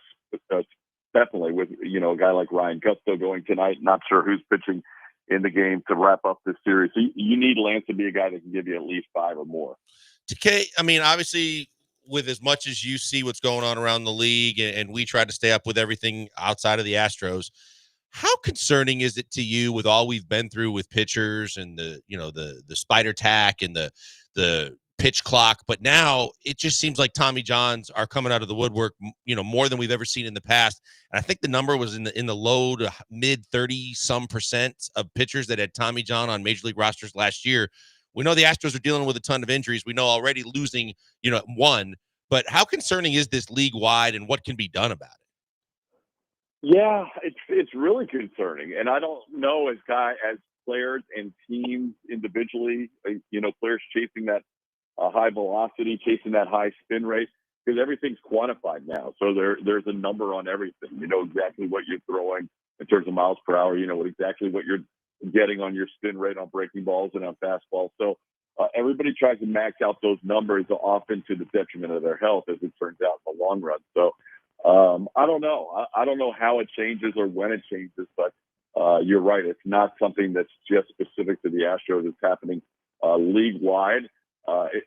definitely with, a guy like Ryan Gusto going tonight. Not sure who's pitching in the game to wrap up this series. So you need Lance to be a guy that can give you at least 5 or more. TK, I mean, obviously, with as much as you see what's going on around the league, and we try to stay up with everything outside of the Astros, how concerning is it to you with all we've been through with pitchers and the spider tack and the pitch clock, but now it just seems like Tommy Johns are coming out of the woodwork, more than we've ever seen in the past. And I think the number was in the low to mid 30% of pitchers that had Tommy John on major league rosters last year. We know the Astros are dealing with a ton of injuries. We know already losing, one, but how concerning is this league wide and what can be done about it? Yeah, it's really concerning. And I don't know as players and teams individually, players chasing that high velocity, chasing that high spin rate, because everything's quantified now. So there's a number on everything. You know exactly what you're throwing in terms of miles per hour. You know exactly what you're getting on your spin rate on breaking balls and on fastballs. So everybody tries to max out those numbers often to the detriment of their health, as it turns out in the long run. So I don't know. I don't know how it changes or when it changes, but you're right. It's not something that's just specific to the Astros. It's happening league-wide.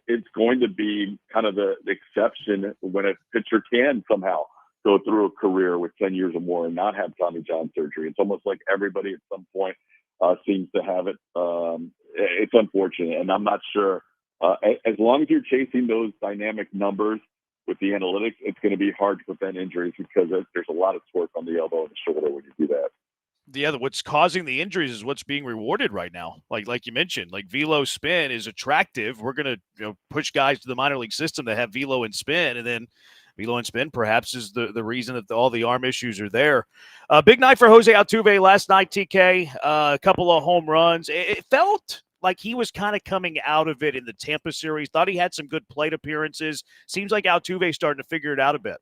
It's going to be kind of the exception when a pitcher can somehow go through a career with 10 years or more and not have Tommy John surgery. It's almost like everybody at some point seems to have it. It's unfortunate, and I'm not sure. As long as you're chasing those dynamic numbers with the analytics, it's going to be hard to prevent injuries because there's a lot of torque on the elbow and the shoulder when you do that. Yeah, what's causing the injuries is what's being rewarded right now. Like you mentioned, like velo spin is attractive. We're going to push guys to the minor league system that have velo and spin, and then velo and spin perhaps is the reason that all the arm issues are there. Big night for Jose Altuve last night, TK. A couple of home runs. It felt like he was kind of coming out of it in the Tampa series. Thought he had some good plate appearances. Seems like Altuve's starting to figure it out a bit.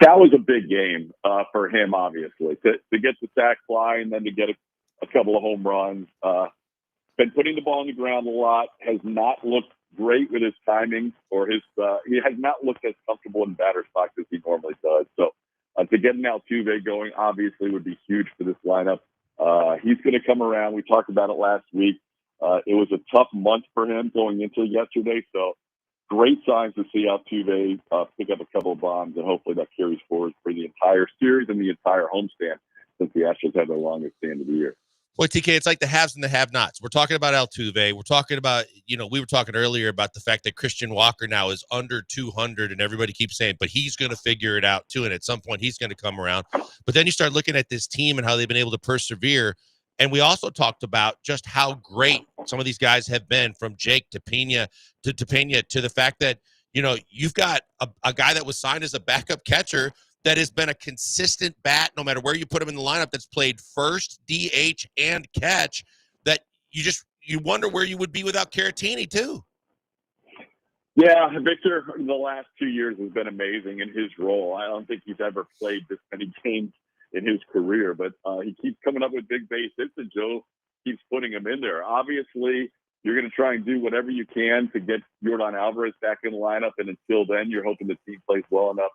That was a big game for him, obviously, to get the sac fly and then to get a couple of home runs. Been putting the ball on the ground a lot, has not looked great with his timing or he has not looked as comfortable in batter's box as he normally does. So To get an Altuve going obviously would be huge for this lineup. He's going to come around. We talked about it last week. It was a tough month for him going into yesterday, so great signs to see Altuve pick up a couple of bombs, and hopefully that carries forward for the entire series and the entire homestand since the Astros had their longest stand of the year. Boy, TK, it's like the haves and the have-nots. We're talking about Altuve. We're talking about, we were talking earlier about the fact that Christian Walker now is under 200, and everybody keeps saying, but he's going to figure it out too, and at some point he's going to come around. But then you start looking at this team and how they've been able to persevere, and we also talked about just how great some of these guys have been, from Jake to Pena to the fact that, you've got a guy that was signed as a backup catcher that has been a consistent bat, no matter where you put him in the lineup, that's played first, DH, and catch, that you wonder where you would be without Caratini, too. Yeah, Victor, the last 2 years has been amazing in his role. I don't think he's ever played this many games in his career, but he keeps coming up with big base hits, and Joe keeps putting him in there. Obviously, you're going to try and do whatever you can to get Yordan Alvarez back in the lineup, and until then, you're hoping the team plays well enough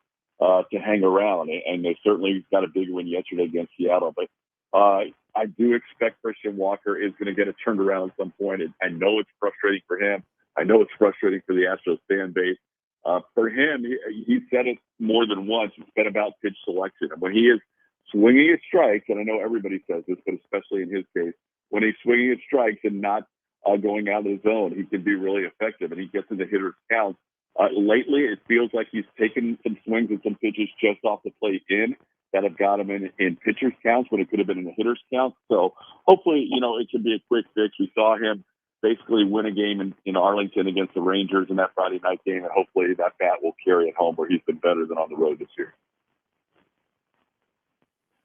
to hang around, and they certainly got a big win yesterday against Seattle. But I do expect Christian Walker is going to get it turned around at some point. I know it's frustrating for him. I know it's frustrating for the Astros fan base. For him, he said it more than once. It's been about pitch selection. And when he is swinging at strikes, and I know everybody says this, but especially in his case, when he's swinging at strikes and not going out of the zone, he can be really effective, and he gets into hitters' counts. Lately, it feels like he's taken some swings and some pitches just off the plate that have got him in pitchers' counts when it could have been in the hitters' counts. So hopefully, it should be a quick fix. We saw him basically win a game in Arlington against the Rangers in that Friday night game, and hopefully that bat will carry it home where he's been better than on the road this year.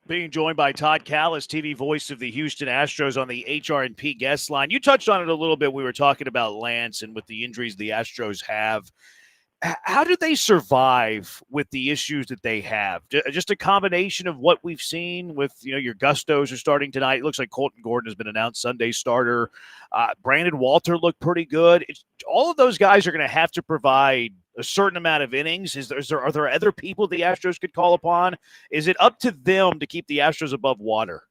Being joined by Todd Callis, TV voice of the Houston Astros, on the HR&P guest line. You touched on it a little bit. We were talking about Lance and with the injuries the Astros have. How do they survive with the issues that they have? Just a combination of what we've seen with, your Gustos are starting tonight. It looks like Colton Gordon has been announced Sunday starter. Brandon Walter looked pretty good. All of those guys are going to have to provide a certain amount of innings. Are there other people the Astros could call upon? Is it up to them to keep the Astros above water?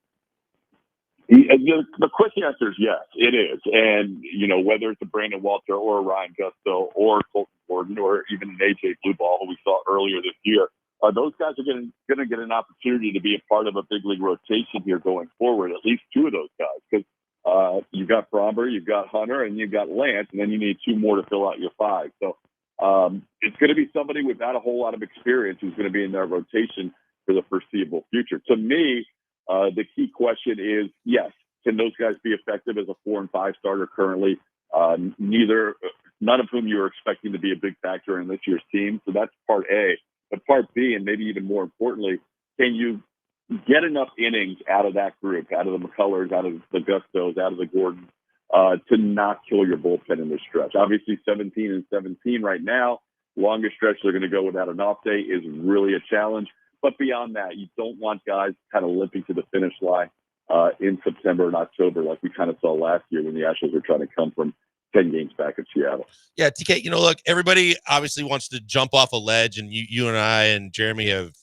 The quick answer is yes, it is. And, whether it's a Brandon Walter or a Ryan Gusto or Colton Gordon or even an AJ Blueball, who we saw earlier this year, those guys are going to get an opportunity to be a part of a big league rotation here going forward, at least two of those guys, because you've got Fromber, you've got Hunter, and you've got Lance, and then you need two more to fill out your five. So it's going to be somebody without a whole lot of experience who's going to be in that rotation for the foreseeable future. To me, the key question is, yes, can those guys be effective as a 4 and 5 starter currently? None of whom you're expecting to be a big factor in this year's team. So that's part A. But part B, and maybe even more importantly, can you get enough innings out of that group, out of the McCullers, out of the Gustos, out of the Gordons, to not kill your bullpen in this stretch? Obviously, 17 and 17 right now. Longest stretch they're going to go without an off day is really a challenge. But beyond that, you don't want guys kind of limping to the finish line in September and October like we kind of saw last year when the Astros were trying to come from 10 games back at Seattle. Yeah, TK, look, everybody obviously wants to jump off a ledge, and you and I and Jeremy have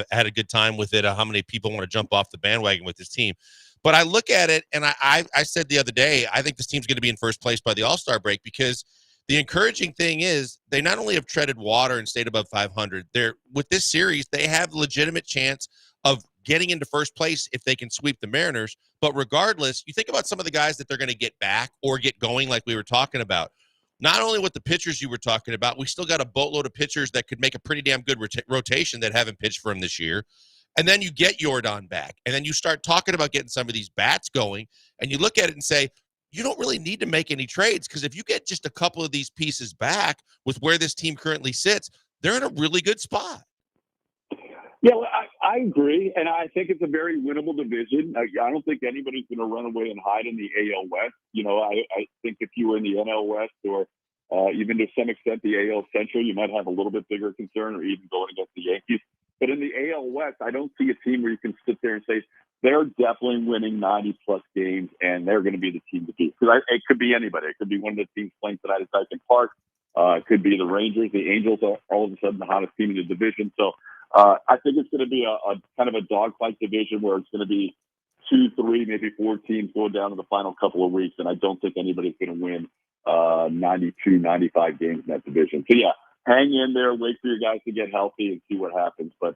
had a good time with it, how many people want to jump off the bandwagon with this team. But I look at it, and I said the other day, I think this team's going to be in first place by the All-Star break, because the encouraging thing is they not only have treaded water and stayed above 500, with this series, they have legitimate chance of getting into first place if they can sweep the Mariners. But regardless, you think about some of the guys that they're going to get back or get going like we were talking about. Not only with the pitchers you were talking about, we still got a boatload of pitchers that could make a pretty damn good rotation that haven't pitched for him this year. And then you get Yordan back, and then you start talking about getting some of these bats going, and you look at it and say, you don't really need to make any trades, because if you get just a couple of these pieces back with where this team currently sits, they're in a really good spot. Yeah, well, I agree, and I think it's a very winnable division. I don't think anybody's going to run away and hide in the AL West. I think if you were in the NL West or even to some extent the AL Central, you might have a little bit bigger concern, or even going against the Yankees. But in the AL West, I don't see a team where you can sit there and say, they're definitely winning 90-plus games, and they're going to be the team to beat. Because it could be anybody. It could be one of the teams playing tonight at Dyson Park. It could be the Rangers. The Angels are all of a sudden the hottest team in the division. So I think it's going to be a kind of a dogfight division where it's going to be 2, 3, maybe 4 teams going down to the final couple of weeks, and I don't think anybody's going to win 92, 95 games in that division. So, yeah, hang in there, wait for your guys to get healthy and see what happens. But,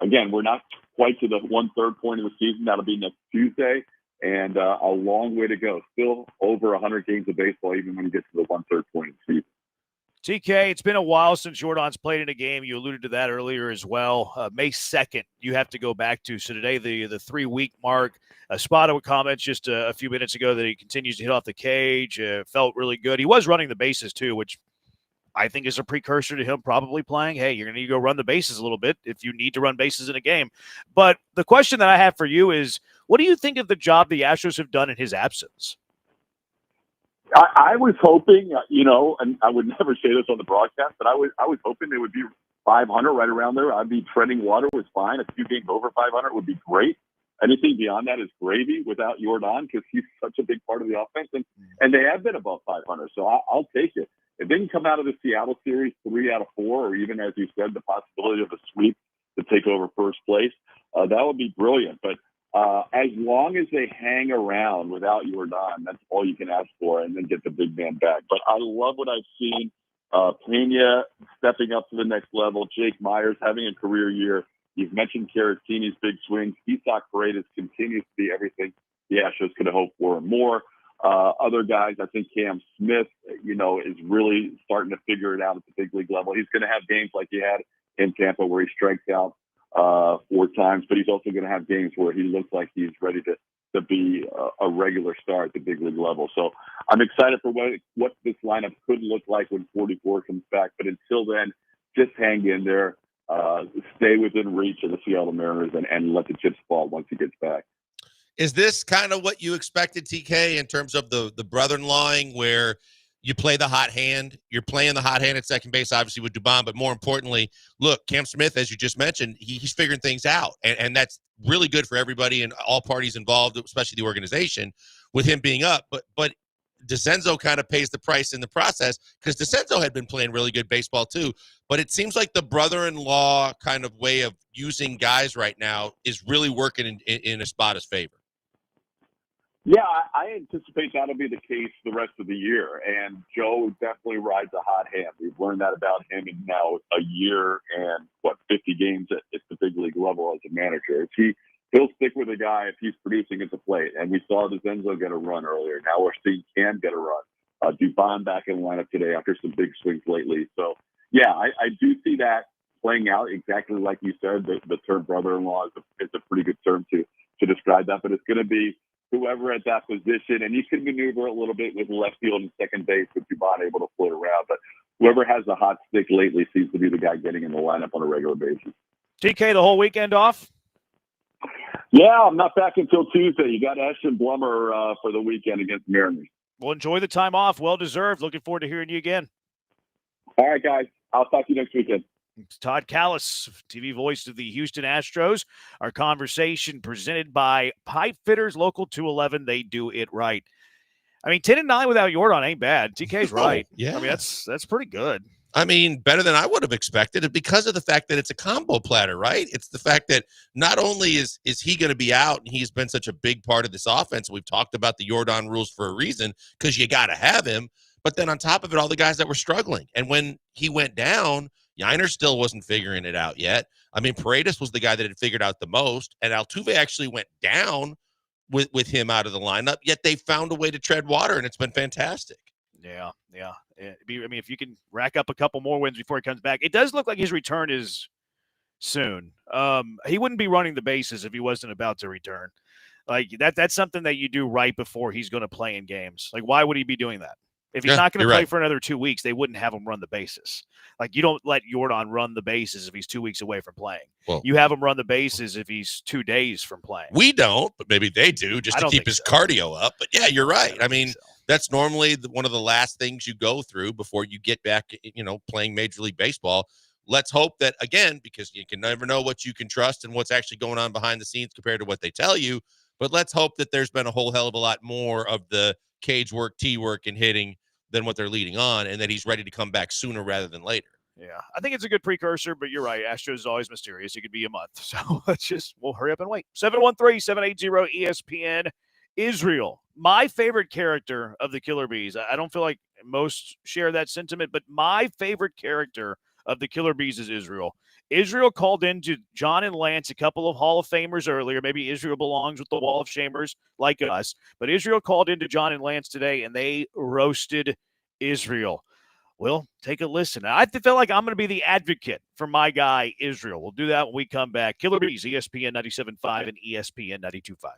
again, we're not quite to the 1/3 point of the season. That'll be next Tuesday, and a long way to go. Still over 100 games of baseball, even when you get to the 1/3 point of the season. TK, it's been a while since Jordan's played in a game. You alluded to that earlier as well. May 2nd, you have to go back to. So today, the 3-week mark. Spotted with comments just a few minutes ago that he continues to hit off the cage. Felt really good. He was running the bases too, which I think is a precursor to him probably playing. Hey, you're going to need to go run the bases a little bit if you need to run bases in a game. But the question that I have for you is, what do you think of the job the Astros have done in his absence? I was hoping, and I would never say this on the broadcast, but I was hoping they would be 500 right around there. I'd be treading water was fine. A few games over 500 would be great. Anything beyond that is gravy without Jordan because he's such a big part of the offense. And they have been above 500, so I'll take it. If they can come out of the Seattle series 3 out of 4, or even, as you said, the possibility of a sweep to take over first place, that would be brilliant. But as long as they hang around without Jordan, that's all you can ask for, and then get the big man back. But I love what I've seen. Pena stepping up to the next level. Jake Myers having a career year. You've mentioned Caratini's big swings. Isak Paredes continues to be everything the Astros could have hoped for and more. Other guys, I think Cam Smith, is really starting to figure it out at the big league level. He's going to have games like he had in Tampa where he strikes out 4 times, but he's also going to have games where he looks like he's ready to be a regular star at the big league level. So I'm excited for what this lineup could look like when 44 comes back. But until then, just hang in there, stay within reach of the Seattle Mariners, and let the chips fall once he gets back. Is this kind of what you expected, TK, in terms of the brother-in-lawing, where you play the hot hand? You're playing the hot hand at second base, obviously, with Dubon, but more importantly, look, Cam Smith, as you just mentioned, he's figuring things out, and that's really good for everybody and all parties involved, especially the organization, with him being up. But DeCenzo kind of pays the price in the process because DeCenzo had been playing really good baseball too. But it seems like the brother-in-law kind of way of using guys right now is really working in Esparza's favor. Yeah, I anticipate that'll be the case the rest of the year. And Joe definitely rides a hot hand. We've learned that about him in now a year and, 50 games at the big league level as a manager. He'll stick with a guy if he's producing at the plate. And we saw DeCenzo get a run earlier. Now we're seeing Cam get a run. Dubon back in the lineup today after some big swings lately. So, yeah, I do see that playing out exactly like you said. The term brother-in-law is a pretty good term to describe that. But it's going to be whoever at that position, and you can maneuver a little bit with left field and second base with Dubon able to float around. But whoever has the hot stick lately seems to be the guy getting in the lineup on a regular basis. TK, the whole weekend off? Yeah, I'm not back until Tuesday. You got Ashton Blummer for the weekend against the Mariners. Well, enjoy the time off. Well-deserved. Looking forward to hearing you again. All right, guys. I'll talk to you next weekend. It's Todd Callis, TV voice of the Houston Astros. Our conversation presented by Pipe Fitters Local 211. They do it right. I mean, 10-9 without Jordan ain't bad. TK's right. Yeah. I mean, that's pretty good. I mean, better than I would have expected because of the fact that it's a combo platter, right? It's the fact that not only is he going to be out, and he's been such a big part of this offense. We've talked about the Jordan rules for a reason because you got to have him. But then on top of it, all the guys that were struggling. And when he went down, Yiner still wasn't figuring it out yet. I mean, Paredes was the guy that had figured out the most, and Altuve actually went down with him out of the lineup, yet they found a way to tread water, and it's been fantastic. Yeah. I mean, if you can rack up a couple more wins before he comes back, it does look like his return is soon. He wouldn't be running the bases if he wasn't about to return. Like that's something that you do right before he's going to play in games. Like, why would he be doing that? If he's not going to play for another 2 weeks, they wouldn't have him run the bases. Like, you don't let Jordan run the bases if he's 2 weeks away from playing. Well, you have him run the bases if he's 2 days from playing. We don't, but maybe they do just to keep his cardio up. But, yeah, you're right. I mean, that's normally one of the last things you go through before you get back, playing Major League Baseball. Let's hope that, again, because you can never know what you can trust and what's actually going on behind the scenes compared to what they tell you. But let's hope that there's been a whole hell of a lot more of the cage work, tee work, and hitting than what they're leading on, and that he's ready to come back sooner rather than later. Yeah, I think it's a good precursor, but you're right. Astros is always mysterious. It could be a month. So we'll hurry up and wait. 713-780-ESPN. Israel, my favorite character of the Killer Bees. I don't feel like most share that sentiment, but my favorite character of the Killer Bees is Israel. Israel called into John and Lance, a couple of Hall of Famers earlier. Maybe Israel belongs with the Wall of Shamers like us, but Israel called into John and Lance today, and they roasted Israel. Well, take a listen. I feel like I'm going to be the advocate for my guy, Israel. We'll do that when we come back. Killer Bees, ESPN 97.5 and ESPN 92.5.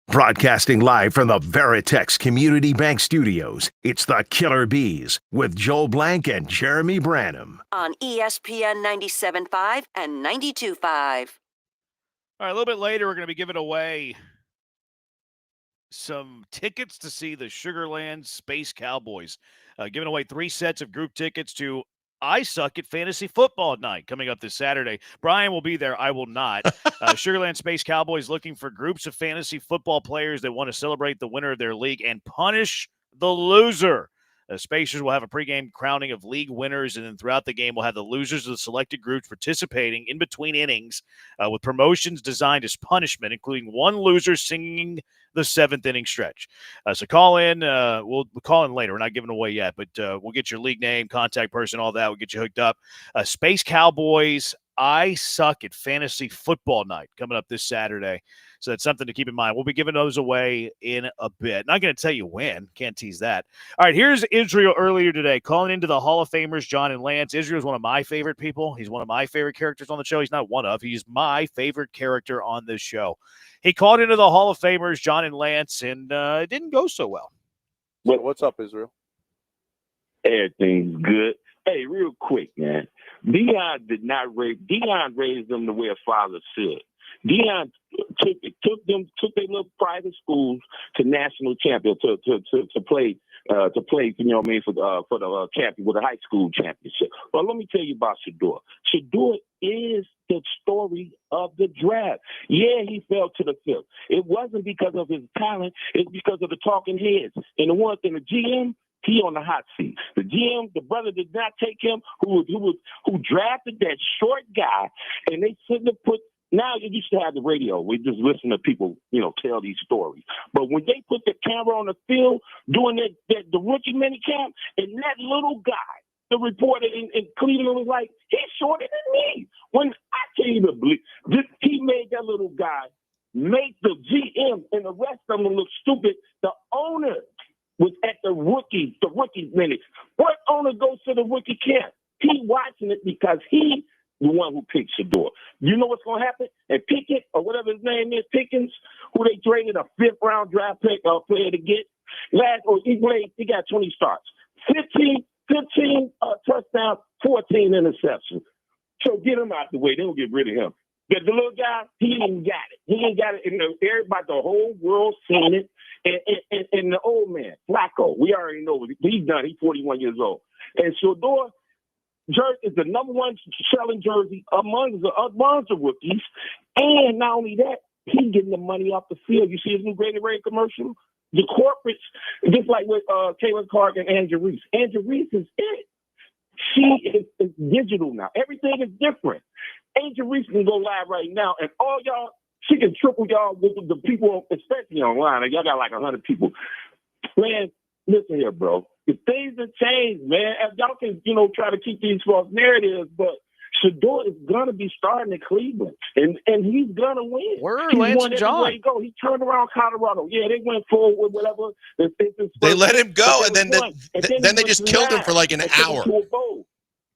Broadcasting live from the Veritex Community Bank Studios, it's the Killer Bees with Joel Blank and Jeremy Branham. On ESPN 97.5 and 92.5. All right, a little bit later, we're going to be giving away some tickets to see the Sugarland Space Cowboys. Giving away 3 sets of group tickets to I Suck at Fantasy Football Night coming up this Saturday. Brian will be there. I will not. Sugarland Space Cowboys looking for groups of fantasy football players that want to celebrate the winner of their league and punish the loser. Spacers will have a pregame crowning of league winners, and then throughout the game, we'll have the losers of the selected groups participating in between innings with promotions designed as punishment, including one loser singing the 7th inning stretch. So call in. We'll call in later. We're not giving away yet, but we'll get your league name, contact person, all that. We'll get you hooked up. Space Cowboys, I Suck at Fantasy Football Night coming up this Saturday. So that's something to keep in mind. We'll be giving those away in a bit. Not going to tell you when. Can't tease that. All right, here's Israel earlier today calling into the Hall of Famers, John and Lance. Israel's one of my favorite people. He's one of my favorite characters on the show. He's not one of. He's my favorite character on this show. He called into the Hall of Famers, John and Lance, and it didn't go so well. What's up, Israel? Everything's good. Hey, real quick, man. Deion raised them the way a father should. Deion took their little private schools to national champion to play. You know what I mean, for the champion with a high school championship. But let me tell you about Shador. Shador is the story of the draft. Yeah, he fell to the fifth. It wasn't because of his talent. It's because of the talking heads. And the one thing, the GM, he on the hot seat. The GM, the brother did not take him, who drafted that short guy, and they shouldn't have put. Now you used to have the radio. We just listen to people, tell these stories. But when they put the camera on the field doing the rookie mini camp, and that little guy, the reporter in Cleveland was like, he's shorter than me. When I can't even believe this, he made that little guy make the GM and the rest of them look stupid. The owner was at the rookie minutes. What owner goes to the rookie camp? He watching it because he the one who picked Shador. You know what's going to happen? And Pickett, or whatever his name is, Pickens, who they traded a fifth-round draft pick player to get, he got 20 starts. 15 touchdowns, 14 interceptions. So get him out the way. They'll get rid of him. But the little guy, he ain't got it. He ain't got it. And everybody, the whole world seen it. And the old man, Flacco, we already know he's done. He's 41 years old. And Shador jersey is the number one selling jersey among the rookies. And not only that, he's getting the money off the field. You see his new Gatorade commercial? The corporates, just like with Caitlin Clark and Andrew Reese. Andrew Reese is it. She is digital now. Everything is different. Angel Reese can go live right now, and all y'all, she can triple y'all with the people, especially online. And y'all got like 100 people. Man, listen here, bro. If things have changed, man, if y'all can, try to keep these false narratives, but Shador is gonna be starting in Cleveland, and he's gonna win. Where are Lance and John? He turned around Colorado. Yeah, they went forward with whatever. They let him go, and then they just killed him for like an hour.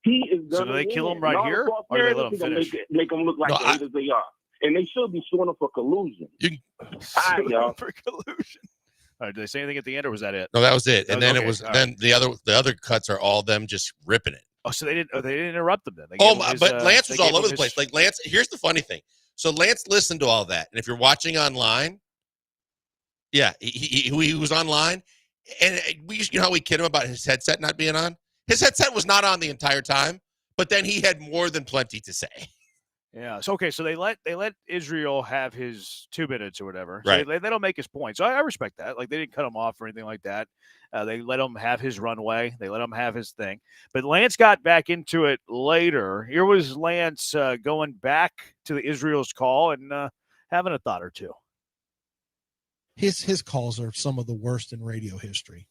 He is gonna So do they kill win. him right And all here, the false or do they let narratives him gonna finish? Make them look like the haters they are, and they should be suing them for collusion. All right, y'all. For collusion. All right, did they say anything at the end, or was that it? No, that was it. And then Okay, it was all then the other cuts are all them just ripping it. Oh, so they didn't interrupt them then? They Oh, gave him his, but Lance they was all gave over him the his- place. Like Lance, here's the funny thing. So Lance listened to all that, and if you're watching online, yeah, he was online, and how we kid him about his headset not being on. His headset was not on the entire time, but then he had more than plenty to say. Yeah. So okay. So they let Israel have his 2 minutes or whatever. So Right. they don't make his point. So I respect that. Like they didn't cut him off or anything like that. They let him have his runway. They let him have his thing. But Lance got back into it later. Here was Lance going back to the Israel's call and having a thought or two. His calls are some of the worst in radio history.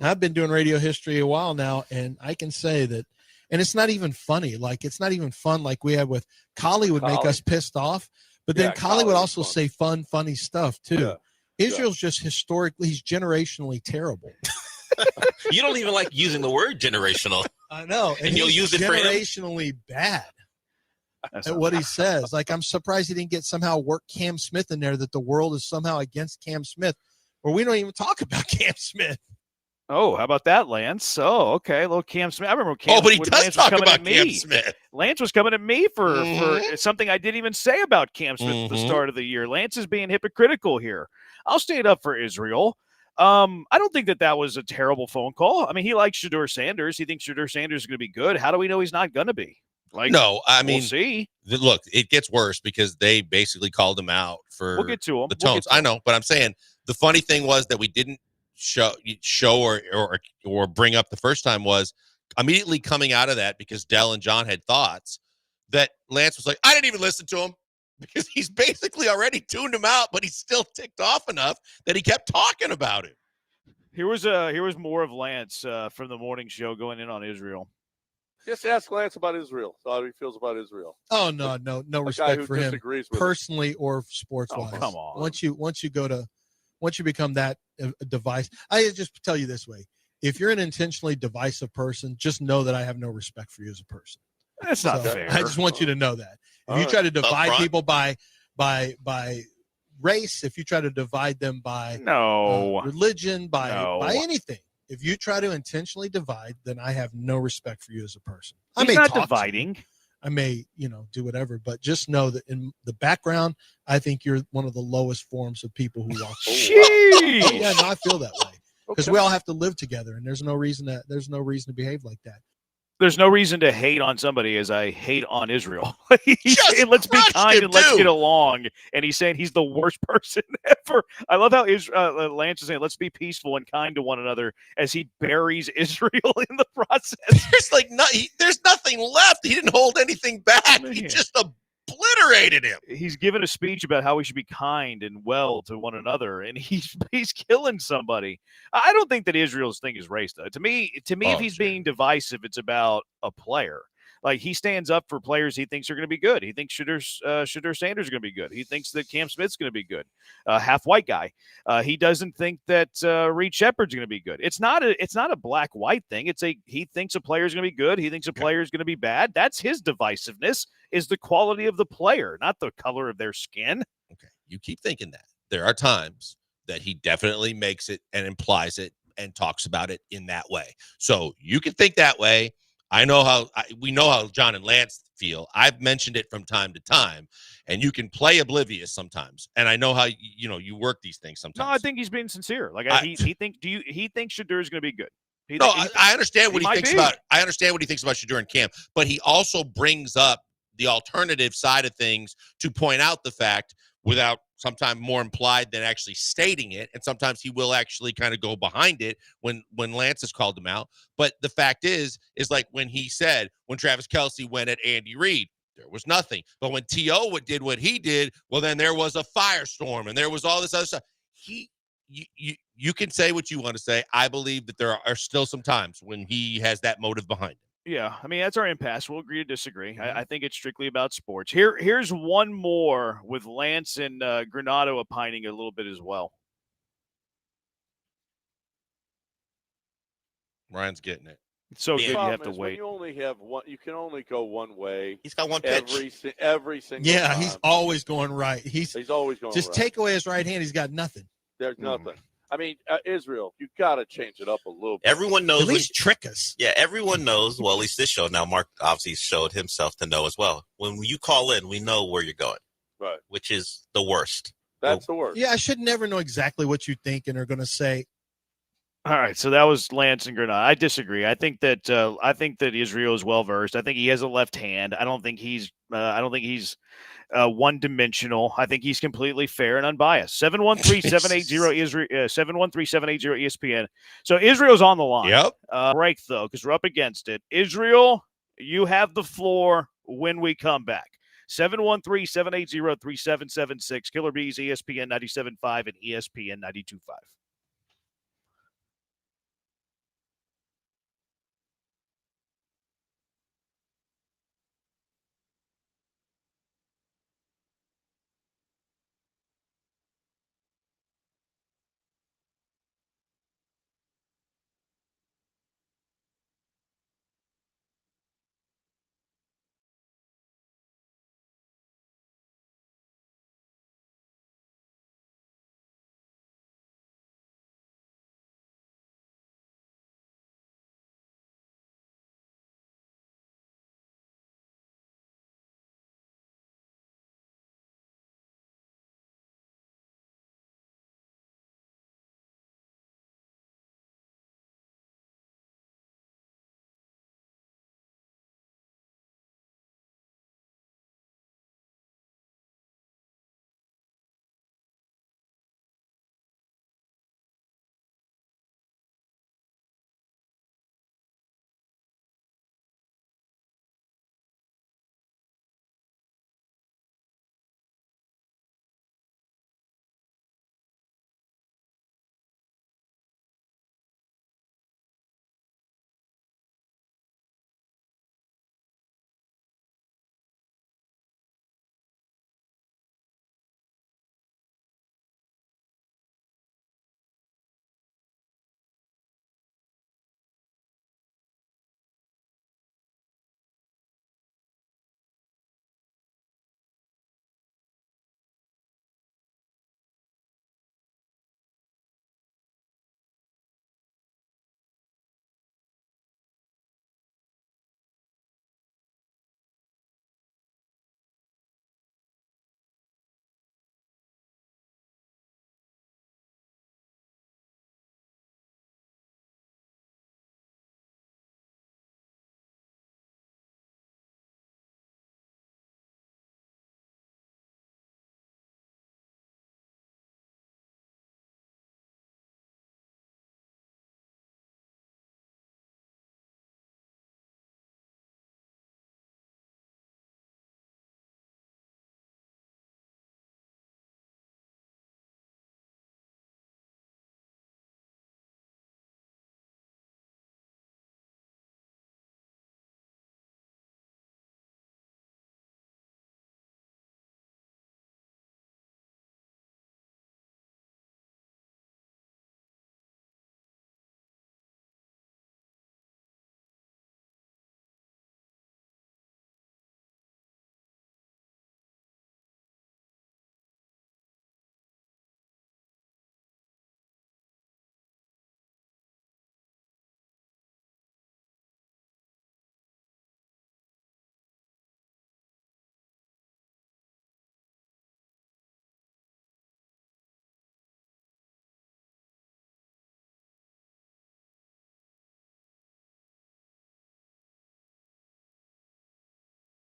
I've been doing radio history a while now, and I can say that. And it's not even funny. Like, it's not even fun like we had with Collie would make us pissed off. But then Collie would also say funny stuff, too. Yeah. Israel's just he's generationally terrible. You don't even like using the word generational. I know. And you'll he's use it for him? generationally bad at what he says. Like, I'm surprised he didn't work Cam Smith in there, that the world is somehow against Cam Smith, or we don't even talk about Cam Smith. Oh, how about that, Lance? Oh, okay. Little Cam Smith. I remember Cam. Oh, but he when does Lance was talk coming about at me. Cam Smith. Lance was coming at me for something I didn't even say about Cam Smith at the Mhm. start of the year. Lance is being hypocritical here. I'll stand up for Israel. I don't think that was a terrible phone call. I mean, he likes Shador Sanders. He thinks Shador Sanders is going to be good. How do we know he's not going to be? Like, No, I mean, we'll see. Look, it gets worse because they basically called him out for We'll get to him. the We'll tones. get to I him. know, but I'm saying the funny thing was that we didn't show or bring up the first time was immediately coming out of that, because Dell and John had thoughts that Lance was like, I didn't even listen to him, because he's basically already tuned him out, but he's still ticked off enough that he kept talking about it. Here was more of Lance from the morning show going in on Israel. Just ask Lance about Israel. How he feels about Israel. Oh no A guy respect who for him disagrees with personally or sports wise. come on. Once you become that device, I just tell you this way: if you're an intentionally divisive person, just know that I have no respect for you as a person. That's not fair. I just want you to know that. If you try to divide people by race, if you try to divide them by religion, by anything, if you try to intentionally divide, then I have no respect for you as a person. I He's may not talk dividing. to you. I may, do whatever, but just know that in the background, I think you're one of the lowest forms of people who walk. Jeez. Yeah, no, I feel that way because we all have to live together, and there's no reason to behave like that. There's no reason to hate on somebody as I hate on Israel. He's saying, let's be kind and let's get along. And he's saying he's the worst person ever. I love how Lance is saying, let's be peaceful and kind to one another as he buries Israel in the process. There's nothing left. He didn't hold anything back. He just obliterated him. He's given a speech about how we should be kind and well to one another, and he's killing somebody. I don't think that Israel's thing is race, though. To me, if he's being divisive, it's about a player. Like, he stands up for players he thinks are going to be good. He thinks Shadur Sanders is going to be good. He thinks that Cam Smith's going to be good. Half white guy. He doesn't think that Reed Shepard's going to be good. It's not a black-white thing. He thinks a player is going to be good. He thinks a player is going to be bad. That's his divisiveness, is the quality of the player, not the color of their skin. Okay, you keep thinking that. There are times that he definitely makes it and implies it and talks about it in that way. So you can think that way. We know how John and Lance feel. I've mentioned it from time to time, and you can play oblivious sometimes. And I know how you work these things sometimes. No, I think he's being sincere. Like he thinks Shadur is going to be good. I understand what he thinks about. I understand what he thinks about Shadur and Cam, but he also brings up the alternative side of things to point out the fact, without sometimes more implied than actually stating it. And sometimes he will actually kind of go behind it when Lance has called him out. But the fact is like when he said, when Travis Kelce went at Andy Reid, there was nothing. But when T.O. did what he did, well, then there was a firestorm and there was all this other stuff. You can say what you want to say. I believe that there are still some times when he has that motive behind him. Yeah, I mean, that's our impasse. We'll agree to disagree. I think it's strictly about sports. Here's one more with Lance and Granado opining a little bit as well. Ryan's getting it. It's so good you have to When wait. you only have one, you can only go one way. He's got one pitch. Every single Yeah, time. he's always going right. He's always going just right. take away his right hand. He's got nothing. There's nothing. I mean, Israel, you got to change it up a little bit. Everyone knows. At least trick us. Yeah, everyone knows. Well, at least this show now. Mark obviously showed himself to know as well. When you call in, we know where you're going. Right. Which is the worst. That's the worst. Yeah, I should never know exactly what you think and are going to say. All right, so that was Lance and Granada. I disagree. I think that Israel is well versed. I think he has a left hand. I don't think he's one-dimensional. I think he's completely fair and unbiased. 713-780 Israel 713-780 ESPN. So Israel's on the line. Yep. Break though, because we're up against it. Israel, you have the floor when we come back. 713-780-3776. Killer Bees, ESPN 97.5 and ESPN 92.5.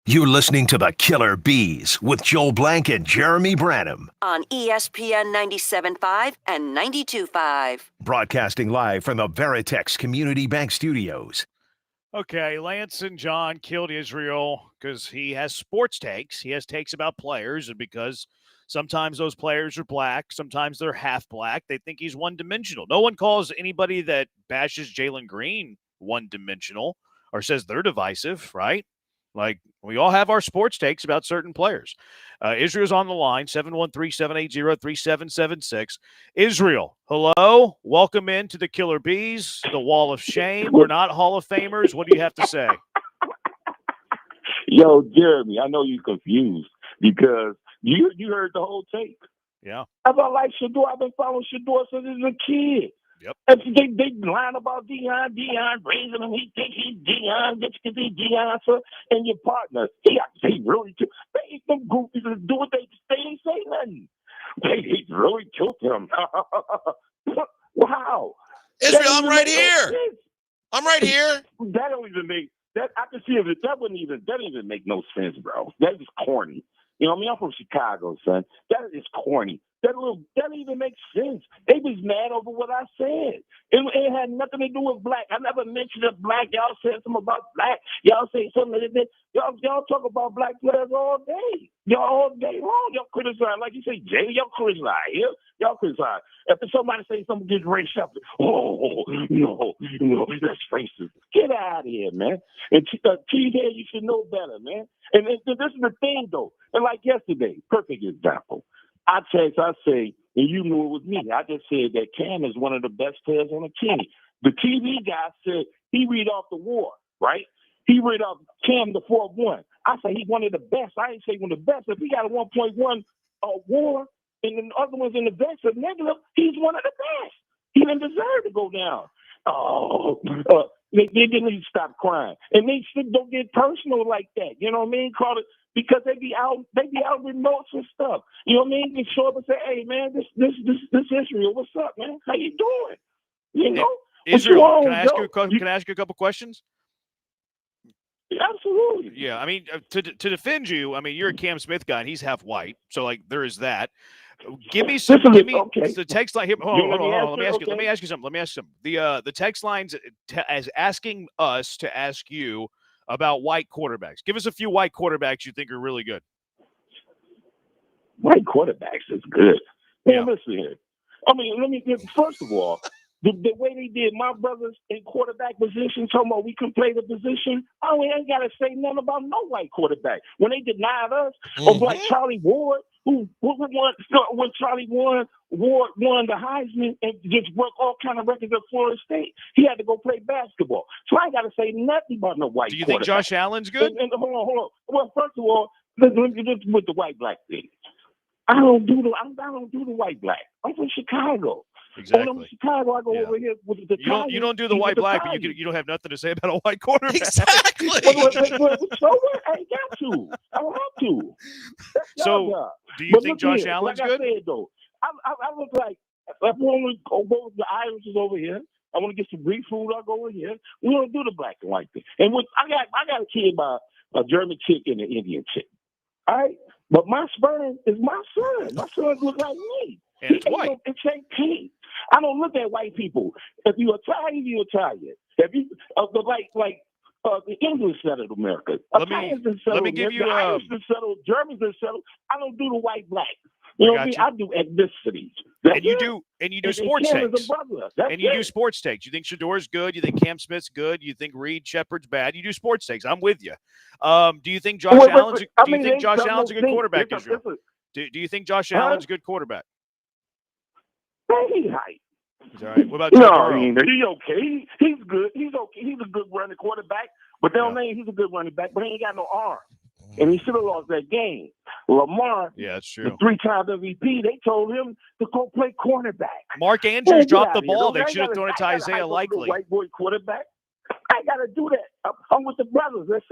You're listening to the Killer Bees with Joel Blank and Jeremy Branham. On ESPN 97.5 and 92.5. Broadcasting live from the Veritex Community Bank Studios. Okay, Lance and John killed Israel because he has sports takes. He has takes about players, and because sometimes those players are black, sometimes they're half black. They think he's one-dimensional. No one calls anybody that bashes Jalen Green one-dimensional or says they're divisive, right? Like, we all have our sports takes about certain players. Israel's on the line, 713-780-3776. Israel, hello. Welcome into the Killer Bees, the Wall of Shame. We're not Hall of Famers. What do you have to say? Yo, Jeremy, I know you're confused because you heard the whole tape. Yeah. I like Shador. I've been following Shador since he was a kid. Yep. And they lying about Deion raising him. He think he's Deion, just because he's Deion, sir, and your partner. He really killed. They them goofies to do what they ain't say nothing. He really killed him. Wow. Israel, I'm right here. I'm right here. That don't even make that. I can see it. That doesn't even make no sense, bro. That is corny. You know what I mean? I'm from Chicago, son. That is corny. That don't even make sense. They was mad over what I said. It had nothing to do with black. I never mentioned a black. Y'all said something about black. Y'all say something like that. Y'all talk about black players all day. Y'all all day long. Y'all criticize, like you say, Jay. Y'all criticize here. Y'all criticize. If somebody say something gets race up, oh no, that's racist. Get out of here, man. And T-Head, you should know better, man. And this is the thing, though. And like yesterday, perfect example. I say, and you knew it was me. I just said that Cam is one of the best players on the team. The TV guy said he read off the war, right? He read off Cam the 4-1. I say he's one of the best. I ain't say one of the best. If he got a 1.1 war and the other one's in the best or negative, he's one of the best. He didn't deserve to go down. They didn't even stop crying. And they don't get personal like that. You know what I mean? Call it. Because they be out with notes and stuff. You know what I mean? They show up and say, "Hey, man, this Israel, what's up, man? How you doing?" You know, Israel, can I ask you a couple questions? Absolutely. Yeah, I mean, to defend you, I mean, you're a Cam Smith guy, and he's half white, so like there is that. Give me the text line here. Hold on. Let me ask you something. The text lines as asking us to ask you about white quarterbacks. Give us a few white quarterbacks you think are really good. White quarterbacks is good. Man, listen here. I mean, first of all, the way they did my brothers in quarterback position, talking about we can play the position, I ain't got to say nothing about no white quarterback. When they denied us, of like Charlie Ward, who won, when Charlie Ward won the Heisman and just broke all kind of records at Florida State, he had to go play basketball. So I ain't got to say nothing about no white. Do you think Josh Allen's good? And hold on. Well, first of all, let me just with the white black thing. I don't do the white black. I'm from Chicago. Exactly. When I'm in Chicago, I go over here with the you don't do the white black, but you don't have nothing to say about a white quarterback. Exactly. So what? I ain't got to. I don't have to. So do you think Josh Allen's good? I said, though, I look like if I want to go with the Irish is over here. I want to get some Greek food. I'll go over here. We don't do the black and white thing. And I got a kid by a German chick and an Indian chick. All right, but my sperm is my son. My son look like me. And it's white. It's ain't pink. I don't look at white people. If you Italian, you Italian. If you the English settled America. Italians are settled. Let me give you the Irish are settled. Germans are settled. I don't do the white black. You know what I mean? I do ethnicity. And you do sports takes. And you do sports takes. You think Shador's good? You think Cam Smith's good? You think Reed Shepard's bad? You do sports takes. I'm with you. Do you think Josh Allen's a good quarterback, Israel? Do you think Josh Allen's a good quarterback? He's height. He's all right. What about Joe Burrow? He's okay. He's good. He's okay. He's a good running quarterback. But they don't mean he's a good running back, but he ain't got no arm. And he should have lost that game. Lamar, that's true. The 3-time MVP, they told him to go play cornerback. Mark Andrews dropped the ball. They should have thrown it to Isaiah Likely. White boy quarterback. I got to do that. I'm with the brothers. That's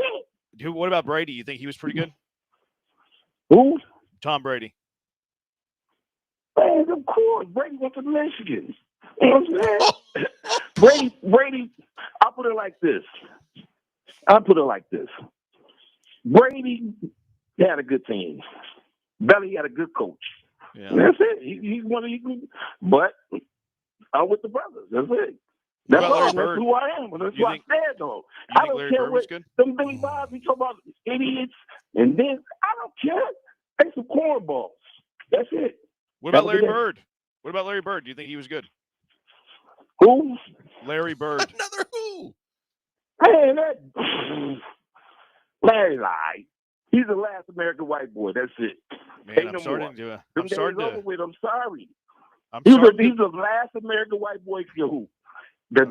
it. What about Brady? You think he was pretty good? Who? Tom Brady. Man, of course. Brady went to Michigan. You know what I'm saying? Brady, I'll put it like this. Brady had a good team. Belly had a good coach. Yeah. That's it. He's one of these. But I'm with the brothers. That's it. That's about all. Larry That's Bird? who I am. That's You what think- I said, though. you I think don't Larry care Bird was what good? them Billy Bobs, we talk about idiots and this. I don't care. They some cornballs. That's it. What about Have a Larry good day. Bird? What about Larry Bird? Do you think he was good? Who? Larry Bird. Another who? Man, that Larry lied. He's the last American white boy. That's it. Man, Ain't I'm no starting more. to. Them I'm days starting over to. with. I'm sorry. I'm He's starting to. the last American white boy who the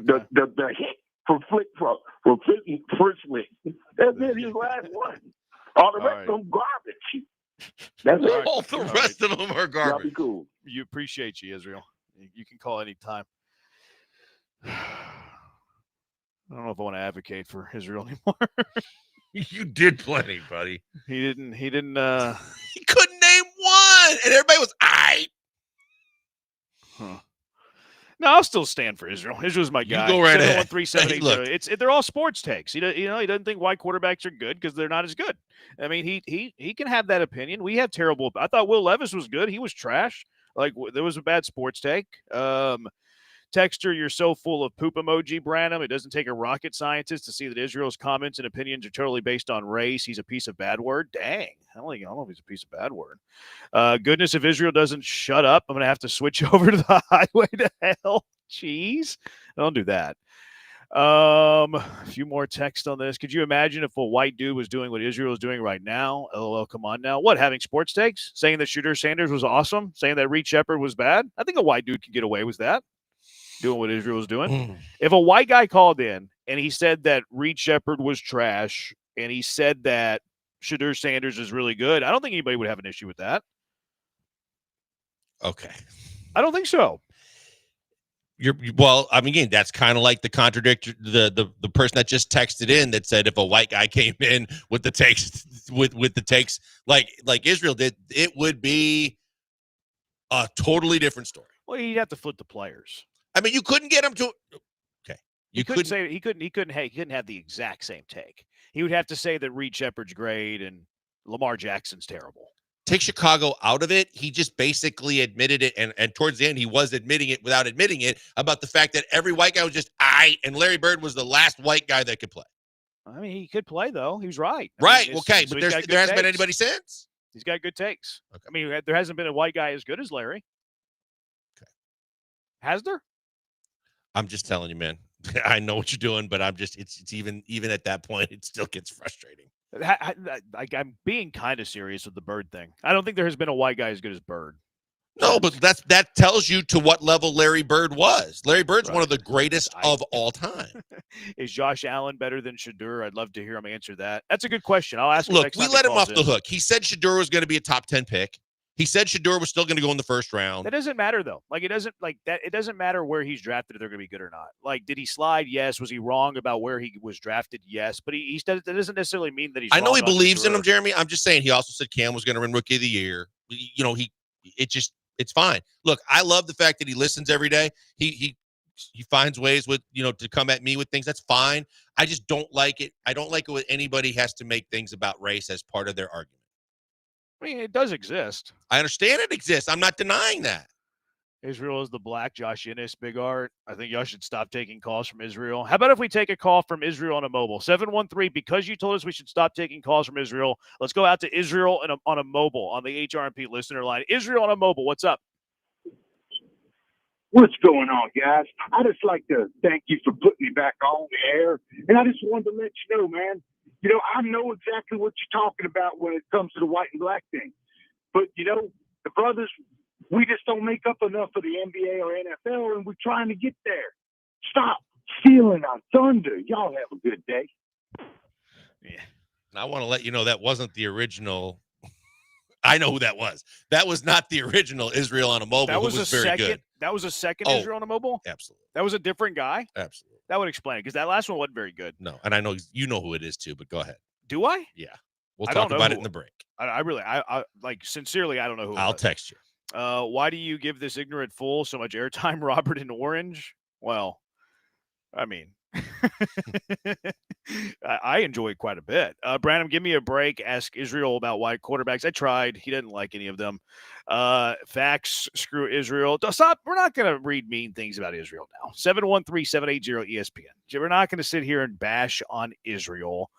hit from Fritz Flick. That's it. He's the last one. All the rest of them garbage. That's All it. right. All the All rest right. of them are Y'all be garbage. cool. You appreciate you, Israel. You can call any time. I don't know if I want to advocate for Israel anymore. You did plenty, buddy. He didn't. He couldn't name one, and everybody was aight. Huh. No, I'll still stand for Israel. Israel's my guy. go right ahead. 713-780. Hey, look. They're all sports takes. He doesn't think white quarterbacks are good because they're not as good. I mean, he can have that opinion. We have terrible. I thought Will Levis was good. He was trash. Like there was a bad sports take. Texter, you're so full of poop emoji, Branham. It doesn't take a rocket scientist to see that Israel's comments and opinions are totally based on race. He's a piece of bad word. Dang. I don't know if he's a piece of bad word. Goodness, if Israel doesn't shut up, I'm going to have to switch over to the highway to hell. Jeez. Don't do that. A few more text on this. Could you imagine if a white dude was doing what Israel is doing right now? LOL, come on now. What, having sports takes? Saying that Shedeur Sanders was awesome? Saying that Reed Shepherd was bad? I think a white dude can get away with that. Doing what Israel was doing. If a white guy called in and he said that Reed Shepherd was trash and he said that Shedeur Sanders is really good, I don't think anybody would have an issue with that. Okay. I don't think so. Well, I mean, again, that's kind of like the contradictor, the person that just texted in that said if a white guy came in with the takes with the takes like Israel did, it would be a totally different story. Well, you'd have to flip the players. I mean, you couldn't get him to. Okay, He couldn't have the exact same take. He would have to say that Reed Shepherd's great and Lamar Jackson's terrible. Take Chicago out of it. He just basically admitted it, and towards the end, he was admitting it without admitting it about the fact that every white guy was just and Larry Bird was the last white guy that could play. I mean, he could play though. He was right. Right. But There hasn't been anybody since. He's got good takes. Okay. I mean, there hasn't been a white guy as good as Larry. Okay. Has there? I'm just telling you, man. I know what you're doing, but it's even at that point, it still gets frustrating. I'm being kind of serious with the Bird thing. I don't think there has been a white guy as good as Bird. No, but that tells you to what level Larry Bird was. Larry Bird's one of the greatest of all time. Is Josh Allen better than Shedeur? I'd love to hear him answer that. That's a good question. I'll ask him Look, next we time let he him off calls the in. hook. He said Shedeur was going to be a top 10 pick. He said Shedeur was still going to go in the first round. That doesn't matter though. Like it doesn't matter where he's drafted if they're going to be good or not. Like, did he slide? Yes. Was he wrong about where he was drafted? Yes. But that doesn't necessarily mean that he's. I know wrong he on believes in Shedeur. him, Jeremy. I'm just saying he also said Cam was going to win Rookie of the Year. It's fine. Look, I love the fact that he listens every day. He finds ways to come at me with things. That's fine. I just don't like it. I don't like it when anybody has to make things about race as part of their argument. I mean, it does exist. I understand it exists. I'm not denying that. Israel is the black Josh Innes, Big Art. I think y'all should stop taking calls from Israel. How about if we take a call from Israel on a mobile? 713, because you told us we should stop taking calls from Israel, let's go out to Israel on a mobile on the HRMP listener line. Israel on a mobile, what's up? What's going on, guys? I just like to thank you for putting me back on the air. And I just wanted to let you know, man, I know exactly what you're talking about when it comes to the white and black thing. But, the brothers, we just don't make up enough for the NBA or NFL, and we're trying to get there. Stop stealing our thunder. Y'all have a good day. Yeah. And I want to let you know that wasn't the original. I know who that was. That was not the original Israel on a mobile. That was, very second. good. That was a second Israel on a mobile? Absolutely. That was a different guy? Absolutely. That would explain it, because that last one wasn't very good. No, and I know you know who it is too, but go ahead. Do I? Yeah. We'll I talk don't know about it who- in the break. I really, sincerely, I don't know who it I'll was. text you. Why do you give this ignorant fool so much airtime, Robert in Orange? Well, I mean, I enjoy it quite a bit. Brandon, give me a break. Ask Israel about white quarterbacks. I tried. He didn't like any of them. Facts, screw Israel. Stop. We're not going to read mean things about Israel now. 713-780-ESPN. We're not going to sit here and bash on Israel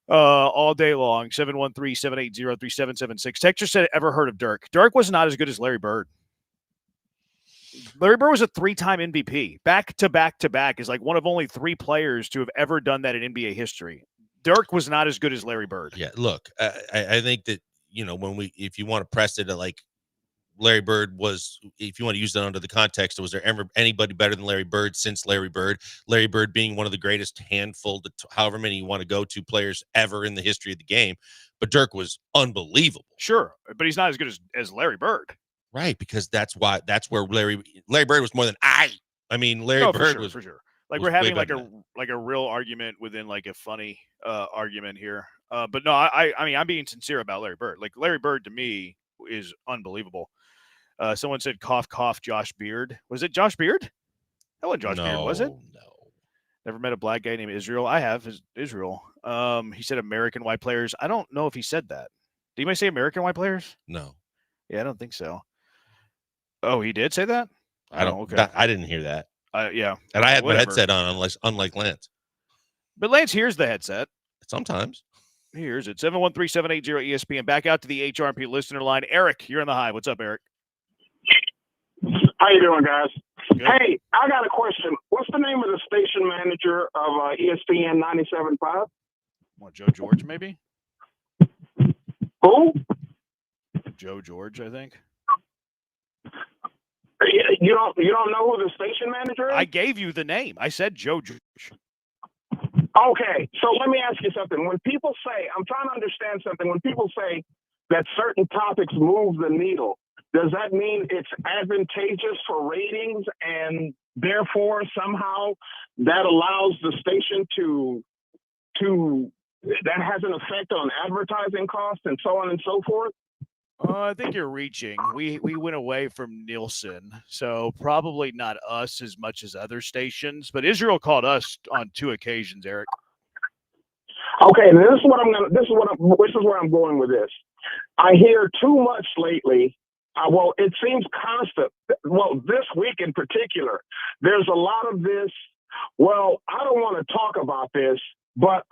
all day long. 713-780-3776. Texture said, ever heard of Dirk? Dirk was not as good as Larry Bird. Larry Bird was a 3-time MVP. Back to back to back is like one of only 3 players to have ever done that in NBA history. Dirk was not as good as Larry Bird. Yeah, look, I think that, if you want to press it, like Larry Bird was, if you want to use that under the context, was there ever anybody better than Larry Bird since Larry Bird? Larry Bird being one of the greatest handful, however many you want to go to players ever in the history of the game. But Dirk was unbelievable. Sure, but he's not as good as Larry Bird. Right, because that's where Larry Bird was more than Larry Bird was for sure. Like was we're having way like a real argument within like a funny argument here. But no, I'm being sincere about Larry Bird. Like Larry Bird to me is unbelievable. Someone said cough cough Josh Beard. Was it Josh Beard? That wasn't Josh Beard, was it? No. Never met a black guy named Israel. I have Israel. He said American white players. I don't know if he said that. Did anybody say American white players? No. Yeah, I don't think so. Oh, he did say that? I don't. Okay. I didn't hear that. Yeah. And I had Whatever. my headset on, unlike Lance. But Lance hears the headset. Sometimes. He hears it. 713-780-ESPN. Back out to the HRP listener line. Eric, you're on the Hive. What's up, Eric? How you doing, guys? Good. Hey, I got a question. What's the name of the station manager of ESPN 97.5? What, Joe George, maybe? Who? Joe George, I think. You don't know who the station manager is? I gave you the name. I said Joe George. Okay, so let me ask you something. When people say, I'm trying to understand something. When people say that certain topics move the needle, does that mean it's advantageous for ratings and therefore somehow that allows the station to that has an effect on advertising costs and so on and so forth? I think you're reaching. We went away from Nielsen, so probably not us as much as other stations. But Israel called us on 2 occasions, Eric. Okay, and this is where I'm going with this. I hear too much lately. Well, it seems constant. Well, this week in particular, there's a lot of this. Well, I don't want to talk about this, but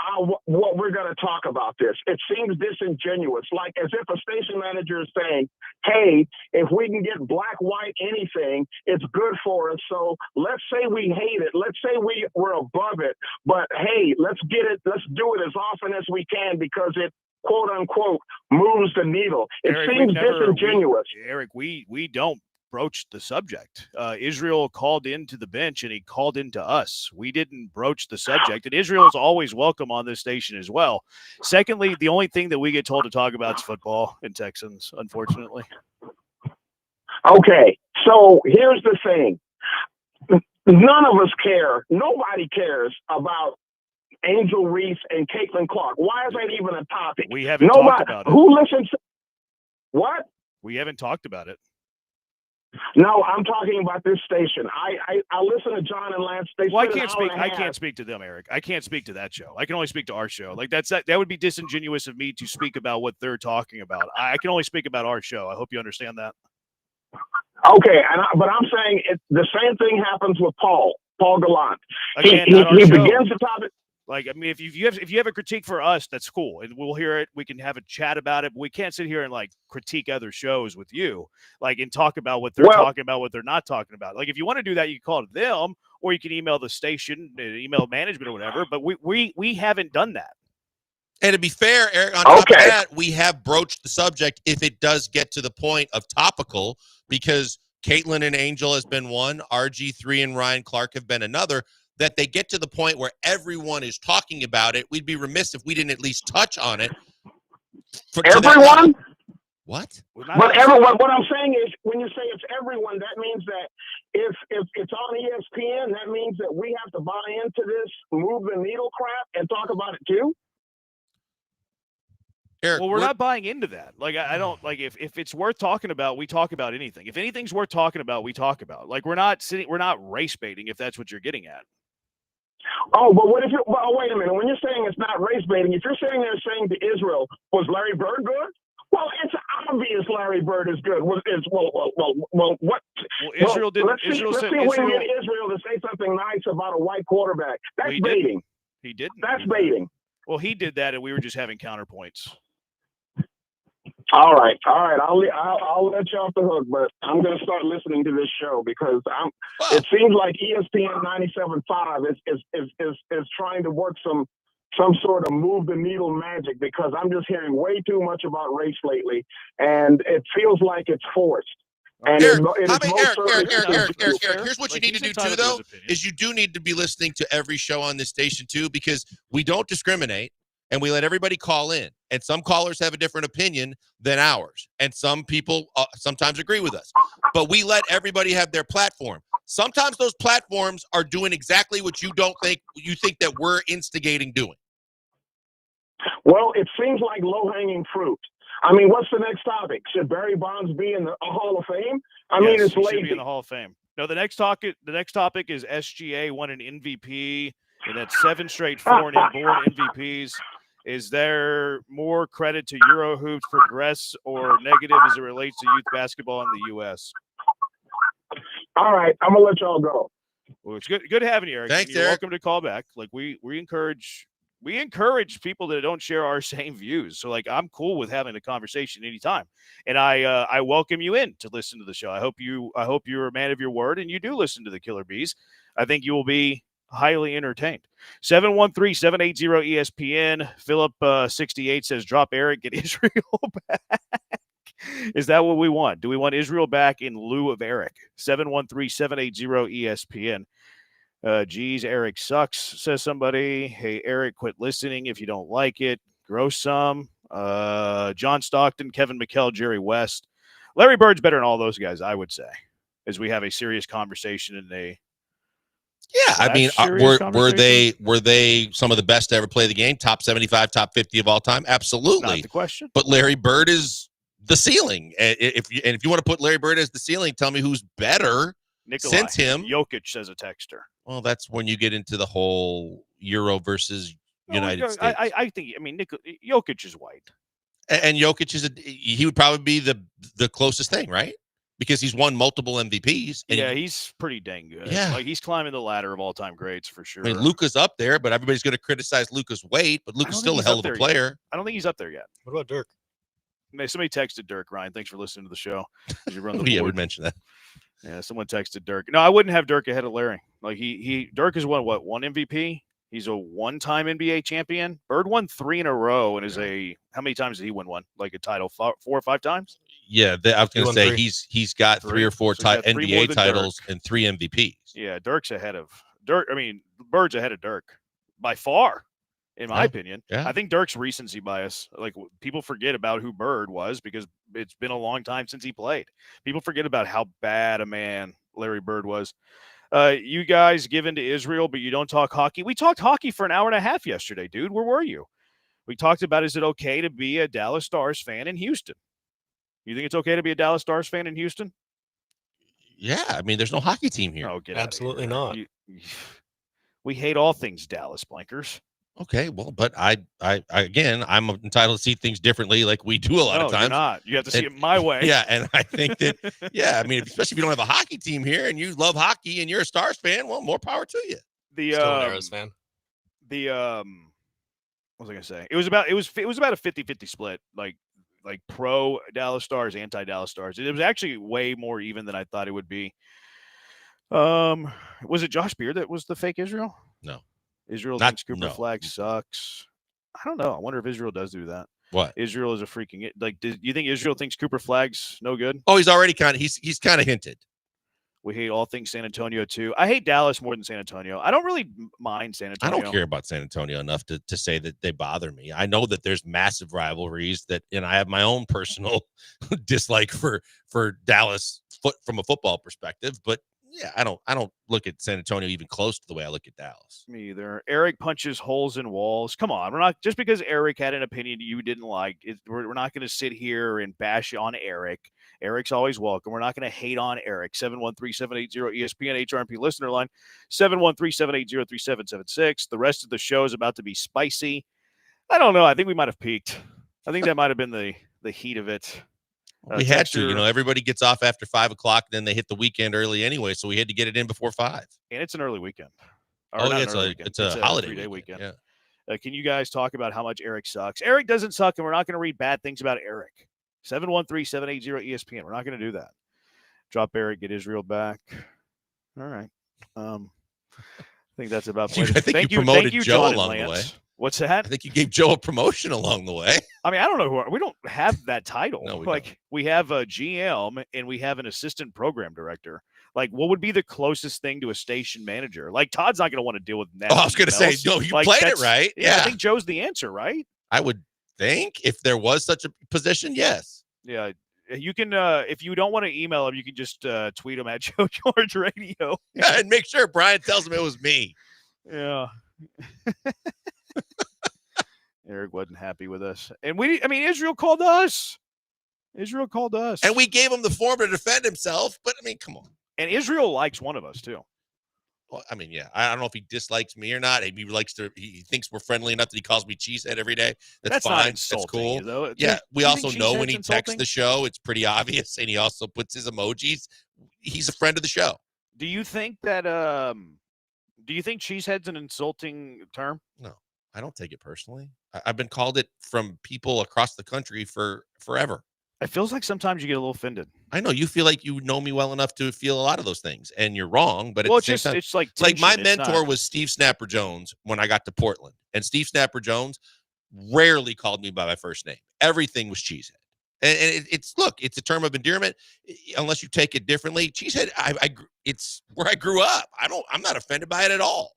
what we're going to talk about this. It seems disingenuous, like as if a station manager is saying, hey, if we can get black, white, anything, it's good for us. So let's say we hate it. Let's say we're above it. But, hey, let's do it as often as we can because it, quote unquote, moves the needle. It Eric, seems disingenuous. Eric, we don't broach the subject. Israel called into the bench and he called into us. We didn't broach the subject, and Israel is always welcome on this station as well. Secondly, the only thing that we get told to talk about is football and Texans, unfortunately. Okay, so here's the thing. None of us care. Nobody cares about Angel Reese and Caitlin Clark. Why is that even a topic? We haven't talked about it. Who listens? What? We haven't talked about it. No, I'm talking about this station. I listen to John and Lance. I can't speak to them, Eric. I can't speak to that show. I can only speak to our show. Like that would be disingenuous of me to speak about what they're talking about. I can only speak about our show. I hope you understand that. Okay, but I'm saying the same thing happens with Paul Gallant. Again, he begins the topic. Like, I mean, if you have a critique for us, that's cool, and we'll hear it. We can have a chat about it. But we can't sit here and like critique other shows with you, like, and talk about what they're talking about, what they're not talking about. Like, if you want to do that, you can call it them, or you can email the station, email management, or whatever. But we haven't done that. And to be fair, Eric, on top of that, we have broached the subject if it does get to the point of topical, because Caitlin and Angel has been one, RG3 and Ryan Clark have been another. That they get to the point where everyone is talking about it. We'd be remiss if we didn't at least touch on it. Everyone? What? But everyone. What I'm saying is, when you say it's everyone, that means that if it's on ESPN, that means that we have to buy into this move the needle crap and talk about it too. Eric, well, we're not buying into that. Like, I don't like if it's worth talking about, we talk about anything. If anything's worth talking about, we talk about. Like, we're not race baiting, if that's what you're getting at. Oh, but what if it, well, wait a minute. When you're saying it's not race baiting, if you're saying they're saying to Israel, was Larry Bird good? Well, it's obvious Larry Bird is good. What? Well, Israel didn't. Let's see if we can get Israel to say something nice about a white quarterback. That's baiting. He didn't. That's baiting. Well, he did that, and we were just having counterpoints. All right. I'll let you off the hook, but I'm going to start listening to this show because it seems like ESPN 97.5 is trying to work some sort of move the needle magic because I'm just hearing way too much about race lately, and it feels like it's forced. And Eric, Eric, here's what you need to do too, though, is you do need to be listening to every show on this station too, because we don't discriminate and we let everybody call in. And some callers have a different opinion than ours, and some people sometimes agree with us. But we let everybody have their platform. Sometimes those platforms are doing exactly what you think that we're instigating doing. Well, it seems like low-hanging fruit. I mean, what's the next topic? Should Barry Bonds be in the Hall of Fame? I mean, it's he lazy. should be in the Hall of Fame. No, the next topic is SGA won an MVP, and that's 7 straight foreign born MVPs. Is there more credit to Eurohoops progress or negative as it relates to youth basketball in the U.S.? All right, I'm gonna let y'all go. Well, it's good having you, Eric. Thanks, You're Eric. welcome to call back. Like we encourage people that don't share our same views. So like I'm cool with having a conversation anytime, and I welcome you in to listen to the show. I hope you're a man of your word and you do listen to the Killer Bees. I think you will be highly entertained. 713-780-ESPN. Philip 68 says drop Eric, get Israel back. Is that what we want? Do we want Israel back in lieu of Eric? 713-780-ESPN. Geez, Eric sucks, says somebody. Hey, Eric, quit listening if you don't like it. Grow some. John Stockton, Kevin McHale, Jerry West. Larry Bird's better than all those guys, I would say, as we have a serious conversation in a I mean, were they some of the best to ever play the game? Top 75, top 50 of all time? Absolutely. Not the question. But Larry Bird is the ceiling. If you want to put Larry Bird as the ceiling, tell me who's better since him. Jokic says a texter. Well, that's when you get into the whole Euro versus United States. I think. I mean, Jokic is white, and Jokic he would probably be the closest thing, right? Because he's won multiple MVPs. And he's pretty dang good. Yeah. Like he's climbing the ladder of all-time greats for sure. I mean, Luka's up there, but everybody's going to criticize Luka's weight, but Luka's still a hell of a player. I don't think he's up there yet. What about Dirk? Somebody texted Dirk, Ryan. Thanks for listening to the show. As you run the Yeah, we board. mentioned that. Yeah, someone texted Dirk. No, I wouldn't have Dirk ahead of Larry. Like Dirk has won one MVP? He's a one-time NBA champion. Bird won 3 in a row and is how many times did he win one? Like a title 4 or 5 times? Yeah, I was going to say he's got 3 or 4 NBA titles and 3 MVPs. Yeah, Dirk's ahead of Dirk. I mean, Bird's ahead of Dirk by far, in my opinion. Yeah. I think Dirk's recency bias. Like people forget about who Bird was because it's been a long time since he played. People forget about how bad a man Larry Bird was. You guys give in to Israel, but you don't talk hockey. We talked hockey for an hour and a half yesterday, dude. Where were you? We talked about, is it okay to be a Dallas Stars fan in Houston? You think it's okay to be a Dallas Stars fan in Houston? Yeah, I mean, there's no hockey team here. Oh, get Absolutely not. We hate all things Dallas, Blankers. Okay, well, but I again, I'm entitled to see things differently, like we do a lot of times. You're not. You have to see it my way. Yeah, and I think that, I mean, especially if you don't have a hockey team here and you love hockey and you're a Stars fan, well, more power to you. Still an Arrows fan. What was I gonna say? It was about a 50-50 split, like pro Dallas Stars, anti Dallas Stars. It was actually way more even than I thought it would be. Was it Josh Beard that was the fake Israel? No. Israel thinks Cooper Flag sucks. I don't know. I wonder if Israel does do that. What? Israel is a freaking do you think Israel thinks Cooper Flag's no good? Oh, he's already he's kind of hinted. We hate all things San Antonio too. I hate Dallas more than San Antonio. I don't really mind San Antonio. I don't care about San Antonio enough to say that they bother me. I know that there's massive rivalries and I have my own personal dislike for Dallas from a football perspective, but Yeah, I don't look at San Antonio even close to the way I look at Dallas. Me either. Eric punches holes in walls. Come on, we're not just because Eric had an opinion you didn't like. We're not going to sit here and bash on Eric. Eric's always welcome. We're not going to hate on Eric. 713-780-ESPN HRMP listener line 713-780-3776. The rest of the show is about to be spicy. I don't know. I think we might have peaked. I think that might have been the heat of it. We had to, everybody gets off after 5 o'clock, then they hit the weekend early anyway, so we had to get it in before 5. And it's an early weekend. It's a holiday weekend. Yeah. Can you guys talk about how much Eric sucks? Eric doesn't suck, and we're not going to read bad things about Eric. 713-780-ESPN. We're not going to do that. Drop Eric, get Israel back. All right. I think that's about. I think you promoted Joe along the way. What's that? I think you gave Joe a promotion along the way. I mean, I don't know we don't have that title. No, we have a GM and we have an assistant program director. Like, what would be the closest thing to a station manager? Like, Todd's not going to want to deal with that. I was going to say, no, you played it right. Yeah, I think Joe's the answer, right? I would think if there was such a position, yes. Yeah. You can, if you don't want to email him, you can just tweet him at Joe George Radio. Yeah, and make sure Brian tells him it was me. Yeah. Eric wasn't happy with us. And Israel called us. And we gave him the form to defend himself. But, come on. And Israel likes one of us, too. Well, yeah. I don't know if he dislikes me or not. Maybe he thinks we're friendly enough that he calls me cheesehead every day. That's fine. Not insulting, that's cool. Though. Yeah. We also know when he texts the show, it's pretty obvious. And he also puts his emojis. He's a friend of the show. Do you think that do you think cheesehead's an insulting term? No, I don't take it personally. I've been called it from people across the country for forever. It feels like sometimes you get a little offended. I know you feel like you know me well enough to feel a lot of those things, and you're wrong. But it's like my mentor was Steve Snapper Jones when I got to Portland, and Steve Snapper Jones rarely called me by my first name. Everything was cheesehead, and it's a term of endearment unless you take it differently. Cheesehead, it's where I grew up. I'm not offended by it at all.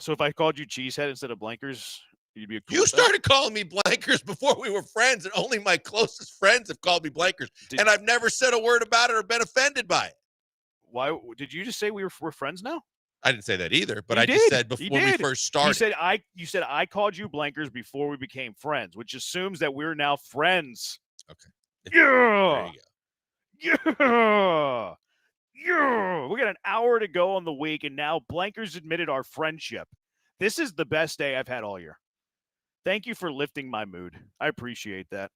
So if I called you cheesehead instead of blankers, you'd be you started calling me blankers before we were friends, and only my closest friends have called me blankers. And I've never said a word about it or been offended by it. Why did you just say we're friends now? I didn't say that either, but just said before we first started. You said I called you blankers before we became friends, which assumes that we're now friends. Okay. Yeah. Yeah. Yeah. We got an hour to go on the week, and now blankers admitted our friendship. This is the best day I've had all year. Thank you for lifting my mood. I appreciate that.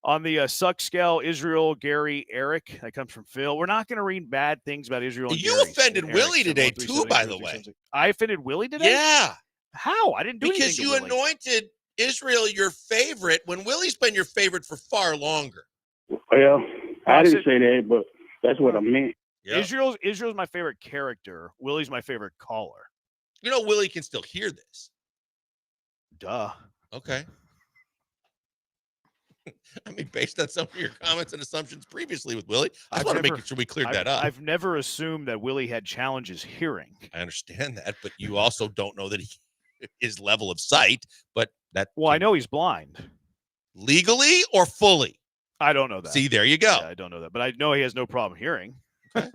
On the suck scale, Israel, Gary, Eric. That comes from Phil. We're not going to read bad things about Israel. And you Gary offended and Willie today, too, by the way. I offended Willie today? Yeah. How? I didn't do anything because you anointed Israel your favorite when Willie's been your favorite for far longer. Well, I didn't say that, but that's what I meant. Yep. Israel's my favorite character. Willie's my favorite caller. You know, Willie can still hear this. Duh. Okay. Based on some of your comments and assumptions previously with Willie, I just want to make sure we cleared that up. I've never assumed that Willie had challenges hearing. I understand that, but you also don't know that his level of sight. But I know he's blind. Legally or fully? I don't know that. See, there you go. Yeah, I don't know that, but I know he has no problem hearing. Okay.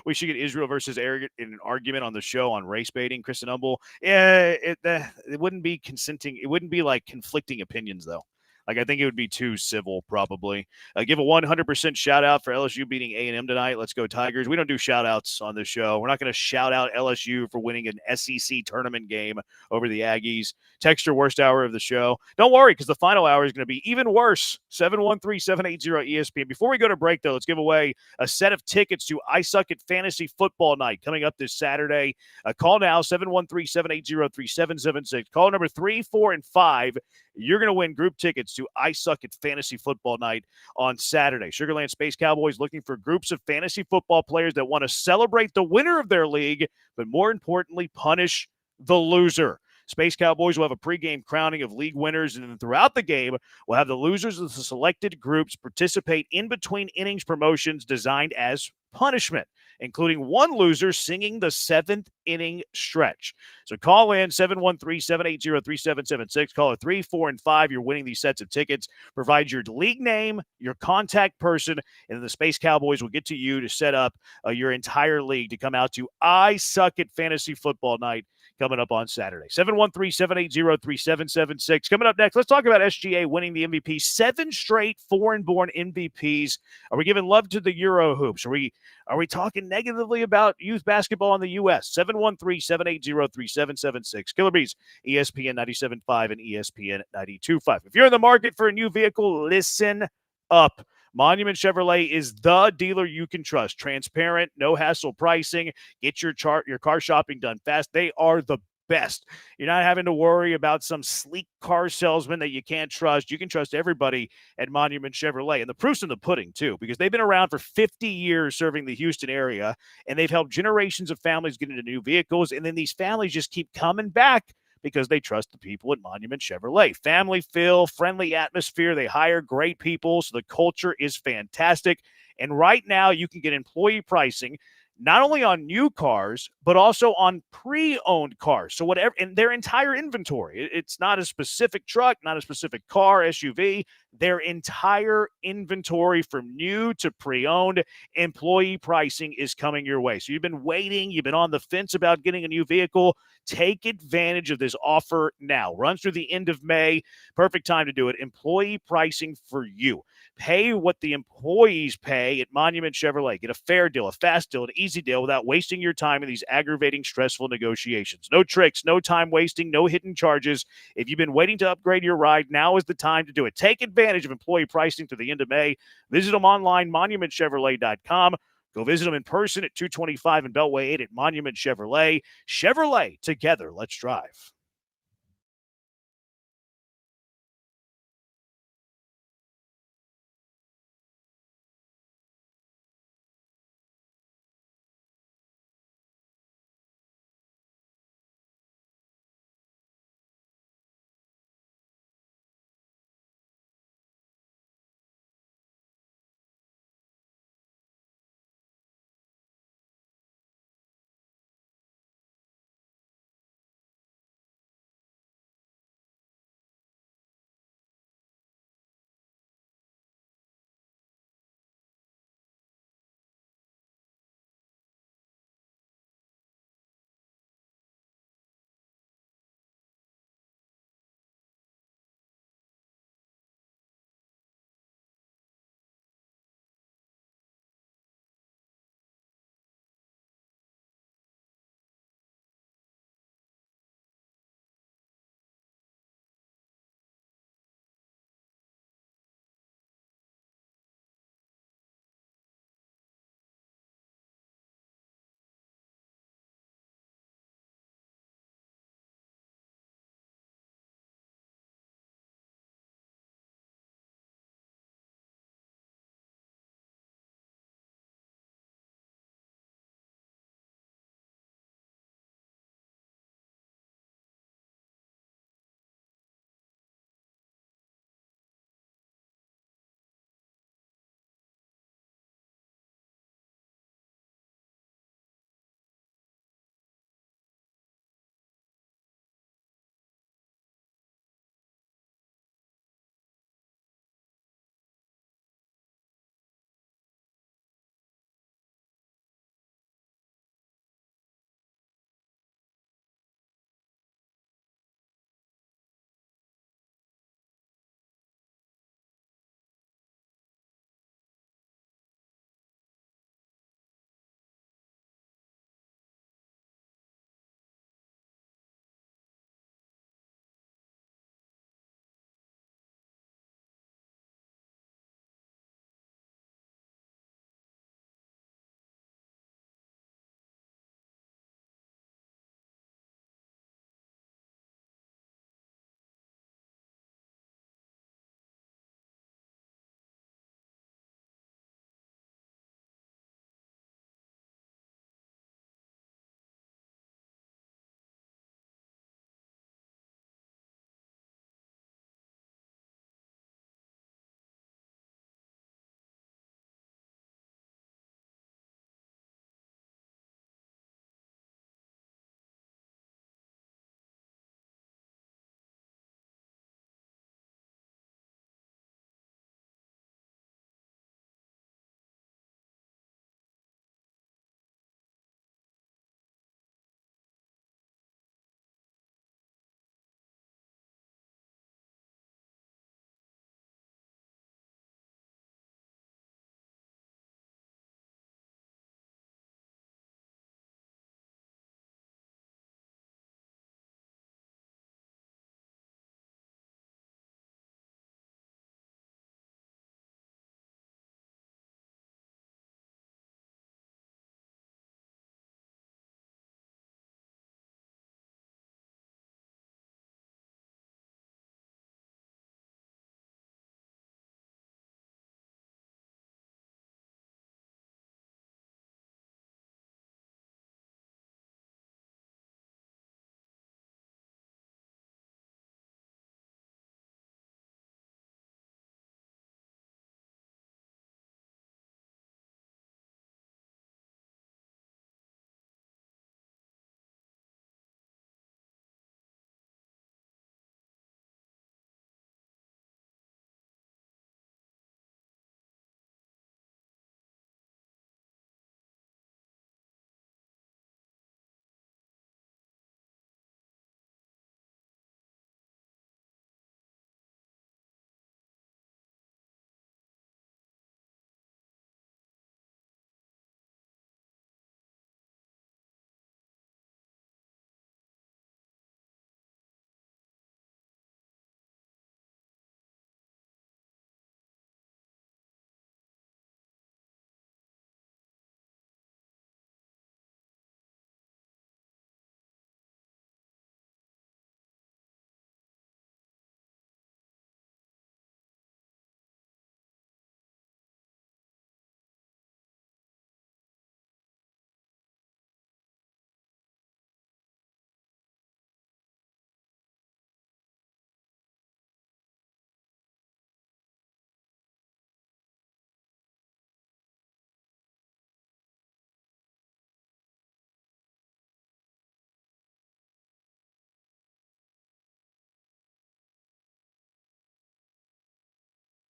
We should get Israel versus Eric in an argument on the show on race baiting. Kristen Humble. Yeah, it wouldn't be consenting. It wouldn't be like conflicting opinions, though. Like, I think it would be too civil, probably. Give a 100% shout-out for LSU beating A&M tonight. Let's go Tigers. We don't do shout-outs on this show. We're not going to shout out LSU for winning an SEC tournament game over the Aggies. Text your worst hour of the show. Don't worry, because the final hour is going to be even worse. 713-780-ESPN. Before we go to break, though, let's give away a set of tickets to I Suck at Fantasy Football Night coming up this Saturday. Call now, 713-780-3776. Call number 3, 4, and 5. You're going to win group tickets to I Suck at Fantasy Football Night on Saturday. Sugarland Space Cowboys looking for groups of fantasy football players that want to celebrate the winner of their league, but more importantly, punish the loser. Space Cowboys will have a pregame crowning of league winners, and then throughout the game, we'll have the losers of the selected groups participate in between innings promotions designed as punishment, including one loser singing the 7th inning stretch. So call in 713-780-3776. Call it 3, 4, and 5. You're winning these sets of tickets. Provide your league name, your contact person, and then the Space Cowboys will get to you to set up your entire league to come out to I Suck at Fantasy Football Night coming up on Saturday. 713-780-3776. Coming up next, let's talk about SGA winning the MVP. 7 straight foreign-born MVPs. Are we giving love to the Euro hoops? Are we talking negatively about youth basketball in the U.S.? 713-780-3776. Killer Bees, ESPN 97.5 and ESPN 92.5. If you're in the market for a new vehicle, listen up. Monument Chevrolet is the dealer you can trust. Transparent, no hassle pricing. Get your car shopping done fast. They are the best. You're not having to worry about some sleek car salesman that you can't trust. You can trust everybody at Monument Chevrolet. And the proof's in the pudding, too, because they've been around for 50 years serving the Houston area, and they've helped generations of families get into new vehicles. And then these families just keep coming back because they trust the people at Monument Chevrolet. Family feel, friendly atmosphere. They hire great people, so the culture is fantastic. And right now, you can get employee pricing not only on new cars, but also on pre-owned cars. So whatever, in their entire inventory, it's not a specific truck, not a specific car, SUV, their entire inventory from new to pre-owned. Employee pricing is coming your way. So you've been waiting, you've been on the fence about getting a new vehicle. Take advantage of this offer now. Runs through the end of May. Perfect time to do it. Employee pricing for you. Pay what the employees pay at Monument Chevrolet. Get a fair deal, a fast deal, an easy deal without wasting your time in these aggravating, stressful negotiations. No tricks, no time wasting, no hidden charges. If you've been waiting to upgrade your ride, now is the time to do it. Take advantage of employee pricing to the end of May. Visit them online, monumentchevrolet.com. Go visit them in person at 225 and Beltway 8 at Monument Chevrolet. Chevrolet, together, let's drive.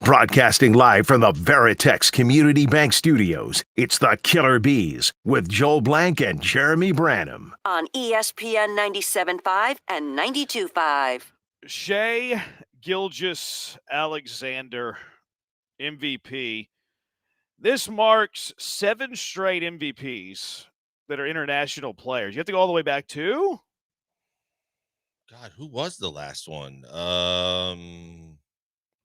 Broadcasting live from the Veritex Community Bank Studios, it's the Killer Bees with Joel Blank and Jeremy Branham. On ESPN 97.5 and 92.5. Shea Gilgeous-Alexander, MVP. This marks 7 straight MVPs that are international players. You have to go all the way back to? God, who was the last one?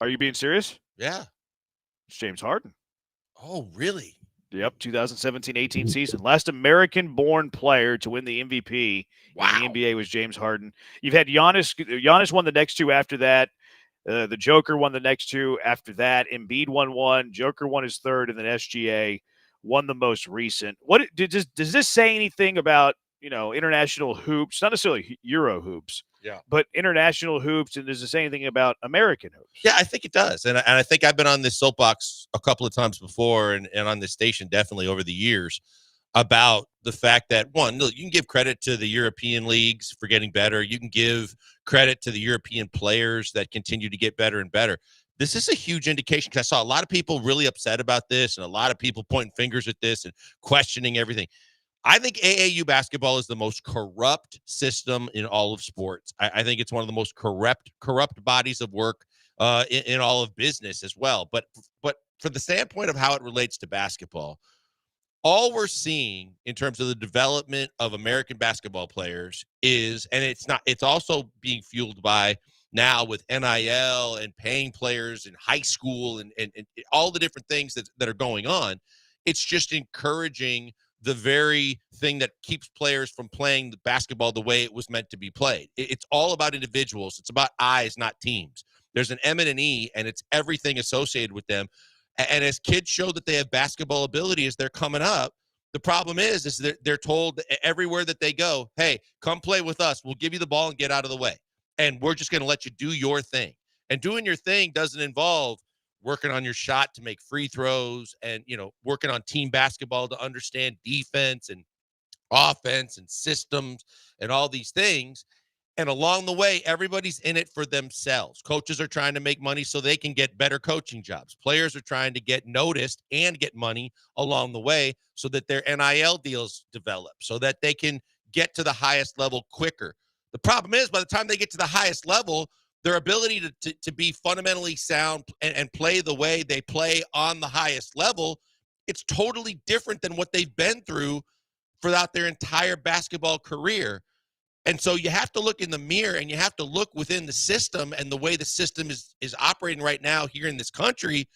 Are you being serious? Yeah. It's James Harden. Oh, really? Yep, 2017-18 season. Last American-born player to win the MVP in the NBA was James Harden. You've had Giannis. Giannis won the next 2 after that. The Joker won the next 2 after that. Embiid won 1. Joker won his 3rd, and then SGA won the most recent. Does this say anything about international hoops? Not necessarily Euro hoops. Yeah. But international hoops, and does it say anything about American hoops? Yeah, I think it does. And I think I've been on this soapbox a couple of times before and on this station definitely over the years about the fact that, one, look, you can give credit to the European leagues for getting better. You can give credit to the European players that continue to get better and better. This is a huge indication because I saw a lot of people really upset about this and a lot of people pointing fingers at this and questioning everything. I think AAU basketball is the most corrupt system in all of sports. I think it's one of the most corrupt bodies of work in all of business as well. But for the standpoint of how it relates to basketball, all we're seeing in terms of the development of American basketball players is, and it's also being fueled by now with NIL and paying players in high school and all the different things that are going on. It's just encouraging the very thing that keeps players from playing the basketball the way it was meant to be played. It's all about individuals. It's about eyes, not teams. There's an M and an E, and it's everything associated with them. And as kids show that they have basketball ability as they're coming up, the problem is they're told everywhere that they go, hey, come play with us. We'll give you the ball and get out of the way. And we're just going to let you do your thing. And doing your thing doesn't involve working on your shot to make free throws and, working on team basketball to understand defense and offense and systems and all these things. And along the way, everybody's in it for themselves. Coaches are trying to make money so they can get better coaching jobs. Players are trying to get noticed and get money along the way so that their NIL deals develop, so that they can get to the highest level quicker. The problem is by the time they get to the highest level, their ability to be fundamentally sound and play the way they play on the highest level, it's totally different than what they've been through throughout their entire basketball career. And so you have to look in the mirror and you have to look within the system and the way the system is operating right now here in this country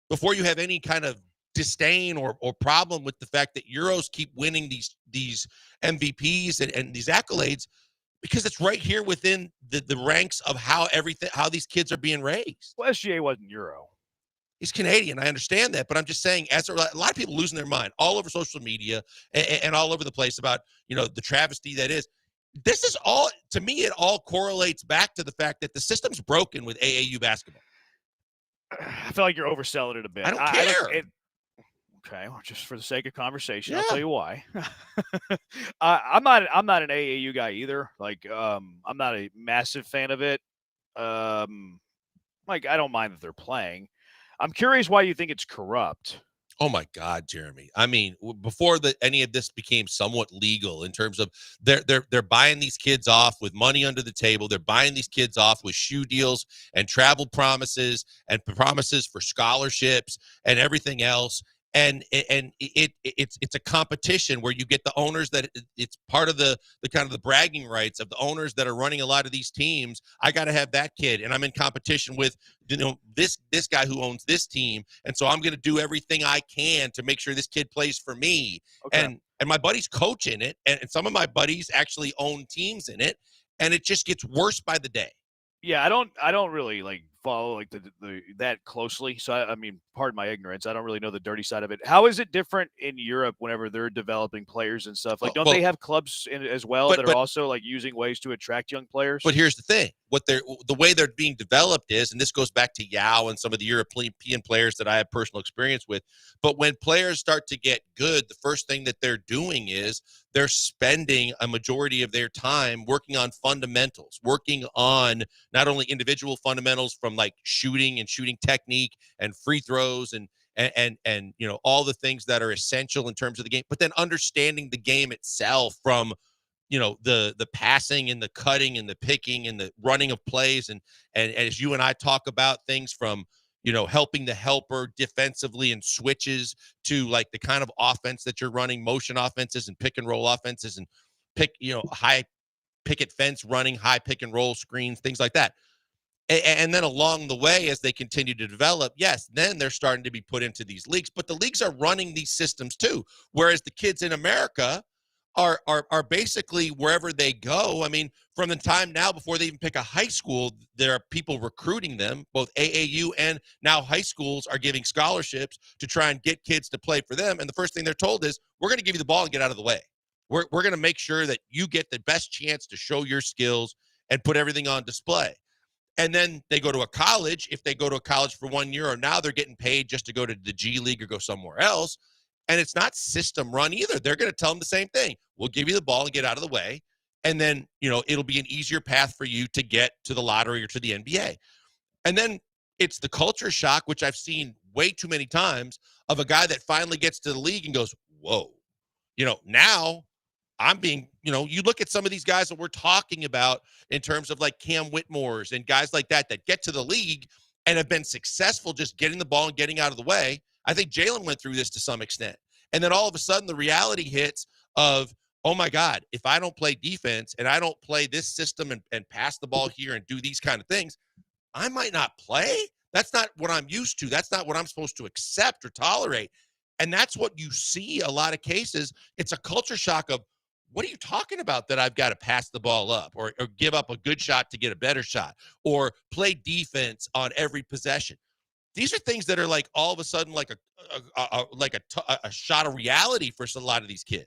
before you have any kind of disdain or problem with the fact that Euros keep winning these MVPs and these accolades, because it's right here within the ranks of how these kids are being raised. Well, SGA wasn't Euro. He's Canadian. I understand that, but I'm just saying, as a lot of people losing their mind all over social media and all over the place about the travesty that is. This is all, to me, it all correlates back to the fact that the system's broken with AAU basketball. I feel like you're overselling it a bit. I don't care. Okay, well, just for the sake of conversation, Yeah. I'll tell you why. I'm not an AAU guy either. Like, I'm not a massive fan of it. I don't mind that they're playing. I'm curious why you think it's corrupt. Oh my God, Jeremy! I mean, before any of this became somewhat legal, in terms of they're buying these kids off with money under the table. They're buying these kids off with shoe deals and travel promises and promises for scholarships and everything else. And it's a competition where you get the owners that it's part of the kind of the bragging rights of the owners that are running a lot of these teams. I got to have that kid, and I'm in competition with this guy who owns this team, and so I'm going to do everything I can to make sure this kid plays for me. Okay. And my buddies coach in it, and some of my buddies actually own teams in it, and it just gets worse by the day. Yeah, I don't really follow the that closely. So I mean, pardon my ignorance. I don't really know the dirty side of it. How is it different in Europe whenever they're developing players and stuff? Like, don't they have clubs as well that are also like using ways to attract young players? But here's the thing: the way they're being developed is, and this goes back to Yao and some of the European players that I have personal experience with. But when players start to get good, the first thing that they're doing is they're spending a majority of their time working on fundamentals, working on not only individual fundamentals from like shooting and shooting technique and free throws and all the things that are essential in terms of the game, but then understanding the game itself from the passing and the cutting and the picking and the running of plays and as you and I talk about things from helping the helper defensively and switches to like the kind of offense that you're running, motion offenses and pick and roll offenses and high picket fence running, high pick and roll screens, things like that. And then along the way, as they continue to develop, yes, then they're starting to be put into these leagues. But the leagues are running these systems too. Whereas the kids in America are basically wherever they go. I mean, from the time now before they even pick a high school, there are people recruiting them. Both AAU and now high schools are giving scholarships to try and get kids to play for them. And the first thing they're told is, we're going to give you the ball and get out of the way. We're going to make sure that you get the best chance to show your skills and put everything on display. And then they go to a college. If they go to a college for 1 year, or now they're getting paid just to go to the G League or go somewhere else. And it's not system run either. They're going to tell them the same thing. We'll give you the ball and get out of the way. And then, it'll be an easier path for you to get to the lottery or to the NBA. And then it's the culture shock, which I've seen way too many times, of a guy that finally gets to the league and goes, whoa, now I'm being, you look at some of these guys that we're talking about in terms of like Cam Whitmore's and guys like that get to the league and have been successful just getting the ball and getting out of the way. I think Jalen went through this to some extent. And then all of a sudden the reality hits of, oh my God, if I don't play defense and I don't play this system and pass the ball here and do these kind of things, I might not play. That's not what I'm used to. That's not what I'm supposed to accept or tolerate. And that's what you see a lot of cases. It's a culture shock of, what are you talking about that I've got to pass the ball up or give up a good shot to get a better shot or play defense on every possession? These are things that are like all of a sudden like a shot of reality for a lot of these kids.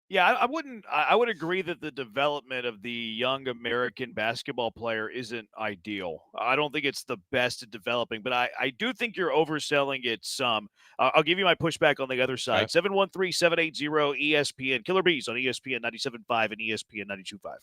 Yeah, I would agree that the development of the young American basketball player isn't ideal. I don't think it's the best at developing, but I do think you're overselling it some. I'll give you my pushback on the other side. 713-780-ESPN. Killer Bees on ESPN 97.5 and ESPN 92.5.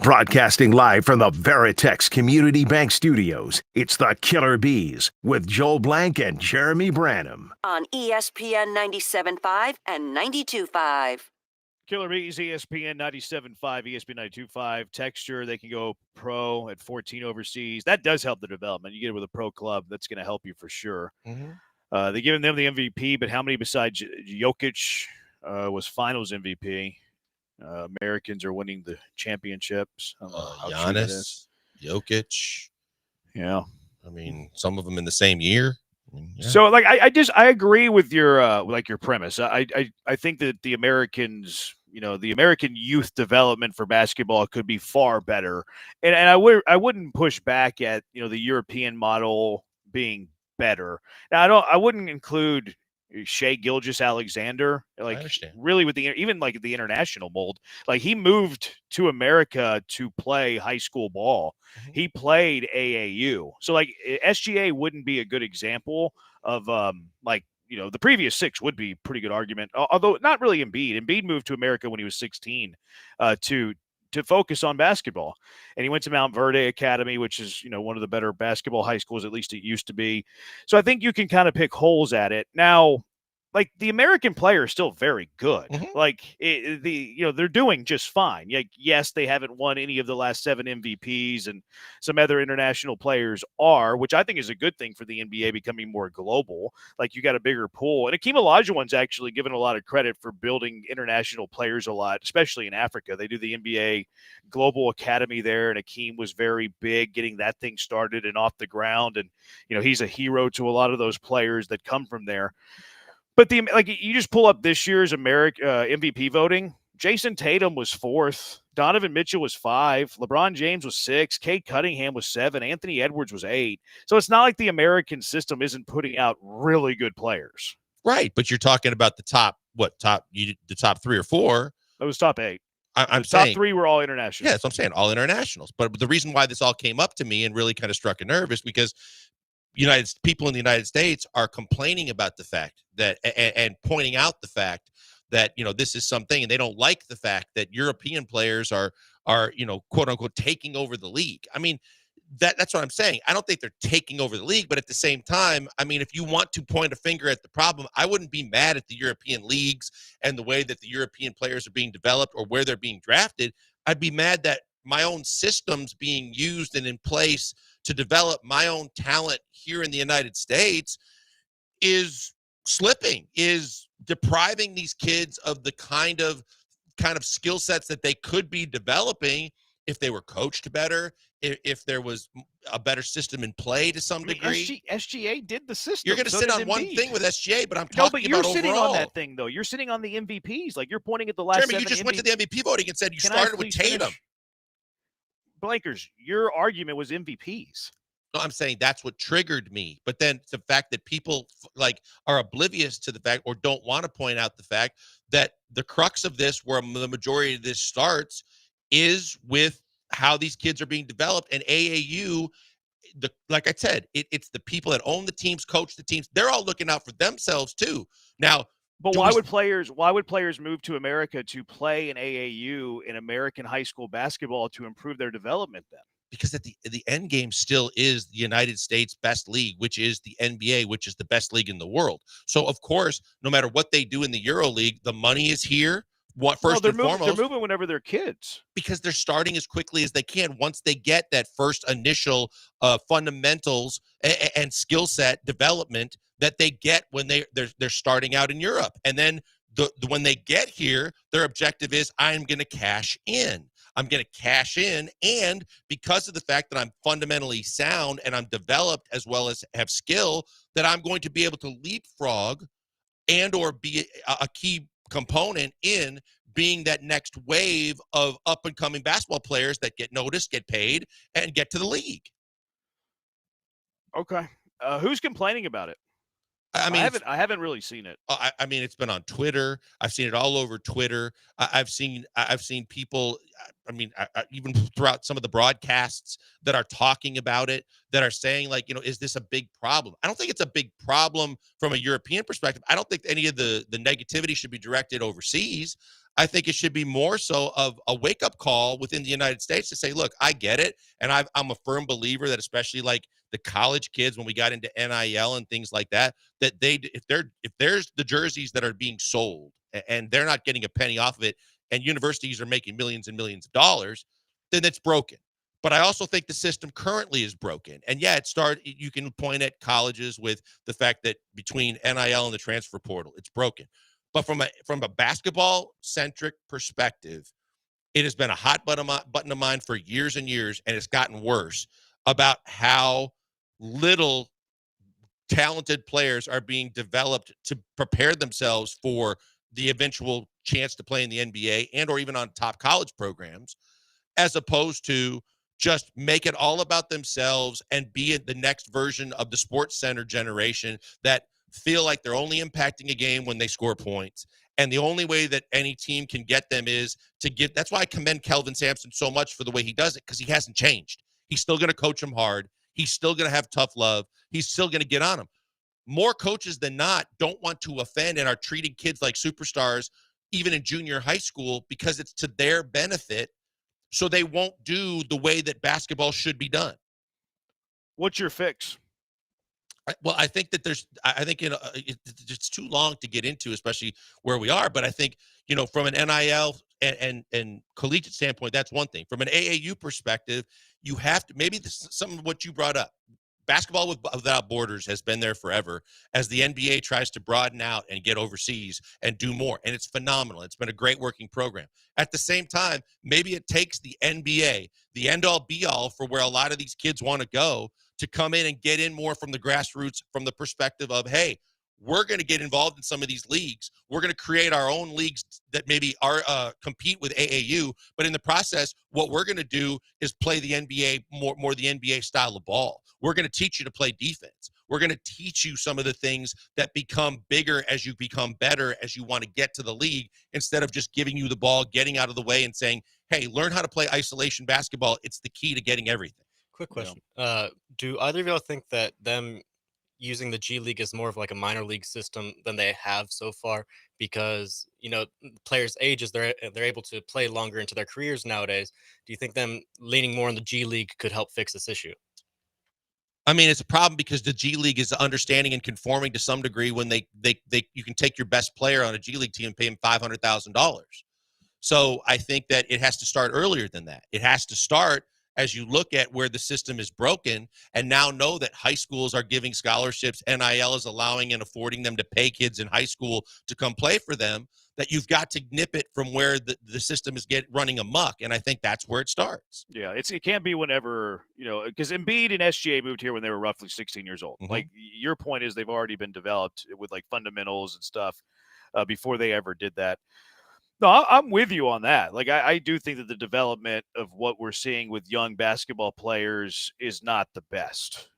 Broadcasting live from the Veritex Community Bank Studios, it's the Killer Bees with Joel Blank and Jeremy Branham. On ESPN 97.5 and 92.5. Killer Bees, ESPN 97.5, ESPN 92.5. Texture, they can go pro at 14 overseas. That does help the development. You get it with a pro club, that's going to help you for sure. They're giving them the MVP, but how many besides Jokic was finals MVP? Americans are winning the championships. Giannis, Jokic. Yeah. I mean, some of them in the same year. Yeah. So, like, I agree with your your premise. I think that the Americans, the American youth development for basketball could be far better, and I wouldn't push back at the European model being better. Now, I wouldn't include Shea Gilgeous-Alexander, really with even like the international mold. Like, he moved to America to play high school ball. He played AAU. So like SGA wouldn't be a good example of the previous six would be pretty good argument. Although not really Embiid. Embiid moved to America when he was 16 to focus on basketball. And he went to Mount Verde Academy, which is, one of the better basketball high schools, at least it used to be. So I think you can kind of pick holes at it. Now, like, the American player is still very good. They're doing just fine. Like, yes, they haven't won any of the last 7 MVPs, and some other international players are, which I think is a good thing for the NBA becoming more global. Like, you got a bigger pool. And Akeem Olajuwon's actually given a lot of credit for building international players a lot, especially in Africa. They do the NBA Global Academy there, and Akeem was very big getting that thing started and off the ground. And, he's a hero to a lot of those players that come from there. But you just pull up this year's MVP voting. Jason Tatum was 4th. Donovan Mitchell was 5. LeBron James was 6. Cade Cunningham was 7. Anthony Edwards was 8. So it's not like the American system isn't putting out really good players. Right, but you're talking about the top 3 or 4. It was top 8. I'm saying top 3 were all internationals. Yeah, that's what I'm saying, all internationals. But the reason why this all came up to me and really kind of struck a nerve is because people in the United States are complaining about the fact that and pointing out the fact that this is something, and they don't like the fact that European players are quote unquote taking over the league. I mean, that's what I'm saying. I don't think they're taking over the league, but at the same time, I mean, if you want to point a finger at the problem, I wouldn't be mad at the European leagues and the way that the European players are being developed or where they're being drafted. I'd be mad that my own systems being used and in place to develop my own talent here in the United States is slipping, is depriving these kids of the kind of skill sets that they could be developing if they were coached better, if there was a better system in play to some degree. SGA did the system. You're going to sit on one thing with SGA, but I'm talking no, but you're about sitting overall. on that thing, though. You're sitting on the MVPs. Like, you're pointing at the last Jeremy, you just went to the MVP voting and said you started with Tatum. Finish? Blankers, your argument was MVPs. No, I'm saying that's what triggered me. But then the fact that people are oblivious to the fact or don't want to point out the fact that the crux of this, where the majority of this starts, is with how these kids are being developed. And AAU, like I said, it's the people that own the teams, coach the teams. They're all looking out for themselves too. Now, but why would players move to America to play in AAU in American high school basketball to improve their development then? Because at the end game still is the United States best league, which is the NBA, which is the best league in the world. So of course, no matter what they do in the Euro League, the money is here. Foremost, they're moving whenever they're kids, because they're starting as quickly as they can once they get that first initial fundamentals and skill set development that they get when they're starting out in Europe. And then when they get here, their objective is, I'm going to cash in. I'm going to cash in, and because of the fact that I'm fundamentally sound and I'm developed as well as have skill, that I'm going to be able to leapfrog and or be a key component in being that next wave of up-and-coming basketball players that get noticed, get paid, and get to the league. Okay. Who's complaining about it? I mean, I haven't really seen it. I mean, it's been on Twitter. I've seen it all over Twitter. I've seen people. I mean, even throughout some of the broadcasts that are talking about it, that are saying like, is this a big problem? I don't think it's a big problem from a European perspective. I don't think any of the negativity should be directed overseas. I think it should be more so of a wake up call within the United States to say, look, I get it, and I'm a firm believer that especially like the college kids, when we got into NIL and things like that, that if there's the jerseys that are being sold and they're not getting a penny off of it, and universities are making millions and millions of dollars, then it's broken. But I also think the system currently is broken. And yeah, you can point at colleges with the fact that between NIL and the transfer portal, it's broken. But from a basketball centric perspective, it has been a hot button of mine for years and years, and it's gotten worse about how little talented players are being developed to prepare themselves for the eventual chance to play in the NBA and or even on top college programs, as opposed to just make it all about themselves and be the next version of the Sports Center generation that feel like they're only impacting a game when they score points. And the only way that any team can get them is to give. That's why I commend Kelvin Sampson so much for the way he does it, because he hasn't changed. He's still going to coach them hard. He's still going to have tough love. He's still going to get on them. More coaches than not don't want to offend and are treating kids like superstars, even in junior high school, because it's to their benefit. So they won't do the way that basketball should be done. What's your fix? Well, I think that it's too long to get into, especially where we are. But I think, from an NIL and collegiate standpoint, that's one thing. From an AAU perspective, you have to, maybe some of what you brought up. Basketball without borders has been there forever as the NBA tries to broaden out and get overseas and do more. And it's phenomenal. It's been a great working program. At the same time, maybe it takes the NBA, the end-all be-all for where a lot of these kids want to go, to come in and get in more from the grassroots, from the perspective of, hey, we're going to get involved in some of these leagues. We're going to create our own leagues that maybe are compete with AAU, but in the process, what we're going to do is play the NBA more the NBA style of ball. We're going to teach you to play defense. We're going to teach you some of the things that become bigger as you become better, as you want to get to the league, instead of just giving you the ball, getting out of the way and saying, hey, learn how to play isolation basketball. It's the key to getting everything. Quick question. Do either of y'all think that them using the G League is more of like a minor league system than they have so far? Because, players' ages, they're able to play longer into their careers nowadays. Do you think them leaning more on the G League could help fix this issue? I mean, it's a problem because the G League is understanding and conforming to some degree when you can take your best player on a G League team and pay him $500,000. So I think that it has to start earlier than that. It has to start as you look at where the system is broken and now know that high schools are giving scholarships, NIL is allowing and affording them to pay kids in high school to come play for them, that you've got to nip it from where the system is running amok. And I think that's where it starts. Yeah, it can't be whenever, because Embiid and SGA moved here when they were roughly 16 years old. Mm-hmm. Like, your point is they've already been developed with like fundamentals and stuff before they ever did that. No, I'm with you on that. Like, I do think that the development of what we're seeing with young basketball players is not the best,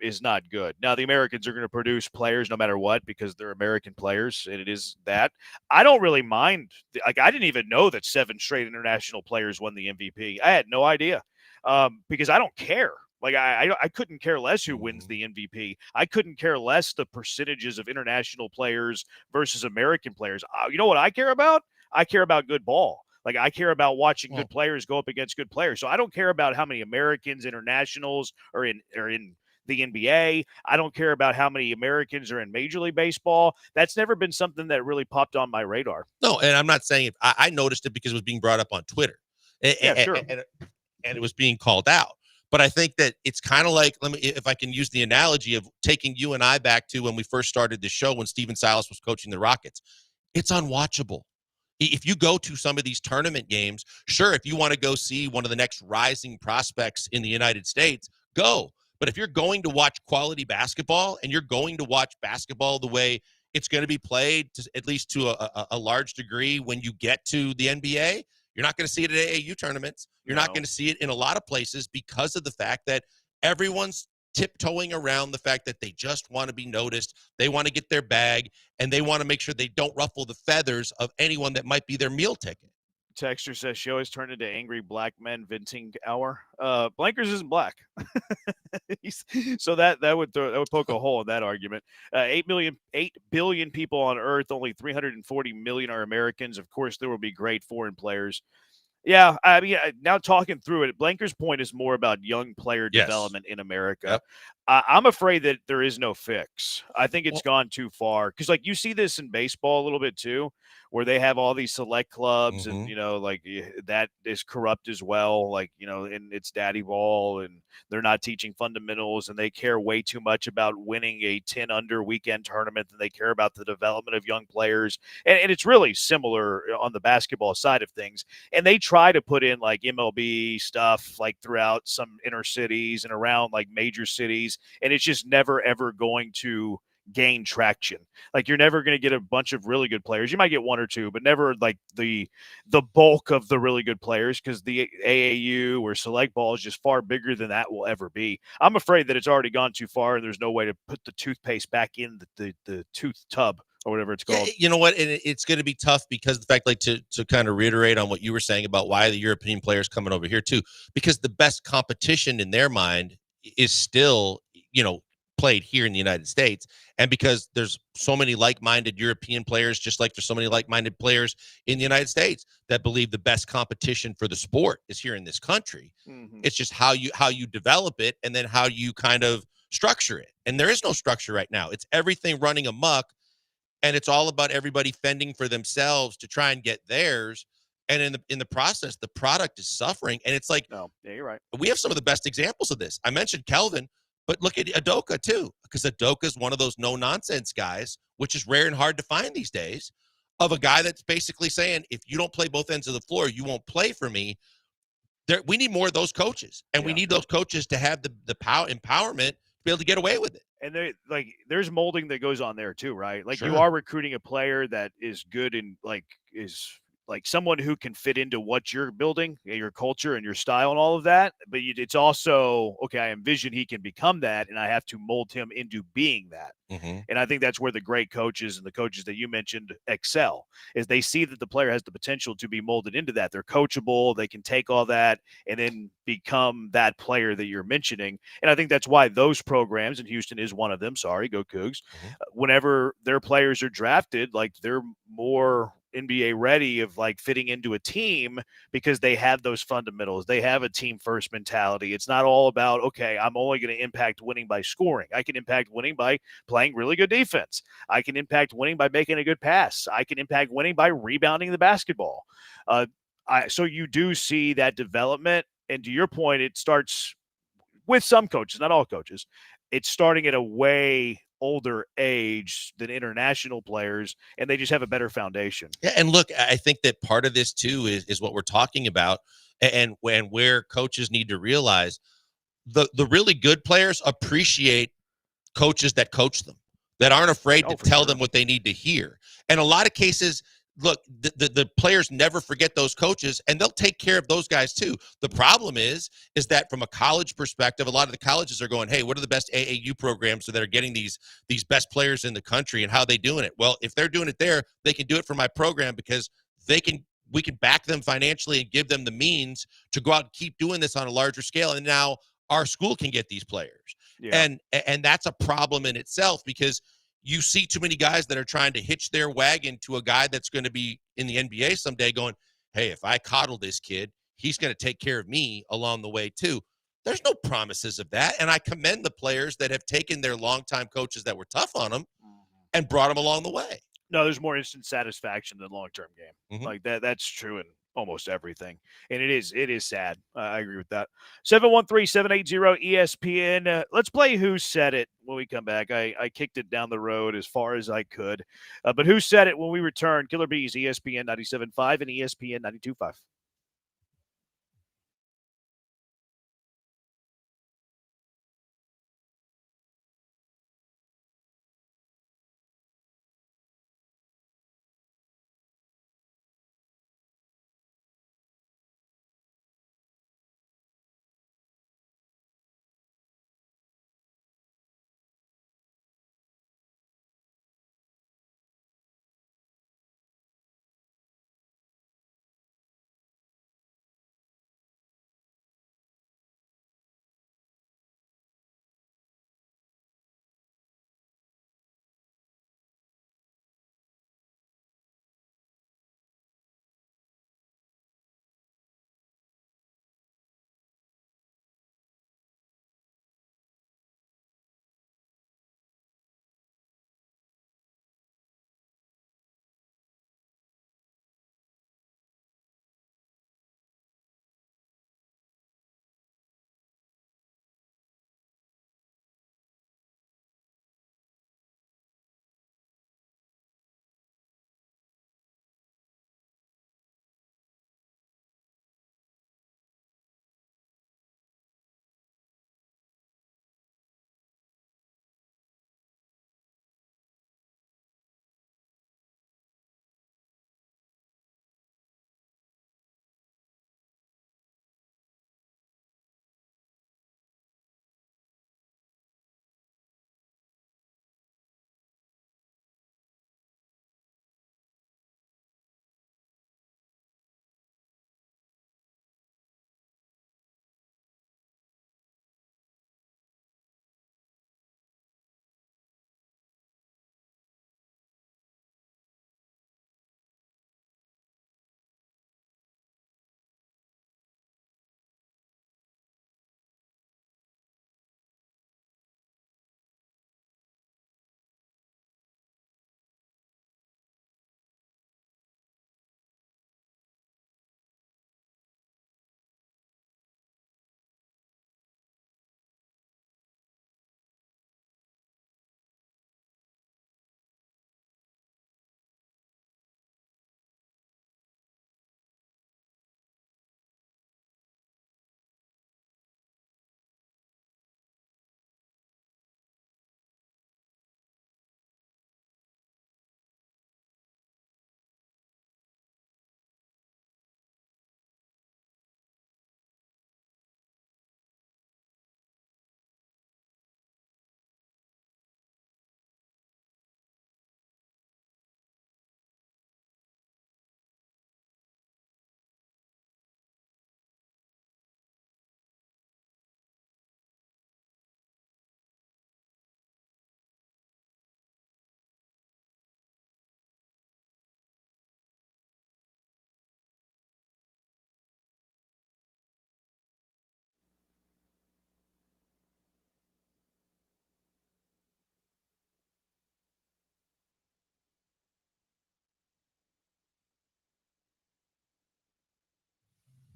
is not good. Now, the Americans are going to produce players no matter what because they're American players, and it is that. I don't really mind. Like, I didn't even know that 7 straight international players won the MVP. I had no idea because I don't care. Like, I couldn't care less who wins the MVP. I couldn't care less the percentages of international players versus American players. You know what I care about? I care about good ball. Like, I care about watching good players go up against good players. So I don't care about how many Americans, internationals are in the NBA. I don't care about how many Americans are in Major League Baseball. That's never been something that really popped on my radar. No, and I'm not saying I noticed it because it was being brought up on Twitter. Sure. And it was being called out. But I think that it's kind of like, if I can use the analogy of taking you and I back to when we first started the show when Steven Silas was coaching the Rockets. It's unwatchable. If you go to some of these tournament games, sure, if you want to go see one of the next rising prospects in the United States, go. But if you're going to watch quality basketball and you're going to watch basketball the way it's going to be played, at least to a large degree when you get to the NBA, you're not going to see it at AAU tournaments. You're not going to see it in a lot of places because of the fact that everyone's tiptoeing around the fact that they just want to be noticed. They want to get their bag, and they want to make sure they don't ruffle the feathers of anyone that might be their meal ticket. Texter says she always turned into angry black men venting hour. Blankers isn't black. So that would poke a hole in that argument. 8 billion people on Earth, only 340 million are Americans. Of course, there will be great foreign players. Yeah, I mean, now talking through it, Blanker's point is more about young player Yes. development in America. Yep. I'm afraid that there is no fix. I think it's gone too far because, like, you see this in baseball a little bit too, where they have all these select clubs, and that is corrupt as well. Like, and it's daddy ball, and they're not teaching fundamentals, and they care way too much about winning a 10 under weekend tournament than they care about the development of young players. And it's really similar on the basketball side of things. And they try to put in like MLB stuff like throughout some inner cities and around like major cities, and it's just never ever going to gain traction. Like, you're never going to get a bunch of really good players. You might get one or two, but never like the bulk of the really good players, because the AAU or select ball is just far bigger than that will ever be. I'm afraid that it's already gone too far, and there's no way to put the toothpaste back in the tooth tub or whatever it's called. You know what? And it's going to be tough because the fact, like, to kind of reiterate on what you were saying about why the European players coming over here too, because the best competition in their mind is still, played here in the United States. And because there's so many like-minded European players, just like there's so many like-minded players in the United States that believe the best competition for the sport is here in this country. Mm-hmm. It's just how you develop it, and then how you kind of structure it. And there is no structure right now. It's everything running amok. And it's all about everybody fending for themselves to try and get theirs. And in the process, the product is suffering. And it's like, no, yeah, you're right. We have some of the best examples of this. I mentioned Kelvin, but look at Udoka too, because Udoka is one of those no-nonsense guys, which is rare and hard to find these days, of a guy that's basically saying, if you don't play both ends of the floor, you won't play for me. We need more of those coaches, and we need those coaches to have the power empowerment to be able to get away with it. And there's molding that goes on there too, right? Like, Sure. you are recruiting a player that is good and is someone who can fit into what you're building, your culture and your style and all of that. But it's also, okay, I envision he can become that, and I have to mold him into being that. Mm-hmm. And I think that's where the great coaches and the coaches that you mentioned excel, is they see that the player has the potential to be molded into that. They're coachable. They can take all that and then become that player that you're mentioning. And I think that's why those programs, and Houston is one of them, sorry, go Cougs, whenever their players are drafted, like, they're more NBA ready of like fitting into a team, because they have those fundamentals. They have a team first mentality. It's not all about, okay, I'm only going to impact winning by scoring. I can impact winning by playing really good defense. I can impact winning by making a good pass. I can impact winning by rebounding the basketball. So you do see that development. And to your point, it starts with some coaches, not all coaches. It's starting at a way older age than international players, and they just have a better foundation. Yeah, and look, I think that part of this too is what we're talking about, and where coaches need to realize the really good players appreciate coaches that coach them, that aren't afraid to tell them what they need to hear. And a lot of cases, look, the players never forget those coaches, and they'll take care of those guys too. The problem is that from a college perspective, a lot of the colleges are going, hey, what are the best AAU programs that are getting these best players in the country, and how are they doing it? Well, if they're doing it there, they can do it for my program, because we can back them financially and give them the means to go out and keep doing this on a larger scale. And now our school can get these players. Yeah. And that's a problem in itself, because you see too many guys that are trying to hitch their wagon to a guy that's going to be in the NBA someday going, hey, if I coddle this kid, he's going to take care of me along the way too. There's no promises of that. And I commend the players that have taken their longtime coaches that were tough on them and brought them along the way. No, there's more instant satisfaction than long-term game. Mm-hmm. Like that's true in almost everything. And it is sad. I agree with that. 713-780-ESPN. Let's play Who Said It when we come back. I kicked it down the road as far as I could. But Who Said It when we return? Killer Bees, ESPN 97.5 and ESPN 92.5.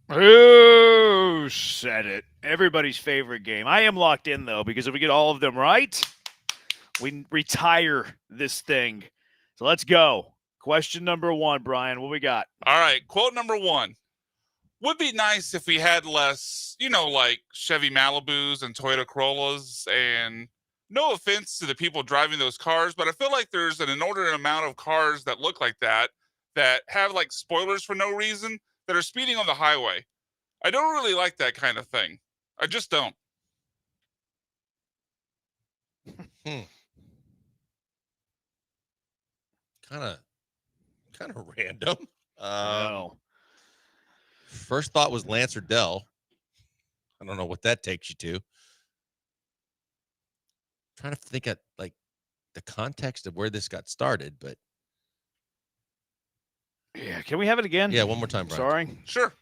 Who said it? Everybody's favorite game. I am locked in, though, because if we get all of them right, we retire this thing. So let's go. Question number 1, Brian. What we got? All right. Quote number 1. Would be nice if we had less, like Chevy Malibus and Toyota Corollas. And no offense to the people driving those cars, but I feel like there's an inordinate amount of cars that look like that have like spoilers for no reason that are speeding on the highway. I don't really like that kind of thing. I just don't. Kind of random. No. First thought was Lance or Dell. I don't know what that takes you to. Trying to think of like the context of where this got started, but yeah, can we have it again? Yeah, one more time, Brian. Sorry. Sure.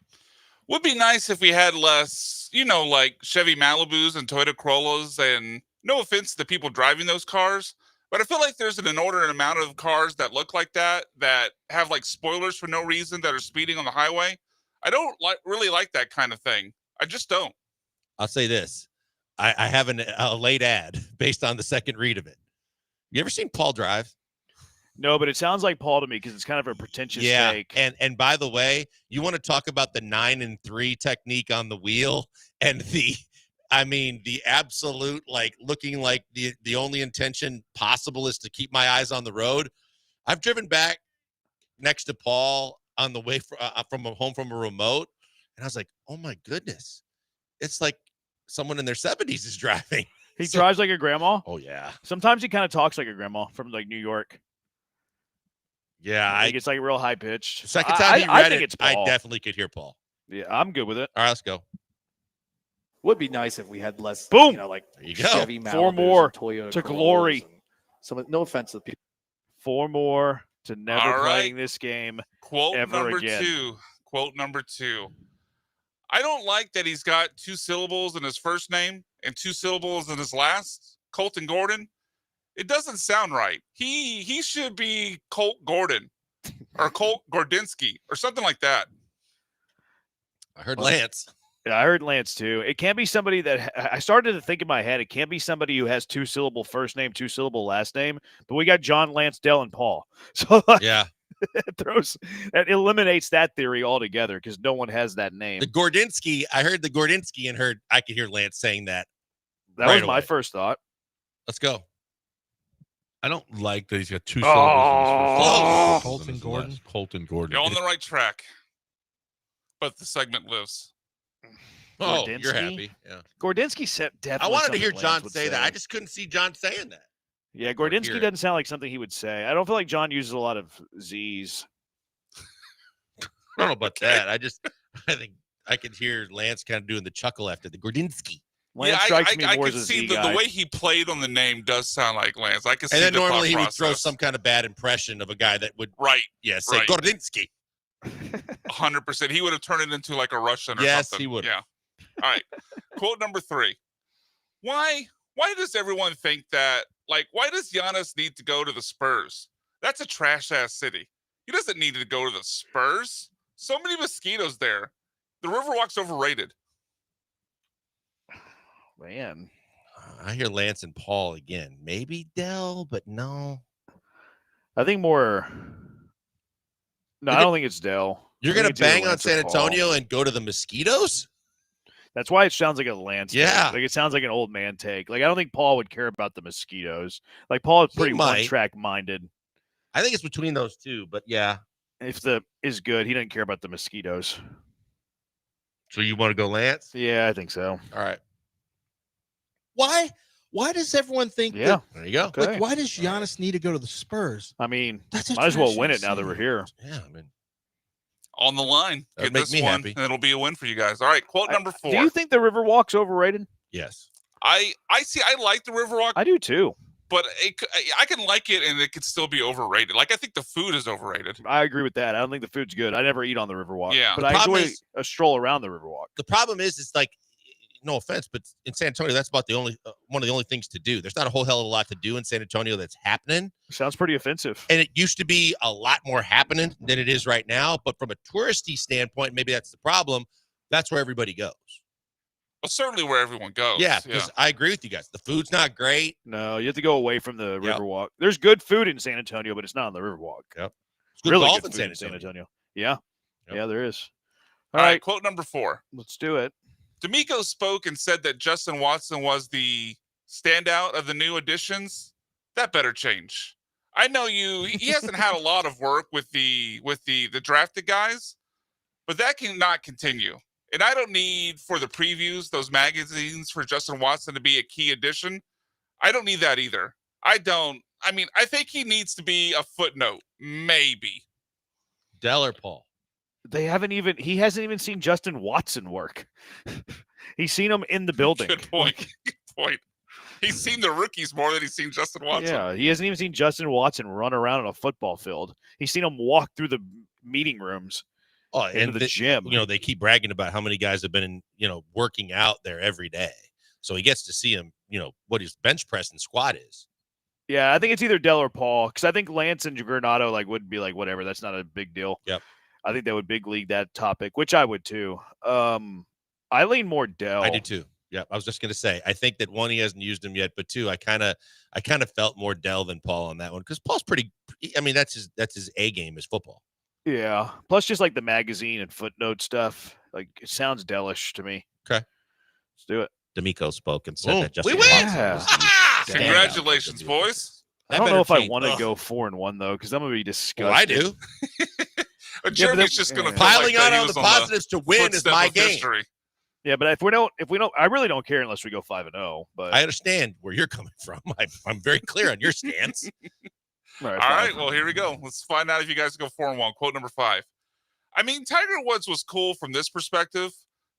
Would be nice if we had less, like Chevy Malibus and Toyota Corollas. And no offense to the people driving those cars, but I feel like there's an inordinate amount of cars that look like that have like spoilers for no reason that are speeding on the highway. I don't really like that kind of thing. I just don't. I'll say this. I have a late ad based on the second read of it. You ever seen Paul drive? No, but it sounds like Paul to me because it's kind of a pretentious take. And by the way, you want to talk about the 9 and 3 technique on the wheel and the absolute like looking like the only intention possible is to keep my eyes on the road. I've driven back next to Paul on the way from home from a remote, and I was like, oh my goodness, it's like someone in their 70s is driving. He drives like a grandma. Oh yeah. Sometimes he kind of talks like a grandma from like New York. Yeah, I think it's like real high pitched. The second time he read it, I Paul. definitely could hear Paul. Yeah, I'm good with it. All right, let's go. Would be nice if we had less, Boom. Like there you go. Chevy 4 Malibus more and Toyota to Corollas glory. and some, no offense to the people. 4 more to never All right. playing this game Quote ever number again. 2. Quote number 2. I don't like that he's got 2 syllables in his first name and 2 syllables in his last. Colton Gordon. It doesn't sound right. He should be Colt Gordon or Colt Gordinsky or something like that. I heard Lance. Yeah, I heard Lance too. It can't be somebody that I started to think in my head. It can't be somebody who has 2-syllable first name, 2-syllable last name. But we got John, Lance, Dell, and Paul. So yeah, that eliminates that theory altogether because no one has that name. The Gordinsky. I heard the Gordinsky and I could hear Lance saying that. That was my first thought. Let's go. I don't like that he's got 2 syllables. Colton Gordon. Colton Gordon. You're on the right track. But the segment lives. Oh, you're Gordinsky? happy. Yeah. Gordinsky said I definitely. wanted to hear something John Lance would say that. I just couldn't see John saying that. Yeah, hear Gordinsky it. doesn't sound like something he would say. I don't feel like John uses a lot of Z's. I don't know about that. I think I could hear Lance kind of doing the chuckle after the Gordinsky. Lance strikes me I more could as a see Z the guy. way he played on the name does sound like Lance. I can see And then the normally he thought would throw process. some kind of bad impression of a guy that would Right. say right. Gordinsky. 100%. He would have turned it into like a Russian or Yes, something. he would. Yeah. All right. Quote number 3. Why does everyone think that, like, why does Giannis need to go to the Spurs? That's a trash ass city. He doesn't need to go to the Spurs. So many mosquitoes there. The Riverwalk's overrated. Man. I hear Lance and Paul again. Maybe Dell, but no. I think more. No, I don't think it's Dell. You're I think going it's to either bang on Lance or San Paul. Antonio and go to the Mosquitoes? That's why it sounds like a Lance. Yeah. Take. Like it sounds like an old man take. Like I don't think Paul would care about the mosquitoes. Like Paul is pretty might. one-track minded. I think it's between those two, but yeah. If the is good, he doesn't care about the mosquitoes. So you want to go Lance? Yeah, I think so. All right. Why does everyone think Yeah. that? There you go. Okay. Like, why does Giannis need to go to the Spurs? I mean, That's a might as well trash win ass it now that city. we're here. Yeah, I mean, On the line. That'd Get make this me one, happy. and it'll be a win for you guys. All right. Quote number 4. Do you think the Riverwalk's overrated? yes. I see. I like the Riverwalk, I do too. but I can like it, and it could still be overrated. Like I think the food is overrated. I agree with that. I don't think the food's good. I never eat on the Riverwalk. Yeah. But The I problem enjoy is- a stroll around the Riverwalk. The problem is, it's like, no offense, but in San Antonio, that's about the only one of the only things to do. There's not a whole hell of a lot to do in San Antonio that's happening. Sounds pretty offensive. And it used to be a lot more happening than it is right now. But from a touristy standpoint, maybe that's the problem. that's where everybody goes. Well, certainly where everyone goes. Yeah, because I agree with you guys. The food's not great. No, you have to go away from the Riverwalk. There's good food in San Antonio, but it's not on the Riverwalk. Yep. It's good really golf good in food San in San Antonio. Antonio. Yeah. Yep. Yeah, there is. All right, quote number 4. Let's do it. D'Amico spoke and said that Justin Watson was the standout of the new additions. That better change. I know he hasn't had a lot of work with the drafted guys, but that cannot continue. And I don't need for the previews, those magazines for Justin Watson to be a key addition. I don't need that either. I think he needs to be a footnote, maybe. Dell or Paul? He hasn't even seen Justin Watson work. He's seen him in the building. Good point. Good point. He's seen the rookies more than he's seen Justin Watson. Yeah, he hasn't even seen Justin Watson run around on a football field. He's seen him walk through the meeting rooms. Into the gym. They keep bragging about how many guys have been working out there every day. So he gets to see him, what his bench press and squat is. Yeah, I think it's either Dell or Paul, because I think Lance and Granado would be like, whatever, that's not a big deal. Yep. I think they would big league that topic, which I would too. I lean more Dell. I do too. Yeah, I was just gonna say, I think that one, he hasn't used him yet, but two, I kind of felt more Dell than Paul on that one, because Paul's pretty. I mean, that's his A game is football. Yeah. Plus, just like the magazine and footnote stuff, like it sounds Dellish to me. Okay, let's do it. D'Amico spoke and said that we Justin win! Watson was the Congratulations, boys. I don't know if I want to go 4-1 though, because I'm gonna be disgusted. Well, I do. Jeremy's just going to piling on the positives to win is my game. History. Yeah, but if we don't, I really don't care unless we go 5-0. But I understand where you're coming from. I'm very clear on your stance. All right, well, here we go. Let's find out if you guys go 4-1. Quote number 5. I mean, Tiger Woods was cool from this perspective.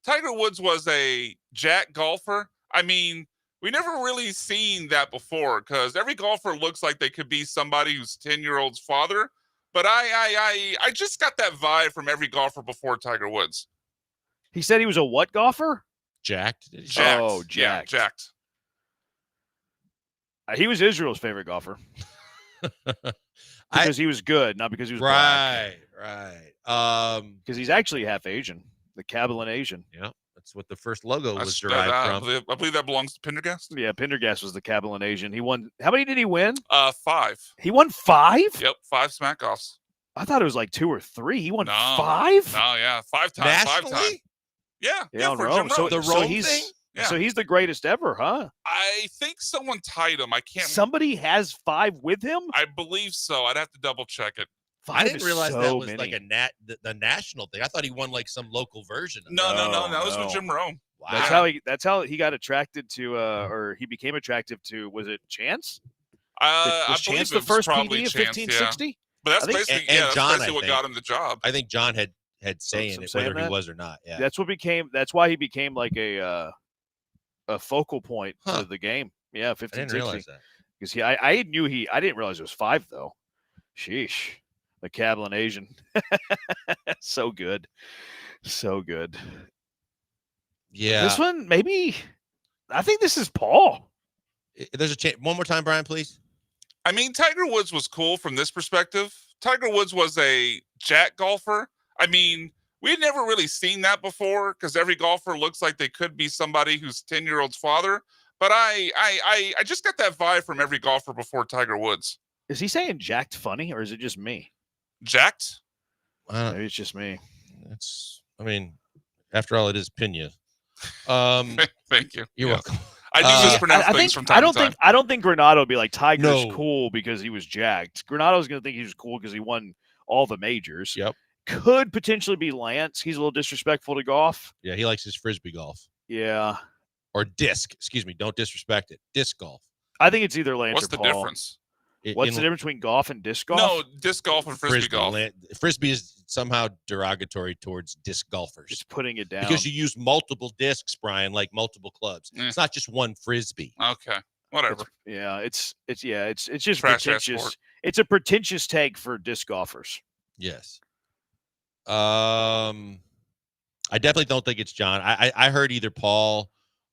Tiger Woods was a jack golfer. I mean, we never really seen that before, because every golfer looks like they could be somebody who's 10-year-old's father. But I just got that vibe from every golfer before Tiger Woods. He said he was a what golfer? Jacked. Jacked. Oh, jacked. Yeah, jacked. He was Israel's favorite golfer. Because he was good, not because he was right. Because he's actually half Asian, the Kabbalah Asian. Yeah, that's what the first logo was derived from. I believe that belongs to Pendergast. Yeah, Pendergast was the Kabbalah Asian. He won. How many did he win? 5. He won 5? Yep, 5 smack-offs. I thought it was like 2 or 3. He won 5? No, yeah, 5 times. Nationally? 5 times. Yeah, on for Rome. Jim Rome. The Rome thing? Yeah. So he's the greatest ever, huh? I think someone tied him. I can't. Somebody has 5 with him? I believe so. I'd have to double check it. 5 I didn't is realize so that was many. like the national thing. I thought he won like some local version of it. No. That was with Jim Rome. Wow. That's how he got attracted to or he became attractive to, was it Chance? I Was believe Chance it the was first probably PD of Chance, 1560? Yeah. But that's basically, and that's John, basically what got him the job. I think John had saying it, whether he was or not. Yeah. That's why he became like a focal point for the game. Yeah, 1560. I didn't realize that. Because I didn't realize it was 5 though. Sheesh. The Kabbalah Asian. So good. So good. Yeah. This one, maybe, I think this is Paul. There's a chance. One more time, Brian, please. I mean, Tiger Woods was cool from this perspective. Tiger Woods was a jack golfer. I mean, we'd never really seen that before, because every golfer looks like they could be somebody who's 10-year-old's father. But I just got that vibe from every golfer before Tiger Woods. Is he saying jacked funny, or is it just me? Jacked? Maybe it's just me. I mean, after all, it is Pena. Thank you. You're welcome. I do mispronounce things from time to time. I don't think Granado would be like, Tiger's No. cool because he was jacked. Granado's going to think he was cool because he won all the majors. Yep. Could potentially be Lance. He's a little disrespectful to golf. Yeah, he likes his frisbee golf. Yeah. Or disc. Excuse me. Don't disrespect it. Disc golf. I think it's either Lance What's or the Paul. difference? What's the difference between golf and disc golf? No, disc golf and frisbee golf. Frisbee is somehow derogatory towards disc golfors. Just putting it down. Because you use multiple discs, Brian, like multiple clubs. It's not just one frisbee. Okay. Whatever. It's just Trash ass pretentious. sport. It's a pretentious take for disc golfers. Yes. I definitely don't think it's John. I heard either Paul.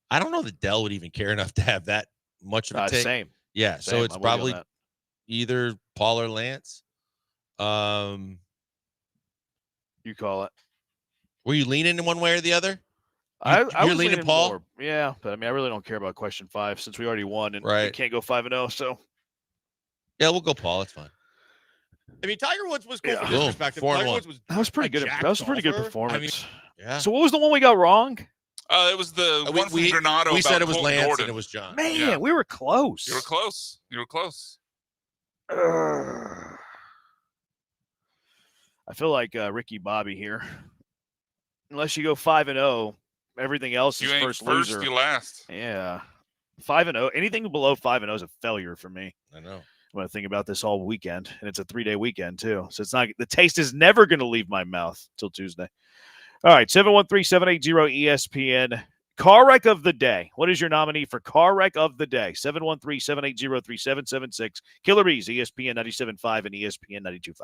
I don't know that Dell would even care enough to have that much of a take. Same. Yeah, Same. so it's I'm with you on probably that. either Paul or Lance. You call it. Were you leaning in one way or the other? I You're was leaning Paul? more. Yeah, but I mean, I really don't care about question 5 since we already won and we Right. can't go 5-0. So Yeah, we'll go Paul. It's fine. I mean, Tiger Woods was cool Yeah. from this Boom. perspective. 4-1. Tiger Woods was that was pretty a good. jacked That was a pretty good golfer. performance. Yeah. So what was the one we got wrong? It was the one from Granado. We said about it was Colton Lance Gordon. and it was John. Man, Yeah. we were close. You were close. You were close. I feel like Ricky Bobby here. Unless you go 5-0, everything else You is ain't first first, loser. you last. Yeah, 5-0. Anything below 5-0 is a failure for me. I know. I'm going to think about this all weekend, and it's a 3-day weekend too. So it's not the taste is never going to leave my mouth till Tuesday. All right, 713-780-ESPN. Car wreck of the day. What is your nominee for car wreck of the day? 713-780-3776. Killer Bees, ESPN 97.5 and ESPN 92.5.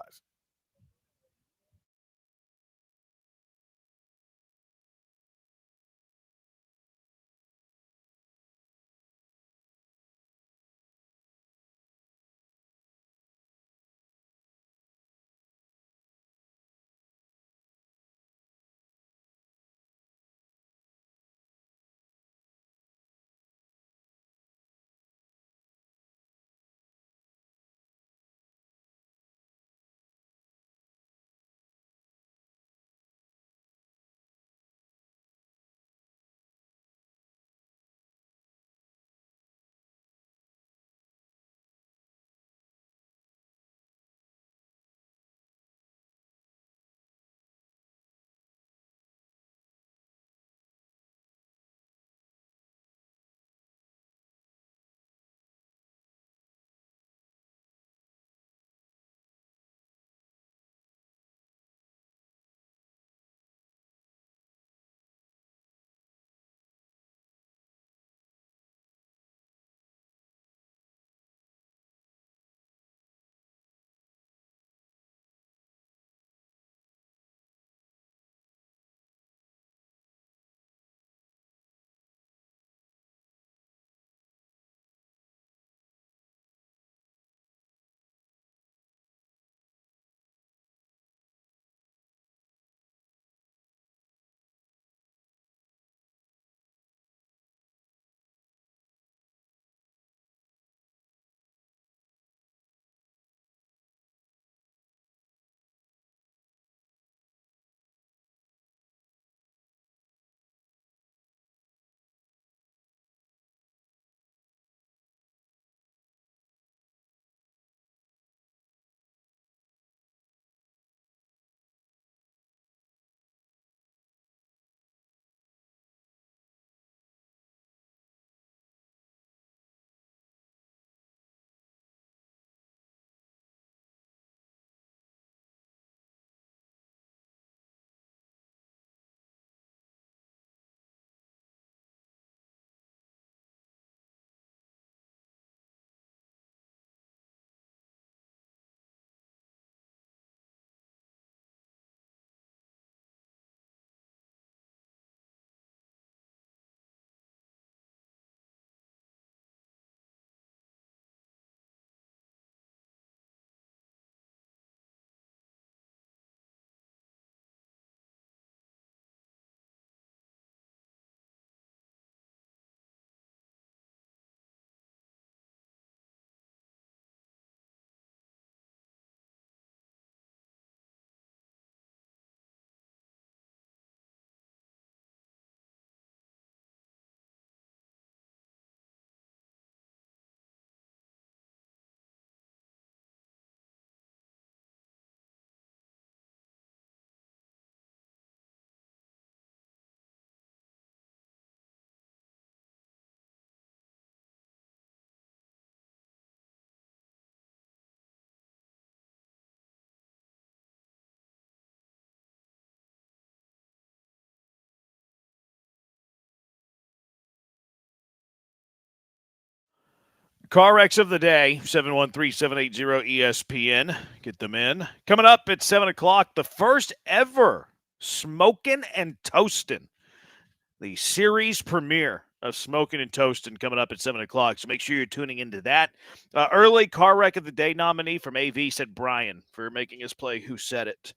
Car wrecks of the day, 713-780-ESPN. Get them in. Coming up at 7 o'clock, the first ever Smokin' and Toastin'. The series premiere of Smokin' and Toastin' coming up at 7 o'clock. So make sure you're tuning into that. Early car wreck of the day nominee from AV said Brian for making us play Who Said It,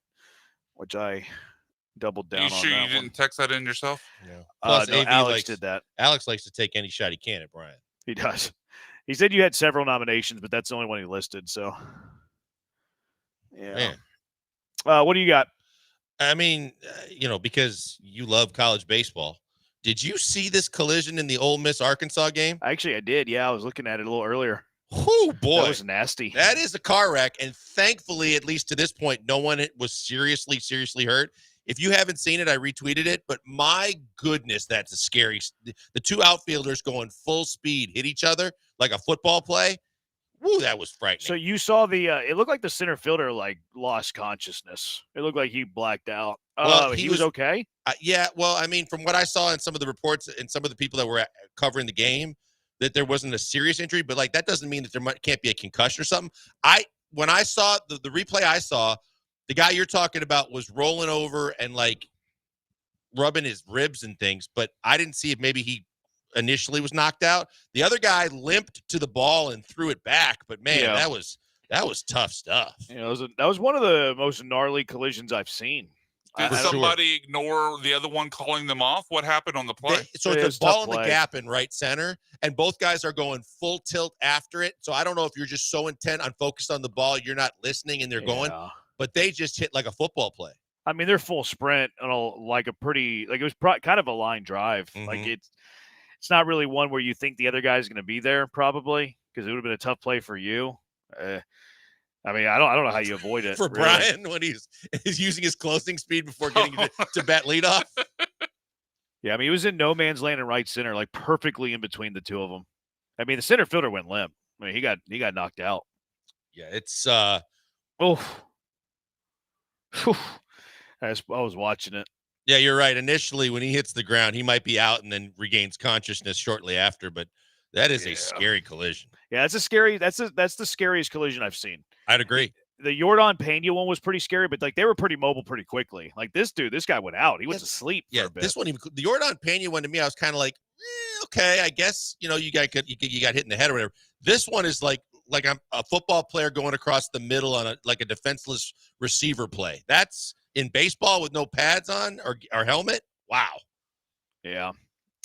which I doubled down You on sure that you one. didn't text that in yourself? Yeah. Plus, Plus, AV Alex did that. Alex likes to take any shot he can at Brian. He does. He said you had several nominations, but that's the only one he listed. So, yeah. Man. What do you got? I mean, because you love college baseball. Did you see this collision in the Ole Miss Arkansas game? Actually, I did. Yeah, I was looking at it a little earlier. Oh boy, that was nasty. That is a car wreck, and thankfully, at least to this point, no one was seriously hurt. If you haven't seen it, I retweeted it. But my goodness, that's a scary. The two outfielders going full speed hit each other like a football play. Woo, that was frightening. So you saw it looked like the center fielder lost consciousness. It looked like he blacked out. Well, he was okay. Yeah, well, I mean, from what I saw in some of the reports and some of the people that were covering the game, that there wasn't a serious injury, but that doesn't mean that there can't be a concussion or something. When I saw the replay, I saw the guy you're talking about was rolling over and rubbing his ribs and things, but I didn't see if maybe he initially was knocked out. The other guy limped to the ball and threw it back, but man, that was tough stuff. That was one of the most gnarly collisions I've seen. Did somebody ignore the other one calling them off? What happened on the play? So it's a ball in the gap in right center, and both guys are going full tilt after it. So I don't know if you're just so intent on focused on the ball, you're not listening and they're going, but they just hit like a football play. I mean, they're full sprint on it was kind of a line drive. Mm-hmm. It's not really one where you think the other guy's going to be there probably, because it would have been a tough play for you. I mean, I don't know how you avoid it. For really. Brian, when he's using his closing speed before getting to bat leadoff. Yeah, I mean, he was in no man's land in right center, perfectly in between the two of them. I mean, the center fielder went limp. I mean, he got knocked out. Yeah, it's I was watching it. Yeah, you're right. Initially, when he hits the ground, he might be out and then regains consciousness shortly after. But that is a scary collision. Yeah, that's the scariest collision I've seen. I'd agree. The Jordan Pena one was pretty scary, but they were pretty mobile pretty quickly. This guy went out. He went to sleep. Yeah, for a bit. this one, the Jordan Pena one to me, I was kind of like, okay, I guess you got hit in the head or whatever. This one is like I'm a football player going across the middle on a defenseless receiver play. That's in baseball with no pads on or helmet. Wow. Yeah.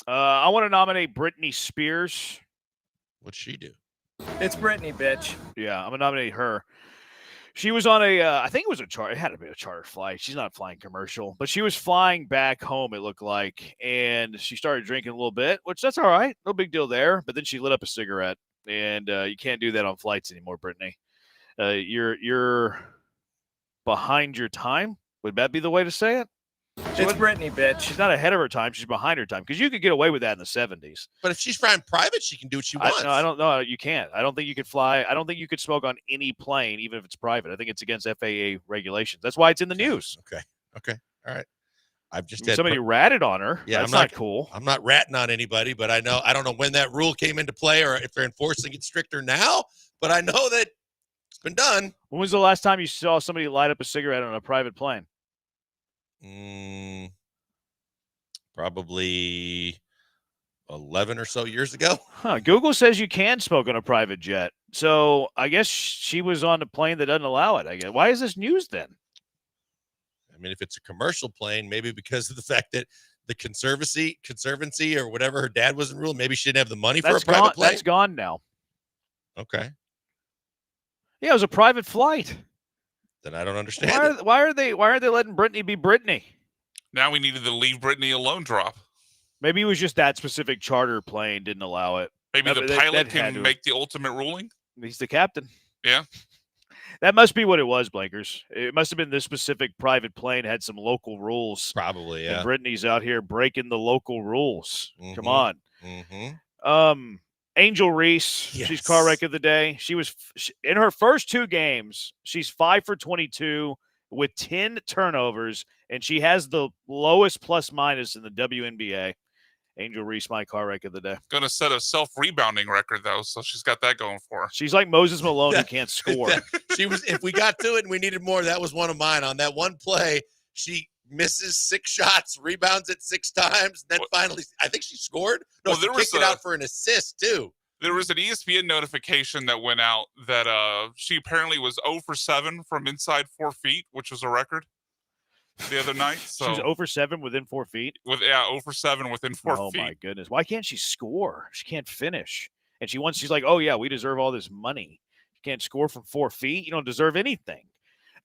I want to nominate Britney Spears. What'd she do? It's Britney, bitch. Yeah, I'm going to nominate her. She was on I think it was it had to be a charter flight. She's not flying commercial, but she was flying back home, it looked like, and she started drinking a little bit, which that's all right. No big deal there. But then she lit up a cigarette, and you can't do that on flights anymore, Britney. You're behind your time. Would that be the way to say it? It's Britney, bitch. She's not ahead of her time. She's behind her time, because you could get away with that in the 70s. But if she's flying private, she can do what she wants. I don't know. You can't. I don't think you could fly. I don't think you could smoke on any plane, even if it's private. I think it's against FAA regulations. That's why it's in the news. Okay. All right. I've just somebody ratted on her. Yeah, that's not cool. I'm not ratting on anybody, but I don't know when that rule came into play or if they're enforcing it stricter now. But I know that it's been done. When was the last time you saw somebody light up a cigarette on a private plane? Probably 11 or so years ago. Google says you can smoke on a private jet. So I guess she was on a plane that doesn't allow it, I guess. Why is this news then? I mean, if it's a commercial plane, maybe because of the fact that the conservancy or whatever her dad wasn't ruling, maybe she didn't have the money for a private plane. That's gone now. Okay. Yeah, it was a private flight. Then I don't understand. Why are they letting Britney be Britney? Now we needed to leave Britney alone drop. Maybe it was just that specific charter plane didn't allow it. Maybe the pilot can make the ultimate ruling. He's the captain. Yeah. That must be what it was, Blankers. It must have been this specific private plane had some local rules. Probably, yeah. And Britney's out here breaking the local rules. Mm-hmm. Come on. Mm-hmm. Angel Reese, she's car wreck of the day. She was in her first two games. She's 5 for 22 with 10 turnovers, and she has the lowest plus minus in the WNBA. Angel Reese, my car wreck of the day. Going to set a self-rebounding record, though, so she's got that going for her. She's like Moses Malone who can't score. She was. If we got to it and we needed more, that was one of mine. On that one play, she misses 6 shots, rebounds it 6 times, and then finally, I think she scored. No, she kicked it out for an assist, too. There was an ESPN notification that went out that she apparently was 0 for 7 from inside 4 feet, which was a record. the other night. So She was 0 for 7 within 4 feet. 0 for 7 within 4 Oh feet. my goodness! Why can't she score? She can't finish, and she's like, "Oh yeah, we deserve all this money. You can't score from 4 feet. You don't deserve anything."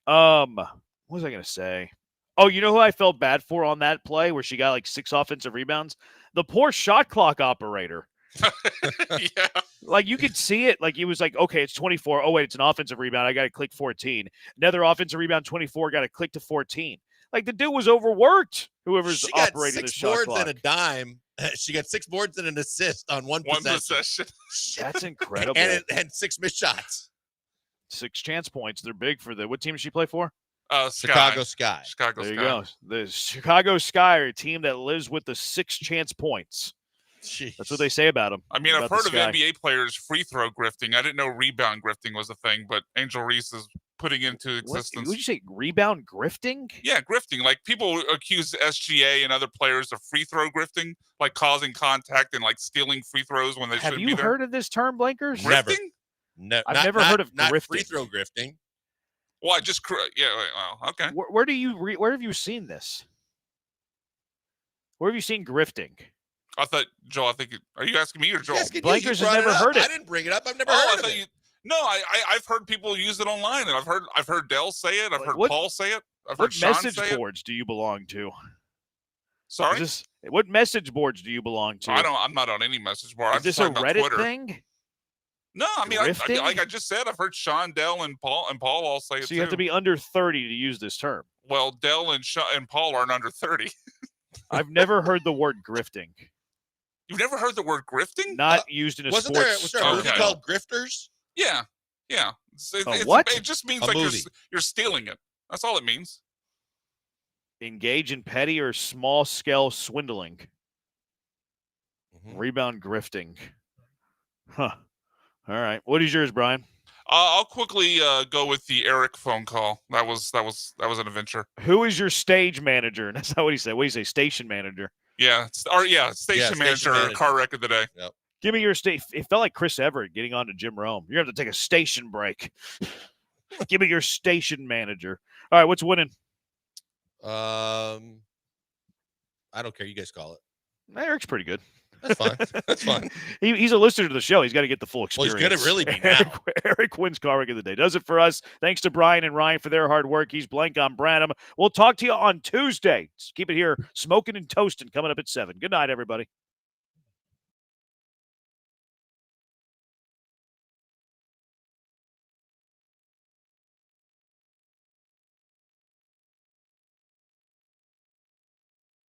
What was I gonna say? Oh, you know who I felt bad for on that play where she got like 6 offensive rebounds? The poor shot clock operator. Yeah. Like you could see it. Like he was like, okay, it's 24. Oh, wait, it's an offensive rebound. I got to click 14. Another offensive rebound, 24. Got to click to 14. Like the dude was overworked. Whoever's She got operating the 6 shot boards clock. and a dime. She got 6 boards and an assist on one possession. That's incredible. and 6 missed shots. 6 chance points. They're big for the. What team does she play for? Chicago Sky. Chicago There Sky. you go. The Chicago Sky are a team that lives with the 6 chance points. Jeez. That's what they say about them. I mean, I've about heard the of Sky. NBA players free throw grifting. I didn't know rebound grifting was a thing, but Angel Reese is putting into existence. Would you say rebound grifting? Yeah, grifting. Like people accuse SGA and other players of free throw grifting, like causing contact and like stealing free throws when they Have shouldn't be you there. heard of this term, Blankers? Never. Grifting? No, I've never heard of not grifting. free throw grifting. Well, I just well, okay. Where do you where have you seen this? Where have you seen grifting? I thought Joel. Are you asking me or Joel? Blankers has never heard it. I didn't bring it up. I've never Oh, heard I of thought it. you. No, I've heard people use it online, and I've heard Dell say it. I've heard What- Paul say it. I've What heard Sean message say it. boards do you belong to? Sorry, What message boards do you belong to? I'm not on any message board. Is I'm this just a talking about Reddit Twitter. thing? No, I mean, Grifting? like I just said, I've heard Sean, Dell, and Paul all say it So you have too. to be under 30 to use this term. Well, Dell and Paul aren't under 30. I've never heard the word grifting. You've never heard the word grifting? Not used in a Was sports. there a movie Okay. called Grifters? Yeah. What? It just means A like movie. you're stealing it. That's all it means. Engage in petty or small scale swindling. Mm-hmm. Rebound grifting. Huh. All right. What is yours, Brian? I'll quickly go with the Eric phone call. That was an adventure. Who is your stage manager? That's not what he said. What do you say? Station manager. Yeah. Station manager, car wreck of the day. Yep. Give me your state. It felt like Chris Everett getting on to Jim Rome. You're going to have to take a station break. Give me your station manager. All right. What's winning? I don't care. You guys call it. Eric's pretty good. That's fine. That's fine. He's a listener to the show. He's got to get the full Well, he's experience. gonna really be now. Eric wins car wreck of the day. Does it for us. Thanks to Brian and Ryan for their hard work. He's Blank on Branham. We'll talk to you on Tuesday. Keep it here, smoking and toasting, coming up at 7. Good night, everybody.